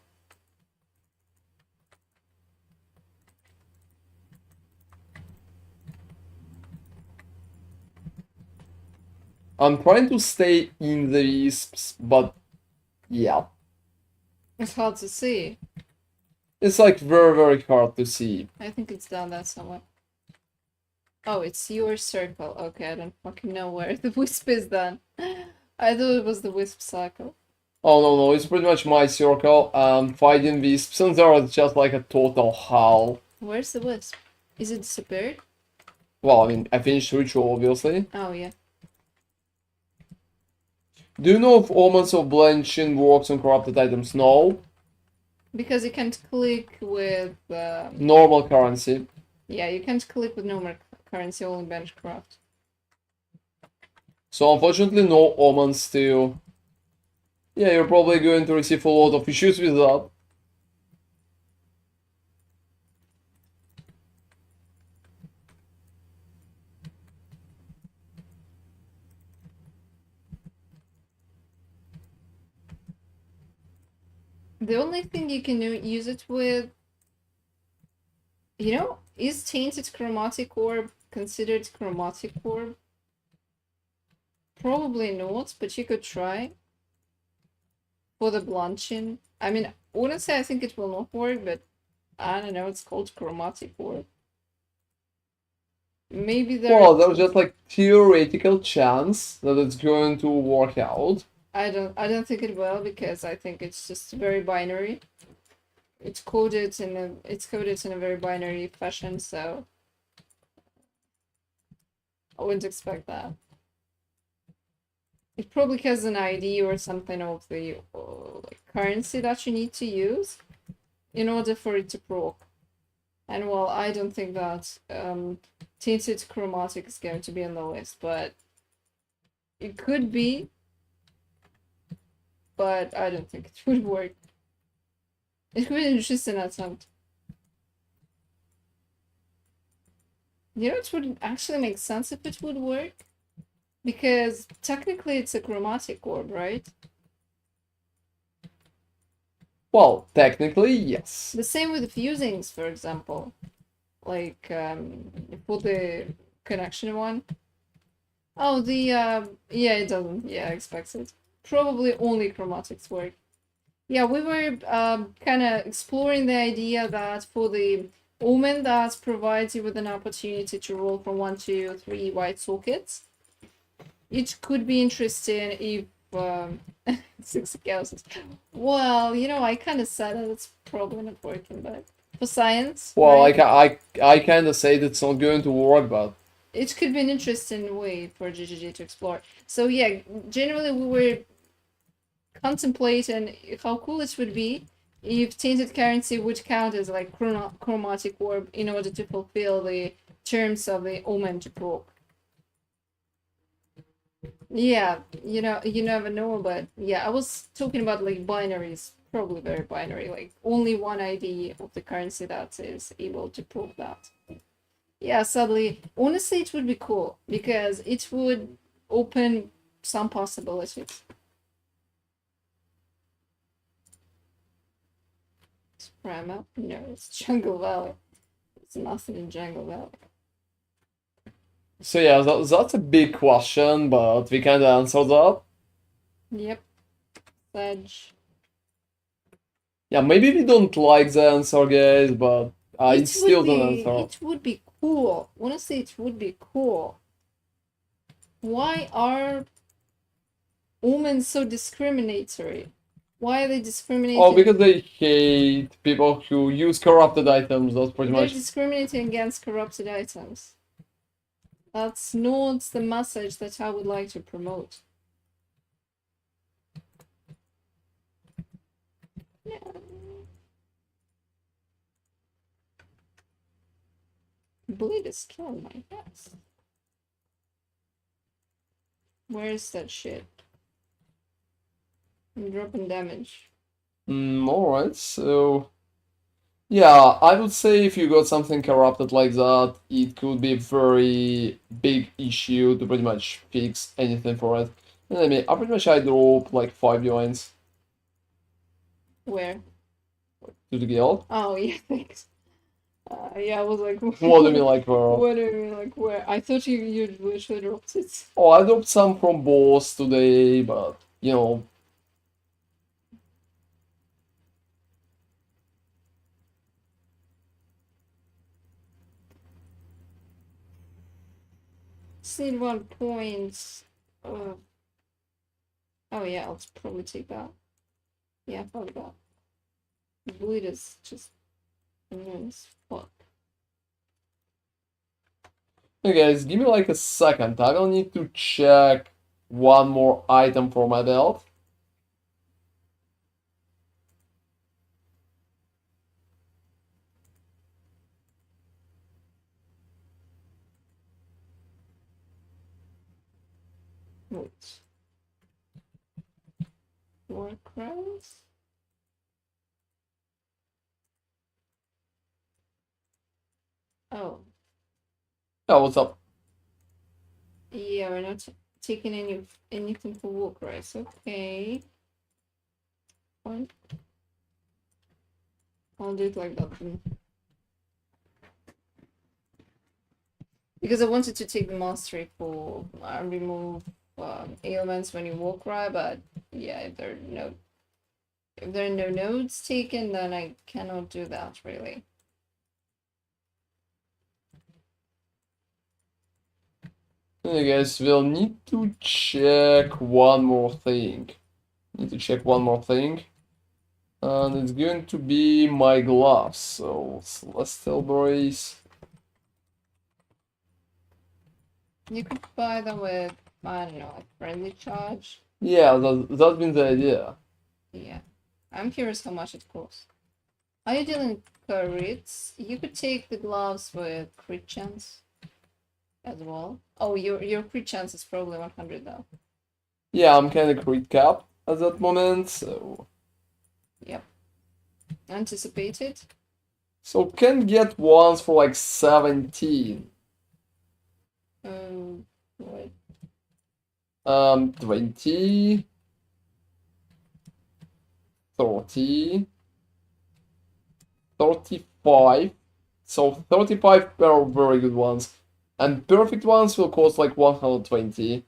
[SPEAKER 1] I'm trying to stay in the wisps, but yeah.
[SPEAKER 2] It's hard to see.
[SPEAKER 1] It's like very, very hard to see.
[SPEAKER 2] I think it's down there somewhere. Oh, it's your circle. Okay, I don't fucking know where the wisp is then. I thought it was the wisp circle.
[SPEAKER 1] Oh no, no, it's pretty much my circle. Fighting wisps, and there are just like a total hell.
[SPEAKER 2] Where's the wisp? Is it disappeared?
[SPEAKER 1] Well, I mean, I finished ritual, obviously.
[SPEAKER 2] Oh, yeah.
[SPEAKER 1] Do you know if Omens of Blanching works on corrupted items? No.
[SPEAKER 2] Because you can't click with...
[SPEAKER 1] Normal currency.
[SPEAKER 2] Yeah, you can't click with normal currency, only benchcraft.
[SPEAKER 1] So unfortunately, no Omens still. Yeah, you're probably going to receive a lot of issues with that.
[SPEAKER 2] The only thing you can use it with... You know, is Tainted Chromatic Orb considered Chromatic Orb? Probably not, but you could try. For the blanching. I mean, I wouldn't say I think it will not work, but I don't know, it's called Chromatic Orb. Maybe there...
[SPEAKER 1] Well, there's just like theoretical chance that it's going to work out.
[SPEAKER 2] I don't think it will, because I think it's just very binary. It's coded in a very binary fashion, so I wouldn't expect that. It probably has an ID or something of the like, currency that you need to use in order for it to proc. And well, I don't think that Tainted Chromatic is going to be on the list, but it could be. But I don't think it would work. It could be an interesting attempt. You know, it would actually make sense if it would work. Because technically it's a chromatic orb, right?
[SPEAKER 1] Well, technically, yes.
[SPEAKER 2] The same with fusings, for example. Like, for the connection one. Oh, the, yeah, it doesn't. Yeah, I expect it. Probably only chromatics work. Yeah, we were kind of exploring the idea that for the Omen that provides you with an opportunity to roll from 1 to 3 white sockets. It could be interesting if 6 chaoses. Well, you know, I kind of said that it's probably not working, but for science,
[SPEAKER 1] Well,
[SPEAKER 2] right?
[SPEAKER 1] I kind of say that's not going to work, but
[SPEAKER 2] It could be an interesting way for GGG to explore. So yeah, generally we were contemplating how cool it would be if tainted currency would count as like chromatic orb in order to fulfill the terms of the omen to proc. Yeah, you know, you never know, but yeah, I was talking about like binaries, probably very binary, like only one ID of the currency that is able to prove that. Yeah, sadly, honestly, it would be cool because it would open some possibilities. It's Prima? No, it's Jungle Valley. It's nothing in Jungle Valley.
[SPEAKER 1] so yeah, that's a big question, but we kind of answered that.
[SPEAKER 2] Yep. Sedge.
[SPEAKER 1] Yeah, maybe we don't like the answer, guys, but it's still an answer.
[SPEAKER 2] It would be cool. Honestly, it would be cool. Why are omens so discriminatory? Why are they discriminating?
[SPEAKER 1] Oh, because they hate people who use corrupted items. That's pretty
[SPEAKER 2] They're
[SPEAKER 1] much.
[SPEAKER 2] discriminating against corrupted items. That's not the message that I would like to promote. Yeah. Bleed is killing my ass. Where is that shit? I'm dropping damage.
[SPEAKER 1] Alright, so. Yeah, I would say if you got something corrupted like that, it could be a very big issue to pretty much fix anything for it. And I mean, I pretty much I drop like 5 joints
[SPEAKER 2] Where?
[SPEAKER 1] to the guild.
[SPEAKER 2] Oh, yeah, thanks. Yeah, I was like,
[SPEAKER 1] What do you mean like where?
[SPEAKER 2] what do you mean like where? I thought you literally dropped it.
[SPEAKER 1] Oh, I dropped some from boss today, but you know.
[SPEAKER 2] Need 1 point. Oh yeah, I'll probably take that. Yeah, probably that. Bleed is just annoying as fuck.
[SPEAKER 1] Hey guys, give me like a second. I will need to check one more item for my belt.
[SPEAKER 2] Wait. War cries? Oh.
[SPEAKER 1] Yeah, what's up?
[SPEAKER 2] Yeah, we're not taking anything for war cries. Okay. Fine. I'll do it like that then. Because I wanted to take the mastery for remove ailments when you war cry, but yeah, if there are no nodes taken, then I cannot do that really.
[SPEAKER 1] Hey guys, we'll need to check one more thing. And it's going to be my gloves. So Celestial Brace.
[SPEAKER 2] You could buy them with, I don't know, a friendly charge.
[SPEAKER 1] Yeah, that's been the idea.
[SPEAKER 2] Yeah. I'm curious how much it costs. Are you dealing crits? You could take the gloves with crit chance as well. Oh, your crit chance is probably 100 though.
[SPEAKER 1] Yeah, I'm kind of crit cap at that moment, so.
[SPEAKER 2] Yep. Anticipated.
[SPEAKER 1] So can get ones for like 17.
[SPEAKER 2] What?
[SPEAKER 1] 20. 30. 35. So 35 per very good ones. And perfect ones will cost like 120.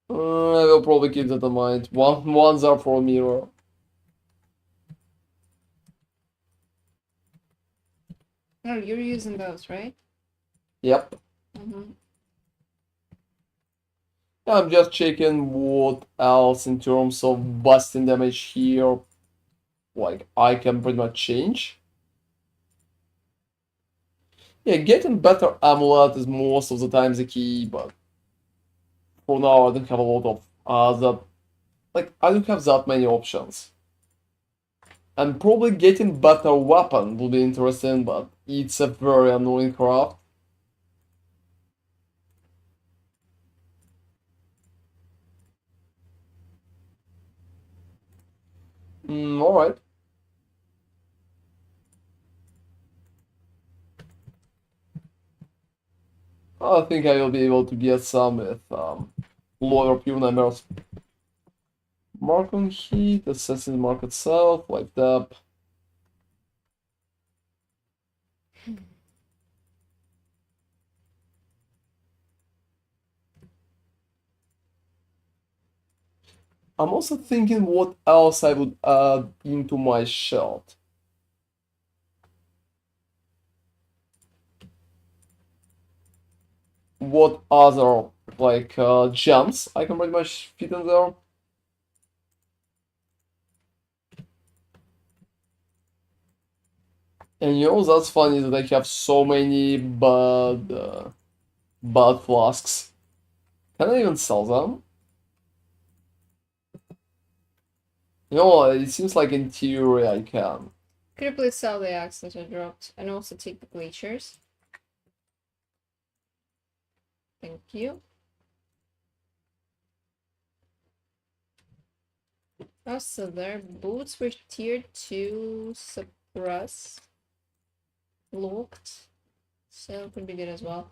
[SPEAKER 1] I will probably keep that in mind. Ones are for mirror.
[SPEAKER 2] No, you're using those, right?
[SPEAKER 1] Yep.
[SPEAKER 2] Mm-hmm.
[SPEAKER 1] I'm just checking what else in terms of busting damage here, like, I can pretty much change. Yeah, getting better amulet is most of the time the key, but for now I don't have a lot of other, like, I don't have that many options. And probably getting better weapon will be interesting, but it's a very annoying craft. Alright. I think I will be able to get some with lower pure numbers. Mark on heat, assassin mark itself, like that. I'm also thinking what else I would add into my shield. What other, like, gems I can pretty much fit in there. And you know, that's funny that I have so many bad flasks. Can I even sell them? You know, it seems like in theory I can.
[SPEAKER 2] Could you please sell the axe that I dropped and also take the glaciers? Thank you. Also, their boots were tier 2 suppress locked, so could be good as well.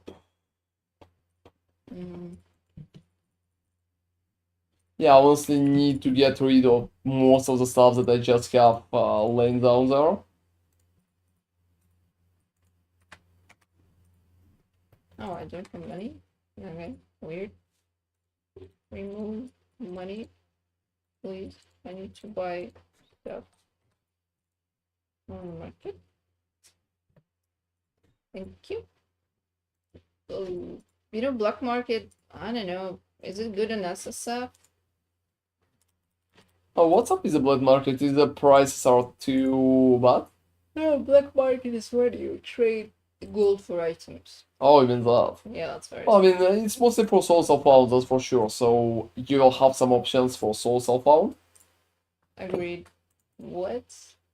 [SPEAKER 1] Yeah, I honestly need to get rid of most of the stuff that I just have laying down there.
[SPEAKER 2] Oh, I don't have money. Okay, weird. Remove money, please. I need to buy stuff on the market. Thank you. Oh, you know, black market, I don't know. Is it good on SSF?
[SPEAKER 1] Oh, what's up with the black market? Is the prices are too bad?
[SPEAKER 2] No, black market is where you trade gold for items.
[SPEAKER 1] Oh, even that.
[SPEAKER 2] Yeah, that's very
[SPEAKER 1] Well, I mean, it's mostly for Soul Self-Found, that's for sure, so you will have some options for Soul Self-Found.
[SPEAKER 2] agreed. What?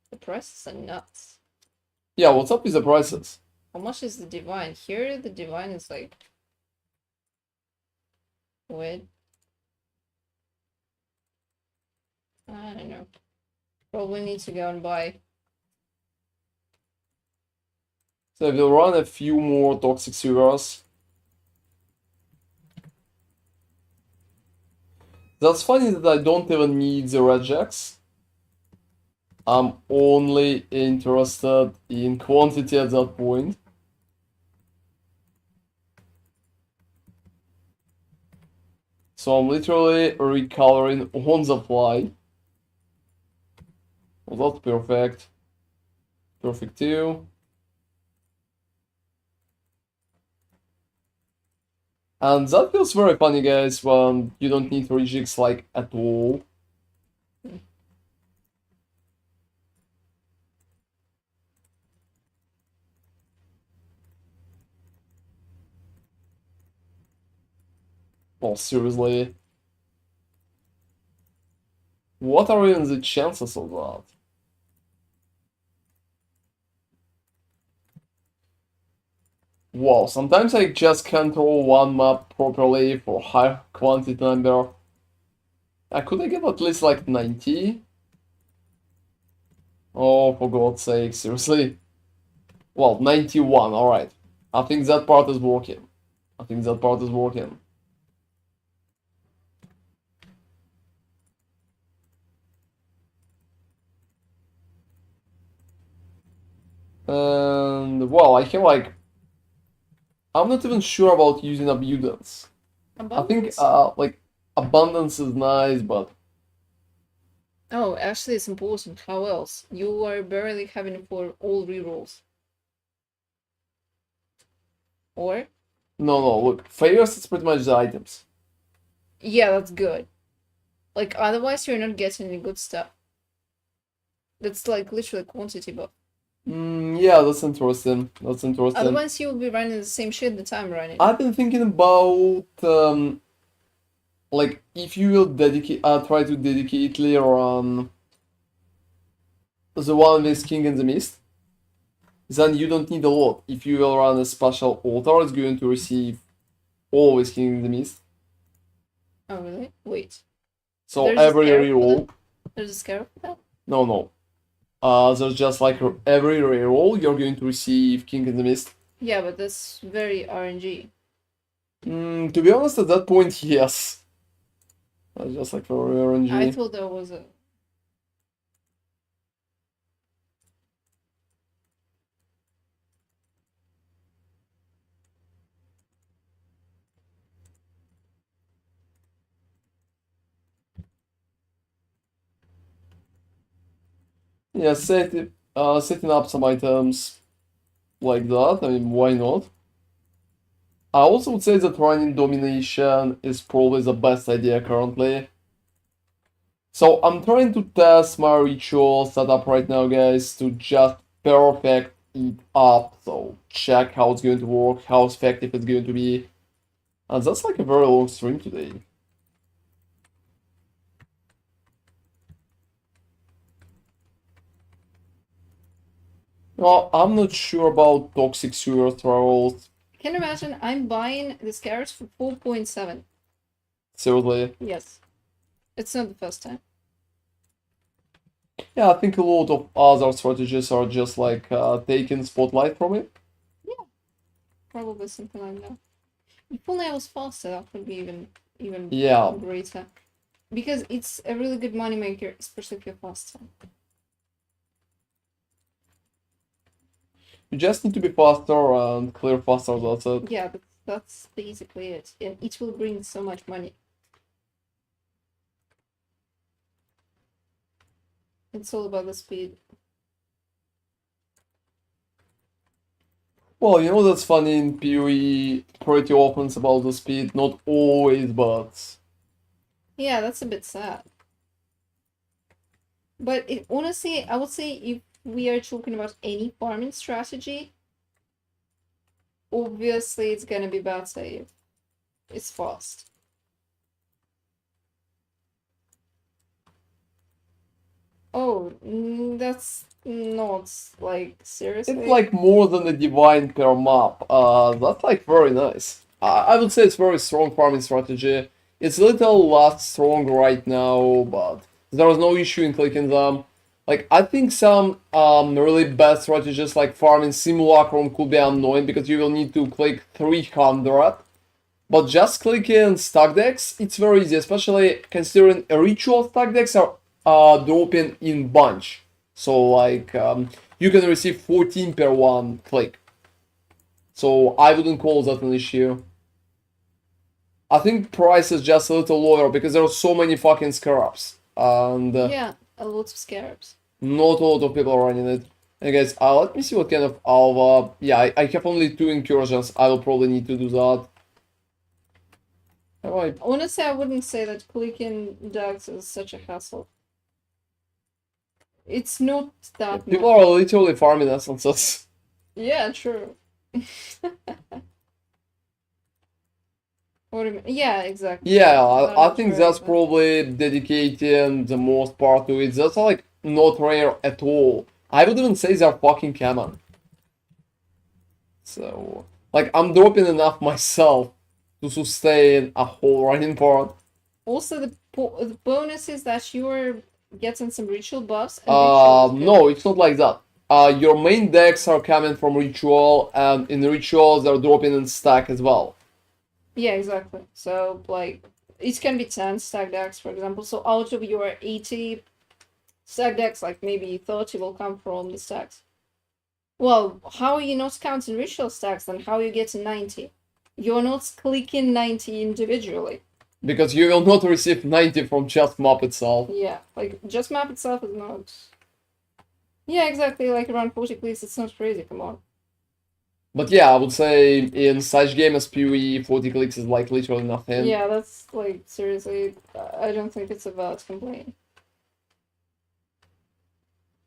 [SPEAKER 2] The prices are nuts.
[SPEAKER 1] Yeah, what's up with the prices?
[SPEAKER 2] How much is the divine? Here, the divine is like. What? I don't know. Probably need to go and buy.
[SPEAKER 1] So we'll run a few more Toxic Sewers. That's funny that I don't even need the Regex. I'm only interested in quantity at that point. So I'm literally recoloring on the fly. Well, that's perfect. Perfect too. And that feels very funny, guys, when you don't need rejigs like at all. Well, seriously. What are even the chances of that? Wow, sometimes I just can't roll one map properly for high quantity number. Could I get at least like 90? Oh, for God's sake, seriously? Well, 91, alright. I think that part is working. I think that part is working. And, well, I have like... I'm not even sure about using Abundance.
[SPEAKER 2] Abundance?
[SPEAKER 1] I think, like, Abundance is nice, but...
[SPEAKER 2] Oh, actually, it's important. How else? You are barely having for all rerolls. Or?
[SPEAKER 1] No, look, favors is pretty much the items.
[SPEAKER 2] Yeah, that's good. Like, otherwise you're not getting any good stuff. That's like literally quantity buff.
[SPEAKER 1] Yeah, that's interesting. That's interesting.
[SPEAKER 2] Otherwise you will be running the same shit that I'm running.
[SPEAKER 1] I've been thinking about like if you will try to dedicatedly run the one with King in the Mist, then you don't need a lot. If you will run a special altar, it's going to receive always King in the Mist.
[SPEAKER 2] Oh really? Wait.
[SPEAKER 1] So
[SPEAKER 2] There's a
[SPEAKER 1] every
[SPEAKER 2] scarab for
[SPEAKER 1] reroll.
[SPEAKER 2] There's a scarab for that?
[SPEAKER 1] No. There's just like every reroll you're going to receive King in the Mist.
[SPEAKER 2] Yeah, but that's very RNG.
[SPEAKER 1] To be honest, at that point, yes. That's just like for RNG.
[SPEAKER 2] I thought there was a...
[SPEAKER 1] Yeah, setting up some items like that, I mean, why not? I also would say that running Domination is probably the best idea currently. So I'm trying to test my ritual setup right now, guys, to just perfect it up. So check how it's going to work, how effective it's going to be. And that's like a very long stream today. Well, I'm not sure about Toxic Sewer Travels.
[SPEAKER 2] Can you imagine? I'm buying the Scarabs for 4.7.
[SPEAKER 1] Seriously.
[SPEAKER 2] Yes. It's not the first time.
[SPEAKER 1] Yeah, I think a lot of other strategies are just like taking spotlight from it.
[SPEAKER 2] Probably something like that. If only I was faster, that would be even
[SPEAKER 1] Yeah.
[SPEAKER 2] greater. Because it's a really good moneymaker, especially if you're faster.
[SPEAKER 1] You just need to be faster and clear faster, that's it.
[SPEAKER 2] Yeah, but that's basically it. And it will bring so much money. It's all about the speed.
[SPEAKER 1] Well, you know that's funny in PoE, pretty often it's about the speed, not always, but...
[SPEAKER 2] Yeah, that's a bit sad. But honestly, I would say if we are talking about any farming strategy, obviously it's gonna be better if it's fast. Oh, that's not like seriously.
[SPEAKER 1] It's like more than a divine per map. That's like very nice. I would say it's very strong farming strategy. It's a little less strong right now, but there was no issue in clicking them. Like I think some really bad strategies like farming simulacrum could be annoying because you will need to click 300. But just clicking stack decks, it's very easy, especially considering ritual stack decks are dropping in bunch. So like you can receive 14 per one click. So I wouldn't call that an issue. I think price is just a little lower because there are so many fucking Scarabs. And
[SPEAKER 2] Yeah, a lot of Scarabs.
[SPEAKER 1] not a lot of people are running it. And guys, let me see what kind of alva. Yeah, I have only 2 incursions. I will probably need to do that.
[SPEAKER 2] Honestly, I wouldn't say that clicking decks is such a hassle. It's not that
[SPEAKER 1] People
[SPEAKER 2] much.
[SPEAKER 1] are literally farming essences.
[SPEAKER 2] Yeah, true. What do you mean? Yeah, exactly.
[SPEAKER 1] Yeah, I think
[SPEAKER 2] True,
[SPEAKER 1] that's
[SPEAKER 2] but-
[SPEAKER 1] probably dedicating the most part to it. That's like not rare at all. I would even say they're fucking common. So, like, I'm dropping enough myself to sustain a whole running part.
[SPEAKER 2] Also, the bonus is that you're getting some ritual buffs. And ritual is good.
[SPEAKER 1] No, it's not like that. Your main decks are coming from ritual, and in rituals they're dropping in stack as well.
[SPEAKER 2] Yeah, exactly. So, like, it can be 10 stack decks, for example. So, out of your 80 stack decks, like, maybe 30 will come from the stacks. Well, how are you not counting ritual stacks, then how are you getting 90? You're not clicking 90 individually.
[SPEAKER 1] Because you will not receive 90 from just map itself.
[SPEAKER 2] Yeah, like, just map itself is not... Yeah, exactly, like, around 40 clicks, it's not crazy, come on.
[SPEAKER 1] But yeah, I would say in such game as PoE, 40 clicks is like literally nothing.
[SPEAKER 2] Yeah, that's like seriously. I don't think it's a valid complaint.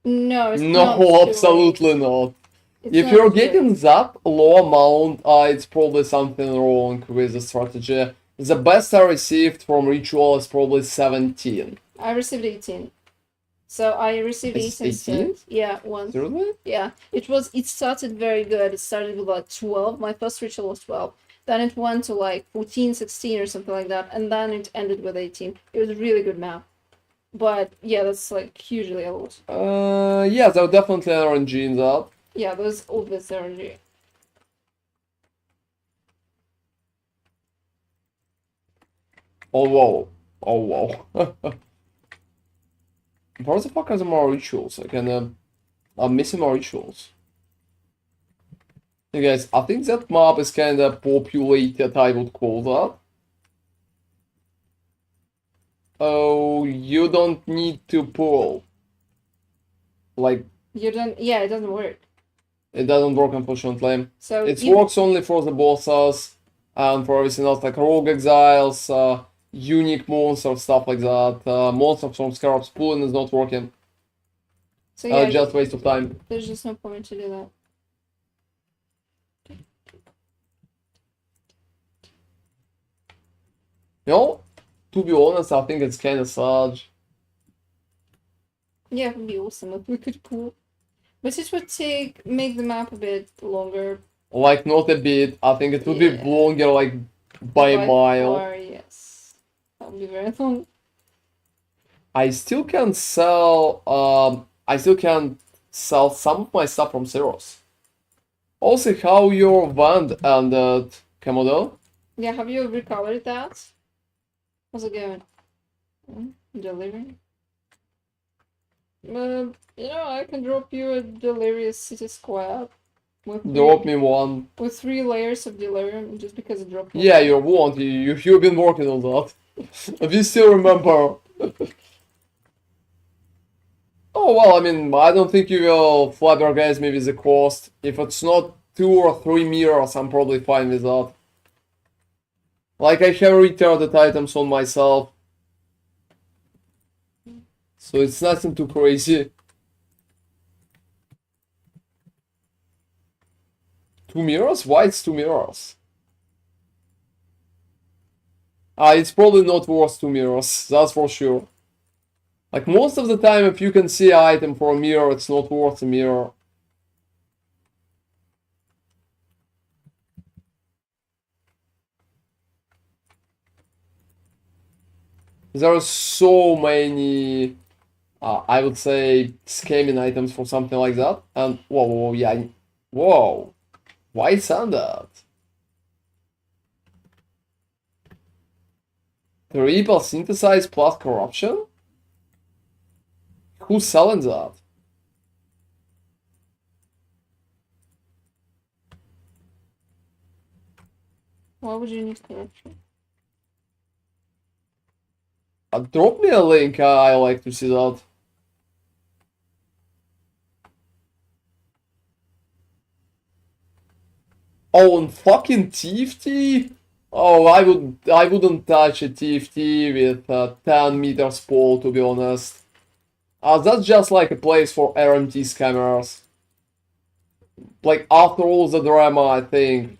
[SPEAKER 2] No, it's not too
[SPEAKER 1] No,
[SPEAKER 2] late.
[SPEAKER 1] absolutely not.
[SPEAKER 2] It's
[SPEAKER 1] If
[SPEAKER 2] not
[SPEAKER 1] you're
[SPEAKER 2] too late.
[SPEAKER 1] getting that low amount, it's probably something wrong with the strategy. The best I received from Ritual is probably 17.
[SPEAKER 2] I received 18. So I received
[SPEAKER 1] It's
[SPEAKER 2] 18
[SPEAKER 1] 18?
[SPEAKER 2] instead. Yeah, once.
[SPEAKER 1] Seriously?
[SPEAKER 2] Yeah, it started very good. It started with like 12. My first ritual was 12. Then it went to like 14, 16 or something like that. And then it ended with 18. It was a really good map. But yeah, that's like hugely a lot.
[SPEAKER 1] Yeah, there are definitely RNG in that.
[SPEAKER 2] Yeah, there's obvious RNG.
[SPEAKER 1] Oh wow. Oh wow. Where the fuck are the more rituals? I'm missing more rituals. Hey guys, I think that map is kinda populated, I would call that. Oh, you don't need to pull. Like,
[SPEAKER 2] You don't. Yeah, it doesn't work.
[SPEAKER 1] it doesn't work, unfortunately.
[SPEAKER 2] So
[SPEAKER 1] It works only for the bosses and for everything else, like rogue exiles, unique monsters, stuff like that. Monsters from Scarabs pulling is not working.
[SPEAKER 2] So yeah,
[SPEAKER 1] Just waste of time.
[SPEAKER 2] there's just no point to do that.
[SPEAKER 1] You know, to be honest, I think it's kind of sad.
[SPEAKER 2] Yeah, it would be awesome if we could pull. But it would make the map a bit longer.
[SPEAKER 1] Like, not a bit. I think it would be
[SPEAKER 2] Yeah.
[SPEAKER 1] longer, like, by a mile.
[SPEAKER 2] Far, yes. That would be very long.
[SPEAKER 1] I still can sell, some of my stuff from Zeros. Also, how your Wand ended, Komodo?
[SPEAKER 2] Yeah, have you recovered that? How's it going? Delivering? I can drop you a delirious city squad.
[SPEAKER 1] Drop me one.
[SPEAKER 2] With 3 layers of delirium, just because it dropped.
[SPEAKER 1] Yeah, you won't. You've been working on that. We still remember. Oh well, I mean, I don't think you will flabbergast me with the cost. If it's not 2 or 3 mirrors, I'm probably fine with that. Like, I have returned items on myself. So it's nothing too crazy. 2 mirrors? Why it's 2 mirrors? It's probably not worth 2 mirrors, that's for sure. Like, most of the time, if you can see an item for a mirror, it's not worth a mirror. There are so many, I would say, scamming items for something like that. And, whoa, yeah, whoa. Why send that? Triple synthesize plus corruption? Who's selling that?
[SPEAKER 2] Why would you need corruption?
[SPEAKER 1] Drop me a link, I like to see that. Oh, and fucking TFT? Oh, I wouldn't touch a TFT with a 10 meters pole, to be honest. That's just like a place for RMT scammers. Like, after all the drama, I think,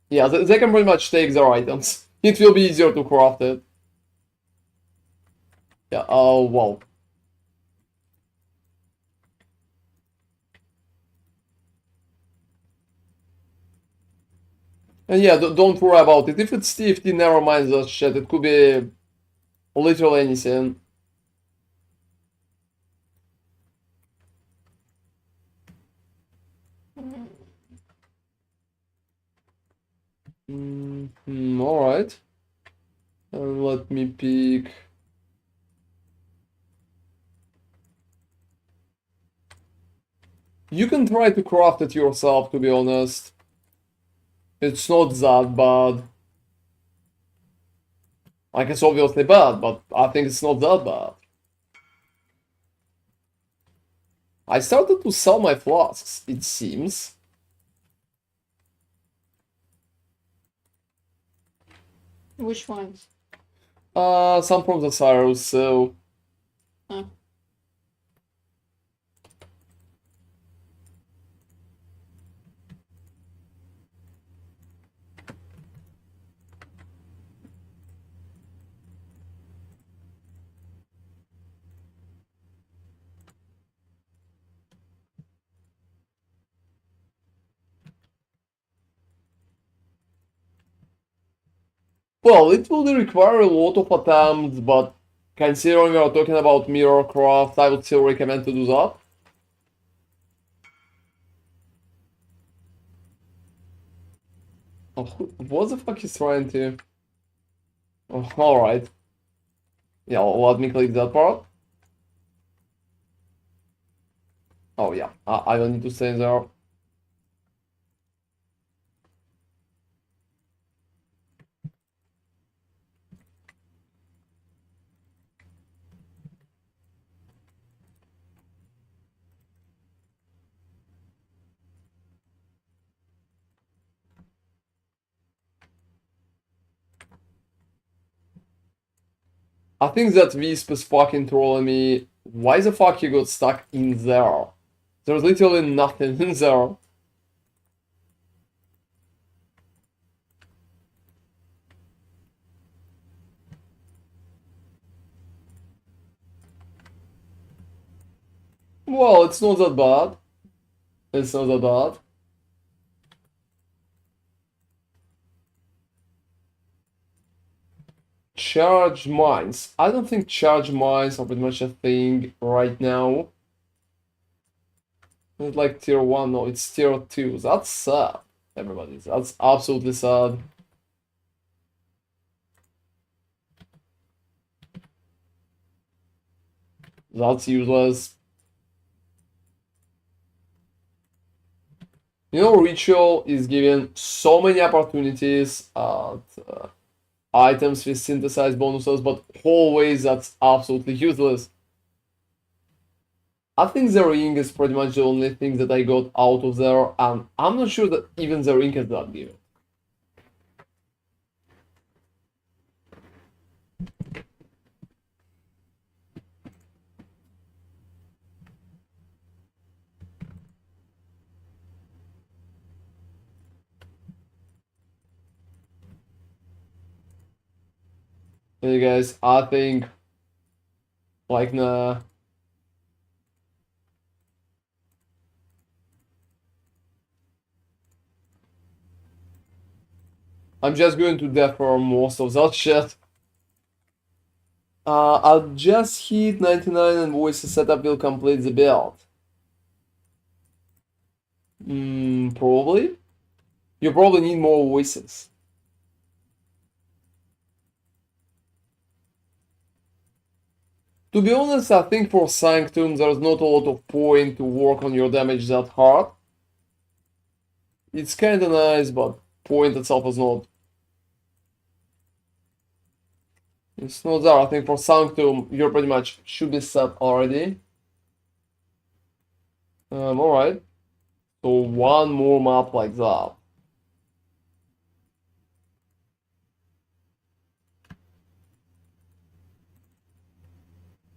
[SPEAKER 1] yeah, they can pretty much take their items. It will be easier to craft it. Yeah, oh, well. And yeah, don't worry about it. If it's TFT, never mind that shit. It could be literally anything. Alright. And let me pick. You can try to craft it yourself, to be honest. It's not that bad. Like, it's obviously bad, but I think it's not that bad. I started to sell my flasks, it seems.
[SPEAKER 2] Which one?
[SPEAKER 1] Some from the Cyrus, so...
[SPEAKER 2] Oh.
[SPEAKER 1] Well, it will require a lot of attempts, but considering we are talking about mirror craft, I would still recommend to do that. Oh, what the fuck is trying to... Oh, alright. Yeah, let me click that part. Oh yeah, I don't need to stay there. I think that Wisp is fucking trolling me. Why the fuck he got stuck in there? There's literally nothing in there. Well, it's not that bad. It's not that bad. Charge mines. I don't think charge mines are pretty much a thing right now. It's like tier 1, no, it's tier 2. That's sad, everybody. That's absolutely sad. That's useless. You know, Ritual is giving so many opportunities at items with synthesized bonuses, but always that's absolutely useless. I think the ring is pretty much the only thing that I got out of there, and I'm not sure that even the ring is that good. Hey guys, I think like nah. I'm just going to defer most of that shit. I'll just hit 99 and voice setup will complete the build. Probably. You probably need more voices. To be honest, I think for Sanctum there's not a lot of point to work on your damage that hard. It's kinda nice, but point itself is not. It's not there. I think for Sanctum you're pretty much should be set already. Alright. So one more map like that.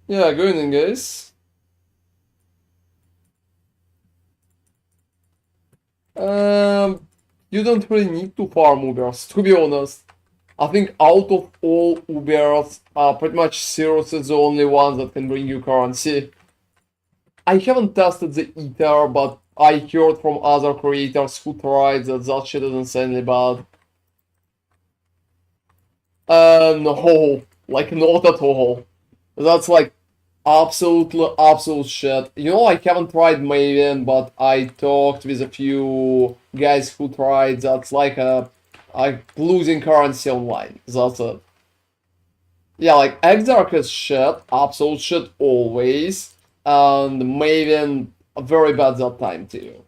[SPEAKER 1] Yeah, going in guys. You don't really need to farm Ubers, to be honest. I think out of all Ubers, pretty much Cirrus is the only one that can bring you currency. I haven't tested the Ether, but I heard from other creators who tried that shit is insanely bad. No, like not at all. That's like absolute shit. You know, I haven't tried Maven, but I talked with a few guys who tried. That's like a losing currency online. That's it. Yeah, like Exarch is shit, absolute shit always, and Maven very bad that time too.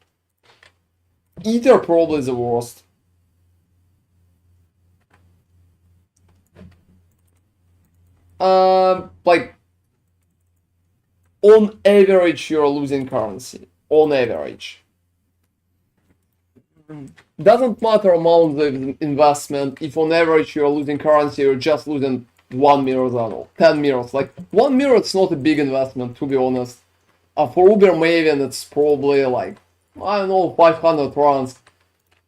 [SPEAKER 1] Ether probably the worst. Like on average you're losing currency. On average. doesn't matter amount of investment. If on average you're losing currency, you're just losing 1 mirror, I don't know, 10 mirrors. Like 1 mirror, it's not a big investment, to be honest. For Uber Maven, it's probably like, I don't know, 500 runs.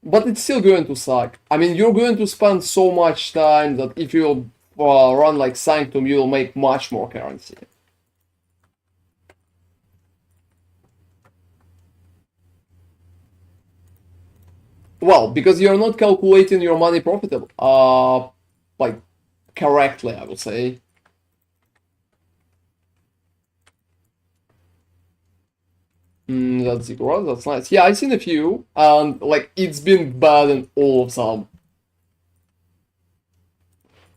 [SPEAKER 1] But it's still going to suck. I mean, you're going to spend so much time that if you run like Sanctum, you'll make much more currency. Well, because you're not calculating your money profitable, like correctly, I would say. That's zero. That's nice. Yeah, I've seen a few, and like it's been bad in all of them.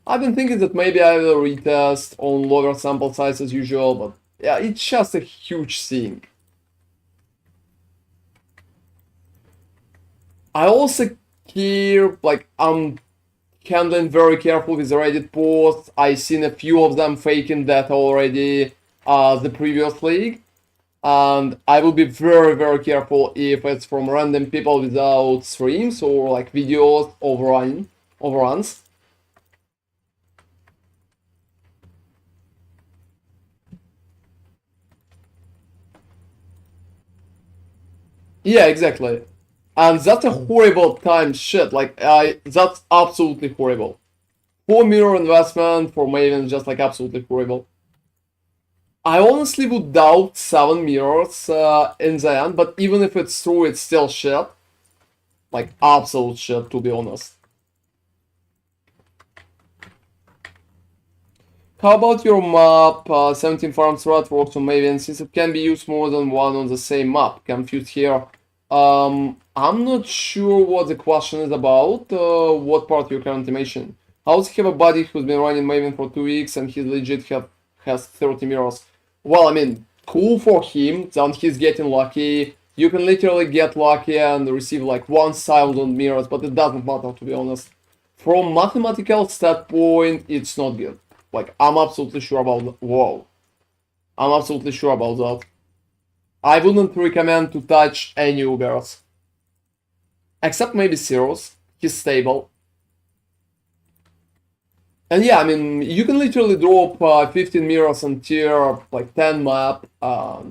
[SPEAKER 1] I've been thinking that maybe I will retest on lower sample size as usual, but yeah, it's just a huge thing. I also care, like, I'm handling very careful with the Reddit posts. I've seen a few of them faking that already, the previous league. And I will be very, very careful if it's from random people without streams or like videos overruns. Yeah, exactly. And that's a horrible time shit. Like, that's absolutely horrible. 4 mirror investment for Maven is just like absolutely horrible. I honestly would doubt 7 mirrors in the end, but even if it's true, it's still shit. Like, absolute shit, to be honest. How about your map? 17 farms rat works on Maven, since it can be used more than one on the same map. Confused here. I'm not sure what the question is about. What part you're currently mentioning? I also have a buddy who's been running Maven for 2 weeks and he legit has 30 mirrors. Well, I mean, cool for him, then he's getting lucky. You can literally get lucky and receive like 1000 mirrors, but it doesn't matter, to be honest. From mathematical standpoint, it's not good. Like, I'm absolutely sure about that. Whoa. I'm absolutely sure about that. I wouldn't recommend to touch any Ubers. Except maybe Cirrus. He's stable. And yeah, I mean, you can literally drop 15 mirrors on tier like 10 map.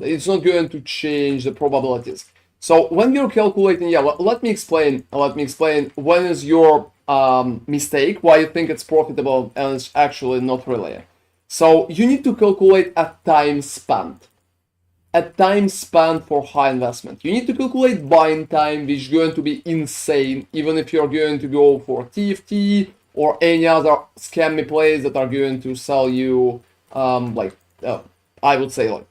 [SPEAKER 1] It's not going to change the probabilities. So when you're calculating, yeah, let me explain. When is your mistake, why you think it's profitable and it's actually not really. So you need to calculate a time spent. A time spent for high investment. You need to calculate buying time, which is going to be insane, even if you're going to go for TFT or any other scammy plays that are going to sell you, I would say, like,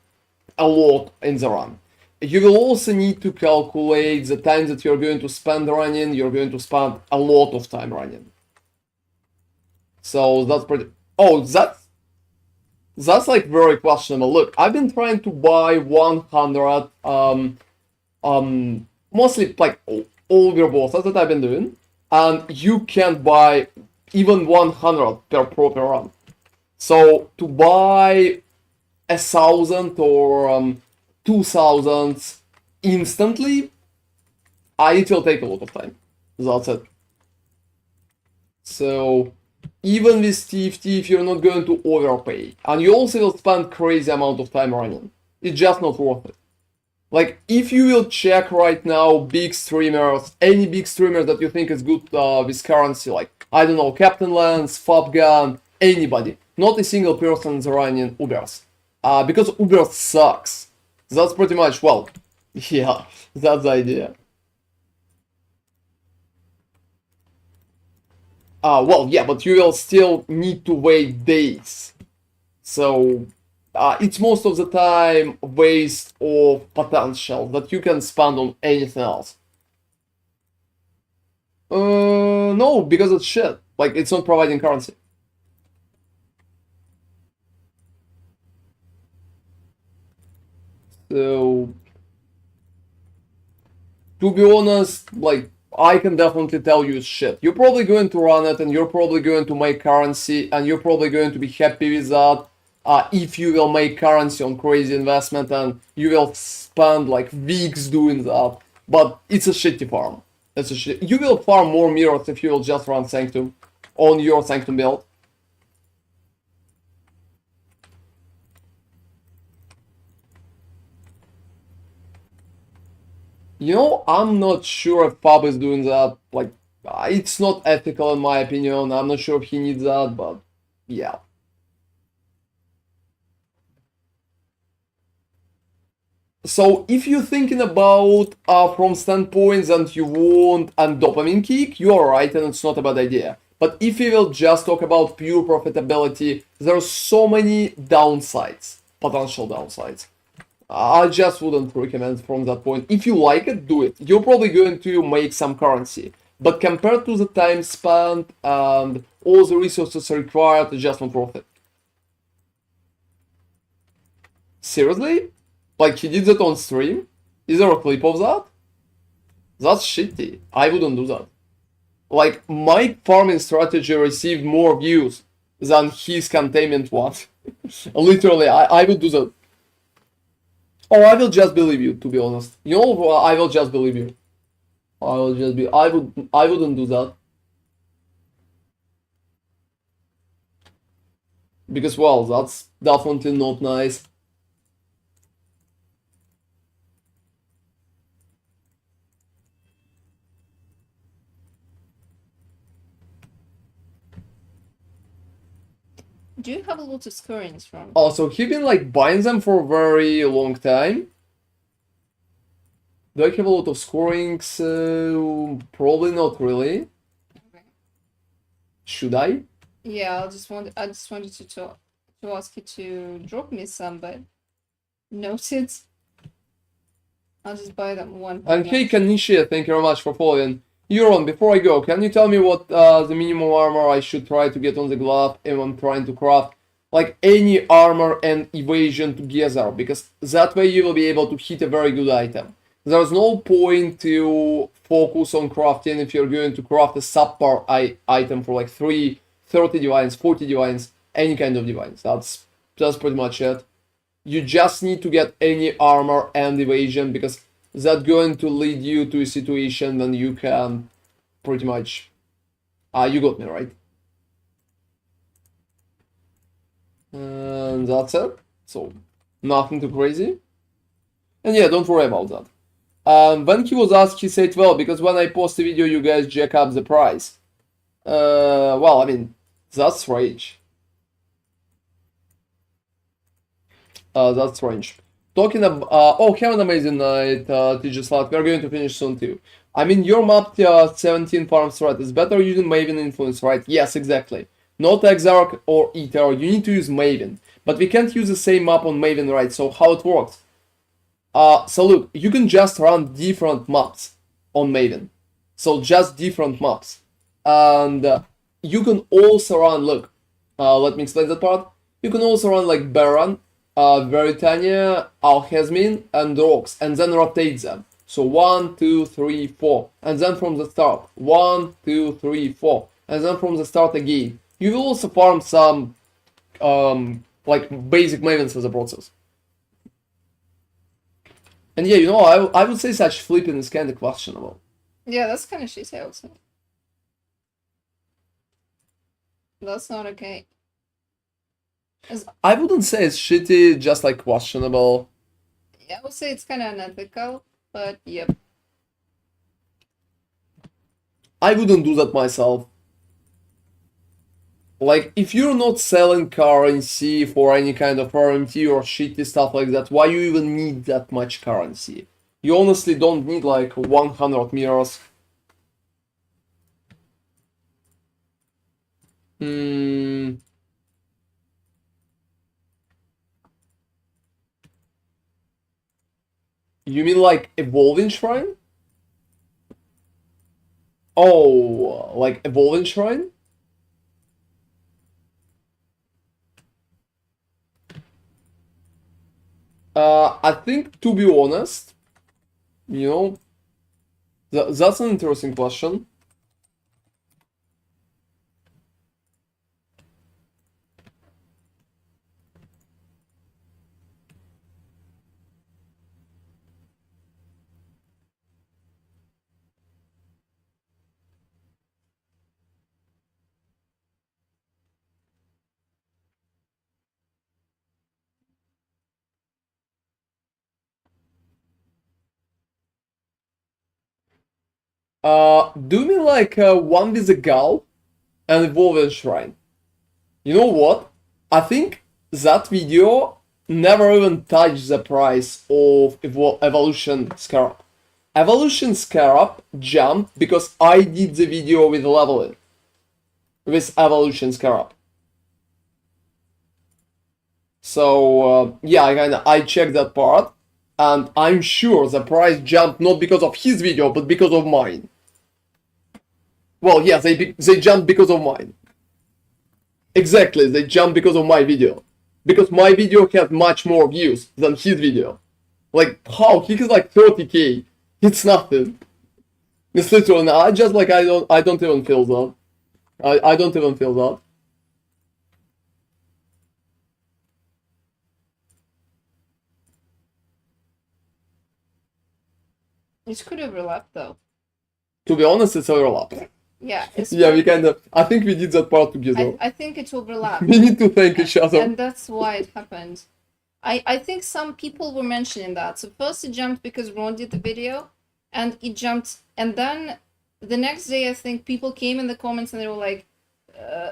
[SPEAKER 1] a lot in the run. You will also need to calculate the time that you're going to spend running. You're going to spend a lot of time running. So that's pretty... Oh, that's like very questionable. Look, I've been trying to buy 100, mostly like all your bosses that I've been doing, and you can't buy even 100 per proper run. So to buy 1000 or 2000 instantly, it will take a lot of time. That's it. So even with TFT, if you're not going to overpay, and you also will spend crazy amount of time running, it's just not worth it. Like, if you will check right now big streamers, any big streamers that you think is good with currency, like, I don't know, Captain Lance, Fabgun, anybody, not a single person is running Ubers. Because Uber sucks. That's pretty much, well, yeah, that's the idea. Well, yeah, but you will still need to wait days. So, it's most of the time waste of potential that you can spend on anything else. No, because it's shit. Like, it's not providing currency. So, to be honest, like, I can definitely tell you it's shit. You're probably going to run it and you're probably going to make currency and you're probably going to be happy with that. If you will make currency on crazy investment and you will spend like weeks doing that, but it's a shitty farm. That's a shit. You will farm more mirrors if you will just run Sanctum on your Sanctum build. You know, I'm not sure if Pub is doing that. Like, it's not ethical in my opinion. I'm not sure if he needs that, but yeah. So if you're thinking about from standpoints and you want a dopamine kick, you are right and it's not a bad idea. But if we will just talk about pure profitability, there are so many downsides, potential downsides. I just wouldn't recommend from that point. If you like it, do it. You're probably going to make some currency. But compared to the time spent and all the resources required, it's just not worth it. Seriously? Like, he did that on stream? Is there a clip of that? That's shitty. I wouldn't do that. Like, my farming strategy received more views than his containment one. Literally, I would do that. Oh, I will just believe you, to be honest. You know, I will just believe you. I wouldn't do that. Because, well, that's definitely not nice.
[SPEAKER 2] Do you have a lot of scorings from?
[SPEAKER 1] Also, he been like buying them for a very long time. Do I have a lot of scorings? Probably not really.
[SPEAKER 2] Okay.
[SPEAKER 1] Should I?
[SPEAKER 2] Yeah, I just wanted to ask you to drop me some, but noted. I'll just buy them one.
[SPEAKER 1] And hey, Kanisha, thank you very much for following. Euron, before I go, can you tell me what the minimum armor I should try to get on the glove if I'm trying to craft like any armor and evasion together? Because that way you will be able to hit a very good item. There's no point to focus on crafting if you're going to craft a subpar item for like 30 divines, 40 divines, any kind of divines. That's pretty much it. You just need to get any armor and evasion because that's going to lead you to a situation when you can pretty much... you got me, right? And that's it. So, nothing too crazy. And yeah, don't worry about that. When he was asked, he said, well, because when I post a video, you guys jack up the price. Well, I mean, that's strange. That's strange. Talking about... oh, have an amazing night, Tigeslat. We're going to finish soon too. I mean, your map 17 farms, right? It's better using Maven influence, right? Yes, exactly. Not Exarch or Ether. You need to use Maven. But we can't use the same map on Maven, right? So how it works? So look, you can just run different maps on Maven. So just different maps. And you can also run, look, let me explain that part. You can also run like Baron, Veritania, Alchemine, and Rocks, and then rotate them. So 1, 2, 3, 4, and then from the start, 1, 2, 3, 4, and then from the start again. You will also farm some like basic Mavens as a process. And yeah, you know, I would say such flipping is kind of questionable.
[SPEAKER 2] Yeah, that's kind of shitty, I would say. That's not okay.
[SPEAKER 1] I wouldn't say it's shitty, just like questionable.
[SPEAKER 2] Yeah, I would say it's kind of unethical, but yep.
[SPEAKER 1] I wouldn't do that myself. Like, if you're not selling currency for any kind of RMT or shitty stuff like that, why you even need that much currency? You honestly don't need like 100 mirrors. Hmm. You mean like Evolving Shrine? Oh, like Evolving Shrine? I think, to be honest, you know, that's an interesting question. Do you mean like one with a Gal and Evolved Shrine? You know what? I think that video never even touched the price of Evolution Scarab. Evolution Scarab jumped because I did the video with leveling. With Evolution Scarab. So yeah, I checked that part, and I'm sure the price jumped not because of his video, but because of mine. Well, yeah, they jumped because of mine. Exactly, they jumped because of my video. Because my video had much more views than his video. Like, how? He has like 30k. It's nothing. It's literally, I just like, I don't even feel that. I don't even feel that.
[SPEAKER 2] It could overlap though.
[SPEAKER 1] To be honest, it's overlap.
[SPEAKER 2] Yeah.
[SPEAKER 1] Yeah, we kind of, I think we did that part together.
[SPEAKER 2] I think it overlapped.
[SPEAKER 1] We need to thank each other.
[SPEAKER 2] And that's why it happened. I think some people were mentioning that. So first it jumped because Ron did the video, and it jumped, and then the next day I think people came in the comments and they were like,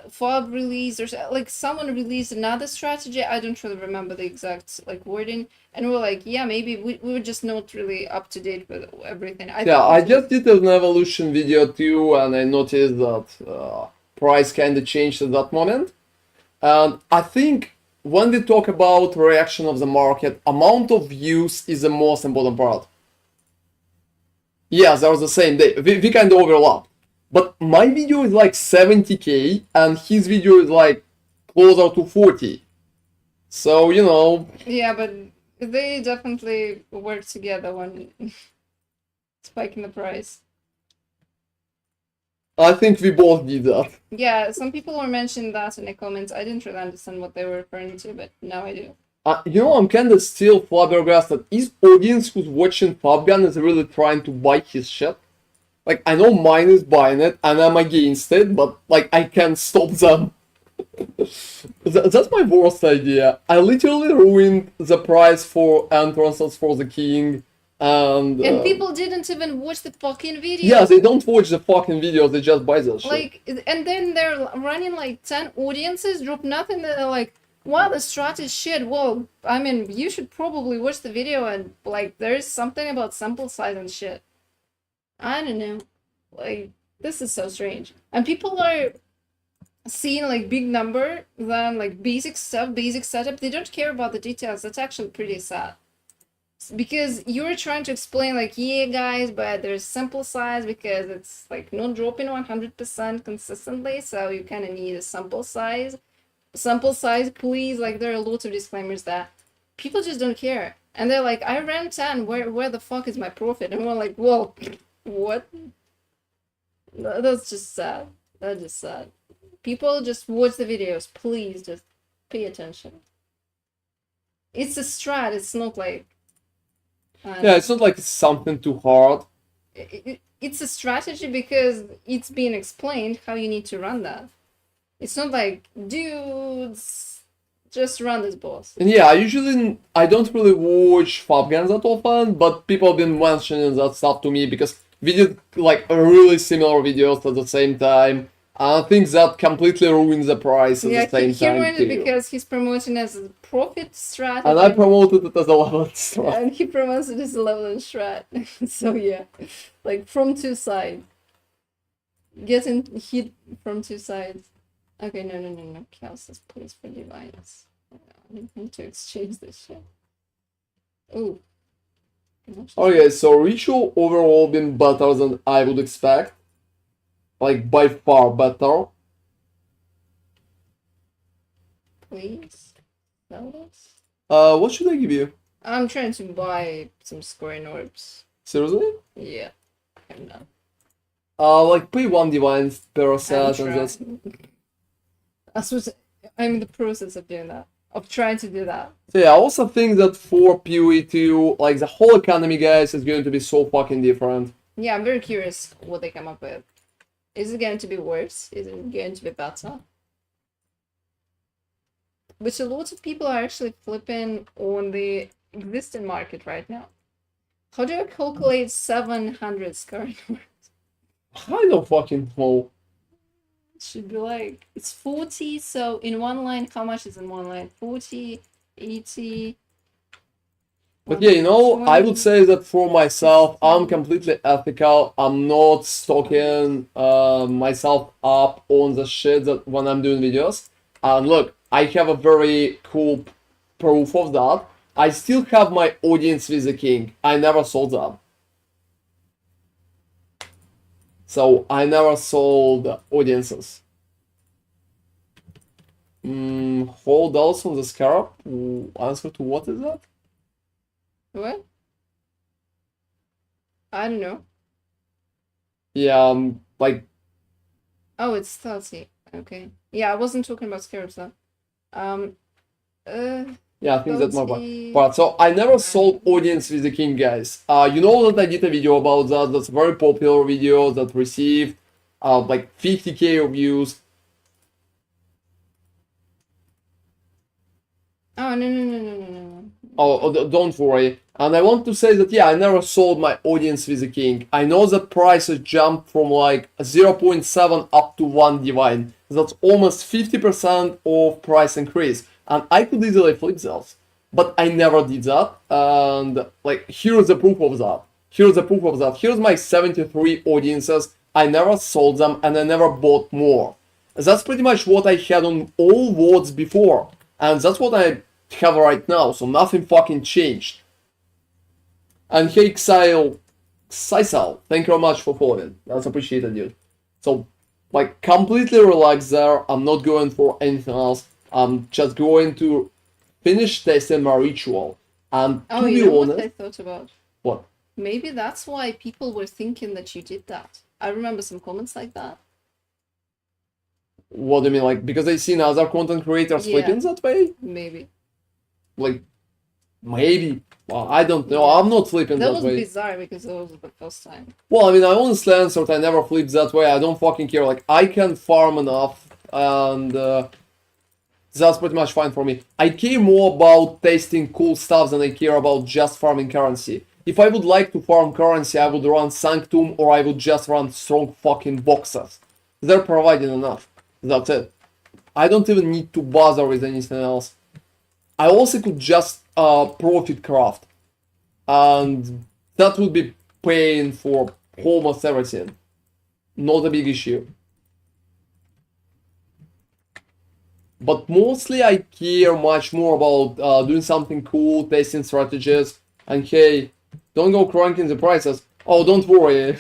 [SPEAKER 2] Fob released, or like someone released another strategy. I don't really remember the exact like wording, and we were like, yeah, maybe we were just not really up to date with everything.
[SPEAKER 1] I just did an evolution video too, and I noticed that price kind of changed at that moment. And I think when we talk about reaction of the market, amount of views is the most important part. Yes, that was the same day. We kind of overlap. But my video is like 70k, and his video is like closer to 40. So, you know.
[SPEAKER 2] Yeah, but they definitely work together when spiking the price.
[SPEAKER 1] I think we both did that.
[SPEAKER 2] Yeah, some people were mentioning that in the comments. I didn't really understand what they were referring to, but now I do.
[SPEAKER 1] You know, I'm kind of still flabbergasted. Is audience who's watching Fabgan is really trying to buy his shit? Like, I know mine is buying it, and I'm against it, but, like, I can't stop them. That's my worst idea. I literally ruined the price for entrances for the king, and
[SPEAKER 2] people didn't even watch the fucking video.
[SPEAKER 1] Yeah, they don't watch the fucking videos, they just buy that shit.
[SPEAKER 2] Like, and then they're running, like, 10 audiences, drop nothing, they're like, wow, the strat is shit. Well, I mean, you should probably watch the video, and, like, there's something about sample size and shit. I don't know. Like, this is so strange. And people are seeing, like, big number than, like, basic stuff, basic setup. They don't care about the details. That's actually pretty sad. Because you're trying to explain, like, yeah, guys, but there's sample size because it's, like, not dropping 100% consistently, so you kind of need a sample size. Sample size, please. Like, there are lots of disclaimers that people just don't care. And they're like, I ran 10, where the fuck is my profit? And we're like, well... What? That's just sad. That's just sad. People just watch the videos. Please just pay attention. It's a strat. It's not like...
[SPEAKER 1] yeah, it's not like it's something too hard.
[SPEAKER 2] It's a strategy because it's being explained how you need to run that. It's not like, dudes, just run this boss.
[SPEAKER 1] And yeah, I don't really watch Fabgans that often, but people have been mentioning that stuff to me because we did like really similar videos at the same time. And I think that completely ruins the price at the same time.
[SPEAKER 2] He ruined it because he's promoting as a profit strat.
[SPEAKER 1] And I promoted it as a level strat.
[SPEAKER 2] And he promotes it as a level strat. So yeah, like from two sides. Getting hit from two sides. Okay, no. Chaos says please for divines. I need to exchange this shit. Ooh.
[SPEAKER 1] Okay, so Ritual overall been better than I would expect. Like, by far better.
[SPEAKER 2] Please? Sell this?
[SPEAKER 1] What should I give you?
[SPEAKER 2] I'm trying to buy some scoring orbs.
[SPEAKER 1] Seriously?
[SPEAKER 2] Yeah. I'm done.
[SPEAKER 1] Like, pay 1 divines per set and that's...
[SPEAKER 2] I'm in the process of doing that. Of trying to do that.
[SPEAKER 1] So yeah, I also think that for PoE 2, like, the whole economy, guys, is going to be so fucking different.
[SPEAKER 2] Yeah, I'm very curious what they come up with. Is it going to be worse? Is it going to be better? Which a lot of people are actually flipping on the existing market right now. How do I calculate 700 scoring orbs?
[SPEAKER 1] I don't fucking know.
[SPEAKER 2] It should be like, it's 40, so in one line, how much is in one line? 40, 80.
[SPEAKER 1] But yeah, you know, I would
[SPEAKER 2] 120.
[SPEAKER 1] say that for myself, I'm completely ethical. I'm not stocking myself up on the shit that when I'm doing videos. And look, I have a very cool proof of that. I still have my audience with the king. I never sold them. So I never sold audiences. Hold also on the scarab. Answer to what is that?
[SPEAKER 2] What? I don't know.
[SPEAKER 1] Yeah, like
[SPEAKER 2] Oh, it's 30. Okay. Yeah, I wasn't talking about Scarabs though.
[SPEAKER 1] yeah, I think that's my part.
[SPEAKER 2] 30.
[SPEAKER 1] But so I never sold audience with the king, guys. You know that I did a video about that. That's a very popular video that received like 50k views.
[SPEAKER 2] Oh, no.
[SPEAKER 1] Oh, don't worry. And I want to say that, yeah, I never sold my audience with the king. I know that prices jumped from like 0.7 up to 1 divine. That's almost 50% of price increase. And I could easily flip those. But I never did that. And like, here's the proof of that. Here's the proof of that. Here's my 73 audiences. I never sold them and I never bought more. That's pretty much what I had on all wards before. And that's what I have right now, so nothing fucking changed. And hey, Xysal, thank you very much for following. That's appreciated, dude. So, like, completely relaxed there. I'm not going for anything else. I'm just going to finish testing my ritual. And to be
[SPEAKER 2] you know
[SPEAKER 1] honest,
[SPEAKER 2] what I thought about?
[SPEAKER 1] What?
[SPEAKER 2] Maybe that's why people were thinking that you did that. I remember some comments like that.
[SPEAKER 1] What do you mean? Like, because I seen other content creators
[SPEAKER 2] Yeah.
[SPEAKER 1] flipping that way?
[SPEAKER 2] Maybe.
[SPEAKER 1] Like, maybe. Well, I don't know.
[SPEAKER 2] Yeah.
[SPEAKER 1] I'm not flipping
[SPEAKER 2] That
[SPEAKER 1] that
[SPEAKER 2] was
[SPEAKER 1] way.
[SPEAKER 2] bizarre because it was the first time.
[SPEAKER 1] Well, I mean, I honestly answered I never flipped that way. I don't fucking care. Like, I can farm enough, and that's pretty much fine for me. I care more about tasting cool stuff than I care about just farming currency. If I would like to farm currency, I would run Sanctum or I would just run strong fucking boxes. They're providing enough. That's it. I don't even need to bother with anything else. I also could just profit craft. And that would be paying for almost everything. Not a big issue. But mostly I care much more about doing something cool, testing strategies, and hey, don't go cranking the prices. Oh, don't worry,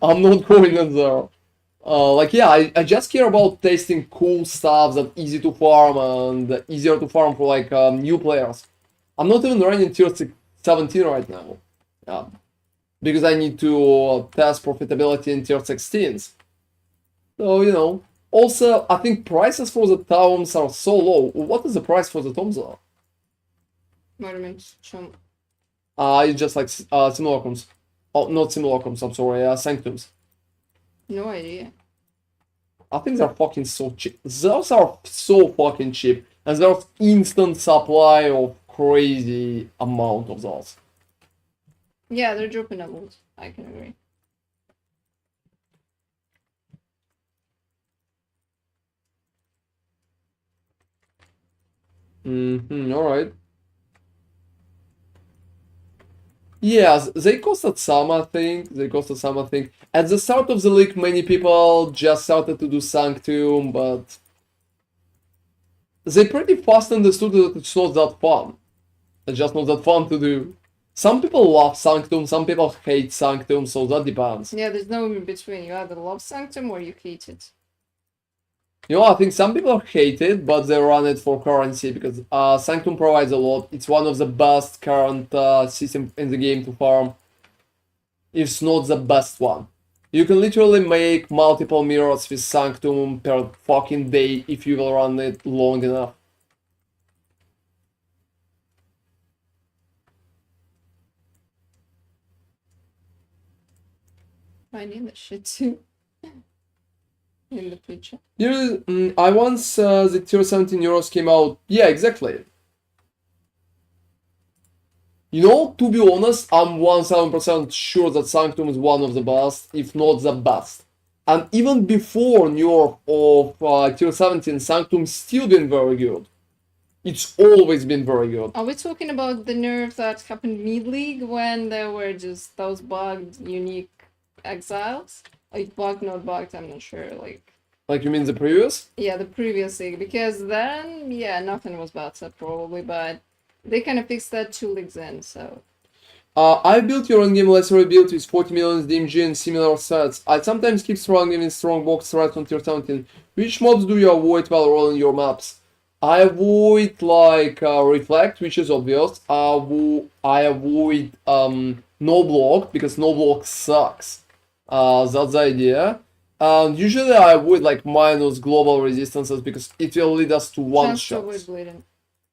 [SPEAKER 1] I'm not going in there. Like, yeah, I just care about testing cool stuff that's easy to farm and easier to farm for like new players. I'm not even running tier 17 right now. Yeah. Because I need to test profitability in tier 16s. So, you know. Also, I think prices for the tomes are so low. What is the price for the tomes though?
[SPEAKER 2] Monument, chum.
[SPEAKER 1] It's just like simulacrums. Oh, not simulacrums, I'm sorry, sanctums.
[SPEAKER 2] No idea.
[SPEAKER 1] I think they're fucking so cheap. Those are so fucking cheap. And there's instant supply of crazy amount of those.
[SPEAKER 2] Yeah, they're dropping levels. I can agree.
[SPEAKER 1] Alright. Yeah, they costed some, I think. At the start of the league, many people just started to do Sanctum, but they pretty fast understood that it's not that fun. It's just not that fun to do. Some people love Sanctum, some people hate Sanctum, so that depends.
[SPEAKER 2] Yeah, there's no in between. You either love Sanctum or you hate it.
[SPEAKER 1] You know, I think some people hate it, but they run it for currency because Sanctum provides a lot. It's one of the best current system in the game to farm. If not the best one. You can literally make multiple mirrors with Sanctum per fucking day if you will run it long enough.
[SPEAKER 2] I need that shit too. In the future.
[SPEAKER 1] I once the tier 17 euros came out. Yeah, exactly. You know, to be honest, I'm 1000% sure that Sanctum is one of the best, if not the best. And even before nerf of tier 17, Sanctum still been very good. It's always been very good.
[SPEAKER 2] Are we talking about the nerf that happened mid-league when there were just those bugged unique exiles? Like bugged, not bugged, I'm not sure.
[SPEAKER 1] Like you mean the previous?
[SPEAKER 2] Yeah, the previous league. Because then, yeah, nothing was bad set probably, but they kind of fixed that 2 leagues in, so...
[SPEAKER 1] I built your in-game Lacerate build with 40 million DMG and similar sets. I sometimes keep strong in strong box threats on tier 17. Which mobs do you avoid while rolling your maps? I avoid like Reflect, which is obvious. I avoid no block because no block sucks. That's the idea. And usually I avoid like minus global resistances because it will lead us to one
[SPEAKER 2] Chance to
[SPEAKER 1] shot.
[SPEAKER 2] avoid bleeding.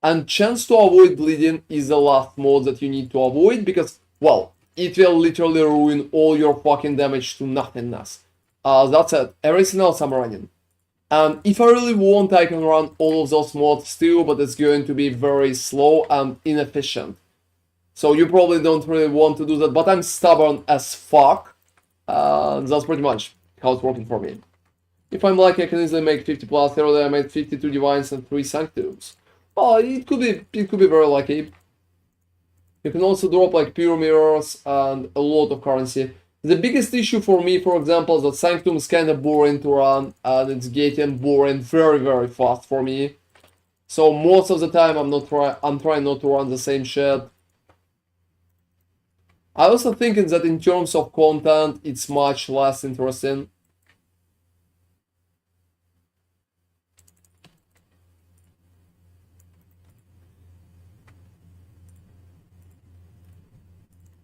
[SPEAKER 1] And chance to avoid bleeding is the last mode that you need to avoid because, well, it will literally ruin all your fucking damage to nothingness. That's it. Everything else I'm running. And if I really want, I can run all of those mods too, but it's going to be very slow and inefficient. So you probably don't really want to do that, but I'm stubborn as fuck. That's pretty much how it's working for me. If I'm lucky, I can easily make 50 plus. Earlier I made 52 divines and 3 sanctums. Well, it could be very lucky. You can also drop like pure mirrors and a lot of currency. The biggest issue for me, for example, is that Sanctum is kind of boring to run and it's getting boring very fast for me. So most of the time I'm trying not to run the same shit. I also think that in terms of content, it's much less interesting.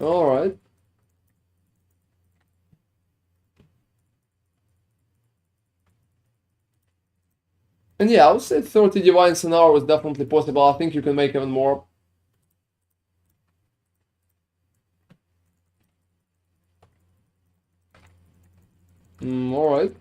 [SPEAKER 1] Alright. And yeah, I would say 30 divines an hour is definitely possible. I think you can make even more. Alright.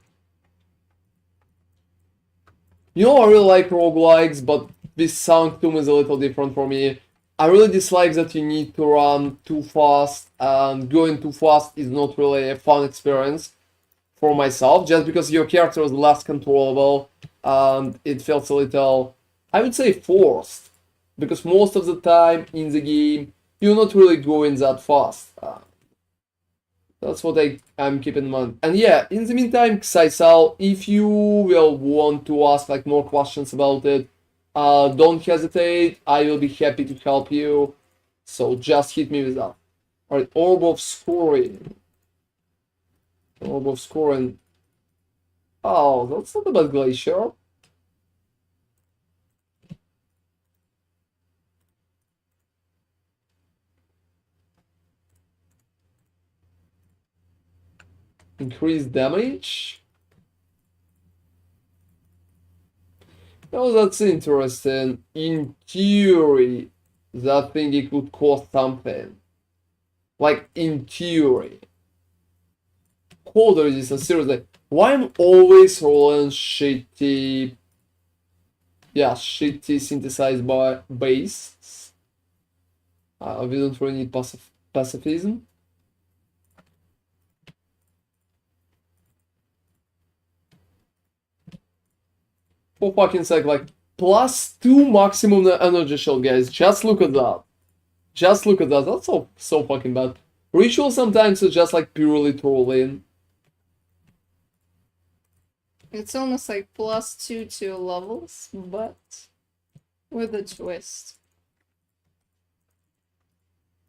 [SPEAKER 1] You know, I really like roguelikes, but this Sanctum is a little different for me. I really dislike that you need to run too fast, and going too fast is not really a fun experience for myself, just because your character is less controllable, and it feels a little, I would say, forced. Because most of the time in the game, you're not really going that fast. That's what I'm keeping in mind. And yeah, in the meantime, Xaisal, if you will want to ask like more questions about it, don't hesitate. I will be happy to help you. So just hit me with that. Alright, Orb of Scoring. Orb of Scoring. Oh, that's not a bad glacier. Increased damage. Oh, that's interesting. In theory, that thing it could cost something. Like, in theory. Cold resistance, seriously. Why am always rolling shitty... Yeah, shitty synthesized by base? We don't really need pacifism. For fucking sake, like, +2 maximum energy shield, guys. Just look at that. Just look at that. That's so fucking bad. Ritual sometimes is just like purely trolling.
[SPEAKER 2] It's almost like +2 to levels, but with a twist.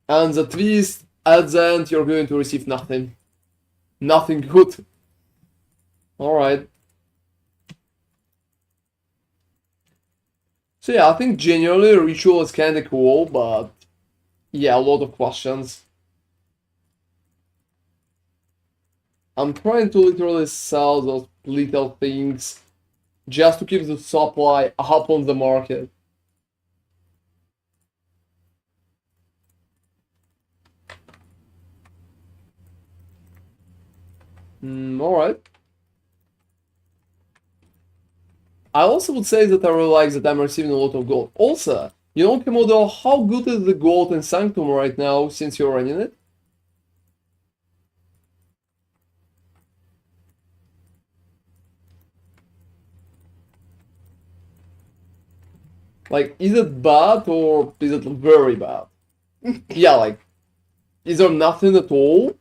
[SPEAKER 1] And the twist, at the end, you're going to receive nothing. Nothing good. Alright. So yeah, I think generally Ritual is kinda cool, but yeah, a lot of questions. I'm trying to literally sell those little things just to keep the supply up on the market. Alright. I also would say that I really like that I'm receiving a lot of gold. Also, you know, Komodo, how good is the gold in Sanctum right now since you're running it? Like, is it bad or is it very bad? Yeah, like, is there nothing at all?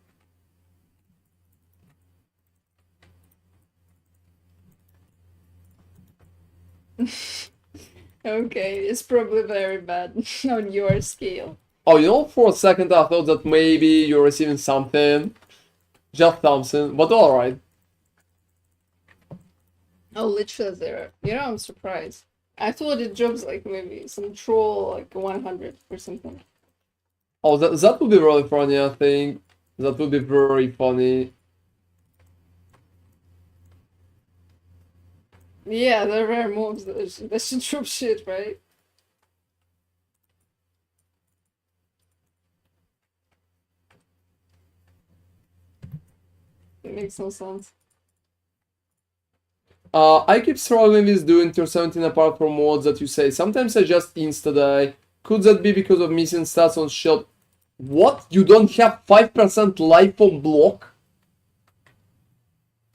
[SPEAKER 2] Okay, it's probably very bad on your scale.
[SPEAKER 1] Oh, you know, for a second I thought that maybe you're receiving something. Just something, but alright.
[SPEAKER 2] Oh, literally zero. You know, I'm surprised. I thought it drops like maybe some troll like 100 or something.
[SPEAKER 1] Oh, that would be really funny, I think. That would be very funny.
[SPEAKER 2] Yeah, they're rare moves that should drop shit, right? It makes no sense.
[SPEAKER 1] I keep struggling with doing tier 17 apart from mods that you say. Sometimes I just insta-die. Could that be because of missing stats on shield? What? You don't have 5% life on block?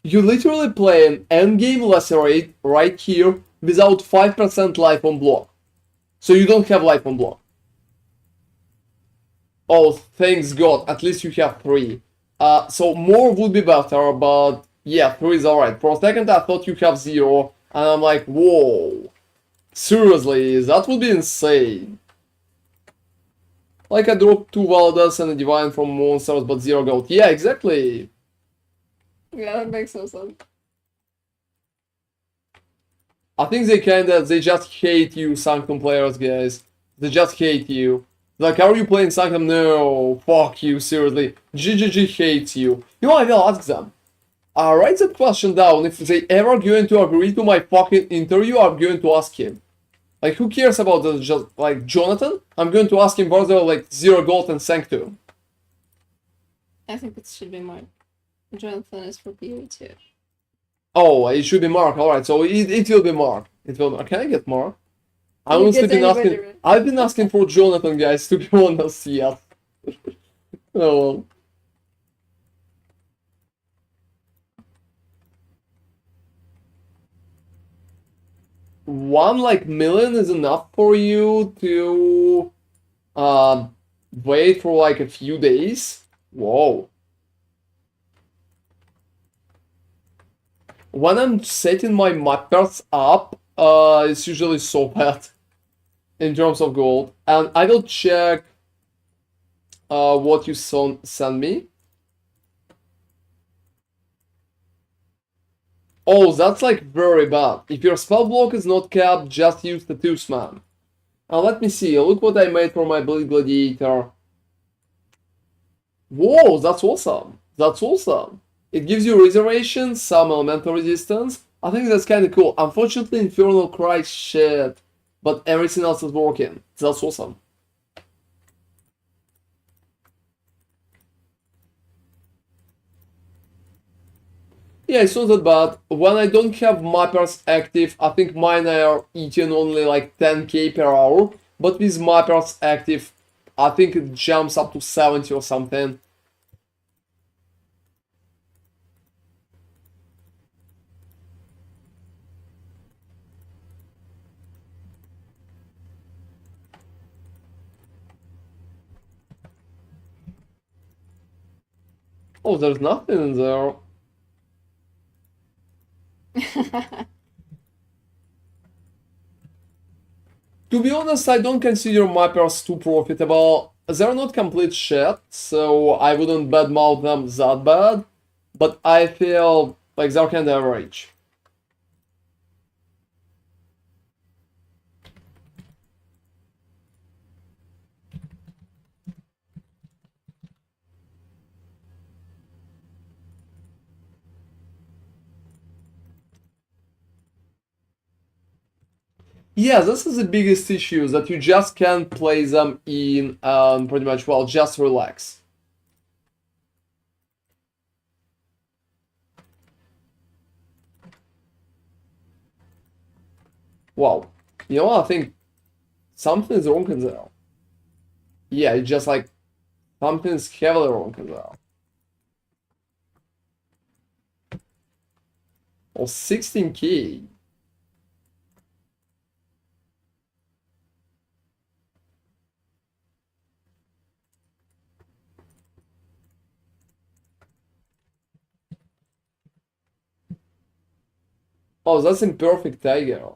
[SPEAKER 1] You literally play an endgame Lacerate right here without 5% life on block. So you don't have life on block. Oh, thanks God, at least you have 3. So more would be better, but yeah, 3 is alright. For a second I thought you have 0, and I'm like, whoa. Seriously, that would be insane. Like I dropped 2 Validas and a Divine from monsters, but 0 gold. Yeah, exactly.
[SPEAKER 2] Yeah, that makes no sense.
[SPEAKER 1] I think they just hate you, Sanctum players, guys. They just hate you. Like, are you playing Sanctum? No, fuck you, seriously. GGG hates you. You know, I will ask them. Write that question down. If they ever going to agree to my fucking interview, I'm going to ask him. Like, who cares about the, just, like, Jonathan? I'm going to ask him whether, like, 0 gold and Sanctum.
[SPEAKER 2] I think it should be Mark. Jonathan is for PoE 2.
[SPEAKER 1] Oh, it should be Mark. Alright, so it will be Mark. It will be Mark. Can I get Mark? I
[SPEAKER 2] You
[SPEAKER 1] honestly
[SPEAKER 2] get
[SPEAKER 1] been
[SPEAKER 2] anybody,
[SPEAKER 1] asking.
[SPEAKER 2] right?
[SPEAKER 1] I've been asking for Jonathan, guys, to be honest. Yeah. Oh well. One like million is enough for you to wait for like a few days. Whoa. When I'm setting my mappers up, it's usually so bad in terms of gold. And I will check what you send me. Oh, that's like very bad. If your spell block is not capped, just use the Toothman. Let me see. Look what I made for my Bleed Gladiator. Whoa, that's awesome. That's awesome. It gives you reservation, some elemental resistance. I think that's kind of cool. Unfortunately, Infernal Cry shit, but everything else is working. That's awesome. Yeah, it's not that bad. When I don't have mappers active, I think mine are eating only like 10k per hour. But with mappers active, I think it jumps up to 70 or something. Oh, there's nothing in there. To be honest, I don't consider mappers too profitable. They're not complete shit, so I wouldn't badmouth them that bad. But I feel like they're kinda average. Yeah, this is the biggest issue, that you just can't play them in pretty much, well, just relax. Wow. You know, I think something is wrong in there. Yeah, it's just like something's heavily wrong in there. Or 16k. Oh, that's Imperfect Tiger.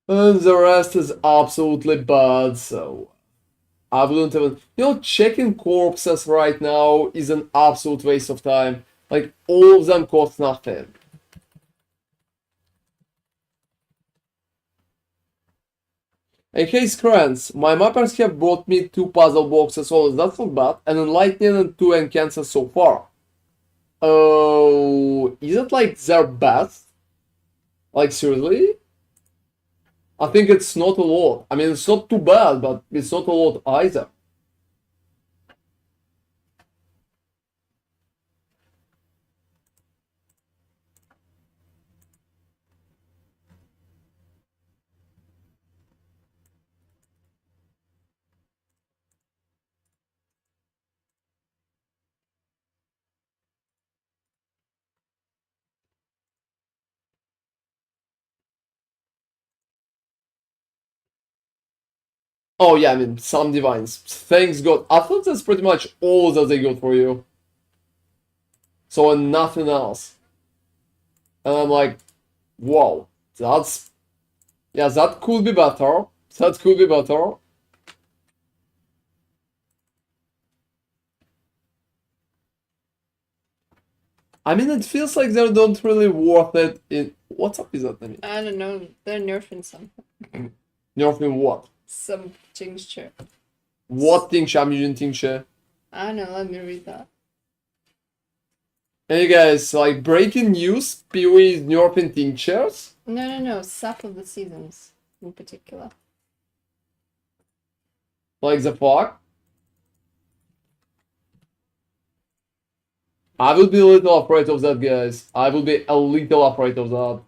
[SPEAKER 1] And the rest is absolutely bad, so I wouldn't even. You know, checking corpses right now is an absolute waste of time. Like, all of them cost nothing. And hey, Scrans, my mappers have brought me 2 puzzle boxes, so that's not bad, and Enlightening and 2 Encancers so far. Oh, is it like their best? Like, seriously? I think it's not a lot. I mean, it's not too bad, but it's not a lot either. Oh yeah, I mean, some divines. Thanks God. I thought that's pretty much all that they got for you. So, and nothing else. And I'm like, wow, that's... Yeah, that could be better. That could be better. I mean, it feels like they're not really worth it in... What's up with that, I mean?
[SPEAKER 2] I don't know. They're nerfing something.
[SPEAKER 1] Nerfing what?
[SPEAKER 2] Some tincture.
[SPEAKER 1] What tincture? I'm using tincture.
[SPEAKER 2] I don't know. Let me read that.
[SPEAKER 1] Hey guys, like breaking news, PoE is nerfing tinctures?
[SPEAKER 2] No. Sap of the Seasons in particular.
[SPEAKER 1] Like the fuck? I will be a little afraid of that, guys. I will be a little afraid of that.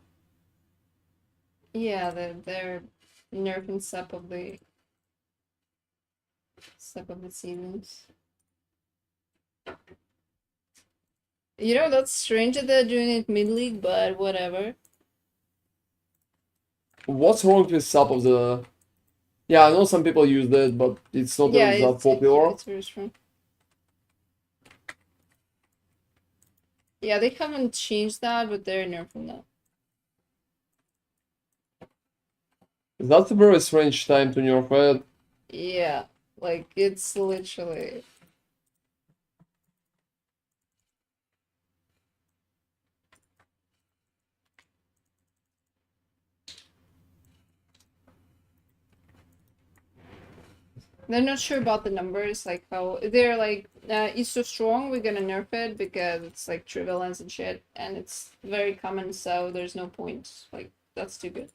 [SPEAKER 2] Yeah, they're nerfing Sap of the Seasons. You know, that's strange that they're doing it mid-league, but whatever.
[SPEAKER 1] What's wrong with sub of the... Yeah, I know some people use it, but it's not
[SPEAKER 2] Yeah,
[SPEAKER 1] really that popular.
[SPEAKER 2] it's very strong. Yeah, they haven't changed that, but they're nerfing that.
[SPEAKER 1] That's a very strange time to nerf it.
[SPEAKER 2] Yeah, like, it's literally... They're not sure about the numbers, like how they're like, it's so strong, we're gonna nerf it because it's like trivalence and shit, and it's very common, so there's no point. Like, that's too good.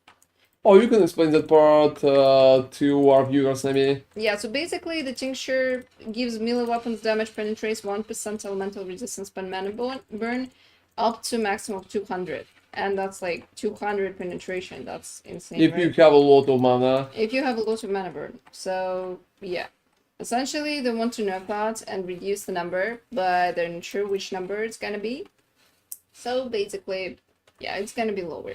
[SPEAKER 1] Oh, you can explain that part to our viewers, maybe.
[SPEAKER 2] Yeah, so basically the tincture gives melee weapons damage penetrates 1% elemental resistance per mana burn up to maximum of 200. And that's like 200 penetration. That's insane.
[SPEAKER 1] If
[SPEAKER 2] right?
[SPEAKER 1] you have a lot of mana.
[SPEAKER 2] If you have a lot of mana burn. So yeah. Essentially they want to nerf that and reduce the number, but they're not sure which number it's gonna be. So basically, yeah, it's gonna be lower.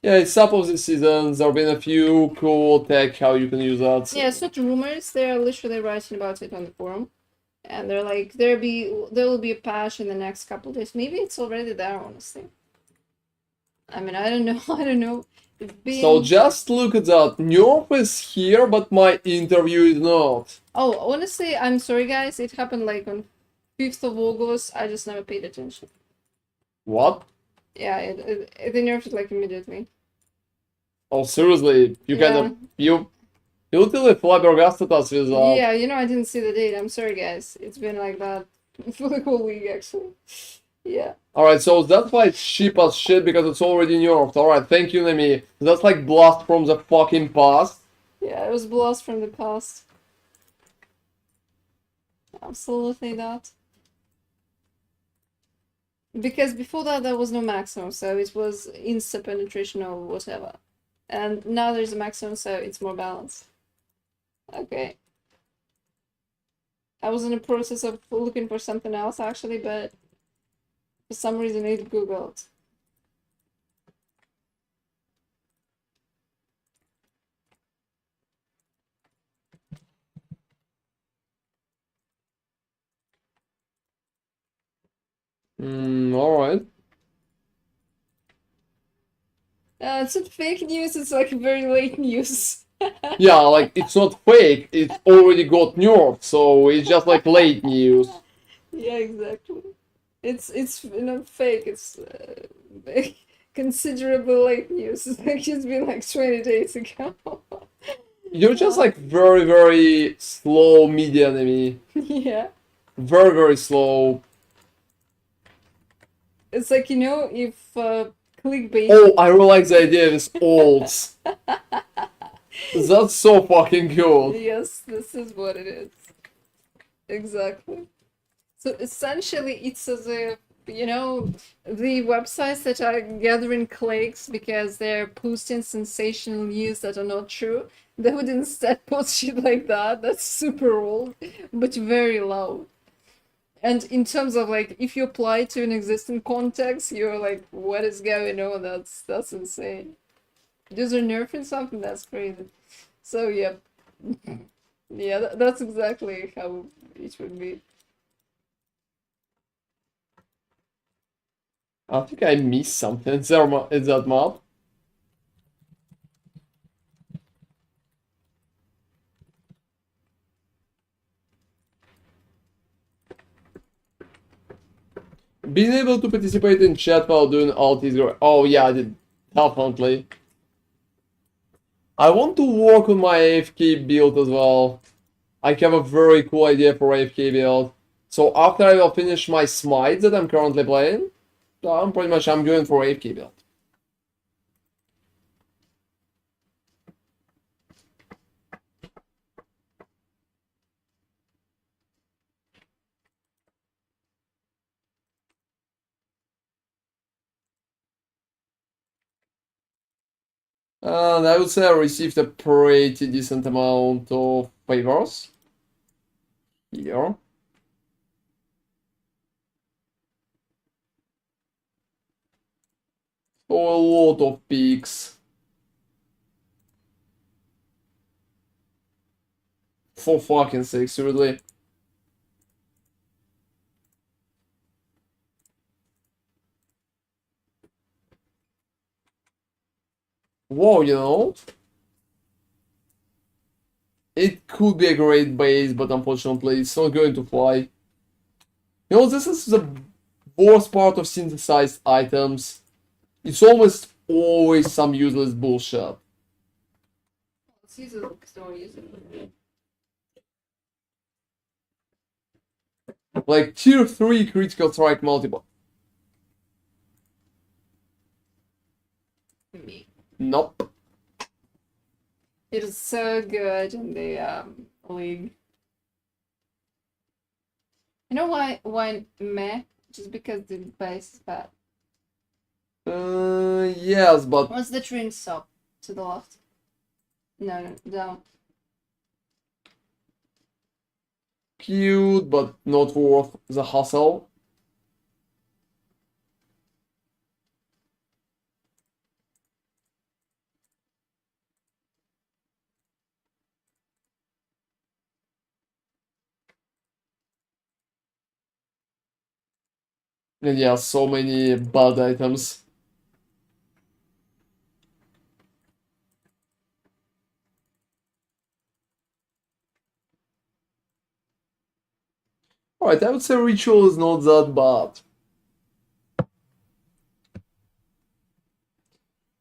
[SPEAKER 1] Yeah, it's up of the seasons. There have been a few cool tech how you can use that. So.
[SPEAKER 2] Yeah, it's not rumors. They're literally writing about it on the forum, and they're like, there will be a patch in the next couple of days. Maybe it's already there, honestly. I mean, I don't know. I don't know.
[SPEAKER 1] So just look at that. Nerf is here, but my interview is not.
[SPEAKER 2] Oh, honestly, I'm sorry, guys. It happened like on 5th of August. I just never paid attention.
[SPEAKER 1] What?
[SPEAKER 2] Yeah, they nerfed it like immediately.
[SPEAKER 1] Oh, seriously? You kind of... You literally flabbergasted us with that.
[SPEAKER 2] Yeah, you know, I didn't see the date. I'm sorry, guys. It's been like that for the whole week, actually. Yeah.
[SPEAKER 1] Alright, so that's why it's cheap as shit because it's already nerfed. Alright, thank you, Nemi. That's like blast from the fucking past.
[SPEAKER 2] Yeah, it was blast from the past. Absolutely that. Because before that, there was no maximum, so it was insta penetration or whatever. And now there's a maximum, so it's more balanced. Okay. I was in the process of looking for something else, actually, but for some reason it googled.
[SPEAKER 1] Alright.
[SPEAKER 2] It's not fake news, it's like very late news.
[SPEAKER 1] Yeah, like it's not fake, it already got nerfed, so it's just like late news.
[SPEAKER 2] Yeah, exactly. It's not fake. It's considerable late news. It's like it's been like 20 days ago.
[SPEAKER 1] You're just like very, very slow media enemy.
[SPEAKER 2] Yeah,
[SPEAKER 1] Very, very slow.
[SPEAKER 2] it's like if clickbait.
[SPEAKER 1] Oh, I really like the idea of this ults. That's so fucking cool.
[SPEAKER 2] Yes, this is what it is. Exactly. So essentially, it's as if the websites that are gathering clicks because they're posting sensational news that are not true, they would instead post shit like that. That's super old, but very loud. And in terms of like, if you apply to an existing context, you're like, what is going on? That's insane. These are nerfing something. That's crazy. So yeah, yeah, that's exactly how it would be.
[SPEAKER 1] I think I missed something. Is that map? Being able to participate in chat while doing alt is great. Oh yeah, I did. Definitely. I want to work on my AFK build as well. I have a very cool idea for AFK build. So after I will finish my smite that I'm currently playing, I'm going for AFK build. And I would say I received a pretty decent amount of favors here. So a lot of peaks. For fucking sake, seriously. Whoa, it could be a great base, but unfortunately it's not going to fly. This is the worst part of synthesized items. It's almost always some useless bullshit. Like tier 3 critical strike multiple. Nope.
[SPEAKER 2] It is so good in the league. You know why meh? Just because the base is bad.
[SPEAKER 1] Yes, but
[SPEAKER 2] What's the train stop to the left? No, down.
[SPEAKER 1] cute, but not worth the hassle. And yeah, so many bad items. Alright, I would say ritual is not that bad.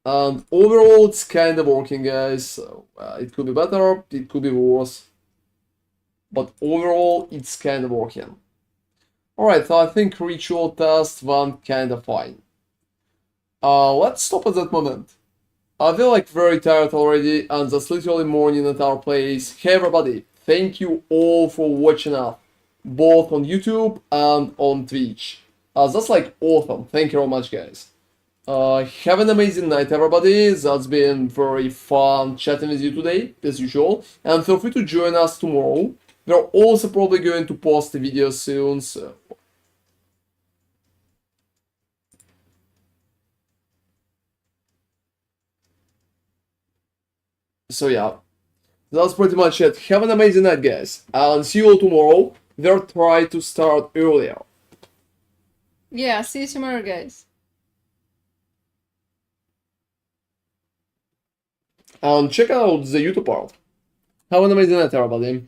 [SPEAKER 1] And overall, it's kind of working, guys. So, it could be better, it could be worse. But overall, it's kind of working. Alright, so I think ritual test went kind of fine. Let's stop at that moment. I feel like very tired already, and it's literally morning at our place. Hey everybody, thank you all for watching us, both on YouTube and on Twitch. That's like awesome. Thank you very much, guys. Have an amazing night, everybody. That's been very fun chatting with you today, as usual. And feel free to join us tomorrow. We're also probably going to post a video soon, so yeah. That's pretty much it. Have an amazing night, guys. And see you all tomorrow. We'll try to start earlier.
[SPEAKER 2] Yeah, see you tomorrow, guys.
[SPEAKER 1] And check out the YouTube part. Have an amazing night, everybody.